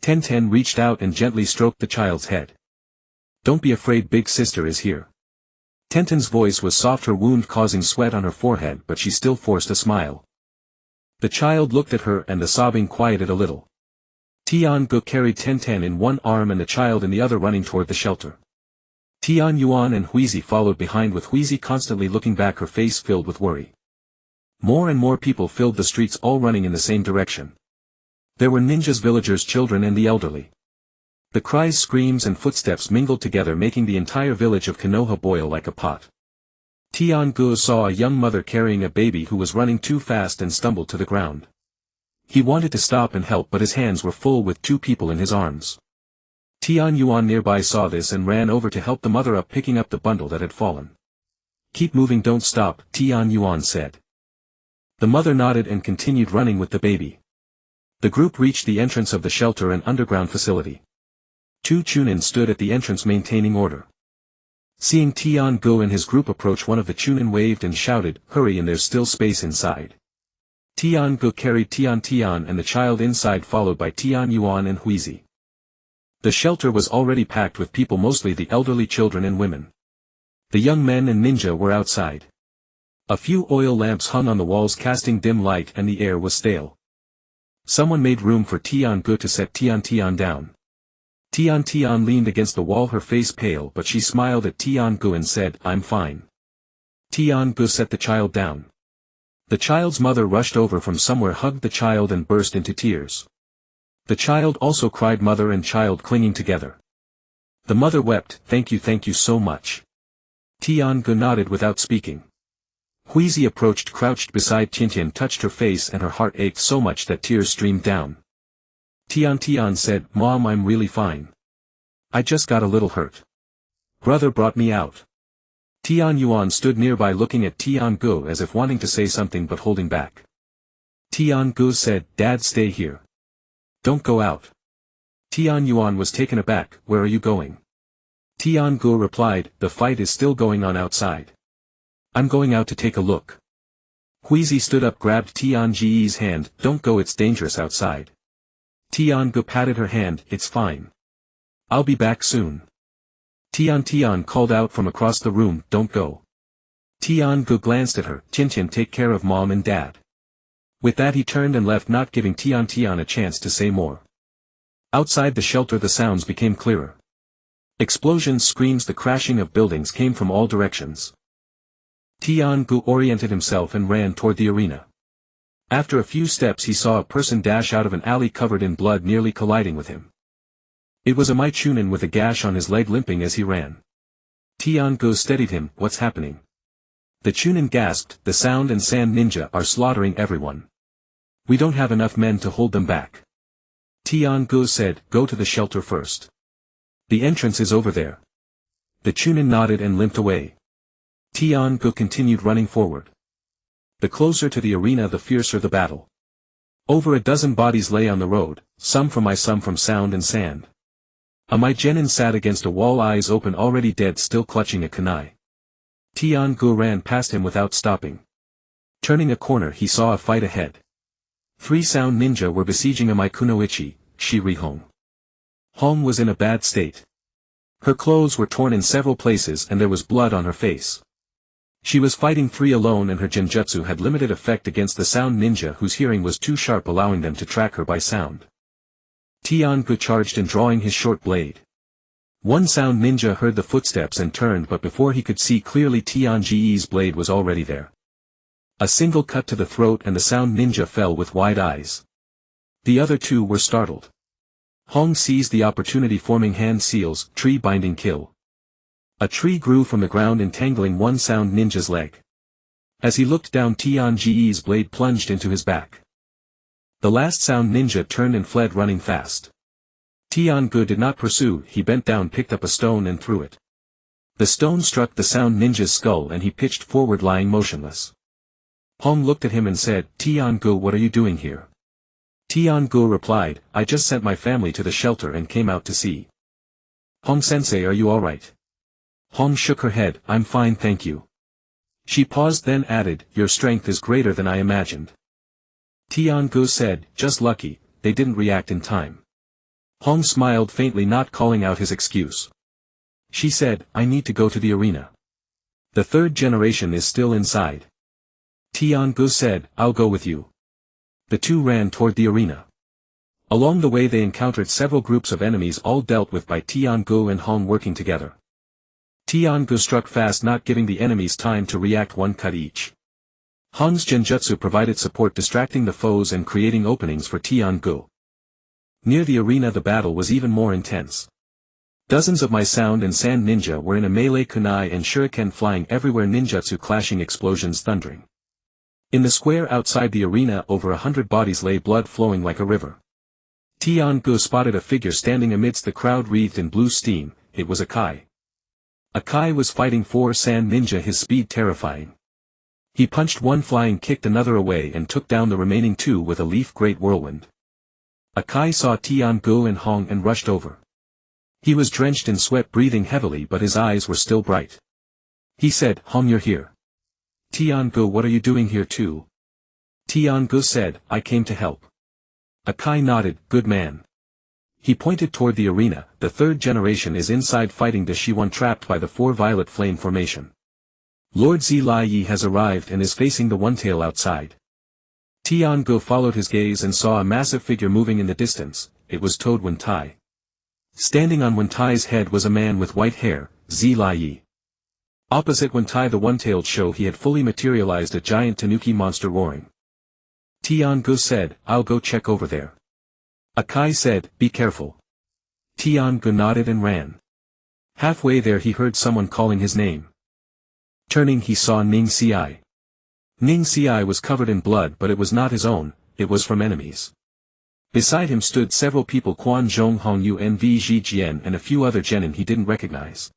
Tenten reached out and gently stroked the child's head. "Don't be afraid, big sister is here." Tenten's voice was soft, her wound causing sweat on her forehead, but she still forced a smile. The child looked at her and the sobbing quieted a little. Tian-gu carried Tenten in one arm and the child in the other, running toward the shelter. Tian Yuan and Huizi followed behind with Huizi constantly looking back, her face filled with worry. More and more people filled the streets, all running in the same direction. There were ninjas, villagers, children and the elderly. The cries, screams and footsteps mingled together, making the entire village of Konoha boil like a pot. Tian-gu saw a young mother carrying a baby who was running too fast and stumbled to the ground. He wanted to stop and help, but his hands were full with 2 people in his arms. Tian Yuan nearby saw this and ran over to help the mother up, picking up the bundle that had fallen. "Keep moving, don't stop," Tian Yuan said. The mother nodded and continued running with the baby. The group reached the entrance of the shelter, an underground facility. 2 Chunin stood at the entrance maintaining order. Seeing Tian-gu and his group approach, one of the Chunin waved and shouted, "Hurry, and there's still space inside." Tian-gu carried Tian and the child inside, followed by Tian Yuan and Huizi. The shelter was already packed with people, mostly the elderly, children and women. The young men and ninja were outside. A few oil lamps hung on the walls, casting dim light, and the air was stale. Someone made room for Tian-gu to set Tian down. Tian leaned against the wall, her face pale, but she smiled at Tian-gu and said, "I'm fine." Tian-gu set the child down. The child's mother rushed over from somewhere, hugged the child and burst into tears. The child also cried, mother and child clinging together. The mother wept, thank you so much." Tian-gu nodded without speaking. Huizi approached, crouched beside Tian, touched her face, and her heart ached so much that tears streamed down. Tian said, "Mom, I'm really fine. I just got a little hurt. Brother brought me out." Tian Yuan stood nearby looking at Tian-gu as if wanting to say something but holding back. Tian-gu said, "Dad, stay here. Don't go out." Tian Yuan was taken aback, "Where are you going?" Tian-gu replied, "The fight is still going on outside. I'm going out to take a look." Huizi stood up, grabbed Tian's hand, "Don't go, it's dangerous outside." Tian-gu patted her hand, "It's fine. I'll be back soon." Tian called out from across the room, "Don't go." Tian-gu glanced at her, "Tian, take care of Mom and Dad." With that he turned and left, not giving Tian a chance to say more. Outside the shelter the sounds became clearer. Explosions, screams, the crashing of buildings came from all directions. Tian-gu oriented himself and ran toward the arena. After a few steps he saw a person dash out of an alley covered in blood, nearly colliding with him. It was a Mai Chunin with a gash on his leg, limping as he ran. Tian-gu steadied him, "What's happening?" The Chunin gasped, "The sound and sand ninja are slaughtering everyone. We don't have enough men to hold them back." Tian-gu said, "Go to the shelter first. The entrance is over there." The Chunin nodded and limped away. Tian-gu continued running forward. The closer to the arena, the fiercer the battle. Over a dozen bodies lay on the road, some from ice, some from sound and sand. A Mai Genin sat against a wall, eyes open, already dead, still clutching a kunai. Tian-gu ran past him without stopping. Turning a corner he saw a fight ahead. 3 sound ninja were besieging a Mai Kunoichi, Shiri-hong. Hong was in a bad state. Her clothes were torn in several places and there was blood on her face. She was fighting 3 alone and her genjutsu had limited effect against the sound ninja, whose hearing was too sharp, allowing them to track her by sound. Tian-gu charged in, drawing his short blade. One sound ninja heard the footsteps and turned, but before he could see clearly Tian's blade was already there. A single cut to the throat and the sound ninja fell with wide eyes. The other 2 were startled. Hong seized the opportunity, forming hand seals, tree binding kill. A tree grew from the ground, entangling one sound ninja's leg. As he looked down, Tian's blade plunged into his back. The last sound ninja turned and fled, running fast. Tian-gu did not pursue, he bent down, picked up a stone and threw it. The stone struck the sound ninja's skull and he pitched forward, lying motionless. Hong looked at him and said, "Tian-gu, what are you doing here?" Tian-gu replied, "I just sent my family to the shelter and came out to see." "Hong-sensei, are you alright?" Hong shook her head, "I'm fine, thank you." She paused, then added, "Your strength is greater than I imagined." Tian-gu said, "Just lucky, they didn't react in time." Hong smiled faintly, not calling out his excuse. She said, "I need to go to the arena. The 3rd generation is still inside." Tian-gu said, "I'll go with you." The 2 ran toward the arena. Along the way they encountered several groups of enemies, all dealt with by Tian-gu and Hong working together. Tian-gu struck fast, not giving the enemies time to react. One cut each. Hong's genjutsu provided support, distracting the foes and creating openings for Tian-gu. Near the arena the battle was even more intense. Dozens of my sound and sand ninja were in a melee, kunai and shuriken flying everywhere, ninjutsu clashing, explosions thundering. In the square outside the arena over 100 bodies lay, blood flowing like a river. Tian-gu spotted a figure standing amidst the crowd wreathed in blue steam. It was Akai. Akai was fighting 4 sand ninja, his speed terrifying. He punched one, flying kicked another away and took down the remaining 2 with a leaf great whirlwind. Akai saw Tian-gu and Hong and rushed over. He was drenched in sweat, breathing heavily, but his eyes were still bright. He said, "Hong, you're here." "Tian-gu, what are you doing here too?" Tian-gu said, "I came to help." Akai nodded, "Good man." He pointed toward the arena. The 3rd generation is inside fighting the Shiwan, trapped by the 4 violet flame formation. Lord Zilai has arrived and is facing the one-tail outside. Tian-gu followed his gaze and saw a massive figure moving in the distance. It was Toad Wentai. Standing on Wentai's head was a man with white hair, Zilai. Opposite Wentai, the one-tailed show, he had fully materialized a giant tanuki monster roaring. Tian-gu said, "I'll go check over there." Akai said, "Be careful." Tian-gu nodded and ran. Halfway there he heard someone calling his name. Turning, he saw Ning Ci. Ning Ci was covered in blood, but it was not his own, it was from enemies. Beside him stood several people, Quan Zhong, Hong Yu, Nv Ji Jian and a few other genin he didn't recognize.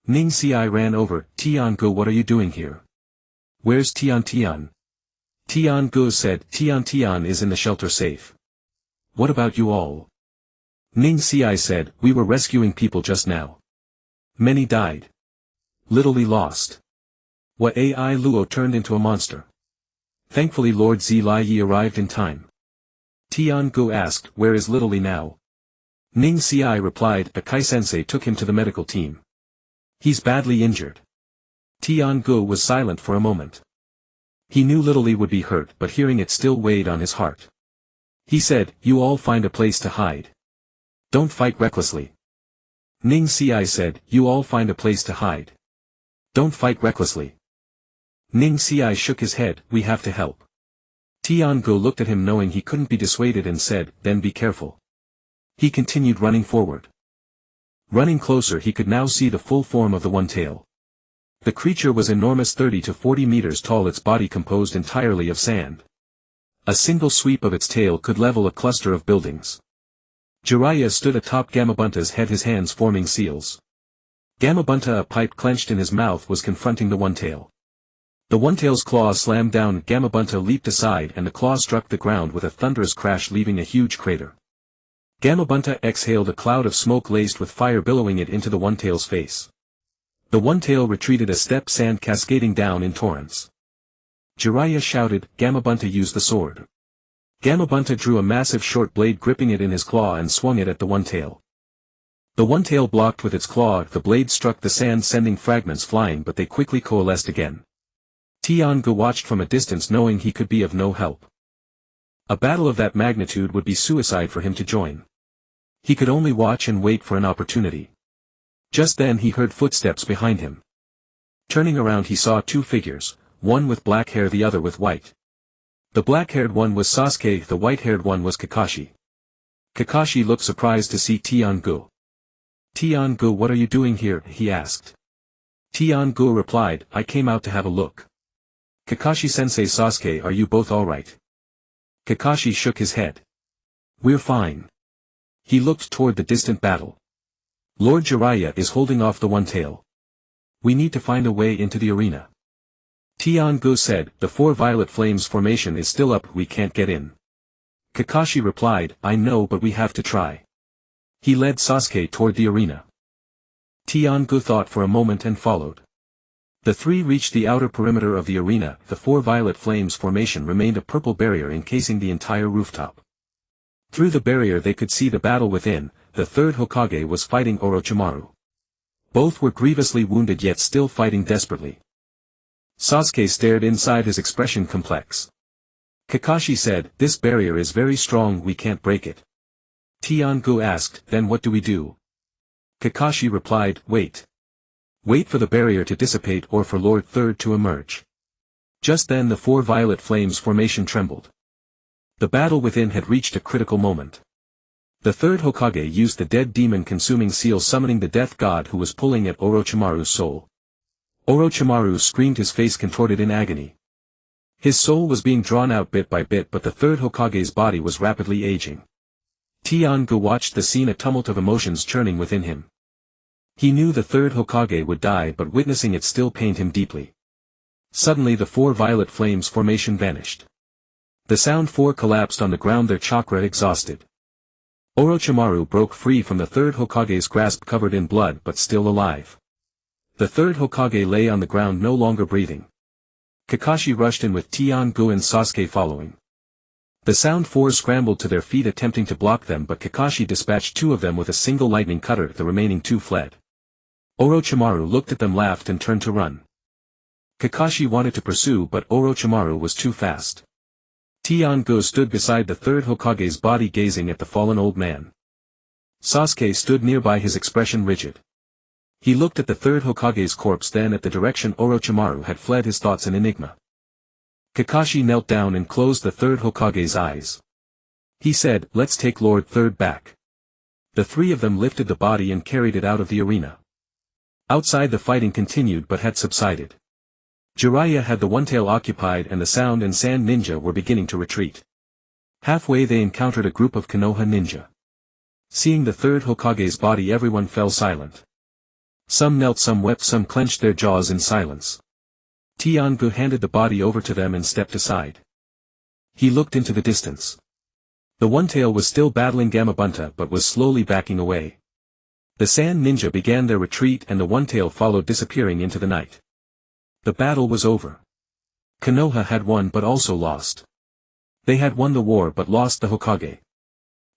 Ning Ci ran over. "Tian-gu, what are you doing here?" "Where's Tian?" Tian-gu said, Tian is in the shelter safe." "What about you all?" Ning Ci said, "We were rescuing people just now. Many died. Literally lost. What AI Luo turned into a monster. Thankfully Lord Zilai arrived in time." Tian-gu asked, "Where is Literally now?" Ning Ci replied, "Akai-sensei took him to the medical team. He's badly injured." Tian-gu was silent for a moment. He knew Literally would be hurt, but hearing it still weighed on his heart. He said, "You all find a place to hide. Don't fight recklessly." Ning Ci said, "You all find a place to hide. Don't fight recklessly." Ning Ci shook his head, "We have to help." Tian-gu looked at him, knowing he couldn't be dissuaded, and said, "Then be careful." He continued running forward. Running closer, he could now see the full form of the one-tail. The creature was enormous, 30 to 40 meters tall, its body composed entirely of sand. A single sweep of its tail could level a cluster of buildings. Jiraiya stood atop Gamabunta's head, his hands forming seals. Gamabunta, a pipe clenched in his mouth, was confronting the one-tail. The one-tail's claw slammed down. Gamabunta leaped aside and the claw struck the ground with a thunderous crash, leaving a huge crater. Gamabunta exhaled a cloud of smoke laced with fire, billowing it into the one-tail's face. The one-tail retreated a step, sand cascading down in torrents. Jiraiya shouted, "Gamabunta, use the sword." Gamabunta drew a massive short blade, gripping it in his claw, and swung it at the one-tail. The one-tail blocked with its claw. The blade struck the sand, sending fragments flying, but they quickly coalesced again. Tian-gu watched from a distance, knowing he could be of no help. A battle of that magnitude would be suicide for him to join. He could only watch and wait for an opportunity. Just then he heard footsteps behind him. Turning around, he saw 2 figures, one with black hair, the other with white. The black-haired one was Sasuke, the white-haired one was Kakashi. Kakashi looked surprised to see Tian-gu. "Tian-gu, what are you doing here?" he asked. Tian-gu replied, "I came out to have a look." "Kakashi-sensei, Sasuke, are you both alright?" Kakashi shook his head. "We're fine." He looked toward the distant battle. "Lord Jiraiya is holding off the one-tail. We need to find a way into the arena." Tian-gu said, "The 4 violet flames formation is still up, we can't get in." Kakashi replied, "I know, but we have to try." He led Sasuke toward the arena. Tian-gu thought for a moment and followed. The 3 reached the outer perimeter of the arena. The 4 violet flames formation remained a purple barrier encasing the entire rooftop. Through the barrier they could see the battle within. The 3rd Hokage was fighting Orochimaru. Both were grievously wounded, yet still fighting desperately. Sasuke stared inside, his expression complex. Kakashi said, "This barrier is very strong, we can't break it." Tian-gu asked, "Then what do we do?" Kakashi replied, "Wait." Wait for the barrier to dissipate or for Lord Third to emerge. Just then the four violet flames formation trembled. The battle within had reached a critical moment. The third Hokage used the dead demon-consuming seal summoning the death god who was pulling at Orochimaru's soul. Orochimaru screamed, his face contorted in agony. His soul was being drawn out bit by bit, but the third Hokage's body was rapidly aging. Tian-gu watched the scene, a tumult of emotions churning within him. He knew the third Hokage would die, but witnessing it still pained him deeply. Suddenly the four violet flames formation vanished. The Sound Four collapsed on the ground, their chakra exhausted. Orochimaru broke free from the third Hokage's grasp, covered in blood but still alive. The third Hokage lay on the ground, no longer breathing. Kakashi rushed in with Tian-gu and Sasuke following. The Sound Four scrambled to their feet attempting to block them, but Kakashi dispatched two of them with a single lightning cutter. The remaining two fled. Orochimaru looked at them, laughed and turned to run. Kakashi wanted to pursue, but Orochimaru was too fast. Tian-gu stood beside the third Hokage's body, gazing at the fallen old man. Sasuke stood nearby, his expression rigid. He looked at the third Hokage's corpse, then at the direction Orochimaru had fled, his thoughts an enigma. Kakashi knelt down and closed the third Hokage's eyes. He said, "Let's take Lord Third back." The three of them lifted the body and carried it out of the arena. Outside the fighting continued but had subsided. Jiraiya had the One Tail occupied and the Sound and Sand ninja were beginning to retreat. Halfway they encountered a group of Konoha ninja. Seeing the third Hokage's body, everyone fell silent. Some knelt, some wept, some clenched their jaws in silence. Tian-gu handed the body over to them and stepped aside. He looked into the distance. The One Tail was still battling Gamabunta but was slowly backing away. The Sand ninja began their retreat and the One Tail followed, disappearing into the night. The battle was over. Konoha had won but also lost. They had won the war but lost the Hokage.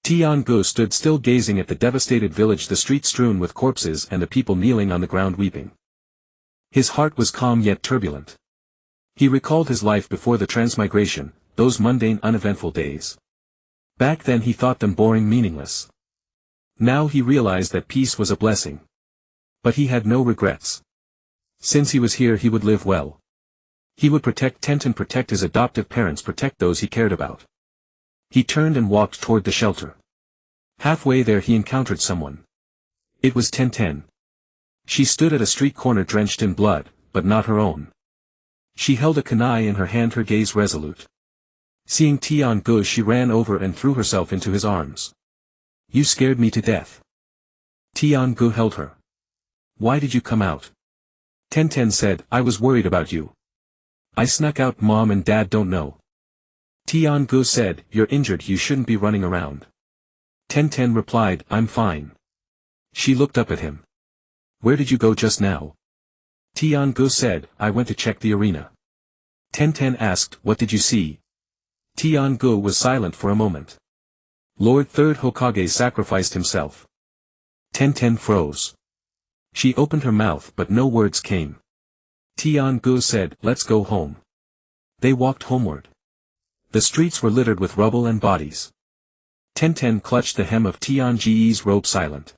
Tian-gu stood still, gazing at the devastated village, the streets strewn with corpses and the people kneeling on the ground weeping. His heart was calm yet turbulent. He recalled his life before the transmigration, those mundane, uneventful days. Back then he thought them boring, meaningless. Now he realized that peace was a blessing. But he had no regrets. Since he was here, he would live well. He would protect Tenten, protect his adoptive parents, protect those he cared about. He turned and walked toward the shelter. Halfway there he encountered someone. It was Tenten. She stood at a street corner drenched in blood, but not her own. She held a kunai in her hand, her gaze resolute. Seeing Tian-gu, she ran over and threw herself into his arms. "You scared me to death." Tian-gu held her. "Why did you come out?" Tenten said, "I was worried about you. I snuck out, Mom and Dad don't know." Tian-gu said, "You're injured, you shouldn't be running around." Tenten replied, "I'm fine." She looked up at him. "Where did you go just now?" Tian-gu said, "I went to check the arena." Tenten asked, "What did you see?" Tian-gu was silent for a moment. "Lord Third Hokage sacrificed himself." Tenten froze. She opened her mouth but no words came. Tian-gu said, "Let's go home." They walked homeward. The streets were littered with rubble and bodies. Tenten clutched the hem of Tian-ji's robe, silent.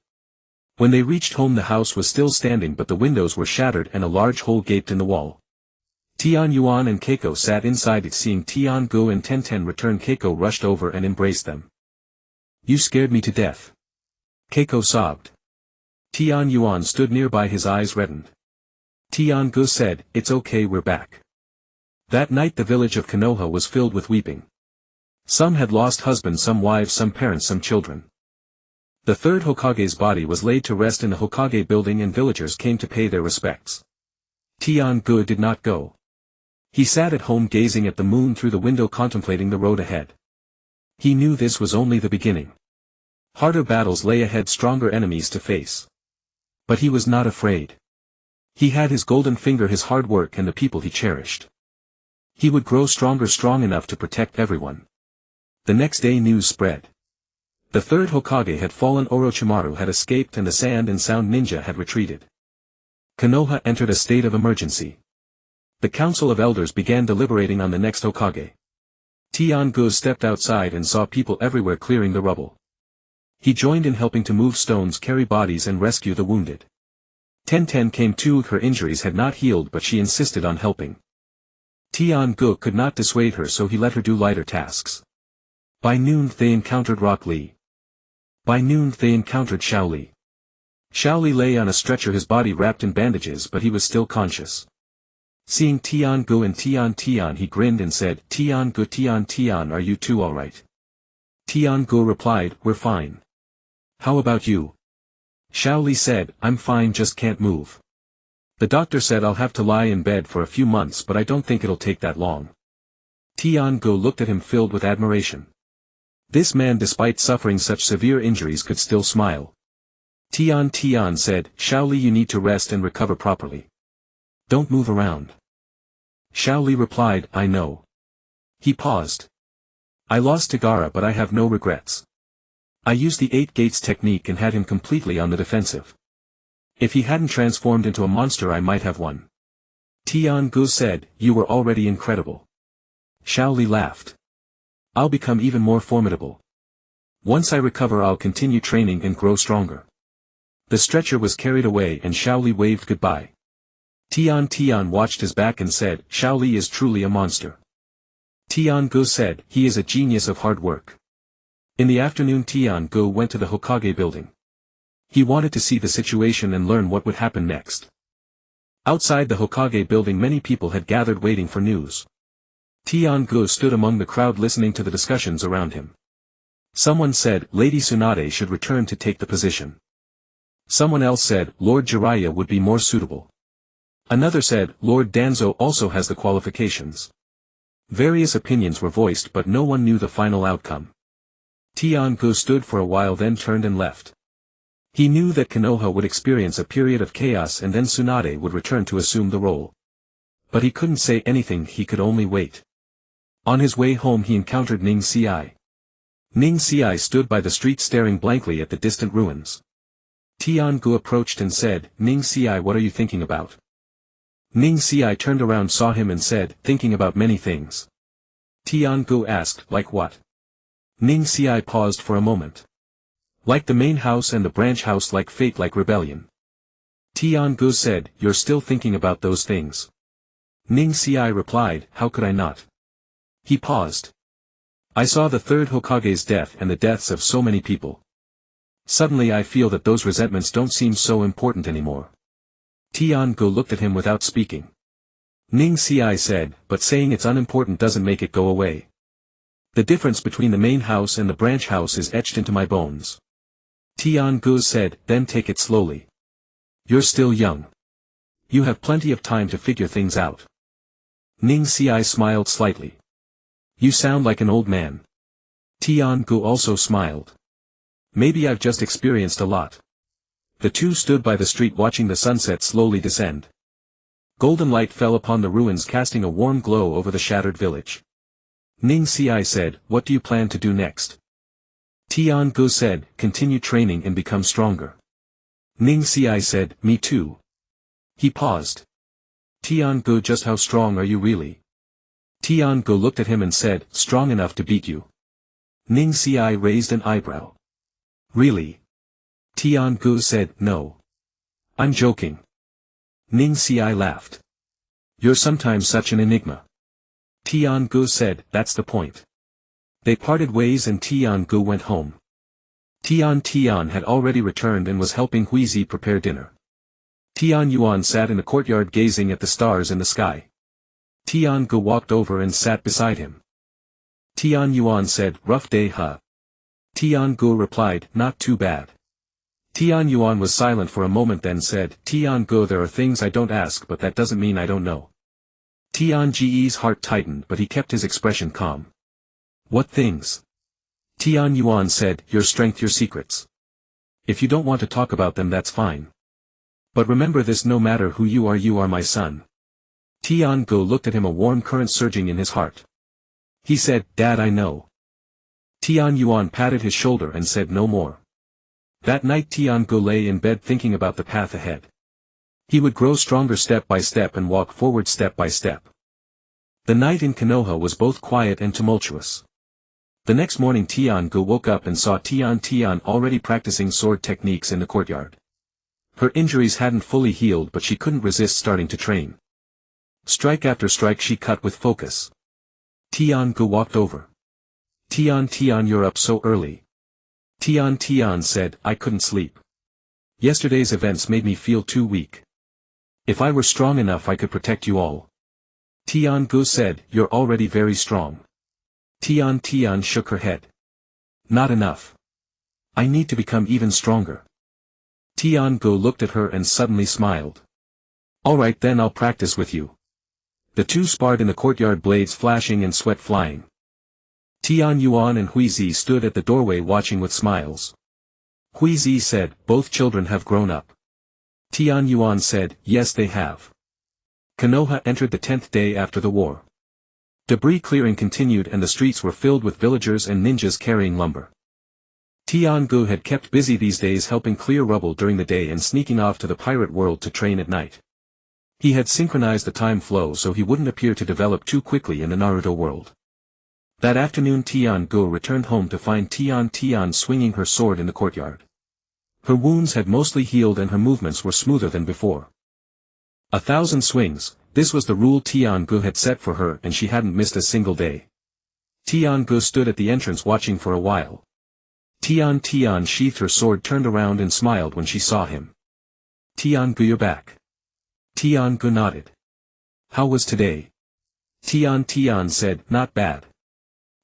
When they reached home, the house was still standing but the windows were shattered and a large hole gaped in the wall. Tian Yuan and Keiko sat inside it. Seeing Tian-gu and Tenten return, Keiko rushed over and embraced them. "You scared me to death." Keiko sobbed. Tian Yuan stood nearby, his eyes reddened. Tian-gu said, "It's okay, we're back." That night the village of Konoha was filled with weeping. Some had lost husbands, some wives, some parents, some children. The third Hokage's body was laid to rest in the Hokage building and villagers came to pay their respects. Tian-gu did not go. He sat at home gazing at the moon through the window, contemplating the road ahead. He knew this was only the beginning. Harder battles lay ahead, stronger enemies to face. But he was not afraid. He had his golden finger, his hard work and the people he cherished. He would grow stronger, strong enough to protect everyone. The next day news spread. The third Hokage had fallen, Orochimaru had escaped and the Sand and Sound ninja had retreated. Konoha entered a state of emergency. The Council of Elders began deliberating on the next Hokage. Tian-gu stepped outside and saw people everywhere clearing the rubble. He joined in helping to move stones, carry bodies and rescue the wounded. Ten came too. Her injuries had not healed, but she insisted on helping. Tian-gu could not dissuade her, so he let her do lighter tasks. By noon they encountered Rock Lee. By noon they encountered Xiao Li. Xiao Li lay on a stretcher, his body wrapped in bandages, but he was still conscious. Seeing Tian-gu and Tian, he grinned and said, "Tian-gu, Tian, are you two alright?" Tian-gu replied, "We're fine. How about you?" Xiao Li said, "I'm fine, just can't move. The doctor said I'll have to lie in bed for a few months, but I don't think it'll take that long." Tian-gu looked at him filled with admiration. This man, despite suffering such severe injuries, could still smile. Tian said, "Xiao Li, you need to rest and recover properly. Don't move around." Xiao Li replied, "I know." He paused. "I lost Tagara, but I have no regrets. I used the 8 gates technique and had him completely on the defensive. If he hadn't transformed into a monster, I might have won." Tian-gu said, "You were already incredible." Xiao Li laughed. "I'll become even more formidable. Once I recover, I'll continue training and grow stronger." The stretcher was carried away and Xiao Li waved goodbye. Tian watched his back and said, "Xiao Li is truly a monster." Tian-gu said, "He is a genius of hard work." In the afternoon, Tian-gu went to the Hokage building. He wanted to see the situation and learn what would happen next. Outside the Hokage building, many people had gathered waiting for news. Tian-gu stood among the crowd listening to the discussions around him. Someone said, "Lady Tsunade should return to take the position." Someone else said, "Lord Jiraiya would be more suitable." Another said, "Lord Danzo also has the qualifications." Various opinions were voiced, but no one knew the final outcome. Tian-gu stood for a while, then turned and left. He knew that Konoha would experience a period of chaos and then Tsunade would return to assume the role. But he couldn't say anything, he could only wait. On his way home he encountered Ning Ci. Ning Ci stood by the street staring blankly at the distant ruins. Tian-gu approached and said, "Ning Ci, what are you thinking about?" Ning Ci turned around, saw him and said, "Thinking about many things." Tian-gu asked, "Like what?" Ning Ci paused for a moment. "Like the main house and the branch house, like fate, like rebellion." Tian-gu said, "You're still thinking about those things?" Ning Ci replied, "How could I not?" He paused. "I saw the third Hokage's death and the deaths of so many people. Suddenly I feel that those resentments don't seem so important anymore." Tian-gu looked at him without speaking. Ning Ci said, "But saying it's unimportant doesn't make it go away. The difference between the main house and the branch house is etched into my bones." Tian-gu said, "Then take it slowly. You're still young. You have plenty of time to figure things out." Ning Ci smiled slightly. "You sound like an old man." Tian-gu also smiled. "Maybe I've just experienced a lot." The two stood by the street watching the sunset slowly descend. Golden light fell upon the ruins, casting a warm glow over the shattered village. Ning Ci said, "What do you plan to do next?" Tian-gu said, "Continue training and become stronger." Ning Ci said, "Me too." He paused. "Tian-gu, just how strong are you really?" Tian-gu looked at him and said, "Strong enough to beat you." Ning Ci raised an eyebrow. "Really?" Tian-gu said, "No. I'm joking." Ning Ci laughed. "You're sometimes such an enigma." Tian-gu said, "That's the point." They parted ways and Tian-gu went home. Tian had already returned and was helping Huizi prepare dinner. Tian Yuan sat in the courtyard gazing at the stars in the sky. Tian-gu walked over and sat beside him. Tian Yuan said, "Rough day, huh?" Tian-gu replied, "Not too bad." Tian Yuan was silent for a moment, then said, "Tian-gu, there are things I don't ask, but that doesn't mean I don't know." Tian-ge's heart tightened, but he kept his expression calm. "What things?" Tian Yuan said, "Your strength, your secrets. If you don't want to talk about them, that's fine. But remember this, no matter who you are my son." Tian-gu looked at him, a warm current surging in his heart. He said, "Dad, I know." Tian Yuan patted his shoulder and said no more. That night Tian-gu lay in bed thinking about the path ahead. He would grow stronger step by step and walk forward step by step. The night in Konoha was both quiet and tumultuous. The next morning Tian-gu woke up and saw Tian already practicing sword techniques in the courtyard. Her injuries hadn't fully healed but she couldn't resist starting to train. Strike after strike she cut with focus. Tian-gu walked over. Tian, you're up so early. Tian said, I couldn't sleep. Yesterday's events made me feel too weak. If I were strong enough I could protect you all. Tian-gu said, you're already very strong. Tian shook her head. Not enough. I need to become even stronger. Tian-gu looked at her and suddenly smiled. Alright then, I'll practice with you. The two sparred in the courtyard, blades flashing and sweat flying. Tian Yuan and Huizi stood at the doorway watching with smiles. Huizi said, both children have grown up. Tian Yuan said, yes they have. Konoha entered the 10th day after the war. Debris clearing continued and the streets were filled with villagers and ninjas carrying lumber. Tian-gu had kept busy these days helping clear rubble during the day and sneaking off to the pirate world to train at night. He had synchronized the time flow so he wouldn't appear to develop too quickly in the Naruto world. That afternoon Tian-gu returned home to find Tian swinging her sword in the courtyard. Her wounds had mostly healed and her movements were smoother than before. 1,000 swings, this was the rule Tian-gu had set for her and she hadn't missed a single day. Tian-gu stood at the entrance watching for a while. Tian sheathed her sword, turned around and smiled when she saw him. Tian-gu, you're back. Tian-gu nodded. How was today? Tian said, not bad.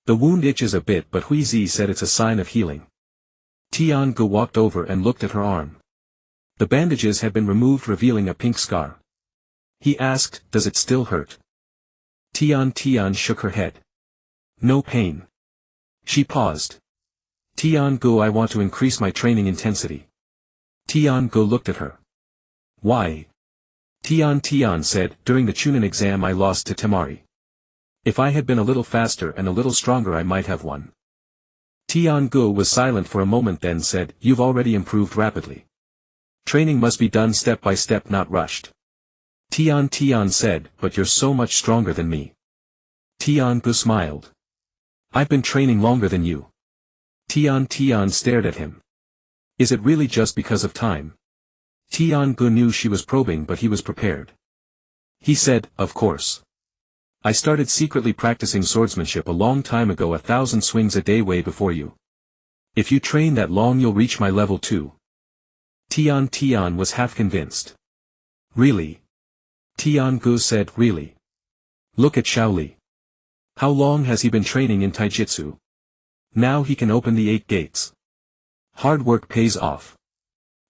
The wound itches a bit but Huizi said it's a sign of healing. Tian-gu walked over and looked at her arm. The bandages had been removed revealing a pink scar. He asked, does it still hurt? Tian shook her head. No pain. She paused. Tian-gu, I want to increase my training intensity. Tian-gu looked at her. Why? Tian said, during the Chunin exam I lost to Temari. If I had been a little faster and a little stronger I might have won. Tian-gu was silent for a moment then said, you've already improved rapidly. Training must be done step by step, not rushed. Tian said, but you're so much stronger than me. Tian-gu smiled. I've been training longer than you. Tian stared at him. Is it really just because of time? Tian-gu knew she was probing but he was prepared. He said, of course. I started secretly practicing swordsmanship a long time ago, 1,000 swings a day way before you. If you train that long you'll reach my level too. Tian was half convinced. Really? Tian-gu said, really. Look at Shaoli. How long has he been training in taijutsu? Now he can open the 8 gates. Hard work pays off.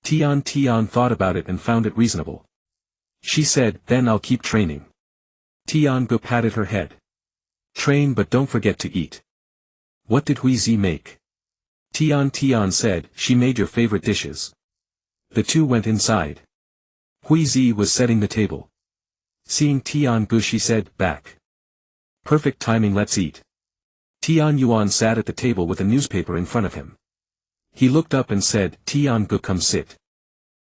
Tian thought about it and found it reasonable. She said, then I'll keep training. Tian-gu patted her head. Train but don't forget to eat. What did Huizi make? Tian said, she made your favorite dishes. The two went inside. Huizi was setting the table. Seeing Tian-gu she said, back. Perfect timing, let's eat. Tian Yuan sat at the table with a newspaper in front of him. He looked up and said, Tian-gu, come sit.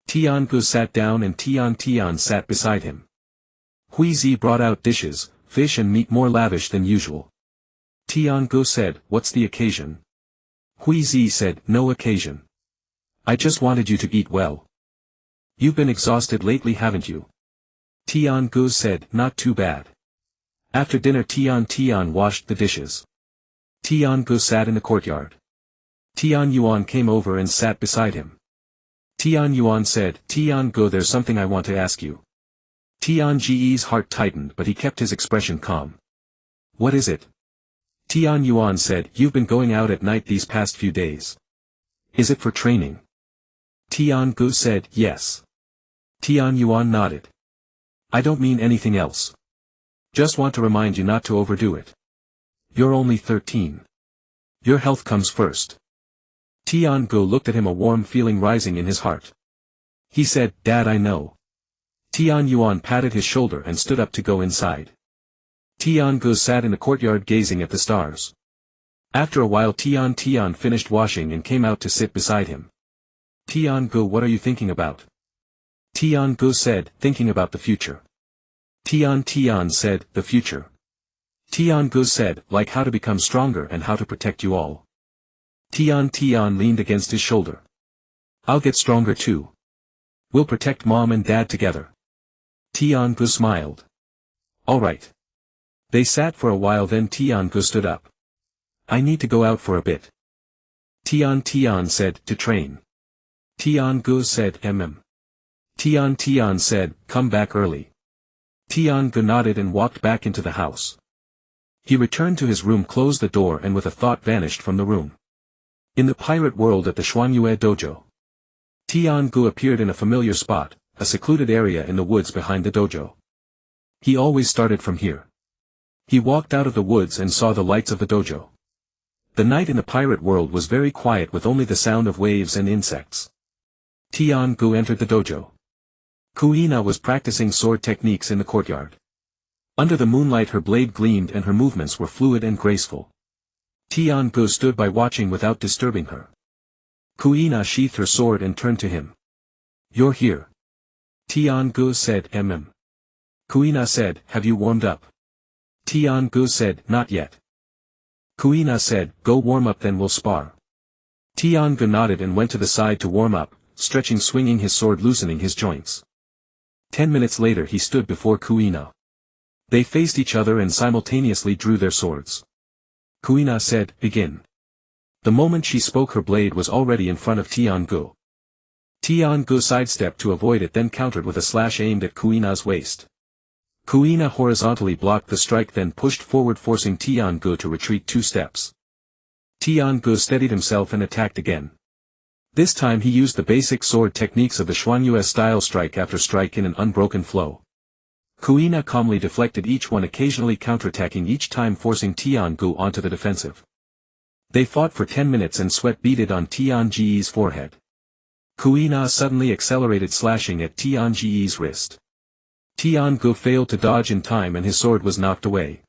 Tian-gu sat down and Tian sat beside him. Huizi brought out dishes, fish and meat more lavish than usual. Tian-gu said, what's the occasion? Huizi said, no occasion. I just wanted you to eat well. You've been exhausted lately, haven't you? Tian-gu said, not too bad. After dinner Tian washed the dishes. Tian-gu sat in the courtyard. Tian Yuan came over and sat beside him. Tian Yuan said, Tian-gu, there's something I want to ask you. Tian's heart tightened but he kept his expression calm. What is it? Tian Yuan said, you've been going out at night these past few days. Is it for training? Tian-gu said, yes. Tian Yuan nodded. I don't mean anything else. Just want to remind you not to overdo it. You're only 13. Your health comes first. Tian-gu looked at him, a warm feeling rising in his heart. He said, Dad, I know. Tian Yuan patted his shoulder and stood up to go inside. Tian-gu sat in the courtyard gazing at the stars. After a while Tian finished washing and came out to sit beside him. Tian-gu, what are you thinking about? Tian-gu said, thinking about the future. Tian said, the future. Tian-gu said, like how to become stronger and how to protect you all. Tian leaned against his shoulder. I'll get stronger too. We'll protect mom and dad together. Tiangu smiled. Alright. They sat for a while, then Tiangu stood up. I need to go out for a bit. Tian said, to train. Tiangu said, Tian said, come back early. Tiangu nodded and walked back into the house. He returned to his room, closed the door, and with a thought vanished from the room. In the pirate world at the Xuanyue dojo, Tiangu appeared in a familiar spot, a secluded area in the woods behind the dojo. He always started from here. He walked out of the woods and saw the lights of the dojo. The night in the pirate world was very quiet, with only the sound of waves and insects. Tiangu entered the dojo. Kuina was practicing sword techniques in the courtyard. Under the moonlight her blade gleamed and her movements were fluid and graceful. Tiangu stood by watching without disturbing her. Kuina sheathed her sword and turned to him. You're here. Tiangu said, Kuina said, have you warmed up? Tiangu said, not yet. Kuina said, go warm up, then we'll spar. Tiangu nodded and went to the side to warm up, stretching, swinging his sword, loosening his joints. 10 minutes later he stood before Kuina. They faced each other and simultaneously drew their swords. Kuina said, begin. The moment she spoke her blade was already in front of Tiangu. Tiangu sidestepped to avoid it, then countered with a slash aimed at Kuina's waist. Kuina horizontally blocked the strike, then pushed forward, forcing Tiangu to retreat 2 steps. Tiangu steadied himself and attacked again. This time he used the basic sword techniques of the Xuanyue style, strike after strike in an unbroken flow. Kuina calmly deflected each one, occasionally counterattacking each time, forcing Tiangu onto the defensive. They fought for 10 minutes and sweat beaded on Tiangu's forehead. Kuina suddenly accelerated, slashing at Tiangu's wrist. Tiangu failed to dodge in time and his sword was knocked away.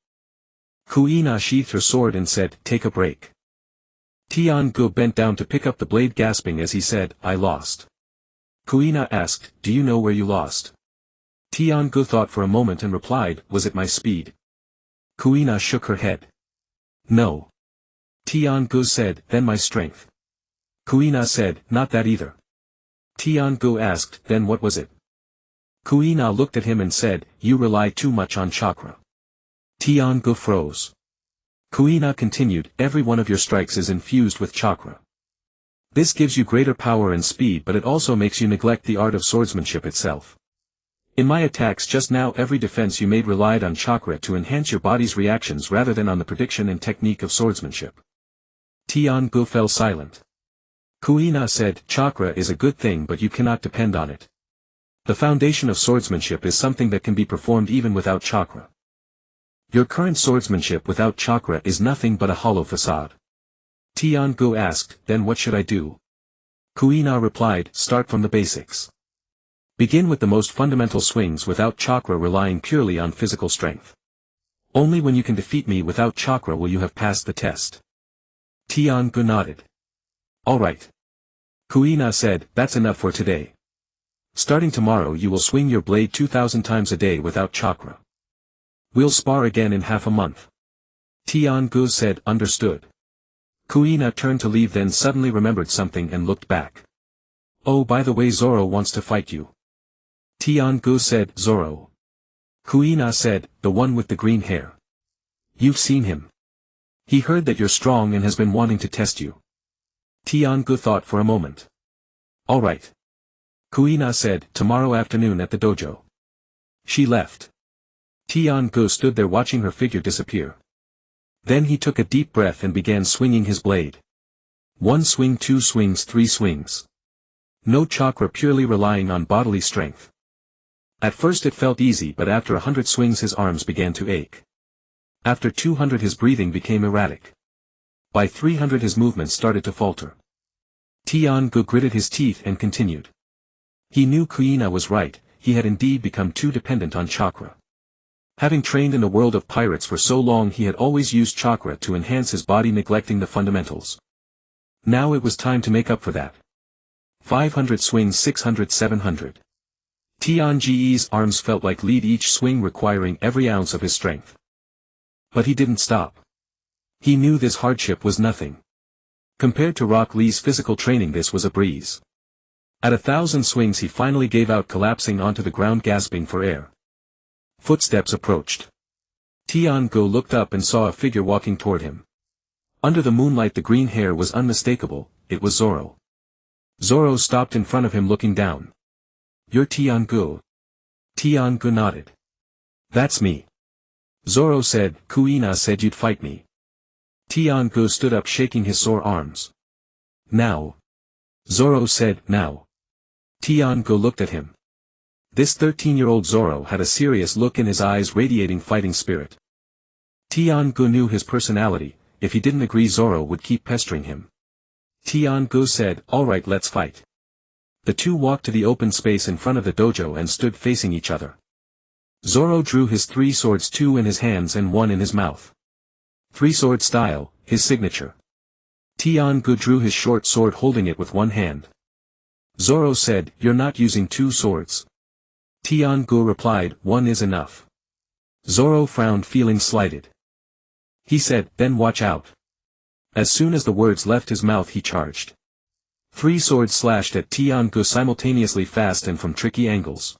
Kuina sheathed her sword and said, take a break. Tiangu bent down to pick up the blade, gasping as he said, I lost. Kuina asked, do you know where you lost? Tiangu thought for a moment and replied, was it my speed? Kuina shook her head. No. Tiangu said, then my strength. Kuina said, not that either. Tiangu asked, then what was it? Kuina looked at him and said, you rely too much on chakra. Tiangu froze. Kuina continued, every one of your strikes is infused with chakra. This gives you greater power and speed, but it also makes you neglect the art of swordsmanship itself. In my attacks just now, every defense you made relied on chakra to enhance your body's reactions rather than on the prediction and technique of swordsmanship. Tiangu fell silent. Kuina said, chakra is a good thing, but you cannot depend on it. The foundation of swordsmanship is something that can be performed even without chakra. Your current swordsmanship without chakra is nothing but a hollow facade. Tiangu asked, then what should I do? Kuina replied, start from the basics. Begin with the most fundamental swings without chakra, relying purely on physical strength. Only when you can defeat me without chakra will you have passed the test. Tiangu nodded. Alright. Kuina said, that's enough for today. Starting tomorrow you will swing your blade 2,000 times a day without chakra. We'll spar again in half a month. Tiangu said, understood. Kuina turned to leave, then suddenly remembered something and looked back. Oh, by the way, Zoro wants to fight you. Tiangu said, Zoro. Kuina said, the one with the green hair. You've seen him. He heard that you're strong and has been wanting to test you. Tiangu thought for a moment. Alright. Kuina said, tomorrow afternoon at the dojo. She left. Tiangu stood there watching her figure disappear. Then he took a deep breath and began swinging his blade. 1 swing, 2 swings, 3 swings. No chakra, purely relying on bodily strength. At first it felt easy, but after 100 swings his arms began to ache. After 200 his breathing became erratic. By 300 his movements started to falter. Tiangu gritted his teeth and continued. He knew Kuina was right, he had indeed become too dependent on chakra. Having trained in the world of pirates for so long, he had always used chakra to enhance his body, neglecting the fundamentals. Now it was time to make up for that. 500 swings, 600, 700. Tiangu's arms felt like lead, each swing requiring every ounce of his strength. But he didn't stop. He knew this hardship was nothing. Compared to Rock Lee's physical training, this was a breeze. At 1,000 swings he finally gave out, collapsing onto the ground gasping for air. Footsteps approached. Tian-gu looked up and saw a figure walking toward him. Under the moonlight the green hair was unmistakable, it was Zoro. Zoro stopped in front of him looking down. "You're Tian-gu?" Tian-gu nodded. "That's me." Zoro said, "Kuina said you'd fight me." Tian-gu stood up shaking his sore arms. "Now." Zoro said, "Now." Tian-gu looked at him. This 13-year-old Zoro had a serious look in his eyes radiating fighting spirit. Tian-gu knew his personality, if he didn't agree Zoro would keep pestering him. Tian-gu said, "Alright, let's fight." The two walked to the open space in front of the dojo and stood facing each other. Zoro drew his 3 swords, 2 in his hands and 1 in his mouth. 3-sword style, his signature. Tian-gu drew his short sword holding it with one hand. Zoro said, "You're not using 2 swords. Tian-gu replied, "1 is enough." Zoro frowned, feeling slighted. He said, "Then watch out." As soon as the words left his mouth he charged. 3 swords slashed at Tian-gu simultaneously, fast and from tricky angles.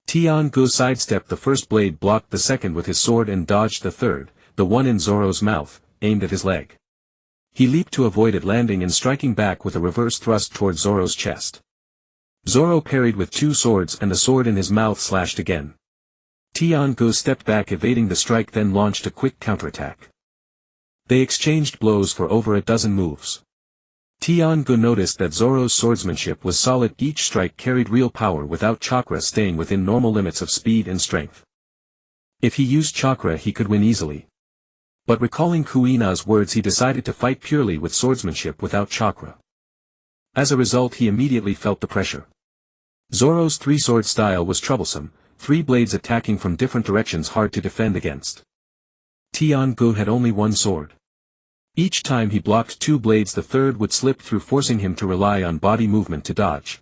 Tian-gu sidestepped the first blade, blocked the second with his sword and dodged the third, the one in Zoro's mouth, aimed at his leg. He leaped to avoid it, landing and striking back with a reverse thrust toward Zoro's chest. Zoro parried with 2 swords and the sword in his mouth slashed again. Tian-gu stepped back evading the strike, then launched a quick counterattack. They exchanged blows for over a dozen moves. Tian-gu noticed that Zoro's swordsmanship was solid, each strike carried real power without chakra staying within normal limits of speed and strength. If he used chakra he could win easily. But recalling Kuina's words, he decided to fight purely with swordsmanship without chakra. As a result he immediately felt the pressure. Zoro's 3-sword style was troublesome, 3 blades attacking from different directions, hard to defend against. Tian-gu had only 1 sword. Each time he blocked 2 blades the third would slip through, forcing him to rely on body movement to dodge.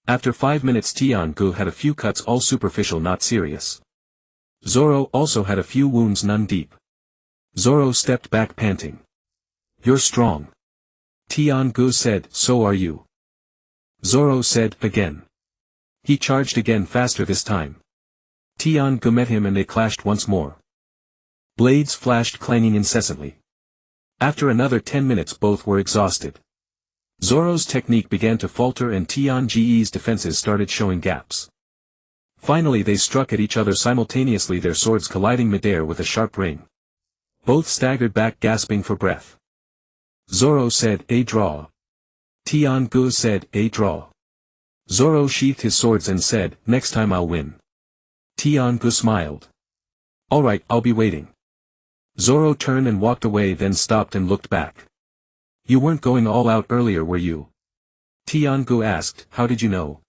After 5 minutes Tian-gu had a few cuts, all superficial, not serious. Zoro also had a few wounds, none deep. Zoro stepped back panting. "You're strong." Tian-gu said, "So are you." Zoro said, "Again." He charged again, faster this time. Tian-gu met him and they clashed once more. Blades flashed, clanging incessantly. After another 10 minutes both were exhausted. Zoro's technique began to falter and Tian-gu's defenses started showing gaps. Finally they struck at each other simultaneously, their swords colliding midair with a sharp ring. Both staggered back, gasping for breath. Zoro said, "A draw." Tian-gu said, "A draw." Zoro sheathed his swords and said, "Next time I'll win." Tian-gu smiled. "Alright, I'll be waiting." Zoro turned and walked away, then stopped and looked back. "You weren't going all out earlier, were you?" Tian-gu asked. "How did you know?"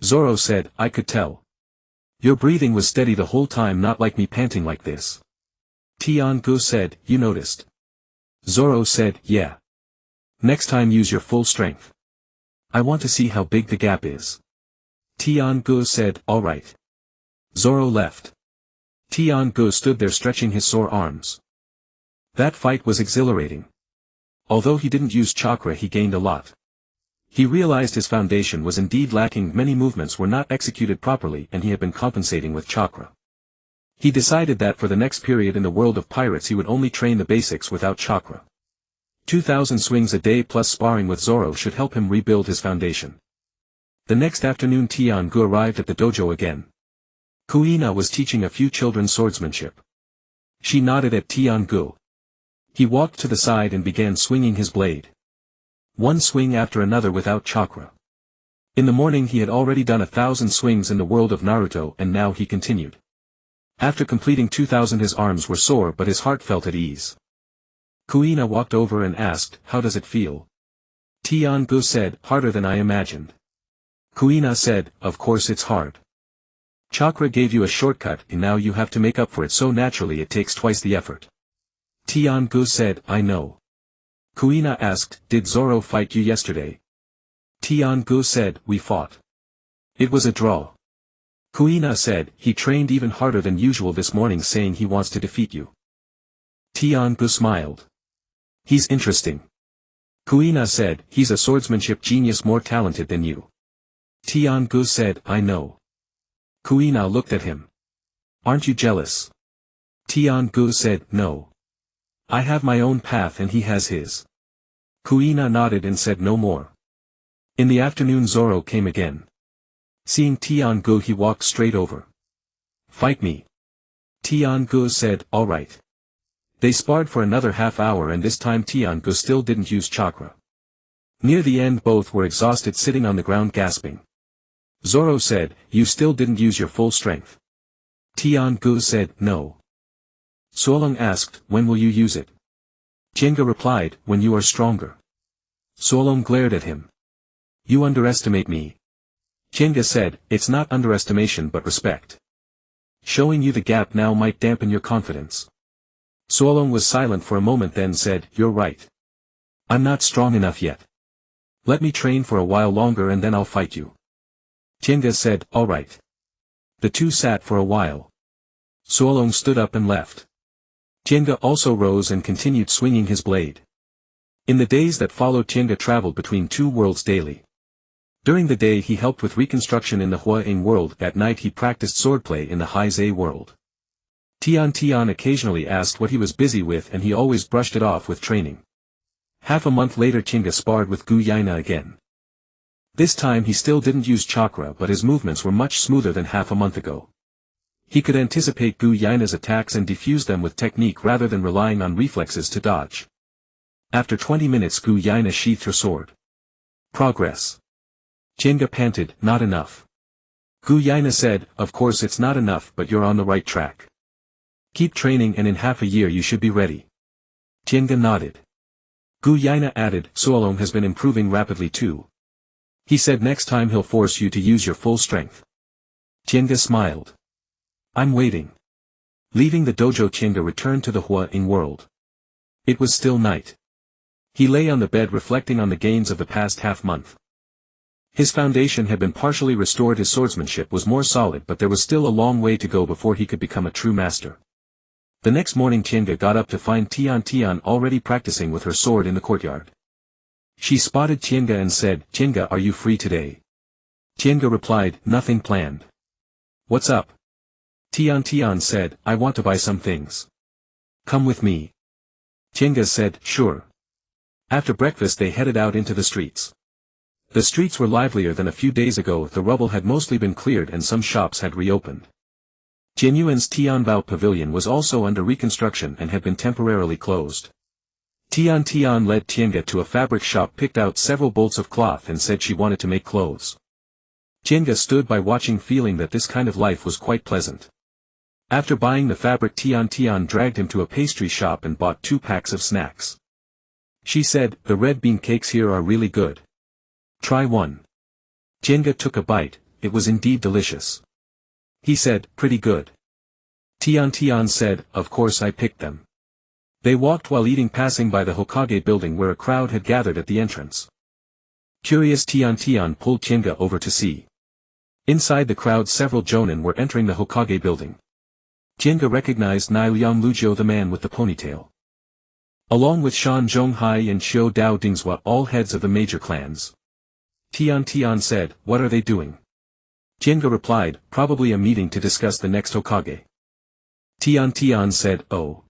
Zoro said, "I could tell. Your breathing was steady the whole time, not like me panting like this." Tian-gu said, "You noticed?" Zoro said, "Yeah. Next time use your full strength. I want to see how big the gap is." Tian-gu said, "Alright." Zoro left. Tian-gu stood there stretching his sore arms. That fight was exhilarating. Although he didn't use chakra he gained a lot. He realized his foundation was indeed lacking, many movements were not executed properly and he had been compensating with chakra. He decided that for the next period in the world of pirates he would only train the basics without chakra. 2,000 swings a day plus sparring with Zoro should help him rebuild his foundation. The next afternoon Tian-gu arrived at the dojo again. Kuina was teaching a few children swordsmanship. She nodded at Tian-gu. He walked to the side and began swinging his blade. One swing after another without chakra. In the morning he had already done 1,000 swings in the world of Naruto and now he continued. After completing 2,000 his arms were sore but his heart felt at ease. Kuina walked over and asked, "How does it feel?" Tian-gu said, "Harder than I imagined." Kuina said, "Of course it's hard. Chakra gave you a shortcut and now you have to make up for it, so naturally it takes twice the effort." Tian-gu said, "I know." Kuina asked, "Did Zoro fight you yesterday?" Tian-gu said, "We fought. It was a draw." Kuina said, "He trained even harder than usual this morning, saying he wants to defeat you." Tian-gu smiled. "He's interesting." Kuina said, he's a swordsmanship genius more talented than you. Tian-gu said, I know. Kuina looked at him. Aren't you jealous? Tian-gu said, no. I have my own path and he has his. Kuina nodded and said no more. In the afternoon Zoro came again. Seeing Tian-gu he walked straight over. Fight me. Tian-gu said, alright. They sparred for another half hour and this time Tian-gu still didn't use chakra. Near the end both were exhausted sitting on the ground gasping. Zoro said, you still didn't use your full strength. Tian-gu said, no. Suolong asked, when will you use it? Jenga replied, when you are stronger. Suolong glared at him. You underestimate me. Jenga said, it's not underestimation but respect. Showing you the gap now might dampen your confidence. Suolong was silent for a moment then said, you're right. I'm not strong enough yet. Let me train for a while longer and then I'll fight you. Jenga said, alright. The two sat for a while. Suolong stood up and left. Jenga also rose and continued swinging his blade. In the days that followed Jenga traveled between two worlds daily. During the day he helped with reconstruction in the Hua-ing world, at night he practiced swordplay in the Hai-Zai world. Tian occasionally asked what he was busy with and he always brushed it off with training. Half a month later Jenga sparred with Gu Yaina again. This time he still didn't use chakra but his movements were much smoother than half a month ago. He could anticipate Gu Yaina's attacks and defuse them with technique rather than relying on reflexes to dodge. After 20 minutes Gu Yaina sheathed her sword. Progress. Jenga panted, not enough. Gu Yaina said, of course it's not enough but you're on the right track. Keep training and in half a year you should be ready. Jenga nodded. Gu Yaina added, Suolong has been improving rapidly too. He said next time he'll force you to use your full strength. Jenga smiled. I'm waiting. Leaving the dojo Jenga returned to the Hua-ing world. It was still night. He lay on the bed reflecting on the gains of the past half-month. His foundation had been partially restored, his swordsmanship was more solid but there was still a long way to go before he could become a true master. The next morning Jenga got up to find Tian already practicing with her sword in the courtyard. She spotted Jenga and said, Jenga, are you free today? Jenga replied, nothing planned. What's up? Tian said, I want to buy some things. Come with me. Jenga said, sure. After breakfast they headed out into the streets. The streets were livelier than a few days ago, the rubble had mostly been cleared and some shops had reopened. Jianyuan's Tianbao pavilion was also under reconstruction and had been temporarily closed. Tian led Jenga to a fabric shop, picked out several bolts of cloth and said she wanted to make clothes. Jenga stood by watching, feeling that this kind of life was quite pleasant. After buying the fabric Tian dragged him to a pastry shop and bought 2 packs of snacks. She said, the red bean cakes here are really good. Try one. Jenga took a bite, it was indeed delicious. He said, pretty good. Tian said, of course I picked them. They walked while eating, passing by the Hokage building where a crowd had gathered at the entrance. Curious, Tian pulled Jenga over to see. Inside the crowd several jonin were entering the Hokage building. Jenga recognized Nailiang Luzhou, the man with the ponytail. Along with Shan Zhonghai and Xiu Dao Dingzhua, all heads of the major clans. Tian said, what are they doing? Jenga replied, probably a meeting to discuss the next Hokage. Tian said, oh.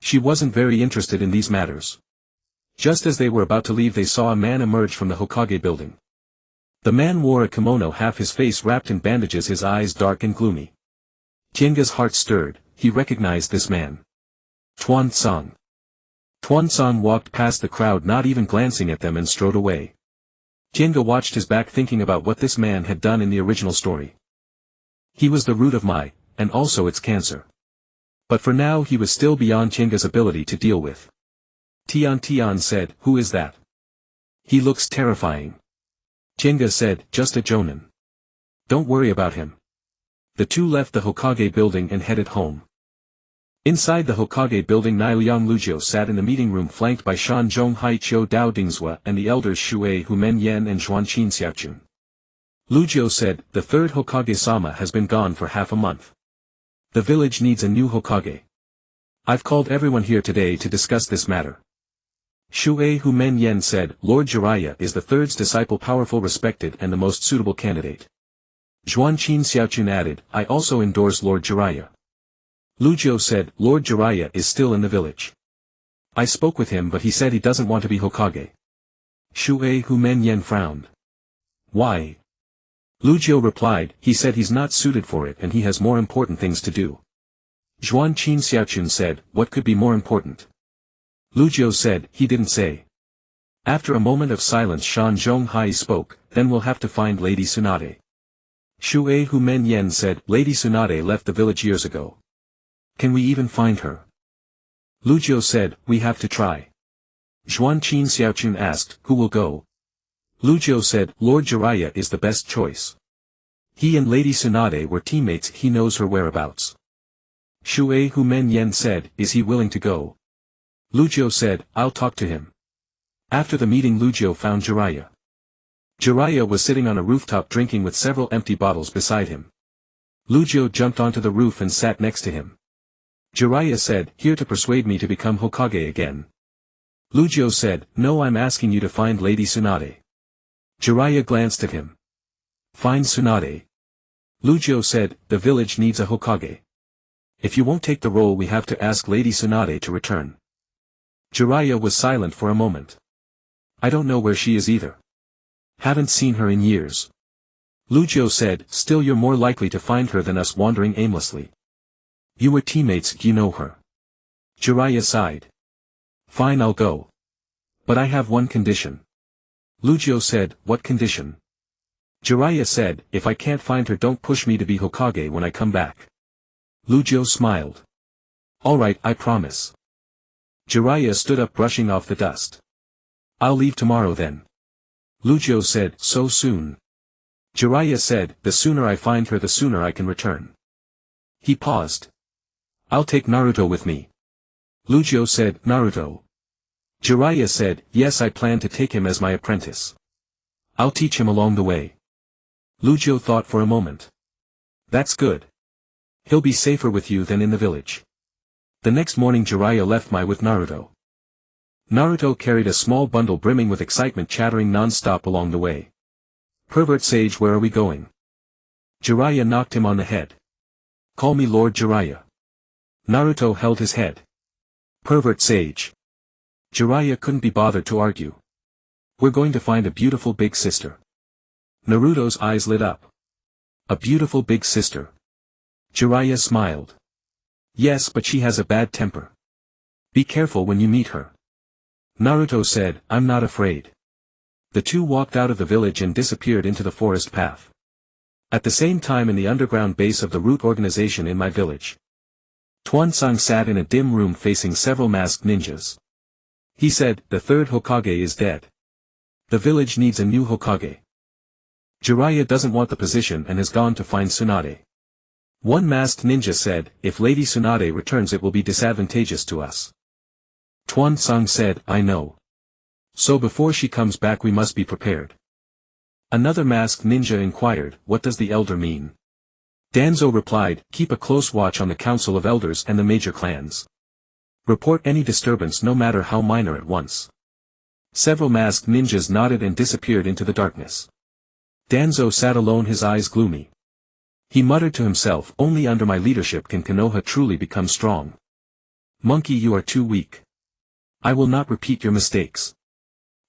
She wasn't very interested in these matters. Just as they were about to leave they saw a man emerge from the Hokage building. The man wore a kimono, half his face wrapped in bandages, his eyes dark and gloomy. Jenga's heart stirred, he recognized this man. Tuansang. Tuansang walked past the crowd, not even glancing at them, and strode away. Jenga watched his back, thinking about what this man had done in the original story. He was the root of Mai, and also its cancer. But for now he was still beyond Jenga's ability to deal with. Tian said, who is that? He looks terrifying. Jenga said, just a jonin. Don't worry about him. The two left the Hokage building and headed home. Inside the Hokage building, Nailiang Luzhou sat in the meeting room, flanked by Shan Zhonghai, Qiu Dao Dingzhua, and the elders Shui Humen Yen and Xuanqin Xiaochun. Luzhou said, the third Hokage-sama has been gone for half a month. The village needs a new Hokage. I've called everyone here today to discuss this matter. Shui Humen Yen said, Lord Jiraiya is the third disciple, powerful, respected, and the most suitable candidate. Zhuanqin Xiaochun added, I also endorse Lord Jiraiya. Lu Jiu said, Lord Jiraiya is still in the village. I spoke with him but he said he doesn't want to be Hokage. Shui Humen Yen frowned. Why? Lu Jiu replied, he said he's not suited for it and he has more important things to do. Zhuanqin Xiaochun said, what could be more important? Lu Jiu said, he didn't say. After a moment of silence Shan Zhonghai spoke, then we'll have to find Lady Tsunade. Shui Humen Yen said, Lady Tsunade left the village years ago. Can we even find her? Lu Jiu said, we have to try. Zhuanqin Xiaochun asked, who will go? Lu Jiu said, Lord Jiraiya is the best choice. He and Lady Tsunade were teammates, he knows her whereabouts. Shui Humen Yen said, is he willing to go? Lu Jiu said, I'll talk to him. After the meeting Lu Jiu found Jiraiya. Jiraiya was sitting on a rooftop drinking with several empty bottles beside him. Lu Jiu jumped onto the roof and sat next to him. Jiraiya said, here to persuade me to become Hokage again. Lu Jiu said, no, I'm asking you to find Lady Tsunade. Jiraiya glanced at him. Find Tsunade? Lu Jiu said, the village needs a Hokage. If you won't take the role we have to ask Lady Tsunade to return. Jiraiya was silent for a moment. I don't know where she is either. Haven't seen her in years. Lu Jiu said, still you're more likely to find her than us wandering aimlessly. You were teammates, you know her. Jiraiya sighed. Fine, I'll go. But I have one condition. Lu Jiu said, what condition? Jiraiya said, if I can't find her don't push me to be Hokage when I come back. Lu Jiu smiled. Alright, I promise. Jiraiya stood up brushing off the dust. I'll leave tomorrow then. Lu Jiu said, so soon? Jiraiya said, the sooner I find her the sooner I can return. He paused. I'll take Naruto with me. Lu Jiu said, Naruto? Jiraiya said, yes, I plan to take him as my apprentice. I'll teach him along the way. Lu Jiu thought for a moment. That's good. He'll be safer with you than in the village. The next morning Jiraiya left Mai with Naruto. Naruto carried a small bundle brimming with excitement, chattering non-stop along the way. Pervert sage, where are we going? Jiraiya knocked him on the head. Call me Lord Jiraiya. Naruto held his head. Pervert sage. Jiraiya couldn't be bothered to argue. We're going to find a beautiful big sister. Naruto's eyes lit up. A beautiful big sister. Jiraiya smiled. Yes, but she has a bad temper. Be careful when you meet her. Naruto said, I'm not afraid. The two walked out of the village and disappeared into the forest path. At the same time, in the underground base of the root organization in my village, Tuansang sat in a dim room facing several masked ninjas. He said, the third Hokage is dead. The village needs a new Hokage. Jiraiya doesn't want the position and has gone to find Tsunade. One masked ninja said, if Lady Tsunade returns it will be disadvantageous to us. Tuansang said, I know. So before she comes back we must be prepared. Another masked ninja inquired, what does the elder mean? Danzo replied, keep a close watch on the council of elders and the major clans. Report any disturbance no matter how minor at once. Several masked ninjas nodded and disappeared into the darkness. Danzo sat alone, his eyes gloomy. He muttered to himself, only under my leadership can Konoha truly become strong. Monkey, you are too weak. I will not repeat your mistakes.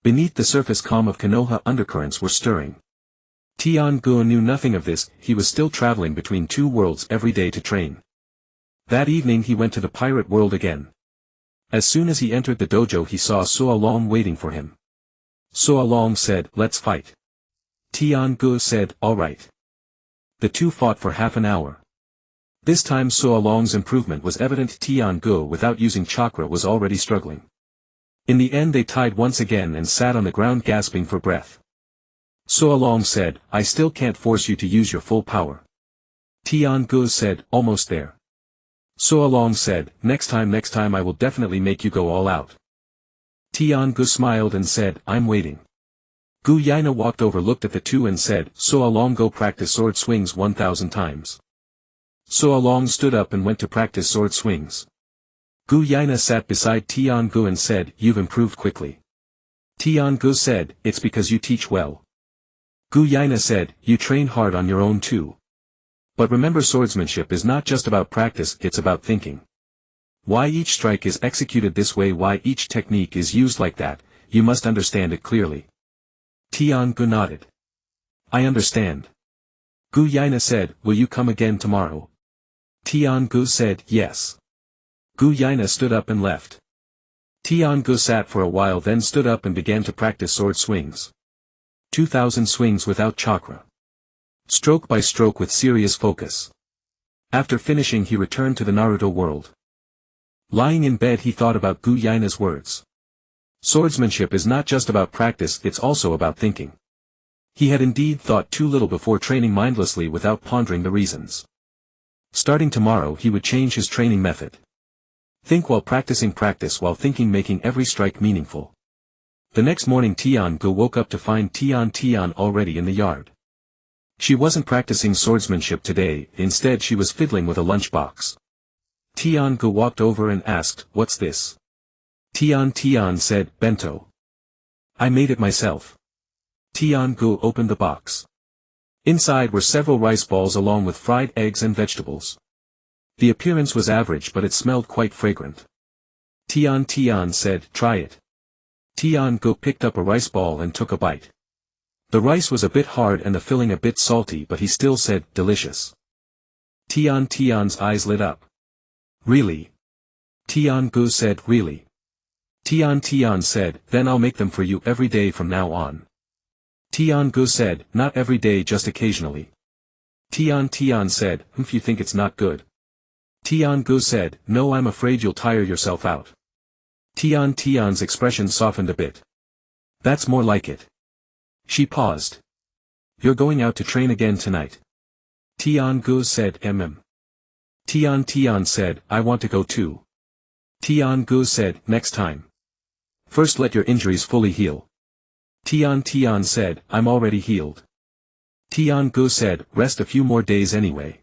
Beneath the surface calm of Konoha undercurrents were stirring. Tian Guo knew nothing of this, he was still traveling between two worlds every day to train. That evening he went to the pirate world again. As soon as he entered the dojo he saw Suo Long waiting for him. Suo Long said, let's fight. Tian Guo said, all right. The two fought for half an hour. This time Suo Long's improvement was evident. Tian Guo without using chakra was already struggling. In the end they tied once again and sat on the ground gasping for breath. Suo Long said, I still can't force you to use your full power. Tian Guo said, almost there. Suo Long said, next time I will definitely make you go all out. Tian Guo smiled and said, I'm waiting. Gu Yaina walked over, looked at the two and said, Suo Long, go practice sword swings 1,000 times. Suo Long stood up and went to practice sword swings. Gu Yaina sat beside Tian-gu and said, "You've improved quickly." Tian-gu said, "It's because you teach well." Gu Yaina said, "You train hard on your own too. But remember, swordsmanship is not just about practice, it's about thinking. Why each strike is executed this way, why each technique is used like that, you must understand it clearly." Tian-gu nodded. "I understand." Gu Yaina said, "Will you come again tomorrow?" Tian-gu said, "Yes." Gu Yaina stood up and left. Tian-gu sat for a while, then stood up and began to practice sword swings. 2,000 swings without chakra. Stroke by stroke with serious focus. After finishing, he returned to the Naruto world. Lying in bed, he thought about Gu Yaina's words. Swordsmanship is not just about practice, it's also about thinking. He had indeed thought too little before training mindlessly without pondering the reasons. Starting tomorrow, he would change his training method. Think while practicing, practice while thinking, making every strike meaningful. The next morning, Tian-gu woke up to find Tian already in the yard. She wasn't practicing swordsmanship today, instead she was fiddling with a lunchbox. Tian-gu walked over and asked, "What's this?" Tian said, "Bento. I made it myself." Tian-gu opened the box. Inside were several rice balls along with fried eggs and vegetables. The appearance was average, but it smelled quite fragrant. Tian said, "Try it." Tian-gu picked up a rice ball and took a bite. The rice was a bit hard and the filling a bit salty, but he still said, "Delicious." Tian's eyes lit up. "Really?" Tian-gu said, "Really." Tian said, "Then I'll make them for you every day from now on." Tian-gu said, "Not every day, just occasionally." Tian said, "If you think it's not good." Tian-gu said, "No, I'm afraid you'll tire yourself out." Tian's expression softened a bit. "That's more like it." She paused. "You're going out to train again tonight?" Tian-gu said, Tian said, "I want to go too." Tian-gu said, "Next time. First let your injuries fully heal." Tian said, "I'm already healed." Tian-gu said, "Rest a few more days anyway."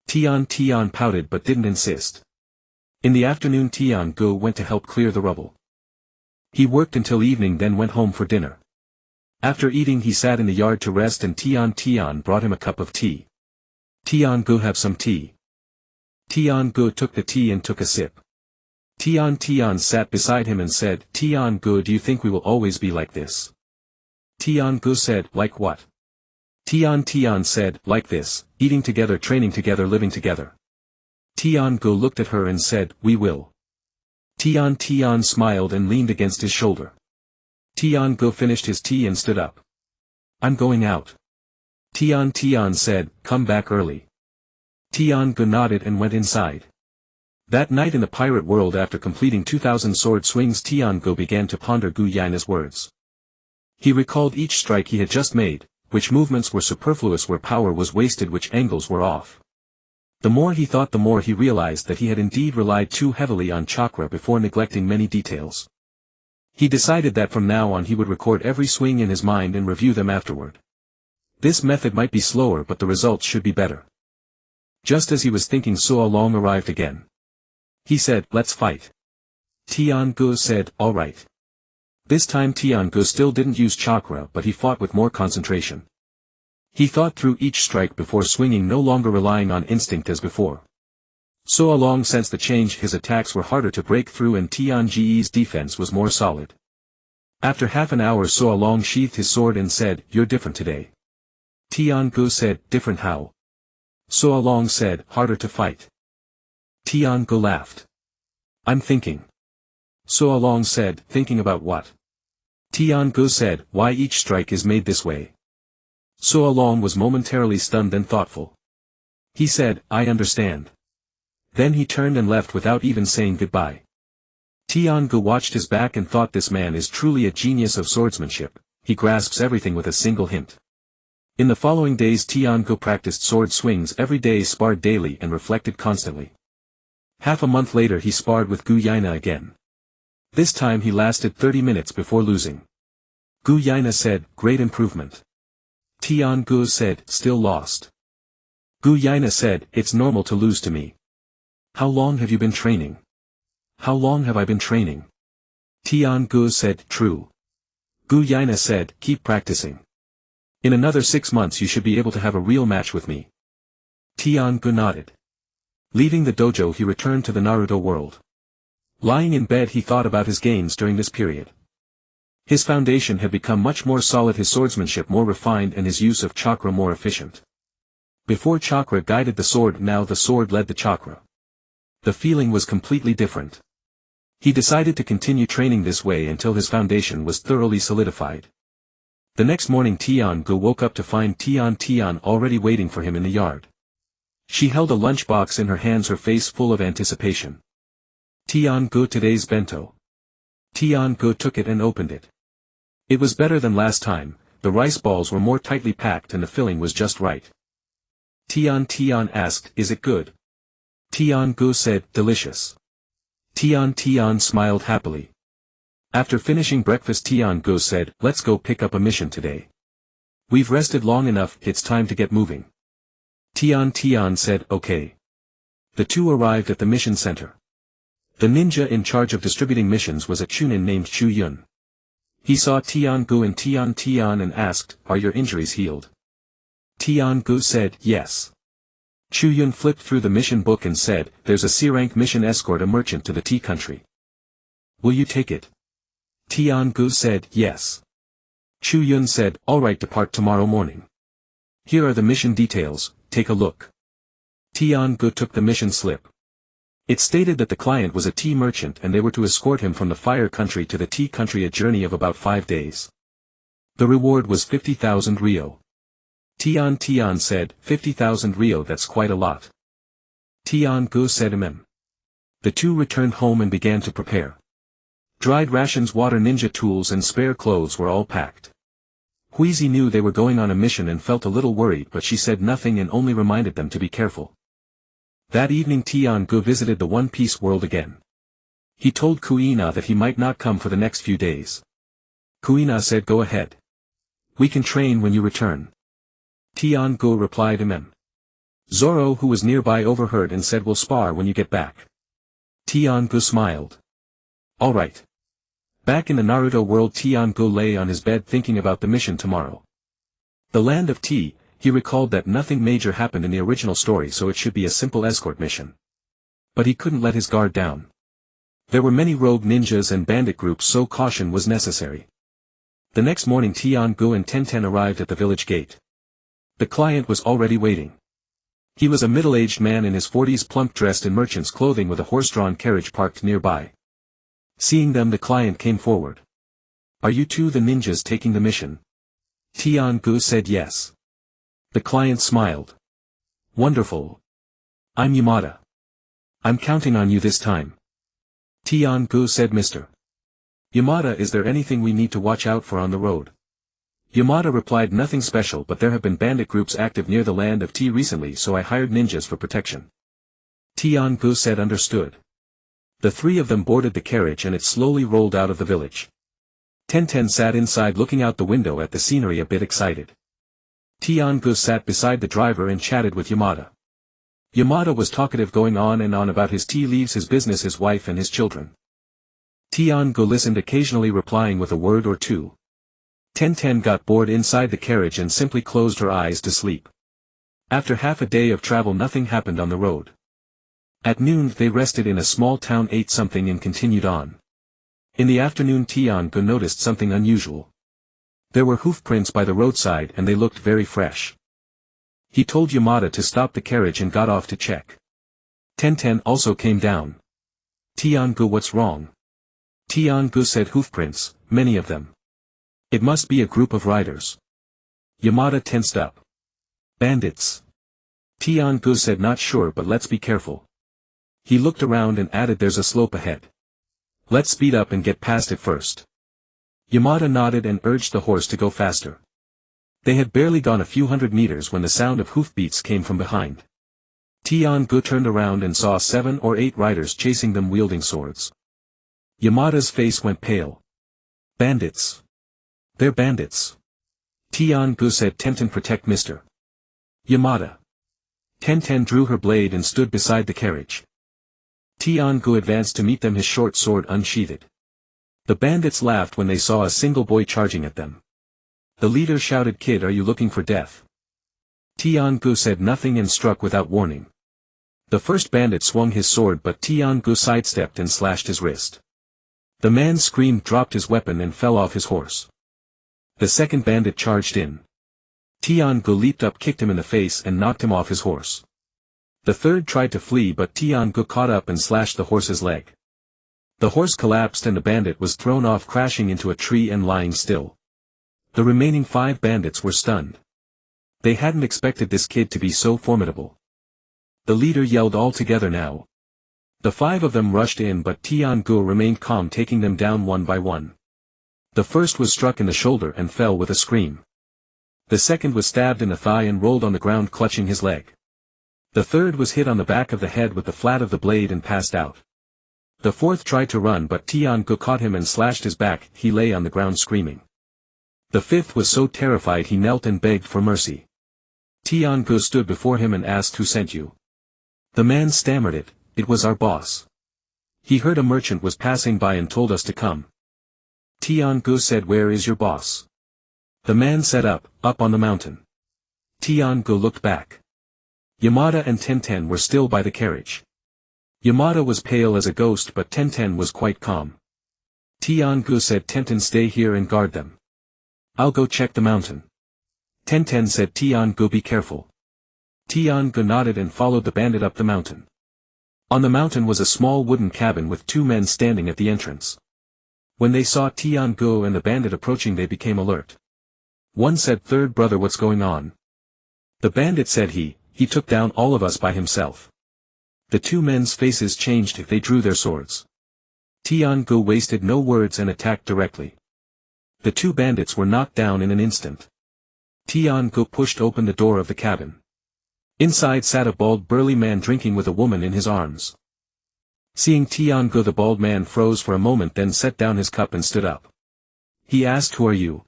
Tian pouted but didn't insist. In the afternoon, Tian-gu went to help clear the rubble. He worked until evening, then went home for dinner. After eating, he sat in the yard to rest, and Tian brought him a cup of tea. "Tian-gu, have some tea." Tian-gu took the tea and took a sip. Tian sat beside him and said, "Tian-gu, do you think we will always be like this?" Tian-gu said, "Like what?" Tian said, "Like this, eating together, training together, living together." Tian-gu looked at her and said, "We will." Tian smiled and leaned against his shoulder. Tian-gu finished his tea and stood up. "I'm going out." Tian said, "Come back early." Tian-gu nodded and went inside. That night in the pirate world, after completing 2,000 sword swings, Tian-gu began to ponder Gu Yaina's words. He recalled each strike he had just made, which movements were superfluous, where power was wasted, which angles were off. The more he thought, the more he realized that he had indeed relied too heavily on chakra before neglecting many details. He decided that from now on he would record every swing in his mind and review them afterward. This method might be slower, but the results should be better. Just as he was thinking, So Long arrived again. He said, "Let's fight." Tian-gu said, "All right." This time Tian-gu still didn't use chakra, but he fought with more concentration. He thought through each strike before swinging, no longer relying on instinct as before. So Long sensed the change. His attacks were harder to break through and Tian's defense was more solid. After half an hour, So Long sheathed his sword and said, "You're different today." Tian-gu said, "Different how?" So Long said, "Harder to fight." Tian-gu laughed. "I'm thinking." So Long said, "Thinking about what?" Tian-gu said, "Why each strike is made this way." So Long was momentarily stunned, then thoughtful. He said, "I understand." Then he turned and left without even saying goodbye. Tian-gu watched his back and thought, this man is truly a genius of swordsmanship, he grasps everything with a single hint. In the following days Tian-gu practiced sword swings every day, sparred daily and reflected constantly. Half a month later he sparred with Gu Yaina again. This time he lasted 30 minutes before losing. Gu Yaina said, "Great improvement." Tian-gu said, "Still lost." Gu Yaina said, "It's normal to lose to me." "How long have you been training?" how long have I been training? Tian-gu said, true. Gu Yaina said, keep practicing. In another 6 months you should be able to have a real match with me. Tian-gu nodded. Leaving the dojo he returned to the Naruto world. Lying in bed he thought about his gains during this period. His foundation had become much more solid, his swordsmanship more refined, and his use of chakra more efficient. Before chakra guided the sword, now the sword led the chakra. The feeling was completely different. He decided to continue training this way until his foundation was thoroughly solidified. The next morning Tian-gu woke up to find Tian already waiting for him in the yard. She held a lunchbox in her hands, her face full of anticipation. Tian-gu, today's bento. Tian-gu took it and opened it. It was better than last time, the rice balls were more tightly packed and the filling was just right. Tian asked, is it good? Tian-gu said, delicious. Tian smiled happily. After finishing breakfast Tian-gu said, let's go pick up a mission today. We've rested long enough, it's time to get moving. Tian said, okay. The two arrived at the mission center. The ninja in charge of distributing missions was a chunin named Chu Yun. He saw Tian-gu and Tian and asked, are your injuries healed? Tian-gu said, yes. Chu Yun flipped through the mission book and said, there's a C-rank mission, escort a merchant to the tea country. Will you take it? Tian-gu said, yes. Chu Yun said, alright, depart tomorrow morning. Here are the mission details, take a look. Tian-gu took the mission slip. It stated that the client was a tea merchant and they were to escort him from the fire country to the tea country, a journey of about 5 days. The reward was 50,000 ryo. Tian said, 50,000 ryo, that's quite a lot. Tian-gu said, The two returned home and began to prepare. Dried rations, water, ninja tools and spare clothes were all packed. Huizi knew they were going on a mission and felt a little worried, but she said nothing and only reminded them to be careful. That evening Tian-gu visited the One Piece world again. He told Kuina that he might not come for the next few days. Kuina said, go ahead. We can train when you return. Tian-gu replied, Zoro, who was nearby, overheard and said, we'll spar when you get back. Tian-gu smiled. Alright. Back in the Naruto world Tian-gu lay on his bed thinking about the mission tomorrow. The land of tea, he recalled that nothing major happened in the original story, so it should be a simple escort mission. But he couldn't let his guard down. There were many rogue ninjas and bandit groups, so caution was necessary. The next morning Tian-gu and Tenten arrived at the village gate. The client was already waiting. He was a middle-aged man in his 40s, plump, dressed in merchant's clothing with a horse-drawn carriage parked nearby. Seeing them, the client came forward. Are you two the ninjas taking the mission? Tian-gu said yes. The client smiled. Wonderful. I'm Yamada. I'm counting on you this time. Tian-gu said, Mr. Yamada, is there anything we need to watch out for on the road? Yamada replied, nothing special, but there have been bandit groups active near the land of tea recently, so I hired ninjas for protection. Tian-gu said, understood. The three of them boarded the carriage and it slowly rolled out of the village. Tenten sat inside looking out the window at the scenery, a bit excited. Tian-gu sat beside the driver and chatted with Yamada. Yamada was talkative, going on and on about his tea leaves, his business, his wife and his children. Tian-gu listened, occasionally replying with a word or two. Tenten got bored inside the carriage and simply closed her eyes to sleep. After half a day of travel nothing happened on the road. At noon they rested in a small town, ate something and continued on. In the afternoon Tian-gu noticed something unusual. There were hoof prints by the roadside and they looked very fresh. He told Yamada to stop the carriage and got off to check. Tenten also came down. Tian-gu, what's wrong? Tian-gu said, hoof prints, many of them. It must be a group of riders. Yamada tensed up. Bandits. Tian-gu said, not sure, but let's be careful. He looked around and added, there's a slope ahead. Let's speed up and get past it first. Yamada nodded and urged the horse to go faster. They had barely gone a few hundred meters when the sound of hoofbeats came from behind. Tian-gu turned around and saw 7 or 8 riders chasing them wielding swords. Yamada's face went pale. Bandits. They're bandits. Tian-gu said, Tenten, protect Mr. Yamada. Tenten drew her blade and stood beside the carriage. Tiangu advanced to meet them, his short sword unsheathed. The bandits laughed when they saw a single boy charging at them. The leader shouted, "Kid, are you looking for death?" Tiangu said nothing and struck without warning. The first bandit swung his sword, but Tiangu sidestepped and slashed his wrist. The man screamed, dropped his weapon and fell off his horse. The second bandit charged in. Tiangu leaped up, kicked him in the face and knocked him off his horse. The third tried to flee, but Tiangu caught up and slashed the horse's leg. The horse collapsed and the bandit was thrown off, crashing into a tree and lying still. The remaining 5 bandits were stunned. They hadn't expected this kid to be so formidable. The leader yelled, "All together now." The 5 of them rushed in, but Tiangu remained calm, taking them down one by one. The first was struck in the shoulder and fell with a scream. The second was stabbed in the thigh and rolled on the ground, clutching his leg. The third was hit on the back of the head with the flat of the blade and passed out. The fourth tried to run, but Tiangu caught him and slashed his back. He lay on the ground screaming. The fifth was so terrified he knelt and begged for mercy. Tiangu stood before him and asked, "Who sent you?" The man stammered it. "It was our boss. He heard a merchant was passing by and told us to come." Tiangu said, "Where is your boss?" The man said, Up on the mountain." Tiangu looked back. Yamada and Tenten were still by the carriage. Yamada was pale as a ghost, but Tenten was quite calm. Tiangu said, "Tenten, stay here and guard them. I'll go check the mountain." Tenten said, "Tiangu, be careful." Tiangu nodded and followed the bandit up the mountain. On the mountain was a small wooden cabin with 2 men standing at the entrance. When they saw Tiangu and the bandit approaching, they became alert. One said, "Third brother, what's going on?" The bandit said, He took down all of us by himself." The 2 men's faces changed. They drew their swords. Tiangu wasted no words and attacked directly. The 2 bandits were knocked down in an instant. Tiangu pushed open the door of the cabin. Inside sat a bald, burly man drinking with a woman in his arms. Seeing Tiangu, the bald man froze for a moment, then set down his cup and stood up. He asked, "Who are you?"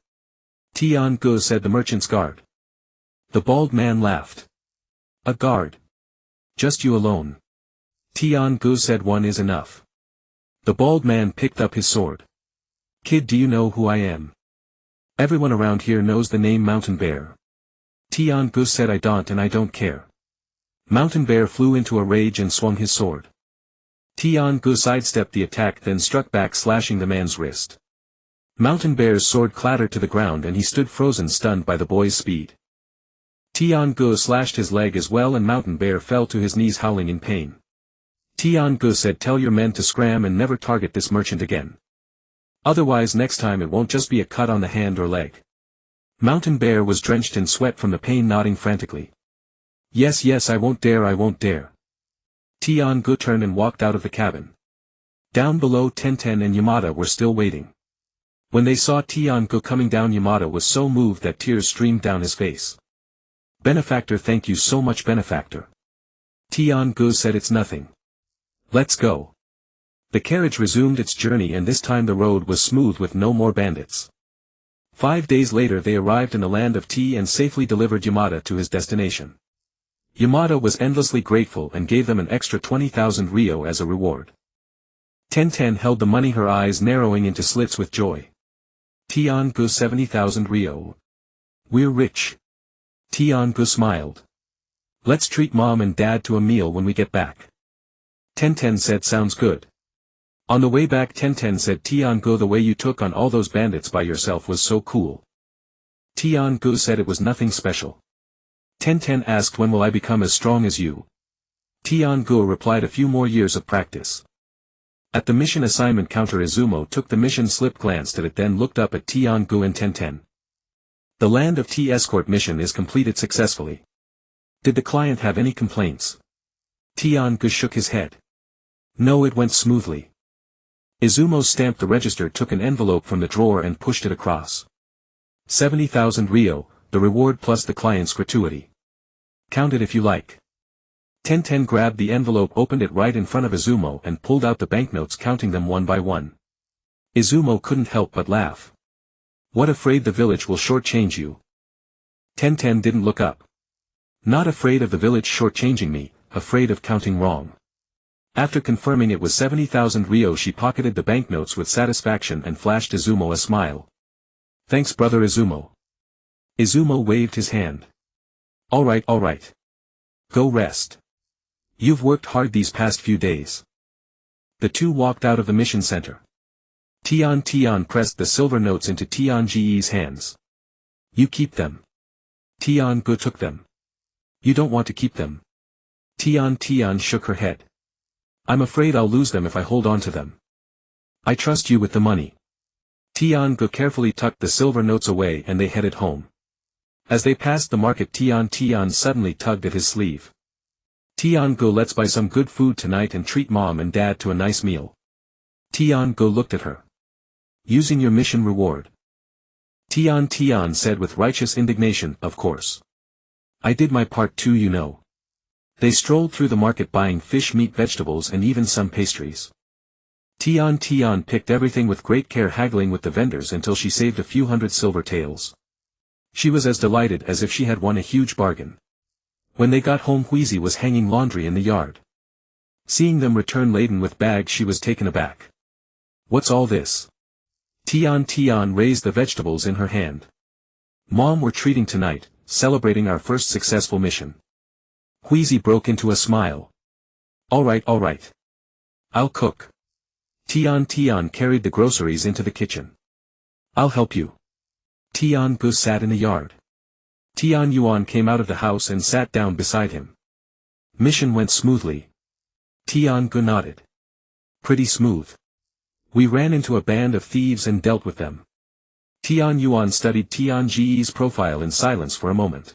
Tiangu said, "The merchant's guard." The bald man laughed. "A guard? Just you alone?" Tiangu said, "One is enough." The bald man picked up his sword. "Kid, do you know who I am?" "Everyone around here knows the name Mountain Bear." Tiangu said, "I don't, and I don't care." Mountain Bear flew into a rage and swung his sword. Tiangu sidestepped the attack, then struck back, slashing the man's wrist. Mountain Bear's sword clattered to the ground and he stood frozen, stunned by the boy's speed. Tiangu slashed his leg as well, and Mountain Bear fell to his knees howling in pain. Tiangu said, "Tell your men to scram and never target this merchant again. Otherwise next time it won't just be a cut on the hand or leg." Mountain Bear was drenched in sweat from the pain, nodding frantically. Yes, I won't dare, I won't dare." Tiangu turned and walked out of the cabin. Down below, Tenten and Yamada were still waiting. When they saw Tiangu coming down, Yamada was so moved that tears streamed down his face. "Benefactor, thank you so much, benefactor." Tiangu said, "It's nothing. Let's go." The carriage resumed its journey, and this time the road was smooth with no more bandits. 5 days later they arrived in the land of tea and safely delivered Yamada to his destination. Yamada was endlessly grateful and gave them an extra 20,000 ryo as a reward. Tenten held the money, her eyes narrowing into slits with joy. "Tiangu, 70,000 ryo. We're rich." Tiangu smiled. "Let's treat Mom and Dad to a meal when we get back." Tenten said, "Sounds good." On the way back, Tenten said, "Tiangu, the way you took on all those bandits by yourself was so cool." Tiangu said it was nothing special. Tenten asked, "When will I become as strong as you?" Tiangu replied, "A few more years of practice." At the mission assignment counter, Izumo took the mission slip, glanced at it, then looked up at Tiangu and Tenten. "The Land of Tea escort mission is completed successfully. Did the client have any complaints?" Tiangu shook his head. "No, it went smoothly." Izumo stamped the register, took an envelope from the drawer and pushed it across. 70,000 ryo, the reward plus the client's gratuity. Count it if you like. Tenten grabbed the envelope, opened it right in front of Izumo and pulled out the banknotes, counting them one by one. Izumo couldn't help but laugh. "What, afraid the village will shortchange you?" Tenten didn't look up. "Not afraid of the village shortchanging me, afraid of counting wrong." After confirming it was 70,000 ryo, she pocketed the banknotes with satisfaction and flashed Izumo a smile. Thanks brother Izumo. Izumo waved his hand. Alright. Go rest. You've worked hard these past few days. The two walked out of the mission center. Tian pressed the silver notes into Tianji's hands. You keep them. Tian-gu took them. You don't want to keep them. Tian shook her head. I'm afraid I'll lose them if I hold on to them. I trust you with the money. Tian-gu carefully tucked the silver notes away and they headed home. As they passed the market, Tian suddenly tugged at his sleeve. Tian-gu, let's buy some good food tonight and treat mom and dad to a nice meal. Tian-gu looked at her. Using your mission reward. Tian said with righteous indignation, of course. I did my part too, you know. They strolled through the market buying fish, meat, vegetables and even some pastries. Tian picked everything with great care, haggling with the vendors until she saved a few hundred silver taels. She was as delighted as if she had won a huge bargain. When they got home, Huizi was hanging laundry in the yard. Seeing them return laden with bags, she was taken aback. What's all this? Tian raised the vegetables in her hand. Mom, we're treating tonight, celebrating our first successful mission. Huizi broke into a smile. Alright. I'll cook. Tian carried the groceries into the kitchen. I'll help you. Tian-gu sat in the yard. Tian Yuan came out of the house and sat down beside him. Mission went smoothly. Tian-gu nodded. Pretty smooth. We ran into a band of thieves and dealt with them. Tian Yuan studied Tianji's profile in silence for a moment.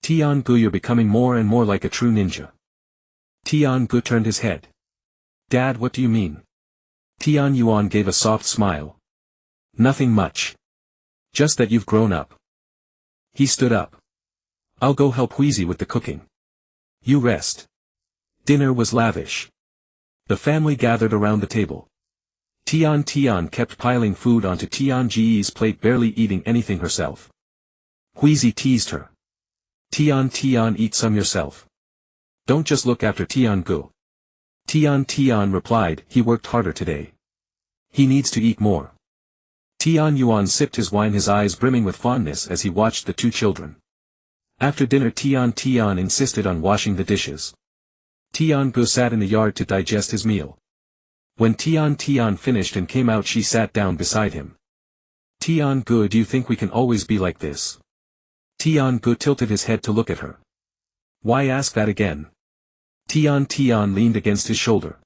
Tian-gu, you're becoming more and more like a true ninja. Tian-gu turned his head. Dad, what do you mean? Tian Yuan gave a soft smile. Nothing much. Just that you've grown up. He stood up. I'll go help Huizi with the cooking. You rest. Dinner was lavish. The family gathered around the table. Tian kept piling food onto Tianji's plate, barely eating anything herself. Huizi teased her. Tian, eat some yourself. Don't just look after Tian-gu. Tian replied, he worked harder today. He needs to eat more. Tian Yuan sipped his wine, his eyes brimming with fondness as he watched the two children. After dinner, Tian insisted on washing the dishes. Tian-gu sat in the yard to digest his meal. When Tian finished and came out, she sat down beside him. Tian-gu, do you think we can always be like this? Tian-gu tilted his head to look at her. Why ask that again? Tian leaned against his shoulder.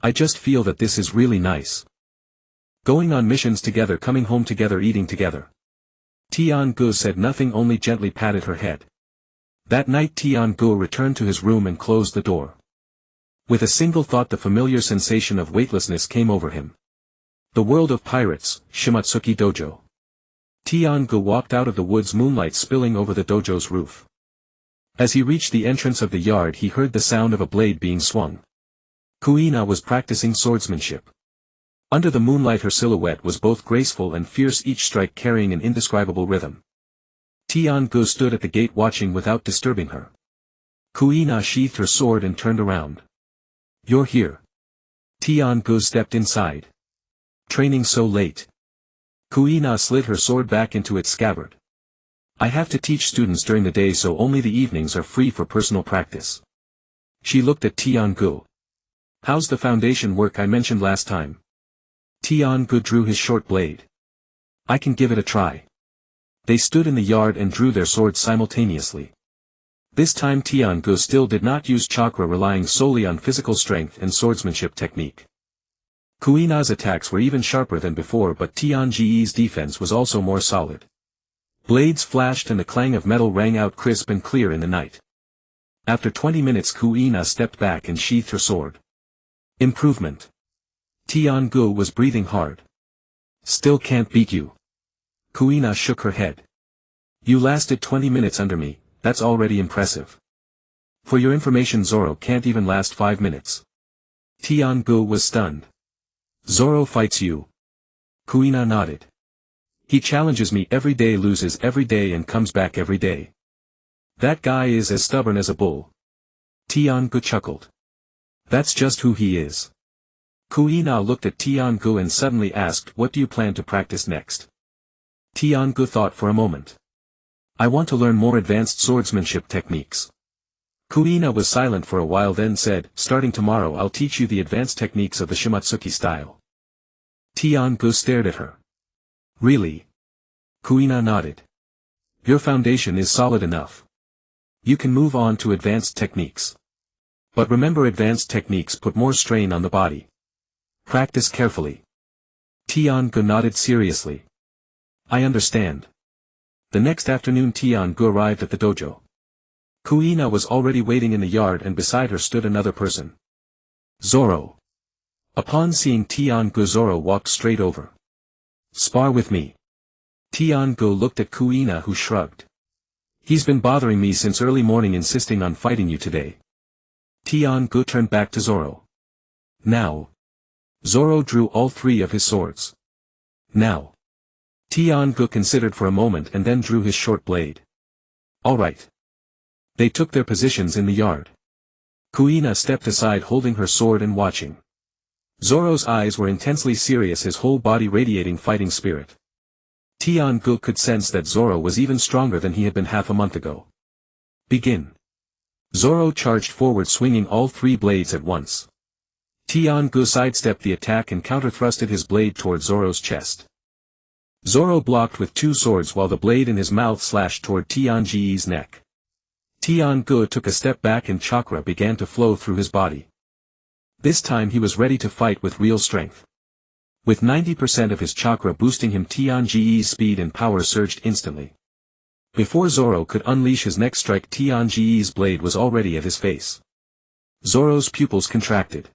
I just feel that this is really nice. Going on missions together, coming home together, eating together. Tian-gu said nothing, only gently patted her head. That night Tian-gu returned to his room and closed the door. With a single thought, the familiar sensation of weightlessness came over him. The world of pirates, Shimatsuki Dojo. Tian-gu walked out of the woods, moonlight spilling over the dojo's roof. As he reached the entrance of the yard, he heard the sound of a blade being swung. Kuina was practicing swordsmanship. Under the moonlight, her silhouette was both graceful and fierce, each strike carrying an indescribable rhythm. Tian-gu stood at the gate watching without disturbing her. Kuina sheathed her sword and turned around. You're here. Tian-gu stepped inside. Training so late. Kuina slid her sword back into its scabbard. I have to teach students during the day, so only the evenings are free for personal practice. She looked at Tian-gu. How's the foundation work I mentioned last time? Tian-gu drew his short blade. I can give it a try. They stood in the yard and drew their swords simultaneously. This time Tian-gu still did not use chakra, relying solely on physical strength and swordsmanship technique. Kuina's attacks were even sharper than before, but Tianji's defense was also more solid. Blades flashed and the clang of metal rang out crisp and clear in the night. After 20 minutes Kuina stepped back and sheathed her sword. Improvement. Tian-gu was breathing hard. Still can't beat you. Kuina shook her head. You lasted 20 minutes under me, that's already impressive. For your information, Zoro can't even last 5 minutes. Tian-gu was stunned. Zoro fights you. Kuina nodded. He challenges me every day, loses every day and comes back every day. That guy is as stubborn as a bull. Tian-gu chuckled. That's just who he is. Kuina looked at Tiangu and suddenly asked, what do you plan to practice next? Tiangu thought for a moment. I want to learn more advanced swordsmanship techniques. Kuina was silent for a while then said, starting tomorrow I'll teach you the advanced techniques of the Shimatsuki style. Tiangu stared at her. Really? Kuina nodded. Your foundation is solid enough. You can move on to advanced techniques. But remember, advanced techniques put more strain on the body. Practice carefully. Tiangu nodded seriously. I understand. The next afternoon Tiangu arrived at the dojo. Kuina was already waiting in the yard and beside her stood another person. Zoro. Upon seeing Tiangu, Zoro walked straight over. Spar with me. Tiangu looked at Kuina, who shrugged. He's been bothering me since early morning, insisting on fighting you today. Tiangu turned back to Zoro. Now. Zoro drew all three of his swords. Now. Tiangu considered for a moment and then drew his short blade. All right. They took their positions in the yard. Kuina stepped aside holding her sword and watching. Zoro's eyes were intensely serious, his whole body radiating fighting spirit. Tiangu could sense that Zoro was even stronger than he had been half a month ago. Begin. Zoro charged forward, swinging all three blades at once. Tiangu sidestepped the attack and counter-thrusted his blade toward Zoro's chest. Zoro blocked with two swords while the blade in his mouth slashed toward Tiangu's neck. Tiangu took a step back and chakra began to flow through his body. This time he was ready to fight with real strength. With 90% of his chakra boosting him, Tiangu's speed and power surged instantly. Before Zoro could unleash his next strike, Tiangu's blade was already at his face. Zoro's pupils contracted.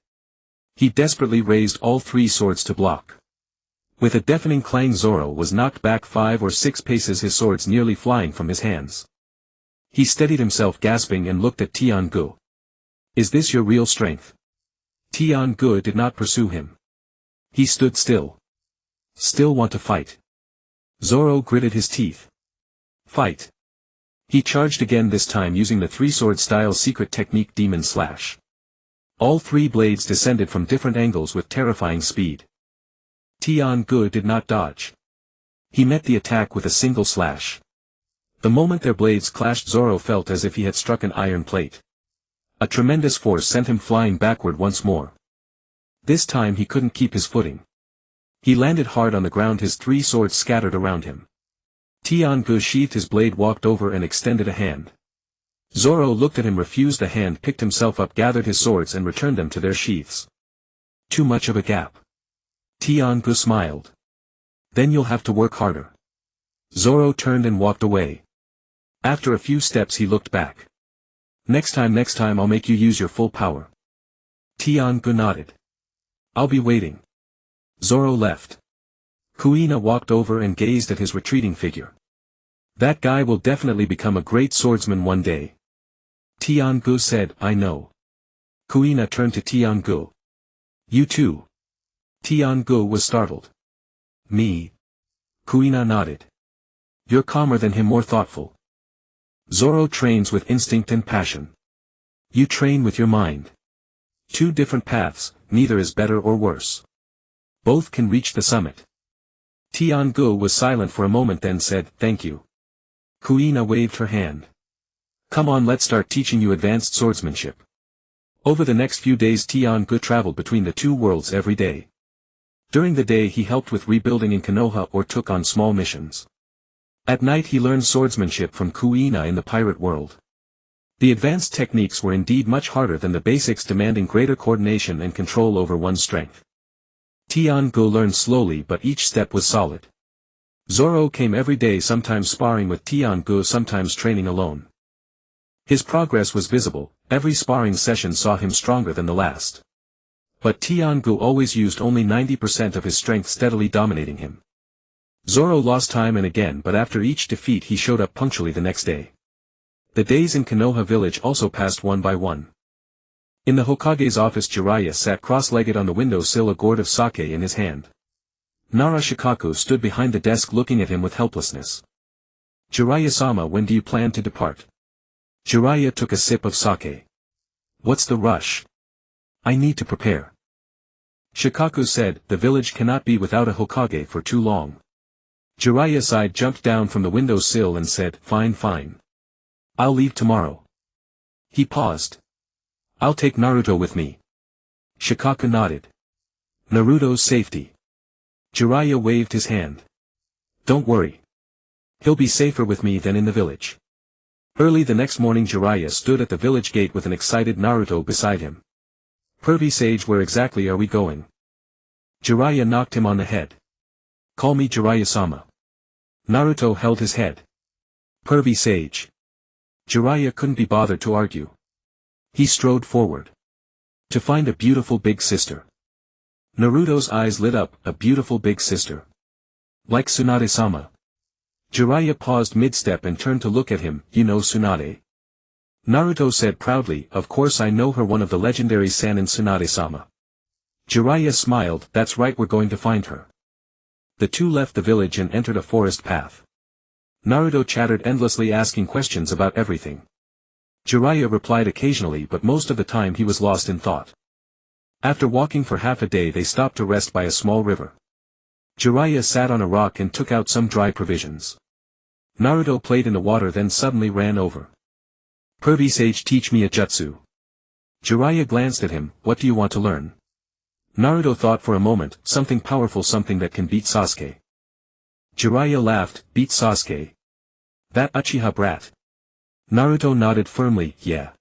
He desperately raised all three swords to block. With a deafening clang, Zoro was knocked back 5 or 6 paces, his swords nearly flying from his hands. He steadied himself, gasping, and looked at Tiangu. Is this your real strength? Tiangu did not pursue him. He stood still. Still want to fight? Zoro gritted his teeth. Fight. He charged again, this time using the three-sword style secret technique Demon Slash. All three blades descended from different angles with terrifying speed. Tiangu did not dodge. He met the attack with a single slash. The moment their blades clashed, Zoro felt as if he had struck an iron plate. A tremendous force sent him flying backward once more. This time he couldn't keep his footing. He landed hard on the ground, his three swords scattered around him. Tiangu sheathed his blade, walked over and extended a hand. Zoro looked at him, refused the hand, picked himself up, gathered his swords and returned them to their sheaths. Too much of a gap. Tiangu smiled. Then you'll have to work harder. Zoro turned and walked away. After a few steps he looked back. Next time I'll make you use your full power. Tiangu nodded. I'll be waiting. Zoro left. Kuina walked over and gazed at his retreating figure. That guy will definitely become a great swordsman one day. Tiangu said, I know. Kuina turned to Tiangu. You too. Tiangu was startled. Me? Kuina nodded. You're calmer than him, more thoughtful. Zoro trains with instinct and passion. You train with your mind. Two different paths, neither is better or worse. Both can reach the summit. Tiangu was silent for a moment, then said, thank you. Kuina waved her hand. Come on, let's start teaching you advanced swordsmanship. Over the next few days Tiangu traveled between the two worlds every day. During the day he helped with rebuilding in Konoha or took on small missions. At night he learned swordsmanship from Kuina in the pirate world. The advanced techniques were indeed much harder than the basics, demanding greater coordination and control over one's strength. Tiangu learned slowly, but each step was solid. Zoro came every day, sometimes sparring with Tiangu, sometimes training alone. His progress was visible, every sparring session saw him stronger than the last. But Tiangu always used only 90% of his strength, steadily dominating him. Zoro lost time and again, but after each defeat he showed up punctually the next day. The days in Konoha village also passed one by one. In the Hokage's office Jiraiya sat cross-legged on the window-sill, a gourd of sake in his hand. Nara Shikaku stood behind the desk looking at him with helplessness. Jiraiya-sama, when do you plan to depart? Jiraiya took a sip of sake. What's the rush? I need to prepare. Shikaku said, the village cannot be without a Hokage for too long. Jiraiya sighed, jumped down from the windowsill and said, fine. I'll leave tomorrow. He paused. I'll take Naruto with me. Shikaku nodded. Naruto's safety. Jiraiya waved his hand. Don't worry. He'll be safer with me than in the village. Early the next morning Jiraiya stood at the village gate with an excited Naruto beside him. Pervy Sage, where exactly are we going? Jiraiya knocked him on the head. Call me Jiraiya-sama. Naruto held his head. Pervy Sage. Jiraiya couldn't be bothered to argue. He strode forward. To find a beautiful big sister. Naruto's eyes lit up, a beautiful big sister. Like Tsunade-sama. Jiraiya paused mid-step and turned to look at him. You know Tsunade? Naruto said proudly, of course I know her, one of the legendary Sannin Tsunade-sama. Jiraiya smiled, that's right, we're going to find her. The two left the village and entered a forest path. Naruto chattered endlessly, asking questions about everything. Jiraiya replied occasionally, but most of the time he was lost in thought. After walking for half a day they stopped to rest by a small river. Jiraiya sat on a rock and took out some dry provisions. Naruto played in the water, then suddenly ran over. Pervy Sage, teach me a jutsu. Jiraiya glanced at him, what do you want to learn? Naruto thought for a moment, something powerful, something that can beat Sasuke. Jiraiya laughed, beat Sasuke? That Uchiha brat. Naruto nodded firmly, yeah.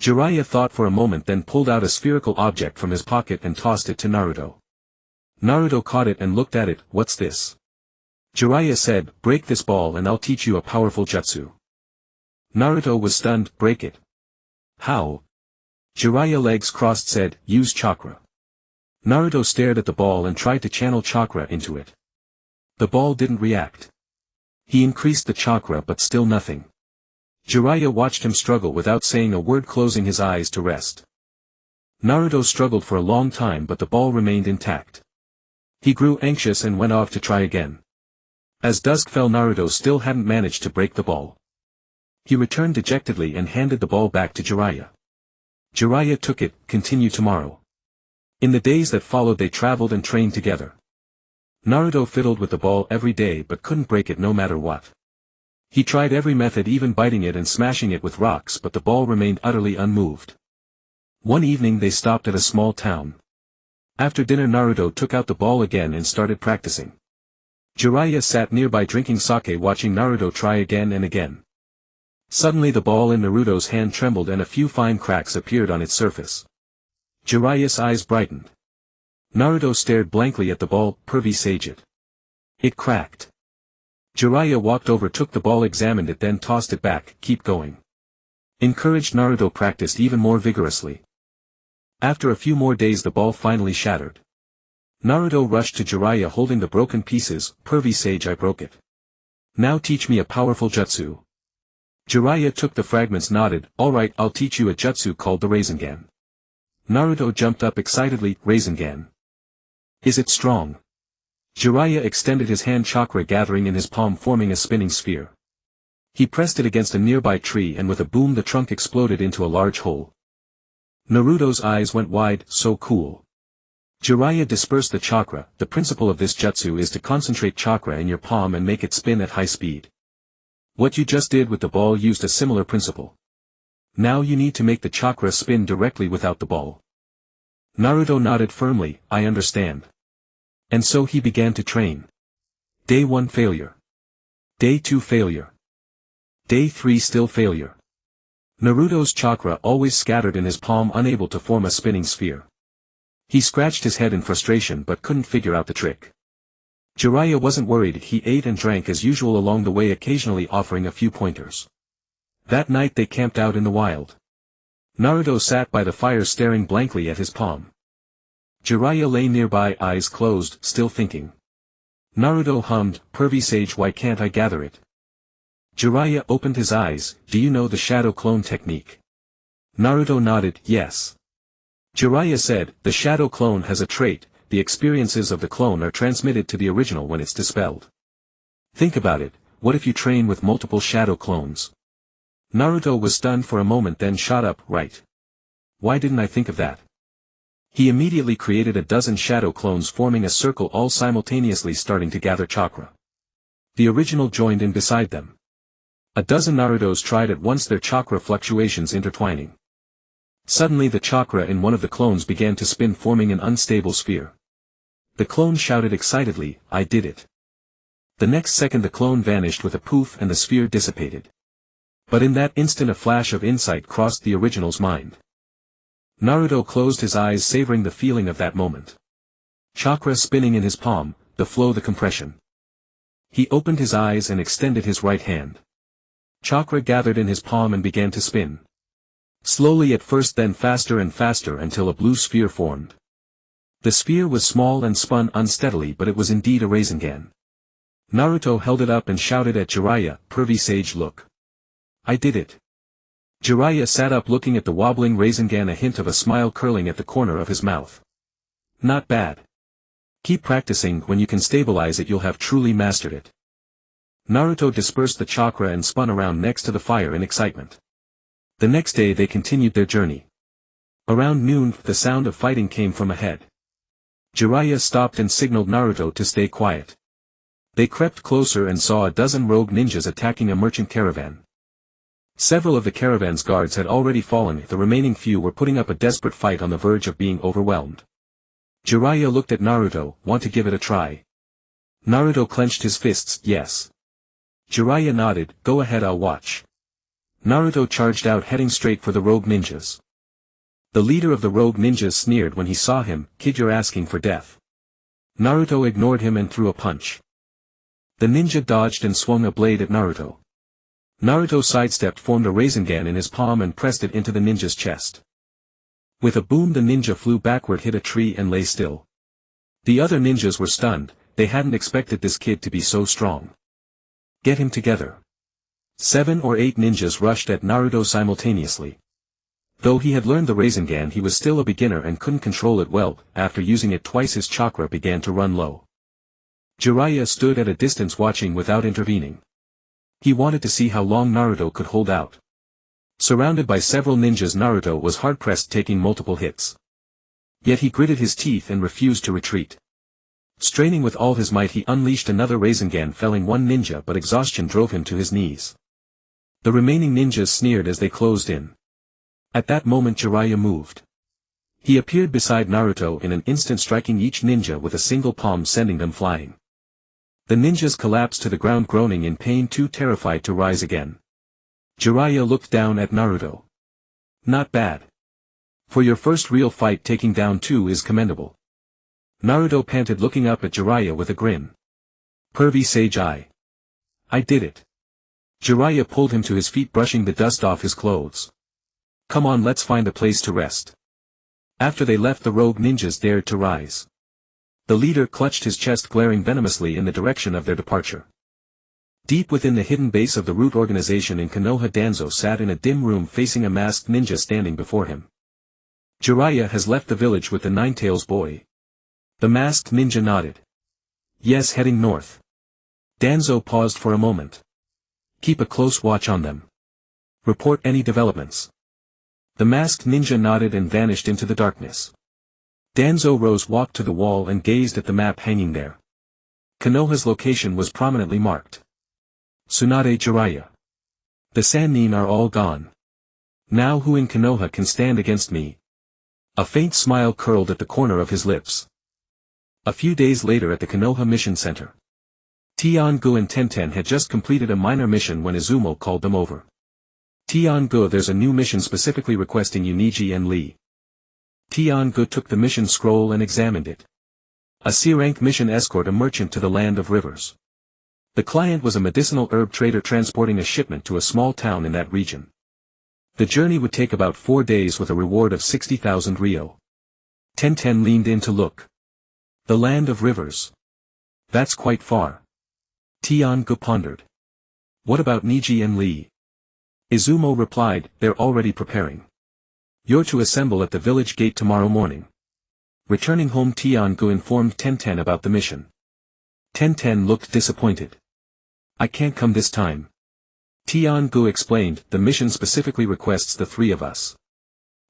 Jiraiya thought for a moment, then pulled out a spherical object from his pocket and tossed it to Naruto. Naruto caught it and looked at it, what's this? Jiraiya said, break this ball and I'll teach you a powerful jutsu. Naruto was stunned, break it. How? Jiraiya, legs crossed, said, use chakra. Naruto stared at the ball and tried to channel chakra into it. The ball didn't react. He increased the chakra but still nothing. Jiraiya watched him struggle without saying a word, closing his eyes to rest. Naruto struggled for a long time but the ball remained intact. He grew anxious and went off to try again. As dusk fell Naruto still hadn't managed to break the ball. He returned dejectedly and handed the ball back to Jiraiya. Jiraiya took it, continue tomorrow. In the days that followed they traveled and trained together. Naruto fiddled with the ball every day but couldn't break it no matter what. He tried every method, even biting it and smashing it with rocks, but the ball remained utterly unmoved. One evening they stopped at a small town. After dinner Naruto took out the ball again and started practicing. Jiraiya sat nearby drinking sake, watching Naruto try again and again. Suddenly the ball in Naruto's hand trembled and a few fine cracks appeared on its surface. Jiraiya's eyes brightened. Naruto stared blankly at the ball, pervy sage it. It cracked. Jiraiya walked over, took the ball, examined it, then tossed it back, keep going. Encouraged, Naruto practiced even more vigorously. After a few more days the ball finally shattered. Naruto rushed to Jiraiya holding the broken pieces, pervy sage, I broke it. Now teach me a powerful jutsu. Jiraiya took the fragments, nodded, alright, I'll teach you a jutsu called the Rasengan. Naruto jumped up excitedly, Rasengan. Is it strong? Jiraiya extended his hand, chakra gathering in his palm, forming a spinning sphere. He pressed it against a nearby tree and with a boom the trunk exploded into a large hole. Naruto's eyes went wide, so cool. Jiraiya dispersed the chakra. The principle of this jutsu is to concentrate chakra in your palm and make it spin at high speed. What you just did with the ball used a similar principle. Now you need to make the chakra spin directly without the ball. Naruto nodded firmly, I understand. And so he began to train. Day 1 failure. Day 2 failure. Day 3 still failure. Naruto's chakra always scattered in his palm, unable to form a spinning sphere. He scratched his head in frustration but couldn't figure out the trick. Jiraiya wasn't worried. He ate and drank as usual along the way, occasionally offering a few pointers. That night they camped out in the wild. Naruto sat by the fire staring blankly at his palm. Jiraiya lay nearby, eyes closed, still thinking. Naruto hummed, pervy sage, why can't I gather it? Jiraiya opened his eyes, do you know the shadow clone technique? Naruto nodded, yes. Jiraiya said, the shadow clone has a trait, the experiences of the clone are transmitted to the original when it's dispelled. Think about it, what if you train with multiple shadow clones? Naruto was stunned for a moment, then shot up, right. Why didn't I think of that? He immediately created a dozen shadow clones forming a circle all simultaneously starting to gather chakra. The original joined in beside them. A dozen Narutos tried at once, their chakra fluctuations intertwining. Suddenly the chakra in one of the clones began to spin, forming an unstable sphere. The clone shouted excitedly, "I did it." The next second the clone vanished with a poof and the sphere dissipated. But in that instant a flash of insight crossed the original's mind. Naruto closed his eyes, savoring the feeling of that moment. Chakra spinning in his palm, the flow, the compression. He opened his eyes and extended his right hand. Chakra gathered in his palm and began to spin. Slowly at first, then faster and faster, until a blue sphere formed. The sphere was small and spun unsteadily, but it was indeed a Rasengan. Naruto held it up and shouted at Jiraiya, "Pervy sage, look. I did it." Jiraiya sat up looking at the wobbling Rasengan, a hint of a smile curling at the corner of his mouth. "Not bad. Keep practicing, when you can stabilize it you'll have truly mastered it." Naruto dispersed the chakra and spun around next to the fire in excitement. The next day they continued their journey. Around noon, the sound of fighting came from ahead. Jiraiya stopped and signaled Naruto to stay quiet. They crept closer and saw a dozen rogue ninjas attacking a merchant caravan. Several of the caravan's guards had already fallen, the remaining few were putting up a desperate fight on the verge of being overwhelmed. Jiraiya looked at Naruto, "Want to give it a try?" Naruto clenched his fists, "Yes." Jiraiya nodded, "Go ahead, I'll watch." Naruto charged out, heading straight for the rogue ninjas. The leader of the rogue ninjas sneered when he saw him, "Kid, you're asking for death." Naruto ignored him and threw a punch. The ninja dodged and swung a blade at Naruto. Naruto sidestepped, formed a Rasengan in his palm and pressed it into the ninja's chest. With a boom the ninja flew backward, hit a tree and lay still. The other ninjas were stunned, they hadn't expected this kid to be so strong. "Get him together." 7 or 8 ninjas rushed at Naruto simultaneously. Though he had learned the Rasengan he was still a beginner and couldn't control it well. After using it twice his chakra began to run low. Jiraiya stood at a distance watching without intervening. He wanted to see how long Naruto could hold out. Surrounded by several ninjas, Naruto was hard-pressed, taking multiple hits. Yet he gritted his teeth and refused to retreat. Straining with all his might he unleashed another Rasengan, felling one ninja, but exhaustion drove him to his knees. The remaining ninjas sneered as they closed in. At that moment Jiraiya moved. He appeared beside Naruto in an instant, striking each ninja with a single palm, sending them flying. The ninjas collapsed to the ground, groaning in pain, too terrified to rise again. Jiraiya looked down at Naruto. "Not bad. For your first real fight, taking down 2 is commendable." Naruto panted, looking up at Jiraiya with a grin. "Pervy sage, I did it." Jiraiya pulled him to his feet, brushing the dust off his clothes. "Come on, let's find a place to rest." After they left, the rogue ninjas dared to rise. The leader clutched his chest, glaring venomously in the direction of their departure. Deep within the hidden base of the root organization in Konoha, Danzo sat in a dim room facing a masked ninja standing before him. "Jiraiya has left the village with the Ninetails boy." The masked ninja nodded. "Yes, heading north." Danzo paused for a moment. "Keep a close watch on them. Report any developments." The masked ninja nodded and vanished into the darkness. Danzo rose, walked to the wall and gazed at the map hanging there. Konoha's location was prominently marked. Tsunade Jiraiya. The Sannin are all gone. Now who in Konoha can stand against me? A faint smile curled at the corner of his lips. A few days later at the Konoha Mission Center. Tian-gu and Tenten had just completed a minor mission when Izumo called them over. "Tian-gu, there's a new mission specifically requesting you, Niji and Lee." Tian-gu took the mission scroll and examined it. A C-rank mission, escort a merchant to the land of rivers. The client was a medicinal herb trader transporting a shipment to a small town in that region. The journey would take about 4 days with a reward of 60,000 ryo. Tenten leaned in to look. The land of rivers. That's quite far. Tian-gu pondered. What about Niji and Lee? Izumo replied, they're already preparing. You're to assemble at the village gate tomorrow morning. Returning home, Tian-gu informed Tenten about the mission. Tenten looked disappointed. I can't come this time. Tian-gu explained, the mission specifically requests the 3 of us.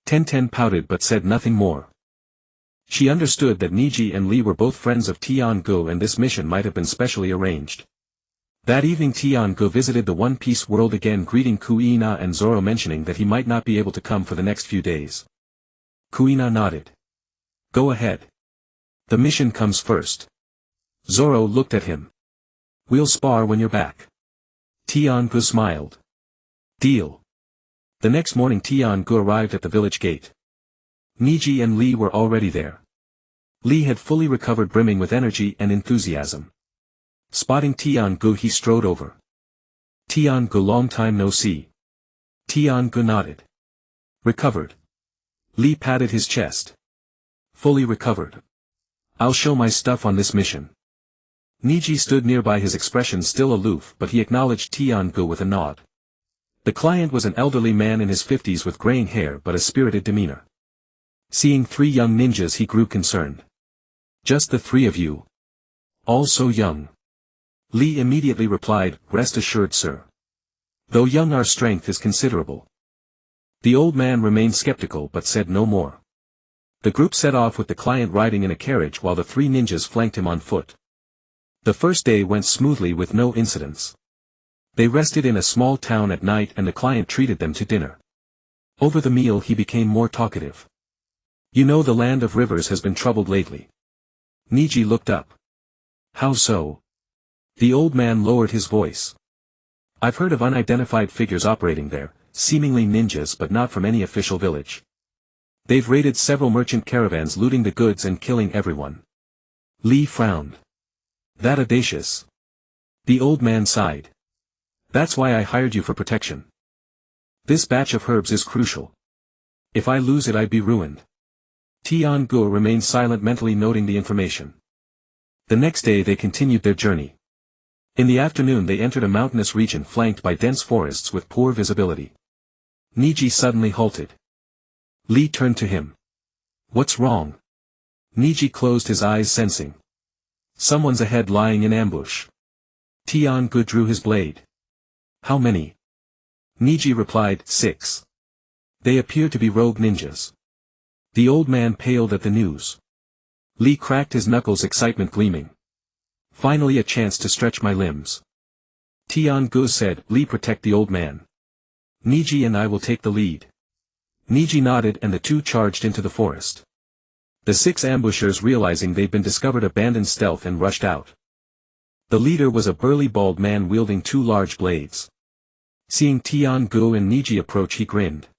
Tenten pouted but said nothing more. She understood that Niji and Lee were both friends of Tian-gu and this mission might have been specially arranged. That evening Tian-gu visited the One Piece world again, greeting Kuina and Zoro, mentioning that he might not be able to come for the next few days. Kuina nodded. Go ahead. The mission comes first. Zoro looked at him. We'll spar when you're back. Tian-gu smiled. Deal. The next morning Tian-gu arrived at the village gate. Niji and Lee were already there. Lee had fully recovered, brimming with energy and enthusiasm. Spotting Tian-gu, he strode over. Tian-gu, long time no see. Tian-gu nodded. Recovered. Lee patted his chest. Fully recovered. I'll show my stuff on this mission. Niji stood nearby, his expression still aloof, but he acknowledged Tian-gu with a nod. The client was an elderly man in his 50s with graying hair but a spirited demeanor. Seeing 3 young ninjas, he grew concerned. Just the 3 of you? All so young? Lee immediately replied, Rest assured, sir. Though young, our strength is considerable. The old man remained skeptical but said no more. The group set off with the client riding in a carriage while the 3 ninjas flanked him on foot. The first day went smoothly with no incidents. They rested in a small town at night and the client treated them to dinner. Over the meal he became more talkative. You know, the land of rivers has been troubled lately. Niji looked up. How so? The old man lowered his voice. I've heard of unidentified figures operating there, seemingly ninjas but not from any official village. They've raided several merchant caravans, looting the goods and killing everyone. Lee frowned. That audacious. The old man sighed. That's why I hired you for protection. This batch of herbs is crucial. If I lose it, I'd be ruined. Tian-gu remained silent, mentally noting the information. The next day they continued their journey. In the afternoon they entered a mountainous region flanked by dense forests with poor visibility. Niji suddenly halted. Lee turned to him. What's wrong? Niji closed his eyes, sensing. Someone's ahead, lying in ambush. Tian-gu drew his blade. How many? Niji replied, 6. They appear to be rogue ninjas. The old man paled at the news. Lee cracked his knuckles, excitement gleaming. Finally a chance to stretch my limbs. Tian-gu said, Lee, protect the old man. Niji and I will take the lead. Niji nodded and the 2 charged into the forest. The 6 ambushers, realizing they'd been discovered, abandoned stealth and rushed out. The leader was a burly bald man wielding 2 large blades. Seeing Tian-gu and Niji approach, he grinned.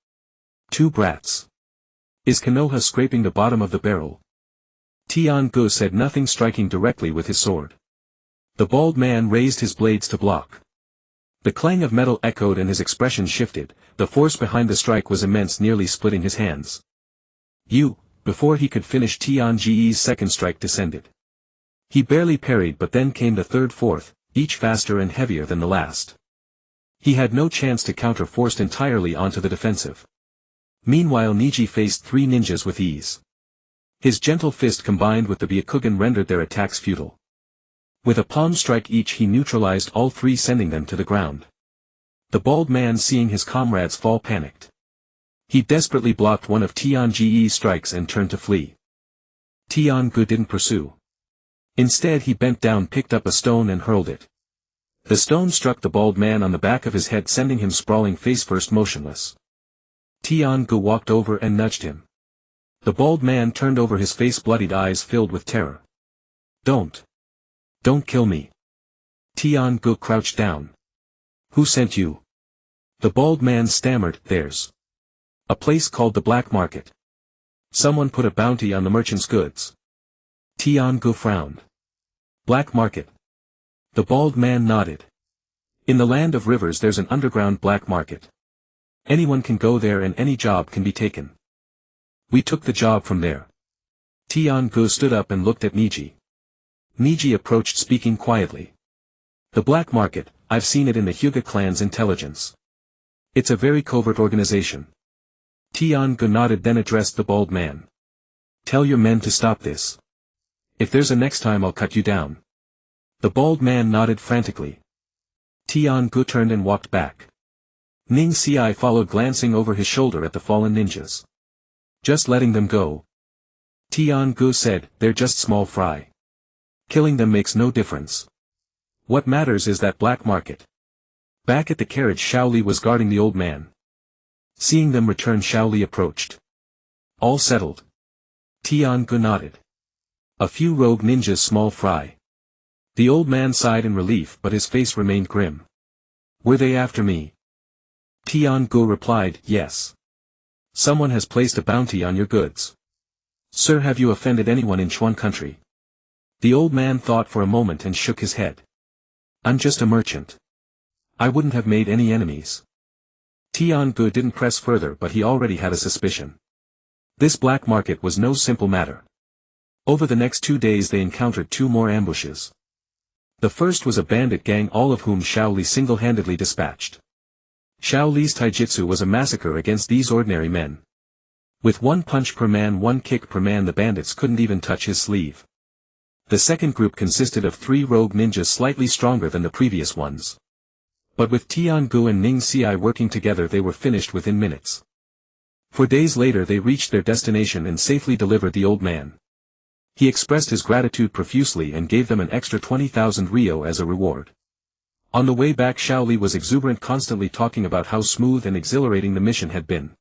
2 brats. Is Konoha scraping the bottom of the barrel? Tian-gu said nothing, striking directly with his sword. The bald man raised his blades to block. The clang of metal echoed and his expression shifted. The force behind the strike was immense, nearly splitting his hands. You, before he could finish, Tian-gu's second strike descended. He barely parried, but then came the third, fourth, each faster and heavier than the last. He had no chance to counter, forced entirely onto the defensive. Meanwhile Niji faced 3 ninjas with ease. His gentle fist combined with the Byakugan rendered their attacks futile. With a palm strike each he neutralized all 3, sending them to the ground. The bald man, seeing his comrades fall, panicked. He desperately blocked one of Tian-gu's strikes and turned to flee. Tian-gu didn't pursue. Instead he bent down, picked up a stone and hurled it. The stone struck the bald man on the back of his head, sending him sprawling face first, motionless. Tian-gu walked over and nudged him. The bald man turned over, his face bloodied, eyes filled with terror. Don't kill me. Tian-gu crouched down. Who sent you? The bald man stammered, There's a place called the Black Market. Someone put a bounty on the merchant's goods. Tian-gu frowned. Black Market. The bald man nodded. In the land of rivers there's an underground black market. Anyone can go there and any job can be taken. We took the job from there. Tian-gu stood up and looked at Niji. Niji approached, speaking quietly. The black market, I've seen it in the Hyuga clan's intelligence. It's a very covert organization. Tian-gu nodded, then addressed the bald man. Tell your men to stop this. If there's a next time I'll cut you down. The bald man nodded frantically. Tian-gu turned and walked back. Ning Xiai followed, glancing over his shoulder at the fallen ninjas. Just letting them go. Tian Gu said, they're just small fry. Killing them makes no difference. What matters is that black market. Back at the carriage Shaoli was guarding the old man. Seeing them return Shaoli approached. All settled. Tian-gu nodded. A few rogue ninjas small fry. The old man sighed in relief but his face remained grim. Were they after me? Tian-gu replied, yes. Someone has placed a bounty on your goods. Sir, have you offended anyone in Chuan country? The old man thought for a moment and shook his head. I'm just a merchant. I wouldn't have made any enemies. Tian-gu didn't press further but he already had a suspicion. This black market was no simple matter. Over the next 2 days they encountered 2 more ambushes. The first was a bandit gang, all of whom Shaoli single-handedly dispatched. Shaoli's taijutsu was a massacre against these ordinary men. With 1 punch per man, 1 kick per man, the bandits couldn't even touch his sleeve. The second group consisted of 3 rogue ninjas slightly stronger than the previous ones. But with Tian-gu and Ning Xiai working together they were finished within minutes. 4 days later they reached their destination and safely delivered the old man. He expressed his gratitude profusely and gave them an extra 20,000 Rio as a reward. On the way back Shaoli was exuberant, constantly talking about how smooth and exhilarating the mission had been.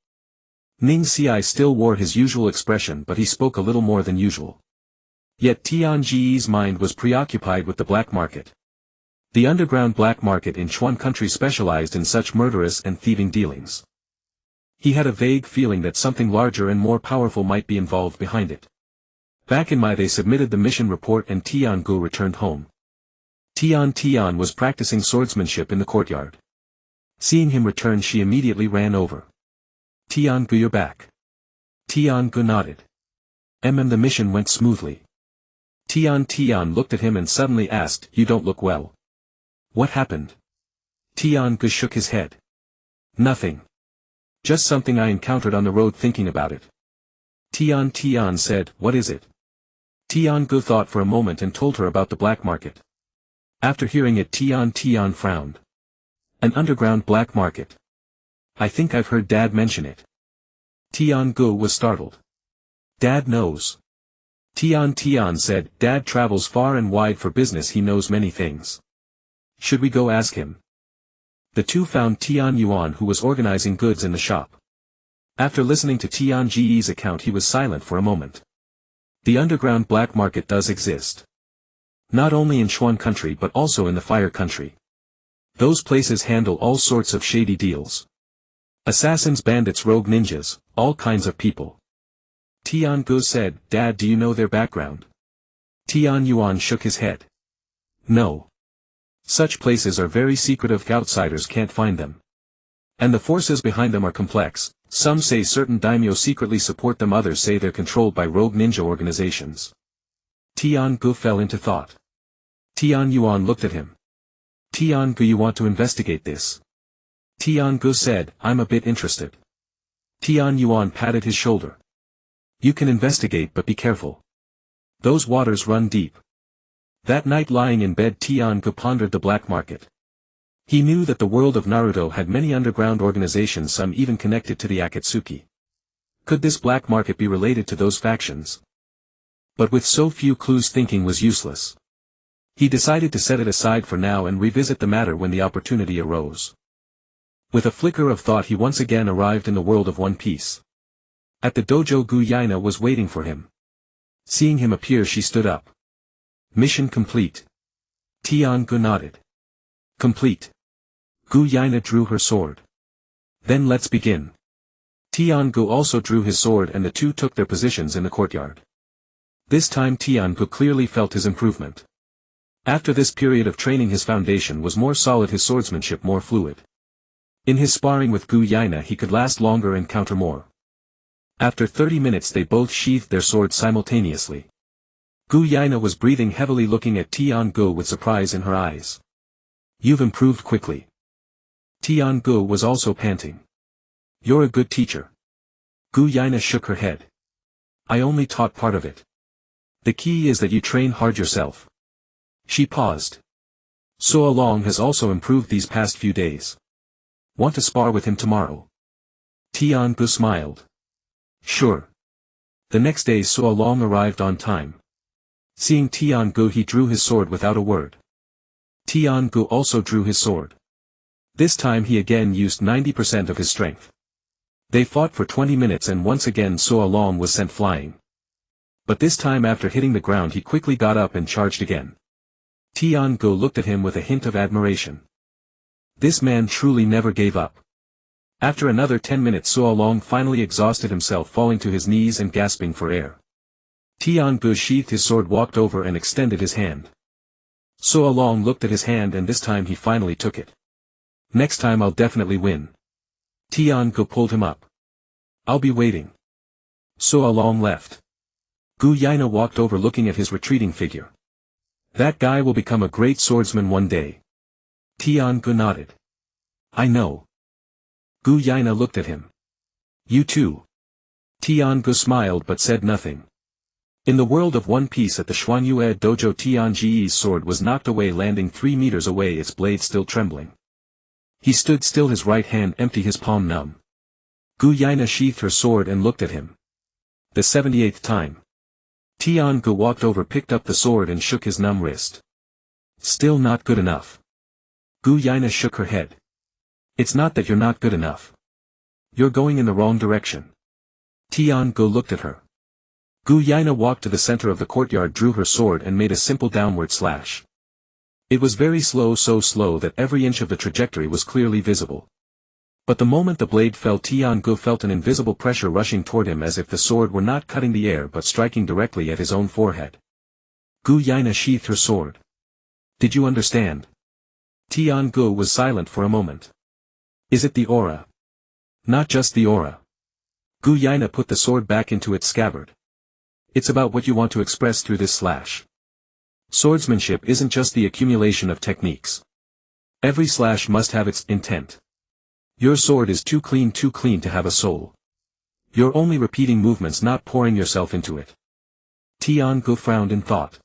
Ning Xiai still wore his usual expression but he spoke a little more than usual. Yet Tianji's mind was preoccupied with the black market. The underground black market in Chuan country specialized in such murderous and thieving dealings. He had a vague feeling that something larger and more powerful might be involved behind it. Back in Mai they submitted the mission report and Tian-gu returned home. Tian was practicing swordsmanship in the courtyard. Seeing him return she immediately ran over. Tian-gu, you're back. Tian-gu nodded. The mission went smoothly. Tian looked at him and suddenly asked, you don't look well. What happened? Tian-gu shook his head. Nothing. Just something I encountered on the road, thinking about it. Tian said, what is it? Tian-gu thought for a moment and told her about the black market. After hearing it Tian frowned. An underground black market. I think I've heard Dad mention it. Tian-gu was startled. Dad knows. Tian said, Dad travels far and wide for business, he knows many things. Should we go ask him? The 2 found Tian Yuan, who was organizing goods in the shop. After listening to Tianji's account he was silent for a moment. The underground black market does exist. Not only in Chuan country but also in the Fire country. Those places handle all sorts of shady deals. Assassins, bandits, rogue ninjas, all kinds of people. Tian-gu said, Dad, do you know their background? Tian Yuan shook his head. No. Such places are very secretive, outsiders can't find them. And the forces behind them are complex. Some say certain daimyo secretly support them, others say they're controlled by rogue ninja organizations. Tian-gu fell into thought. Tian Yuan looked at him. Tian-gu, you want to investigate this? Tian-gu said, I'm a bit interested. Tian Yuan patted his shoulder. You can investigate but be careful. Those waters run deep. That night lying in bed Tian-gu pondered the black market. He knew that the world of Naruto had many underground organizations, some even connected to the Akatsuki. Could this black market be related to those factions? But with so few clues thinking was useless. He decided to set it aside for now and revisit the matter when the opportunity arose. With a flicker of thought he once again arrived in the world of One Piece. At the dojo Gu Yaina was waiting for him. Seeing him appear she stood up. Mission complete. Tian-gu nodded. Complete. Gu Yaina drew her sword. Then let's begin. Tian-gu also drew his sword and the 2 took their positions in the courtyard. This time Tian-gu clearly felt his improvement. After this period of training his foundation was more solid, his swordsmanship more fluid. In his sparring with Gu Yaina he could last longer and counter more. After 30 minutes they both sheathed their swords simultaneously. Gu Yaina was breathing heavily, looking at Tian-gu with surprise in her eyes. You've improved quickly. Tian-gu was also panting. You're a good teacher. Gu Yaina shook her head. I only taught part of it. The key is that you train hard yourself. She paused. So Along has also improved these past few days. Want to spar with him tomorrow? Tian-gu smiled. Sure. The next day So Long arrived on time. Seeing Tian-gu, he drew his sword without a word. Tian-gu also drew his sword. This time he again used 90% of his strength. They fought for 20 minutes and once again So Long was sent flying. But this time after hitting the ground he quickly got up and charged again. Tian-gu looked at him with a hint of admiration. This man truly never gave up. After another 10 minutes So Long finally exhausted himself, falling to his knees and gasping for air. Tian-gu sheathed his sword, walked over and extended his hand. So Long looked at his hand and this time he finally took it. Next time I'll definitely win. Tian-gu pulled him up. I'll be waiting. So Long left. Gu Yaina walked over looking at his retreating figure. That guy will become a great swordsman one day. Tian-gu nodded. I know. Gu Yaina looked at him. You too. Tian-gu smiled but said nothing. In the world of One Piece, at the Xuanyue dojo, Tian-ji's sword was knocked away, landing 3 meters away, its blade still trembling. He stood still, his right hand empty, his palm numb. Gu Yaina sheathed her sword and looked at him. The 78th time. Tian-gu walked over, picked up the sword and shook his numb wrist. Still not good enough. Gu Yaina shook her head. It's not that you're not good enough. You're going in the wrong direction. Tian-gu looked at her. Gu Yaina walked to the center of the courtyard, drew her sword and made a simple downward slash. It was very slow, so slow that every inch of the trajectory was clearly visible. But the moment the blade fell, Tian-gu felt an invisible pressure rushing toward him, as if the sword were not cutting the air but striking directly at his own forehead. Gu Yaina sheathed her sword. Did you understand? Tian-gu was silent for a moment. Is it the aura? Not just the aura. Gu Yaina put the sword back into its scabbard. It's about what you want to express through this slash. Swordsmanship isn't just the accumulation of techniques. Every slash must have its intent. Your sword is too clean to have a soul. You're only repeating movements, not pouring yourself into it. Tian-gu frowned in thought.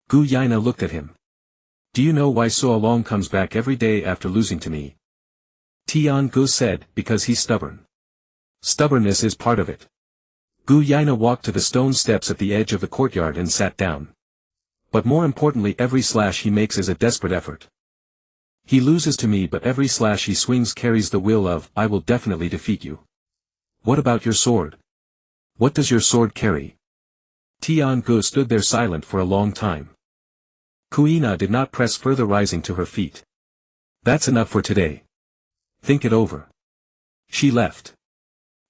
Gu Yaina looked at him. Do you know why So Long comes back every day after losing to me? Tian-gu said, because he's stubborn. Stubbornness is part of it. Gu Yaina walked to the stone steps at the edge of the courtyard and sat down. But more importantly, every slash he makes is a desperate effort. He loses to me, but every slash he swings carries the will of, I will definitely defeat you. What about your sword? What does your sword carry? Tian-gu stood there silent for a long time. Kuina did not press further, rising to her feet. That's enough for today. Think it over. She left.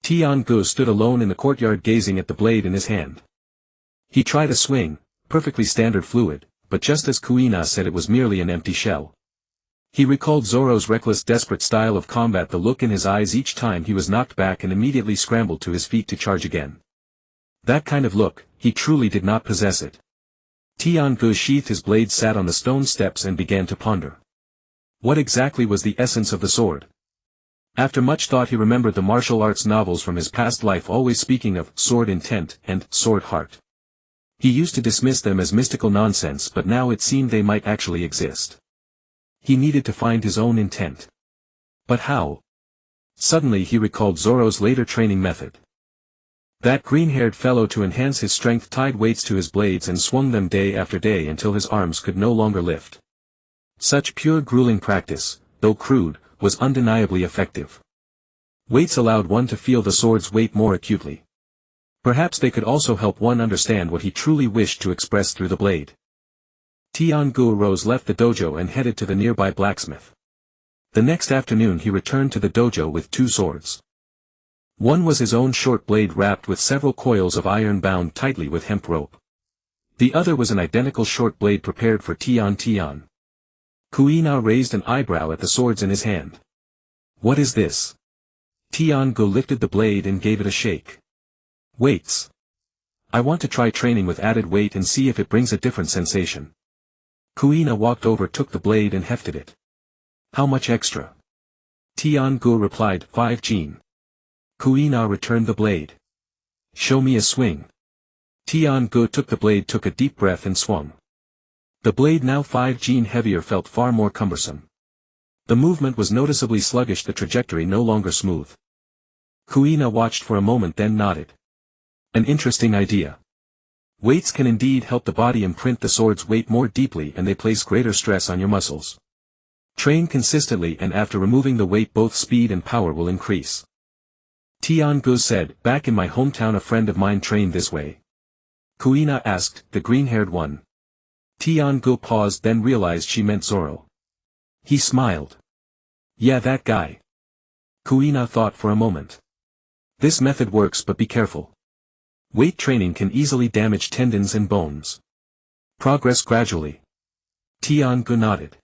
Tian-gu stood alone in the courtyard, gazing at the blade in his hand. He tried a swing, perfectly standard fluid, but just as Kuina said, it was merely an empty shell. He recalled Zoro's reckless, desperate style of combat, the look in his eyes each time he was knocked back, and immediately scrambled to his feet to charge again. That kind of look, he truly did not possess it. Tian-gu sheathed his blade, sat on the stone steps and began to ponder. What exactly was the essence of the sword? After much thought he remembered the martial arts novels from his past life, always speaking of sword intent and sword heart. He used to dismiss them as mystical nonsense, but now it seemed they might actually exist. He needed to find his own intent. But how? Suddenly he recalled Zoro's later training method. That green-haired fellow, to enhance his strength, tied weights to his blades and swung them day after day until his arms could no longer lift. Such pure, grueling practice, though crude, was undeniably effective. Weights allowed one to feel the sword's weight more acutely. Perhaps they could also help one understand what he truly wished to express through the blade. Tian-gu rose, left the dojo and headed to the nearby blacksmith. The next afternoon he returned to the dojo with 2 swords. One was his own short blade wrapped with several coils of iron bound tightly with hemp rope. The other was an identical short blade prepared for Tian. Kuina raised an eyebrow at the swords in his hand. What is this? Tian-gu lifted the blade and gave it a shake. Weights. I want to try training with added weight and see if it brings a different sensation. Kuina walked over, took the blade and hefted it. How much extra? Tian-gu replied, 5 jin. Kuina returned the blade. Show me a swing. Tian-gu took the blade, took a deep breath and swung. The blade, now 5 jin heavier, felt far more cumbersome. The movement was noticeably sluggish, the trajectory no longer smooth. Kuina watched for a moment, then nodded. An interesting idea. Weights can indeed help the body imprint the sword's weight more deeply, and they place greater stress on your muscles. Train consistently, and after removing the weight both speed and power will increase. Tian-gu said, back in my hometown a friend of mine trained this way. Kuina asked, the green-haired one. Tian-gu paused, then realized she meant Zoro. He smiled. Yeah, that guy. Kuina thought for a moment. This method works, but be careful. Weight training can easily damage tendons and bones. Progress gradually. Tian-gu nodded.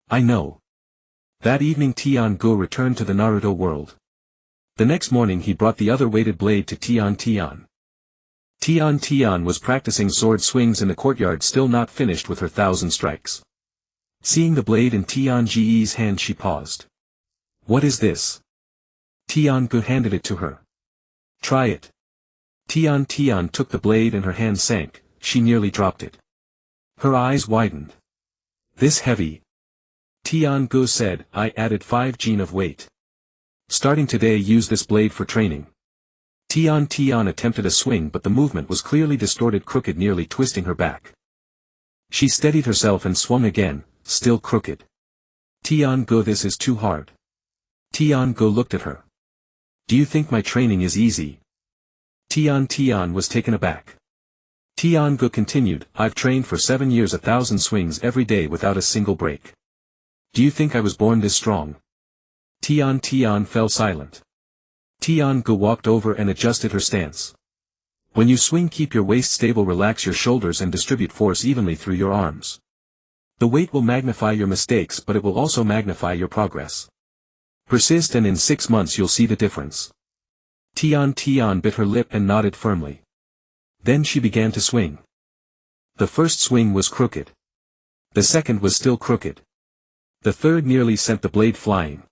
I know. That evening Tian-gu returned to the Naruto world. The next morning he brought the other weighted blade to Tian-Tian. Tian-Tian was practicing sword swings in the courtyard, still not finished with her 1,000 strikes. Seeing the blade in Tian-Ji's hand, she paused. What is this? Tian-gu handed it to her. Try it. Tian-Tian took the blade and her hand sank, she nearly dropped it. Her eyes widened. This heavy? Tian-gu said, I added 5 gene of weight. Starting today use this blade for training. Tian-Tian attempted a swing, but the movement was clearly distorted, crooked, nearly twisting her back. She steadied herself and swung again, still crooked. Tian-gu, this is too hard. Tian-gu looked at her. Do you think my training is easy? Tian-Tian was taken aback. Tian-gu continued, I've trained for 7 years, 1,000 swings every day without a single break. Do you think I was born this strong? Tian-Tian fell silent. Tian-gu walked over and adjusted her stance. When you swing, keep your waist stable, relax your shoulders and distribute force evenly through your arms. The weight will magnify your mistakes, but it will also magnify your progress. Persist, and in 6 months you'll see the difference. Tian-Tian bit her lip and nodded firmly. Then she began to swing. The first swing was crooked. The second was still crooked. The third nearly sent the blade flying.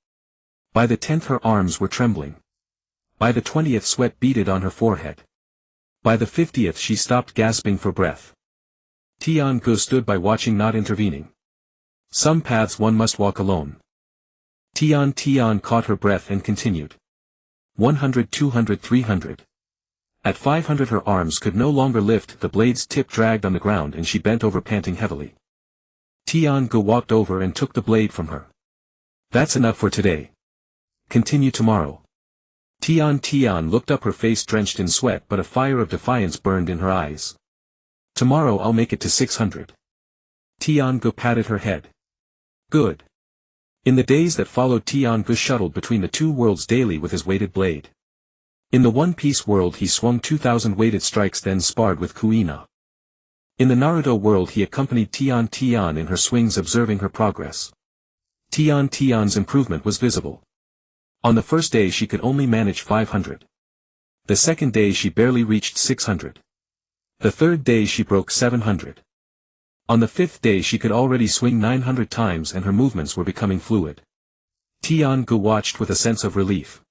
By the 10th her arms were trembling. By the 20th sweat beaded on her forehead. By the 50th she stopped, gasping for breath. Tian-gu stood by, watching, not intervening. Some paths one must walk alone. Tian-Tian caught her breath and continued. 100, 200, 300. At 500 her arms could no longer lift, the blade's tip dragged on the ground and she bent over, panting heavily. Tian-gu walked over and took the blade from her. That's enough for today. Continue tomorrow. Tian-Tian looked up, her face drenched in sweat, but a fire of defiance burned in her eyes. Tomorrow I'll make it to 600. Tian-gu patted her head. Good. In the days that followed, Tian-gu shuttled between the two worlds daily with his weighted blade. In the One Piece world he swung 2,000 weighted strikes, then sparred with Kuina. In the Naruto world he accompanied Tian-Tian in her swings, observing her progress. Tian-Tian's improvement was visible. On the first day she could only manage 500. The second day she barely reached 600. The third day she broke 700. On the 5th day she could already swing 900 times and her movements were becoming fluid. Tian-gu watched with a sense of relief.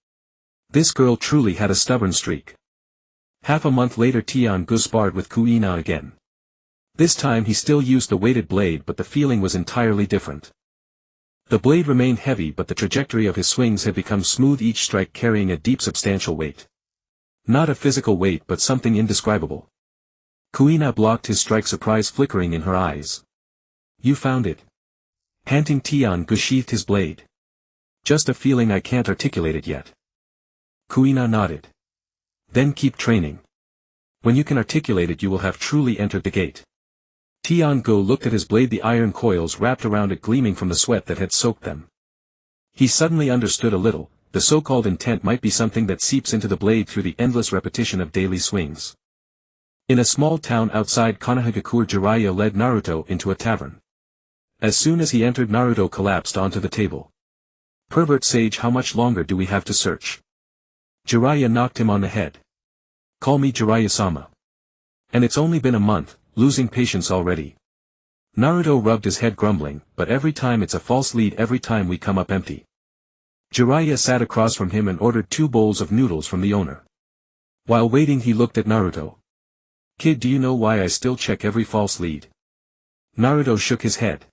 This girl truly had a stubborn streak. Half a month later Tian-gu sparred with Kuina again. This time he still used the weighted blade, but the feeling was entirely different. The blade remained heavy, but the trajectory of his swings had become smooth, each strike carrying a deep, substantial weight. Not a physical weight, but something indescribable. Kuina blocked his strike, surprise flickering in her eyes. You found it. Panting, Tian-gu sheathed his blade. Just a feeling, I can't articulate it yet. Kuina nodded. Then keep training. When you can articulate it you will have truly entered the gate. Tian-gu looked at his blade, the iron coils wrapped around it gleaming from the sweat that had soaked them. He suddenly understood a little. The so-called intent might be something that seeps into the blade through the endless repetition of daily swings. In a small town outside Konohagakure, Jiraiya led Naruto into a tavern. As soon as he entered, Naruto collapsed onto the table. Pervert sage, how much longer do we have to search? Jiraiya knocked him on the head. Call me Jiraiya-sama. And it's only been a month, losing patience already. Naruto rubbed his head, grumbling, but every time it's a false lead, every time we come up empty. Jiraiya sat across from him and ordered 2 bowls of noodles from the owner. While waiting he looked at Naruto. Kid, do you know why I still check every false lead? Naruto shook his head.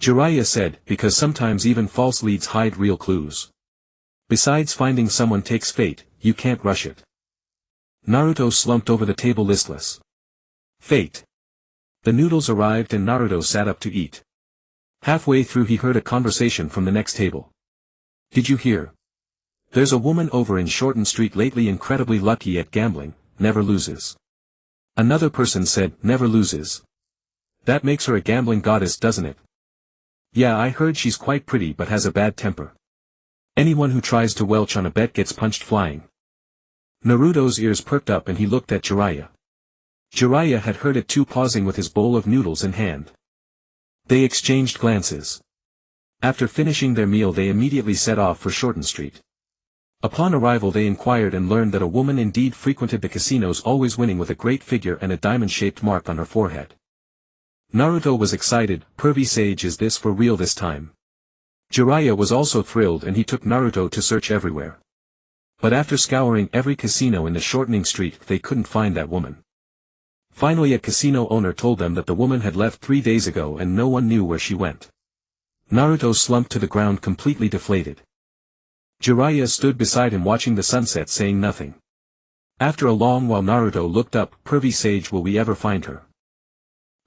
Jiraiya said, because sometimes even false leads hide real clues. Besides, finding someone takes fate, you can't rush it. Naruto slumped over the table listless. Fate. The noodles arrived and Naruto sat up to eat. Halfway through he heard a conversation from the next table. Did you hear? There's a woman over in Shorten Street lately incredibly lucky at gambling, never loses. Another person said, never loses. That makes her a gambling goddess, doesn't it? Yeah, I heard she's quite pretty but has a bad temper. Anyone who tries to welch on a bet gets punched flying. Naruto's ears perked up and he looked at Jiraiya. Jiraiya had heard it too, pausing with his bowl of noodles in hand. They exchanged glances. After finishing their meal they immediately set off for Shorten Street. Upon arrival they inquired and learned that a woman indeed frequented the casinos, always winning, with a great figure and a diamond-shaped mark on her forehead. Naruto was excited. Pervy Sage, is this for real this time? Jiraiya was also thrilled and he took Naruto to search everywhere. But after scouring every casino in the Shortening Street they couldn't find that woman. Finally a casino owner told them that the woman had left 3 days ago and no one knew where she went. Naruto slumped to the ground completely deflated. Jiraiya stood beside him watching the sunset, saying nothing. After a long while Naruto looked up. Pervy Sage, will we ever find her?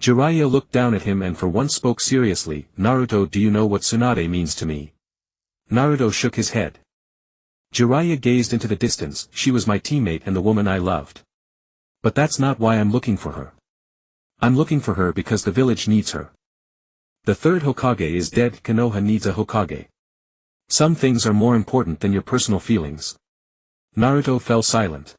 Jiraiya looked down at him and for once spoke seriously. Naruto, do you know what Tsunade means to me? Naruto shook his head. Jiraiya gazed into the distance. She was my teammate and the woman I loved. But that's not why I'm looking for her. I'm looking for her because the village needs her. The third Hokage is dead. Konoha needs a Hokage. Some things are more important than your personal feelings. Naruto fell silent.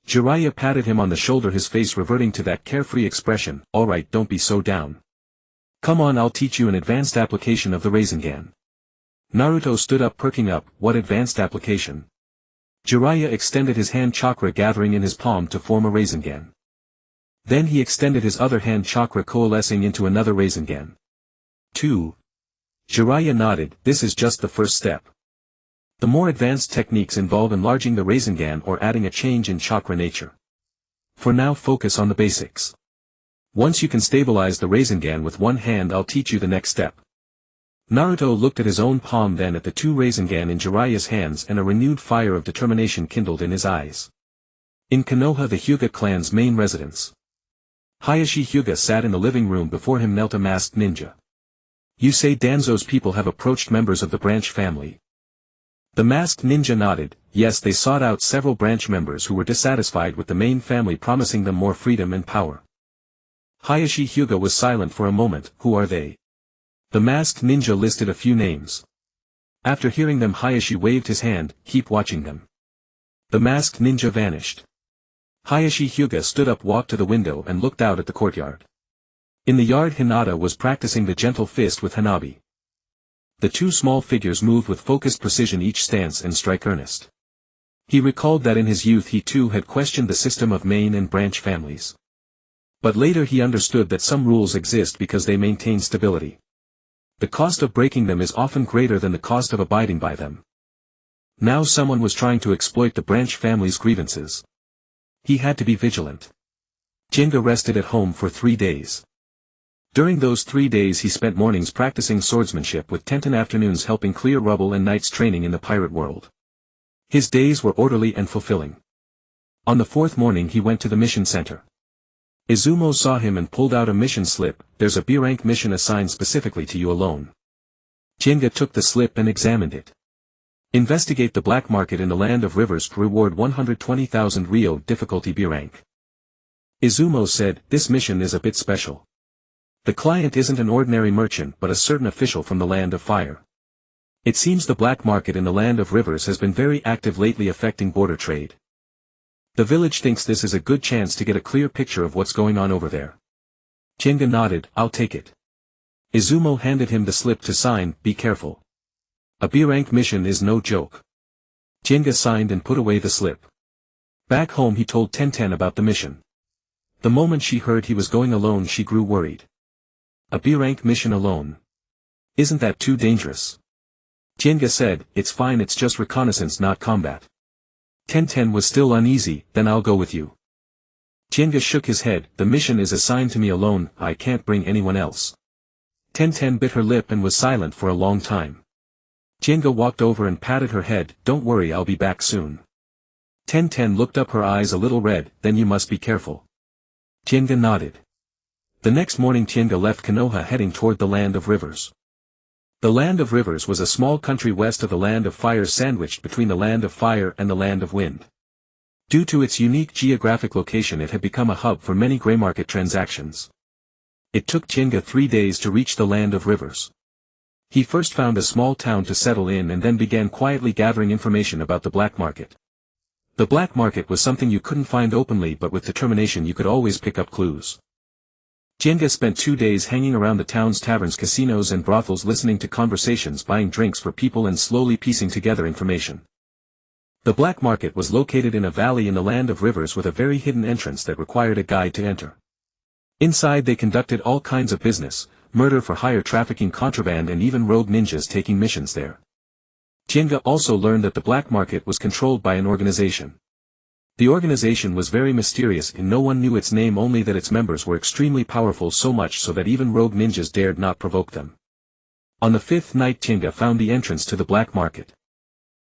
Jiraiya patted him on the shoulder, his face reverting to that carefree expression. Alright, don't be so down. Come on, I'll teach you an advanced application of the Rasengan. Naruto stood up, perking up. What advanced application? Jiraiya extended his hand, chakra gathering in his palm to form a Rasengan. Then he extended his other hand, chakra coalescing into another Rasengan. 2. Jiraiya nodded. This is just the first step. The more advanced techniques involve enlarging the Rasengan or adding a change in chakra nature. For now focus on the basics. Once you can stabilize the Rasengan with one hand, I'll teach you the next step. Naruto looked at his own palm, then at the 2 Rasengan in Jiraiya's hands, and a renewed fire of determination kindled in his eyes. In Konoha, the Hyuga clan's main residence. Hayashi Hyuga sat in the living room. Before him knelt a masked ninja. You say Danzo's people have approached members of the branch family? The masked ninja nodded. Yes, they sought out several branch members who were dissatisfied with the main family, promising them more freedom and power. Hayashi Hyuga was silent for a moment. Who are they? The masked ninja listed a few names. After hearing them, Hayashi waved his hand. Keep watching them. The masked ninja vanished. Hayashi Hyuga stood up, walked to the window and looked out at the courtyard. In the yard, Hinata was practicing the gentle fist with Hanabi. The 2 small figures moved with focused precision, each stance and strike earnest. He recalled that in his youth he too had questioned the system of main and branch families. But later he understood that some rules exist because they maintain stability. The cost of breaking them is often greater than the cost of abiding by them. Now someone was trying to exploit the branch family's grievances. He had to be vigilant. Jinga rested at home for 3 days. During those 3 days he spent mornings practicing swordsmanship with Tenten, afternoons helping clear rubble, and nights training in the pirate world. His days were orderly and fulfilling. On the 4th morning he went to the mission center. Izumo saw him and pulled out a mission slip. There's a B-rank mission assigned specifically to you alone. Jinga took the slip and examined it. Investigate the black market in the land of rivers. Reward 120,000 Ryo. Difficulty B-rank. Izumo said, this mission is a bit special. The client isn't an ordinary merchant but a certain official from the land of fire. It seems the black market in the land of rivers has been very active lately, affecting border trade. The village thinks this is a good chance to get a clear picture of what's going on over there. Jinga nodded. I'll take it. Izumo handed him the slip to sign. Be careful. A B-rank mission is no joke. Jinga signed and put away the slip. Back home he told Tenten about the mission. The moment she heard he was going alone she grew worried. A B-rank mission alone? Isn't that too dangerous? Jinga said, it's fine, it's just reconnaissance, not combat. Tenten was still uneasy. Then I'll go with you. Jinga shook his head. The mission is assigned to me alone, I can't bring anyone else. Tenten bit her lip and was silent for a long time. Jinga walked over and patted her head. Don't worry, I'll be back soon. 1010 looked up, her eyes a little red. Then you must be careful. Tienga nodded. The next morning Tienga left Konoha heading toward the Land of Rivers. The Land of Rivers was a small country west of the Land of Fire, sandwiched between the Land of Fire and the Land of Wind. Due to its unique geographic location, it had become a hub for many grey market transactions. It took Tienga 3 days to reach the Land of Rivers. He first found a small town to settle in and then began quietly gathering information about the black market. The black market was something you couldn't find openly, but with determination you could always pick up clues. Tienga spent 2 days hanging around the town's taverns, casinos and brothels, listening to conversations, buying drinks for people and slowly piecing together information. The black market was located in a valley in the Land of Rivers with a very hidden entrance that required a guide to enter. Inside they conducted all kinds of business, murder for hire, trafficking, contraband, and even rogue ninjas taking missions there. Tienga also learned that the black market was controlled by an organization. The organization was very mysterious and no one knew its name, only that its members were extremely powerful, so much so that even rogue ninjas dared not provoke them. On the 5th night Tienga found the entrance to the black market.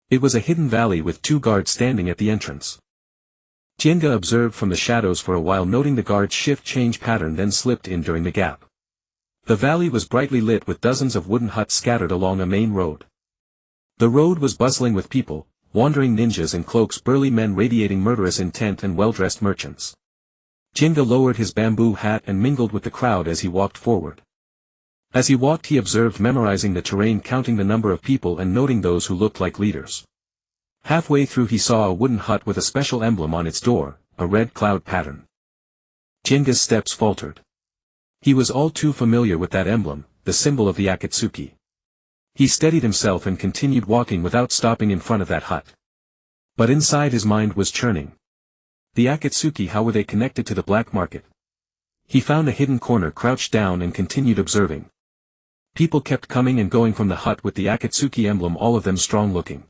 It was a hidden valley with 2 guards standing at the entrance. Tienga observed from the shadows for a while, noting the guards' shift-change pattern, then slipped in during the gap. The valley was brightly lit with dozens of wooden huts scattered along a main road. The road was bustling with people, wandering ninjas in cloaks, burly men radiating murderous intent, and well-dressed merchants. Tienga lowered his bamboo hat and mingled with the crowd as he walked forward. As he walked he observed, memorizing the terrain, counting the number of people and noting those who looked like leaders. Halfway through he saw a wooden hut with a special emblem on its door, a red cloud pattern. Tienga's steps faltered. He was all too familiar with that emblem, the symbol of the Akatsuki. He steadied himself and continued walking without stopping in front of that hut. But inside his mind was churning. The Akatsuki, how were they connected to the black market? He found a hidden corner, crouched down and continued observing. People kept coming and going from the hut with the Akatsuki emblem, all of them strong looking.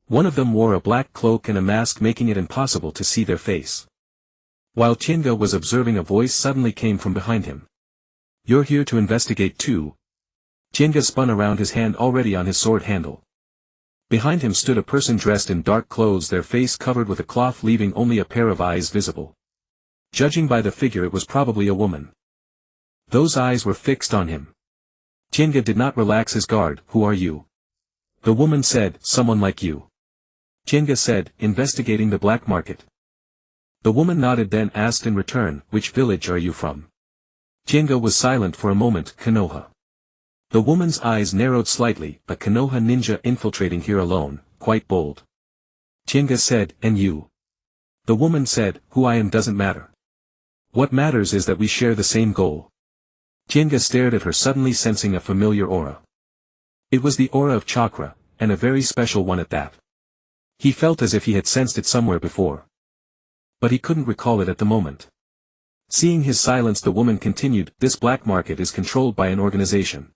One of them wore a black cloak and a mask, making it impossible to see their face. While Tienga was observing, a voice suddenly came from behind him. "You're here to investigate too?" Tienga spun around, his hand already on his sword handle. Behind him stood a person dressed in dark clothes, their face covered with a cloth, leaving only a pair of eyes visible. Judging by the figure, it was probably a woman. Those eyes were fixed on him. Tienga did not relax his guard. "Who are you?" The woman said, "Someone like you." Tienga said, "Investigating the black market." The woman nodded, then asked in return, "Which village are you from?" Tienga was silent for a moment. "Konoha." The woman's eyes narrowed slightly. "A Konoha ninja infiltrating here alone, quite bold." Tienga said, "And you?" The woman said, "Who I am doesn't matter. What matters is that we share the same goal." Tienga stared at her, suddenly sensing a familiar aura. It was the aura of chakra, and a very special one at that. He felt as if he had sensed it somewhere before. But he couldn't recall it at the moment. Seeing his silence, the woman continued, "This black market is controlled by an organization.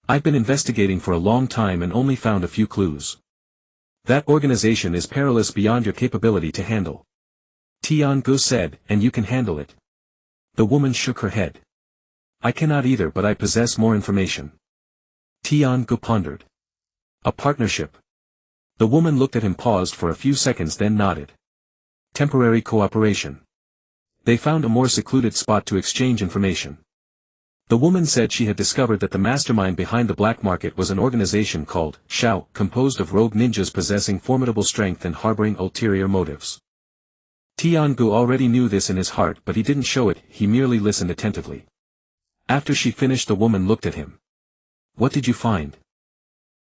I've been investigating for a long time and only found a few clues. That organization is perilous beyond your capability to handle." Tian-gu said, "And you can handle it?" The woman shook her head. "I cannot either, but I possess more information." Tian-gu pondered. "A partnership?" The woman looked at him, paused for a few seconds, then nodded. "Temporary cooperation." They found a more secluded spot to exchange information. The woman said she had discovered that the mastermind behind the black market was an organization called Shao, composed of rogue ninjas possessing formidable strength and harboring ulterior motives. Tian-gu already knew this in his heart, but he didn't show it, he merely listened attentively. After she finished, the woman looked at him. "What did you find?"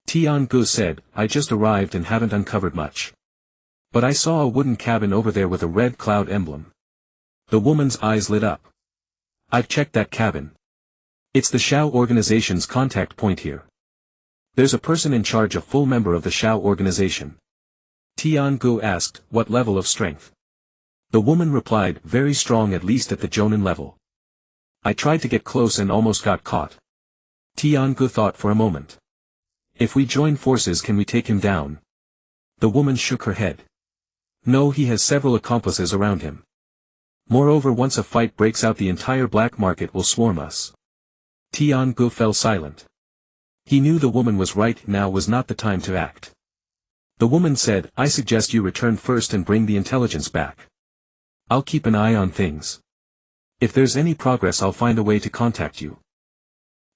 Tian-gu said, "I just arrived and haven't uncovered much. But I saw a wooden cabin over there with a red cloud emblem." The woman's eyes lit up. "I've checked that cabin. It's the Shao organization's contact point here. There's a person in charge, a full member of the Shao organization." Tian-gu asked, "What level of strength?" The woman replied, "Very strong, at least at the Jonin level. I tried to get close and almost got caught." Tian-gu thought for a moment. "If we join forces, can we take him down?" The woman shook her head. "No, he has several accomplices around him. Moreover, once a fight breaks out, the entire black market will swarm us." Tian-gu fell silent. He knew the woman was right, now was not the time to act. The woman said, I suggest you return first and bring the intelligence back. I'll keep an eye on things. If there's any progress I'll find a way to contact you.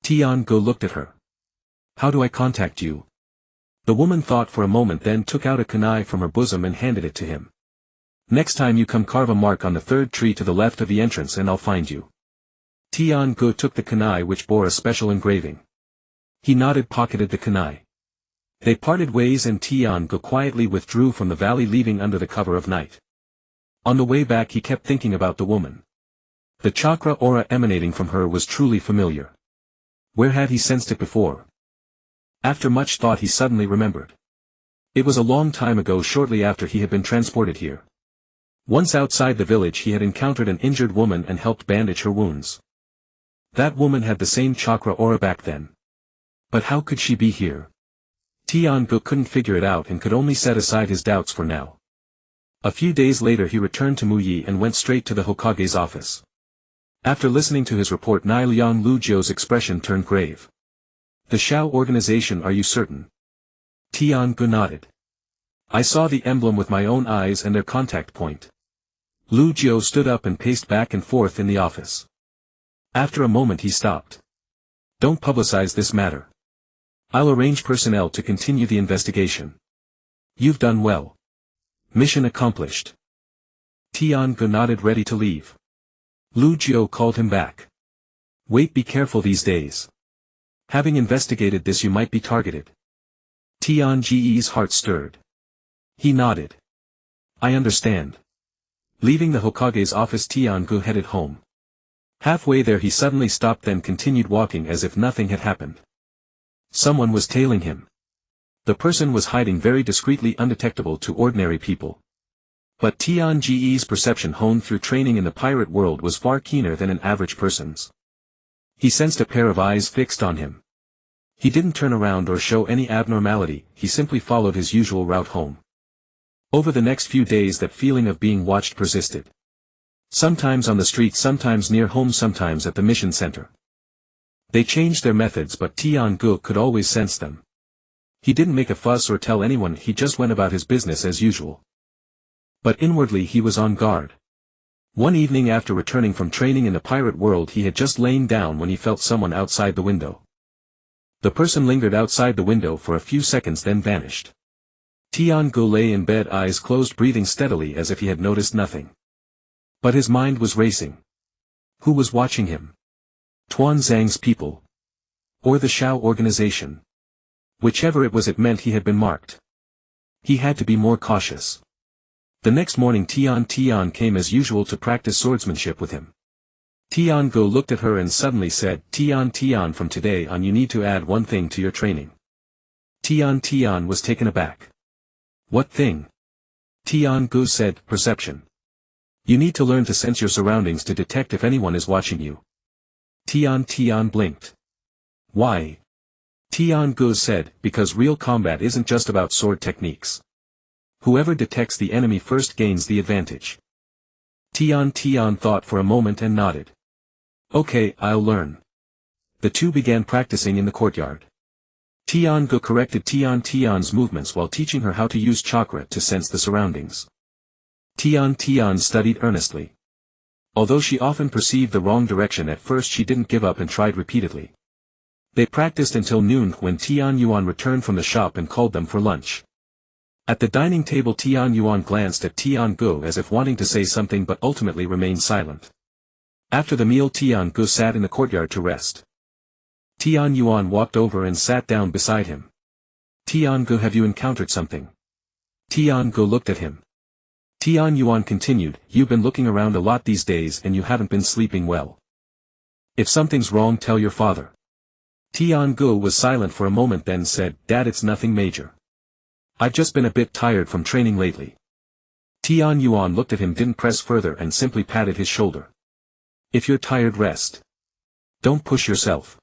Tian-go looked at her. How do I contact you? The woman thought for a moment, then took out a kunai from her bosom and handed it to him. Next time you come, carve a mark on the third tree to the left of the entrance and I'll find you. Tian-go took the kunai, which bore a special engraving. He nodded, pocketed the kunai. They parted ways and Tian-go quietly withdrew from the valley, leaving under the cover of night. On the way back he kept thinking about the woman. The chakra aura emanating from her was truly familiar. Where had he sensed it before? After much thought he suddenly remembered. It was a long time ago, shortly after he had been transported here. Once outside the village he had encountered an injured woman and helped bandage her wounds. That woman had the same chakra aura back then. But how could she be here? Tian-go couldn't figure it out and could only set aside his doubts for now. A few days later he returned to Muyi and went straight to the Hokage's office. After listening to his report, Niliang Lujio's expression turned grave. The Shao organization, are you certain? Tian-go nodded. I saw the emblem with my own eyes and their contact point. Lujio stood up and paced back and forth in the office. After a moment he stopped. Don't publicize this matter. I'll arrange personnel to continue the investigation. You've done well. Mission accomplished. Tian-go nodded, ready to leave. Lujio called him back. Wait, be careful these days. Having investigated this you might be targeted. Tian-ge's heart stirred. He nodded. I understand. Leaving the Hokage's office, Tian-go headed home. Halfway there he suddenly stopped, then continued walking as if nothing had happened. Someone was tailing him. The person was hiding very discreetly, undetectable to ordinary people. But Tian-ge's perception, honed through training in the pirate world, was far keener than an average person's. He sensed a pair of eyes fixed on him. He didn't turn around or show any abnormality, he simply followed his usual route home. Over the next few days that feeling of being watched persisted. Sometimes on the street, sometimes near home, sometimes at the mission center. They changed their methods, but Tian-go could always sense them. He didn't make a fuss or tell anyone, he just went about his business as usual. But inwardly he was on guard. One evening after returning from training in the pirate world, he had just lain down when he felt someone outside the window. The person lingered outside the window for a few seconds, then vanished. Tian-go lay in bed, eyes closed, breathing steadily as if he had noticed nothing. But his mind was racing. Who was watching him? Tuan Zhang's people? Or the Shao organization? Whichever it was, it meant he had been marked. He had to be more cautious. The next morning Tian came as usual to practice swordsmanship with him. Tian-go looked at her and suddenly said, Tian, from today on you need to add one thing to your training. Tian was taken aback. What thing? Tian-go said, perception. You need to learn to sense your surroundings to detect if anyone is watching you. Tian blinked. Why? Tian-go said, because real combat isn't just about sword techniques. Whoever detects the enemy first gains the advantage. Tian thought for a moment and nodded. Okay, I'll learn. The two began practicing in the courtyard. Tian-go corrected Tian's movements while teaching her how to use chakra to sense the surroundings. Tian studied earnestly. Although she often perceived the wrong direction at first, she didn't give up and tried repeatedly. They practiced until noon, when Tian Yuan returned from the shop and called them for lunch. At the dining table Tian Yuan glanced at Tian-go as if wanting to say something, but ultimately remained silent. After the meal Tian-go sat in the courtyard to rest. Tian Yuan walked over and sat down beside him. Tian-go, have you encountered something? Tian-go looked at him. Tian Yuan continued, you've been looking around a lot these days and you haven't been sleeping well. If something's wrong, tell your father. Tian-go was silent for a moment, then said, Dad, it's nothing major. I've just been a bit tired from training lately. Tian Yuan looked at him, didn't press further, and simply patted his shoulder. If you're tired, rest. Don't push yourself.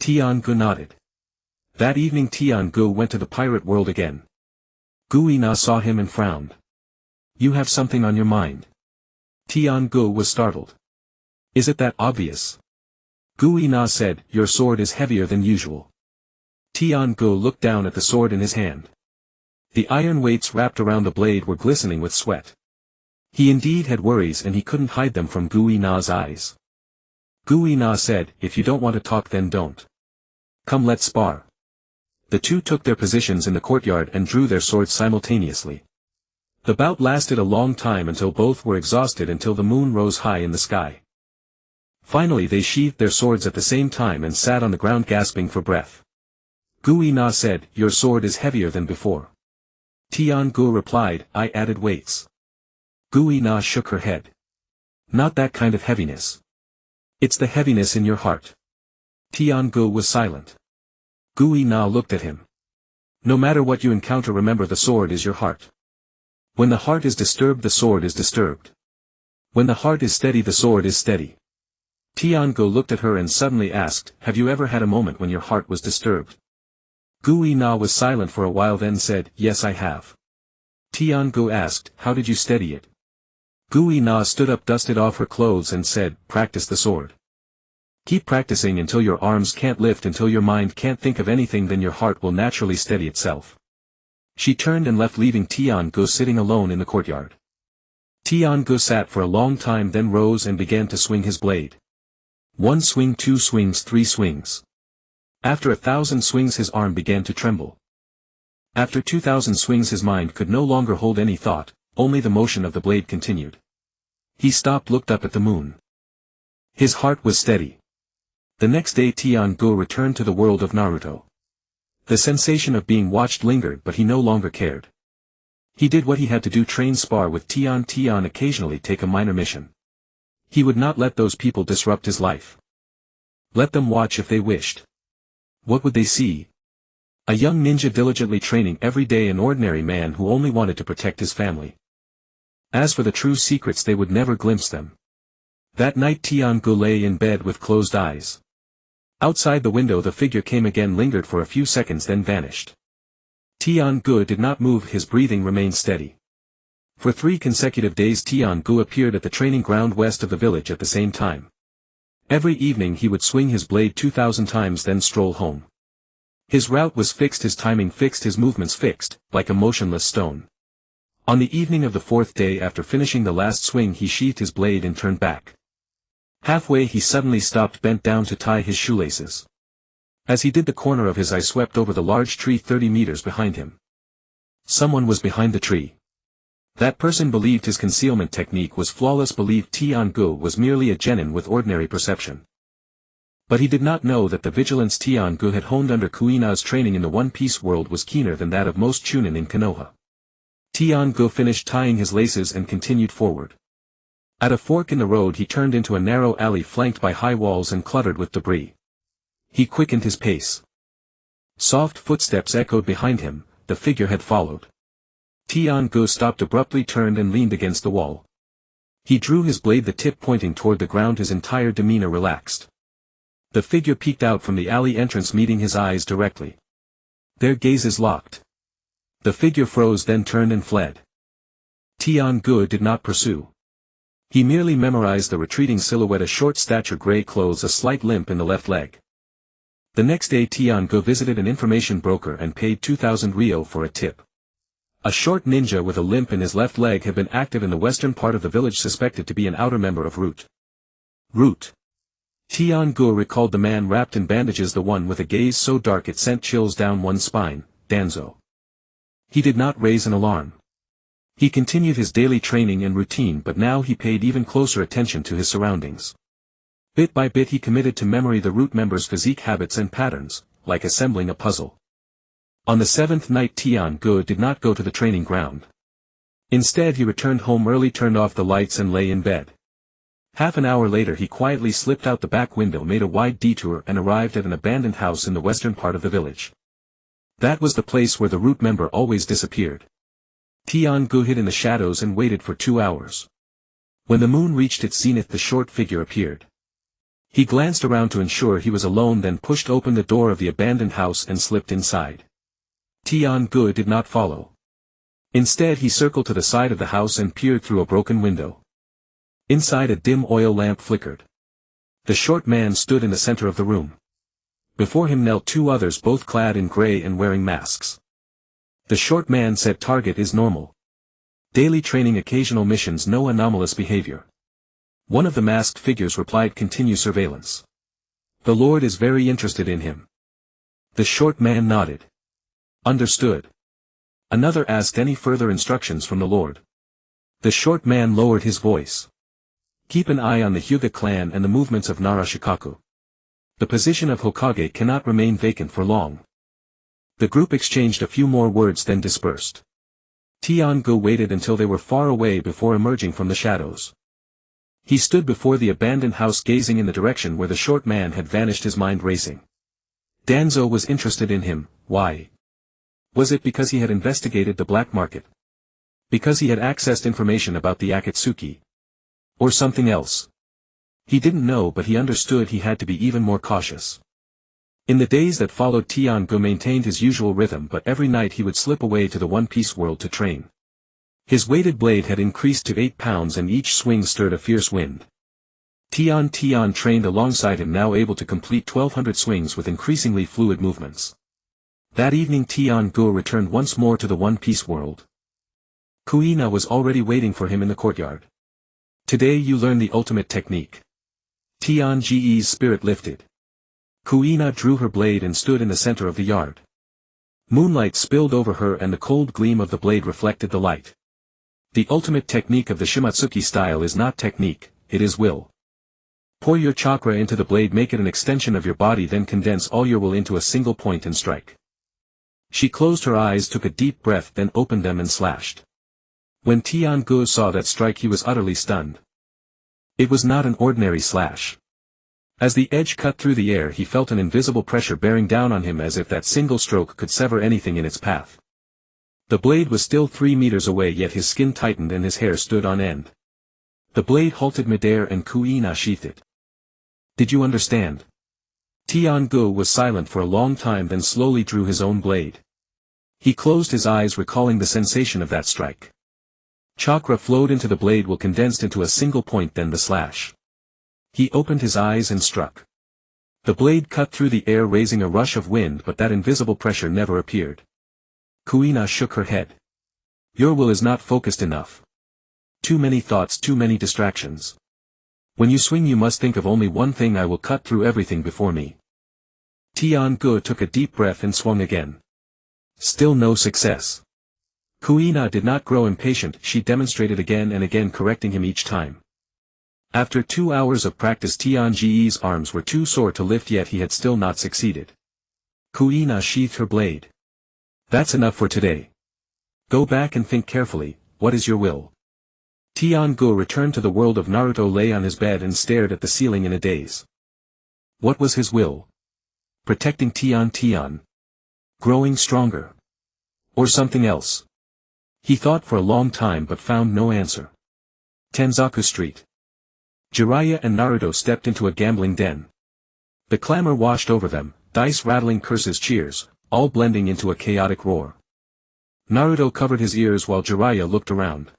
Tian-go nodded. That evening Tian-go went to the pirate world again. Gui-na saw him and frowned. You have something on your mind. Tian-go was startled. Is it that obvious? Gui-na said, your sword is heavier than usual. Tian-go looked down at the sword in his hand. The iron weights wrapped around the blade were glistening with sweat. He indeed had worries and he couldn't hide them from Gui-na's eyes. Gui-na said, "If you don't want to talk then don't. Come, let's spar." The two took their positions in the courtyard and drew their swords simultaneously. The bout lasted a long time until both were exhausted until the moon rose high in the sky. Finally they sheathed their swords at the same time and sat on the ground gasping for breath. Gui-na said, "Your sword is heavier than before." Tian-gu replied, "I added weights." Gui-na shook her head. "Not that kind of heaviness. It's the heaviness in your heart." Tian-gu was silent. Gui-na looked at him. "No matter what you encounter, remember the sword is your heart. When the heart is disturbed, the sword is disturbed. When the heart is steady, the sword is steady." Tian-gu looked at her and suddenly asked, "Have you ever had a moment when your heart was disturbed?" Gui-na was silent for a while, then said, "Yes, I have." Tian-gu asked, "How did you steady it?" Gui-na stood up, dusted off her clothes and said, "Practice the sword. Keep practicing until your arms can't lift, until your mind can't think of anything, then your heart will naturally steady itself." She turned and left, leaving Tian-gu sitting alone in the courtyard. Tian-gu sat for a long time, then rose and began to swing his blade. 1 swing, 2 swings, 3 swings. After 1,000 swings his arm began to tremble. After 2,000 swings his mind could no longer hold any thought, only the motion of the blade continued. He stopped, looked up at the moon. His heart was steady. The next day Tian-gu returned to the world of Naruto. The sensation of being watched lingered, but he no longer cared. He did what he had to do: train, spar with Tian, occasionally take a minor mission. He would not let those people disrupt his life. Let them watch if they wished. What would they see? A young ninja diligently training every day, an ordinary man who only wanted to protect his family. As for the true secrets, they would never glimpse them. That night Tian-gu lay in bed with closed eyes. Outside the window the figure came again, lingered for a few seconds, then vanished. Tian-gu did not move, his breathing remained steady. For 3 consecutive days Tian-gu appeared at the training ground west of the village at the same time. Every evening he would swing his blade 2,000 times, then stroll home. His route was fixed, his timing fixed, his movements fixed, like a motionless stone. On the evening of the 4th day after finishing the last swing he sheathed his blade and turned back. Halfway he suddenly stopped, bent down to tie his shoelaces. As he did, the corner of his eye swept over the large tree 30 meters behind him. Someone was behind the tree. That person believed his concealment technique was flawless, believed Tian-gu was merely a genin with ordinary perception. But he did not know that the vigilance Tian-gu had honed under Kuina's training in the One Piece world was keener than that of most Chunin in Konoha. Tian-gu finished tying his laces and continued forward. At a fork in the road he turned into a narrow alley flanked by high walls and cluttered with debris. He quickened his pace. Soft footsteps echoed behind him, the figure had followed. Tian-gu stopped abruptly, turned and leaned against the wall. He drew his blade, the tip pointing toward the ground, his entire demeanor relaxed. The figure peeked out from the alley entrance, meeting his eyes directly. Their gazes locked. The figure froze, then turned and fled. Tian-gu did not pursue. He merely memorized the retreating silhouette, a short stature, gray clothes, a slight limp in the left leg. The next day Tian-gu visited an information broker and paid 2,000 ryo for a tip. A short ninja with a limp in his left leg had been active in the western part of the village, suspected to be an outer member of Root. Tian-gu recalled the man wrapped in bandages, the one with a gaze so dark it sent chills down one's spine, Danzo. He did not raise an alarm. He continued his daily training and routine, but now he paid even closer attention to his surroundings. Bit by bit he committed to memory the Root members' physique, habits and patterns, like assembling a puzzle. On the 7th night Tian-gu did not go to the training ground. Instead he returned home early, turned off the lights and lay in bed. Half an hour later he quietly slipped out the back window, made a wide detour and arrived at an abandoned house in the western part of the village. That was the place where the Root member always disappeared. Tian-gu hid in the shadows and waited for 2 hours. When the moon reached its zenith the short figure appeared. He glanced around to ensure he was alone, then pushed open the door of the abandoned house and slipped inside. Tian-gu did not follow. Instead he circled to the side of the house and peered through a broken window. Inside a dim oil lamp flickered. The short man stood in the center of the room. Before him knelt 2 others, both clad in gray and wearing masks. The short man said target is normal. Daily training, occasional missions, no anomalous behavior. One of the masked figures replied, continue surveillance. The Lord is very interested in him. The short man nodded. Understood. Another asked any further instructions from the Lord. The short man lowered his voice. Keep an eye on the Hyuga clan and the movements of Narashikaku. The position of Hokage cannot remain vacant for long. The group exchanged a few more words then dispersed. Tian-gu waited until they were far away before emerging from the shadows. He stood before the abandoned house gazing in the direction where the short man had vanished, his mind racing. Danzo was interested in him. Why? Was it because he had investigated the black market? Because he had accessed information about the Akatsuki? Or something else? He didn't know, but he understood he had to be even more cautious. In the days that followed, Tian-gu maintained his usual rhythm, but every night he would slip away to the One Piece world to train. His weighted blade had increased to 8 pounds and each swing stirred a fierce wind. Tian trained alongside him, now able to complete 1,200 swings with increasingly fluid movements. That evening Tian-gu returned once more to the One Piece world. Kuina was already waiting for him in the courtyard. Today you learn the ultimate technique. Tian-ge's spirit lifted. Kuina drew her blade and stood in the center of the yard. Moonlight spilled over her and the cold gleam of the blade reflected the light. The ultimate technique of the Shimatsuki style is not technique, it is will. Pour your chakra into the blade, make it an extension of your body, then condense all your will into a single point and strike. She closed her eyes, took a deep breath, then opened them and slashed. When Tian-gu saw that strike he was utterly stunned. It was not an ordinary slash. As the edge cut through the air he felt an invisible pressure bearing down on him, as if that single stroke could sever anything in its path. The blade was still 3 meters away, yet his skin tightened and his hair stood on end. The blade halted midair and Kuina sheathed it. Did you understand? Tian-gu was silent for a long time, then slowly drew his own blade. He closed his eyes, recalling the sensation of that strike. Chakra flowed into the blade, will condensed into a single point, then the slash. He opened his eyes and struck. The blade cut through the air, raising a rush of wind, but that invisible pressure never appeared. Kuina shook her head. Your will is not focused enough. Too many thoughts, too many distractions. When you swing you must think of only one thing. I will cut through everything before me. Tian-gu took a deep breath and swung again. Still no success. Kuina did not grow impatient, she demonstrated again and again, correcting him each time. After 2 hours of practice Tian-ge's arms were too sore to lift, yet he had still not succeeded. Kuina sheathed her blade. That's enough for today. Go back and think carefully, what is your will? Tian-gu returned to the world of Naruto, lay on his bed and stared at the ceiling in a daze. What was his will? Protecting Tian. Growing stronger. Or something else? He thought for a long time but found no answer. Tenzaku Street. Jiraiya and Naruto stepped into a gambling den. The clamor washed over them, dice rattling, curses, cheers, all blending into a chaotic roar. Naruto covered his ears while Jiraiya looked around.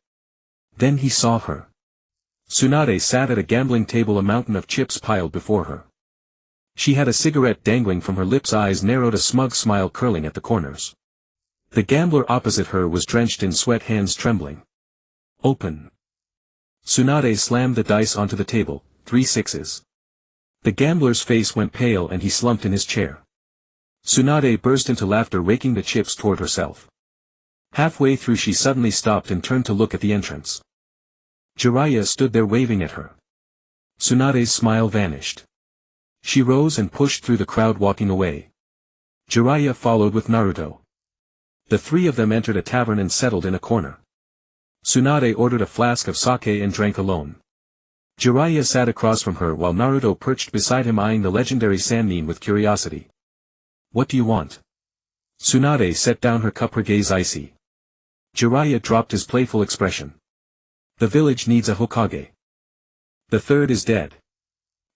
Then he saw her. Tsunade sat at a gambling table, a mountain of chips piled before her. She had a cigarette dangling from her lips, eyes narrowed, a smug smile curling at the corners. The gambler opposite her was drenched in sweat, hands trembling. Open. Tsunade slammed the dice onto the table, 3 sixes. The gambler's face went pale and he slumped in his chair. Tsunade burst into laughter, raking the chips toward herself. Halfway through she suddenly stopped and turned to look at the entrance. Jiraiya stood there waving at her. Tsunade's smile vanished. She rose and pushed through the crowd, walking away. Jiraiya followed with Naruto. The 3 of them entered a tavern and settled in a corner. Tsunade ordered a flask of sake and drank alone. Jiraiya sat across from her while Naruto perched beside him, eyeing the legendary Sannin with curiosity. What do you want? Tsunade set down her cup, her gaze icy. Jiraiya dropped his playful expression. The village needs a Hokage. The 3rd is dead.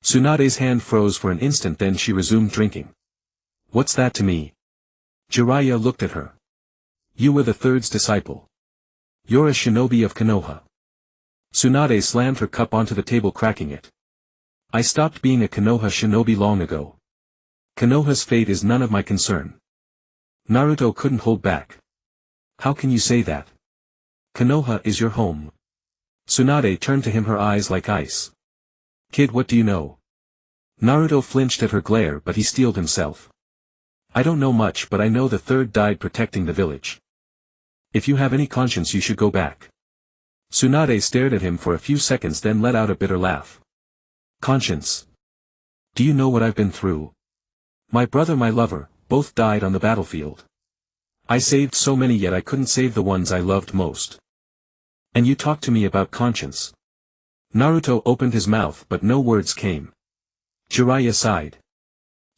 Tsunade's hand froze for an instant, then she resumed drinking. What's that to me? Jiraiya looked at her. You were the 3rd's disciple. You're a shinobi of Konoha. Tsunade slammed her cup onto the table, cracking it. I stopped being a Konoha shinobi long ago. Konoha's fate is none of my concern. Naruto couldn't hold back. How can you say that? Konoha is your home. Tsunade turned to him, her eyes like ice. Kid, what do you know? Naruto flinched at her glare, but he steeled himself. I don't know much, but I know the third died protecting the village. If you have any conscience, you should go back. Tsunade stared at him for a few seconds, then let out a bitter laugh. Conscience? Do you know what I've been through? My brother, my lover, both died on the battlefield. I saved so many, yet I couldn't save the ones I loved most. And you talk to me about conscience. Naruto opened his mouth, but no words came. Jiraiya sighed.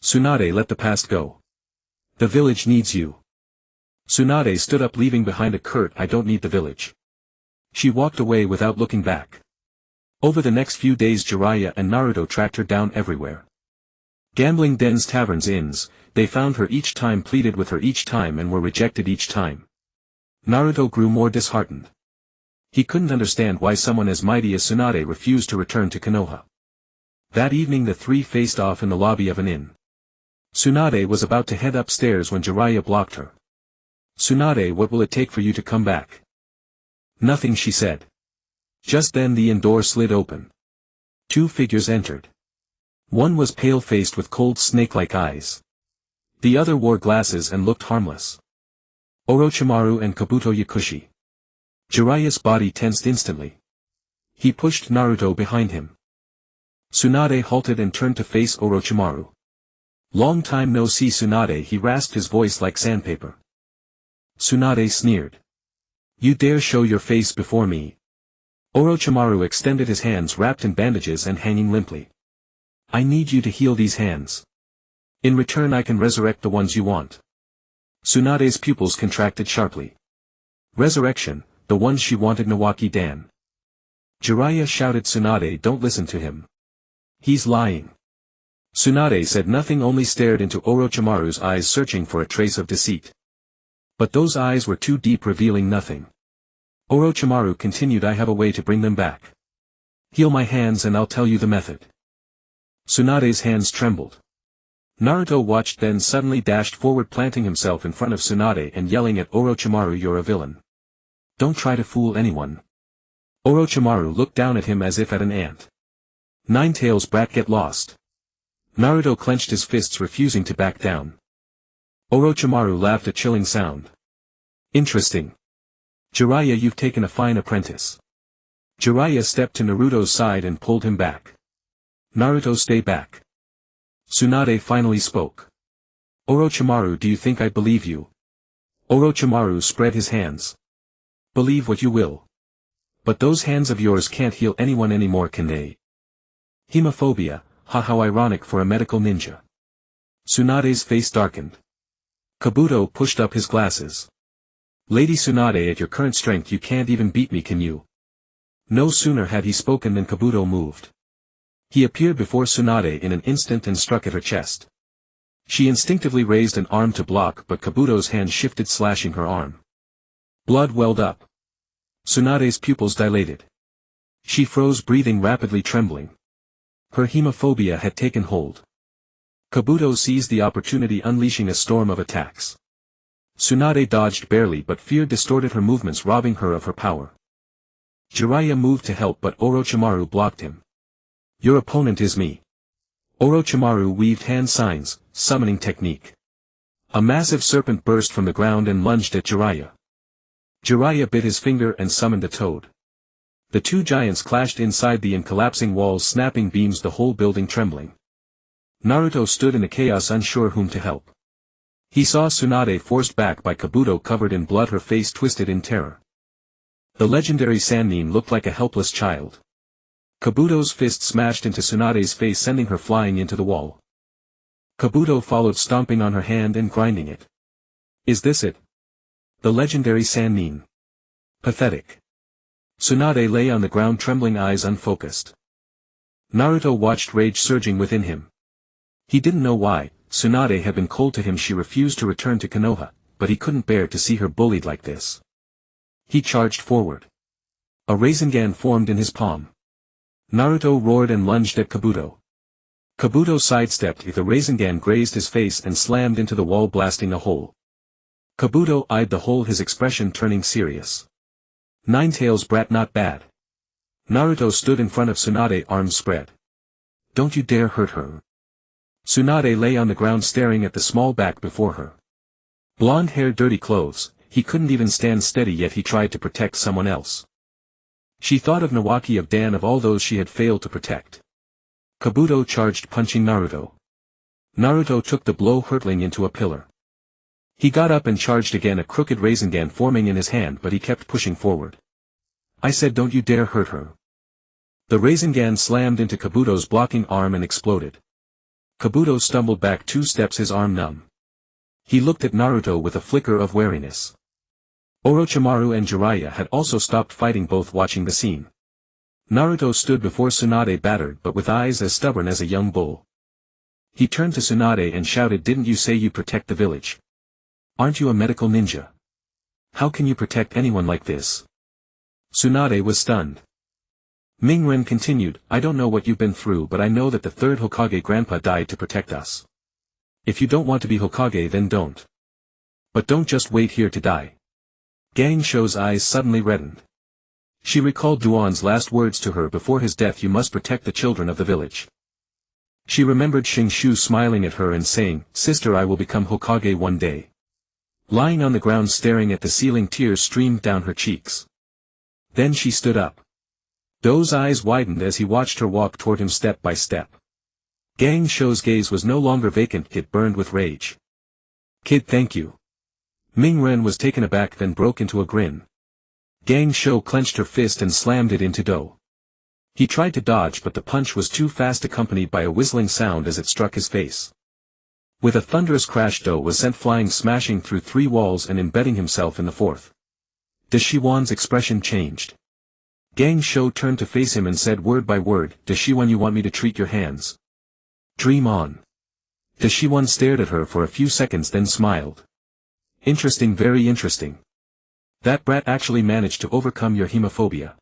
Tsunade, let the past go. The village needs you. Tsunade stood up, leaving behind a curt, I don't need the village. She walked away without looking back. Over the next few days, Jiraiya and Naruto tracked her down everywhere. Gambling dens, taverns, inns, they found her each time, pleaded with her each time, and were rejected each time. Naruto grew more disheartened. He couldn't understand why someone as mighty as Tsunade refused to return to Konoha. That evening the three faced off in the lobby of an inn. Tsunade was about to head upstairs when Jiraiya blocked her. Tsunade, what will it take for you to come back? Nothing, she said. Just then the inn door slid open. Two figures entered. One was pale-faced with cold snake-like eyes. The other wore glasses and looked harmless. Orochimaru and Kabuto Yakushi. Jiraiya's body tensed instantly. He pushed Naruto behind him. Tsunade halted and turned to face Orochimaru. Long time no see, Tsunade, he rasped, his voice like sandpaper. Tsunade sneered. You dare show your face before me? Orochimaru extended his hands, wrapped in bandages and hanging limply. I need you to heal these hands. In return I can resurrect the ones you want. Tsunade's pupils contracted sharply. Resurrection, the ones she wanted, Nawaki Dan. Jiraiya shouted, Tsunade, don't listen to him. He's lying. Tsunade said nothing, only stared into Orochimaru's eyes, searching for a trace of deceit. But those eyes were too deep, revealing nothing. Orochimaru continued, I have a way to bring them back. Heal my hands and I'll tell you the method. Tsunade's hands trembled. Naruto watched, then suddenly dashed forward, planting himself in front of Tsunade and yelling at Orochimaru, you're a villain. Don't try to fool anyone. Orochimaru looked down at him as if at an ant. Ninetales, brat, get lost. Naruto clenched his fists, refusing to back down. Orochimaru laughed, a chilling sound. Interesting. Jiraiya, you've taken a fine apprentice. Jiraiya stepped to Naruto's side and pulled him back. Naruto, stay back. Tsunade finally spoke. Orochimaru, do you think I believe you? Orochimaru spread his hands. Believe what you will. But those hands of yours can't heal anyone anymore, can they? Hemophobia, how ironic for a medical ninja. Tsunade's face darkened. Kabuto pushed up his glasses. Lady Tsunade, at your current strength you can't even beat me, can you? No sooner had he spoken than Kabuto moved. He appeared before Tsunade in an instant and struck at her chest. She instinctively raised an arm to block, but Kabuto's hand shifted, slashing her arm. Blood welled up. Tsunade's pupils dilated. She froze, breathing rapidly, trembling. Her hemophobia had taken hold. Kabuto seized the opportunity, unleashing a storm of attacks. Tsunade dodged barely, but fear distorted her movements, robbing her of her power. Jiraiya moved to help, but Orochimaru blocked him. Your opponent is me. Orochimaru weaved hand signs, summoning technique. A massive serpent burst from the ground and lunged at Jiraiya. Jiraiya bit his finger and summoned a toad. The two giants clashed inside the collapsing walls, snapping beams, the whole building trembling. Naruto stood in the chaos, unsure whom to help. He saw Tsunade forced back by Kabuto, covered in blood, her face twisted in terror. The legendary Sannin looked like a helpless child. Kabuto's fist smashed into Tsunade's face, sending her flying into the wall. Kabuto followed, stomping on her hand and grinding it. Is this it? The legendary Sannin. Pathetic. Tsunade lay on the ground, trembling, eyes unfocused. Naruto watched, rage surging within him. He didn't know why. Tsunade had been cold to him. She refused to return to Konoha, but he couldn't bear to see her bullied like this. He charged forward. A Rasengan formed in his palm. Naruto roared and lunged at Kabuto. Kabuto sidestepped. The Rasengan grazed his face and slammed into the wall, blasting a hole. Kabuto eyed the whole, his expression turning serious. Ninetales brat, not bad. Naruto stood in front of Tsunade, arms spread. Don't you dare hurt her. Tsunade lay on the ground staring at the small back before her. Blonde hair, dirty clothes, he couldn't even stand steady, yet he tried to protect someone else. She thought of Nawaki, of Dan, of all those she had failed to protect. Kabuto charged, punching Naruto. Naruto took the blow, hurtling into a pillar. He got up and charged again, a crooked Rasengan forming in his hand, but he kept pushing forward. I said don't you dare hurt her. The Rasengan slammed into Kabuto's blocking arm and exploded. Kabuto stumbled back 2 steps, his arm numb. He looked at Naruto with a flicker of wariness. Orochimaru and Jiraiya had also stopped fighting, both watching the scene. Naruto stood before Tsunade, battered but with eyes as stubborn as a young bull. He turned to Tsunade and shouted, didn't you say you protect the village? Aren't you a medical ninja? How can you protect anyone like this? Tsunade was stunned. Mingren continued, I don't know what you've been through, but I know that the 3rd Hokage grandpa died to protect us. If you don't want to be Hokage, then don't. But don't just wait here to die. Gang Shou's eyes suddenly reddened. She recalled Duan's last words to her before his death, you must protect the children of the village. She remembered Shinshu smiling at her and saying, sister, I will become Hokage one day. Lying on the ground staring at the ceiling, tears streamed down her cheeks. Then she stood up. Do's eyes widened as he watched her walk toward him step by step. Gang Shou's gaze was no longer vacant, it burned with rage. Kid, thank you. Mingren was taken aback, then broke into a grin. Gang Shou clenched her fist and slammed it into Do. He tried to dodge, but the punch was too fast, accompanied by a whistling sound as it struck his face. With a thunderous crash, Do was sent flying, smashing through 3 walls and embedding himself in the 4th. Deshiwan's expression changed. Gang Shou turned to face him and said word by word, Deshiwan, you want me to treat your hands? Dream on. Deshiwan stared at her for a few seconds, then smiled. Interesting, very interesting. That brat actually managed to overcome your hemophobia.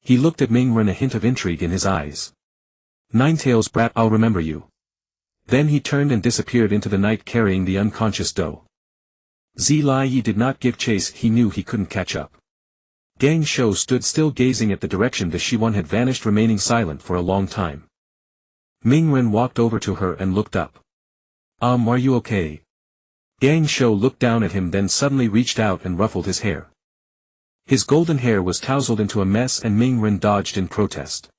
He looked at Mingren, a hint of intrigue in his eyes. Ninetales brat, I'll remember you. Then he turned and disappeared into the night, carrying the unconscious Do. Ziyi did not give chase, he knew he couldn't catch up. Gang Shou stood still, gazing at the direction Deshiwan had vanished, remaining silent for a long time. Mingren walked over to her and looked up. Are you okay? Gang Shou looked down at him, then suddenly reached out and ruffled his hair. His golden hair was tousled into a mess and Mingren dodged in protest.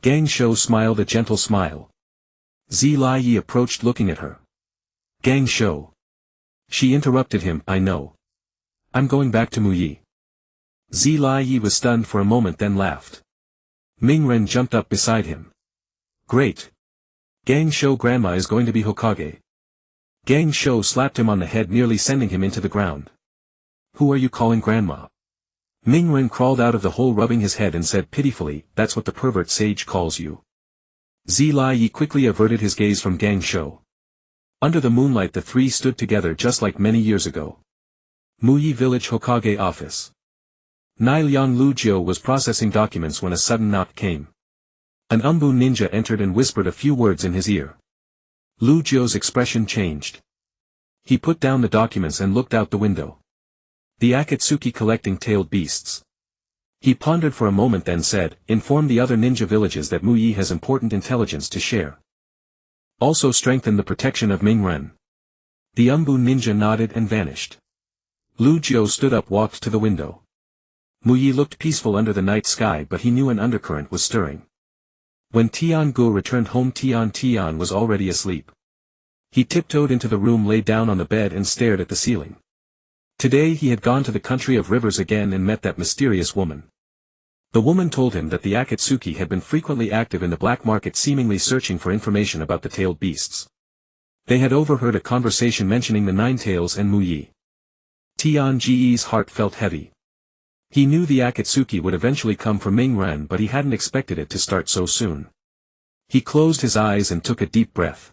Gang Shou smiled a gentle smile. Ziyi approached, looking at her. Gang Shou. She interrupted him, I know. I'm going back to Muyi. Ziyi was stunned for a moment, then laughed. Mingren jumped up beside him. Great. Gang Shou grandma is going to be Hokage. Gang Shou slapped him on the head, nearly sending him into the ground. Who are you calling grandma? Mingren crawled out of the hole, rubbing his head, and said pitifully, that's what the pervert sage calls you. Ziyi quickly averted his gaze from Gang Shou. Under the moonlight the 3 stood together just like many years ago. Muyi Village Hokage office. Niliang Lujio was processing documents when a sudden knock came. An Umbu ninja entered and whispered a few words in his ear. Lujio's expression changed. He put down the documents and looked out the window. The Akatsuki collecting tailed beasts. He pondered for a moment, then said, inform the other ninja villages that Muyi has important intelligence to share. Also strengthen the protection of Mingren. The Umbu ninja nodded and vanished. Lujio stood up, walked to the window. Muyi looked peaceful under the night sky, but he knew an undercurrent was stirring. When Tiangu returned home, Tian was already asleep. He tiptoed into the room, lay down on the bed and stared at the ceiling. Today he had gone to the country of rivers again and met that mysterious woman. The woman told him that the Akatsuki had been frequently active in the black market, seemingly searching for information about the tailed beasts. They had overheard a conversation mentioning the Ninetales and Muyi. Tianji's heart felt heavy. He knew the Akatsuki would eventually come for Mingren, but he hadn't expected it to start so soon. He closed his eyes and took a deep breath.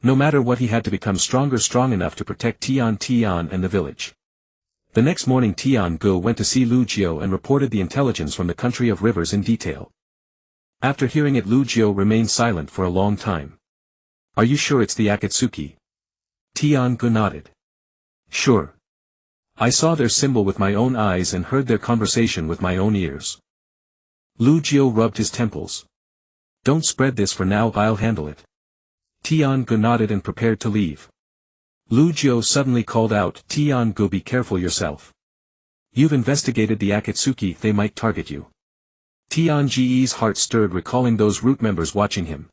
No matter what, he had to become stronger, strong enough to protect Tian and the village. The next morning Tiangu went to see Lujio and reported the intelligence from the country of rivers in detail. After hearing it, Lujio remained silent for a long time. Are you sure it's the Akatsuki? Tiangu nodded. Sure. I saw their symbol with my own eyes and heard their conversation with my own ears. Lu Jiu rubbed his temples. Don't spread this for now, I'll handle it. Tian-gu nodded and prepared to leave. Lu Jiu suddenly called out, Tian-gu, be careful yourself. You've investigated the Akatsuki, they might target you. Tian-ji's heart stirred recalling those root members watching him.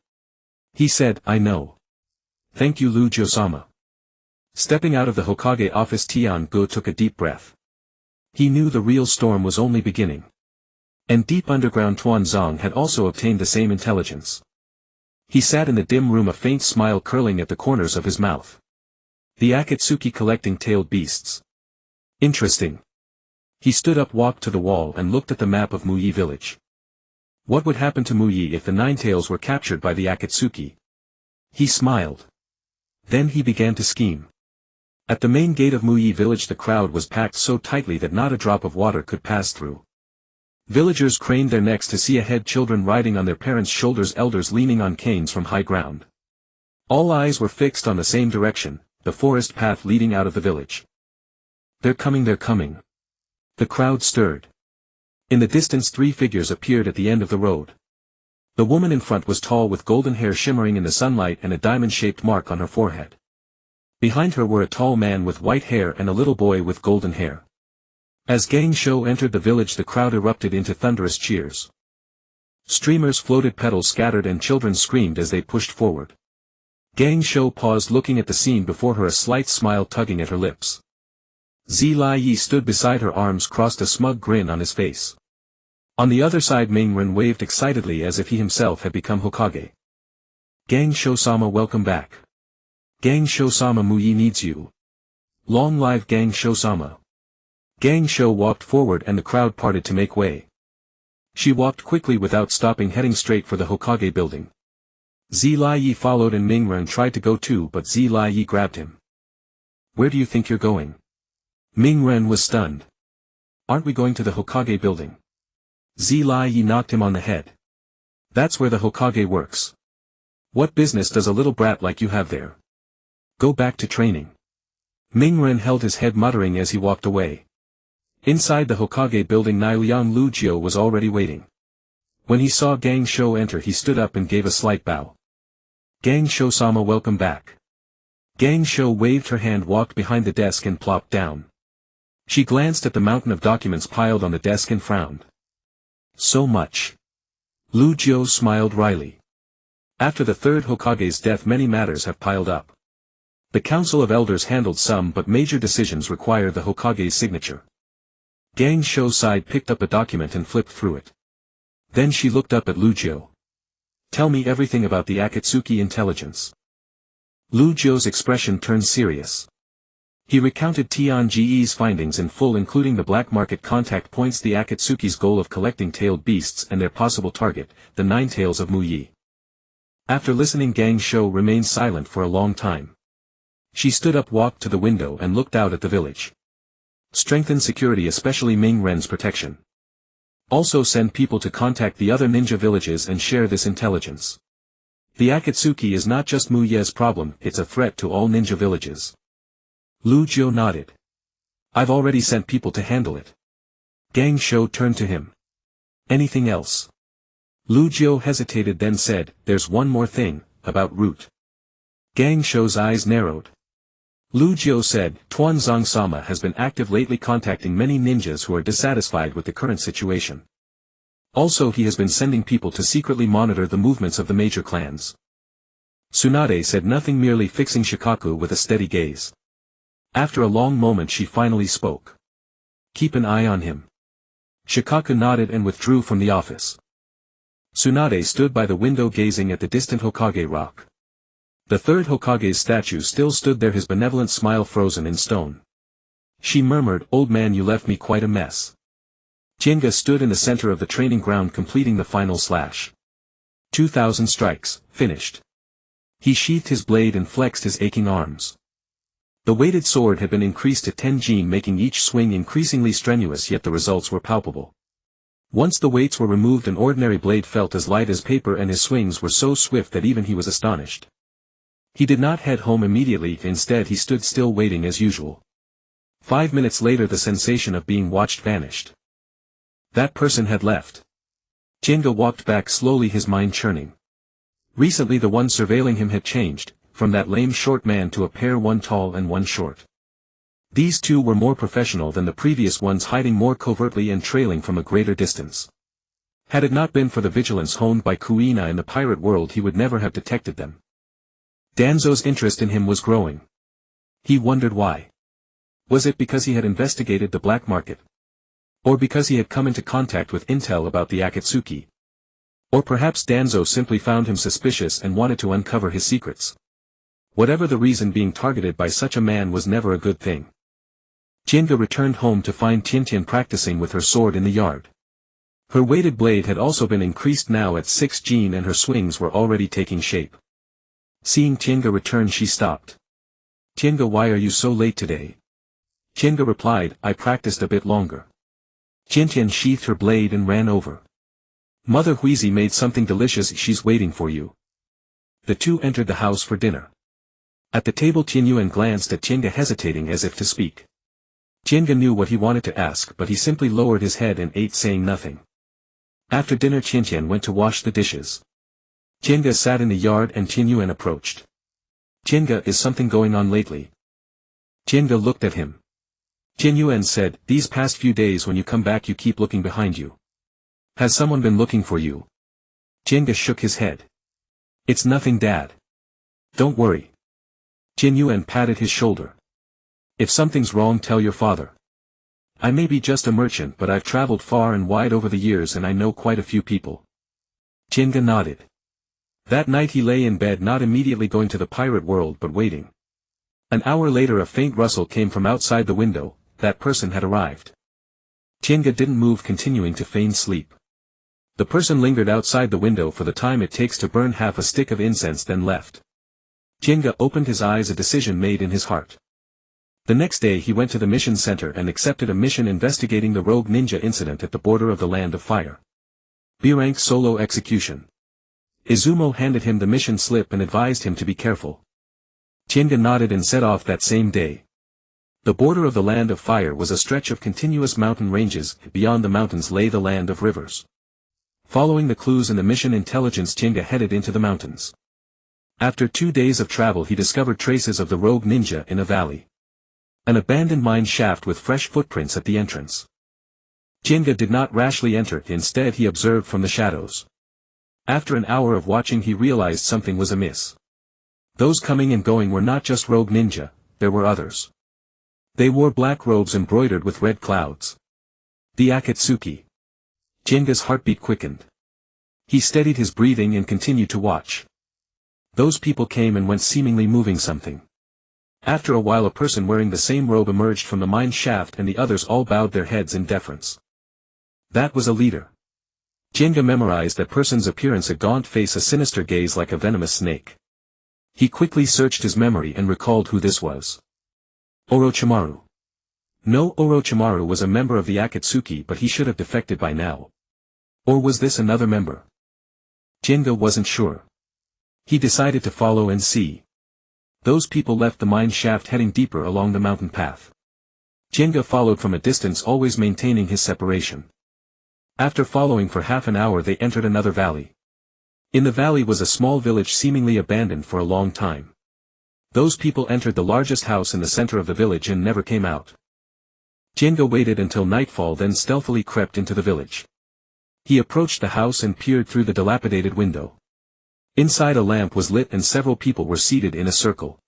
He said, I know. Thank you, Lu Jiu-sama. Stepping out of the Hokage office, Tian-gu took a deep breath. He knew the real storm was only beginning. And deep underground Tuanzong had also obtained the same intelligence. He sat in the dim room, a faint smile curling at the corners of his mouth. The Akatsuki collecting tailed beasts. Interesting. He stood up, walked to the wall and looked at the map of Muyi village. What would happen to Muyi if the Ninetails were captured by the Akatsuki? He smiled. Then he began to scheme. At the main gate of Muyi village the crowd was packed so tightly that not a drop of water could pass through. Villagers craned their necks to see ahead, children riding on their parents' shoulders, elders leaning on canes from high ground. All eyes were fixed on the same direction, the forest path leading out of the village. They're coming, they're coming. The crowd stirred. In the distance 3 figures appeared at the end of the road. The woman in front was tall with golden hair shimmering in the sunlight and a diamond-shaped mark on her forehead. Behind her were a tall man with white hair and a little boy with golden hair. As Gang Shou entered the village the crowd erupted into thunderous cheers. Streamers floated, petals scattered and children screamed as they pushed forward. Gang Shou paused, looking at the scene before her, a slight smile tugging at her lips. Zilai Yi stood beside her, arms crossed, a smug grin on his face. On the other side Ming Ren waved excitedly as if he himself had become Hokage. Gang Shou-sama, welcome back. Gang Shou-sama, Muyi needs you. Long live Gang Shou-sama. Gang Shou walked forward and the crowd parted to make way. She walked quickly without stopping, heading straight for the Hokage building. Zilai Yi followed and Ming Ren tried to go too, but Zilai Yi grabbed him. Where do you think you're going? Ming Ren was stunned. Aren't we going to the Hokage building? Zilai Yi knocked him on the head. That's where the Hokage works. What business does a little brat like you have there? Go back to training. Ming Ren held his head, muttering as he walked away. Inside the Hokage building Niuyang Lu Jiu was already waiting. When he saw Gang Shou enter he stood up and gave a slight bow. Gang Shou-sama, welcome back. Gang Shou waved her hand, walked behind the desk and plopped down. She glanced at the mountain of documents piled on the desk and frowned. So much. Lu Jiu smiled wryly. After the third Hokage's death many matters have piled up. The Council of Elders handled some, but major decisions require the Hokage's signature. Gang Shou sighed, picked up a document and flipped through it. Then she looked up at Lu Jiu. Tell me everything about the Akatsuki intelligence. Lu Jiu's expression turned serious. He recounted Tianji's findings in full, including the black market contact points, the Akatsuki's goal of collecting tailed beasts and their possible target, the Ninetails of Muyi. After listening, Gang Shou remained silent for a long time. She stood up, walked to the window and looked out at the village. Strengthen security, especially Ming Ren's protection. Also send people to contact the other ninja villages and share this intelligence. The Akatsuki is not just Muyi's problem, it's a threat to all ninja villages. Lu Jiu nodded. I've already sent people to handle it. Gang Shou turned to him. Anything else? Lu Jiu hesitated, then said, there's one more thing, about Root. Gang Shou's eyes narrowed. Lu Jiu said, Tuanzong-sama has been active lately, contacting many ninjas who are dissatisfied with the current situation. Also he has been sending people to secretly monitor the movements of the major clans. Tsunade said nothing, merely fixing Shikaku with a steady gaze. After a long moment she finally spoke. Keep an eye on him. Shikaku nodded and withdrew from the office. Tsunade stood by the window gazing at the distant Hokage rock. The third Hokage's statue still stood there, his benevolent smile frozen in stone. She murmured, old man, you left me quite a mess. Jinga stood in the center of the training ground completing the final slash. 2,000 strikes, finished. He sheathed his blade and flexed his aching arms. The weighted sword had been increased to 10 jin, making each swing increasingly strenuous, yet the results were palpable. Once the weights were removed an ordinary blade felt as light as paper, and his swings were so swift that even he was astonished. He did not head home immediately, instead he stood still waiting as usual. 5 minutes later the sensation of being watched vanished. That person had left. Jinga walked back slowly, his mind churning. Recently the one surveilling him had changed, from that lame short man to a pair, one tall and one short. These two were more professional than the previous ones, hiding more covertly and trailing from a greater distance. Had it not been for the vigilance honed by Kuina in the pirate world, he would never have detected them. Danzo's interest in him was growing. He wondered why. Was it because he had investigated the black market? Or because he had come into contact with intel about the Akatsuki? Or perhaps Danzo simply found him suspicious and wanted to uncover his secrets. Whatever the reason, being targeted by such a man was never a good thing. Jinga returned home to find Tiantian practicing with her sword in the yard. Her weighted blade had also been increased, now at 6 Jin, and her swings were already taking shape. Seeing Jinga return, she stopped. "Jinga, why are you so late today?" Jinga replied, "I practiced a bit longer." Tiantian sheathed her blade and ran over. "Mother Huizi made something delicious, she's waiting for you." The two entered the house for dinner. At the table Tianyuan glanced at Jinga, hesitating as if to speak. Jinga knew what he wanted to ask, but he simply lowered his head and ate, saying nothing. After dinner Tiantian went to wash the dishes. Jinga sat in the yard and Tianyuan approached. "Jinga, is something going on lately?" Jinga looked at him. Tianyuan said, "These past few days when you come back you keep looking behind you. Has someone been looking for you?" Jinga shook his head. "It's nothing, Dad. Don't worry." Tianyuan patted his shoulder. "If something's wrong, tell your father. I may be just a merchant, but I've traveled far and wide over the years and I know quite a few people." Jinga nodded. That night he lay in bed, not immediately going to the pirate world but waiting. An hour later a faint rustle came from outside the window. That person had arrived. Jinga didn't move, continuing to feign sleep. The person lingered outside the window for the time it takes to burn half a stick of incense, then left. Jinga opened his eyes, a decision made in his heart. The next day he went to the mission center and accepted a mission investigating the rogue ninja incident at the border of the Land of Fire. B-rank solo execution. Izumo handed him the mission slip and advised him to be careful. Jinga nodded and set off that same day. The border of the Land of Fire was a stretch of continuous mountain ranges. Beyond the mountains lay the Land of Rivers. Following the clues in the mission intelligence, Jinga headed into the mountains. After 2 days of travel he discovered traces of the rogue ninja in a valley. An abandoned mine shaft with fresh footprints at the entrance. Jinga did not rashly enter, instead he observed from the shadows. After an hour of watching he realized something was amiss. Those coming and going were not just rogue ninja, there were others. They wore black robes embroidered with red clouds. The Akatsuki. Jinga's heartbeat quickened. He steadied his breathing and continued to watch. Those people came and went, seemingly moving something. After a while a person wearing the same robe emerged from the mine shaft and the others all bowed their heads in deference. That was a leader. Jinga memorized that person's appearance, a gaunt face, a sinister gaze like a venomous snake. He quickly searched his memory and recalled who this was. Orochimaru. No, Orochimaru was a member of the Akatsuki, but he should have defected by now. Or was this another member? Jinga wasn't sure. He decided to follow and see. Those people left the mine shaft, heading deeper along the mountain path. Jinga followed from a distance, always maintaining his separation. After following for half an hour they entered another valley. In the valley was a small village, seemingly abandoned for a long time. Those people entered the largest house in the center of the village and never came out. Jinga waited until nightfall, then stealthily crept into the village. He approached the house and peered through the dilapidated window. Inside a lamp was lit and several people were seated in a circle.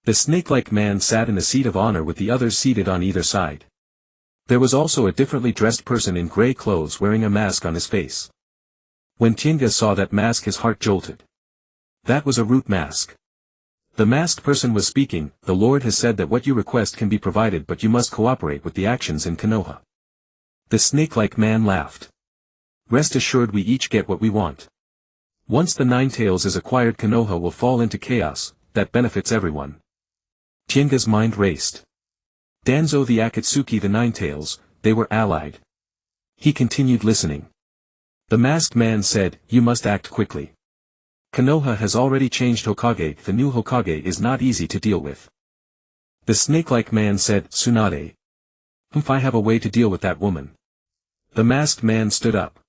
The snake-like man sat in the seat of honor with the others seated on either side. There was also a differently dressed person in gray clothes wearing a mask on his face. When Jinga saw that mask his heart jolted. That was a root mask. The masked person was speaking. "The Lord has said that what you request can be provided, but you must cooperate with the actions in Konoha." The snake-like man laughed. "Rest assured we each get what we want. Once the Nine Tails is acquired, Konoha will fall into chaos, that benefits everyone." Jinga's mind raced. Danzo, the Akatsuki, the Nine Tails, they were allied. He continued listening. The masked man said, "You must act quickly. Konoha has already changed Hokage, the new Hokage is not easy to deal with." The snake-like man said, Tsunade. I have a way to deal with that woman. The masked man stood up.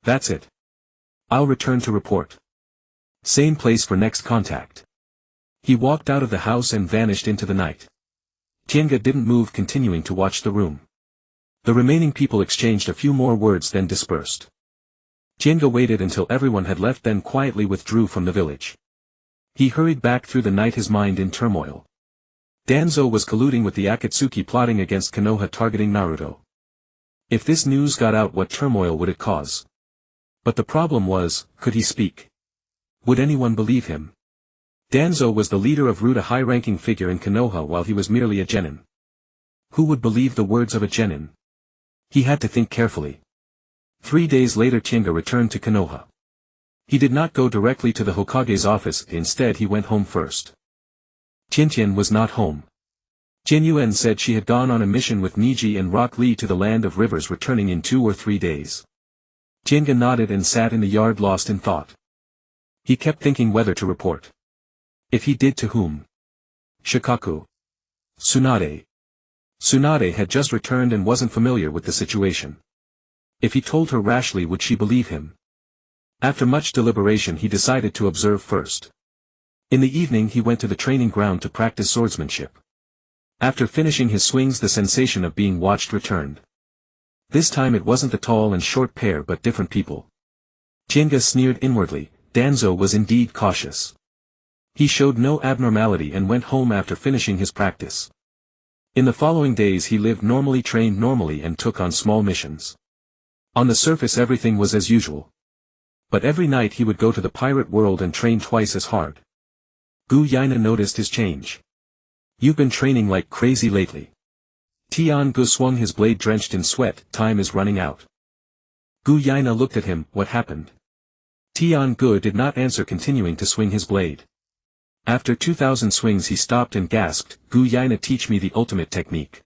That's it. I'll return to report. Same place for next contact. He walked out of the house and vanished into the night. Tienga didn't move, continuing to watch the room. The remaining people exchanged a few more words then dispersed. Tienga waited until everyone had left, then quietly withdrew from the village. He hurried back through the night, his mind in turmoil. Danzo was colluding with the Akatsuki, plotting against Konoha, targeting Naruto. If this news got out, what turmoil would it cause? But the problem was, could he speak? Would anyone believe him? Danzo was the leader of Root, a high-ranking figure in Konoha, while he was merely a genin. Who would believe the words of a genin? He had to think carefully. 3 days later, Tienga returned to Konoha. He did not go directly to the Hokage's office, instead he went home first. Tiantian was not home. Jianyuan said she had gone on a mission with Niji and Rock Lee to the land of rivers, returning in 2 or 3 days. Tienga nodded and sat in the yard, lost in thought. He kept thinking whether to report. If he did, to whom? Shikaku. Tsunade. Tsunade had just returned and wasn't familiar with the situation. If he told her rashly, would she believe him? After much deliberation, he decided to observe first. In the evening he went to the training ground to practice swordsmanship. After finishing his swings, the sensation of being watched returned. This time it wasn't the tall and short pair but different people. Tienga sneered inwardly. Danzo was indeed cautious. He showed no abnormality and went home after finishing his practice. In the following days he lived normally, trained normally, and took on small missions. On the surface everything was as usual. But every night he would go to the pirate world and train twice as hard. Gu Yaina noticed his change. You've been training like crazy lately. Tian Gu swung his blade, drenched in sweat. Time is running out. Gu Yaina looked at him. What happened? Tian Gu did not answer, continuing to swing his blade. After 2,000 swings he stopped and gasped, Gu Yaina, teach me the ultimate technique.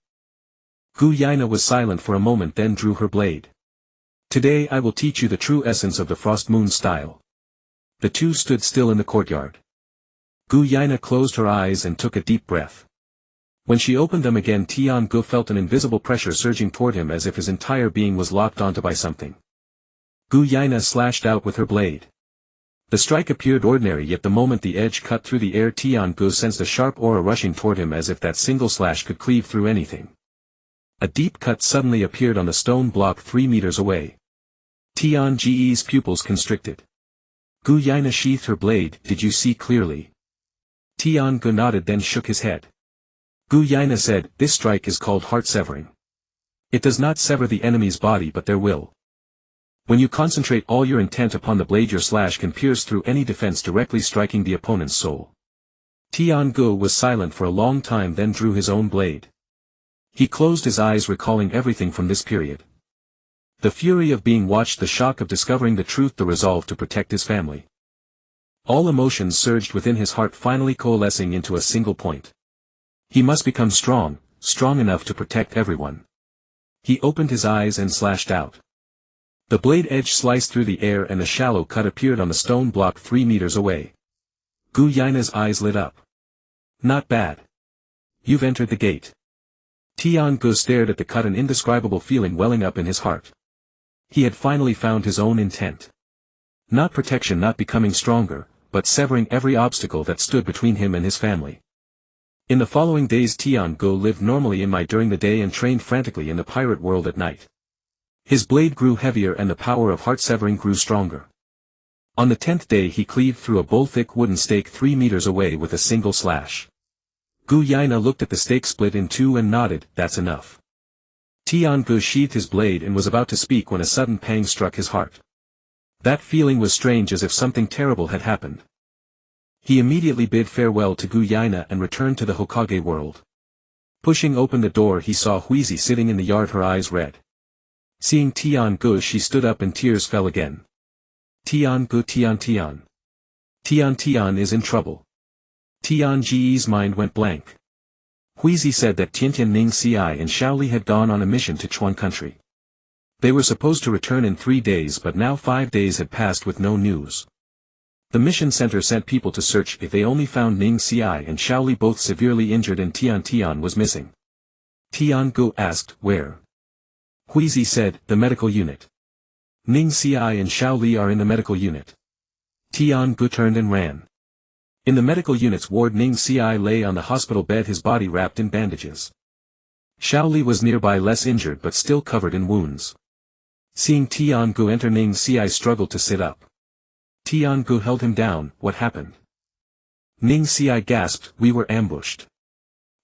Gu Yaina was silent for a moment, then drew her blade. Today I will teach you the true essence of the Frost Moon style. The two stood still in the courtyard. Gu Yaina closed her eyes and took a deep breath. When she opened them again, Tian Gu felt an invisible pressure surging toward him, as if his entire being was locked onto by something. Gu Yaina slashed out with her blade. The strike appeared ordinary, yet the moment the edge cut through the air, Tian Gu sensed a sharp aura rushing toward him, as if that single slash could cleave through anything. A deep cut suddenly appeared on the stone block 3 meters away. Tian Ge's pupils constricted. Gu Yaina sheathed her blade. Did you see clearly? Tian Gu nodded, then shook his head. Gu Yaina said, this strike is called heart severing. It does not sever the enemy's body but their will. When you concentrate all your intent upon the blade, your slash can pierce through any defense, directly striking the opponent's soul. Tian Gu was silent for a long time, then drew his own blade. He closed his eyes, recalling everything from this period. The fury of being watched, the shock of discovering the truth, the resolve to protect his family. All emotions surged within his heart, finally coalescing into a single point. He must become strong, strong enough to protect everyone. He opened his eyes and slashed out. The blade edge sliced through the air and a shallow cut appeared on the stone block 3 meters away. Gu Yaina's eyes lit up. Not bad. You've entered the gate. Tian Gu stared at the cut, an indescribable feeling welling up in his heart. He had finally found his own intent. Not protection, not becoming stronger, but severing every obstacle that stood between him and his family. In the following days Tian Gu lived normally during the day and trained frantically in the pirate world at night. His blade grew heavier and the power of heart severing grew stronger. On the 10th day he cleaved through a bull-thick wooden stake 3 meters away with a single slash. Gu Yaina looked at the stake split in two and nodded, that's enough. Tian Gu sheathed his blade and was about to speak when a sudden pang struck his heart. That feeling was strange, as if something terrible had happened. He immediately bid farewell to Gu Yaina and returned to the Hokage world. Pushing open the door he saw Huizi sitting in the yard, her eyes red. Seeing Tian Gu she stood up and tears fell again. Tian Gu, Tian is in trouble. Tian Ge's mind went blank. Huizi said that Tiantian Ning Ci and Shaoli had gone on a mission to Chuan country. They were supposed to return in 3 days, but now 5 days had passed with no news. The mission center sent people to search if they only found Ning Xiai and Xiaoli both severely injured and Tian was missing. Tian Gu asked, where? Huizi said, the medical unit. Ning Xiai and Xiaoli are in the medical unit. Tian Gu turned and ran. In the medical unit's ward, Ning Xiai lay on the hospital bed, his body wrapped in bandages. Xiaoli was nearby, less injured but still covered in wounds. Seeing Tian Gu enter, Ning Xiai struggled to sit up. Tian Gu held him down. What happened? Ning Xiai gasped, we were ambushed.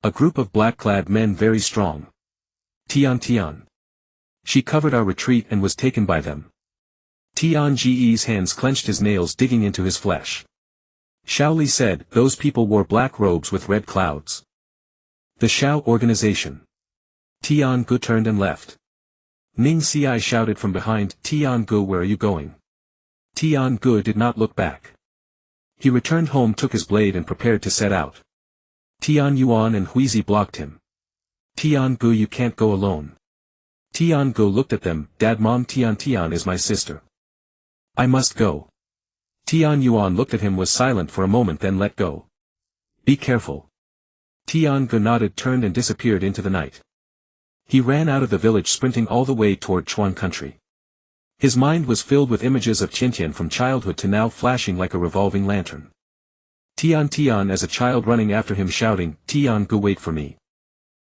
A group of black-clad men, very strong. Tian. She covered our retreat and was taken by them. Tian Ge's hands clenched, his nails digging into his flesh. Xiaoli said, those people wore black robes with red clouds. The Xiao organization. Tian Gu turned and left. Ning Xiai shouted from behind, Tian Gu, where are you going? Tian Gu did not look back. He returned home, took his blade and prepared to set out. Tian Yuan and Huizi blocked him. Tian Gu, you can't go alone. Tian Gu looked at them, Dad, Mom, Tian is my sister. I must go. Tian Yuan looked at him, was silent for a moment, then let go. Be careful. Tian Gu nodded, turned and disappeared into the night. He ran out of the village, sprinting all the way toward Chuan country. His mind was filled with images of Tian from childhood to now, flashing like a revolving lantern. Tian as a child running after him shouting, Tian Gu, wait for me.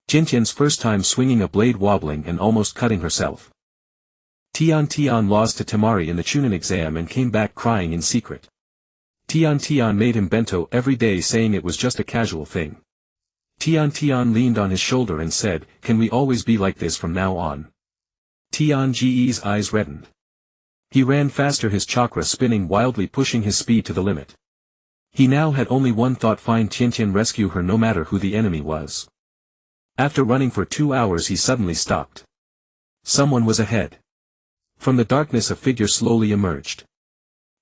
Tian's first time swinging a blade, wobbling and almost cutting herself. Tian lost to Temari in the Chunin exam and came back crying in secret. Tian made him bento every day, saying it was just a casual thing. Tian leaned on his shoulder and said, can we always be like this from now on? Tian Ge's eyes reddened. He ran faster, his chakra spinning wildly, pushing his speed to the limit. He now had only one thought, find Tian, rescue her no matter who the enemy was. After running for 2 hours he suddenly stopped. Someone was ahead. From the darkness a figure slowly emerged.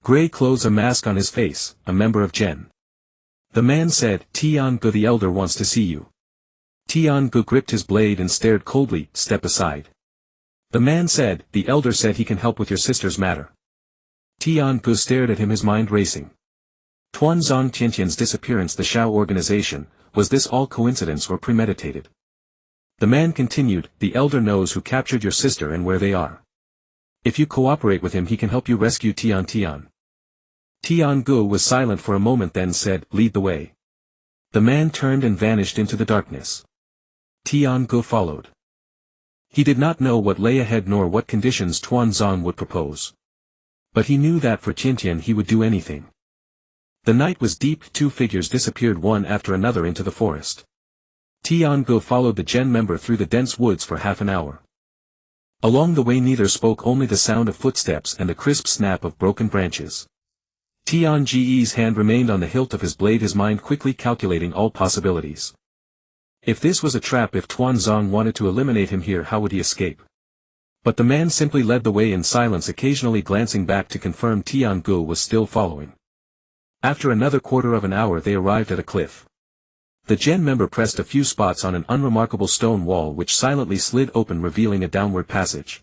Gray clothes, a mask on his face, a member of Gen. The man said, Tian Gu, the elder wants to see you. Tian Gu gripped his blade and stared coldly, step aside. The man said, the elder said he can help with your sister's matter. Tian Gu stared at him, his mind racing. Tuanzong Tian's disappearance, the Xiao organization, was this all coincidence or premeditated? The man continued, the elder knows who captured your sister and where they are. If you cooperate with him he can help you rescue Tian. Tian Gu was silent for a moment, then said, lead the way. The man turned and vanished into the darkness. Tian Gu followed. He did not know what lay ahead nor what conditions Tuanzong would propose. But he knew that for Tian he would do anything. The night was deep, 2 figures disappeared one after another into the forest. Tian Gu followed the Gen member through the dense woods for half an hour. Along the way neither spoke, only the sound of footsteps and the crisp snap of broken branches. Tian Ge's hand remained on the hilt of his blade, his mind quickly calculating all possibilities. If this was a trap, if Tuanzong wanted to eliminate him here, how would he escape? But the man simply led the way in silence, occasionally glancing back to confirm Tian Gu was still following. After another quarter of an hour they arrived at a cliff. The Gen member pressed a few spots on an unremarkable stone wall which silently slid open, revealing a downward passage.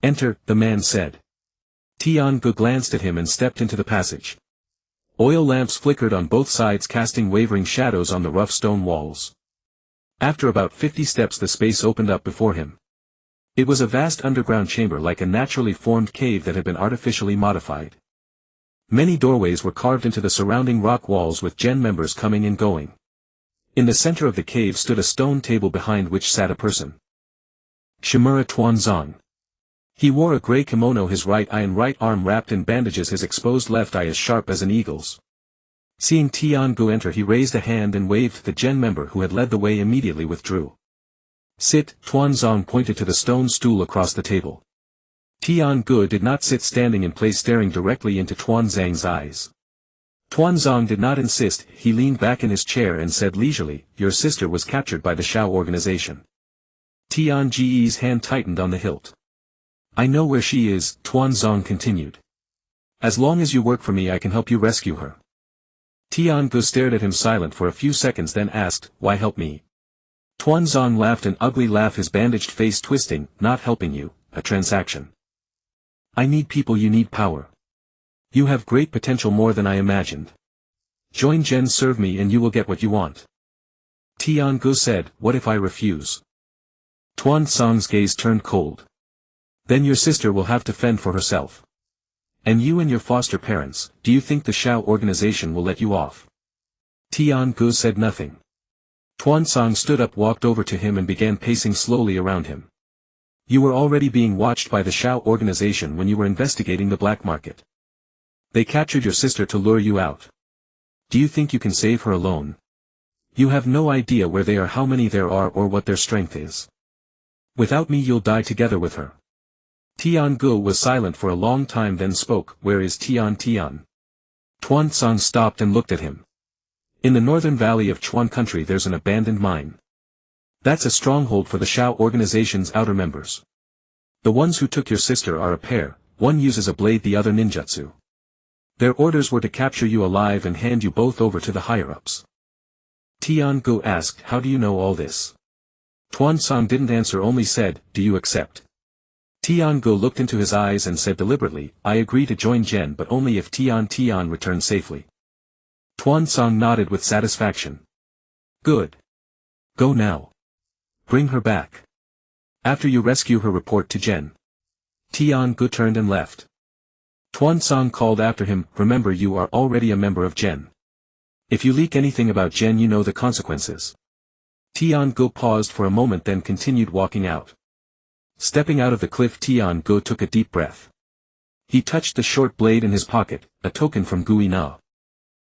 Enter, the man said. Tian Gu glanced at him and stepped into the passage. Oil lamps flickered on both sides, casting wavering shadows on the rough stone walls. After about 50 steps the space opened up before him. It was a vast underground chamber, like a naturally formed cave that had been artificially modified. Many doorways were carved into the surrounding rock walls, with Gen members coming and going. In the center of the cave stood a stone table behind which sat a person. Shimura Tuanzong. He wore a gray kimono, his right eye and right arm wrapped in bandages, his exposed left eye as sharp as an eagle's. Seeing Tian Gu enter he raised a hand and waved. The Gen member who had led the way immediately withdrew. Sit, Tuanzong pointed to the stone stool across the table. Tian Gu did not sit standing in place, staring directly into Tuanzong's eyes. Tuanzong did not insist, he leaned back in his chair and said leisurely, your sister was captured by the Xiao organization. Tian Ge's hand tightened on the hilt. I know where she is, Tuanzong continued. As long as you work for me I can help you rescue her. Tian Gu stared at him silent for a few seconds, then asked, why help me? Tuanzong laughed an ugly laugh, his bandaged face twisting, not helping you, a transaction. I need people, you need power. You have great potential, more than I imagined. Join Jen, serve me and you will get what you want. Tian-gu said, what if I refuse? Tuan Song's gaze turned cold. Then your sister will have to fend for herself. And you and your foster parents, do you think the Shao organization will let you off? Tian-gu said nothing. Tuan Song stood up, walked over to him and began pacing slowly around him. You were already being watched by the Shao organization when you were investigating the black market. They captured your sister to lure you out. Do you think you can save her alone? You have no idea where they are, how many there are, or what their strength is. Without me you'll die together with her. Tian-gu was silent for a long time, then spoke, where is Tian? Tuan Song stopped and looked at him. In the northern valley of Chuan country there's an abandoned mine. That's a stronghold for the Shao organization's outer members. The ones who took your sister are a pair, one uses a blade, the other ninjutsu. Their orders were to capture you alive and hand you both over to the higher-ups. Tian-gu asked, how do you know all this? Tuan Song didn't answer, only said, do you accept? Tian-gu looked into his eyes and said deliberately, I agree to join Jen, but only if Tian returns safely. Tuan Song nodded with satisfaction. Good. Go now. Bring her back. After you rescue her, report to Jen. Tian-gu turned and left. Tuan Song called after him, remember you are already a member of Jen. If you leak anything about Jen you know the consequences. Tian-gu paused for a moment, then continued walking out. Stepping out of the cliff, Tian-gu took a deep breath. He touched the short blade in his pocket, a token from Gui Na.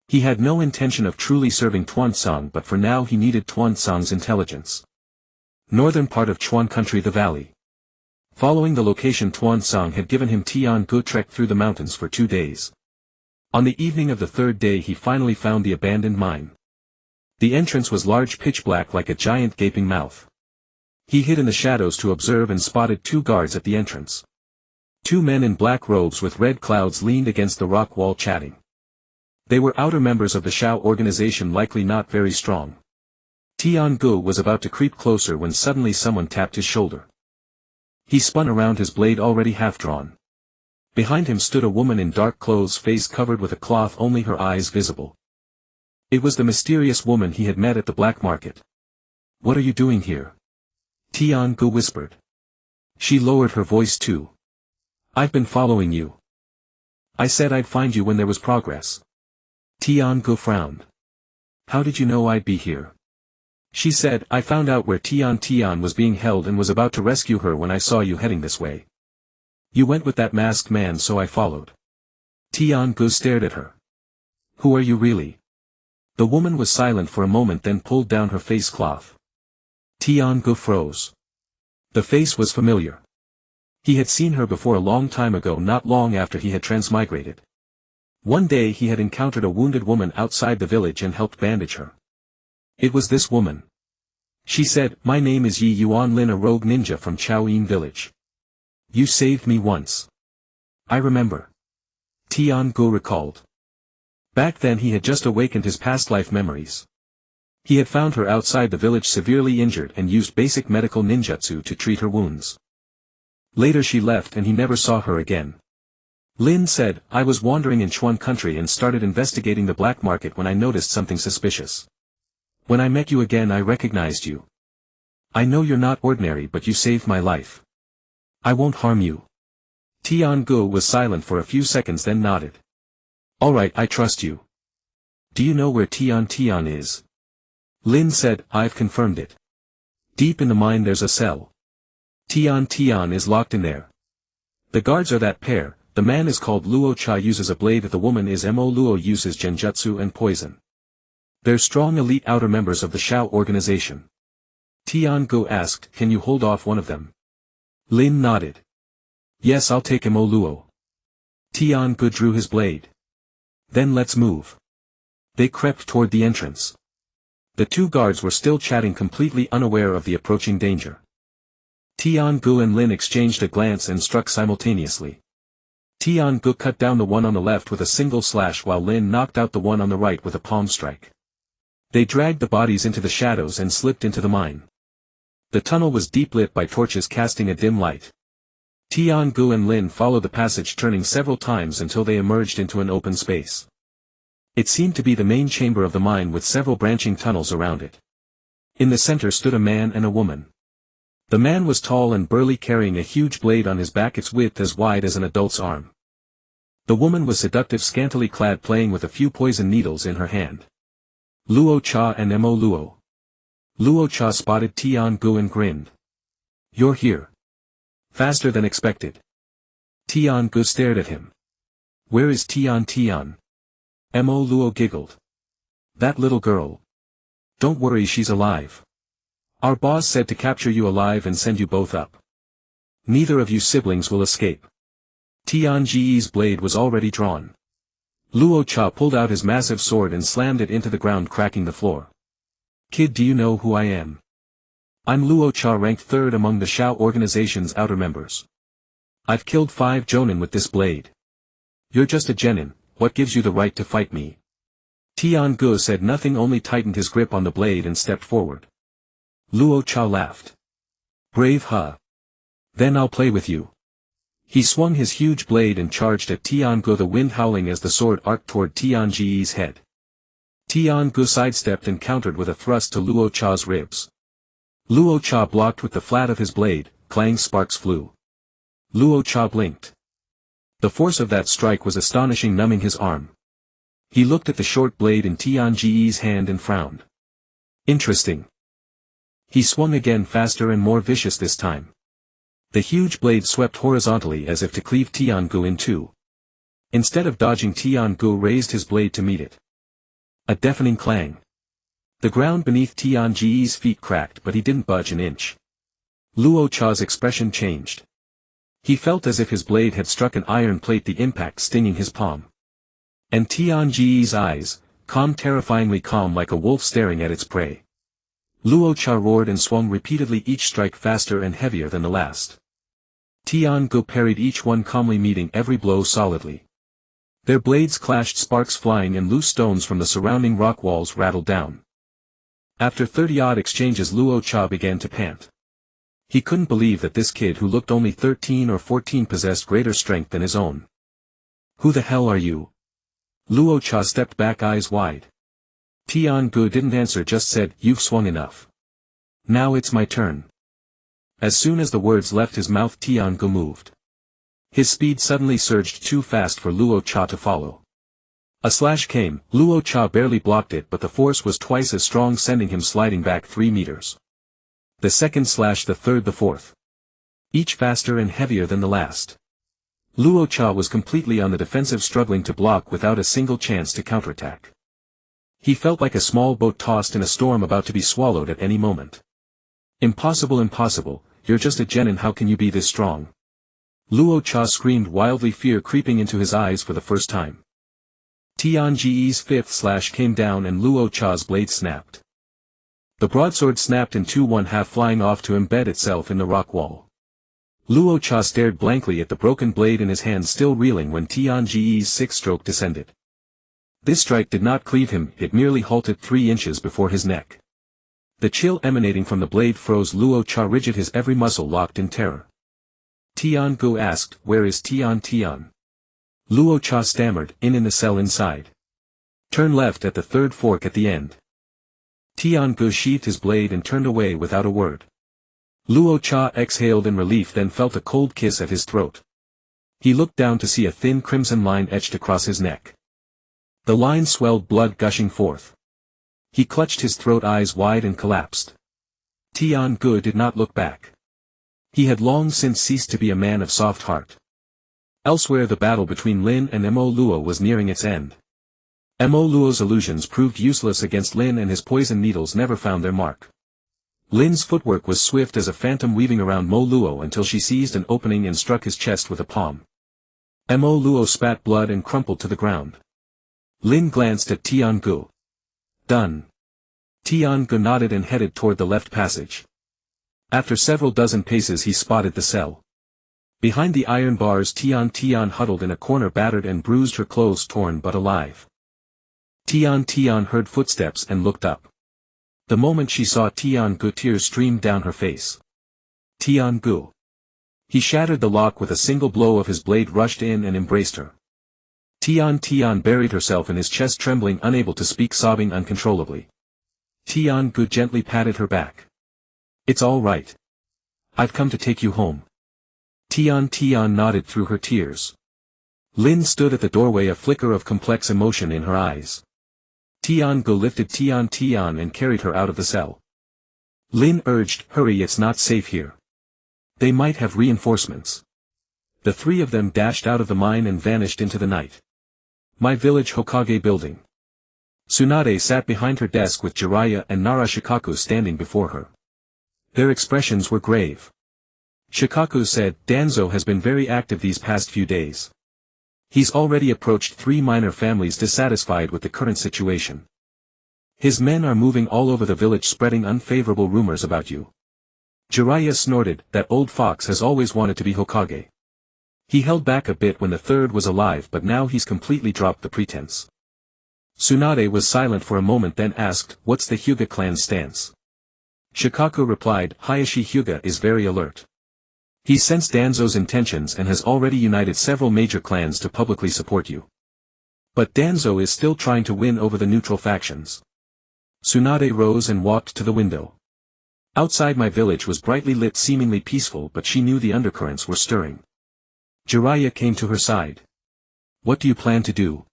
He had no intention of truly serving Tuan Song, but for now he needed Tuan Song's intelligence. Northern part of Chuan country, the valley. Following the location Tuan Song had given him, Tian-gu trekked through the mountains for 2 days. On the evening of the 3rd day he finally found the abandoned mine. The entrance was large, pitch black, like a giant gaping mouth. He hid in the shadows to observe and spotted 2 guards at the entrance. 2 men in black robes with red clouds leaned against the rock wall chatting. They were outer members of the Shao organization, likely not very strong. Tian-gu was about to creep closer when suddenly someone tapped his shoulder. He spun around, his blade already half drawn. Behind him stood a woman in dark clothes, face covered with a cloth, only her eyes visible. It was the mysterious woman he had met at the black market. What are you doing here? Tian-gu whispered. She lowered her voice too. I've been following you. I said I'd find you when there was progress. Tian-gu frowned. How did you know I'd be here? She said, I found out where Tian was being held and was about to rescue her when I saw you heading this way. You went with that masked man, so I followed. Tian-gu stared at her. Who are you really? The woman was silent for a moment, then pulled down her face cloth. Tian-gu froze. The face was familiar. He had seen her before, a long time ago, not long after he had transmigrated. One day he had encountered a wounded woman outside the village and helped bandage her. It was this woman. She said, my name is Yi Yuan Lin, a rogue ninja from Chaoyin village. You saved me once. I remember. Tian-gu recalled. Back then he had just awakened his past life memories. He had found her outside the village severely injured and used basic medical ninjutsu to treat her wounds. Later she left and he never saw her again. Lin said, I was wandering in Chuan country and started investigating the black market when I noticed something suspicious. When I met you again I recognized you. I know you're not ordinary, but you saved my life. I won't harm you. Tian-gu was silent for a few seconds, then nodded. Alright, I trust you. Do you know where Tian is? Lin said, I've confirmed it. Deep in the mine there's a cell. Tian is locked in there. The guards are that pair. The man is called Luo Cha, uses a blade, the woman is Mo Luo, uses genjutsu and poison. They're strong elite outer members of the Shao organization. Tian-gu asked, can you hold off one of them? Lin nodded. Yes, I'll take Mo Luo. Tian-gu drew his blade. Then let's move. They crept toward the entrance. The 2 guards were still chatting, completely unaware of the approaching danger. Tian-gu and Lin exchanged a glance and struck simultaneously. Tian-gu cut down the one on the left with a single slash, while Lin knocked out the one on the right with a palm strike. They dragged the bodies into the shadows and slipped into the mine. The tunnel was deep, lit by torches casting a dim light. Tian Gu and Lin followed the passage, turning several times until they emerged into an open space. It seemed to be the main chamber of the mine with several branching tunnels around it. In the center stood a man and a woman. The man was tall and burly, carrying a huge blade on his back, its width as wide as an adult's arm. The woman was seductive, scantily clad, playing with a few poison needles in her hand. Luo Cha and Mo Luo. Luo Cha spotted Tian Gu and grinned. "You're here. Faster than expected." Tian Gu stared at him. "Where is Tian?" Mo Luo giggled. "That little girl. Don't worry, she's alive. Our boss said to capture you alive and send you both up. Neither of you siblings will escape." Tian Ji's blade was already drawn. Luo Cha pulled out his massive sword and slammed it into the ground, cracking the floor. "Kid, do you know who I am? I'm Luo Cha, ranked 3rd among the Shao organization's outer members. I've killed 5 Jonin with this blade. You're just a genin, what gives you the right to fight me?" Tian Gu said nothing, only tightened his grip on the blade and stepped forward. Luo Cha laughed. "Brave, huh? Then I'll play with you." He swung his huge blade and charged at Tian Gu, the wind howling as the sword arced toward Tian Ji's head. Tian Gu sidestepped and countered with a thrust to Luo Cha's ribs. Luo Cha blocked with the flat of his blade, clang, sparks flew. Luo Cha blinked. The force of that strike was astonishing, numbing his arm. He looked at the short blade in Tian Ji's hand and frowned. "Interesting." He swung again, faster and more vicious this time. The huge blade swept horizontally as if to cleave Tian Gu in two. Instead of dodging, Tian Gu raised his blade to meet it. A deafening clang. The ground beneath Tian Ji's feet cracked, but he didn't budge an inch. Luo Cha's expression changed. He felt as if his blade had struck an iron plate, the impact stinging his palm. And Tian Ji's eyes, calm, terrifyingly calm, like a wolf staring at its prey. Luo Cha roared and swung repeatedly, each strike faster and heavier than the last. Tian Gu parried each one calmly, meeting every blow solidly. Their blades clashed, sparks flying, and loose stones from the surrounding rock walls rattled down. After 30-odd exchanges, Luo Cha began to pant. He couldn't believe that this kid, who looked only 13 or 14, possessed greater strength than his own. "Who the hell are you?" Luo Cha stepped back, eyes wide. Tian Gu didn't answer, just said, "You've swung enough. Now it's my turn." As soon as the words left his mouth, Tian Gu moved. His speed suddenly surged too fast for Luo Cha to follow. A slash came, Luo Cha barely blocked it, but the force was twice as strong, sending him sliding back 3 meters. The second slash, the third, the fourth. Each faster and heavier than the last. Luo Cha was completely on the defensive, struggling to block without a single chance to counterattack. He felt like a small boat tossed in a storm, about to be swallowed at any moment. "Impossible, impossible, you're just a genin, how can you be this strong?" Luo Cha screamed wildly, fear creeping into his eyes for the first time. Tian Ji's 5th slash came down and Luo Cha's blade snapped. The broadsword snapped in two, one half flying off to embed itself in the rock wall. Luo Cha stared blankly at the broken blade in his hand, still reeling when Tian Ji's 6th stroke descended. This strike did not cleave him, it merely halted 3 inches before his neck. The chill emanating from the blade froze Luo Cha rigid, his every muscle locked in terror. Tian Gu asked, "Where is Tian?" Luo Cha stammered, in the cell inside. "Turn left at the 3rd fork at the end." Tian Gu sheathed his blade and turned away without a word. Luo Cha exhaled in relief, then felt a cold kiss at his throat. He looked down to see a thin crimson line etched across his neck. The line swelled, blood gushing forth. He clutched his throat, eyes wide, and collapsed. Tian Gu did not look back. He had long since ceased to be a man of soft heart. Elsewhere, the battle between Lin and Mo Luo was nearing its end. Mo Luo's illusions proved useless against Lin, and his poison needles never found their mark. Lin's footwork was swift as a phantom, weaving around Mo Luo until she seized an opening and struck his chest with a palm. Mo Luo spat blood and crumpled to the ground. Lin glanced at Tian Gu. "Done." Tian Gu nodded and headed toward the left passage. After several dozen paces, he spotted the cell. Behind the iron bars, Tian huddled in a corner, battered and bruised, her clothes torn but alive. Tian heard footsteps and looked up. The moment she saw Tian Gu, tears streamed down her face. "Tian Gu." He shattered the lock with a single blow of his blade, rushed in and embraced her. Tian buried herself in his chest, trembling, unable to speak, sobbing uncontrollably. Tian gently patted her back. "It's all right. I've come to take you home." Tian nodded through her tears. Lin stood at the doorway, a flicker of complex emotion in her eyes. Tian lifted Tian and carried her out of the cell. Lin urged, "Hurry, it's not safe here. They might have reinforcements." The three of them dashed out of the mine and vanished into the night. My village Hokage building. Tsunade sat behind her desk with Jiraiya and Nara Shikaku standing before her. Their expressions were grave. Shikaku said, "Danzo has been very active these past few days. He's already approached 3 minor families dissatisfied with the current situation. His men are moving all over the village, spreading unfavorable rumors about you." Jiraiya snorted, "That old fox has always wanted to be Hokage. He held back a bit when the third was alive, but now he's completely dropped the pretense." Tsunade was silent for a moment, then asked, "What's the Hyuga clan's stance?" Shikaku replied, "Hayashi Hyuga is very alert. He sensed Danzo's intentions and has already united several major clans to publicly support you. But Danzo is still trying to win over the neutral factions." Tsunade rose and walked to the window. Outside my village was brightly lit, seemingly peaceful, but she knew the undercurrents were stirring. Jiraiya came to her side. "What do you plan to do?"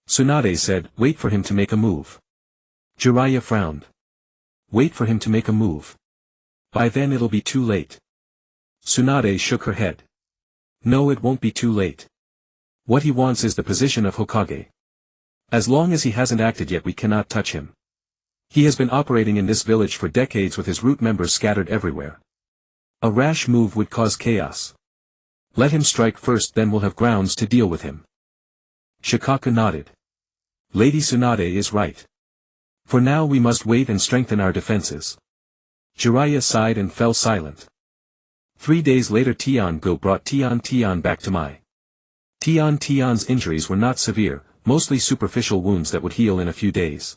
Tsunade said, "Wait for him to make a move." Jiraiya frowned. "Wait for him to make a move? By then it'll be too late." Tsunade shook her head. "No, it won't be too late. What he wants is the position of Hokage. As long as he hasn't acted yet, we cannot touch him. He has been operating in this village for decades with his root members scattered everywhere. A rash move would cause chaos. Let him strike first, then we'll have grounds to deal with him." Shikaku nodded. "Lady Tsunade is right. For now we must wait and strengthen our defenses." Jiraiya sighed and fell silent. 3 days later Tian-go brought Tian back to Mai. Tian's injuries were not severe, mostly superficial wounds that would heal in a few days.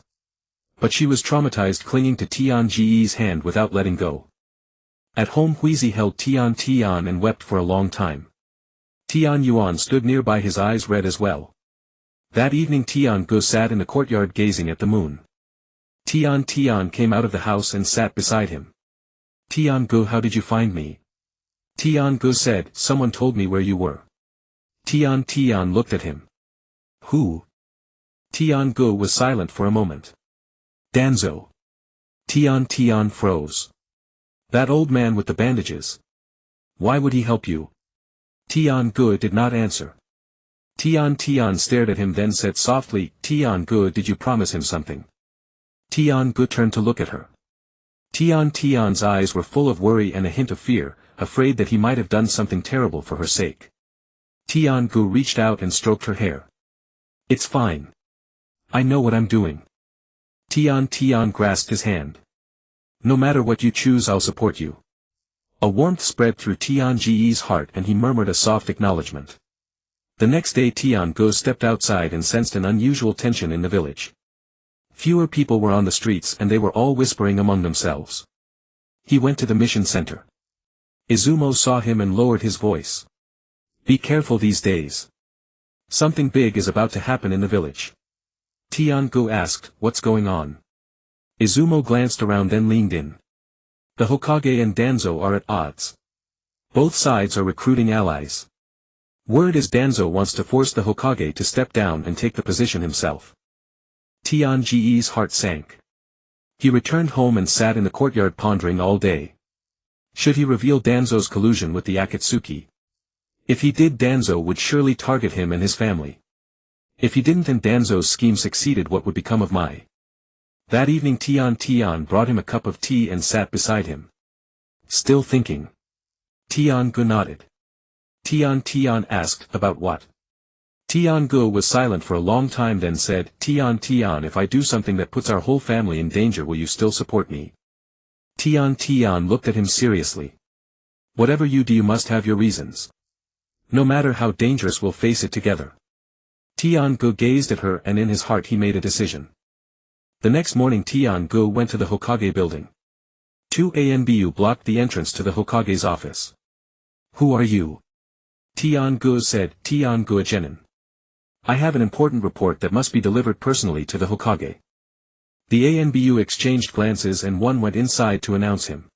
But she was traumatized, clinging to Tian's hand without letting go. At home Huizi held Tian and wept for a long time. Tian Yuan stood nearby, his eyes red as well. That evening Tian-go sat in the courtyard gazing at the moon. Tian came out of the house and sat beside him. "Tian-go, how did you find me?" Tian-go said, "Someone told me where you were." Tian looked at him. "Who?" Tian-go was silent for a moment. "Danzo." Tian froze. "That old man with the bandages. Why would he help you?" Tian-go did not answer. Tian stared at him, then said softly, "Tian-go, did you promise him something?" Tian-go turned to look at her. Tian's eyes were full of worry and a hint of fear, afraid that he might have done something terrible for her sake. Tian-go reached out and stroked her hair. "It's fine. I know what I'm doing." Tian grasped his hand. "No matter what you choose, I'll support you." A warmth spread through Tian's heart and he murmured a soft acknowledgement. The next day Tian-go stepped outside and sensed an unusual tension in the village. Fewer people were on the streets and they were all whispering among themselves. He went to the mission center. Izumo saw him and lowered his voice. "Be careful these days. Something big is about to happen in the village." Tian-go asked, "What's going on?" Izumo glanced around, then leaned in. "The Hokage and Danzo are at odds. Both sides are recruiting allies. Word is Danzo wants to force the Hokage to step down and take the position himself." Tian's heart sank. He returned home and sat in the courtyard pondering all day. Should he reveal Danzo's collusion with the Akatsuki? If he did, Danzo would surely target him and his family. If he didn't and Danzo's scheme succeeded, what would become of Mai? That evening Tian brought him a cup of tea and sat beside him. "Still thinking?" Tian-go nodded. Tian asked, "About what?" Tian-go was silent for a long time, then said, Tian, if I do something that puts our whole family in danger, will you still support me?" Tian looked at him seriously. "Whatever you do, you must have your reasons. No matter how dangerous, we'll face it together." Tian-go gazed at her and in his heart he made a decision. The next morning Tian-go went to the Hokage building. 2 ANBU blocked the entrance to the Hokage's office. Who are you? Tian-gu said, Tian-gu genin. I have an important report that must be delivered personally to the Hokage. The Anbu exchanged glances and one went inside to announce him.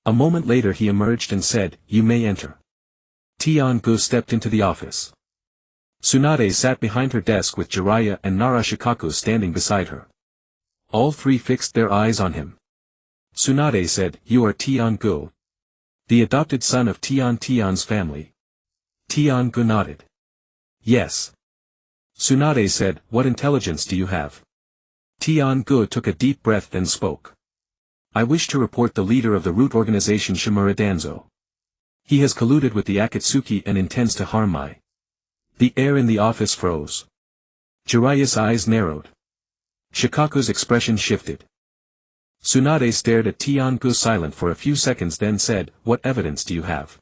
A moment later he emerged and said, you may enter. Tian-gu stepped into the office. Tsunade sat behind her desk with Jiraiya and Narashikaku standing beside her. All three fixed their eyes on him. Tsunade said, you are Tian-gu, the adopted son of Tian's family. Tian-gu nodded. Yes. Tsunade said, what intelligence do you have? Tian-gu took a deep breath then spoke. I wish to report the leader of the root organization Shimura Danzo. He has colluded with the Akatsuki and intends to harm my. The air in the office froze. Jiraiya's eyes narrowed. Shikaku's expression shifted. Tsunade stared at Tian-gu silent for a few seconds then said, what evidence do you have?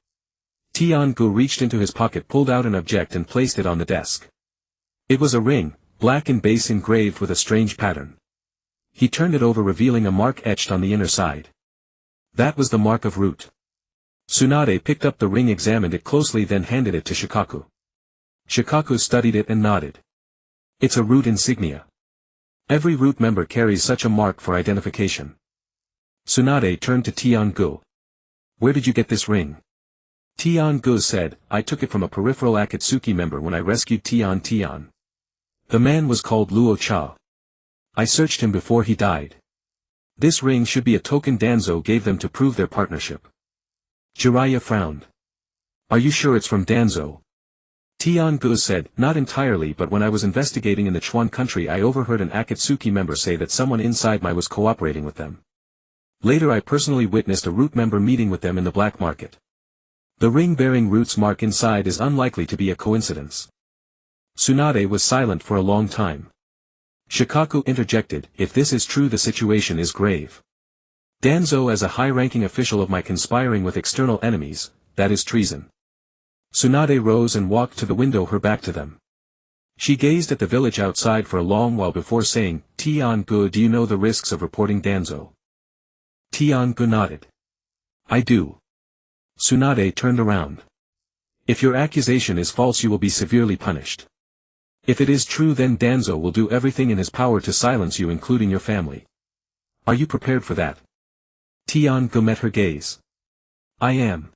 Tian-gu reached into his pocket, pulled out an object and placed it on the desk. It was a ring, black in base engraved with a strange pattern. He turned it over revealing a mark etched on the inner side. That was the mark of root. Tsunade picked up the ring, examined it closely then handed it to Shikaku. Shikaku studied it and nodded. It's a root insignia. Every root member carries such a mark for identification. Tsunade turned to Tian-gu. Where did you get this ring? Tian-gu said, I took it from a peripheral Akatsuki member when I rescued Tian. The man was called Luo Cha. I searched him before he died. This ring should be a token Danzo gave them to prove their partnership. Jiraiya frowned. Are you sure it's from Danzo? Tian-gu said, not entirely, but when I was investigating in the Chuan country I overheard an Akatsuki member say that someone inside my was cooperating with them. Later I personally witnessed a root member meeting with them in the black market. The ring-bearing root's mark inside is unlikely to be a coincidence. Tsunade was silent for a long time. Shikaku interjected, if this is true the situation is grave. Danzo as a high-ranking official of my conspiring with external enemies, that is treason. Tsunade rose and walked to the window, her back to them. She gazed at the village outside for a long while before saying, Tian-gu, do you know the risks of reporting Danzo? Tian-gu nodded. I do. Tsunade turned around. If your accusation is false you will be severely punished. If it is true then Danzo will do everything in his power to silence you including your family. Are you prepared for that? Tian-gu met her gaze. I am.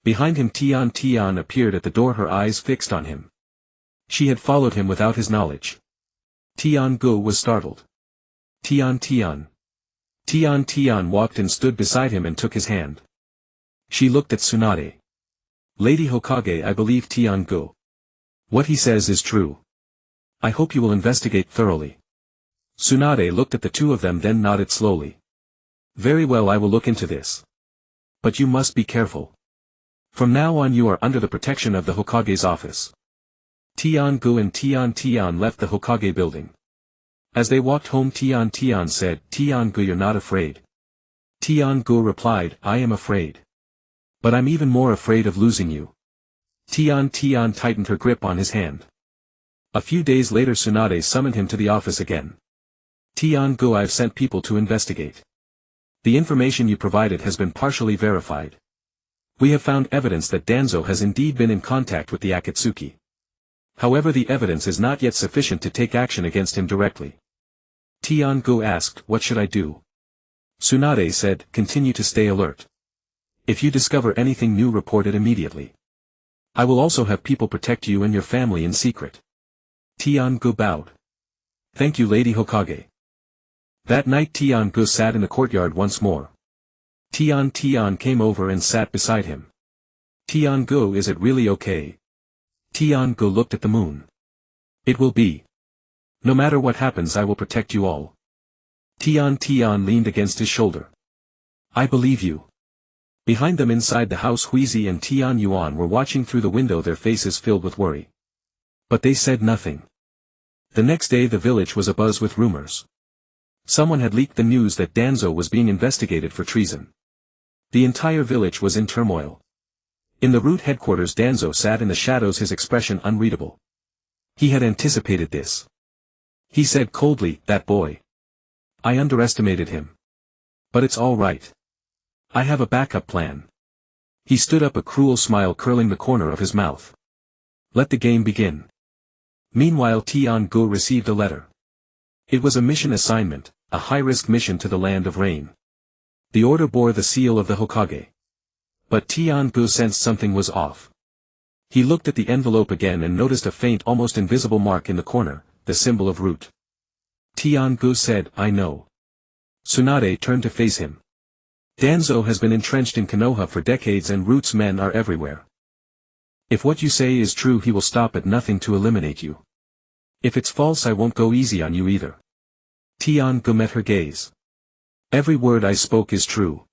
Behind him Tian appeared at the door, her eyes fixed on him. She had followed him without his knowledge. Tian-gu was startled. Tian walked and stood beside him and took his hand. She looked at Tsunade. Lady Hokage, I believe Tian-gu. What he says is true. I hope you will investigate thoroughly. Tsunade looked at the two of them then nodded slowly. Very well, I will look into this. But you must be careful. From now on you are under the protection of the Hokage's office. Tian-gu and Tian left the Hokage building. As they walked home Tian said, Tian-gu, you're not afraid. Tian-gu replied, I am afraid. But I'm even more afraid of losing you. Tian tightened her grip on his hand. A few days later Tsunade summoned him to the office again. Tian-gu, I've sent people to investigate. The information you provided has been partially verified. We have found evidence that Danzo has indeed been in contact with the Akatsuki. However, the evidence is not yet sufficient to take action against him directly. Tian-gu asked, what should I do? Tsunade said, continue to stay alert. If you discover anything new, report it immediately. I will also have people protect you and your family in secret. Tian-gu bowed. Thank you, Lady Hokage. That night Tian-gu sat in the courtyard once more. Tian came over and sat beside him. Tian-gu, is it really okay? Tian-gu looked at the moon. It will be. No matter what happens I will protect you all. Tian leaned against his shoulder. I believe you. Behind them inside the house Huizi and Tian Yuan were watching through the window, their faces filled with worry. But they said nothing. The next day the village was abuzz with rumors. Someone had leaked the news that Danzo was being investigated for treason. The entire village was in turmoil. In the root headquarters Danzo sat in the shadows, his expression unreadable. He had anticipated this. He said coldly, that boy. I underestimated him. But it's all right. I have a backup plan. He stood up, a cruel smile curling the corner of his mouth. Let the game begin. Meanwhile, Tian-gu received a letter. It was a mission assignment, a high-risk mission to the Land of Rain. The order bore the seal of the Hokage. But Tian-gu sensed something was off. He looked at the envelope again and noticed a faint, almost invisible mark in the corner, the symbol of root. Tian-gu said, I know. Tsunade turned to face him. Danzo has been entrenched in Konoha for decades and Root's men are everywhere. If what you say is true, he will stop at nothing to eliminate you. If it's false, I won't go easy on you either. Tian-gu met her gaze. Every word I spoke is true.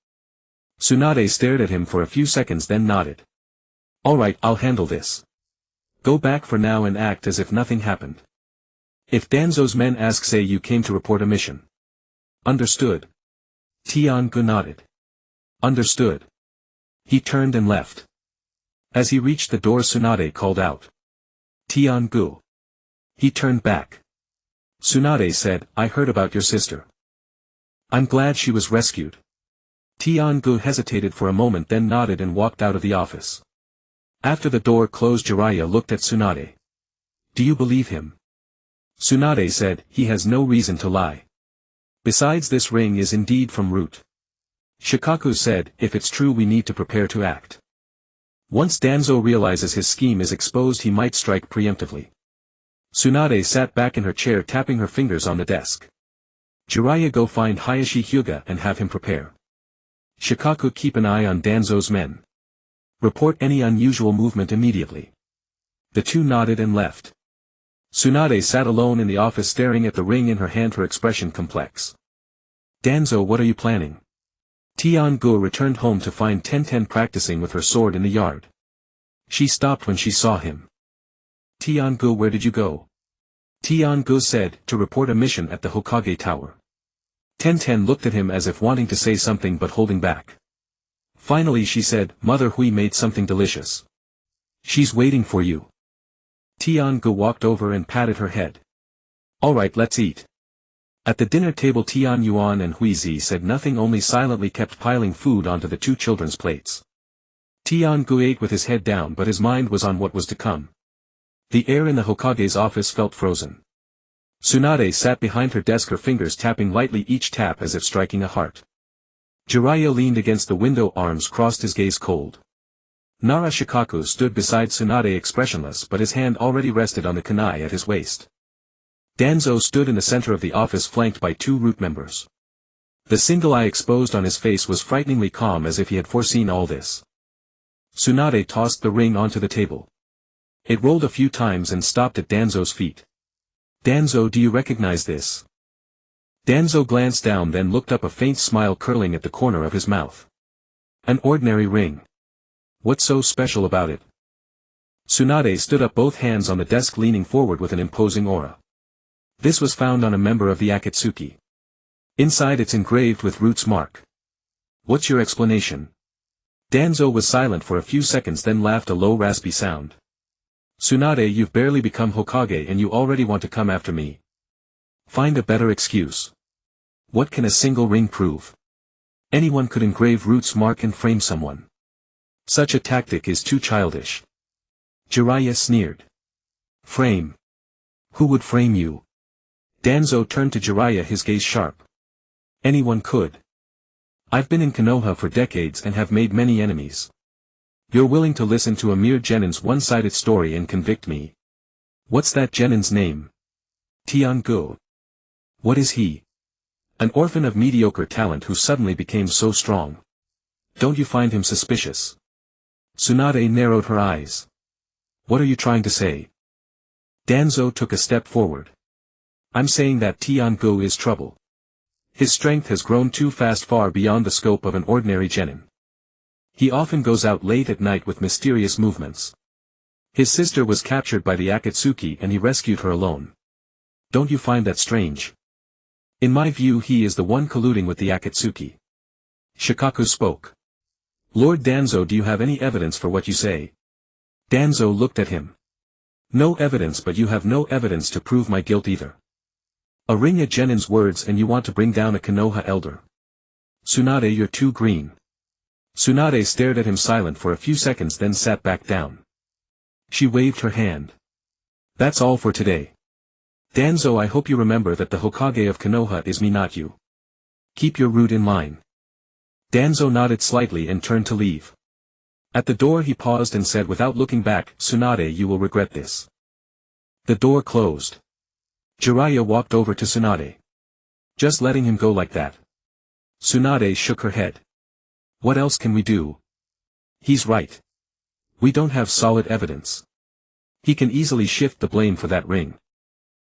Tsunade stared at him for a few seconds, then nodded. All right, I'll handle this. Go back for now and act as if nothing happened. If Danzo's men ask, say you came to report a mission. Understood. Tian-gu nodded. Understood. He turned and left. As he reached the door, Tsunade called out. Tian-gu. He turned back. Tsunade said, I heard about your sister. I'm glad she was rescued. Tian-gu hesitated for a moment, then nodded and walked out of the office. After the door closed, Jiraiya looked at Tsunade. Do you believe him? Tsunade said, he has no reason to lie. Besides, this ring is indeed from Root. Shikaku said, if it's true, we need to prepare to act. Once Danzo realizes his scheme is exposed, he might strike preemptively. Tsunade sat back in her chair, tapping her fingers on the desk. Jiraiya, go find Hayashi Hyuga and have him prepare. Shikaku, keep an eye on Danzo's men. Report any unusual movement immediately. The two nodded and left. Tsunade sat alone in the office, staring at the ring in her hand, her expression complex. Danzo, what are you planning? Tian-gu returned home to find Tenten practicing with her sword in the yard. She stopped when she saw him. Tian-gu, where did you go? Tian-gu said, to report a mission at the Hokage Tower. Tenten looked at him as if wanting to say something but holding back. Finally she said, Mother Hui made something delicious. She's waiting for you. Tian-gu walked over and patted her head. All right, let's eat. At the dinner table, Tian Yuan and Huizi said nothing, only silently kept piling food onto the two children's plates. Tian-gu ate with his head down, but his mind was on what was to come. The air in the Hokage's office felt frozen. Tsunade sat behind her desk, her fingers tapping lightly, each tap as if striking a heart. Jiraiya leaned against the window, arms crossed, his gaze cold. Nara Shikaku stood beside Tsunade, expressionless, but his hand already rested on the kunai at his waist. Danzo stood in the center of the office, flanked by two Root members. The single eye exposed on his face was frighteningly calm, as if he had foreseen all this. Tsunade tossed the ring onto the table. It rolled a few times and stopped at Danzo's feet. Danzo, do you recognize this? Danzo glanced down, then looked up, a faint smile curling at the corner of his mouth. An ordinary ring. What's so special about it? Tsunade stood up, both hands on the desk, leaning forward with an imposing aura. This was found on a member of the Akatsuki. Inside it's engraved with Root's mark. What's your explanation? Danzo was silent for a few seconds, then laughed, a low raspy sound. Tsunade, you've barely become Hokage and you already want to come after me. Find a better excuse. What can a single ring prove? Anyone could engrave Root's mark and frame someone. Such a tactic is too childish. Jiraiya sneered. Frame? Who would frame you? Danzo turned to Jiraiya, his gaze sharp. Anyone could. I've been in Konoha for decades and have made many enemies. You're willing to listen to a mere genin's one-sided story and convict me? What's that genin's name? Tian-gu. What is he? An orphan of mediocre talent who suddenly became so strong. Don't you find him suspicious? Tsunade narrowed her eyes. What are you trying to say? Danzo took a step forward. I'm saying that Tian-gu is trouble. His strength has grown too fast, far beyond the scope of an ordinary genin. He often goes out late at night with mysterious movements. His sister was captured by the Akatsuki and he rescued her alone. Don't you find that strange? In my view, he is the one colluding with the Akatsuki. Shikaku spoke. Lord Danzo, do you have any evidence for what you say? Danzo looked at him. No evidence, but you have no evidence to prove my guilt either. A ring, a genin's words, and you want to bring down a Konoha elder. Tsunade, you're too green. Tsunade stared at him silent for a few seconds then sat back down. She waved her hand. That's all for today. Danzo, I hope you remember that the Hokage of Konoha is me, not you. Keep your route in line. Danzo nodded slightly and turned to leave. At the door he paused and said without looking back, Tsunade, you will regret this. The door closed. Jiraiya walked over to Tsunade. Just letting him go like that. Tsunade shook her head. What else can we do? He's right. We don't have solid evidence. He can easily shift the blame for that ring.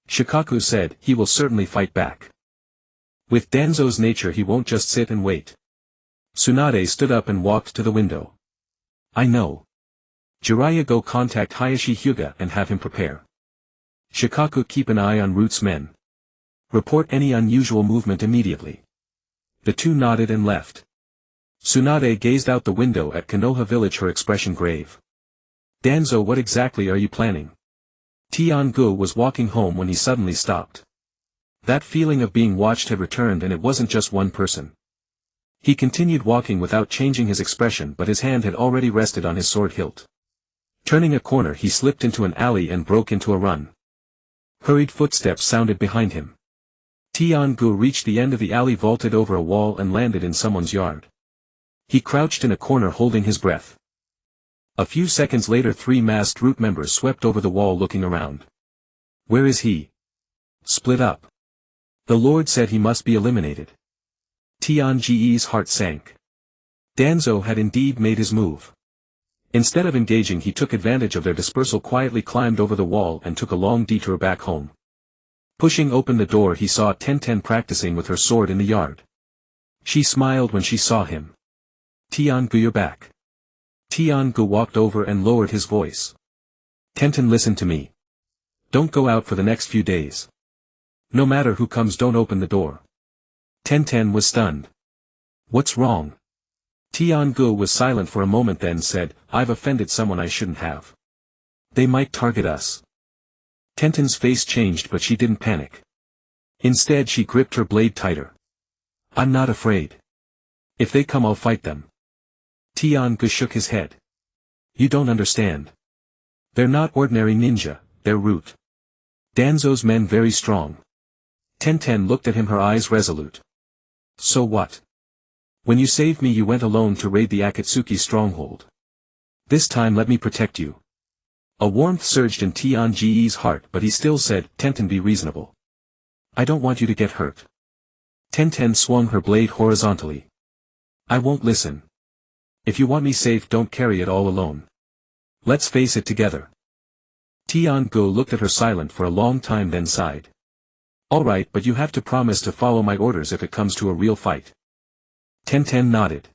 Shikaku said, he will certainly fight back. With Danzo's nature he won't just sit and wait. Tsunade stood up and walked to the window. I know. Jiraiya, go contact Hayashi Hyuga and have him prepare. Shikaku, keep an eye on Root's men. Report any unusual movement immediately. The two nodded and left. Tsunade gazed out the window at Konoha village, her expression grave. Danzo, what exactly are you planning? Tian-gu was walking home when he suddenly stopped. That feeling of being watched had returned, and it wasn't just one person. He continued walking without changing his expression, but his hand had already rested on his sword hilt. Turning a corner he slipped into an alley and broke into a run. Hurried footsteps sounded behind him. Tian-gu reached the end of the alley, vaulted over a wall and landed in someone's yard. He crouched in a corner holding his breath. A few seconds later 3 masked Root members swept over the wall looking around. Where is he? Split up. The Lord said he must be eliminated. Tianji's heart sank. Danzo had indeed made his move. Instead of engaging he took advantage of their dispersal, quietly climbed over the wall and took a long detour back home. Pushing open the door he saw Tenten practicing with her sword in the yard. She smiled when she saw him. Tian-gu, you're back. Tian-gu walked over and lowered his voice. Tenten, listen to me. Don't go out for the next few days. No matter who comes, don't open the door. Tenten was stunned. What's wrong? Tian-gu was silent for a moment then said, I've offended someone I shouldn't have. They might target us. Tenten's face changed, but she didn't panic. Instead she gripped her blade tighter. I'm not afraid. If they come I'll fight them. Tian-gu shook his head. You don't understand. They're not ordinary ninja, they're Root. Danzo's men very strong. Tenten looked at him, her eyes resolute. So what? When you saved me you went alone to raid the Akatsuki stronghold. This time let me protect you. A warmth surged in Tianji's heart, but he still said, Tenten, be reasonable. I don't want you to get hurt. Tenten swung her blade horizontally. I won't listen. If you want me safe, don't carry it all alone. Let's face it together. Tian-gu looked at her silent for a long time then sighed. All right, but you have to promise to follow my orders if it comes to a real fight. Tenten nodded.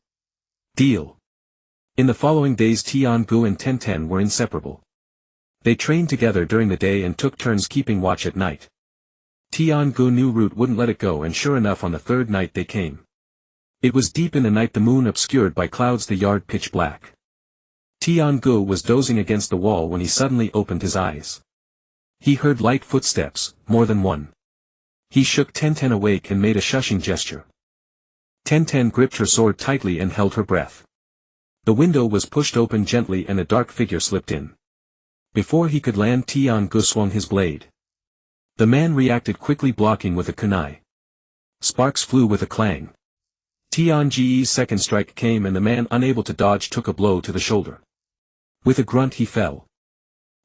Deal. In the following days Tian-gu and Tenten were inseparable. They trained together during the day and took turns keeping watch at night. Tian-gu knew Root wouldn't let it go, and sure enough on the 3rd night they came. It was deep in the night, the moon obscured by clouds, the yard pitch black. Tian-gu was dozing against the wall when he suddenly opened his eyes. He heard light footsteps, more than one. He shook Tenten awake and made a shushing gesture. Tenten gripped her sword tightly and held her breath. The window was pushed open gently and a dark figure slipped in. Before he could land, Tian-gu swung his blade. The man reacted quickly, blocking with a kunai. Sparks flew with a clang. Tianji's second strike came and the man, unable to dodge, took a blow to the shoulder. With a grunt he fell.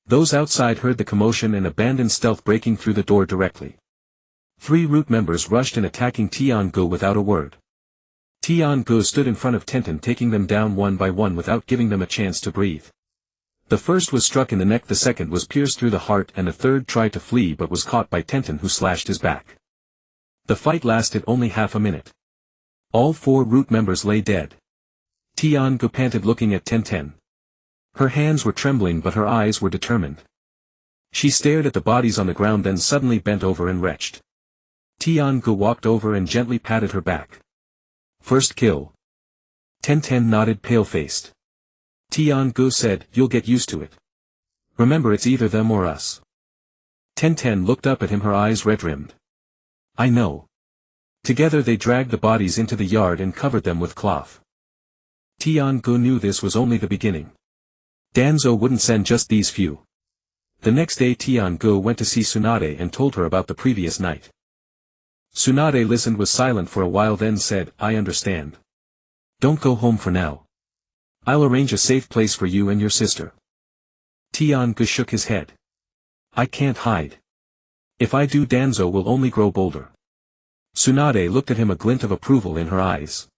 Those outside heard the commotion and abandoned stealth, breaking through the door directly. 3 Root members rushed in, attacking Tian-gu without a word. Tian-gu stood in front of Tenten, taking them down one by one without giving them a chance to breathe. The first was struck in the neck, the second was pierced through the heart, and the third tried to flee but was caught by Tenten, who slashed his back. The fight lasted only half a minute. All 4 Root members lay dead. Tian-gu panted, looking at Tenten. Her hands were trembling but her eyes were determined. She stared at the bodies on the ground, then suddenly bent over and retched. Tian-gu walked over and gently patted her back. First kill. Tenten nodded, pale-faced. Tian-gu said, you'll get used to it. Remember, it's either them or us. Tenten looked up at him, her eyes red-rimmed. I know. Together they dragged the bodies into the yard and covered them with cloth. Tian-gu knew this was only the beginning. Danzo wouldn't send just these few. The next day Tian-gu went to see Tsunade and told her about the previous night. Tsunade listened, was silent for a while, then said, "I understand. Don't go home for now. I'll arrange a safe place for you and your sister." Tian-gu shook his head. "I can't hide. If I do, Danzo will only grow bolder." Tsunade looked at him, a glint of approval in her eyes.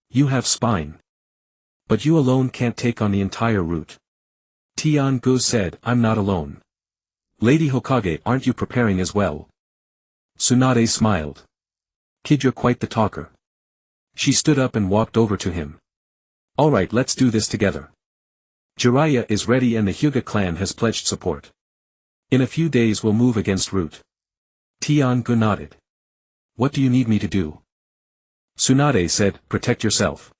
"You have spine. But you alone can't take on the entire route." Tian-gu said, "I'm not alone. Lady Hokage, aren't you preparing as well?" Tsunade smiled. "Kid, you're quite the talker." She stood up and walked over to him. "Alright, let's do this together. Jiraiya is ready and the Hyuga clan has pledged support. In a few days we'll move against Root." Tian-gu nodded. "What do you need me to do?" Tsunade said, "Protect yourself.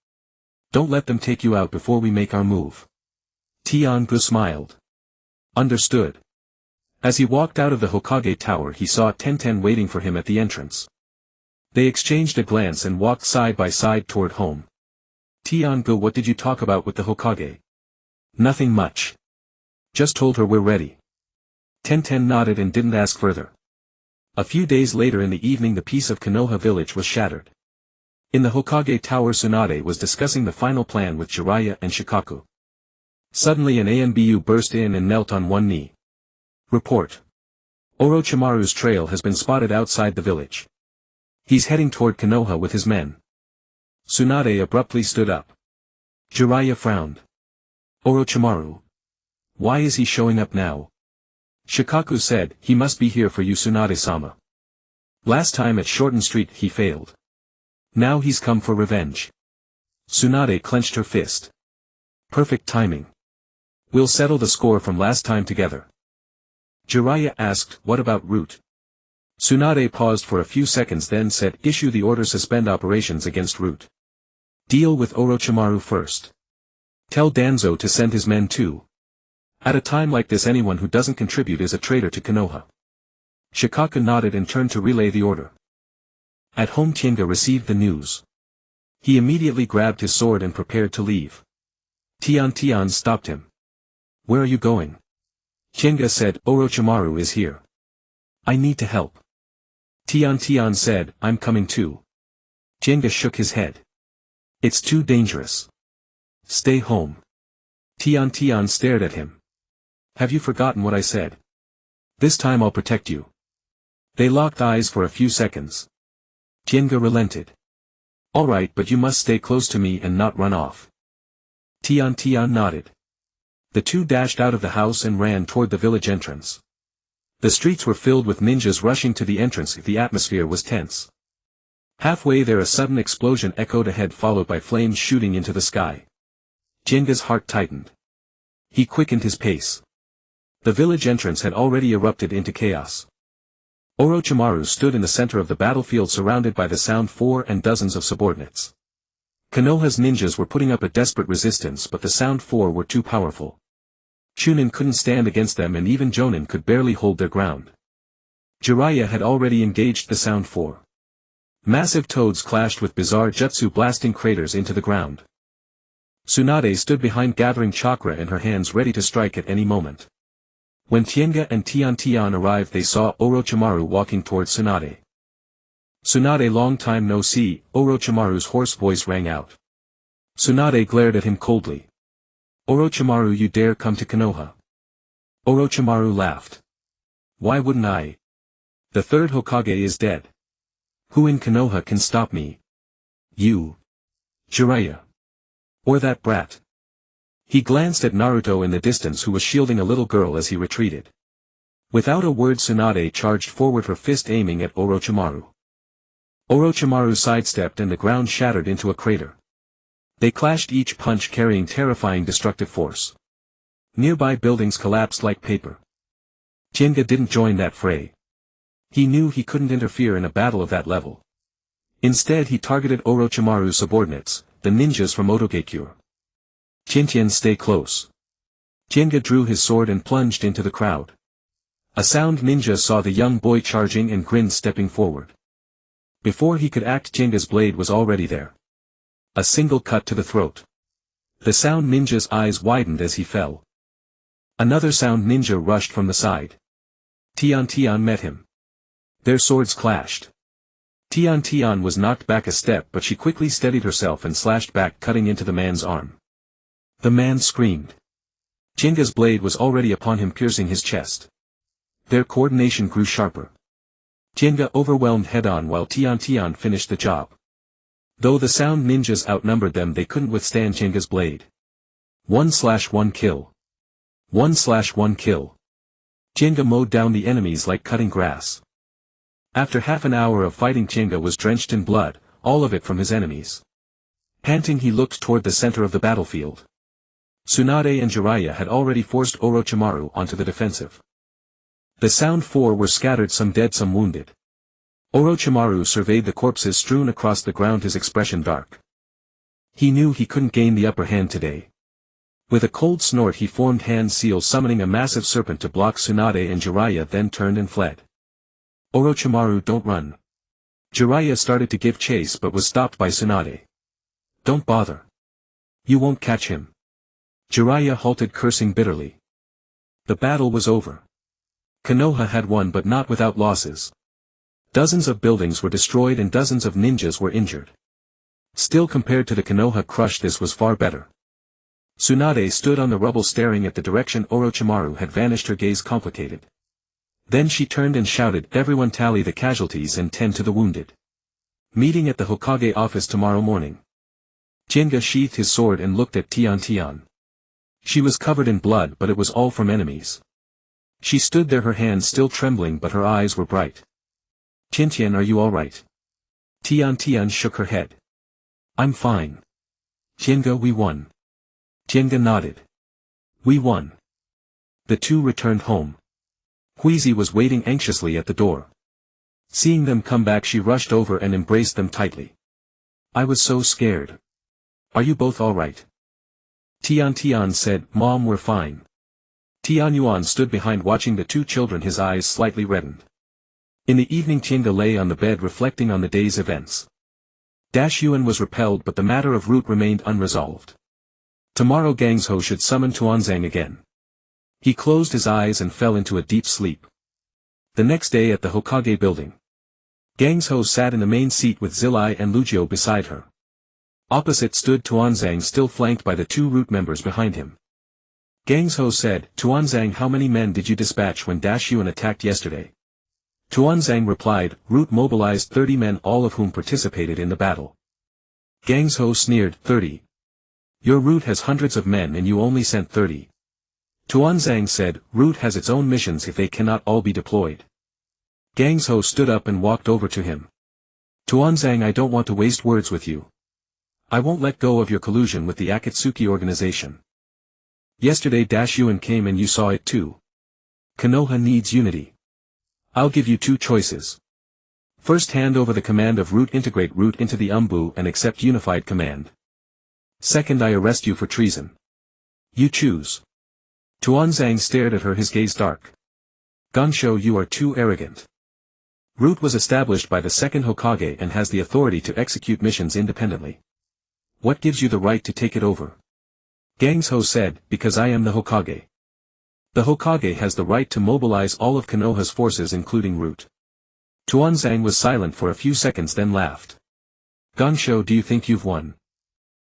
Don't let them take you out before we make our move." Tian-gu smiled. "Understood." As he walked out of the Hokage tower, he saw Tenten waiting for him at the entrance. They exchanged a glance and walked side by side toward home. "Tian-gu, what did you talk about with the Hokage?" "Nothing much. Just told her we're ready." Tenten nodded and didn't ask further. A few days later in the evening, the peace of Konoha village was shattered. In the Hokage tower, Tsunade was discussing the final plan with Jiraiya and Shikaku. Suddenly an ANBU burst in and knelt on one knee. "Report. Orochimaru's trail has been spotted outside the village. He's heading toward Konoha with his men." Tsunade abruptly stood up. Jiraiya frowned. "Orochimaru? Why is he showing up now?" Shikaku said, "He must be here for you, Tsunade-sama. Last time at Shorten Street he failed. Now he's come for revenge." Tsunade clenched her fist. "Perfect timing. We'll settle the score from last time together." Jiraiya asked, "What about Root?" Tsunade paused for a few seconds, then said, "Issue the order, suspend operations against Root. Deal with Orochimaru first. Tell Danzo to send his men too. At a time like this, anyone who doesn't contribute is a traitor to Konoha." Shikaku nodded and turned to relay the order. At home, Tenga received the news. He immediately grabbed his sword and prepared to leave. Tian stopped him. "Where are you going?" Tenga said, "Orochimaru is here. I need to help." Tian said, "I'm coming too." Tenga shook his head. "It's too dangerous. Stay home." Tian stared at him. "Have you forgotten what I said? This time I'll protect you." They locked eyes for a few seconds. Tenga relented. "Alright, but you must stay close to me and not run off." Tian nodded. The two dashed out of the house and ran toward the village entrance. The streets were filled with ninjas rushing to the entrance. The atmosphere was tense. Halfway there, a sudden explosion echoed ahead, followed by flames shooting into the sky. Tenga's heart tightened. He quickened his pace. The village entrance had already erupted into chaos. Orochimaru stood in the center of the battlefield, surrounded by the Sound Four and dozens of subordinates. Konoha's ninjas were putting up a desperate resistance, but the Sound Four were too powerful. Chunin couldn't stand against them, and even Jonin could barely hold their ground. Jiraiya had already engaged the Sound Four. Massive toads clashed with bizarre jutsu, blasting craters into the ground. Tsunade stood behind, gathering chakra in her hands, ready to strike at any moment. When Tenga and Tian arrived, they saw Orochimaru walking toward Tsunade. "Tsunade, long time no see," Orochimaru's hoarse voice rang out. Tsunade glared at him coldly. "Orochimaru, you dare come to Konoha?" Orochimaru laughed. "Why wouldn't I? The third Hokage is dead. Who in Konoha can stop me? You? Jiraiya? Or that brat?" He glanced at Naruto in the distance, who was shielding a little girl as he retreated. Without a word, Tsunade charged forward, her fist aiming at Orochimaru. Orochimaru sidestepped and the ground shattered into a crater. They clashed, each punch carrying terrifying destructive force. Nearby buildings collapsed like paper. Tenga didn't join that fray. He knew he couldn't interfere in a battle of that level. Instead, he targeted Orochimaru's subordinates, the ninjas from Otogekure. "Tien, stay close." Tenga drew his sword and plunged into the crowd. A sound ninja saw the young boy charging and grinned, stepping forward. Before he could act, Tenga's blade was already there. A single cut to the throat. The sound ninja's eyes widened as he fell. Another sound ninja rushed from the side. Tian met him. Their swords clashed. Tian was knocked back a step, but she quickly steadied herself and slashed back, cutting into the man's arm. The man screamed. Jinga's blade was already upon him, piercing his chest. Their coordination grew sharper. Jinga overwhelmed head-on while Tian finished the job. Though the sound ninjas outnumbered them, they couldn't withstand Jinga's blade. 1/1 kill. 1/1 kill. Jinga mowed down the enemies like cutting grass. After half an hour of fighting, Jinga was drenched in blood, all of it from his enemies. Panting, he looked toward the center of the battlefield. Tsunade and Jiraiya had already forced Orochimaru onto the defensive. The sound four were scattered, some dead, some wounded. Orochimaru surveyed the corpses strewn across the ground, his expression dark. He knew he couldn't gain the upper hand today. With a cold snort, he formed hand seal, summoning a massive serpent to block Tsunade and Jiraiya, then turned and fled. Orochimaru, don't run. Jiraiya started to give chase but was stopped by Tsunade. Don't bother. You won't catch him. Jiraiya halted, cursing bitterly. The battle was over. Konoha had won, but not without losses. Dozens of buildings were destroyed and dozens of ninjas were injured. Still, compared to the Konoha crush, this was far better. Tsunade stood on the rubble staring at the direction Orochimaru had vanished, her gaze complicated. Then she turned and shouted, "Everyone tally the casualties and tend to the wounded. Meeting at the Hokage office tomorrow morning." Jinga sheathed his sword and looked at Tian. She was covered in blood, but it was all from enemies. She stood there, her hands still trembling, but her eyes were bright. "Tian, are you all right?" Tian shook her head. "I'm fine." "Jinga, we won." Jinga nodded. "We won." The two returned home. Huizi was waiting anxiously at the door. Seeing them come back, she rushed over and embraced them tightly. "I was so scared. Are you both all right?" Tian said, "Mom, we're fine." Tianyuan stood behind watching the two children, his eyes slightly reddened. In the evening, Jinga lay on the bed reflecting on the day's events. Yuan was repelled, but the matter of route remained unresolved. Tomorrow Gangzhou should summon Tuanzang again. He closed his eyes and fell into a deep sleep. The next day at the Hokage building. Gangzhou sat in the main seat with Zilai and Lujio beside her. Opposite stood Tuanzang, still flanked by the two root members behind him. Gangzhou said, "Tuanzang, how many men did you dispatch when Yuan attacked yesterday?" Tuanzang replied, "Root mobilized 30 men, all of whom participated in the battle." Gangzhou sneered, 30. Your root has hundreds of men and you only sent 30. Tuanzang said, "Root has its own missions if they cannot all be deployed." Gangzhou stood up and walked over to him. "Tuanzang, I don't want to waste words with you. I won't let go of your collusion with the Akatsuki organization. Yesterday Yuan came and you saw it too. Konoha needs unity. I'll give you two choices. First, hand over the command of Root, integrate Root into the Umbu and accept unified command. Second, I arrest you for treason. You choose." Tuanzang stared at her, his gaze dark. "Gansho, you are too arrogant. Root was established by the second Hokage and has the authority to execute missions independently. What gives you the right to take it over?" Gangzhou said, "Because I am the Hokage. The Hokage has the right to mobilize all of Konoha's forces including Root." Tuanzang was silent for a few seconds, then laughed. "Gansho, do you think you've won?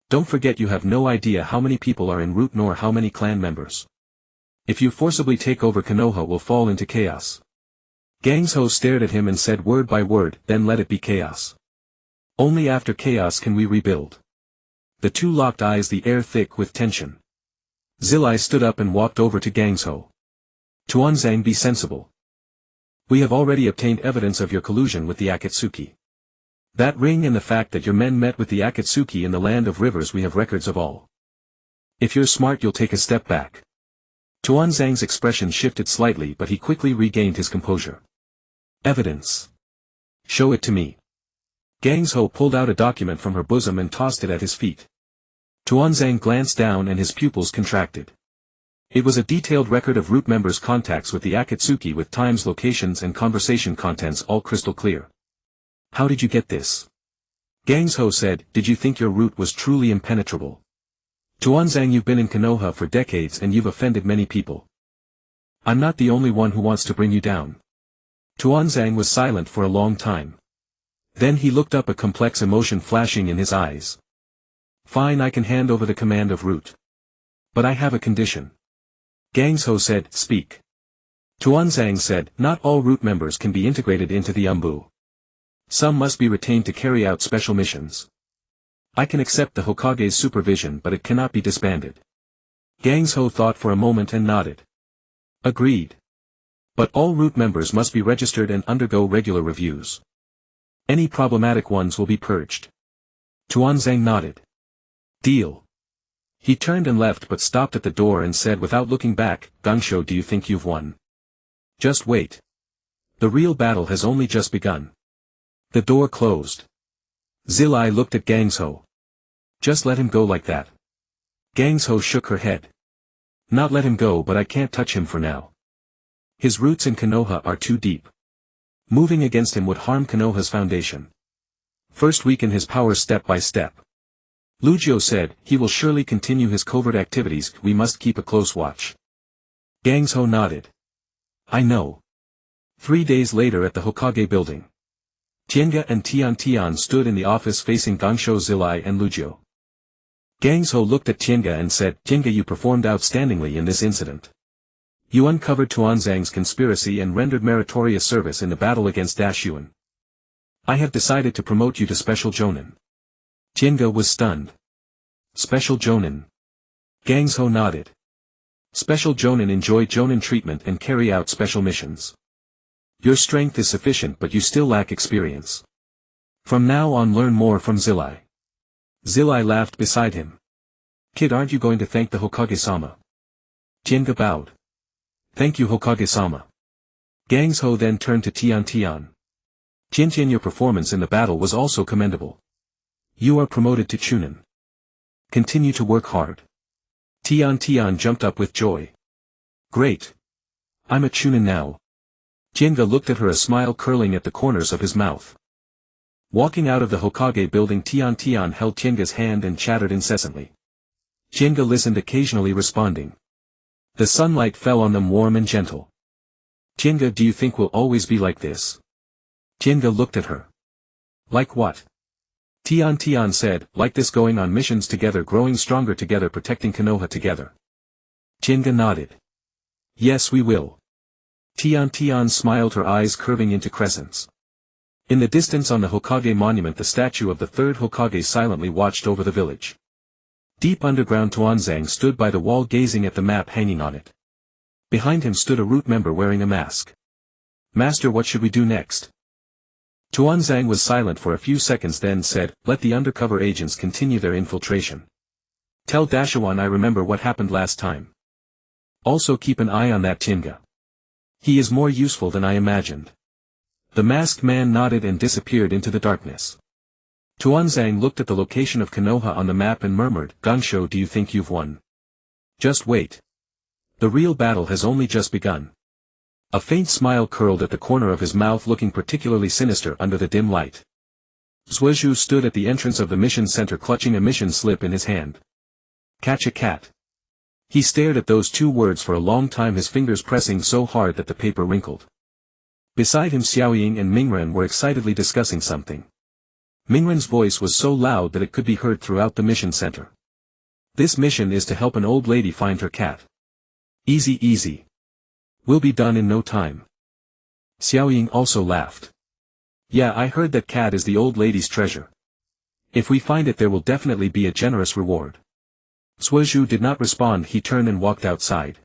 Don't forget you have no idea how many people are in Root nor how many clan members. If you forcibly take over, Konoha will fall into chaos." Gangzhou stared at him and said word by word, "Then let it be chaos. Only after chaos can we rebuild." The two locked eyes, the air thick with tension. Zilai stood up and walked over to Gangzhou. "Tuanzang, be sensible. We have already obtained evidence of your collusion with the Akatsuki. That ring and the fact that your men met with the Akatsuki in the land of rivers, we have records of all. If you're smart, you'll take a step back." Tuanzang's expression shifted slightly, but he quickly regained his composure. "Evidence. Show it to me." Gangzhou pulled out a document from her bosom and tossed it at his feet. Tuanzang glanced down and his pupils contracted. It was a detailed record of Root members' contacts with the Akatsuki, with times, locations and conversation contents all crystal clear. "How did you get this?" Gangzhou said, "Did you think your Root was truly impenetrable?" Tuanzang, you've been in Konoha for decades and you've offended many people. I'm not the only one who wants to bring you down. Tuanzang was silent for a long time. Then he looked up, a complex emotion flashing in his eyes. Fine, I can hand over the command of root. But I have a condition. Gangzhou said, speak. Tuanzang said, not all root members can be integrated into the Umbu. Some must be retained to carry out special missions. I can accept the Hokage's supervision, but it cannot be disbanded. Gangzhou thought for a moment and nodded. Agreed. But all root members must be registered and undergo regular reviews. Any problematic ones will be purged. Tuanzang nodded. Deal. He turned and left, but stopped at the door and said without looking back, Gangzhou, do you think you've won? Just wait. The real battle has only just begun. The door closed. Zilai looked at Gangzhou. Just let him go like that. Gangzhou shook her head. Not let him go, but I can't touch him for now. His roots in Konoha are too deep. Moving against him would harm Konoha's foundation. First weaken his power step by step. Lugio said, he will surely continue his covert activities, we must keep a close watch. Gangzhou nodded. I know. 3 days later at the Hokage building. Tiange and Tian stood in the office facing Gangzhou, Zilai and Lugio. Gangzhou looked at Tiange and said, Tiange, you performed outstandingly in this incident. You uncovered Tuanzang's conspiracy and rendered meritorious service in the battle against Dashuan. I have decided to promote you to Special Jonin. Tiange was stunned. Special Jonin. Gangzhou nodded. Special Jonin enjoy Jonin treatment and carry out special missions. Your strength is sufficient, but you still lack experience. From now on, learn more from Zilai. Zilai laughed beside him. Kid, aren't you going to thank the Hokage-sama? Tiange bowed. Thank you, Hokage-sama. Gangzhou then turned to Tian. Tian, your performance in the battle was also commendable. You are promoted to Chunin. Continue to work hard. Tian jumped up with joy. Great. I'm a Chunin now. Tiange looked at her, a smile curling at the corners of his mouth. Walking out of the Hokage building, Tian held Tiange's hand and chattered incessantly. Tiange listened, occasionally responding. The sunlight fell on them warm and gentle. Tiange, do you think we'll always be like this? Tiange looked at her. Like what? Tian said, like this, going on missions together, growing stronger together, protecting Konoha together. Tiange nodded. Yes, we will. Tian smiled, her eyes curving into crescents. In the distance on the Hokage monument, the statue of the third Hokage silently watched over the village. Deep underground, Tuanzang stood by the wall gazing at the map hanging on it. Behind him stood a root member wearing a mask. Master, what should we do next? Tuanzang was silent for a few seconds, then said, let the undercover agents continue their infiltration. Tell Dashuan I remember what happened last time. Also keep an eye on that Tiange. He is more useful than I imagined. The masked man nodded and disappeared into the darkness. Tuanzang looked at the location of Konoha on the map and murmured, Gangzhou, do you think you've won? Just wait. The real battle has only just begun. A faint smile curled at the corner of his mouth, looking particularly sinister under the dim light. Suizhu stood at the entrance of the mission center, clutching a mission slip in his hand. Catch a cat. He stared at those two words for a long time, his fingers pressing so hard that the paper wrinkled. Beside him, Xiaoying and Mingren were excitedly discussing something. Mingren's voice was so loud that it could be heard throughout the mission center. This mission is to help an old lady find her cat. Easy. We'll be done in no time. Xiaoying also laughed. Yeah, I heard that cat is the old lady's treasure. If we find it, there will definitely be a generous reward. Suizhu did not respond. He turned and walked outside.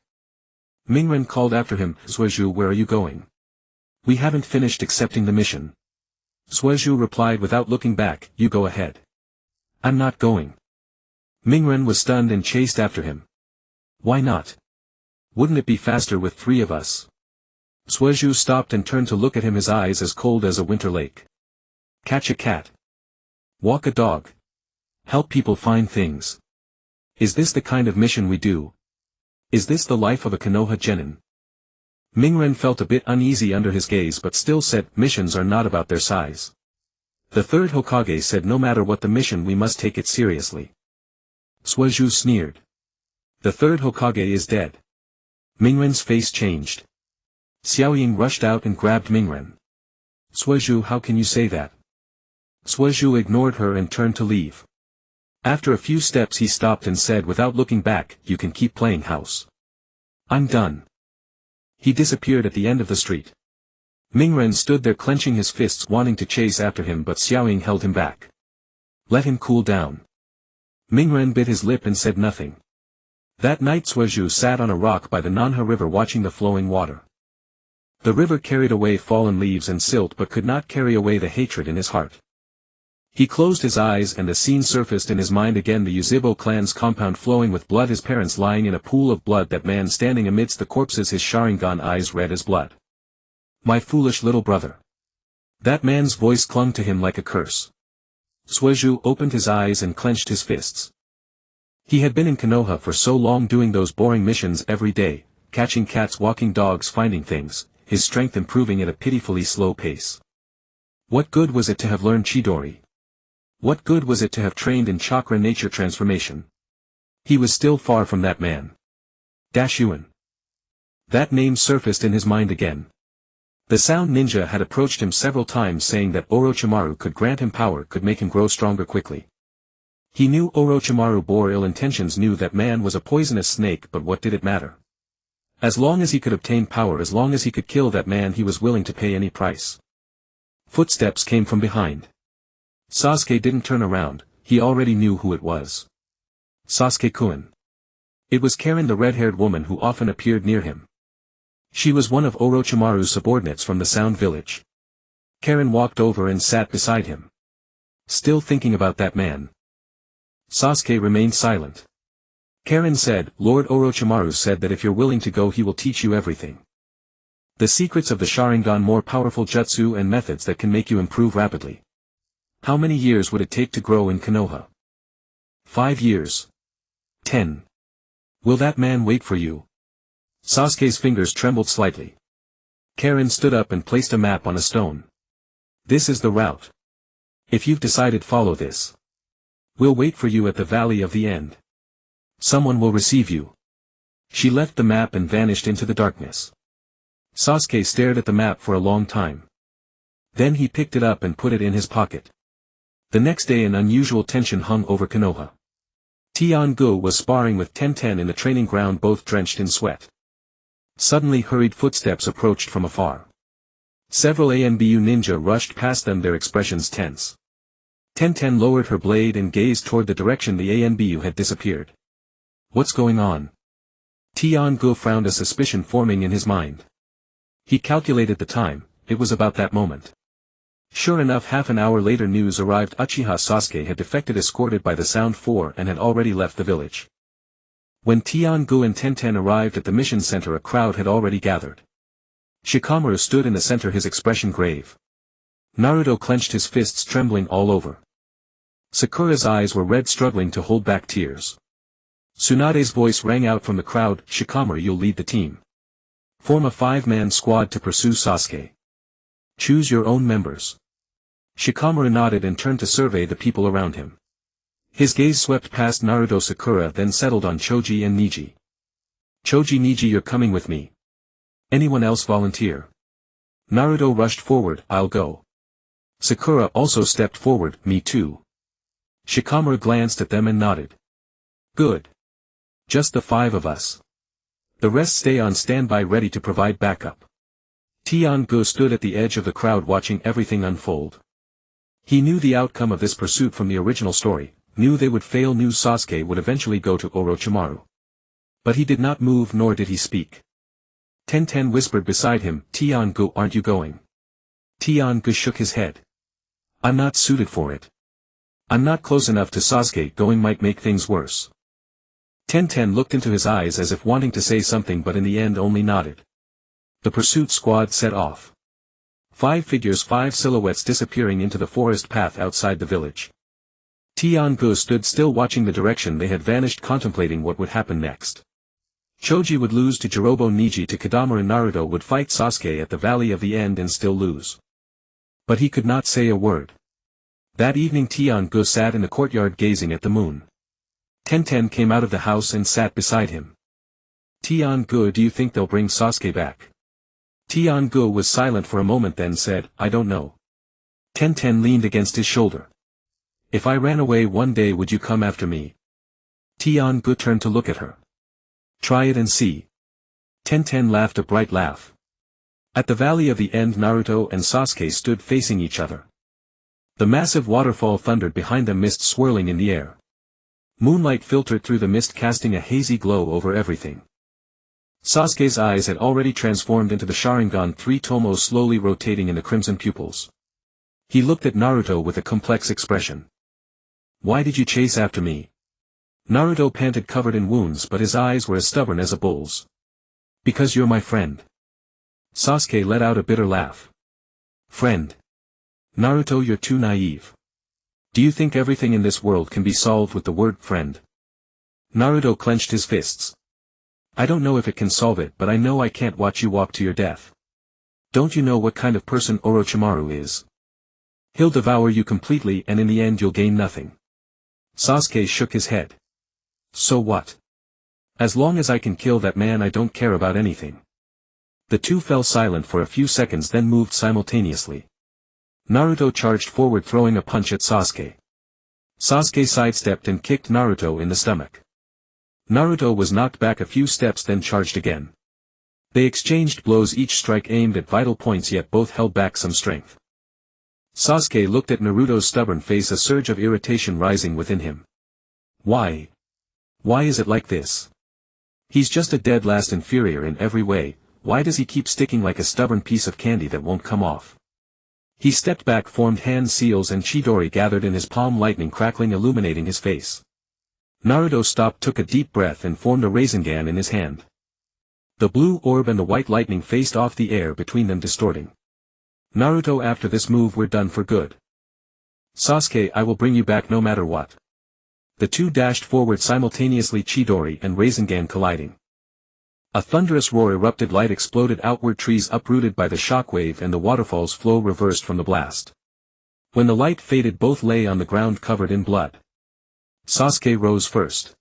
Mingren called after him, Suizhu, where are you going? We haven't finished accepting the mission. Suizhu replied without looking back, you go ahead. I'm not going. Mingren was stunned and chased after him. Why not? Wouldn't it be faster with 3 of us? Suizhu stopped and turned to look at him, his eyes as cold as a winter lake. Catch a cat. Walk a dog. Help people find things. Is this the kind of mission we do? Is this the life of a Konoha genin? Mingren felt a bit uneasy under his gaze, but still said, missions are not about their size. The third Hokage said, no matter what the mission, we must take it seriously. Suozhu sneered. The third Hokage is dead. Mingren's face changed. Xiaoying rushed out and grabbed Mingren. Suozhu, how can you say that? Suozhu ignored her and turned to leave. After a few steps he stopped and said without looking back, you can keep playing house. I'm done. He disappeared at the end of the street. Mingren stood there clenching his fists wanting to chase after him, but Xiaoying held him back. Let him cool down. Mingren bit his lip and said nothing. That night Suozhu sat on a rock by the Nanha River watching the flowing water. The river carried away fallen leaves and silt but could not carry away the hatred in his heart. He closed his eyes and the scene surfaced in his mind again, the Uzibo clan's compound flowing with blood, his parents lying in a pool of blood, that man standing amidst the corpses, his Sharingan eyes red as blood. My foolish little brother. That man's voice clung to him like a curse. Suozhu opened his eyes and clenched his fists. He had been in Konoha for so long doing those boring missions every day, catching cats, walking dogs, finding things, his strength improving at a pitifully slow pace. What good was it to have learned Chidori? What good was it to have trained in chakra nature transformation? He was still far from that man. Dashuin. That name surfaced in his mind again. The sound ninja had approached him several times saying that Orochimaru could grant him power, could make him grow stronger quickly. He knew Orochimaru bore ill intentions, knew that man was a poisonous snake, but what did it matter? As long as he could obtain power, as long as he could kill that man, he was willing to pay any price. Footsteps came from behind. Sasuke didn't turn around, he already knew who it was. Sasuke-kun. It was Karen, the red-haired woman who often appeared near him. She was one of Orochimaru's subordinates from the Sound Village. Karen walked over and sat beside him. Still thinking about that man. Sasuke remained silent. Karen said, Lord Orochimaru said that if you're willing to go he will teach you everything. The secrets of the Sharingan, more powerful jutsu and methods that can make you improve rapidly. How many years would it take to grow in Konoha? 5 years. 10. Will that man wait for you? Sasuke's fingers trembled slightly. Karen stood up and placed a map on a stone. This is the route. If you've decided, follow this. We'll wait for you at the Valley of the End. Someone will receive you. She left the map and vanished into the darkness. Sasuke stared at the map for a long time. Then he picked it up and put it in his pocket. The next day an unusual tension hung over Konoha. Tian-gu was sparring with Tenten in the training ground, both drenched in sweat. Suddenly hurried footsteps approached from afar. Several ANBU ninja rushed past them, their expressions tense. Tenten lowered her blade and gazed toward the direction the ANBU had disappeared. What's going on? Tian-gu frowned, a suspicion forming in his mind. He calculated the time, it was about that moment. Sure enough, half an hour later news arrived. Uchiha Sasuke had defected, escorted by the Sound Four, and had already left the village. When Tian-gu and Tenten arrived at the mission center, a crowd had already gathered. Shikamaru stood in the center, his expression grave. Naruto clenched his fists, trembling all over. Sakura's eyes were red, struggling to hold back tears. Tsunade's voice rang out from the crowd, Shikamaru, you'll lead the team. Form a 5-man squad to pursue Sasuke. Choose your own members. Shikamaru nodded and turned to survey the people around him. His gaze swept past Naruto, Sakura, then settled on Choji and Niji. Choji, Niji, you're coming with me. Anyone else volunteer? Naruto rushed forward, I'll go. Sakura also stepped forward, me too. Shikamaru glanced at them and nodded. Good. Just the 5 of us. The rest stay on standby, ready to provide backup. Tian-gu stood at the edge of the crowd watching everything unfold. He knew the outcome of this pursuit from the original story, knew they would fail, knew Sasuke would eventually go to Orochimaru. But he did not move, nor did he speak. Tenten whispered beside him, Tian-gu, aren't you going? Tian-gu shook his head. I'm not suited for it. I'm not close enough to Sasuke, going might make things worse. Tenten looked into his eyes as if wanting to say something, but in the end only nodded. The pursuit squad set off. 5 figures, 5 silhouettes disappearing into the forest path outside the village. Tian-gu stood still, watching the direction they had vanished, contemplating what would happen next. Choji would lose to Jirobo, Niji to Kadama, and Naruto would fight Sasuke at the Valley of the End and still lose. But he could not say a word. That evening Tian-gu sat in the courtyard gazing at the moon. Tenten came out of the house and sat beside him. Tian-gu, do you think they'll bring Sasuke back? Tian-gu was silent for a moment then said, I don't know. Tenten leaned against his shoulder. If I ran away one day would you come after me? Tian-gu turned to look at her. Try it and see. Tenten laughed a bright laugh. At the valley of the end Naruto and Sasuke stood facing each other. The massive waterfall thundered behind them, mist swirling in the air. Moonlight filtered through the mist casting a hazy glow over everything. Sasuke's eyes had already transformed into the Sharingan, three tomos slowly rotating in the crimson pupils. He looked at Naruto with a complex expression. Why did you chase after me? Naruto panted, covered in wounds, but his eyes were as stubborn as a bull's. Because you're my friend. Sasuke let out a bitter laugh. Friend? Naruto, you're too naive. Do you think everything in this world can be solved with the word friend? Naruto clenched his fists. I don't know if it can solve it, but I know I can't watch you walk to your death. Don't you know what kind of person Orochimaru is? He'll devour you completely and in the end you'll gain nothing. Sasuke shook his head. So what? As long as I can kill that man I don't care about anything. The two fell silent for a few seconds, then moved simultaneously. Naruto charged forward, throwing a punch at Sasuke. Sasuke sidestepped and kicked Naruto in the stomach. Naruto was knocked back a few steps, then charged again. They exchanged blows, each strike aimed at vital points, yet both held back some strength. Sasuke looked at Naruto's stubborn face, a surge of irritation rising within him. Why? Why is it like this? He's just a dead last, inferior in every way. Why does he keep sticking like a stubborn piece of candy that won't come off? He stepped back, formed hand seals and Chidori gathered in his palm, lightning crackling illuminating his face. Naruto stopped, took a deep breath and formed a Rasengan in his hand. The blue orb and the white lightning faced off the air between them, distorting. Naruto, after this move we're done for good. Sasuke, I will bring you back no matter what. The two dashed forward simultaneously, Chidori and Rasengan colliding. A thunderous roar erupted, light exploded outward, trees uprooted by the shockwave and the waterfall's flow reversed from the blast. When the light faded, both lay on the ground covered in blood. Sasuke rose first.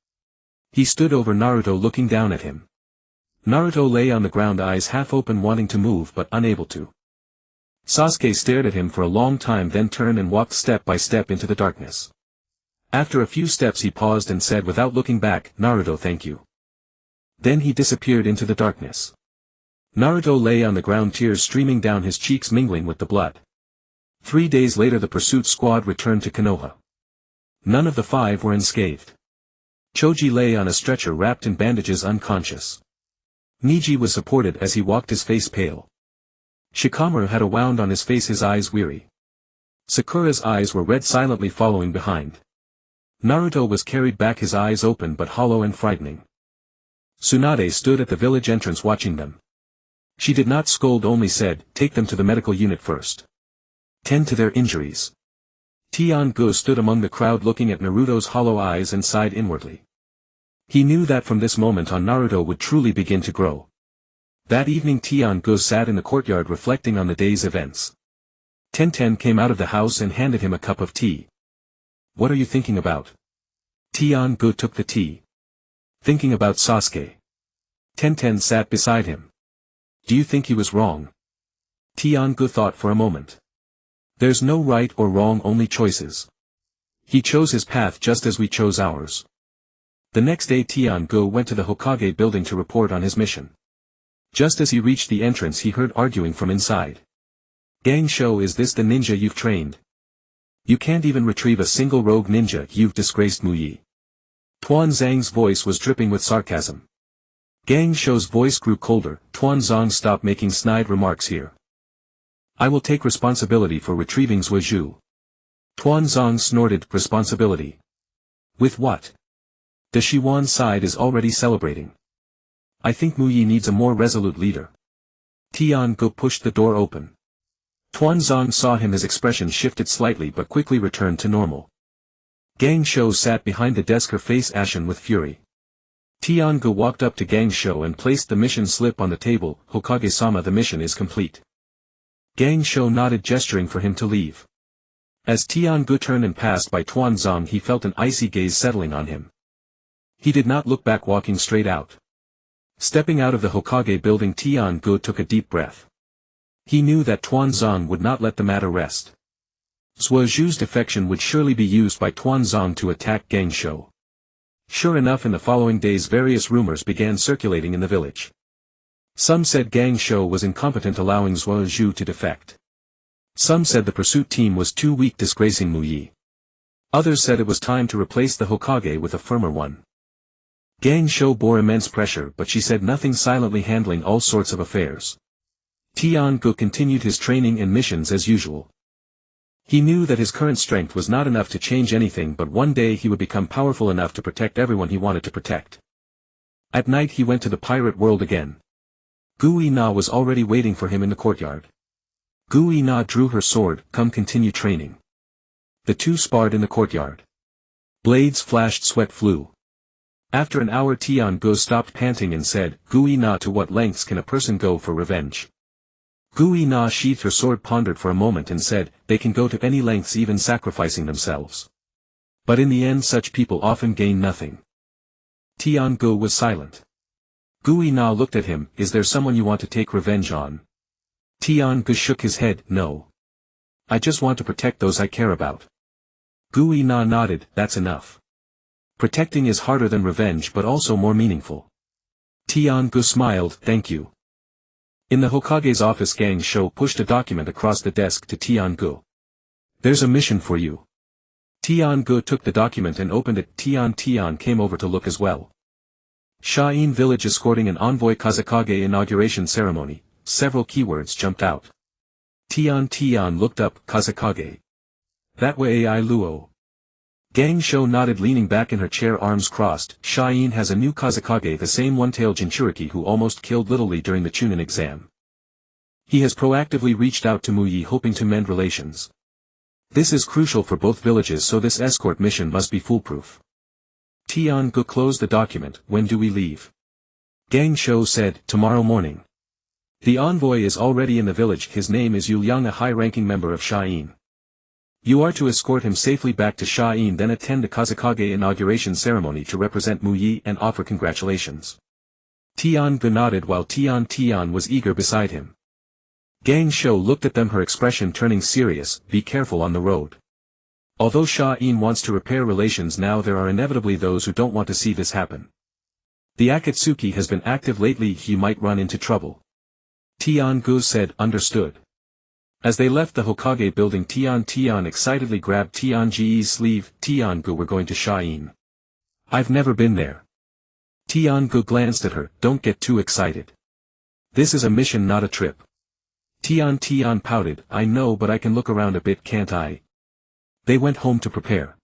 He stood over Naruto, looking down at him. Naruto lay on the ground, eyes half open, wanting to move but unable to. Sasuke stared at him for a long time, then turned and walked step by step into the darkness. After a few steps he paused and said without looking back, Naruto, thank you. Then he disappeared into the darkness. Naruto lay on the ground, tears streaming down his cheeks mingling with the blood. 3 days later the pursuit squad returned to Konoha. None of the 5 were unscathed. Choji lay on a stretcher wrapped in bandages, unconscious. Niji was supported as he walked, his face pale. Shikamaru had a wound on his face, his eyes weary. Sakura's eyes were red, silently following behind. Naruto was carried back, his eyes open but hollow and frightening. Tsunade stood at the village entrance watching them. She did not scold, only said, take them to the medical unit first. Tend to their injuries. Tian-gu stood among the crowd looking at Naruto's hollow eyes and sighed inwardly. He knew that from this moment on Naruto would truly begin to grow. That evening Tian-gu sat in the courtyard reflecting on the day's events. Tenten came out of the house and handed him a cup of tea. What are you thinking about? Tian-gu took the tea. Thinking about Sasuke. Tenten sat beside him. Do you think he was wrong? Tian-gu thought for a moment. There's no right or wrong, only choices. He chose his path just as we chose ours. The next day Tian-gu went to the Hokage building to report on his mission. Just as he reached the entrance he heard arguing from inside. Gangsho, is this the ninja you've trained? You can't even retrieve a single rogue ninja, you've disgraced Muyi. Tuan Zhang's voice was dripping with sarcasm. Gangsho's voice grew colder. Tuan Zhang, stop making snide remarks here. I will take responsibility for retrieving Zuozhu. Tuan Zhang snorted, responsibility. With what? The Shiwan side is already celebrating. I think Muyi needs a more resolute leader. Tian-gu pushed the door open. Tuan Zhang saw him, his expression shifted slightly but quickly returned to normal. Gangsho sat behind the desk, her face ashen with fury. Tian-gu walked up to Gangsho and placed the mission slip on the table. Hokage-sama, the mission is complete. Gangsho nodded, gesturing for him to leave. As Tian-gu turned and passed by Tuan Zhang he felt an icy gaze settling on him. He did not look back, walking straight out. Stepping out of the Hokage building, Tian-gu took a deep breath. He knew that Tuanzong would not let the matter rest. Zhuozhu's defection would surely be used by Tuanzong to attack Gang Shou. Sure enough, in the following days various rumors began circulating in the village. Some said Gang Shou was incompetent, allowing Zhuozhu to defect. Some said the pursuit team was too weak, disgracing Mu Yi. Others said it was time to replace the Hokage with a firmer one. Gang Shou bore immense pressure, but she said nothing, silently handling all sorts of affairs. Tian-gu continued his training and missions as usual. He knew that his current strength was not enough to change anything, but one day he would become powerful enough to protect everyone he wanted to protect. At night he went to the pirate world again. Gui Na was already waiting for him in the courtyard. Gui Na drew her sword. Come, continue training. The two sparred in the courtyard. Blades flashed, sweat flew. After an hour Tian-gu stopped panting and said, Gui Na, to what lengths can a person go for revenge? Gui Na sheathed her sword, pondered for a moment and said, they can go to any lengths, even sacrificing themselves. But in the end such people often gain nothing. Tian-gu was silent. Gui Na looked at him. Is there someone you want to take revenge on? Tian-gu shook his head. No. I just want to protect those I care about. Gui Na nodded. That's enough. Protecting is harder than revenge, but also more meaningful. Tian-gu smiled. Thank you. In the Hokage's office, Gang Shou pushed a document across the desk to Tian-gu. There's a mission for you. Tian-gu took the document and opened it. Tian came over to look as well. Sha'in village escorting an envoy, Kazekage inauguration ceremony. Several keywords jumped out. Tian looked up. Kazekage. That way AI Luo. Gang Shou nodded, leaning back in her chair, arms crossed. Sha'in has a new Kazekage, the same one-tailed Jinchuriki who almost killed Little Li during the Chunin exam. He has proactively reached out to Mu Yi, hoping to mend relations. This is crucial for both villages, so this escort mission must be foolproof. Tian-gu closed the document. When do we leave? Gang Shou said, tomorrow morning. The envoy is already in the village. His name is Yu Liang, a high-ranking member of Sha'in. You are to escort him safely back to Sha'in, then attend the Kazekage inauguration ceremony to represent Mu Yi and offer congratulations. Tian-gu nodded while Tian was eager beside him. Gang Shou looked at them, her expression turning serious. Be careful on the road. Although Sha'in wants to repair relations now, there are inevitably those who don't want to see this happen. The Akatsuki has been active lately, he might run into trouble. Tian-gu said, understood. As they left the Hokage building, Tian excitedly grabbed Tianji's sleeve. Tian-gu, we're going to Sha'in. I've never been there. Tian-gu glanced at her. Don't get too excited. This is a mission, not a trip. Tian pouted. I know, but I can look around a bit, can't I? They went home to prepare.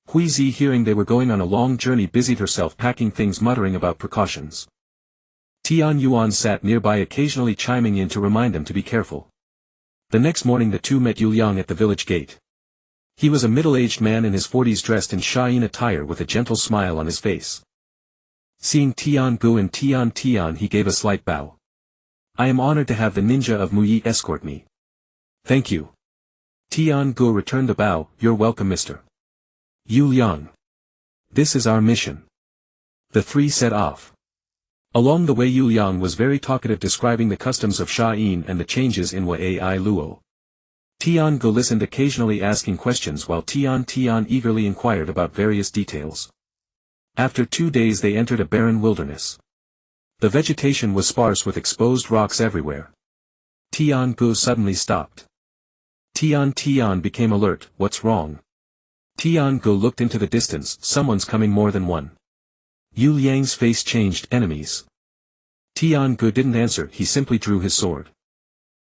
Huizi, hearing they were going on a long journey, busied herself packing things, muttering about precautions. Tian Yuan sat nearby, occasionally chiming in to remind them to be careful. The next morning the two met Yu Liang at the village gate. He was a middle-aged man in his 40s, dressed in Sha'in attire with a gentle smile on his face. Seeing Tian-gu and Tian, he gave a slight bow. I am honored to have the ninja of Mu Yi escort me. Thank you. Tian-gu returned the bow. You're welcome, Mr. Yu Liang. This is our mission. The three set off. Along the way Yu Liang was very talkative, describing the customs of Sha'in and the changes in Wai Luo. Tian-gu listened, occasionally asking questions, while Tian eagerly inquired about various details. After 2 days they entered a barren wilderness. The vegetation was sparse with exposed rocks everywhere. Tian-gu suddenly stopped. Tian became alert. What's wrong? Tian-gu looked into the distance. Someone's coming, more than one. Yu Liang's face changed. Enemies. Tian-gu didn't answer, he simply drew his sword.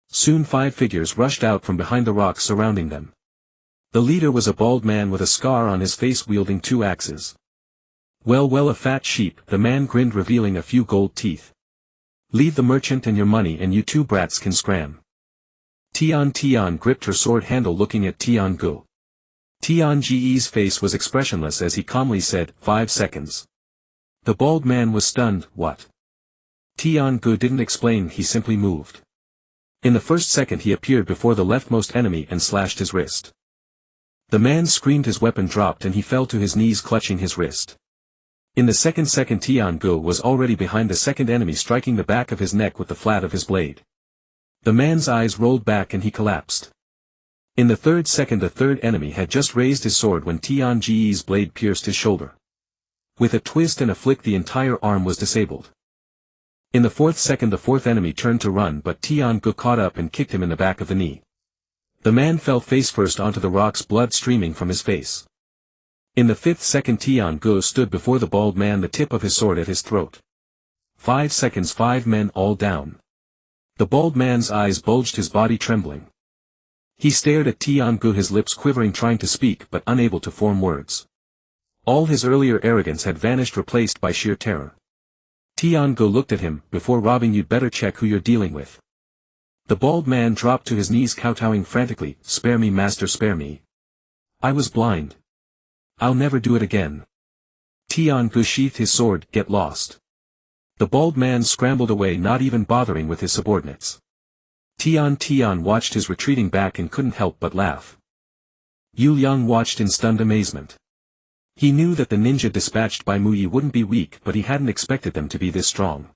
Soon 5 figures rushed out from behind the rocks surrounding them. The leader was a bald man with a scar on his face, wielding 2 axes. Well, a fat sheep, the man grinned, revealing a few gold teeth. Leave the merchant and your money, and you 2 brats can scram. Tian gripped her sword handle, looking at Tian-gu. Tianji's face was expressionless as he calmly said, 5 seconds. The bald man was stunned. What? Tian-gu didn't explain, he simply moved. In the first second he appeared before the leftmost enemy and slashed his wrist. The man screamed, his weapon dropped and he fell to his knees, clutching his wrist. In the second Tian-gu was already behind the second enemy, striking the back of his neck with the flat of his blade. The man's eyes rolled back and he collapsed. In the third enemy had just raised his sword when Tian-ji's blade pierced his shoulder. With a twist and a flick the entire arm was disabled. In the fourth enemy turned to run, but Tian-gu caught up and kicked him in the back of the knee. The man fell face first onto the rocks, blood streaming from his face. In the fifth Tian-gu stood before the bald man, the tip of his sword at his throat. 5 seconds, 5 men all down. The bald man's eyes bulged, his body trembling. He stared at Tian-gu, his lips quivering, trying to speak but unable to form words. All his earlier arrogance had vanished, replaced by sheer terror. Tian-gu looked at him. Before robbing, you'd better check who you're dealing with. The bald man dropped to his knees, kowtowing frantically. Spare me, master, spare me. I was blind. I'll never do it again. Tian-gu sheathed his sword. Get lost. The bald man scrambled away, not even bothering with his subordinates. Tian watched his retreating back and couldn't help but laugh. Yu Liang watched in stunned amazement. He knew that the ninja dispatched by Mu Yi wouldn't be weak, but he hadn't expected them to be this strong.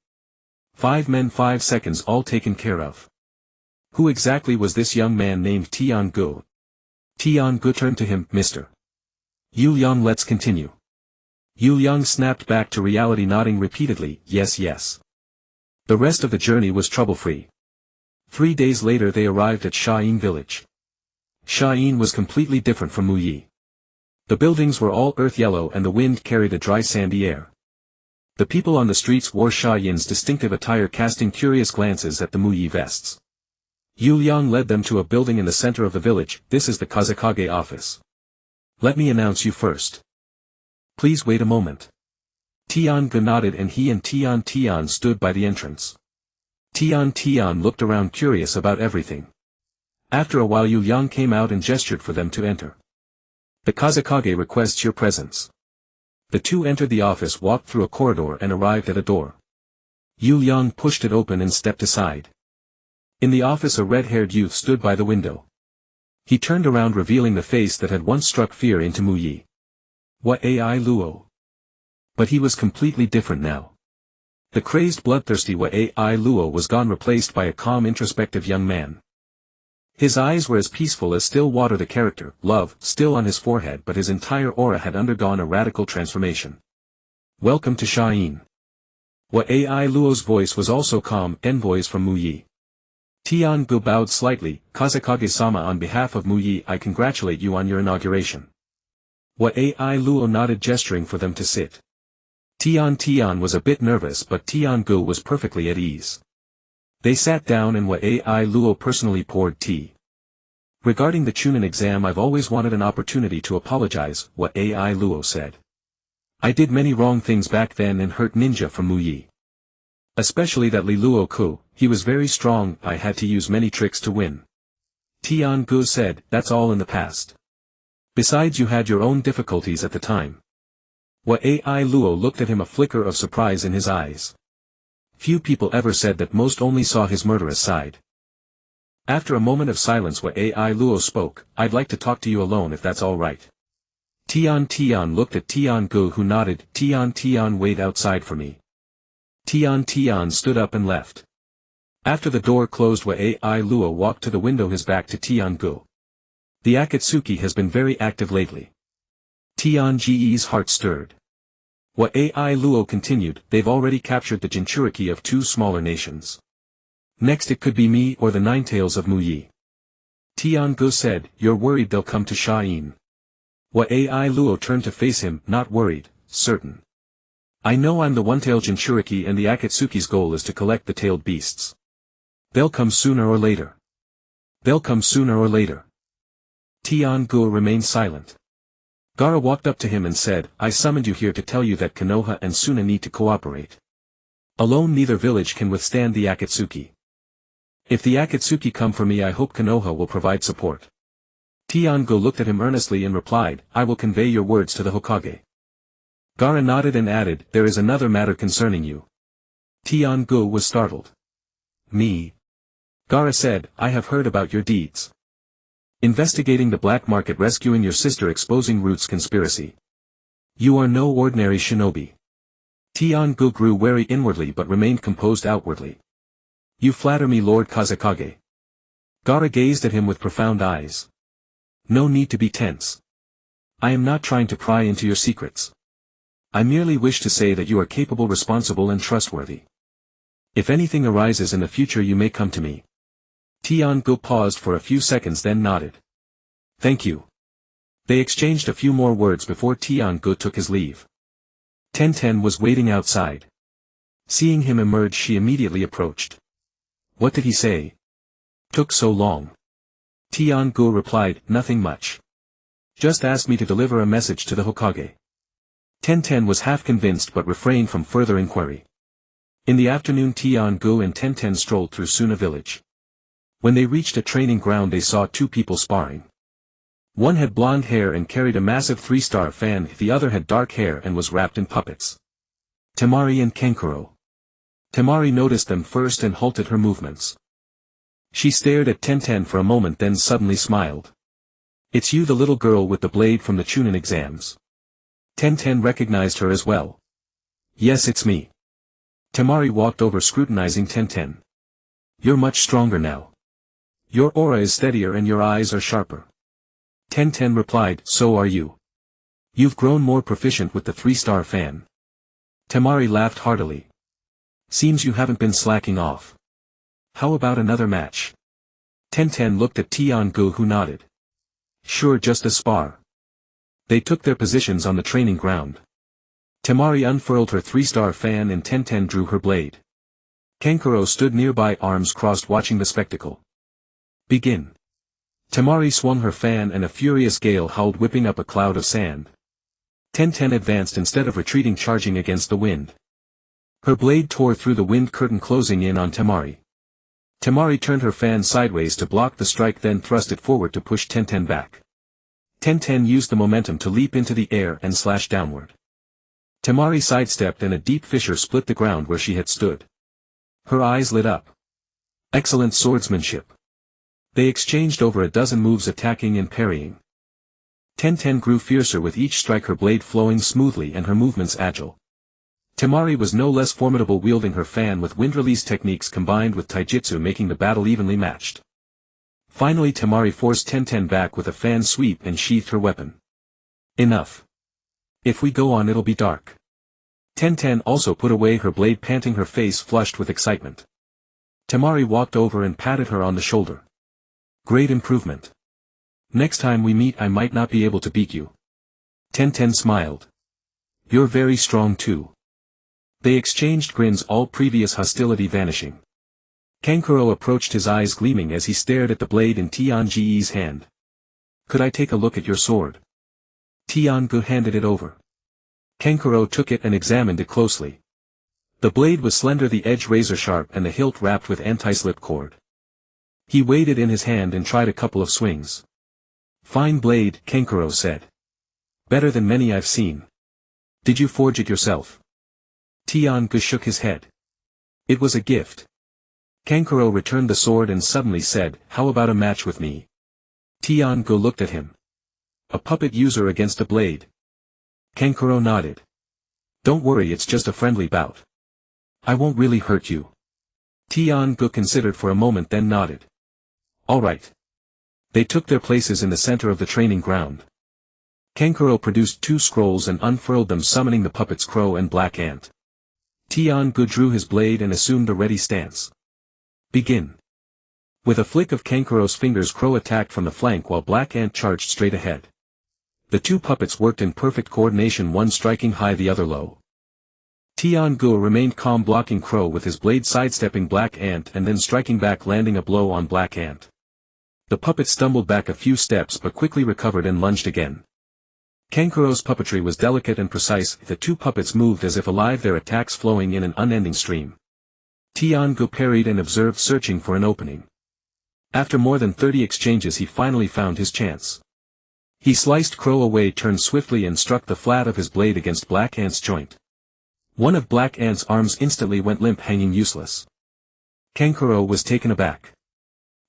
5 men, 5 seconds, all taken care of. Who exactly was this young man named Tian-gu? Tian-gu turned to him. Mr. Yu Liang, let's continue. Yu Liang snapped back to reality, nodding repeatedly, yes, yes. The rest of the journey was trouble-free. 3 days later they arrived at Shayin village. Shayin was completely different from Mu Yi. The buildings were all earth yellow and the wind carried a dry sandy air. The people on the streets wore Shayin's distinctive attire, casting curious glances at the Mu Yi vests. Yu Liang led them to a building in the center of the village. This is the Kazekage office. Let me announce you first. Please wait a moment. Tian-gu nodded and he and Tian stood by the entrance. Tian looked around, curious about everything. After a while Yu Liang came out and gestured for them to enter. The Kazekage requests your presence. The two entered the office, walked through a corridor and arrived at a door. Yu Liang pushed it open and stepped aside. In the office a red-haired youth stood by the window. He turned around, revealing the face that had once struck fear into Mu Yi. What ai Luo? But he was completely different now. The crazed, bloodthirsty What ai Luo was gone, replaced by a calm, introspective young man. His eyes were as peaceful as still water, the character, love, still on his forehead, but his entire aura had undergone a radical transformation. Welcome to Shayin. What ai Luo's voice was also calm. Envoys from Mu Yi. Tian-gu bowed slightly. Kazekage-sama, on behalf of Mu Yi, I congratulate you on your inauguration. What ai Luo nodded, gesturing for them to sit. Tian was a bit nervous, but Tian-gu was perfectly at ease. They sat down and What ai Luo personally poured tea. Regarding the Chunin exam, I've always wanted an opportunity to apologize, What ai Luo said. I did many wrong things back then and hurt ninja from Mu Yi. Especially that Li Luo-ku, he was very strong, I had to use many tricks to win. Tian-gu said, that's all in the past. Besides, you had your own difficulties at the time. What ai Luo looked at him, a flicker of surprise in his eyes. Few people ever said that, most only saw his murderous side. After a moment of silence What ai Luo spoke, I'd like to talk to you alone if that's all right. Tian looked at Tian-gu, who nodded. Tian wait outside for me. Tian stood up and left. After the door closed What ai Luo walked to the window, his back to Tian-gu. The Akatsuki has been very active lately. Tian's heart stirred. What ai Luo continued, they've already captured the Jinchuriki of 2 smaller nations. Next it could be me or the Ninetails of Mu Yi. Tian-gu said, you're worried they'll come to Shayin. What ai Luo turned to face him, not worried, certain. I know I'm the one-tailed Jinchuriki and the Akatsuki's goal is to collect the tailed beasts. They'll come sooner or later. They'll come sooner or later. Tian-gu remained silent. Gaara walked up to him and said, I summoned you here to tell you that Konoha and Suna need to cooperate. Alone neither village can withstand the Akatsuki. If the Akatsuki come for me, I hope Konoha will provide support. Tian-gu looked at him earnestly and replied, I will convey your words to the Hokage. Gaara nodded and added, there is another matter concerning you. Tian-gu was startled. Me? Gaara said, I have heard about your deeds. Investigating the black market, rescuing your sister, exposing Root's conspiracy. You are no ordinary shinobi. Tian-gu grew wary inwardly but remained composed outwardly. You flatter me, Lord Kazekage. Gaara gazed at him with profound eyes. No need to be tense. I am not trying to pry into your secrets. I merely wish to say that you are capable, responsible and trustworthy. If anything arises in the future you may come to me. Tian-gu paused for a few seconds then nodded. Thank you. They exchanged a few more words before Tian-gu took his leave. Tenten was waiting outside. Seeing him emerge she immediately approached. What did he say? Took so long. Tian-gu replied, nothing much. Just asked me to deliver a message to the Hokage. Tenten was half convinced but refrained from further inquiry. In the afternoon Tian-gu and Tenten strolled through Suna village. When they reached a training ground they saw two people sparring. One had blonde hair and carried a massive 3-star fan, the other had dark hair and was wrapped in puppets. Temari and Kenkuro. Temari noticed them first and halted her movements. She stared at Tenten for a moment then suddenly smiled. It's you, the little girl with the blade from the Chunin exams. Tenten recognized her as well. Yes, it's me. Temari walked over scrutinizing Tenten. You're much stronger now. Your aura is steadier and your eyes are sharper. Tenten replied, so are you. You've grown more proficient with the 3-star fan. Temari laughed heartily. Seems you haven't been slacking off. How about another match? Tenten looked at Tian-gu who nodded. Sure, just a spar. They took their positions on the training ground. Temari unfurled her 3-star fan and Tenten drew her blade. Kenkuro stood nearby, arms crossed, watching the spectacle. Begin. Temari swung her fan and a furious gale howled, whipping up a cloud of sand. Tenten advanced instead of retreating, charging against the wind. Her blade tore through the wind curtain, closing in on Temari. Temari turned her fan sideways to block the strike, then thrust it forward to push Tenten back. Tenten used the momentum to leap into the air and slash downward. Temari sidestepped and a deep fissure split the ground where she had stood. Her eyes lit up. Excellent swordsmanship. They exchanged over a dozen moves, attacking and parrying. Tenten grew fiercer with each strike, her blade flowing smoothly and her movements agile. Temari was no less formidable, wielding her fan with wind release techniques combined with taijutsu, making the battle evenly matched. Finally Temari forced Tenten back with a fan sweep and sheathed her weapon. Enough. If we go on it'll be dark. Tenten also put away her blade, panting, her face flushed with excitement. Temari walked over and patted her on the shoulder. Great improvement. Next time we meet I might not be able to beat you. Tenten smiled. You're very strong too. They exchanged grins, all previous hostility vanishing. Kenkuro approached, his eyes gleaming as he stared at the blade in Tian-gu's hand. Could I take a look at your sword? Tian-gu handed it over. Kenkuro took it and examined it closely. The blade was slender, the edge razor sharp and the hilt wrapped with anti-slip cord. He weighed it in his hand and tried a couple of swings. Fine blade, Kenkuro said. Better than many I've seen. Did you forge it yourself? Tian-gu shook his head. It was a gift. Kenkuro returned the sword and suddenly said, how about a match with me? Tian-gu looked at him. A puppet user against a blade. Kenkuro nodded. Don't worry, it's just a friendly bout. I won't really hurt you. Tian-gu considered for a moment then nodded. All right. They took their places in the center of the training ground. Kenkuro produced 2 scrolls and unfurled them, summoning the puppets Crow and Black Ant. Tian-gu drew his blade and assumed a ready stance. Begin. With a flick of Kenkuro's fingers, Crow attacked from the flank while Black Ant charged straight ahead. The 2 puppets worked in perfect coordination, one striking high, the other low. Tian-gu remained calm, blocking Crow with his blade, sidestepping Black Ant and then striking back, landing a blow on Black Ant. The puppet stumbled back a few steps but quickly recovered and lunged again. Kenkuro's puppetry was delicate and precise, the 2 puppets moved as if alive, their attacks flowing in an unending stream. Tian-gu parried and observed, searching for an opening. After more than 30 exchanges he finally found his chance. He sliced Crow away, turned swiftly and struck the flat of his blade against Black Ant's joint. One of Black Ant's arms instantly went limp, hanging useless. Kenkuro was taken aback.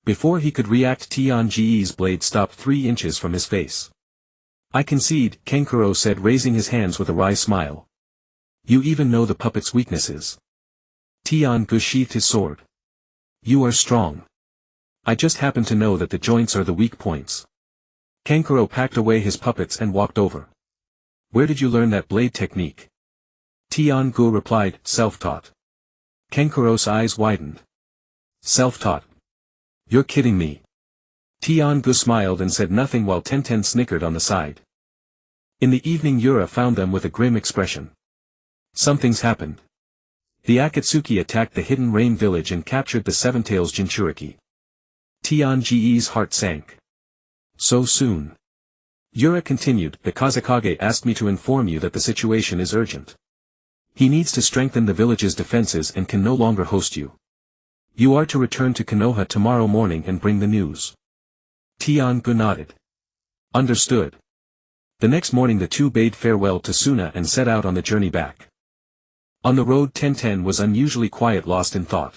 Before he could react, Tian-gu's blade stopped 3 inches from his face. I concede, Kenkuro said, raising his hands with a wry smile. You even know the puppet's weaknesses. Tian-gu sheathed his sword. You are strong. I just happen to know that the joints are the weak points. Kankuro packed away his puppets and walked over. Where did you learn that blade technique? Tian-gu replied, self-taught. Kankuro's eyes widened. Self-taught. You're kidding me. Tian-gu smiled and said nothing while Tenten snickered on the side. In the evening Yura found them with a grim expression. Something's happened. The Akatsuki attacked the hidden rain village and captured the Seven-Tails Jinchuriki. Tian-ge's heart sank. So soon. Yura continued, the Kazekage asked me to inform you that the situation is urgent. He needs to strengthen the village's defenses and can no longer host you. You are to return to Konoha tomorrow morning and bring the news. Tian-gu nodded. Understood. The next morning the two bade farewell to Suna and set out on the journey back. On the road Tenten was unusually quiet, lost in thought.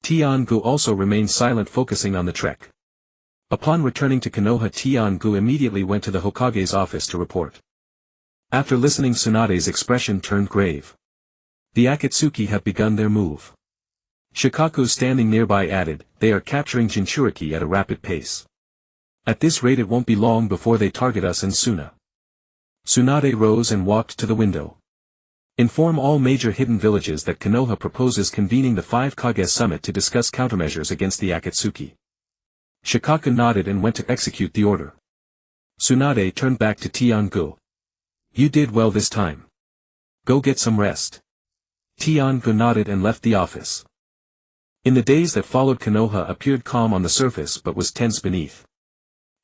Tian-gu also remained silent, focusing on the trek. Upon returning to Konoha, Tian-gu immediately went to the Hokage's office to report. After listening, Tsunade's expression turned grave. The Akatsuki have begun their move. Shikaku standing nearby added, they are capturing Jinchuriki at a rapid pace. At this rate it won't be long before they target us and Suna. Tsunade rose and walked to the window. Inform all major hidden villages that Konoha proposes convening the 5 Kage summit to discuss countermeasures against the Akatsuki. Shikaku nodded and went to execute the order. Tsunade turned back to Tian-gu. You did well this time. Go get some rest. Tian-gu nodded and left the office. In the days that followed, Konoha appeared calm on the surface but was tense beneath.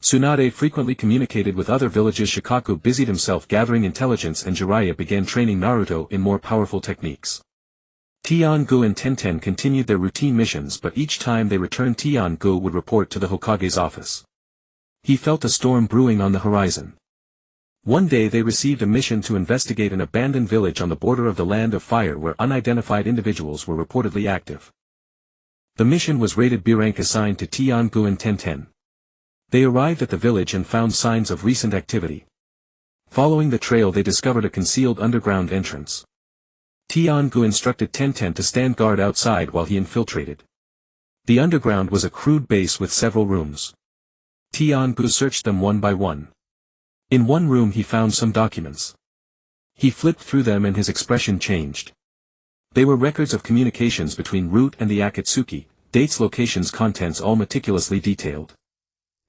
Tsunade frequently communicated with other villages. Shikaku busied himself gathering intelligence and Jiraiya began training Naruto in more powerful techniques. Tian-gu and Tenten continued their routine missions, but each time they returned Tian-gu would report to the Hokage's office. He felt a storm brewing on the horizon. One day they received a mission to investigate an abandoned village on the border of the Land of Fire where unidentified individuals were reportedly active. The mission was rated B rank, assigned to Tian-gu and Tenten. They arrived at the village and found signs of recent activity. Following the trail they discovered a concealed underground entrance. Tian-gu instructed Tenten to stand guard outside while he infiltrated. The underground was a crude base with several rooms. Tian-gu searched them one by one. In one room he found some documents. He flipped through them and his expression changed. They were records of communications between Root and the Akatsuki, dates, locations, contents all meticulously detailed.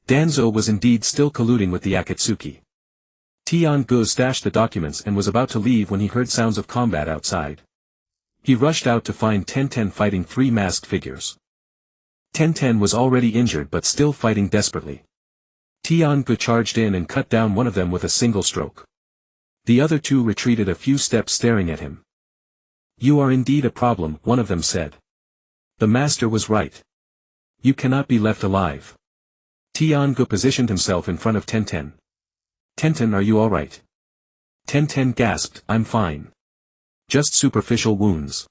Danzo was indeed still colluding with the Akatsuki. Tian-gu stashed the documents and was about to leave when he heard sounds of combat outside. He rushed out to find Tenten fighting 3 masked figures. Tenten was already injured but still fighting desperately. Tian-gu charged in and cut down one of them with a single stroke. The other 2 retreated a few steps, staring at him. You are indeed a problem, one of them said. The master was right. You cannot be left alive. Tian-gu positioned himself in front of Tenten. Tenten, are you alright? Tenten gasped, I'm fine. Just superficial wounds.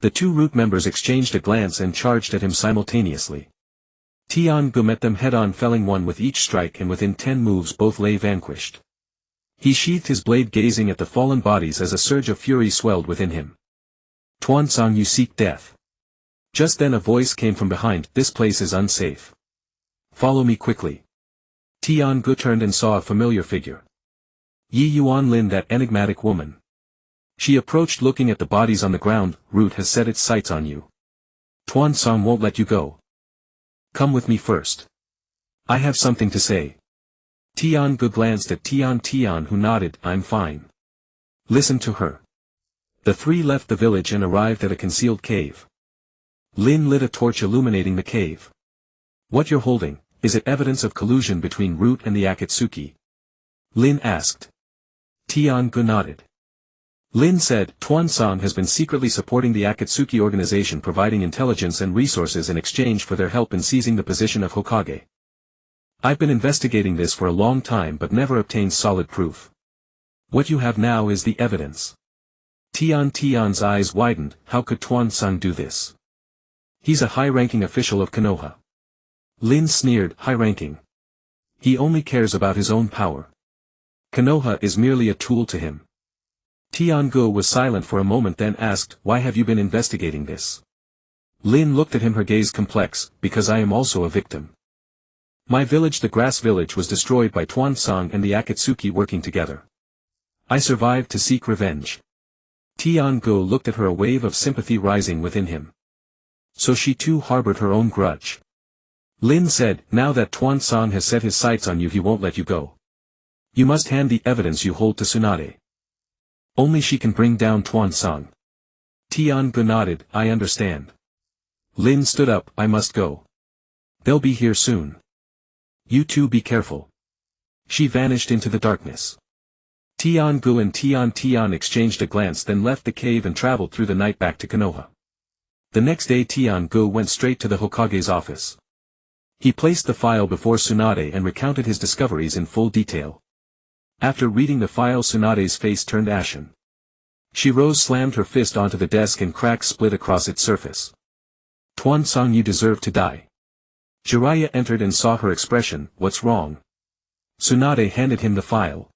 The 2 Root members exchanged a glance and charged at him simultaneously. Tian-gu met them head-on, felling one with each strike, and within 10 moves both lay vanquished. He sheathed his blade, gazing at the fallen bodies as a surge of fury swelled within him. Tuan-san, you seek death. Just then a voice came from behind, this place is unsafe. Follow me quickly. Tian-gu turned and saw a familiar figure. Yi Yuan-lin, that enigmatic woman. She approached, looking at the bodies on the ground. Root has set its sights on you. Tuan-san won't let you go. Come with me first. I have something to say. Tian-gu glanced at Tian, who nodded, I'm fine. Listen to her. The 3 left the village and arrived at a concealed cave. Lin lit a torch, illuminating the cave. What you're holding, is it evidence of collusion between Root and the Akatsuki? Lin asked. Tian-gu nodded. Lin said, Tuan-san has been secretly supporting the Akatsuki organization, providing intelligence and resources in exchange for their help in seizing the position of Hokage. I've been investigating this for a long time but never obtained solid proof. What you have now is the evidence. Tian's eyes widened, how could Tuan-san do this? He's a high-ranking official of Konoha. Lin sneered, high-ranking. He only cares about his own power. Konoha is merely a tool to him. Tiangu was silent for a moment then asked, why have you been investigating this? Lin looked at him, her gaze complex, because I am also a victim. My village, the grass village, was destroyed by Tuansong and the Akatsuki working together. I survived to seek revenge. Tiangu looked at her, a wave of sympathy rising within him. So she too harbored her own grudge. Lin said, now that Tuansong has set his sights on you, he won't let you go. You must hand the evidence you hold to Tsunade. Only she can bring down Tuansong. Tiangu nodded, I understand. Lin stood up, I must go. They'll be here soon. You two be careful. She vanished into the darkness. Tiangu and Tian exchanged a glance, then left the cave and traveled through the night back to Konoha. The next day Tiangu went straight to the Hokage's office. He placed the file before Tsunade and recounted his discoveries in full detail. After reading the file, Tsunade's face turned ashen. She rose, slammed her fist onto the desk, and cracks split across its surface. Tuansong, you deserve to die. Jiraiya entered and saw her expression. What's wrong? Tsunade handed him the file.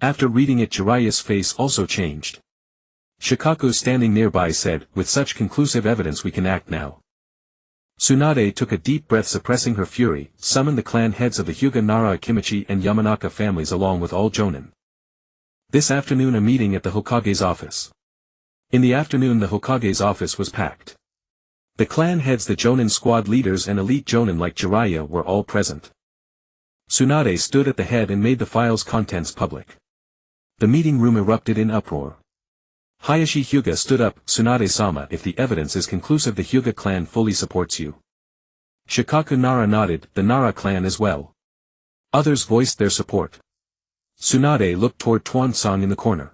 After reading it, Jiraiya's face also changed. Shikaku, standing nearby, said, with such conclusive evidence we can act now. Tsunade took a deep breath, suppressing her fury, summoned the clan heads of the Hyuga, Nara, Akimichi and Yamanaka families along with all jonin. This afternoon a meeting at the Hokage's office. In the afternoon the Hokage's office was packed. The clan heads, the jonin squad leaders and elite jonin like Jiraiya were all present. Tsunade stood at the head and made the file's contents public. The meeting room erupted in uproar. Hayashi Hyuga stood up, Tsunade-sama, if the evidence is conclusive the Hyuga clan fully supports you. Shikaku Nara nodded, the Nara clan as well. Others voiced their support. Tsunade looked toward Tuansong in the corner.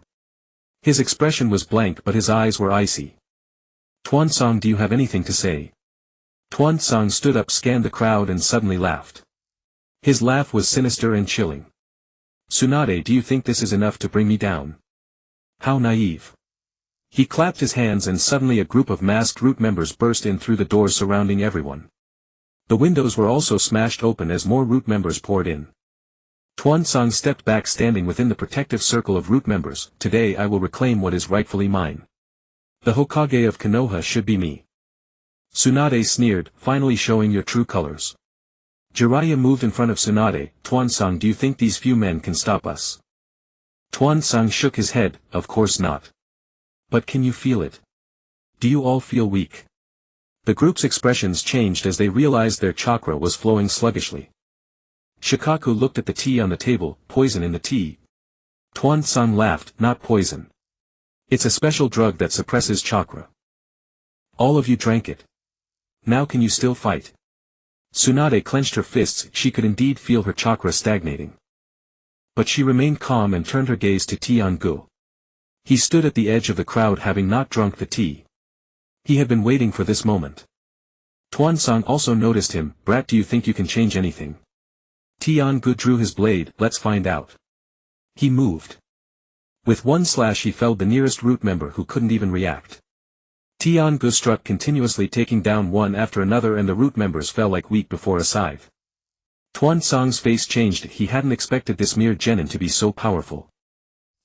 His expression was blank but his eyes were icy. Tuansong, do you have anything to say? Tuansong stood up, scanned the crowd and suddenly laughed. His laugh was sinister and chilling. Tsunade, do you think this is enough to bring me down? How naive. He clapped his hands and suddenly a group of masked root members burst in through the doors surrounding everyone. The windows were also smashed open as more root members poured in. Tuansong stepped back, standing within the protective circle of root members. Today I will reclaim what is rightfully mine. The Hokage of Konoha should be me. Tsunade sneered, finally showing your true colors. Jiraiya moved in front of Tsunade. Tuansong, do you think these few men can stop us? Tuansong shook his head, of course not. But can you feel it? Do you all feel weak? The group's expressions changed as they realized their chakra was flowing sluggishly. Shikaku looked at the tea on the table. Poison in the tea. Tuansong laughed, not poison. It's a special drug that suppresses chakra. All of you drank it. Now can you still fight? Tsunade clenched her fists, she could indeed feel her chakra stagnating. But she remained calm and turned her gaze to Tiangu. He stood at the edge of the crowd, having not drunk the tea. He had been waiting for this moment. Tuansong also noticed him. Brat, do you think you can change anything? Tiangu drew his blade. Let's find out. He moved. With one slash he felled the nearest root member who couldn't even react. Tiangu struck continuously, taking down one after another, and the root members fell like wheat before a scythe. Tuansong's face changed. He hadn't expected this mere genin to be so powerful.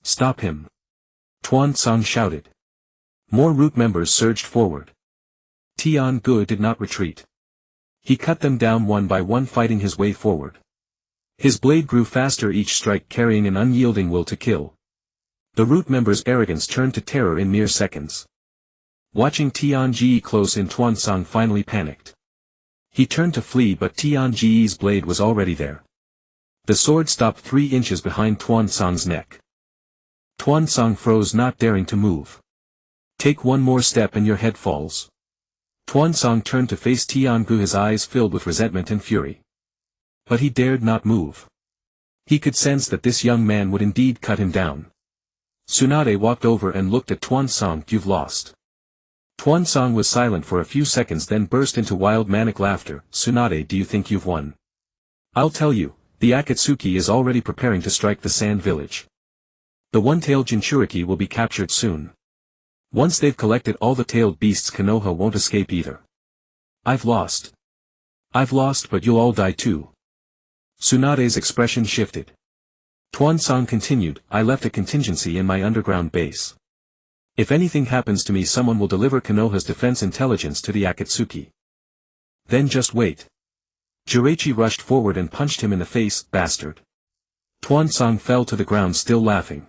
Stop him! Tuansong shouted. More root members surged forward. Tiangu did not retreat. He cut them down one by one, fighting his way forward. His blade grew faster, each strike carrying an unyielding will to kill. The root members' arrogance turned to terror in mere seconds. Watching Tianji close in, Tuansong finally panicked. He turned to flee, but Tianji's blade was already there. The sword stopped 3 inches behind Tuansong's neck. Tuansong froze, not daring to move. Take one more step and your head falls. Tuansong turned to face Tiangu, his eyes filled with resentment and fury. But he dared not move. He could sense that this young man would indeed cut him down. Tsunade walked over and looked at Tuansong. You've lost. Tuansong was silent for a few seconds, then burst into wild manic laughter. Tsunade, do you think you've won? I'll tell you, the Akatsuki is already preparing to strike the sand village. The one-tailed Jinchuriki will be captured soon. Once they've collected all the tailed beasts, Konoha won't escape either. I've lost. I've lost, but you'll all die too. Tsunade's expression shifted. Tuan-san continued, I left a contingency in my underground base. If anything happens to me, someone will deliver Konoha's defense intelligence to the Akatsuki. Then just wait. Jiraichi rushed forward and punched him in the face, bastard. Tuan-san fell to the ground still laughing.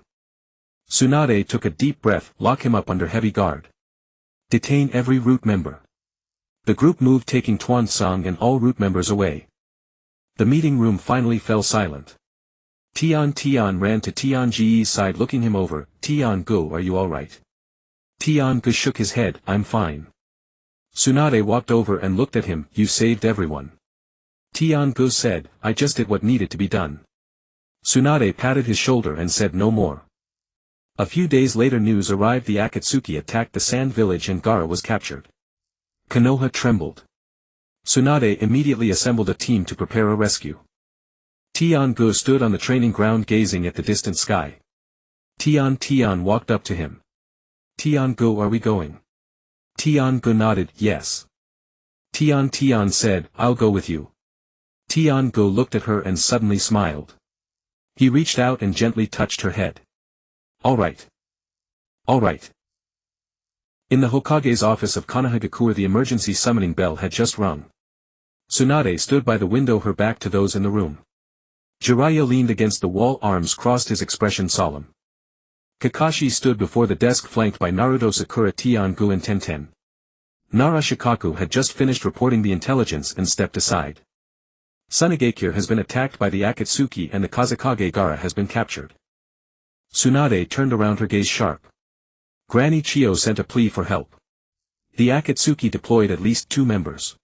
Tsunade took a deep breath, lock him up under heavy guard. Detain every root member. The group moved, taking Tuan-san and all root members away. The meeting room finally fell silent. Tian ran to Tianji's side, looking him over. Tian-gu, are you alright? Tian-gu shook his head, I'm fine. Tsunade walked over and looked at him, you saved everyone. Tian-gu said, I just did what needed to be done. Tsunade patted his shoulder and said no more. A few days later news arrived, the Akatsuki attacked the sand village and Gaara was captured. Konoha trembled. Tsunade immediately assembled a team to prepare a rescue. Tian-gu stood on the training ground gazing at the distant sky. Tian walked up to him. Tian-gu, are we going? Tian-gu nodded, yes. Tian said, I'll go with you. Tian-gu looked at her and suddenly smiled. He reached out and gently touched her head. Alright. Alright. In the Hokage's office of Konohagakure, the emergency summoning bell had just rung. Tsunade stood by the window, her back to those in the room. Jiraiya leaned against the wall, arms crossed, his expression solemn. Kakashi stood before the desk flanked by Naruto, Sakura, Tian-gu and Tenten. Nara Shikaku had just finished reporting the intelligence and stepped aside. Sunagakure has been attacked by the Akatsuki and the Kazekage Gaara has been captured. Tsunade turned around, her gaze sharp. Granny Chiyo sent a plea for help. The Akatsuki deployed at least 2 members.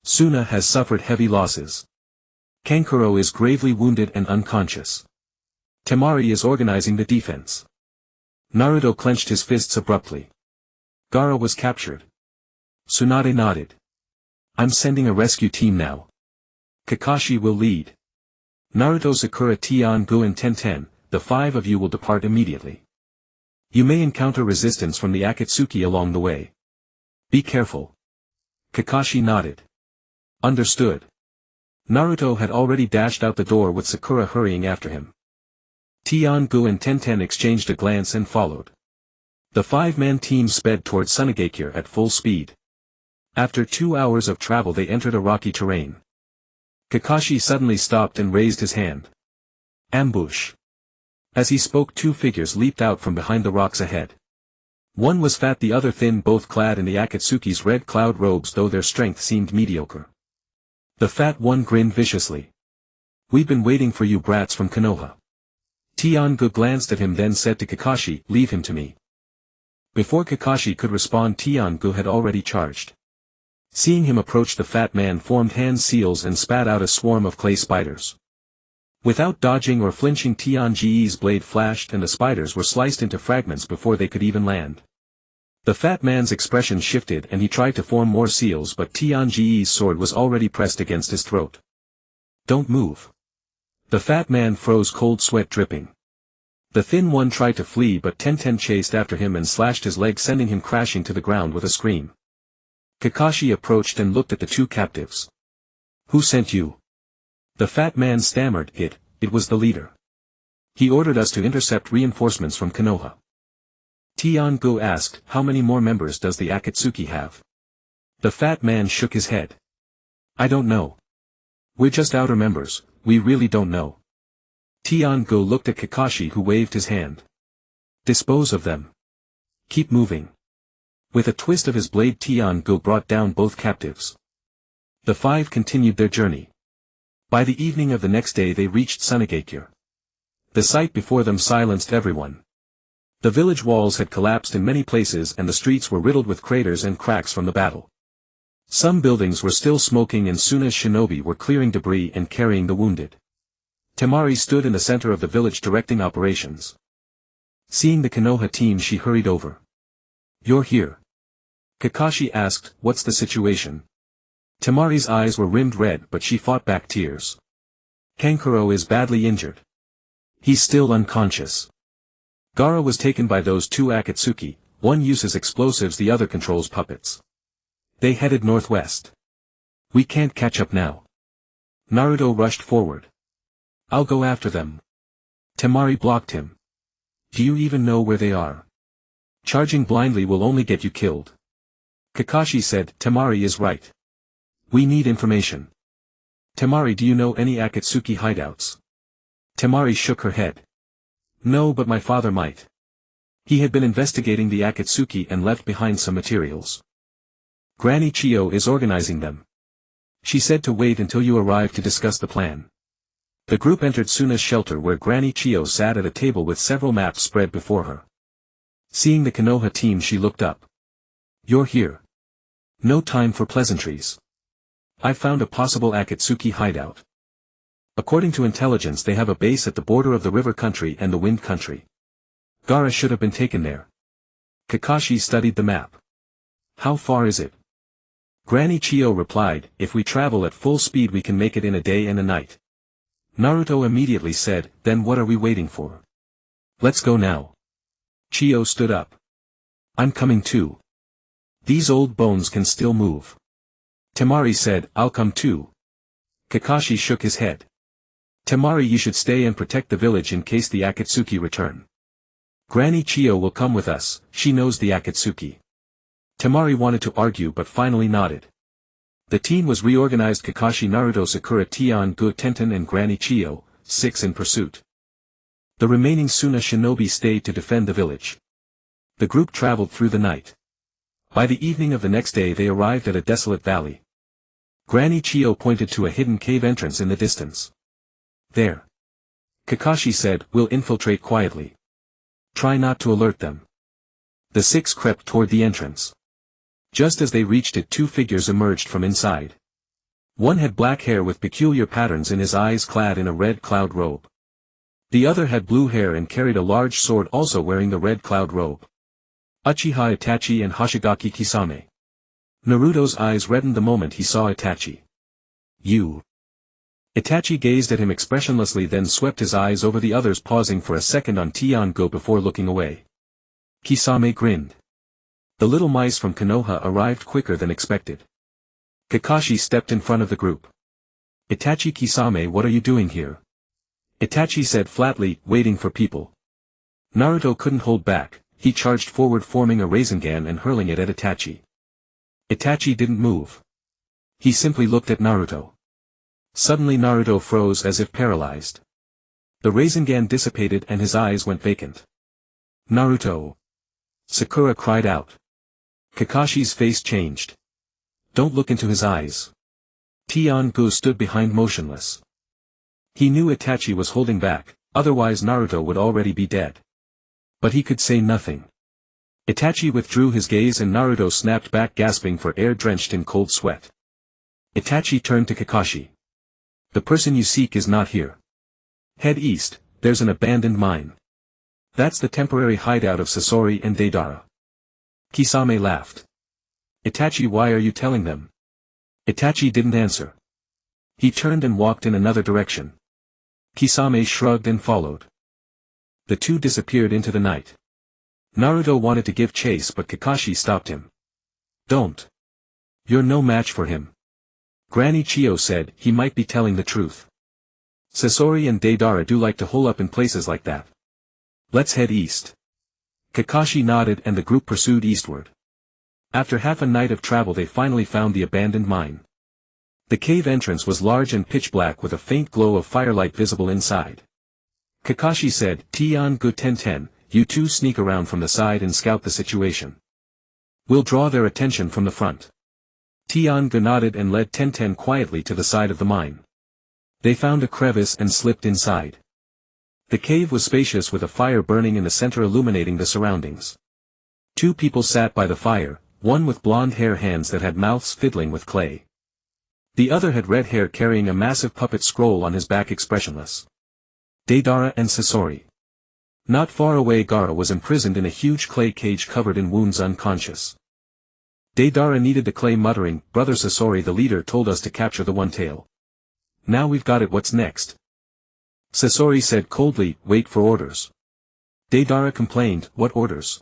Suna has suffered heavy losses. Kankuro is gravely wounded and unconscious. Temari is organizing the defense. Naruto clenched his fists abruptly. Gaara was captured. Tsunade nodded. I'm sending a rescue team now. Kakashi will lead. Naruto, Sakura, Tian-gu and Tenten, the 5 of you will depart immediately. You may encounter resistance from the Akatsuki along the way. Be careful. Kakashi nodded. Understood. Naruto had already dashed out the door with Sakura hurrying after him. Tian-gu and Tenten exchanged a glance and followed. The 5-man team sped towards Sunagakure at full speed. After 2 hours of travel they entered a rocky terrain. Kakashi suddenly stopped and raised his hand. Ambush. As he spoke, 2 figures leaped out from behind the rocks ahead. One was fat, the other thin, both clad in the Akatsuki's red cloud robes, though their strength seemed mediocre. The fat one grinned viciously. We've been waiting for you brats from Konoha. Tian-gu glanced at him, then said to Kakashi, leave him to me. Before Kakashi could respond, Tian-gu had already charged. Seeing him approach, the fat man formed hand seals and spat out a swarm of clay spiders. Without dodging or flinching, Tianji's blade flashed and the spiders were sliced into fragments before they could even land. The fat man's expression shifted and he tried to form more seals, but Tianji's sword was already pressed against his throat. Don't move. The fat man froze, cold sweat dripping. The thin one tried to flee, but Tenten chased after him and slashed his leg, sending him crashing to the ground with a scream. Kakashi approached and looked at the 2 captives. Who sent you? The fat man stammered, it was the leader. He ordered us to intercept reinforcements from Konoha. Tian-gu asked, how many more members does the Akatsuki have? The fat man shook his head. I don't know. We're just outer members, we really don't know. Tian-gu looked at Kakashi, who waved his hand. Dispose of them. Keep moving. With a twist of his blade, Tian-gu brought down both captives. The 5 continued their journey. By the evening of the next day they reached Sunagakure. The sight before them silenced everyone. The village walls had collapsed in many places and the streets were riddled with craters and cracks from the battle. Some buildings were still smoking and Suna's shinobi were clearing debris and carrying the wounded. Temari stood in the center of the village directing operations. Seeing the Konoha team, she hurried over. You're here. Kakashi asked, what's the situation? Temari's eyes were rimmed red, but she fought back tears. Kankuro is badly injured. He's still unconscious. Gaara was taken by those 2 Akatsuki, one uses explosives, the other controls puppets. They headed northwest. We can't catch up now. Naruto rushed forward. I'll go after them. Temari blocked him. Do you even know where they are? Charging blindly will only get you killed. Kakashi said, Temari is right. We need information. Temari, do you know any Akatsuki hideouts? Temari shook her head. No, but my father might. He had been investigating the Akatsuki and left behind some materials. Granny Chio is organizing them. She said to wait until you arrive to discuss the plan. The group entered Suna's shelter where Granny Chio sat at a table with several maps spread before her. Seeing the Konoha team, she looked up. You're here. No time for pleasantries. I found a possible Akatsuki hideout. According to intelligence, they have a base at the border of the river country and the wind country. Gaara should have been taken there. Kakashi studied the map. How far is it? Granny Chio replied, if we travel at full speed we can make it in a day and a night. Naruto immediately said, then what are we waiting for? Let's go now. Chio stood up. I'm coming too. These old bones can still move. Temari said, I'll come too. Kakashi shook his head. Temari, you should stay and protect the village in case the Akatsuki return. Granny Chio will come with us, she knows the Akatsuki. Temari wanted to argue but finally nodded. The team was reorganized: Kakashi, Naruto, Sakura, Tian-gu, Tenten and Granny Chio, 6 in pursuit. The remaining Suna shinobi stayed to defend the village. The group traveled through the night. By the evening of the next day they arrived at a desolate valley. Granny Chio pointed to a hidden cave entrance in the distance. There. Kakashi said, we'll infiltrate quietly. Try not to alert them. The 6 crept toward the entrance. Just as they reached it, 2 figures emerged from inside. One had black hair with peculiar patterns in his eyes, clad in a red cloud robe. The other had blue hair and carried a large sword, also wearing the red cloud robe. Uchiha Itachi and Hoshigaki Kisame. Naruto's eyes reddened the moment he saw Itachi. You. Itachi gazed at him expressionlessly, then swept his eyes over the others, pausing for a second on Tian-gu before looking away. Kisame grinned. The little mice from Konoha arrived quicker than expected. Kakashi stepped in front of the group. Itachi, Kisame, what are you doing here? Itachi said flatly, waiting for people. Naruto couldn't hold back, he charged forward, forming a Rasengan and hurling it at Itachi. Itachi didn't move. He simply looked at Naruto. Suddenly Naruto froze as if paralyzed. The Rasengan dissipated and his eyes went vacant. Naruto! Sakura cried out. Kakashi's face changed. Don't look into his eyes. Tian-gu stood behind motionless. He knew Itachi was holding back, otherwise Naruto would already be dead. But he could say nothing. Itachi withdrew his gaze and Naruto snapped back, gasping for air, drenched in cold sweat. Itachi turned to Kakashi. The person you seek is not here. Head east, there's an abandoned mine. That's the temporary hideout of Sasori and Deidara. Kisame laughed. Itachi, why are you telling them? Itachi didn't answer. He turned and walked in another direction. Kisame shrugged and followed. The two disappeared into the night. Naruto wanted to give chase but Kakashi stopped him. Don't. You're no match for him. Granny Chio said, he might be telling the truth. Sasori and Deidara do like to hole up in places like that. Let's head east. Kakashi nodded and the group pursued eastward. After half a night of travel they finally found the abandoned mine. The cave entrance was large and pitch black with a faint glow of firelight visible inside. Kakashi said, Tian-gu, Tenten, you two sneak around from the side and scout the situation. We'll draw their attention from the front. Tian-gu nodded and led Tenten quietly to the side of the mine. They found a crevice and slipped inside. The cave was spacious with a fire burning in the center illuminating the surroundings. 2 people sat by the fire, one with blonde hair, hands that had mouths fiddling with clay. The other had red hair, carrying a massive puppet scroll on his back, expressionless. Deidara and Sasori. Not far away Gaara was imprisoned in a huge clay cage covered in wounds, unconscious. Deidara kneaded the clay, muttering, Brother Sasori, the leader told us to capture the one tail. Now we've got it, what's next? Sasori said coldly, wait for orders. Deidara complained, what orders?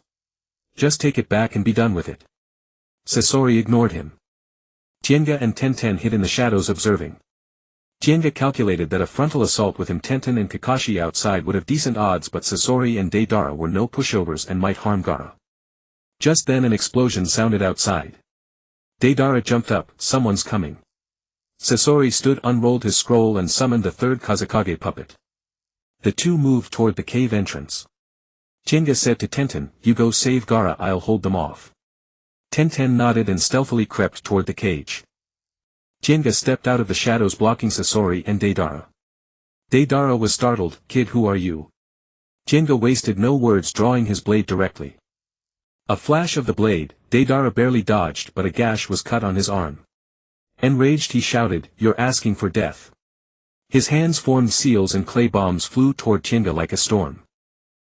Just take it back and be done with it. Sasori ignored him. Tienga and Tenten hid in the shadows observing. Jianga calculated that a frontal assault with him Tenten and Kakashi outside would have decent odds, but Sasori and Deidara were no pushovers and might harm Gaara. Just then an explosion sounded outside. Deidara jumped up, someone's coming. Sasori stood, unrolled his scroll and summoned the third Kazekage puppet. The two moved toward the cave entrance. Jianga said to Tenten, "You go save Gaara, I'll hold them off." Tenten nodded and stealthily crept toward the cage. Jianga stepped out of the shadows blocking Sasori and Deidara. Deidara was startled. "Kid, who are you?" Jianga wasted no words, drawing his blade directly. A flash of the blade, Deidara barely dodged, but a gash was cut on his arm. Enraged he shouted, "You're asking for death." His hands formed seals and clay bombs flew toward Jianga like a storm.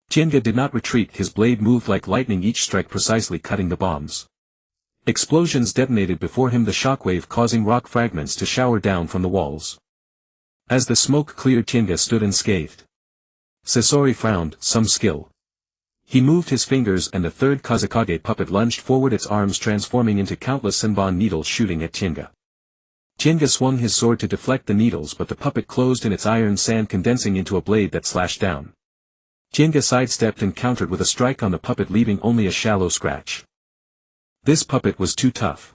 Jianga did not retreat, his blade moved like lightning, each strike precisely cutting the bombs. Explosions detonated before him, the shockwave causing rock fragments to shower down from the walls. As the smoke cleared, Jianga stood unscathed. Sasori frowned, some skill. He moved his fingers and the third Kazekage puppet lunged forward, its arms transforming into countless senbon needles shooting at Jianga. Jianga swung his sword to deflect the needles, but the puppet closed in its iron sand, condensing into a blade that slashed down. Jianga sidestepped and countered with a strike on the puppet, leaving only a shallow scratch. This puppet was too tough.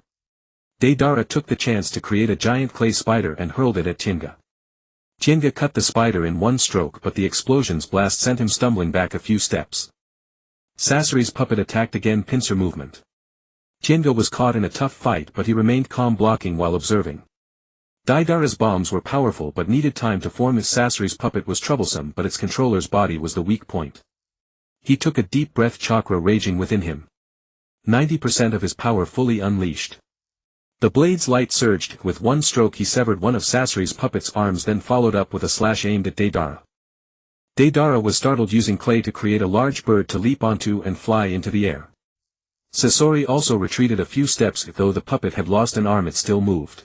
Deidara took the chance to create a giant clay spider and hurled it at Jianga. Jianga cut the spider in one stroke, but the explosion's blast sent him stumbling back a few steps. Sasori's puppet attacked again, pincer movement. Jianga was caught in a tough fight, but he remained calm, blocking while observing. Deidara's bombs were powerful but needed time to form. Sasori's puppet was troublesome, but its controller's body was the weak point. He took a deep breath, chakra raging within him. 90% of his power fully unleashed. The blade's light surged. With one stroke he severed one of Sasori's puppet's arms, then followed up with a slash aimed at Deidara. Deidara was startled, using clay to create a large bird to leap onto and fly into the air. Sasori also retreated a few steps, though the puppet had lost an arm it still moved.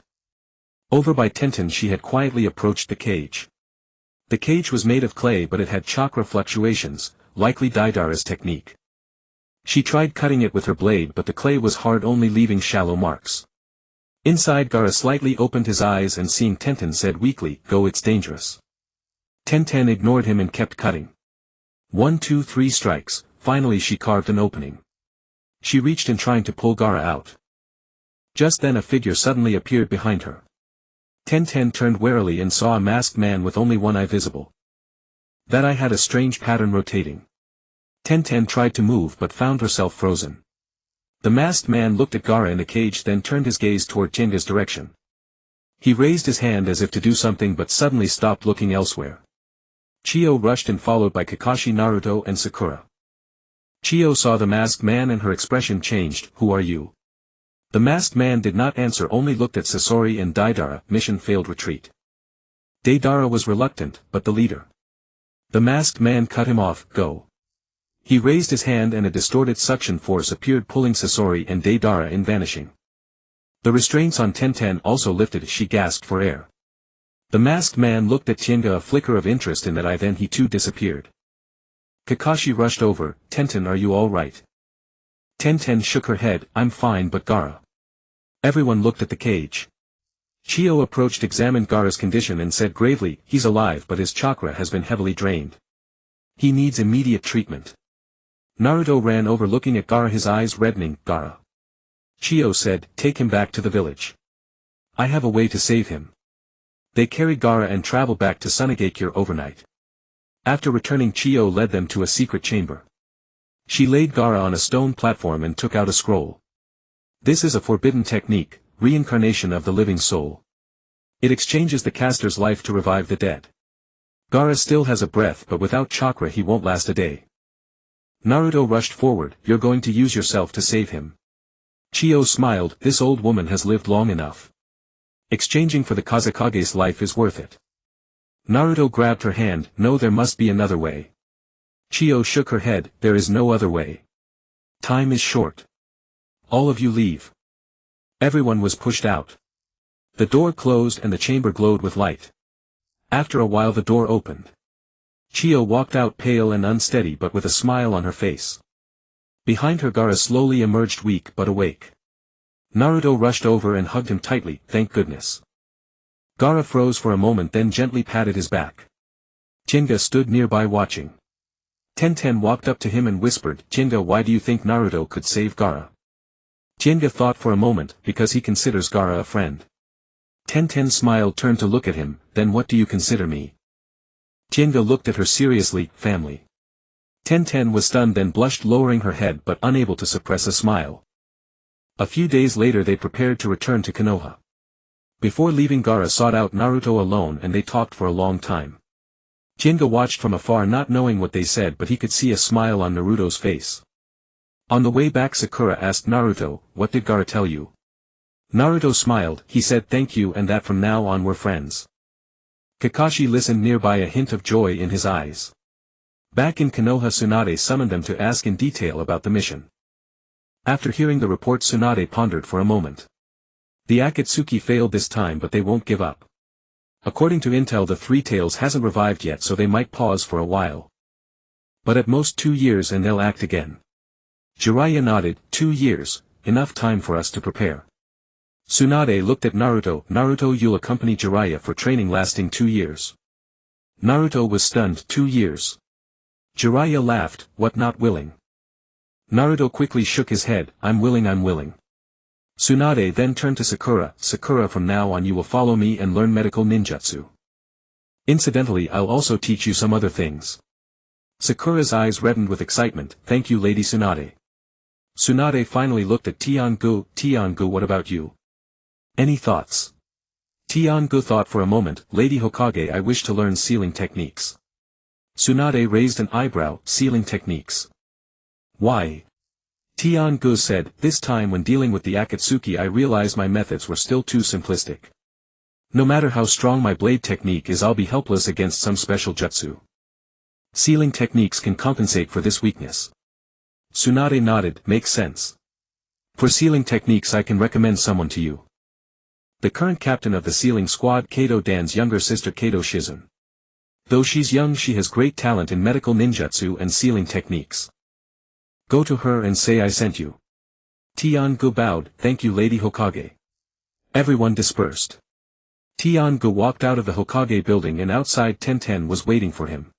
Over by Tenten, she had quietly approached the cage. The cage was made of clay, but it had chakra fluctuations, likely Deidara's technique. She tried cutting it with her blade, but the clay was hard, only leaving shallow marks. Inside, Gaara slightly opened his eyes and seeing Tenten said weakly, "Go, it's dangerous." Tenten ignored him and kept cutting. 1, 2, 3 strikes, finally she carved an opening. She reached in trying to pull Gaara out. Just then a figure suddenly appeared behind her. Tenten turned warily and saw a masked man with only one eye visible. That eye had a strange pattern rotating. Tenten tried to move but found herself frozen. The masked man looked at Gaara in the cage, then turned his gaze toward Jianga's direction. He raised his hand as if to do something but suddenly stopped, looking elsewhere. Chiyo rushed in, followed by Kakashi, Naruto and Sakura. Chiyo saw the masked man and her expression changed. "Who are you?" The masked man did not answer, only looked at Sasori and Deidara. Mission failed, retreat. Deidara was reluctant, but the leader. The masked man cut him off. "Go." He raised his hand and a distorted suction force appeared, pulling Sasori and Deidara in, vanishing. The restraints on Tenten also lifted. She gasped for air. The masked man looked at Jianga, a flicker of interest in that eye, then he too disappeared. Kakashi rushed over. "Tenten, are you all right?" Tenten shook her head. "I'm fine, but Gaara." Everyone looked at the cage. Chiyo approached, examined Gaara's condition and said gravely, "He's alive, but his chakra has been heavily drained. He needs immediate treatment." Naruto ran over, looking at Gaara, his eyes reddening. "Gaara." Chiyo said, "Take him back to the village. I have a way to save him." They carried Gaara and traveled back to Sunagakure overnight. After returning, Chiyo led them to a secret chamber. She laid Gaara on a stone platform and took out a scroll. This is a forbidden technique, reincarnation of the living soul. It exchanges the caster's life to revive the dead. Gaara still has a breath, but without chakra he won't last a day. Naruto rushed forward. "You're going to use yourself to save him." Chiyo smiled. "This old woman has lived long enough. Exchanging for the Kazekage's life is worth it." Naruto grabbed her hand. "No, there must be another way." Chiyo shook her head. "There is no other way. Time is short. All of you leave." Everyone was pushed out. The door closed and the chamber glowed with light. After a while the door opened. Chiyo walked out, pale and unsteady but with a smile on her face. Behind her, Gaara slowly emerged, weak but awake. Naruto rushed over and hugged him tightly. "Thank goodness." Gaara froze for a moment then gently patted his back. Jinga stood nearby watching. Tenten walked up to him and whispered, "Jinga, why do you think Naruto could save Gaara?" Jinga thought for a moment, because he considers Gaara a friend. Tenten smiled, turned to look at him, "Then what do you consider me?" Jinga looked at her seriously, "Family." Tenten was stunned then blushed, lowering her head but unable to suppress a smile. A few days later they prepared to return to Konoha. Before leaving, Gaara sought out Naruto alone and they talked for a long time. Jinga watched from afar, not knowing what they said, but he could see a smile on Naruto's face. On the way back, Sakura asked Naruto, "What did Gaara tell you?" Naruto smiled, he said thank you and that from now on we're friends. Kakashi listened nearby, a hint of joy in his eyes. Back in Konoha, Tsunade summoned them to ask in detail about the mission. After hearing the report, Tsunade pondered for a moment. The Akatsuki failed this time, but they won't give up. According to intel, the Three Tails hasn't revived yet, so they might pause for a while. But at most 2 years and they'll act again. Jiraiya nodded. 2 years, enough time for us to prepare. Tsunade looked at Naruto. "Naruto, you'll accompany Jiraiya for training lasting 2 years. Naruto was stunned. 2 years. Jiraiya laughed, "What, not willing?" Naruto quickly shook his head, I'm willing. Tsunade then turned to Sakura. "Sakura, from now on you will follow me and learn medical ninjutsu. Incidentally, I'll also teach you some other things." Sakura's eyes reddened with excitement. "Thank you, Lady Tsunade." Tsunade finally looked at Tiangu. "Tiangu, what about you? Any thoughts?" Tiangu thought for a moment. "Lady Hokage, I wish to learn sealing techniques." Tsunade raised an eyebrow. "Sealing techniques? Why?" Tiangu said, "This time when dealing with the Akatsuki I realized my methods were still too simplistic. No matter how strong my blade technique is, I'll be helpless against some special jutsu. Sealing techniques can compensate for this weakness." Tsunade nodded. "Makes sense. For sealing techniques I can recommend someone to you. The current captain of the sealing squad, Kato Dan's younger sister, Kato Shizun. Though she's young, she has great talent in medical ninjutsu and sealing techniques. Go to her and say I sent you." Tiangu bowed. "Thank you, Lady Hokage." Everyone dispersed. Tiangu walked out of the Hokage building and outside Tenten was waiting for him.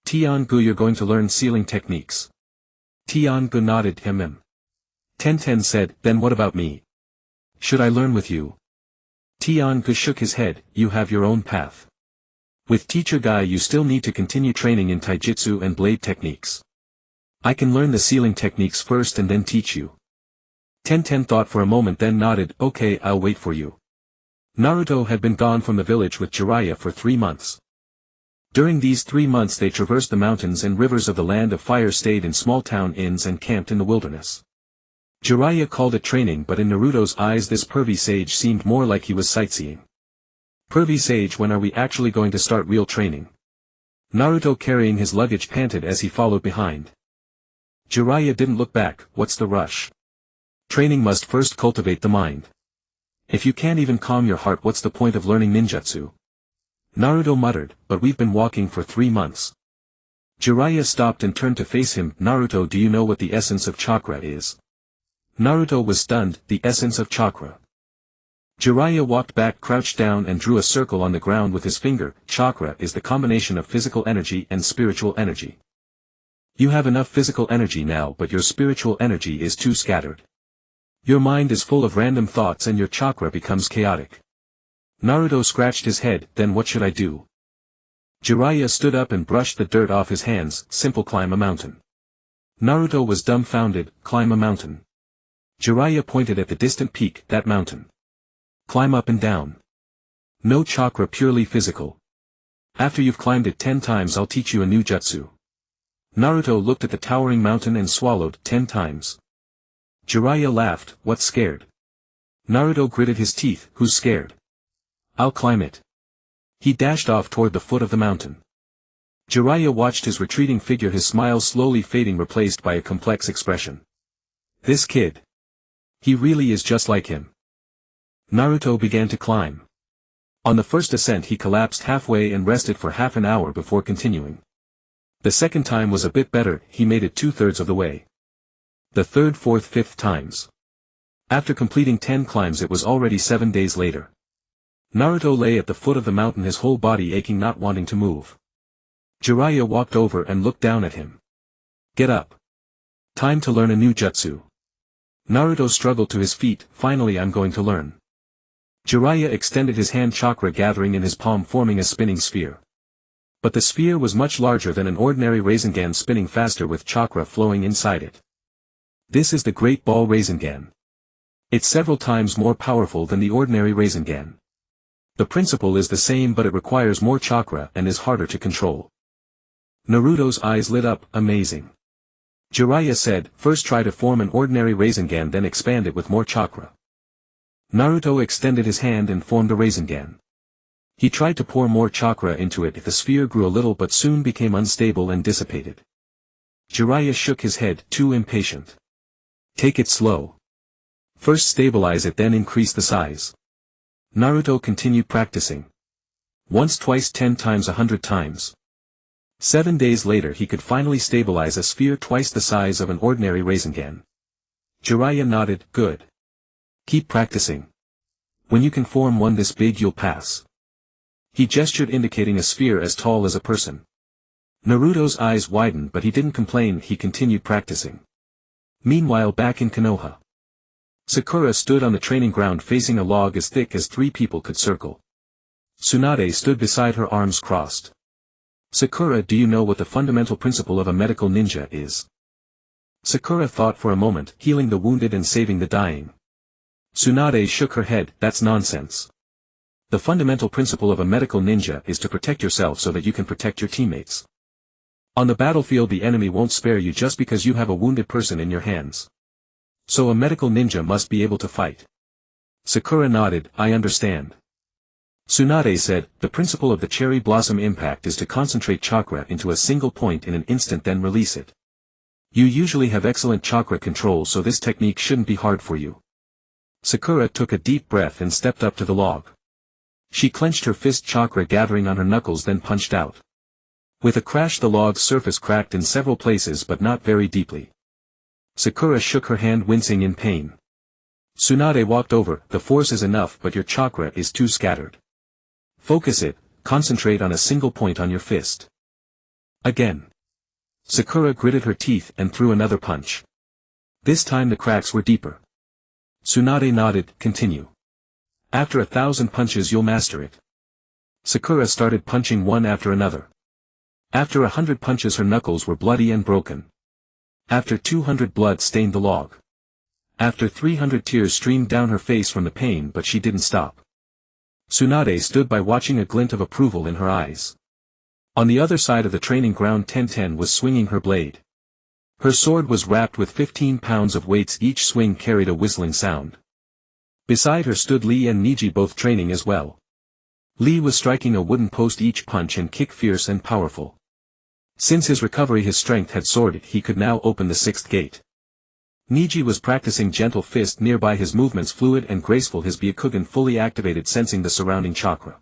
"Tiangu, you're going to learn sealing techniques?" Tiangu nodded. Tenten said, "Then what about me? Should I learn with you?" Tiangu shook his head. "You have your own path. With Teacher Guy you still need to continue training in taijutsu and blade techniques. I can learn the sealing techniques first and then teach you." Tenten thought for a moment then nodded. "Okay, I'll wait for you." Naruto had been gone from the village with Jiraiya for 3 months. During these 3 months they traversed the mountains and rivers of the Land of Fire, stayed in small town inns and camped in the wilderness. Jiraiya called it training, but in Naruto's eyes this pervy sage seemed more like he was sightseeing. "Pervy sage, when are we actually going to start real training?" Naruto, carrying his luggage, panted as he followed behind. Jiraiya didn't look back. "What's the rush? Training must first cultivate the mind. If you can't even calm your heart, what's the point of learning ninjutsu?" Naruto muttered, "But we've been walking for 3 months. Jiraiya stopped and turned to face him. "Naruto, do you know what the essence of chakra is?" Naruto was stunned. "The essence of chakra?" Jiraiya walked back, crouched down and drew a circle on the ground with his finger. "Chakra is the combination of physical energy and spiritual energy. You have enough physical energy now, but your spiritual energy is too scattered. Your mind is full of random thoughts and your chakra becomes chaotic." Naruto scratched his head. "Then what should I do?" Jiraiya stood up and brushed the dirt off his hands. "Simple, climb a mountain." Naruto was dumbfounded. "Climb a mountain?" Jiraiya pointed at the distant peak. "That mountain. Climb up and down. No chakra, purely physical. After you've climbed it 10 times I'll teach you a new jutsu." Naruto looked at the towering mountain and swallowed. 10 times. Jiraiya laughed. "What's scared?" Naruto gritted his teeth. "Who's scared? I'll climb it." He dashed off toward the foot of the mountain. Jiraiya watched his retreating figure, his smile slowly fading, replaced by a complex expression. "This kid. He really is just like him." Naruto began to climb. On the first ascent he collapsed halfway and rested for half an hour before continuing. The second time was a bit better, he made it 2/3 of the way. The third, fourth, fifth times. After completing 10 climbs it was already 7 days later. Naruto lay at the foot of the mountain, his whole body aching, not wanting to move. Jiraiya walked over and looked down at him. Get up. Time to learn a new jutsu. Naruto struggled to his feet. Finally, I'm going to learn. Jiraiya extended his hand, chakra gathering in his palm, forming a spinning sphere. But the sphere was much larger than an ordinary Rasengan, spinning faster with chakra flowing inside it. This is the Great Ball Rasengan. It's several times more powerful than the ordinary Rasengan. The principle is the same, but it requires more chakra and is harder to control. Naruto's eyes lit up. Amazing. Jiraiya said, first try to form an ordinary Rasengan, then expand it with more chakra. Naruto extended his hand and formed a Rasengan. He tried to pour more chakra into it. The sphere grew a little but soon became unstable and dissipated. Jiraiya shook his head, too impatient. Take it slow. First stabilize it, then increase the size. Naruto continued practicing. Once, twice, 10 times, 100 times. 7 days later he could finally stabilize a sphere twice the size of an ordinary Rasengan. Jiraiya nodded, good. Keep practicing. When you can form one this big you'll pass. He gestured, indicating a sphere as tall as a person. Naruto's eyes widened, but he didn't complain. He continued practicing. Meanwhile, back in Konoha, Sakura stood on the training ground facing a log as thick as 3 people could circle. Tsunade stood beside her, arms crossed. Sakura, do you know what the fundamental principle of a medical ninja is? Sakura thought for a moment, healing the wounded and saving the dying. Tsunade shook her head, that's nonsense. The fundamental principle of a medical ninja is to protect yourself so that you can protect your teammates. On the battlefield the enemy won't spare you just because you have a wounded person in your hands. So a medical ninja must be able to fight. Sakura nodded, I understand. Tsunade said, the principle of the cherry blossom impact is to concentrate chakra into a single point in an instant, then release it. You usually have excellent chakra control, so this technique shouldn't be hard for you. Sakura took a deep breath and stepped up to the log. She clenched her fist, chakra gathering on her knuckles, then punched out. With a crash the log's surface cracked in several places, but not very deeply. Sakura shook her hand, wincing in pain. Tsunade walked over, the force is enough, but your chakra is too scattered. Focus it, concentrate on a single point on your fist. Again. Sakura gritted her teeth and threw another punch. This time the cracks were deeper. Tsunade nodded, continue. After 1,000 punches you'll master it. Sakura started punching one after another. After 100 punches her knuckles were bloody and broken. After 200 blood stained the log. After 300 tears streamed down her face from the pain, but she didn't stop. Tsunade stood by, watching, a glint of approval in her eyes. On the other side of the training ground Tenten was swinging her blade. Her sword was wrapped with 15 pounds of weights, each swing carried a whistling sound. Beside her stood Lee and Niji, both training as well. Lee was striking a wooden post, each punch and kick fierce and powerful. Since his recovery his strength had soared, he could now open the 6th gate. Niji was practicing gentle fist nearby, his movements fluid and graceful, his Byakugan fully activated, sensing the surrounding chakra.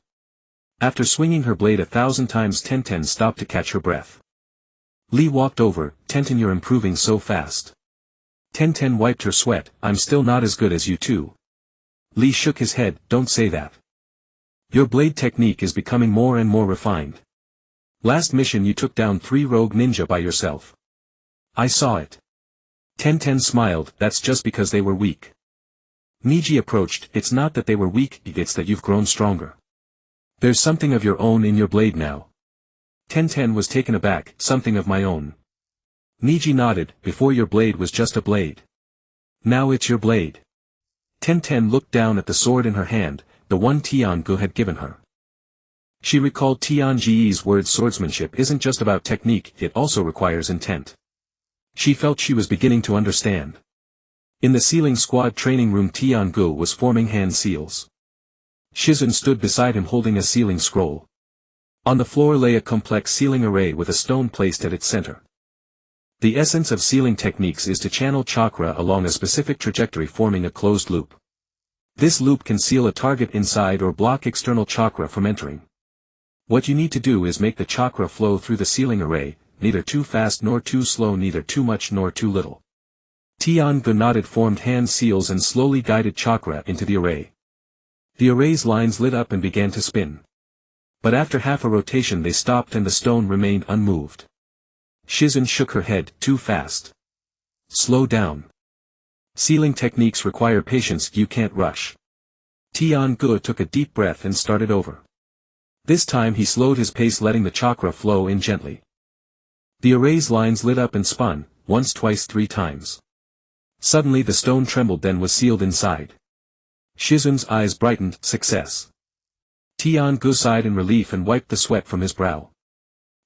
After swinging her blade 1,000 times Tenten stopped to catch her breath. Lee walked over, Tenten, you're improving so fast. Tenten wiped her sweat, I'm still not as good as you two. Lee shook his head, don't say that. Your blade technique is becoming more and more refined. Last mission you took down 3 rogue ninja by yourself. I saw it. Tenten smiled, that's just because they were weak. Niji approached, it's not that they were weak, it's that you've grown stronger. There's something of your own in your blade now. Tenten was taken aback, something of my own. Niji nodded, before your blade was just a blade. Now it's your blade. Tenten looked down at the sword in her hand, the one Tiangu had given her. She recalled Tianji's words, swordsmanship isn't just about technique, it also requires intent. She felt she was beginning to understand. In the sealing squad training room Tiangu was forming hand seals. Shizun stood beside him holding a sealing scroll. On the floor lay a complex sealing array with a stone placed at its center. The essence of sealing techniques is to channel chakra along a specific trajectory, forming a closed loop. This loop can seal a target inside or block external chakra from entering. What you need to do is make the chakra flow through the sealing array, neither too fast nor too slow, neither too much nor too little. Tiangu nodded, formed hand seals and slowly guided chakra into the array. The array's lines lit up and began to spin. But after half a rotation they stopped and the stone remained unmoved. Shizun shook her head. Too fast. Slow down. Sealing techniques require patience, you can't rush. Tian-gu took a deep breath and started over. This time he slowed his pace, letting the chakra flow in gently. The array's lines lit up and spun, once, twice, 3 times. Suddenly the stone trembled, then was sealed inside. Shizun's eyes brightened. Success. Tian-gu sighed in relief and wiped the sweat from his brow.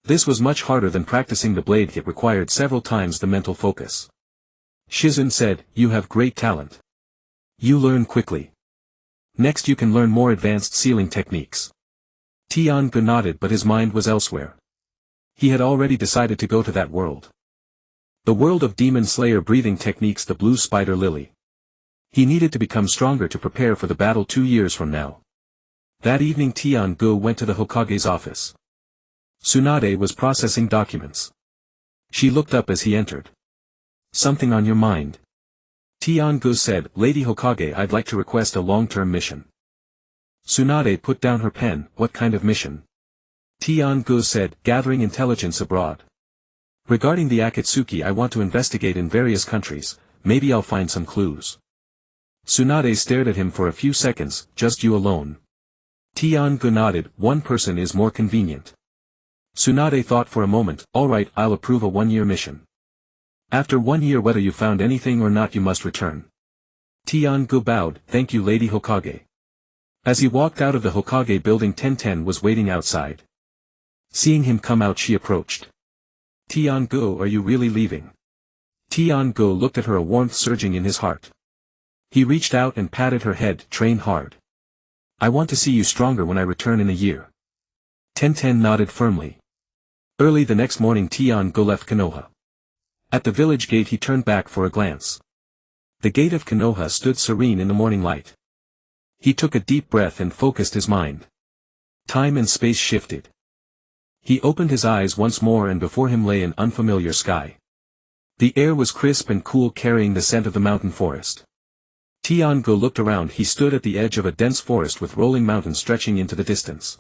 This was much harder than practicing the blade. It required several times the mental focus. Shizun said, "You have great talent. You learn quickly. Next you can learn more advanced sealing techniques." Tian-gu nodded, but his mind was elsewhere. He had already decided to go to that world. The world of demon slayer breathing techniques, the blue spider lily. He needed to become stronger to prepare for the battle 2 years from now. That evening Tian-gu went to the Hokage's office. Tsunade was processing documents. She looked up as he entered. "Something on your mind?" Tian-gu said, "Lady Hokage, I'd like to request a long-term mission." Tsunade put down her pen. "What kind of mission?" Tian-gu said, "Gathering intelligence abroad. Regarding the Akatsuki, I want to investigate in various countries, maybe I'll find some clues." Tsunade stared at him for a few seconds. "Just you alone?" Tian-gu nodded. "One person is more convenient." Tsunade thought for a moment. "All right, I'll approve a 1-year mission. After 1 year, whether you found anything or not, you must return." Tian-gu bowed. "Thank you, Lady Hokage." As he walked out of the Hokage building, Tenten was waiting outside. Seeing him come out, she approached. "Tian-gu, are you really leaving?" Tian-gu looked at her, a warmth surging in his heart. He reached out and patted her head. "Train hard. I want to see you stronger when I return in a year." Tenten nodded firmly. Early the next morning Tian-gu left Konoha. At the village gate he turned back for a glance. The gate of Konoha stood serene in the morning light. He took a deep breath and focused his mind. Time and space shifted. He opened his eyes once more and before him lay an unfamiliar sky. The air was crisp and cool, carrying the scent of the mountain forest. Tian-gu looked around. He stood at the edge of a dense forest with rolling mountains stretching into the distance.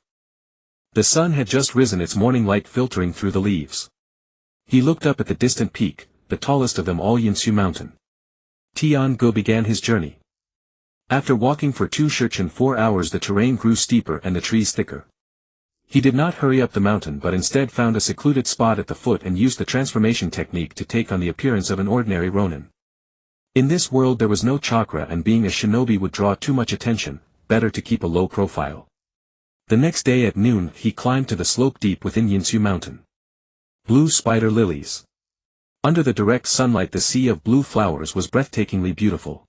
The sun had just risen, its morning light filtering through the leaves. He looked up at the distant peak, the tallest of them all, Yinsu Mountain. Tian-gu began his journey. After walking for 2 hours the terrain grew steeper and the trees thicker. He did not hurry up the mountain but instead found a secluded spot at the foot and used the transformation technique to take on the appearance of an ordinary ronin. In this world there was no chakra, and being a shinobi would draw too much attention, better to keep a low profile. The next day at noon he climbed to the slope deep within Yinsu Mountain. Blue spider lilies. Under the direct sunlight the sea of blue flowers was breathtakingly beautiful.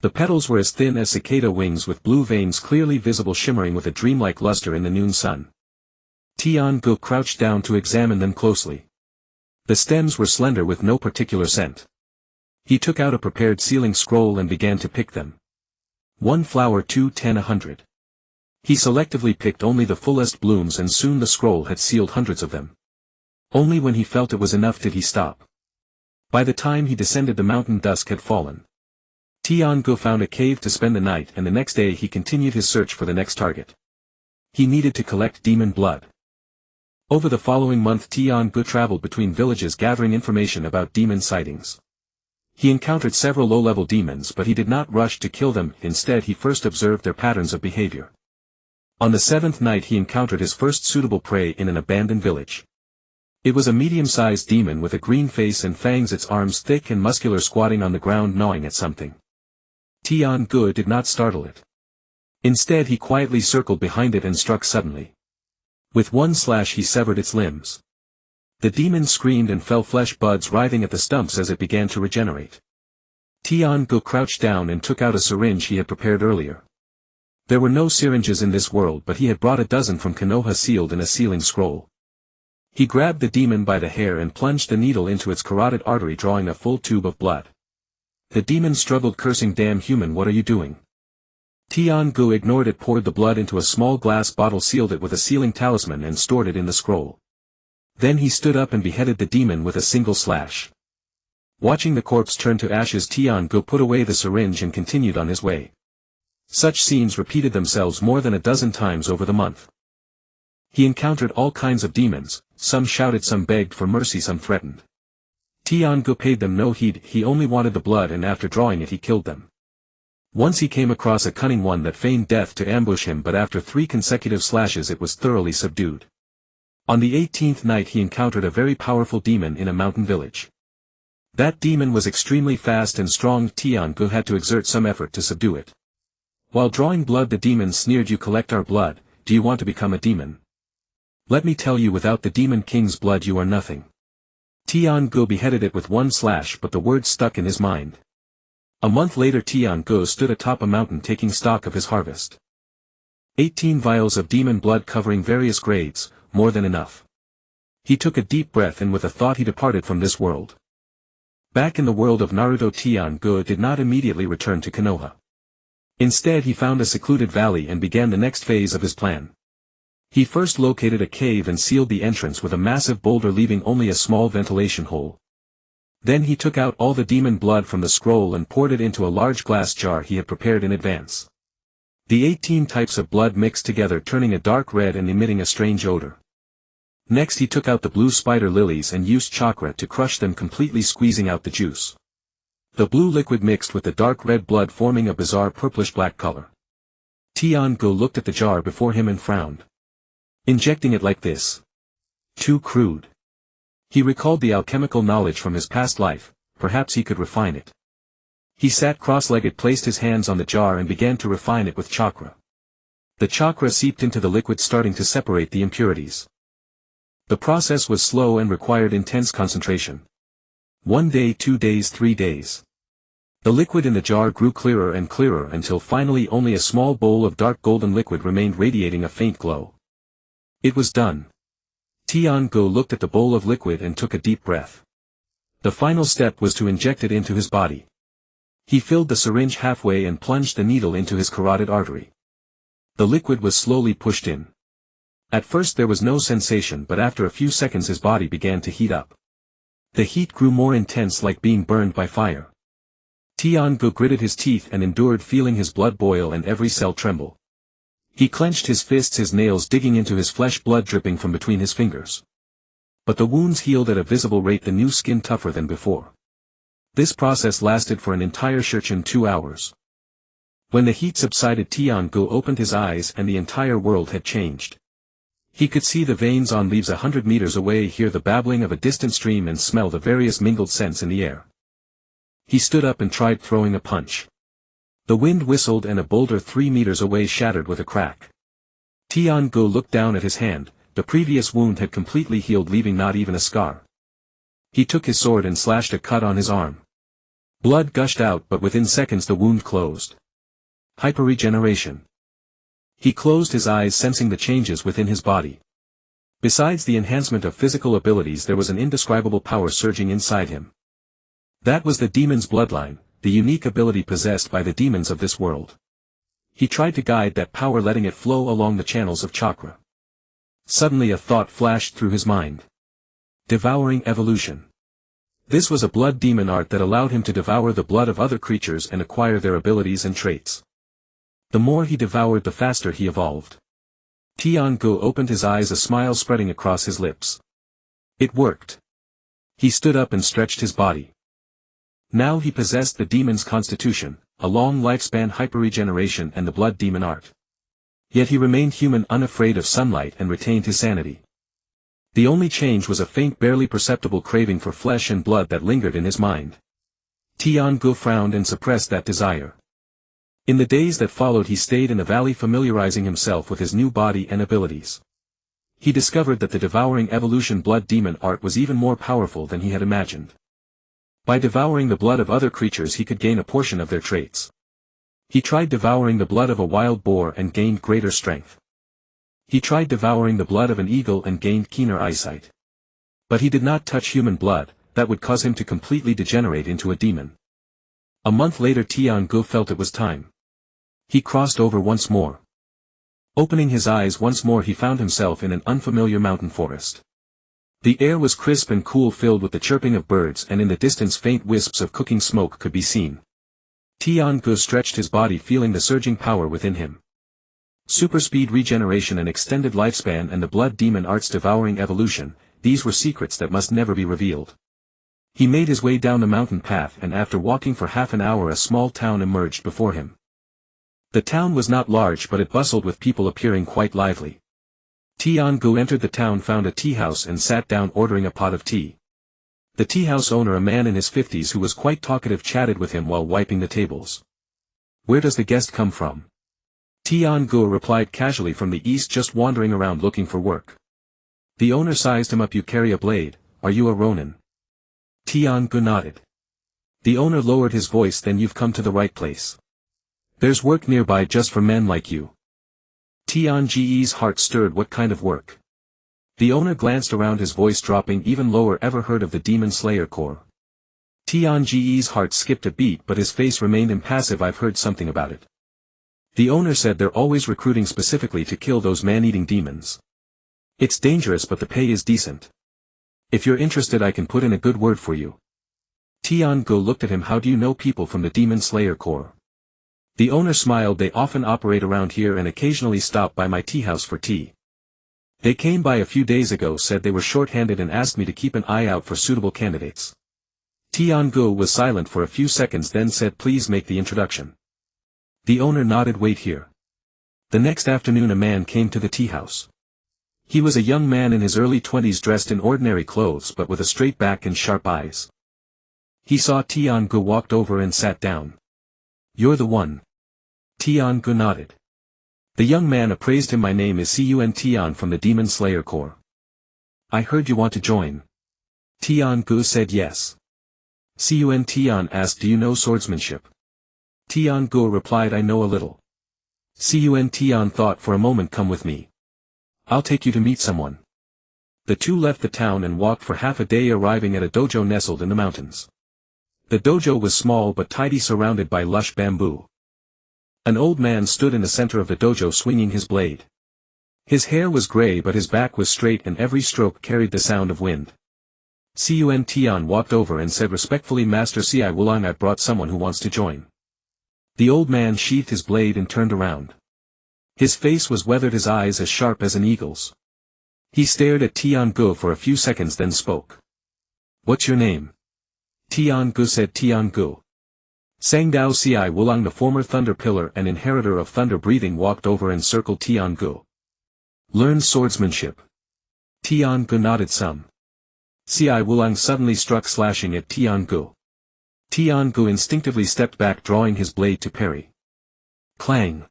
The petals were as thin as cicada wings, with blue veins clearly visible, shimmering with a dreamlike luster in the noon sun. Tian-gu crouched down to examine them closely. The stems were slender with no particular scent. He took out a prepared sealing scroll and began to pick them. 1 flower 2 10 100. He selectively picked only the fullest blooms and soon the scroll had sealed hundreds of them. Only when he felt it was enough did he stop. By the time he descended the mountain, dusk had fallen. Tian-gu found a cave to spend the night, and the next day he continued his search for the next target. He needed to collect demon blood. Over the following month Tian-gu traveled between villages gathering information about demon sightings. He encountered several low-level demons, but he did not rush to kill them. Instead he first observed their patterns of behavior. On the 7th night he encountered his first suitable prey in an abandoned village. It was a medium-sized demon with a green face and fangs, its arms thick and muscular, squatting on the ground gnawing at something. Tian-gu did not startle it. Instead he quietly circled behind it and struck suddenly. With one slash he severed its limbs. The demon screamed and fell, flesh buds writhing at the stumps as it began to regenerate. Tian-gu crouched down and took out a syringe he had prepared earlier. There were no syringes in this world, but he had brought a dozen from Konoha sealed in a sealing scroll. He grabbed the demon by the hair and plunged the needle into its carotid artery, drawing a full tube of blood. The demon struggled, cursing, "Damn human, what are you doing?" Tian-gu ignored it, poured the blood into a small glass bottle, sealed it with a sealing talisman and stored it in the scroll. Then he stood up and beheaded the demon with a single slash. Watching the corpse turn to ashes, Tian-gu put away the syringe and continued on his way. Such scenes repeated themselves more than a dozen times over the month. He encountered all kinds of demons, some shouted, some begged for mercy, some threatened. Tiangu paid them no heed, he only wanted the blood, and after drawing it he killed them. Once he came across a cunning one that feigned death to ambush him, but after 3 consecutive slashes it was thoroughly subdued. On the 18th night he encountered a very powerful demon in a mountain village. That demon was extremely fast and strong. Tiangu had to exert some effort to subdue it. While drawing blood the demon sneered, "You collect our blood, do you want to become a demon? Let me tell you, without the demon king's blood you are nothing." Tiangu beheaded it with 1 slash, but the word stuck in his mind. A month later Tiangu stood atop a mountain taking stock of his harvest. 18 vials of demon blood covering various grades, more than enough. He took a deep breath and with a thought he departed from this world. Back in the world of Naruto, Tiangu did not immediately return to Konoha. Instead he found a secluded valley and began the next phase of his plan. He first located a cave and sealed the entrance with a massive boulder, leaving only a small ventilation hole. Then he took out all the demon blood from the scroll and poured it into a large glass jar he had prepared in advance. The 18 types of blood mixed together, turning a dark red and emitting a strange odor. Next he took out the blue spider lilies and used chakra to crush them completely, squeezing out the juice. The blue liquid mixed with the dark red blood, forming a bizarre purplish-black color. Tiangu looked at the jar before him and frowned. Injecting it like this? Too crude. He recalled the alchemical knowledge from his past life, perhaps he could refine it. He sat cross-legged, placed his hands on the jar and began to refine it with chakra. The chakra seeped into the liquid, starting to separate the impurities. The process was slow and required intense concentration. 1 day, 2 days, 3 days. The liquid in the jar grew clearer and clearer until finally only a small bowl of dark golden liquid remained, radiating a faint glow. It was done. Tiangu looked at the bowl of liquid and took a deep breath. The final step was to inject it into his body. He filled the syringe halfway and plunged the needle into his carotid artery. The liquid was slowly pushed in. At first there was no sensation, but after a few seconds his body began to heat up. The heat grew more intense, like being burned by fire. Tiangu gritted his teeth and endured, feeling his blood boil and every cell tremble. He clenched his fists, his nails digging into his flesh, blood dripping from between his fingers. But the wounds healed at a visible rate, the new skin tougher than before. This process lasted for an entire 2 hours. When the heat subsided, Tiangu opened his eyes and the entire world had changed. He could see the veins on leaves 100 meters away, hear the babbling of a distant stream and smell the various mingled scents in the air. He stood up and tried throwing a punch. The wind whistled and a boulder 3 meters away shattered with a crack. Tiangu looked down at his hand, the previous wound had completely healed, leaving not even a scar. He took his sword and slashed a cut on his arm. Blood gushed out, but within seconds the wound closed. Hyperregeneration. He closed his eyes, sensing the changes within his body. Besides the enhancement of physical abilities, there was an indescribable power surging inside him. That was the demon's bloodline, the unique ability possessed by the demons of this world. He tried to guide that power, letting it flow along the channels of chakra. Suddenly a thought flashed through his mind. Devouring evolution. This was a blood demon art that allowed him to devour the blood of other creatures and acquire their abilities and traits. The more he devoured, the faster he evolved. Tiangu opened his eyes, a smile spreading across his lips. It worked. He stood up and stretched his body. Now he possessed the demon's constitution, a long lifespan, hyperregeneration and the blood demon art. Yet he remained human, unafraid of sunlight, and retained his sanity. The only change was a faint, barely perceptible craving for flesh and blood that lingered in his mind. Tiangu frowned and suppressed that desire. In the days that followed he stayed in the valley, familiarizing himself with his new body and abilities. He discovered that the devouring evolution blood demon art was even more powerful than he had imagined. By devouring the blood of other creatures he could gain a portion of their traits. He tried devouring the blood of a wild boar and gained greater strength. He tried devouring the blood of an eagle and gained keener eyesight. But he did not touch human blood, that would cause him to completely degenerate into a demon. A month later Tiangu felt it was time. He crossed over once more. Opening his eyes once more, he found himself in an unfamiliar mountain forest. The air was crisp and cool, filled with the chirping of birds, and in the distance faint wisps of cooking smoke could be seen. Tian-gu stretched his body, feeling the surging power within him. Super speed regeneration and extended lifespan and the blood demon art's devouring evolution, these were secrets that must never be revealed. He made his way down the mountain path, and after walking for half an hour a small town emerged before him. The town was not large, but it bustled with people appearing quite lively. Tian-gu entered the town, found a tea house and sat down ordering a pot of tea. The tea house owner, a man in his 50s who was quite talkative, chatted with him while wiping the tables. "Where does the guest come from?" Tian-gu replied casually, "From the east, just wandering around looking for work." The owner sized him up. "You carry a blade, are you a ronin?" Tian-gu nodded. The owner lowered his voice, "Then you've come to the right place. There's work nearby just for men like you." Tian-gu's heart stirred. "What kind of work?" The owner glanced around, his voice dropping even lower. "Ever heard of the Demon Slayer Corps?" Tian-gu's heart skipped a beat, but his face remained impassive. "I've heard something about it." The owner said, "They're always recruiting specifically to kill those man-eating demons. It's dangerous, but the pay is decent. If you're interested, I can put in a good word for you." Tian-gu looked at him. "How do you know people from the Demon Slayer Corps?" The owner smiled. "They often operate around here and occasionally stop by my tea house for tea. They came by a few days ago, said they were short-handed and asked me to keep an eye out for suitable candidates." Tian-gu was silent for a few seconds, then said, "Please make the introduction." The owner nodded. "Wait here." The next afternoon a man came to the tea house. He was a young man in his early 20s, dressed in ordinary clothes but with a straight back and sharp eyes. He saw Tian-gu, walked over and sat down. "You're the one." Tian-gu nodded. The young man appraised him. "My name is Cun Tian from the Demon Slayer Corps. I heard you want to join." Tian-gu said yes. Cun Tian asked, "Do you know swordsmanship?" Tian-gu replied, "I know a little." Cun Tian thought for a moment. "Come with me. I'll take you to meet someone." The two left the town and walked for half a day, arriving at a dojo nestled in the mountains. The dojo was small but tidy, surrounded by lush bamboo. An old man stood in the center of the dojo, swinging his blade. His hair was gray but his back was straight, and every stroke carried the sound of wind. Cun Tian walked over and said respectfully, "Master Ci Wulang, I brought someone who wants to join." The old man sheathed his blade and turned around. His face was weathered, his eyes as sharp as an eagle's. He stared at Tian-gu for a few seconds, then spoke. "What's your name?" Tian-gu said, "Tian-gu." Sangdao Ci Wulang, the former thunder pillar and inheritor of thunder breathing, walked over and circled Tian-gu. "Learn swordsmanship." Tian-gu nodded some. Ci Wulang suddenly struck, slashing at Tian-gu. Tian-gu instinctively stepped back, drawing his blade to parry. Clang!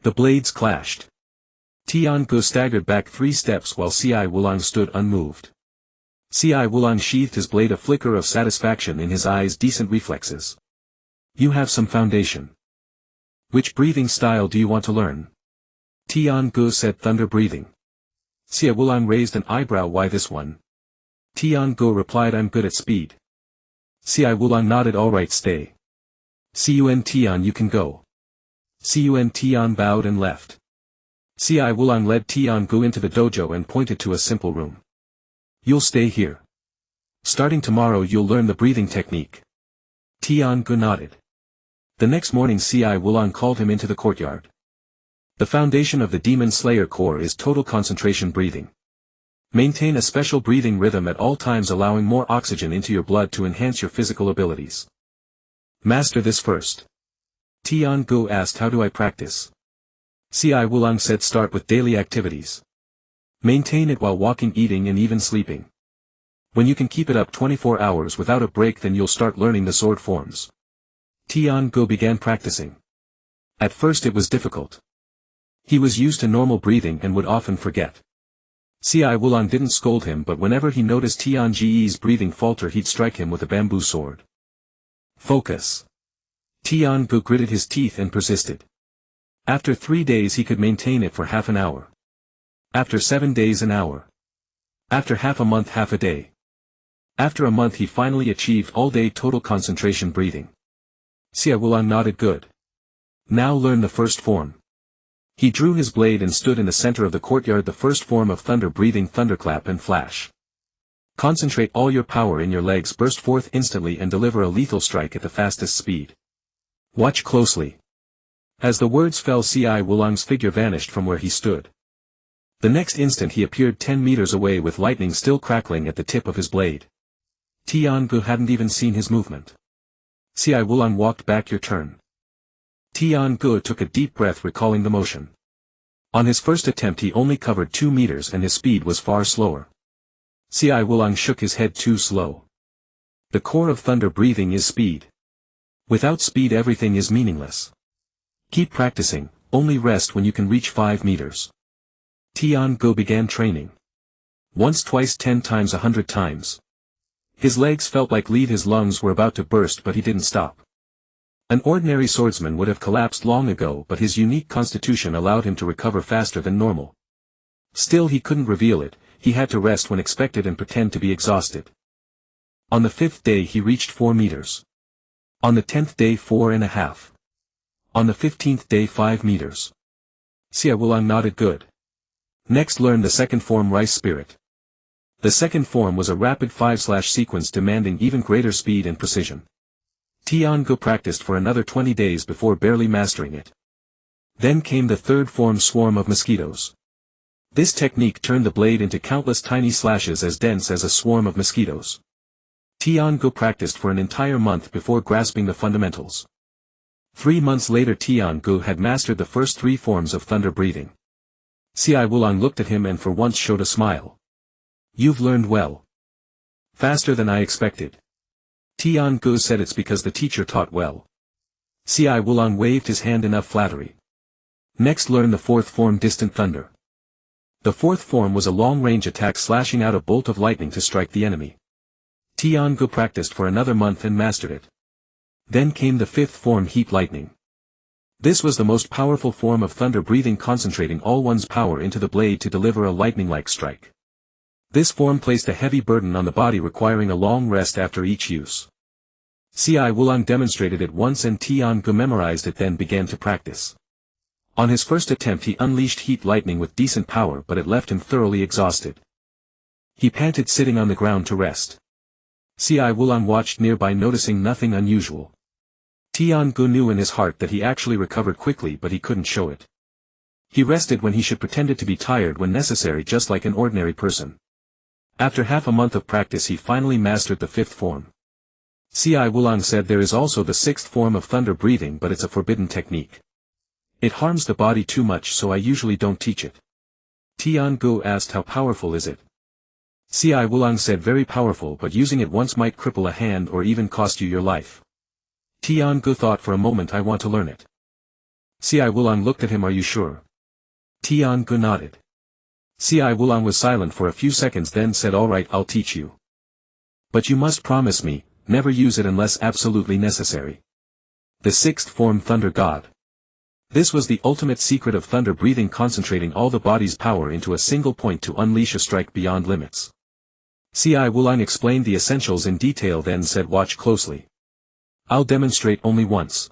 The blades clashed. Tian-gu staggered back 3 steps while Ci Wulang stood unmoved. Ci Wulang sheathed his blade, a flicker of satisfaction in his eyes. "Decent reflexes. You have some foundation. Which breathing style do you want to learn?" Tian-gu said, "Thunder breathing." Ci Wulang raised an eyebrow. "Why this one?" Tian-gu replied, "I'm good at speed." Ci Wulang nodded. "All right, stay. Cun Tian, you can go." Cun Tian bowed and left. Ci Wulang led Tian-gu into the dojo and pointed to a simple room. "You'll stay here. Starting tomorrow you'll learn the breathing technique." Tian-gu nodded. The next morning Ci Wulang called him into the courtyard. "The foundation of the Demon Slayer Corps is total concentration breathing. Maintain a special breathing rhythm at all times, allowing more oxygen into your blood to enhance your physical abilities. Master this first." Tian-gu asked, "How do I practice?" Ci Wulang said, "Start with daily activities. Maintain it while walking, eating and even sleeping. When you can keep it up 24 hours without a break, then you'll start learning the sword forms." Tian-gu began practicing. At first it was difficult. He was used to normal breathing and would often forget. Ci Wulang didn't scold him, but whenever he noticed Tian-gu's breathing falter, he'd strike him with a bamboo sword. Focus. Tian-gu gritted his teeth and persisted. After 3 days he could maintain it for half an hour. After 7 days, an hour. After half a month, half a day. After a month he finally achieved all-day total concentration breathing. Ci Wulang nodded. "Good. Now learn the first form." He drew his blade and stood in the center of the courtyard. "The first form of thunder breathing, thunderclap and flash. Concentrate all your power in your legs, burst forth instantly and deliver a lethal strike at the fastest speed. Watch closely. As the words fell, Ci Wulong's figure vanished from where he stood. The next instant he appeared 10 meters away with lightning still crackling at the tip of his blade. Tiangu hadn't even seen his movement. Ci Wulong walked back. Your turn. Tiangu took a deep breath, recalling the motion. On his first attempt he only covered 2 meters and his speed was far slower. Ci Wulong shook his head. Too slow. The core of thunder breathing is speed. Without speed everything is meaningless. Keep practicing, only rest when you can reach 5 meters. Tiangu began training. Once, twice, 10 times, 100 times. His legs felt like lead, his lungs were about to burst, but he didn't stop. An ordinary swordsman would have collapsed long ago, but his unique constitution allowed him to recover faster than normal. Still he couldn't reveal it, he had to rest when expected and pretend to be exhausted. On the 5th day he reached 4 meters. On the 10th day 4.5. On the 15th day 5 meters. Ci Wulong nodded. Good. Next learn the second form, Rice Spirit. The second form was a rapid 5/ sequence demanding even greater speed and precision. Tiangu practiced for another 20 days before barely mastering it. Then came the third form, Swarm of Mosquitoes. This technique turned the blade into countless tiny slashes as dense as a swarm of mosquitoes. Tiangu practiced for an entire month before grasping the fundamentals. 3 months later Tiangu had mastered the first 3 forms of thunder breathing. Ci Wulong looked at him and for once showed a smile. You've learned well. Faster than I expected. Tiangu said it's because the teacher taught well. Ci Wulong waved his hand. Enough flattery. Next learn the fourth form, Distant Thunder. The fourth form was a long-range attack slashing out a bolt of lightning to strike the enemy. Tiangu practiced for another month and mastered it. Then came the fifth form, Heat Lightning. This was the most powerful form of thunder breathing, concentrating all one's power into the blade to deliver a lightning-like strike. This form placed a heavy burden on the body, requiring a long rest after each use. Ci Wulong demonstrated it once and Tiangu memorized it, then began to practice. On his first attempt he unleashed Heat Lightning with decent power, but it left him thoroughly exhausted. He panted, sitting on the ground to rest. Ci Wulong watched nearby, noticing nothing unusual. Tiangu knew in his heart that he actually recovered quickly, but he couldn't show it. He rested when he should, pretended to be tired when necessary, just like an ordinary person. After half a month of practice he finally mastered the fifth form. Ci Wulong said, there is also the sixth form of thunder breathing, but it's a forbidden technique. It harms the body too much, so I usually don't teach it. Tiangu asked, how powerful is it? Ci Wulong said, very powerful, but using it once might cripple a hand or even cost you your life. Tiangu thought for a moment, I want to learn it. Ci Wulong looked at him, are you sure? Tiangu nodded. Ci Wulong was silent for a few seconds, then said, all right, I'll teach you. But you must promise me, never use it unless absolutely necessary. The sixth form, Thunder God. This was the ultimate secret of thunder breathing, concentrating all the body's power into a single point to unleash a strike beyond limits. Ci Wulong explained the essentials in detail, then said, watch closely. I'll demonstrate only once.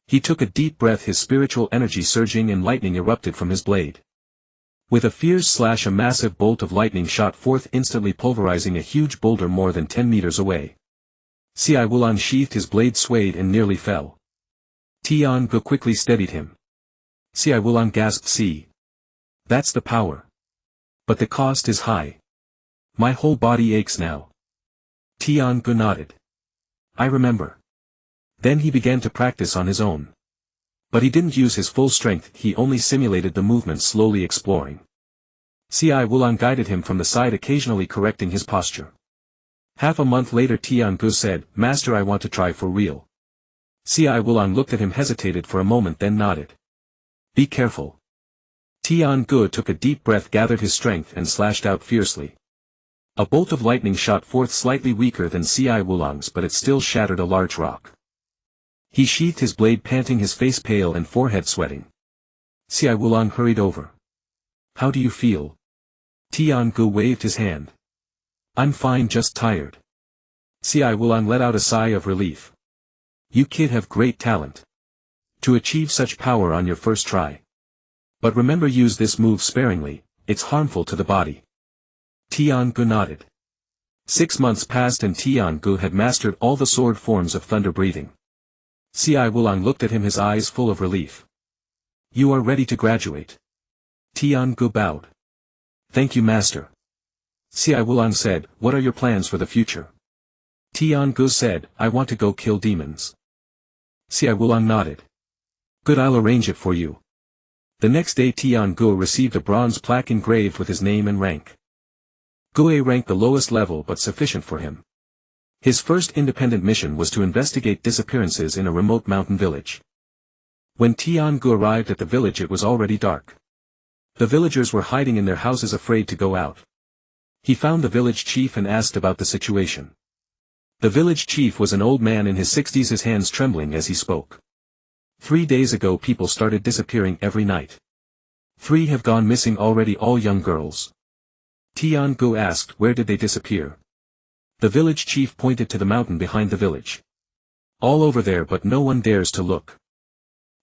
He took a deep breath, his spiritual energy surging, and lightning erupted from his blade. With a fierce slash a massive bolt of lightning shot forth, instantly pulverizing a huge boulder more than 10 meters away. Ci Wulong sheathed his blade, swayed and nearly fell. Tiangu quickly steadied him. Ci Wulong gasped, see. That's the power. But the cost is high. My whole body aches now. Tiangu nodded. I remember. Then he began to practice on his own. But he didn't use his full strength, he only simulated the movements, slowly exploring. Ci Wulong guided him from the side, occasionally correcting his posture. Half a month later Tiangu said, Master, I want to try for real. Ci Wulong looked at him, hesitated for a moment, then nodded. Be careful. Tiangu took a deep breath, gathered his strength and slashed out fiercely. A bolt of lightning shot forth, slightly weaker than Ci Wulong's, but it still shattered a large rock. He sheathed his blade, panting, his face pale and forehead sweating. Ci Wulong hurried over. How do you feel? Tiangu waved his hand. I'm fine, just tired. Ci Wulong let out a sigh of relief. You kid have great talent. To achieve such power on your first try. But remember, use this move sparingly, it's harmful to the body. Tiangu nodded. 6 months passed and Tiangu had mastered all the sword forms of thunder breathing. Si Wulang looked at him, his eyes full of relief. You are ready to graduate. Tiangu bowed. Thank you, master. Si Wulang said, what are your plans for the future? Tiangu said, I want to go kill demons. Si Wulang nodded. Good, I'll arrange it for you. The next day Tiangu received a bronze plaque engraved with his name and rank. Gue ranked the lowest level but sufficient for him. His first independent mission was to investigate disappearances in a remote mountain village. When Tiangu arrived at the village, it was already dark. The villagers were hiding in their houses, afraid to go out. He found the village chief and asked about the situation. The village chief was an old man in his 60s, his hands trembling as he spoke. 3 days ago people started disappearing every night. 3 have gone missing already, all young girls. Tiangu asked, where did they disappear? The village chief pointed to the mountain behind the village. All over there, but no one dares to look.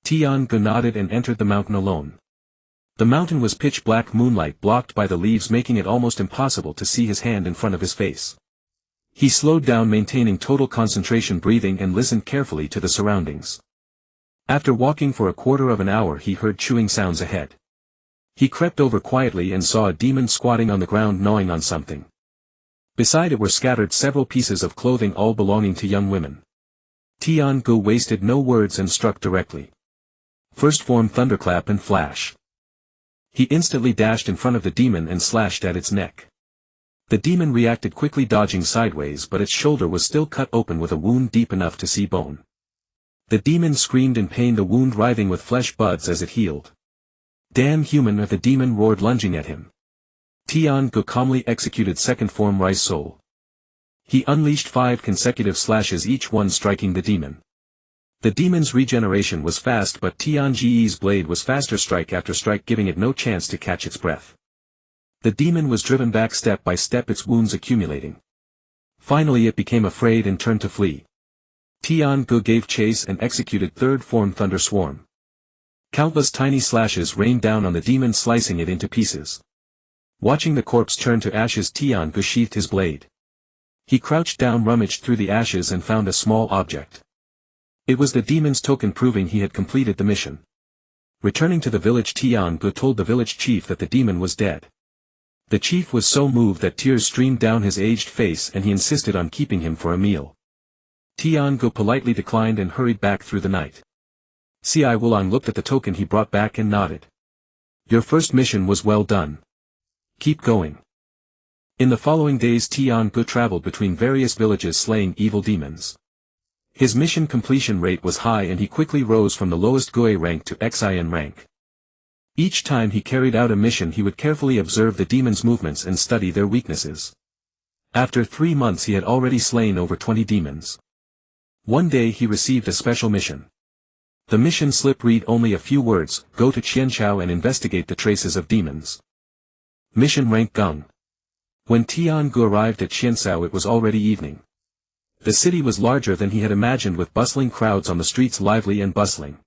Tiangu nodded and entered the mountain alone. The mountain was pitch black, moonlight blocked by the leaves making it almost impossible to see his hand in front of his face. He slowed down, maintaining total concentration, breathing, and listened carefully to the surroundings. After walking for a quarter of an hour he heard chewing sounds ahead. He crept over quietly and saw a demon squatting on the ground gnawing on something. Beside it were scattered several pieces of clothing, all belonging to young women. Tiangu wasted no words and struck directly. First form thunderclap and flash. He instantly dashed in front of the demon and slashed at its neck. The demon reacted quickly, dodging sideways, but its shoulder was still cut open with a wound deep enough to see bone. The demon screamed in pain, the wound writhing with flesh buds as it healed. Damn human! The demon roared, lunging at him. Tiangu calmly executed second form rice soul. He unleashed 5 consecutive slashes, each one striking the demon. The demon's regeneration was fast, but Tiangu's blade was faster, strike after strike, giving it no chance to catch its breath. The demon was driven back step by step, its wounds accumulating. Finally it became afraid and turned to flee. Tiangu gave chase and executed third form thunder swarm. Countless tiny slashes rained down on the demon, slicing it into pieces. Watching the corpse turn to ashes, Tiangu sheathed his blade. He crouched down, rummaged through the ashes, and found a small object. It was the demon's token, proving he had completed the mission. Returning to the village, Tiangu told the village chief that the demon was dead. The chief was so moved that tears streamed down his aged face, and he insisted on keeping him for a meal. Tiangu politely declined and hurried back through the night. Si Wulang looked at the token he brought back and nodded. Your first mission was well done. Keep going. In the following days Tiangu traveled between various villages slaying evil demons. His mission completion rate was high and he quickly rose from the lowest Gue rank to Xin rank. Each time he carried out a mission he would carefully observe the demons' movements and study their weaknesses. After 3 months he had already slain over 20 demons. One day he received a special mission. The mission slip read only a few words: go to Qianchao and investigate the traces of demons. Mission rank Gung. When Tiangu arrived at Qianchao it was already evening. The city was larger than he had imagined, with bustling crowds on the streets, lively and bustling.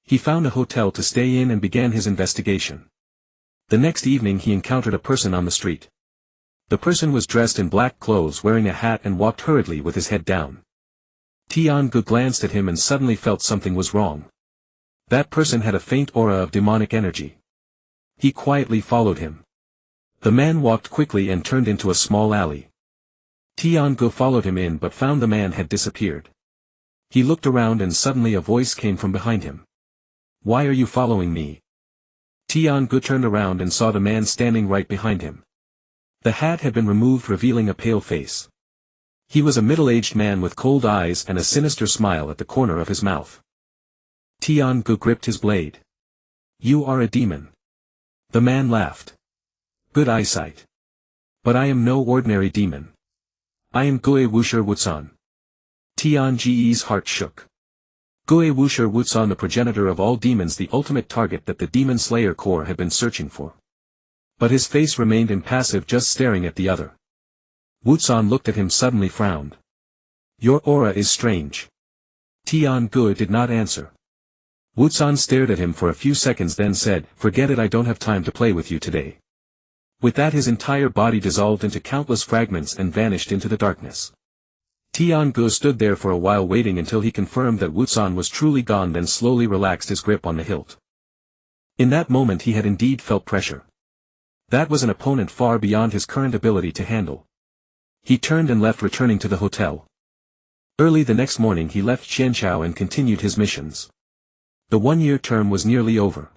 He found a hotel to stay in and began his investigation. The next evening he encountered a person on the street. The person was dressed in black clothes, wearing a hat, and walked hurriedly with his head down. Tiangu glanced at him and suddenly felt something was wrong. That person had a faint aura of demonic energy. He quietly followed him. The man walked quickly and turned into a small alley. Tiangu followed him in but found the man had disappeared. He looked around and suddenly a voice came from behind him. Why are you following me? Tiangu turned around and saw the man standing right behind him. The hat had been removed, revealing a pale face. He was a middle-aged man with cold eyes and a sinister smile at the corner of his mouth. Tiangu gripped his blade. You are a demon. The man laughed. Good eyesight. But I am no ordinary demon. I am Gue Wushi Wutsan. Tiangu's heart shook. Gue Wushi Wutsan, the progenitor of all demons, the ultimate target that the Demon Slayer Corps had been searching for. But his face remained impassive, just staring at the other. Wutsan looked at him, suddenly frowned. Your aura is strange. Tiangu did not answer. Wutsan stared at him for a few seconds, then said, Forget it, I don't have time to play with you today. With that his entire body dissolved into countless fragments and vanished into the darkness. Tian-gu stood there for a while waiting until he confirmed that Wusan was truly gone, then slowly relaxed his grip on the hilt. In that moment he had indeed felt pressure. That was an opponent far beyond his current ability to handle. He turned and left, returning to the hotel. Early the next morning he left Qianchao and continued his missions. The one-year term was nearly over.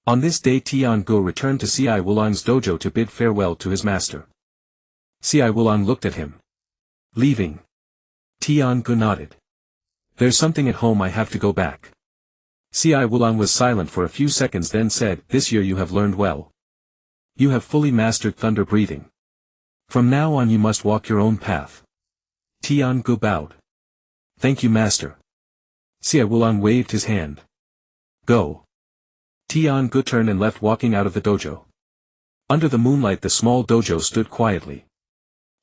On this day Tian-gu returned to Cai Wulong's dojo to bid farewell to his master. Cai Wulong looked at him. Leaving? Tian-gu nodded. There's something at home, I have to go back. Cai Wulong was silent for a few seconds, then said, this year you have learned well. You have fully mastered thunder breathing. From now on you must walk your own path. Tian-gu bowed. Thank you, master. Cai Wulong waved his hand. Go. Tian-gu turned and left, walking out of the dojo. Under the moonlight the small dojo stood quietly.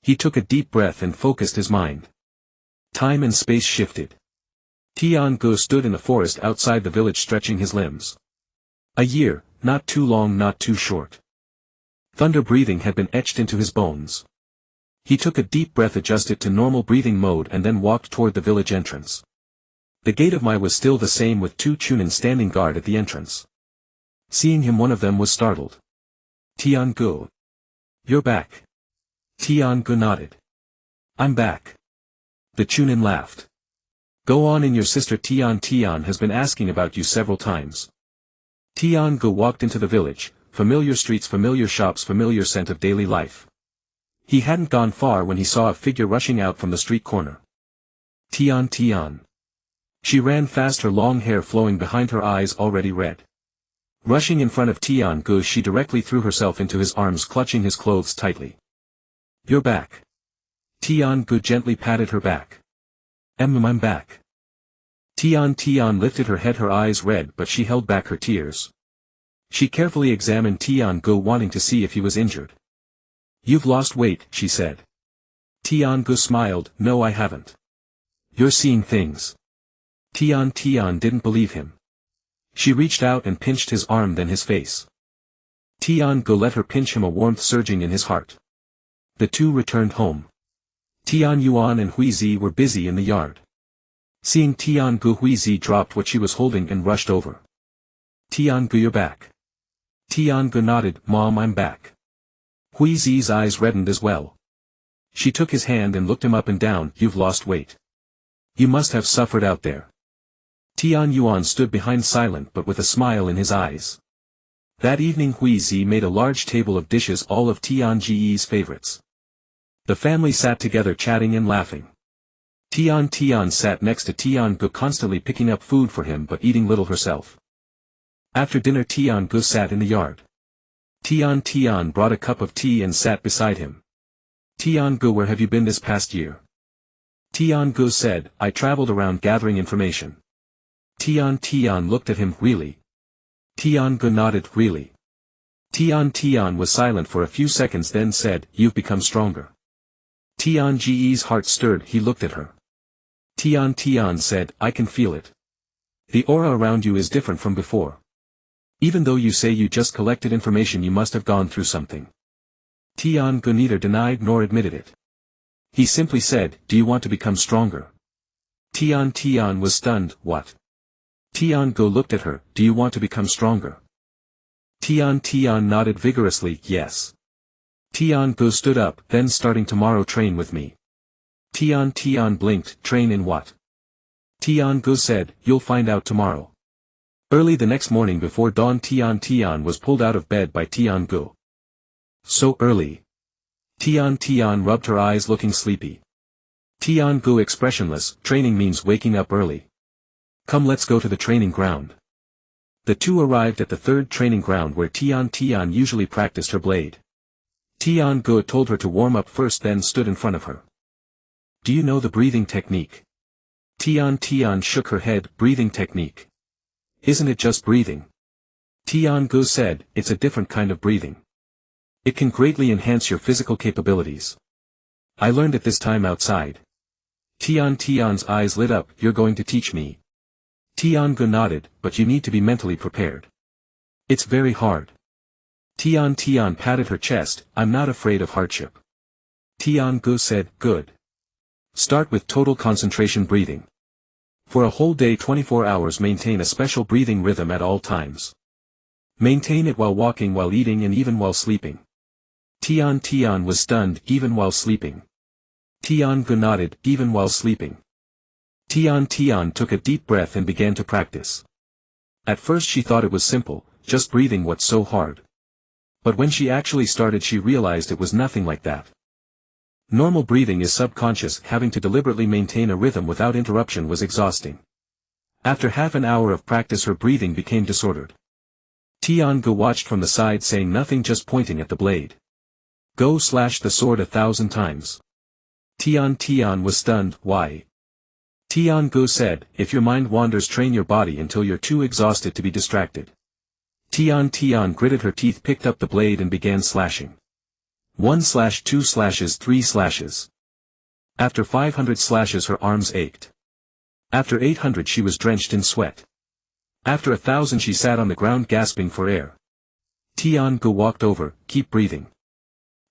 He took a deep breath and focused his mind. Time and space shifted. Tian-gu stood in the forest outside the village, stretching his limbs. A year, not too long, not too short. Thunder breathing had been etched into his bones. He took a deep breath, adjusted to normal breathing mode, and then walked toward the village entrance. The gate of Mai was still the same, with two Chunin standing guard at the entrance. Seeing him, one of them was startled. Tian-gu. You're back. Tian-gu nodded. I'm back. The Chunin laughed. Go on in, your sister Tian has been asking about you several times. Tian-gu walked into the village, familiar streets, familiar shops, familiar scent of daily life. He hadn't gone far when he saw a figure rushing out from the street corner. Tian. She ran fast, her long hair flowing behind her eyes already red. Rushing in front of Tian-gu, she directly threw herself into his arms, clutching his clothes tightly. You're back. Tian-gu gently patted her back. I'm back. Tian lifted her head, her eyes red, but she held back her tears. She carefully examined Tian-gu, wanting to see if he was injured. You've lost weight, she said. Tian-gu smiled. No, I haven't. You're seeing things. Tian didn't believe him. She reached out and pinched his arm, then his face. Tian-gu let her pinch him, a warmth surging in his heart. The two returned home. Tian Yuan and Hui Zi were busy in the yard. Seeing Tian-gu, Hui Zi dropped what she was holding and rushed over. Tian-gu, you're back. Tian-gu nodded. Mom, I'm back. Hui Zi's eyes reddened as well. She took his hand and looked him up and down. You've lost weight. You must have suffered out there. Tian Yuan stood behind, silent but with a smile in his eyes. That evening Hui Zi made a large table of dishes, all of Tian's favorites. The family sat together, chatting and laughing. Tian sat next to Tian-gu, constantly picking up food for him but eating little herself. After dinner Tian-gu sat in the yard. Tian brought a cup of tea and sat beside him. Tian-gu, where have you been this past year? Tian-gu said, I traveled around gathering information. Tian looked at him. Really? Tian-gu nodded. Really? Tian was silent for a few seconds, then said, you've become stronger. Tian's heart stirred. He looked at her. Tian said, I can feel it. The aura around you is different from before. Even though you say you just collected information, you must have gone through something. Tian-gu neither denied nor admitted it. He simply said, do you want to become stronger? Tian was stunned. What? Tian-gu looked at her. Do you want to become stronger? Tian nodded vigorously. Yes. Tian-gu stood up. Then starting tomorrow, train with me. Tian blinked. Train in what? Tian-gu said, you'll find out tomorrow. Early the next morning before dawn Tian was pulled out of bed by Tian-gu. So early? Tian rubbed her eyes, looking sleepy. Tian-gu expressionless. Training means waking up early. Come, let's go to the training ground. The two arrived at the third training ground where Tian usually practiced her blade. Tian-gu told her to warm up first, then stood in front of her. Do you know the breathing technique? Tian shook her head. Breathing technique? Isn't it just breathing? Tian-gu said, it's a different kind of breathing. It can greatly enhance your physical capabilities. I learned it this time outside. Tian's eyes lit up. You're going to teach me? Tian-gu nodded, but you need to be mentally prepared. It's very hard. Tian patted her chest. I'm not afraid of hardship. Tian-gu said, good. Start with total concentration breathing. For a whole day 24 hours maintain a special breathing rhythm at all times. Maintain it while walking, while eating, and even while sleeping. Tian was stunned even while sleeping. Tian nodded even while sleeping. Tian took a deep breath and began to practice. At first she thought it was simple, just breathing, what's so hard? But when she actually started she realized it was nothing like that. Normal breathing is subconscious, having to deliberately maintain a rhythm without interruption was exhausting. After half an hour of practice her breathing became disordered. Tian watched from the side, saying nothing, just pointing at the blade. Go slash the sword 1,000 times. Tian was stunned. Why? Tian said, if your mind wanders, train your body until you're too exhausted to be distracted. Tian gritted her teeth, picked up the blade and began slashing. 1 slash, 2 slashes, 3 slashes. After 500 slashes her arms ached. After 800 she was drenched in sweat. After 1,000 she sat on the ground gasping for air. Tian walked over, keep breathing.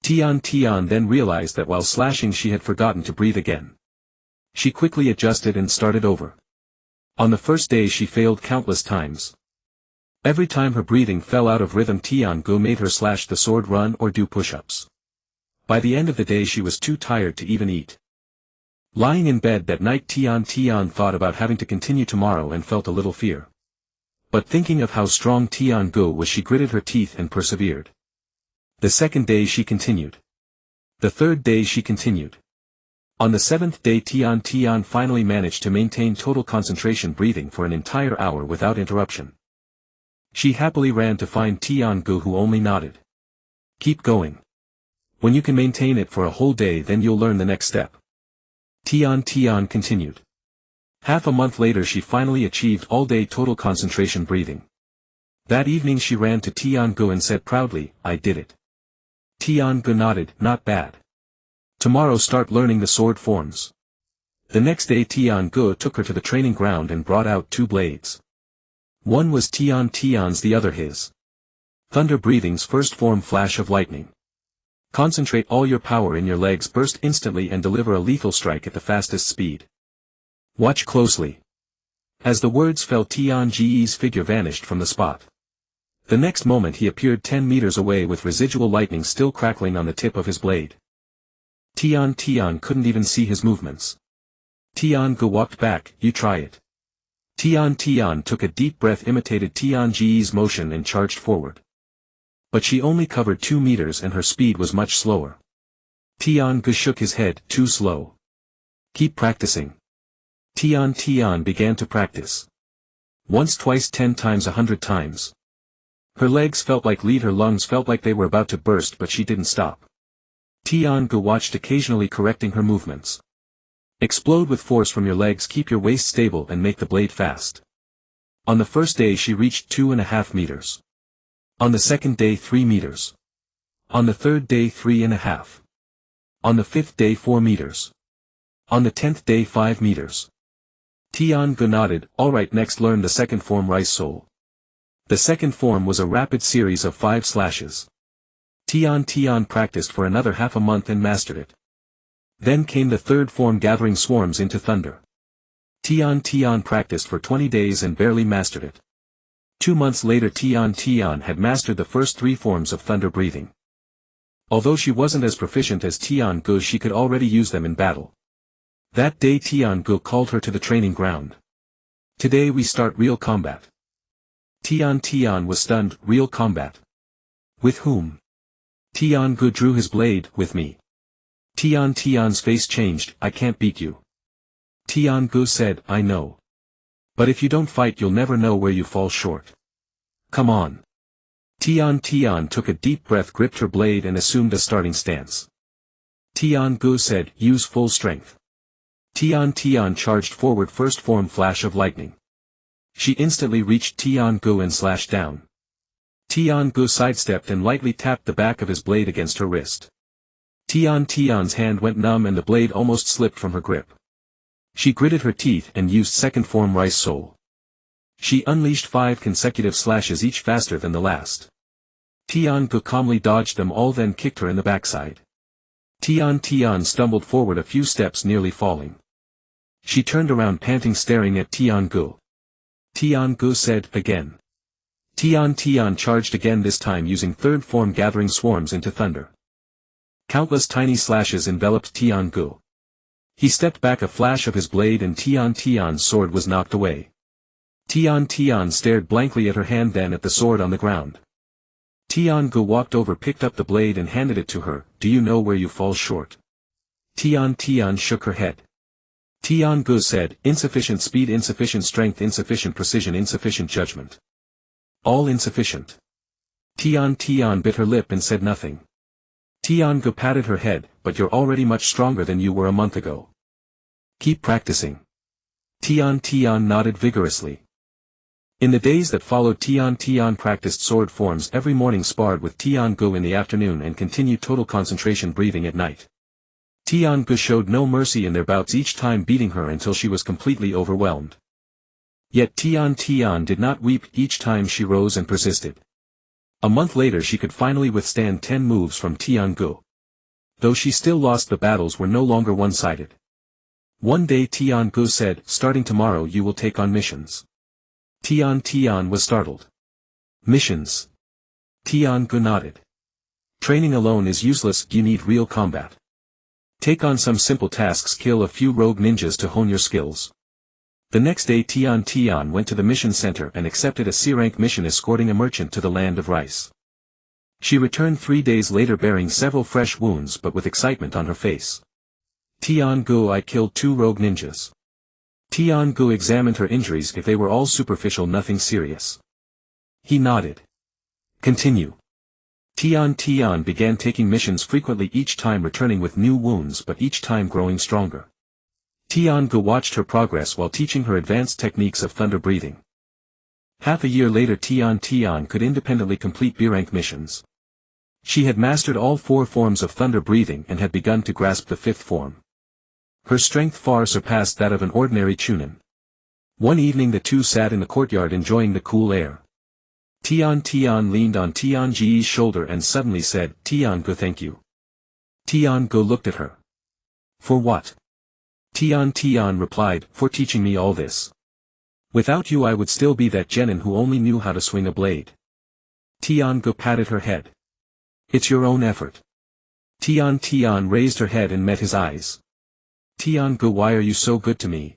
Tian then realized that while slashing she had forgotten to breathe again. She quickly adjusted and started over. On the first day she failed countless times. Every time her breathing fell out of rhythm Tian made her slash the sword, run, or do push-ups. By the end of the day she was too tired to even eat. Lying in bed that night Tian thought about having to continue tomorrow and felt a little fear. But thinking of how strong Tian was, she gritted her teeth and persevered. The second day she continued. The third day she continued. On the seventh day Tian finally managed to maintain total concentration breathing for an entire hour without interruption. She happily ran to find Tian who only nodded. Keep going. When you can maintain it for a whole day, then you'll learn the next step. Tian continued. Half a month later she finally achieved all-day total concentration breathing. That evening she ran to Tian and said proudly, I did it. Tian nodded, not bad. Tomorrow start learning the sword forms. The next day Tian took her to the training ground and brought out 2 blades. One was Tian's, the other his. Thunder breathing's first form, flash of lightning. Concentrate all your power in your legs, burst instantly and deliver a lethal strike at the fastest speed. Watch closely. As the words fell Tian's figure vanished from the spot. The next moment he appeared 10 meters away with residual lightning still crackling on the tip of his blade. Tian couldn't even see his movements. Tian walked back, you try it. Tian took a deep breath, imitated Tian's motion and charged forward. But she only covered 2 meters and her speed was much slower. Tian shook his head, too slow. Keep practicing. Tian began to practice. Once, twice, 10 times, 100 times. Her legs felt like lead, her lungs felt like they were about to burst, but she didn't stop. Tian watched, occasionally correcting her movements. Explode with force from your legs, keep your waist stable and make the blade fast. On the first day she reached 2.5 meters. On the second day 3 meters. On the third day 3.5. On the fifth day 4 meters. On the 10th day 5 meters. Tian nodded, alright, next learn the second form, rice soul. The second form was a rapid series of 5 slashes. Tian practiced for another half a month and mastered it. Then came the third form, gathering swarms into thunder. Tian practiced for 20 days and barely mastered it. 2 months later Tian had mastered the first 3 forms of thunder breathing. Although she wasn't as proficient as Tian she could already use them in battle. That day Tian called her to the training ground. Today we start real combat. Tian was stunned, real combat? With whom? Tian drew his blade, with me. Tian's face changed, I can't beat you. Tian said, I know. But if you don't fight you'll never know where you fall short. Come on. Tian took a deep breath, gripped her blade and assumed a starting stance. Tian said, use full strength. Tian charged forward, first form, flash of lightning. She instantly reached Tian and slashed down. Tian sidestepped and lightly tapped the back of his blade against her wrist. Tian's hand went numb and the blade almost slipped from her grip. She gritted her teeth and used second form, rice soul. She unleashed 5 consecutive slashes, each faster than the last. Tian calmly dodged them all, then kicked her in the backside. Tian stumbled forward a few steps, nearly falling. She turned around panting, staring at Tian-gu. Tian-gu said, again. Tian charged again, this time using third form, gathering swarms into thunder. Countless tiny slashes enveloped Tian-gu. He stepped back, a flash of his blade, and Tian's sword was knocked away. Tian stared blankly at her hand, then at the sword on the ground. Tian-gu walked over, picked up the blade and handed it to her. Do you know where you fall short? Tian shook her head. Tian-gu said, insufficient speed, insufficient strength, insufficient precision, insufficient judgment. All insufficient. Tian bit her lip and said nothing. Tian-gu patted her head, but you're already much stronger than you were a month ago. Keep practicing. Tian nodded vigorously. In the days that followed, Tian practiced sword forms every morning, sparred with Tian-gu in the afternoon, and continued total concentration breathing at night. Tian-gu showed no mercy in their bouts, each time beating her until she was completely overwhelmed. Yet Tian did not weep each time she rose and persisted. A month later she could finally withstand 10 moves from Tian-gu. Though she still lost, the battles were no longer one-sided. One day Tian-gu said, starting tomorrow you will take on missions. Tian was startled. Missions? Tian-gu nodded. Training alone is useless, you need real combat. Take on some simple tasks, kill a few rogue ninjas to hone your skills. The next day Tian went to the mission center and accepted a C-rank mission escorting a merchant to the land of rice. She returned 3 days later bearing several fresh wounds but with excitement on her face. Tian-gu, I killed 2 rogue ninjas. Tian-gu examined her injuries. If they were all superficial, nothing serious. He nodded. Continue. Tian began taking missions frequently, each time returning with new wounds but each time growing stronger. Tian-gu watched her progress while teaching her advanced techniques of thunder breathing. Half a year later Tian could independently complete B-rank missions. She had mastered all 4 forms of thunder breathing and had begun to grasp the 5th form. Her strength far surpassed that of an ordinary chunin. One evening the two sat in the courtyard enjoying the cool air. Tian leaned on Tian's shoulder and suddenly said, Tian-gu, thank you. Tian-gu looked at her. For what? Tian replied, for teaching me all this. Without you I would still be that genin who only knew how to swing a blade. Tian-gu patted her head. It's your own effort. Tian raised her head and met his eyes. Tian-gu, why are you so good to me?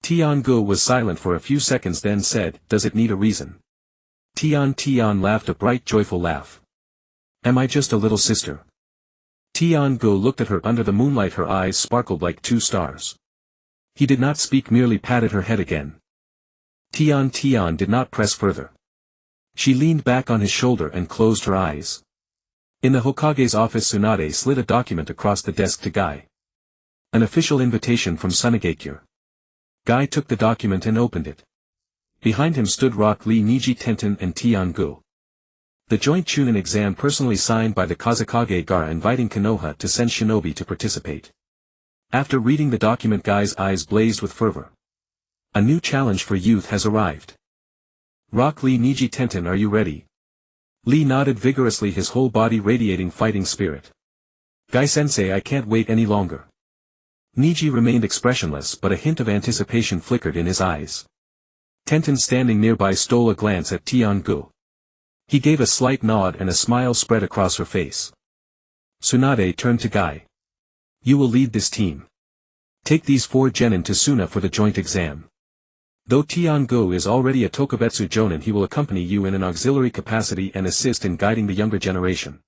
Tian-gu was silent for a few seconds, then said, does it need a reason? Tian laughed a bright joyful laugh. Am I just a little sister? Tian-gu looked at her under the moonlight, her eyes sparkled like 2 stars. He did not speak, merely patted her head again. Tian did not press further. She leaned back on his shoulder and closed her eyes. In the Hokage's office Tsunade slid a document across the desk to Guy. An official invitation from Sunagakure. Guy took the document and opened it. Behind him stood Rock Lee, Niji Tenten and Tian-gu. The joint Chunin exam personally signed by the Kazekage Gara inviting Konoha to send shinobi to participate. After reading the document Guy's eyes blazed with fervor. A new challenge for youth has arrived. Rock Lee, Niji Tenten, are you ready? Lee nodded vigorously, his whole body radiating fighting spirit. Guy-sensei, I can't wait any longer. Niji remained expressionless, but a hint of anticipation flickered in his eyes. Tenten, standing nearby, stole a glance at Tian-gu. He gave a slight nod and a smile spread across her face. Tsunade turned to Guy. You will lead this team. Take these 4 genin to Suna for the joint exam. Though Tian-gu is already a Tokubetsu Jonin, he will accompany you in an auxiliary capacity and assist in guiding the younger generation.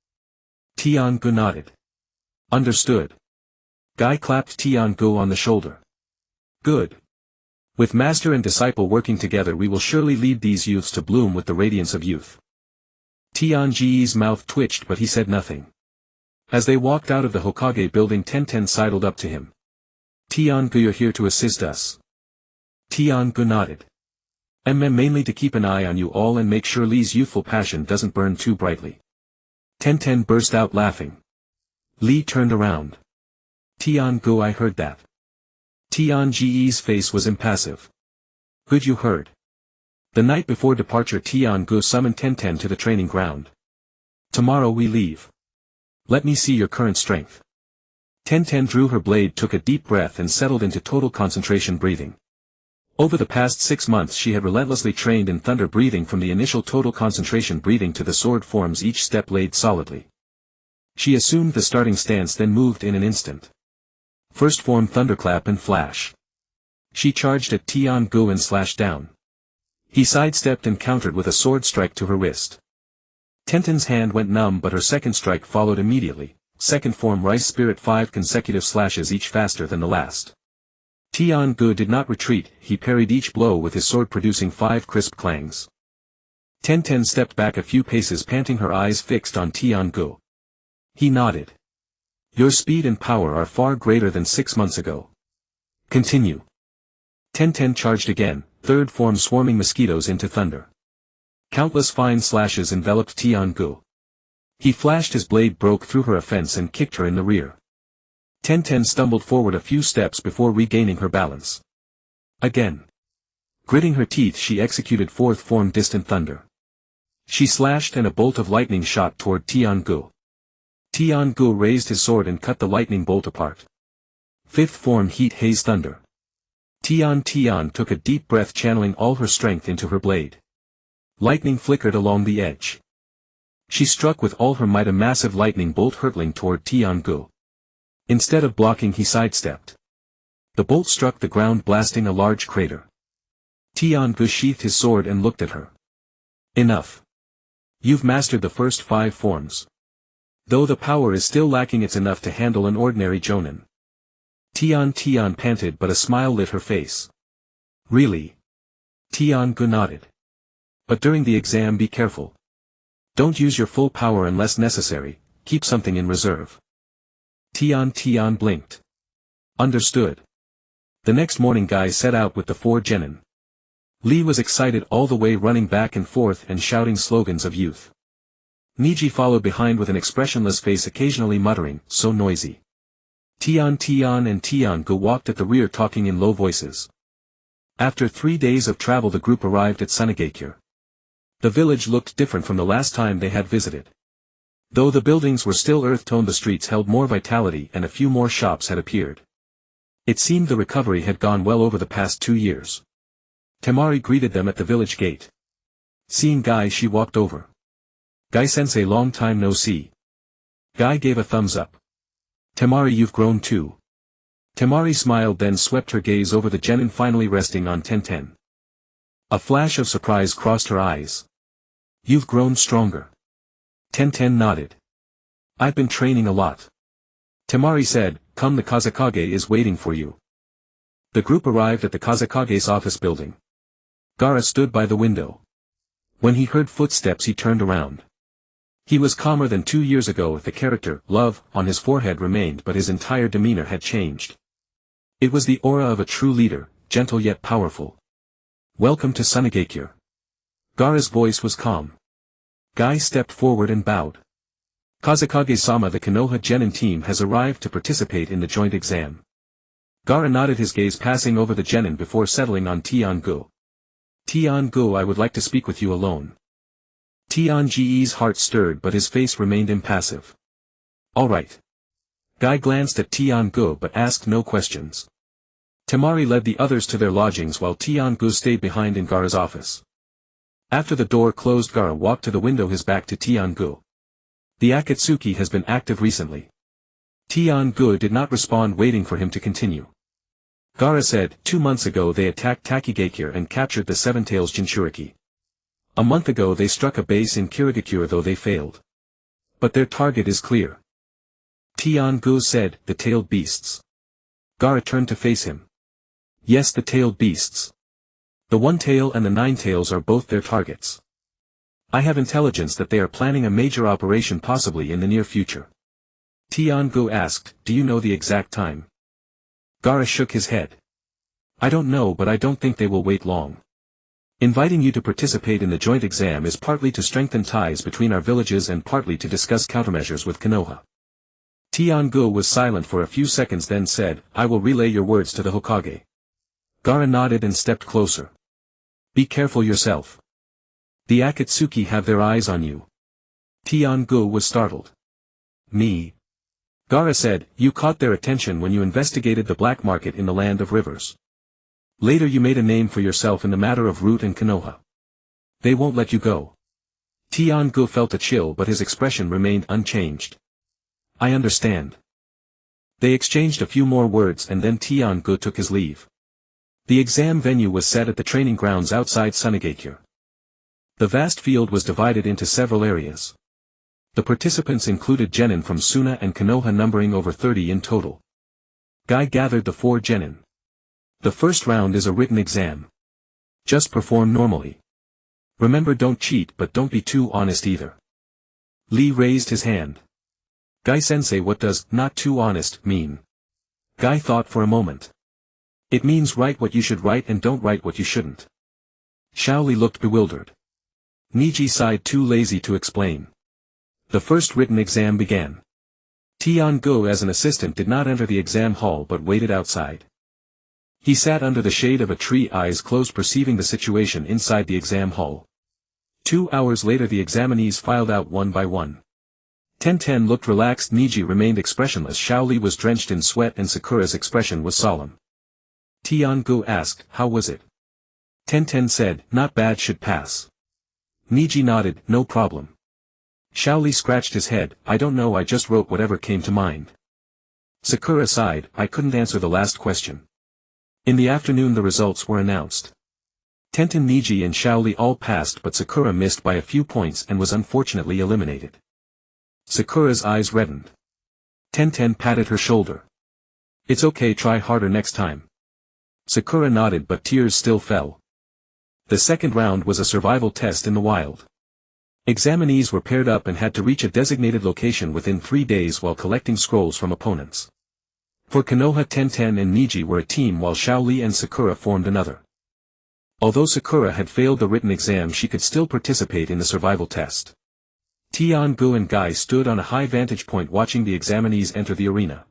Tian-gu nodded. Understood. Guy clapped Tian-gu on the shoulder. Good. With master and disciple working together we will surely lead these youths to bloom with the radiance of youth. Tian's mouth twitched but he said nothing. As they walked out of the Hokage building, Tenten sidled up to him. Tian-gu, you're here to assist us. Tian-gu nodded. Mainly to keep an eye on you all and make sure Lee's youthful passion doesn't burn too brightly. Tenten burst out laughing. Lee turned around. Tian-gu, I heard that. Tian's face was impassive. Good, you heard. The night before departure Tian-gu summoned Tenten to the training ground. Tomorrow we leave. Let me see your current strength. Tenten drew her blade, took a deep breath and settled into total concentration breathing. Over the past 6 months she had relentlessly trained in thunder breathing, from the initial total concentration breathing to the sword forms, each step laid solidly. She assumed the starting stance, then moved in an instant. First form thunderclap and flash. She charged at Tian-gu and slashed down. He sidestepped and countered with a sword strike to her wrist. Tenten's hand went numb, but her second strike followed immediately. Second form Rice Spirit, 5 consecutive slashes, each faster than the last. Tian-gu did not retreat, he parried each blow with his sword, producing 5 crisp clangs. Tenten stepped back a few paces, panting, her eyes fixed on Tian-gu. He nodded. Your speed and power are far greater than 6 months ago. Continue. Tenten charged again, third form swarming mosquitoes into thunder. Countless fine slashes enveloped Tian-gu. He flashed his blade, broke through her offense and kicked her in the rear. Tenten stumbled forward a few steps before regaining her balance. Again. Gritting her teeth, she executed fourth form distant thunder. She slashed and a bolt of lightning shot toward Tian-gu. Tian-gu raised his sword and cut the lightning bolt apart. Fifth form heat haze thunder. Tian took a deep breath, channeling all her strength into her blade. Lightning flickered along the edge. She struck with all her might, a massive lightning bolt hurtling toward Tian-gu. Instead of blocking, he sidestepped. The bolt struck the ground, blasting a large crater. Tian-gu sheathed his sword and looked at her. Enough. You've mastered the first 5 forms. Though the power is still lacking, it's enough to handle an ordinary jonin. Tian panted, but a smile lit her face. Really? Tian-gu nodded. But during the exam be careful. Don't use your full power unless necessary, keep something in reserve. Tian blinked. Understood. The next morning Guy set out with the 4 genin. Lee was excited all the way, running back and forth and shouting slogans of youth. Niji followed behind with an expressionless face, occasionally muttering, so noisy. Tian and Tian-gu walked at the rear, talking in low voices. After 3 days of travel the group arrived at Sunagakure. The village looked different from the last time they had visited. Though the buildings were still earth-toned, the streets held more vitality and a few more shops had appeared. It seemed the recovery had gone well over the past 2 years. Temari greeted them at the village gate. Seeing Guy, she walked over. Guy-sensei, long time no see. Guy gave a thumbs up. Temari, you've grown too. Temari smiled, then swept her gaze over the genin, finally resting on Tenten. A flash of surprise crossed her eyes. You've grown stronger. Tenten nodded. I've been training a lot. Temari said, come, the Kazekage is waiting for you. The group arrived at the Kazekage's office building. Gaara stood by the window. When he heard footsteps he turned around. He was calmer than 2 years ago. The character, love, on his forehead remained, but his entire demeanor had changed. It was the aura of a true leader, gentle yet powerful. Welcome to Sunagakure. Gaara's voice was calm. Guy stepped forward and bowed. Kazekage-sama, the Konoha genin team has arrived to participate in the joint exam. Gaara nodded, his gaze passing over the genin before settling on Tian-gu. Tian-gu, I would like to speak with you alone. Tian-ge's heart stirred, but his face remained impassive. All right. Guy glanced at Tian-gu but asked no questions. Temari led the others to their lodgings while Tian-gu stayed behind in Gaara's office. After the door closed, Gaara walked to the window, his back to Tian-gu. The Akatsuki has been active recently. Tian-gu did not respond, waiting for him to continue. Gaara said, 2 months ago they attacked Takigakure and captured the Seven-Tails Jinchuriki. A month ago they struck a base in Kirigakure, though they failed. But their target is clear. Tian-gu said, the tailed beasts. Gaara turned to face him. Yes, the tailed beasts. The One Tail and the Nine Tails are both their targets. I have intelligence that they are planning a major operation, possibly in the near future. Tian-gu asked, do you know the exact time? Gaara shook his head. I don't know, but I don't think they will wait long. Inviting you to participate in the joint exam is partly to strengthen ties between our villages and partly to discuss countermeasures with Konoha. Tian-gu was silent for a few seconds, then said, I will relay your words to the Hokage. Gaara nodded and stepped closer. Be careful yourself. The Akatsuki have their eyes on you. Tian-gu was startled. Me? Gaara said, you caught their attention when you investigated the black market in the land of rivers. Later you made a name for yourself in the matter of Root and Konoha. They won't let you go. Tian-gu felt a chill but his expression remained unchanged. I understand. They exchanged a few more words and then Tian-gu took his leave. The exam venue was set at the training grounds outside Sunagakure. The vast field was divided into several areas. The participants included genin from Suna and Konoha numbering over 30 in total. Guy gathered the 4 genin. The first round is a written exam. Just perform normally. Remember, don't cheat but don't be too honest either. Lee raised his hand. Guy-sensei, what does not too honest mean? Guy thought for a moment. It means write what you should write and don't write what you shouldn't. Shaoli looked bewildered. Niji sighed, too lazy to explain. The first written exam began. Tian-gu as an assistant did not enter the exam hall but waited outside. He sat under the shade of a tree, eyes closed, perceiving the situation inside the exam hall. 2 hours later the examinees filed out one by one. Tenten looked relaxed, Niji remained expressionless, Shaoli was drenched in sweat and Sakura's expression was solemn. Tian-gu asked, how was it? Tenten said, not bad, should pass. Niji nodded, no problem. Shaoli scratched his head, I don't know, I just wrote whatever came to mind. Sakura sighed, I couldn't answer the last question. In the afternoon the results were announced. Tenten, Niji and Shaoli all passed but Sakura missed by a few points and was unfortunately eliminated. Sakura's eyes reddened. Tenten patted her shoulder. It's okay, try harder next time. Sakura nodded but tears still fell. The second round was a survival test in the wild. Examinees were paired up and had to reach a designated location within 3 days while collecting scrolls from opponents. For Konoha, Tenten and Niji were a team while Shaoli and Sakura formed another. Although Sakura had failed the written exam, she could still participate in the survival test. Tian-gu and Guy stood on a high vantage point watching the examinees enter the arena.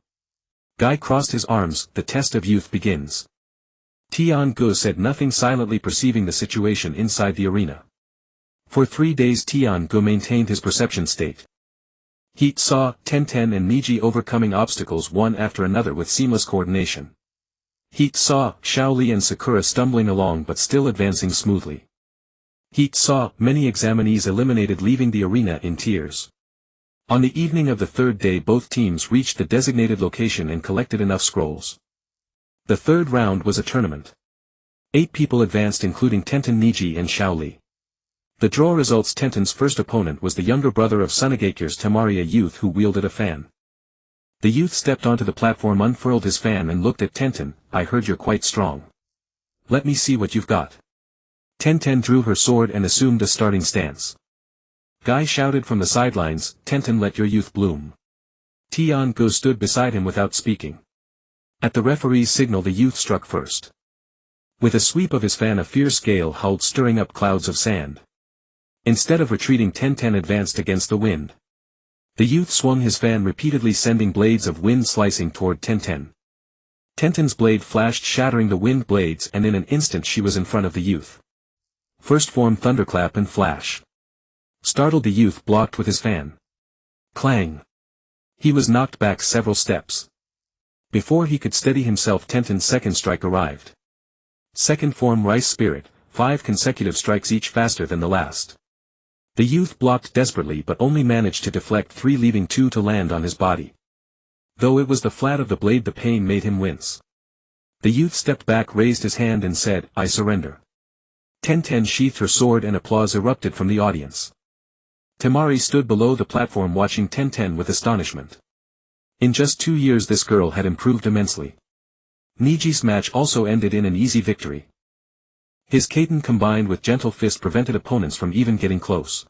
Guy crossed his arms, the test of youth begins. Tian-gu said nothing, silently perceiving the situation inside the arena. For 3 days Tian-gu maintained his perception state. He saw Tenten and Niji overcoming obstacles one after another with seamless coordination. He saw Shaoli and Sakura stumbling along but still advancing smoothly. He saw many examinees eliminated, leaving the arena in tears. On the evening of the 3rd day both teams reached the designated location and collected enough scrolls. The 3rd round was a tournament. 8 people advanced including Tenten, Niji and Shaoli. The draw results: Tenten's first opponent was the younger brother of Sunagakure's Temari, a youth who wielded a fan. The youth stepped onto the platform, unfurled his fan and looked at Tenten. I heard you're quite strong. Let me see what you've got. Tenten drew her sword and assumed a starting stance. Guy shouted from the sidelines, Tenten, let your youth bloom. Tian-gu stood beside him without speaking. At the referee's signal the youth struck first. With a sweep of his fan a fierce gale howled, stirring up clouds of sand. Instead of retreating, Tenten advanced against the wind. The youth swung his fan repeatedly, sending blades of wind slicing toward Tenten. Tenten's blade flashed, shattering the wind blades, and in an instant she was in front of the youth. First form thunderclap and flash. Startled, the youth blocked with his fan. Clang! He was knocked back several steps. Before he could steady himself, Tenten's second strike arrived. Second form rice spirit, 5 consecutive strikes, each faster than the last. The youth blocked desperately but only managed to deflect 3, leaving 2 to land on his body. Though it was the flat of the blade, the pain made him wince. The youth stepped back, raised his hand and said, I surrender. Tenten sheathed her sword and applause erupted from the audience. Temari stood below the platform watching Tenten with astonishment. In just 2 years this girl had improved immensely. Niji's match also ended in an easy victory. His Kaiten combined with gentle fist prevented opponents from even getting close.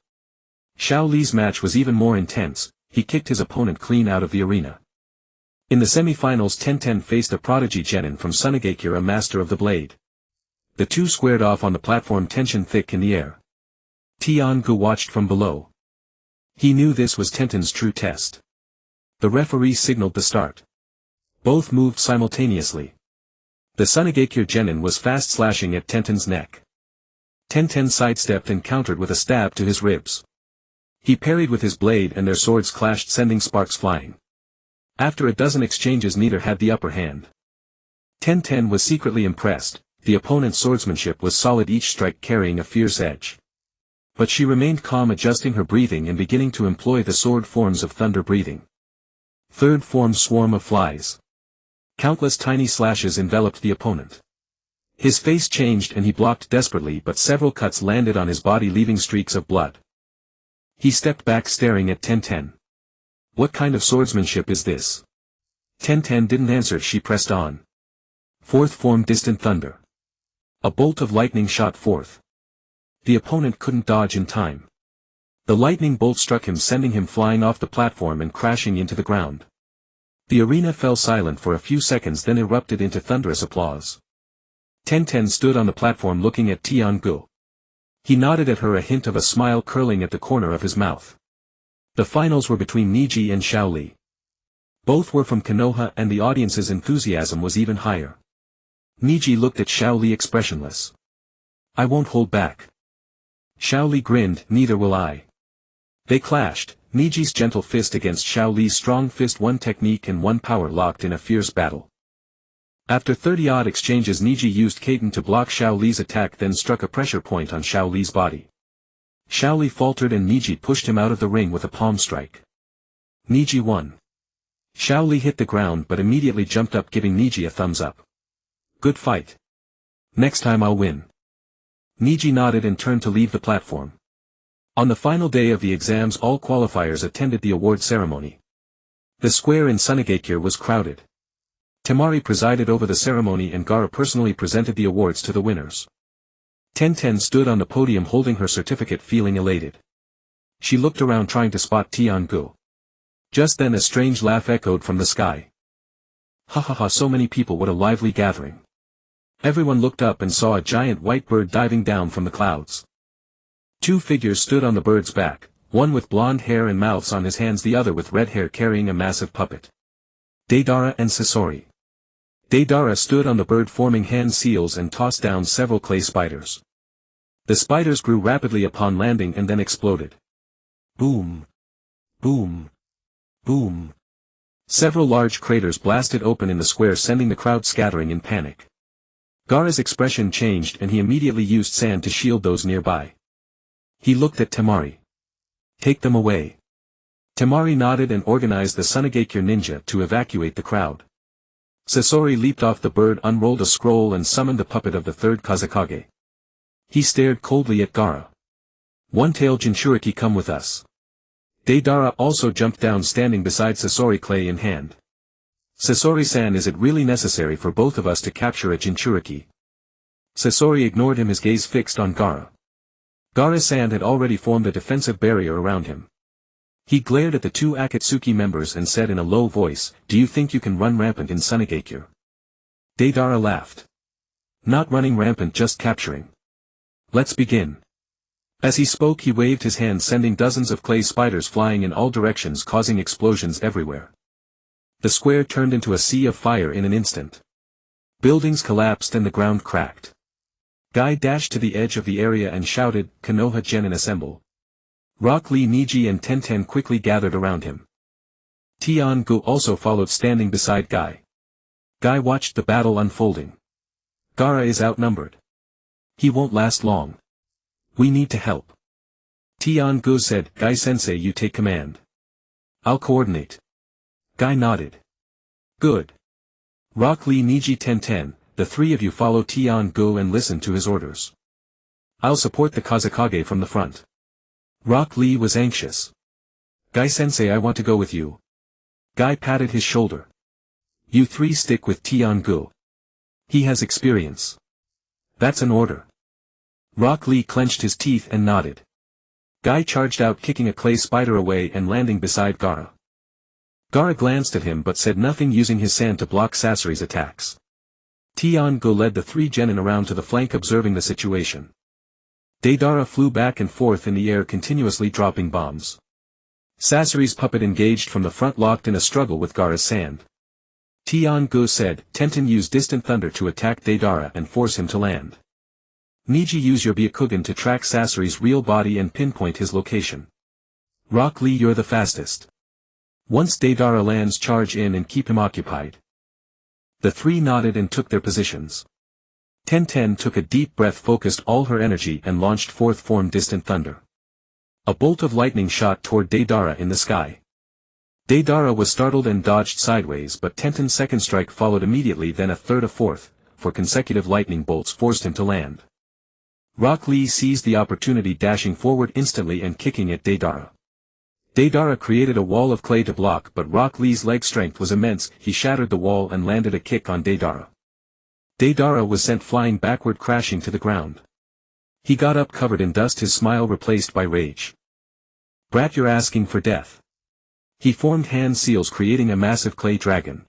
Shaoli's match was even more intense, he kicked his opponent clean out of the arena. In the semi-finals Tenten faced a prodigy genin from Sunagakure, a master of the blade. The two squared off on the platform, tension thick in the air. Tian-gu watched from below. He knew this was Tenten's true test. The referee signaled the start. Both moved simultaneously. The Sunagakure genin was fast slashing at Tenten's neck. Tenten sidestepped and countered with a stab to his ribs. He parried with his blade and their swords clashed, sending sparks flying. After a dozen exchanges neither had the upper hand. Ten was secretly impressed, the opponent's swordsmanship was solid, each strike carrying a fierce edge. But she remained calm, adjusting her breathing and beginning to employ the sword forms of thunder breathing. Third form, swarm of flies. Countless tiny slashes enveloped the opponent. His face changed and he blocked desperately, but several cuts landed on his body, leaving streaks of blood. He stepped back, staring at Ten. What kind of swordsmanship is this? Ten didn't answer. She pressed on. Fourth form, distant thunder. A bolt of lightning shot forth. The opponent couldn't dodge in time. The lightning bolt struck him, sending him flying off the platform and crashing into the ground. The arena fell silent for a few seconds, then erupted into thunderous applause. Ten stood on the platform looking at Tian-gu. He nodded at her, a hint of a smile curling at the corner of his mouth. The finals were between Niji and Xiaoli. Both were from Konoha and the audience's enthusiasm was even higher. Niji looked at Xiaoli expressionless. I won't hold back. Xiaoli grinned, neither will I. They clashed, Niji's gentle fist against Xiaoli's strong fist, one technique and one power locked in a fierce battle. After 30-odd exchanges, Niji used Kaiten to block Xiaoli's attack, then struck a pressure point on Xiaoli's body. Xiaoli faltered and Niji pushed him out of the ring with a palm strike. Niji won. Xiaoli hit the ground but immediately jumped up, giving Niji a thumbs up. Good fight. Next time I'll win. Niji nodded and turned to leave the platform. On the final day of the exams, all qualifiers attended the award ceremony. The square in Sunagakure was crowded. Temari presided over the ceremony and Gaara personally presented the awards to the winners. Ten stood on the podium holding her certificate, feeling elated. She looked around trying to spot Tian-gu. Just then a strange laugh echoed from the sky. Ha ha ha, so many people, what a lively gathering. Everyone looked up and saw a giant white bird diving down from the clouds. Two figures stood on the bird's back, one with blonde hair and mouths on his hands, the other with red hair carrying a massive puppet. Deidara and Sasori. Deidara stood on the bird forming hand seals and tossed down several clay spiders. The spiders grew rapidly upon landing and then exploded. Boom. Boom. Boom. Several large craters blasted open in the square, sending the crowd scattering in panic. Gaara's expression changed and he immediately used sand to shield those nearby. He looked at Temari. Take them away. Temari nodded and organized the Sunagakure ninja to evacuate the crowd. Sasori leaped off the bird, unrolled a scroll and summoned the puppet of the third Kazekage. He stared coldly at Gaara. One-tailed Jinchuriki, come with us. Deidara also jumped down, standing beside Sasori, clay in hand. Sasori-san, is it really necessary for both of us to capture a Jinchuriki? Sasori ignored him, his gaze fixed on Gaara. Gaara-san had already formed a defensive barrier around him. He glared at the two Akatsuki members and said in a low voice, do you think you can run rampant in Sunagakure? Deidara laughed. Not running rampant, just capturing. Let's begin. As he spoke he waved his hand, sending dozens of clay spiders flying in all directions, causing explosions everywhere. The square turned into a sea of fire in an instant. Buildings collapsed and the ground cracked. Guy dashed to the edge of the area and shouted, Konoha Genin assemble. Rock Lee, Niji and Ten quickly gathered around him. Tian-gu also followed, standing beside Guy. Guy watched the battle unfolding. Gaara is outnumbered. He won't last long. We need to help. Tian-gu said, Guy-sensei, you take command. I'll coordinate. Guy nodded. Good. Rock Lee, Niji, Ten, the three of you follow Tian-gu and listen to his orders. I'll support the Kazekage from the front. Rock Lee was anxious. Guy-sensei, I want to go with you. Guy patted his shoulder. You three stick with Tian-gu. He has experience. That's an order. Rock Lee clenched his teeth and nodded. Guy charged out, kicking a clay spider away and landing beside Gaara. Gaara glanced at him but said nothing, using his sand to block Sasori's attacks. Tian-gu led the three genin around to the flank, observing the situation. Deidara flew back and forth in the air, continuously dropping bombs. Sasori's puppet engaged from the front, locked in a struggle with Gaara's sand. Tian-gu said, Tenten, use distant thunder to attack Deidara and force him to land. Niji, use your Byakugan to track Sasori's real body and pinpoint his location. Rock Lee, you're the fastest. Once Deidara lands, charge in and keep him occupied. The three nodded and took their positions. Tenten took a deep breath, focused all her energy and launched fourth form distant thunder. A bolt of lightning shot toward Deidara in the sky. Deidara was startled and dodged sideways, but Tenten's second strike followed immediately, then a third, a fourth, for consecutive lightning bolts forced him to land. Rock Lee seized the opportunity, dashing forward instantly and kicking at Deidara. Deidara created a wall of clay to block, but Rock Lee's leg strength was immense. He shattered the wall and landed a kick on Deidara. Deidara was sent flying backward, crashing to the ground. He got up covered in dust, his smile replaced by rage. "Brat, you're asking for death." He formed hand seals, creating a massive clay dragon.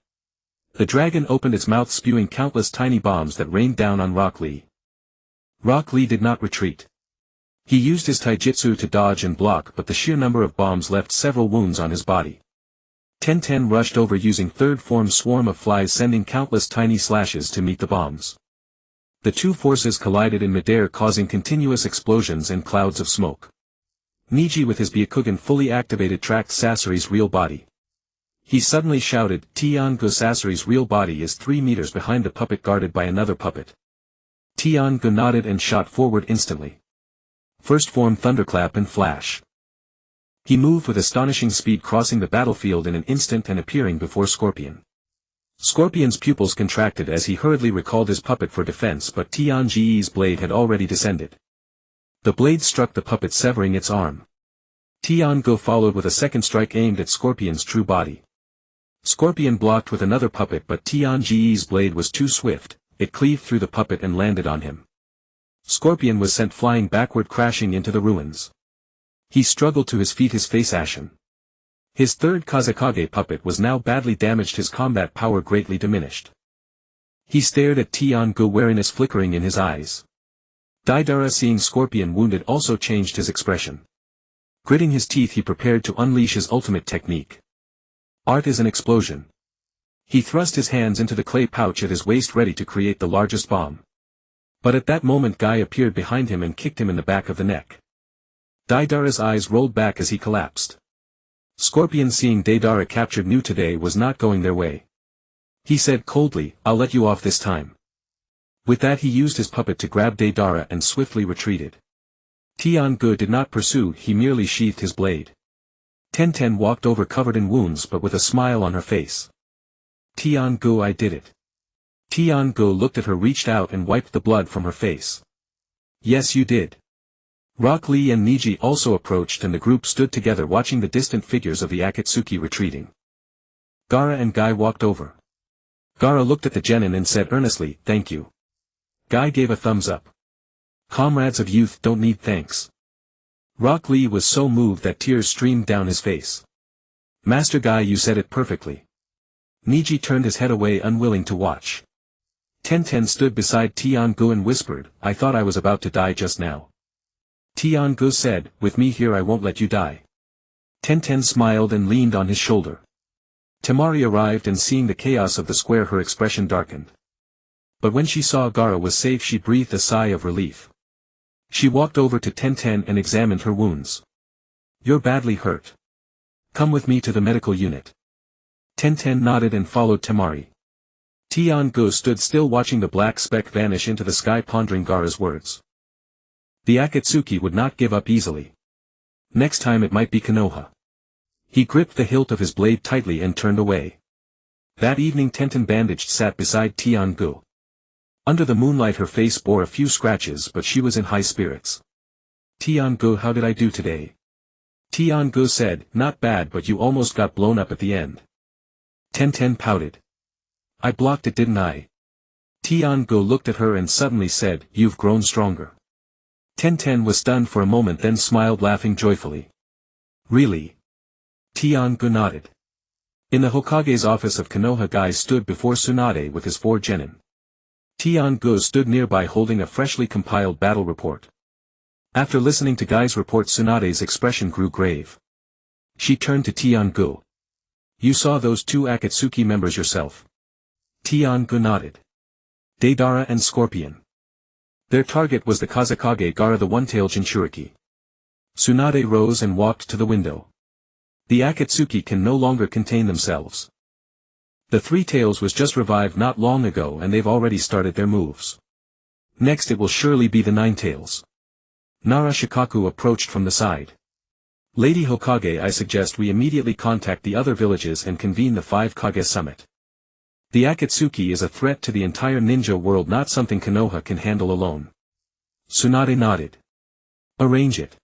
The dragon opened its mouth, spewing countless tiny bombs that rained down on Rock Lee. Rock Lee did not retreat. He used his taijutsu to dodge and block, but the sheer number of bombs left several wounds on his body. Tenten rushed over using third form swarm of flies, sending countless tiny slashes to meet the bombs. The two forces collided in midair, causing continuous explosions and clouds of smoke. Niji with his Byakugan fully activated tracked Sasori's real body. He suddenly shouted, "Tian-gu, Sasori's real body is 3 meters behind the puppet, guarded by another puppet." Tian-gu nodded and shot forward instantly. First form thunderclap and flash. He moved with astonishing speed, crossing the battlefield in an instant and appearing before Scorpion. Scorpion's pupils contracted as he hurriedly recalled his puppet for defense, but Tian-gu's blade had already descended. The blade struck the puppet, severing its arm. Tian-gu followed with a second strike aimed at Scorpion's true body. Scorpion blocked with another puppet, but Tian-gu's blade was too swift. It cleaved through the puppet and landed on him. Scorpion was sent flying backward, crashing into the ruins. He struggled to his feet, his face ashen. His third Kazekage puppet was now badly damaged, his combat power greatly diminished. He stared at Tian-gu, wariness flickering in his eyes. Deidara, seeing Scorpion wounded, also changed his expression. Gritting his teeth, he prepared to unleash his ultimate technique. Art is an explosion. He thrust his hands into the clay pouch at his waist, ready to create the largest bomb. But at that moment Guy appeared behind him and kicked him in the back of the neck. Deidara's eyes rolled back as he collapsed. Scorpion, seeing Deidara captured, knew today was not going their way. He said coldly, "I'll let you off this time." With that he used his puppet to grab Deidara and swiftly retreated. Tian-gu did not pursue, he merely sheathed his blade. Tenten walked over covered in wounds but with a smile on her face. "Tian-gu, I did it." Tian-gu looked at her, reached out and wiped the blood from her face. "Yes, you did." Rock Lee and Niji also approached, and the group stood together watching the distant figures of the Akatsuki retreating. Gaara and Guy walked over. Gaara looked at the genin and said earnestly, "Thank you." Guy gave a thumbs up. "Comrades of youth don't need thanks." Rock Lee was so moved that tears streamed down his face. "Master Guy, you said it perfectly." Niji turned his head away, unwilling to watch. Tenten stood beside Tian-gu and whispered, "I thought I was about to die just now." Tian-gu said, "With me here I won't let you die." Tenten smiled and leaned on his shoulder. Temari arrived, and seeing the chaos of the square her expression darkened. But when she saw Gaara was safe, she breathed a sigh of relief. She walked over to Tenten and examined her wounds. "You're badly hurt. Come with me to the medical unit." Tenten nodded and followed Temari. Tian-gu stood still, watching the black speck vanish into the sky, pondering Gaara's words. The Akatsuki would not give up easily. Next time it might be Konoha. He gripped the hilt of his blade tightly and turned away. That evening Tenten, bandaged, sat beside Tian-gu. Under the moonlight her face bore a few scratches, but she was in high spirits. "Tian-gu, how did I do today?" Tian-gu said, "Not bad, but you almost got blown up at the end." Tenten pouted. "I blocked it, didn't I?" Tian-gu looked at her and suddenly said, "You've grown stronger." Tenten was stunned for a moment, then smiled, laughing joyfully. "Really?" Tian-gu nodded. In the Hokage's office of Konoha, Guy stood before Tsunade with his 4 genin. Tian-gu stood nearby holding a freshly compiled battle report. After listening to Guy's report, Tsunade's expression grew grave. She turned to Tian-gu. "You saw those 2 Akatsuki members yourself?" Tian-gu nodded. "Deidara and Scorpion. Their target was the Kazekage Gaara, the one-tailed Jinchuriki." Tsunade rose and walked to the window. The Akatsuki can no longer contain themselves. The Three Tails was just revived not long ago and they've already started their moves. Next it will surely be the Nine Tails. Nara Shikaku approached from the side. Lady Hokage, I suggest we immediately contact the other villages and convene the 5 Kage summit. The Akatsuki is a threat to the entire ninja world, not something Konoha can handle alone. Tsunade nodded. Arrange it.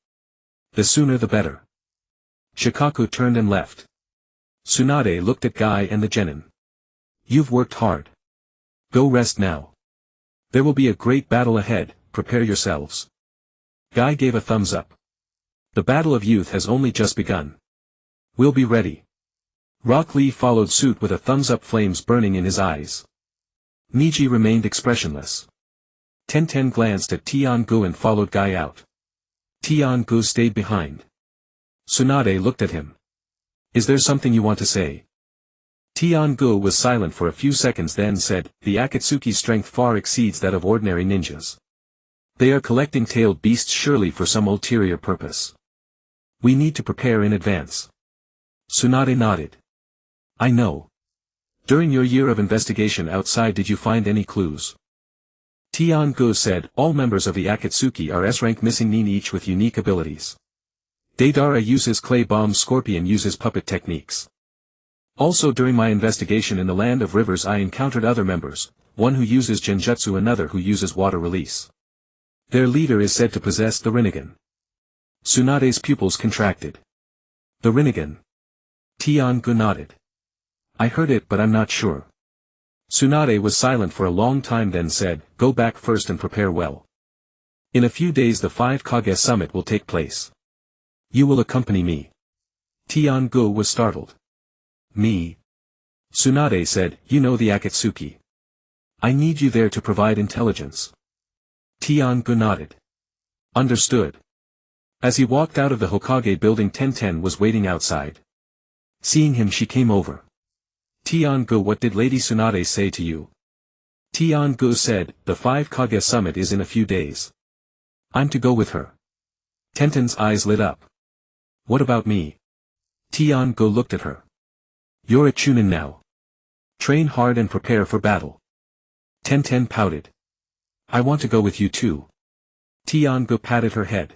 The sooner the better. Shikaku turned and left. Tsunade looked at Guy and the genin. You've worked hard. Go rest now. There will be a great battle ahead, prepare yourselves. Guy gave a thumbs up. The battle of youth has only just begun. We'll be ready. Rock Lee followed suit with a thumbs up, flames burning in his eyes. Niji remained expressionless. Tenten glanced at Tian-gu and followed Guy out. Tian-gu stayed behind. Tsunade looked at him. Is there something you want to say? Tian-gu was silent for a few seconds, then said, the Akatsuki's strength far exceeds that of ordinary ninjas. They are collecting tailed beasts surely for some ulterior purpose. We need to prepare in advance. Tsunade nodded. I know. During your year of investigation outside, did you find any clues? Tian-gu said, all members of the Akatsuki are S-rank, missing Nin each with unique abilities. Deidara uses clay bombs, Scorpion uses puppet techniques. Also during my investigation in the Land of Rivers I encountered other members, one who uses genjutsu, another who uses water release. Their leader is said to possess the Rinnegan. Tsunade's pupils contracted. The Rinnegan. Tian-gu nodded. I heard it but I'm not sure. Tsunade was silent for a long time, then said, go back first and prepare well. In a few days the 5 Kage summit will take place. You will accompany me. Tian-gu was startled. Me? Tsunade said, you know the Akatsuki. I need you there to provide intelligence. Tian-gu nodded. Understood. As he walked out of the Hokage building, Tenten was waiting outside. Seeing him, she came over. Tian-gu, what did Lady Tsunade say to you? Tian-gu said, the 5 Kage summit is in a few days. I'm to go with her. Tenten's eyes lit up. What about me? Tian-gu looked at her. You're a Chunin now. Train hard and prepare for battle. Tenten pouted. I want to go with you too. Tian-gu patted her head.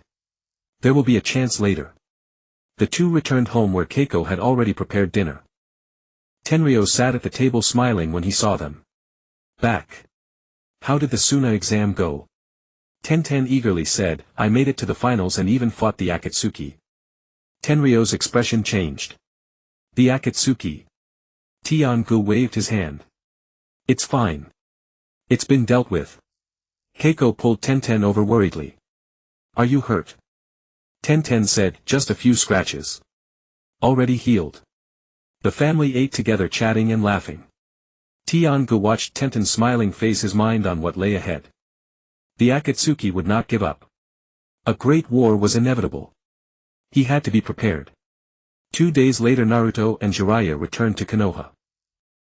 There will be a chance later. The two returned home where Keiko had already prepared dinner. Tenryo sat at the table smiling when he saw them. Back. How did the Suna exam go? Tenten eagerly said, I made it to the finals and even fought the Akatsuki. Tenryo's expression changed. The Akatsuki. Tian-gu waved his hand. It's fine. It's been dealt with. Keiko pulled Tenten over worriedly. Are you hurt? Tenten said, just a few scratches. Already healed. The family ate together, chatting and laughing. Tian-gu watched Tenten's smiling face, his mind on what lay ahead. The Akatsuki would not give up. A great war was inevitable. He had to be prepared. 2 days later Naruto and Jiraiya returned to Konoha.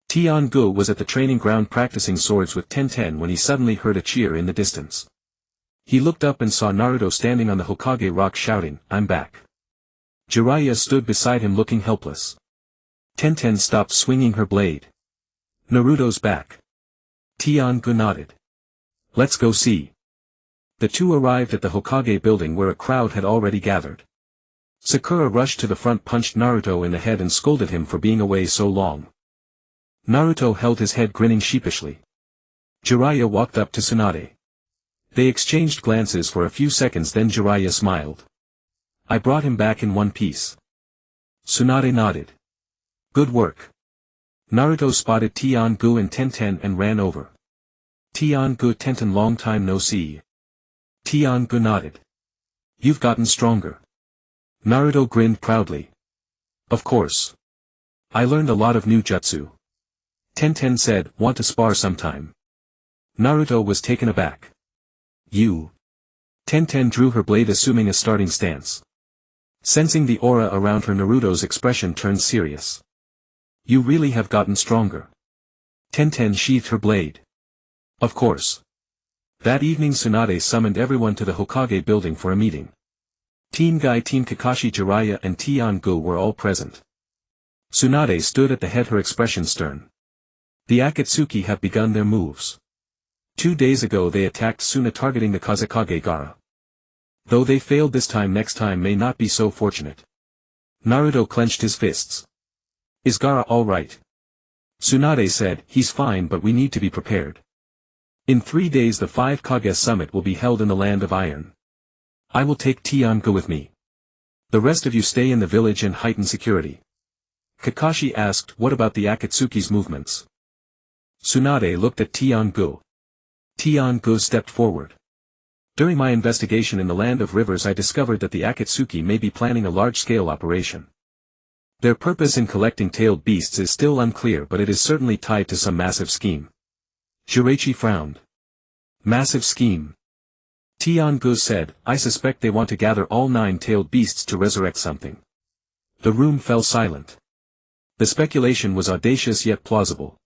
Tian-gu was at the training ground practicing swords with Tenten when he suddenly heard a cheer in the distance. He looked up and saw Naruto standing on the Hokage rock shouting, I'm back. Jiraiya stood beside him looking helpless. Tenten stopped swinging her blade. Naruto's back. Tian-gu nodded. Let's go see. The two arrived at the Hokage building where a crowd had already gathered. Sakura rushed to the front, punched Naruto in the head and scolded him for being away so long. Naruto held his head, grinning sheepishly. Jiraiya walked up to Tsunade. They exchanged glances for a few seconds, then Jiraiya smiled. I brought him back in one piece. Tsunade nodded. Good work. Naruto spotted Tian-gu and Tenten and ran over. Tian-gu, Tenten, long time no see. Tian-gu nodded. You've gotten stronger. Naruto grinned proudly. Of course. I learned a lot of new jutsu. Tenten said, want to spar sometime? Naruto was taken aback. You. Tenten drew her blade, assuming a starting stance. Sensing the aura around her, Naruto's expression turned serious. You really have gotten stronger. Tenten sheathed her blade. Of course. That evening Tsunade summoned everyone to the Hokage building for a meeting. Team Guy, Team Kakashi, Jiraiya and Tian-gu were all present. Tsunade stood at the head, her expression stern. The Akatsuki have begun their moves. 2 days ago they attacked Suna, targeting the Kazekage Gaara. Though they failed this time, next time may not be so fortunate. Naruto clenched his fists. Is Gaara all right? Tsunade said, he's fine, but we need to be prepared. In 3 days the 5 Kage summit will be held in the Land of Iron. I will take Tian-gu with me. The rest of you stay in the village and heighten security. Kakashi asked, what about the Akatsuki's movements? Tsunade looked at Tian-gu. Tian-gu stepped forward. During my investigation in the Land of Rivers, I discovered that the Akatsuki may be planning a large-scale operation. Their purpose in collecting tailed beasts is still unclear, but it is certainly tied to some massive scheme. Jiraiya frowned. Massive scheme. Tian-gu said, I suspect they want to gather all 9 tailed beasts to resurrect something. The room fell silent. The speculation was audacious yet plausible.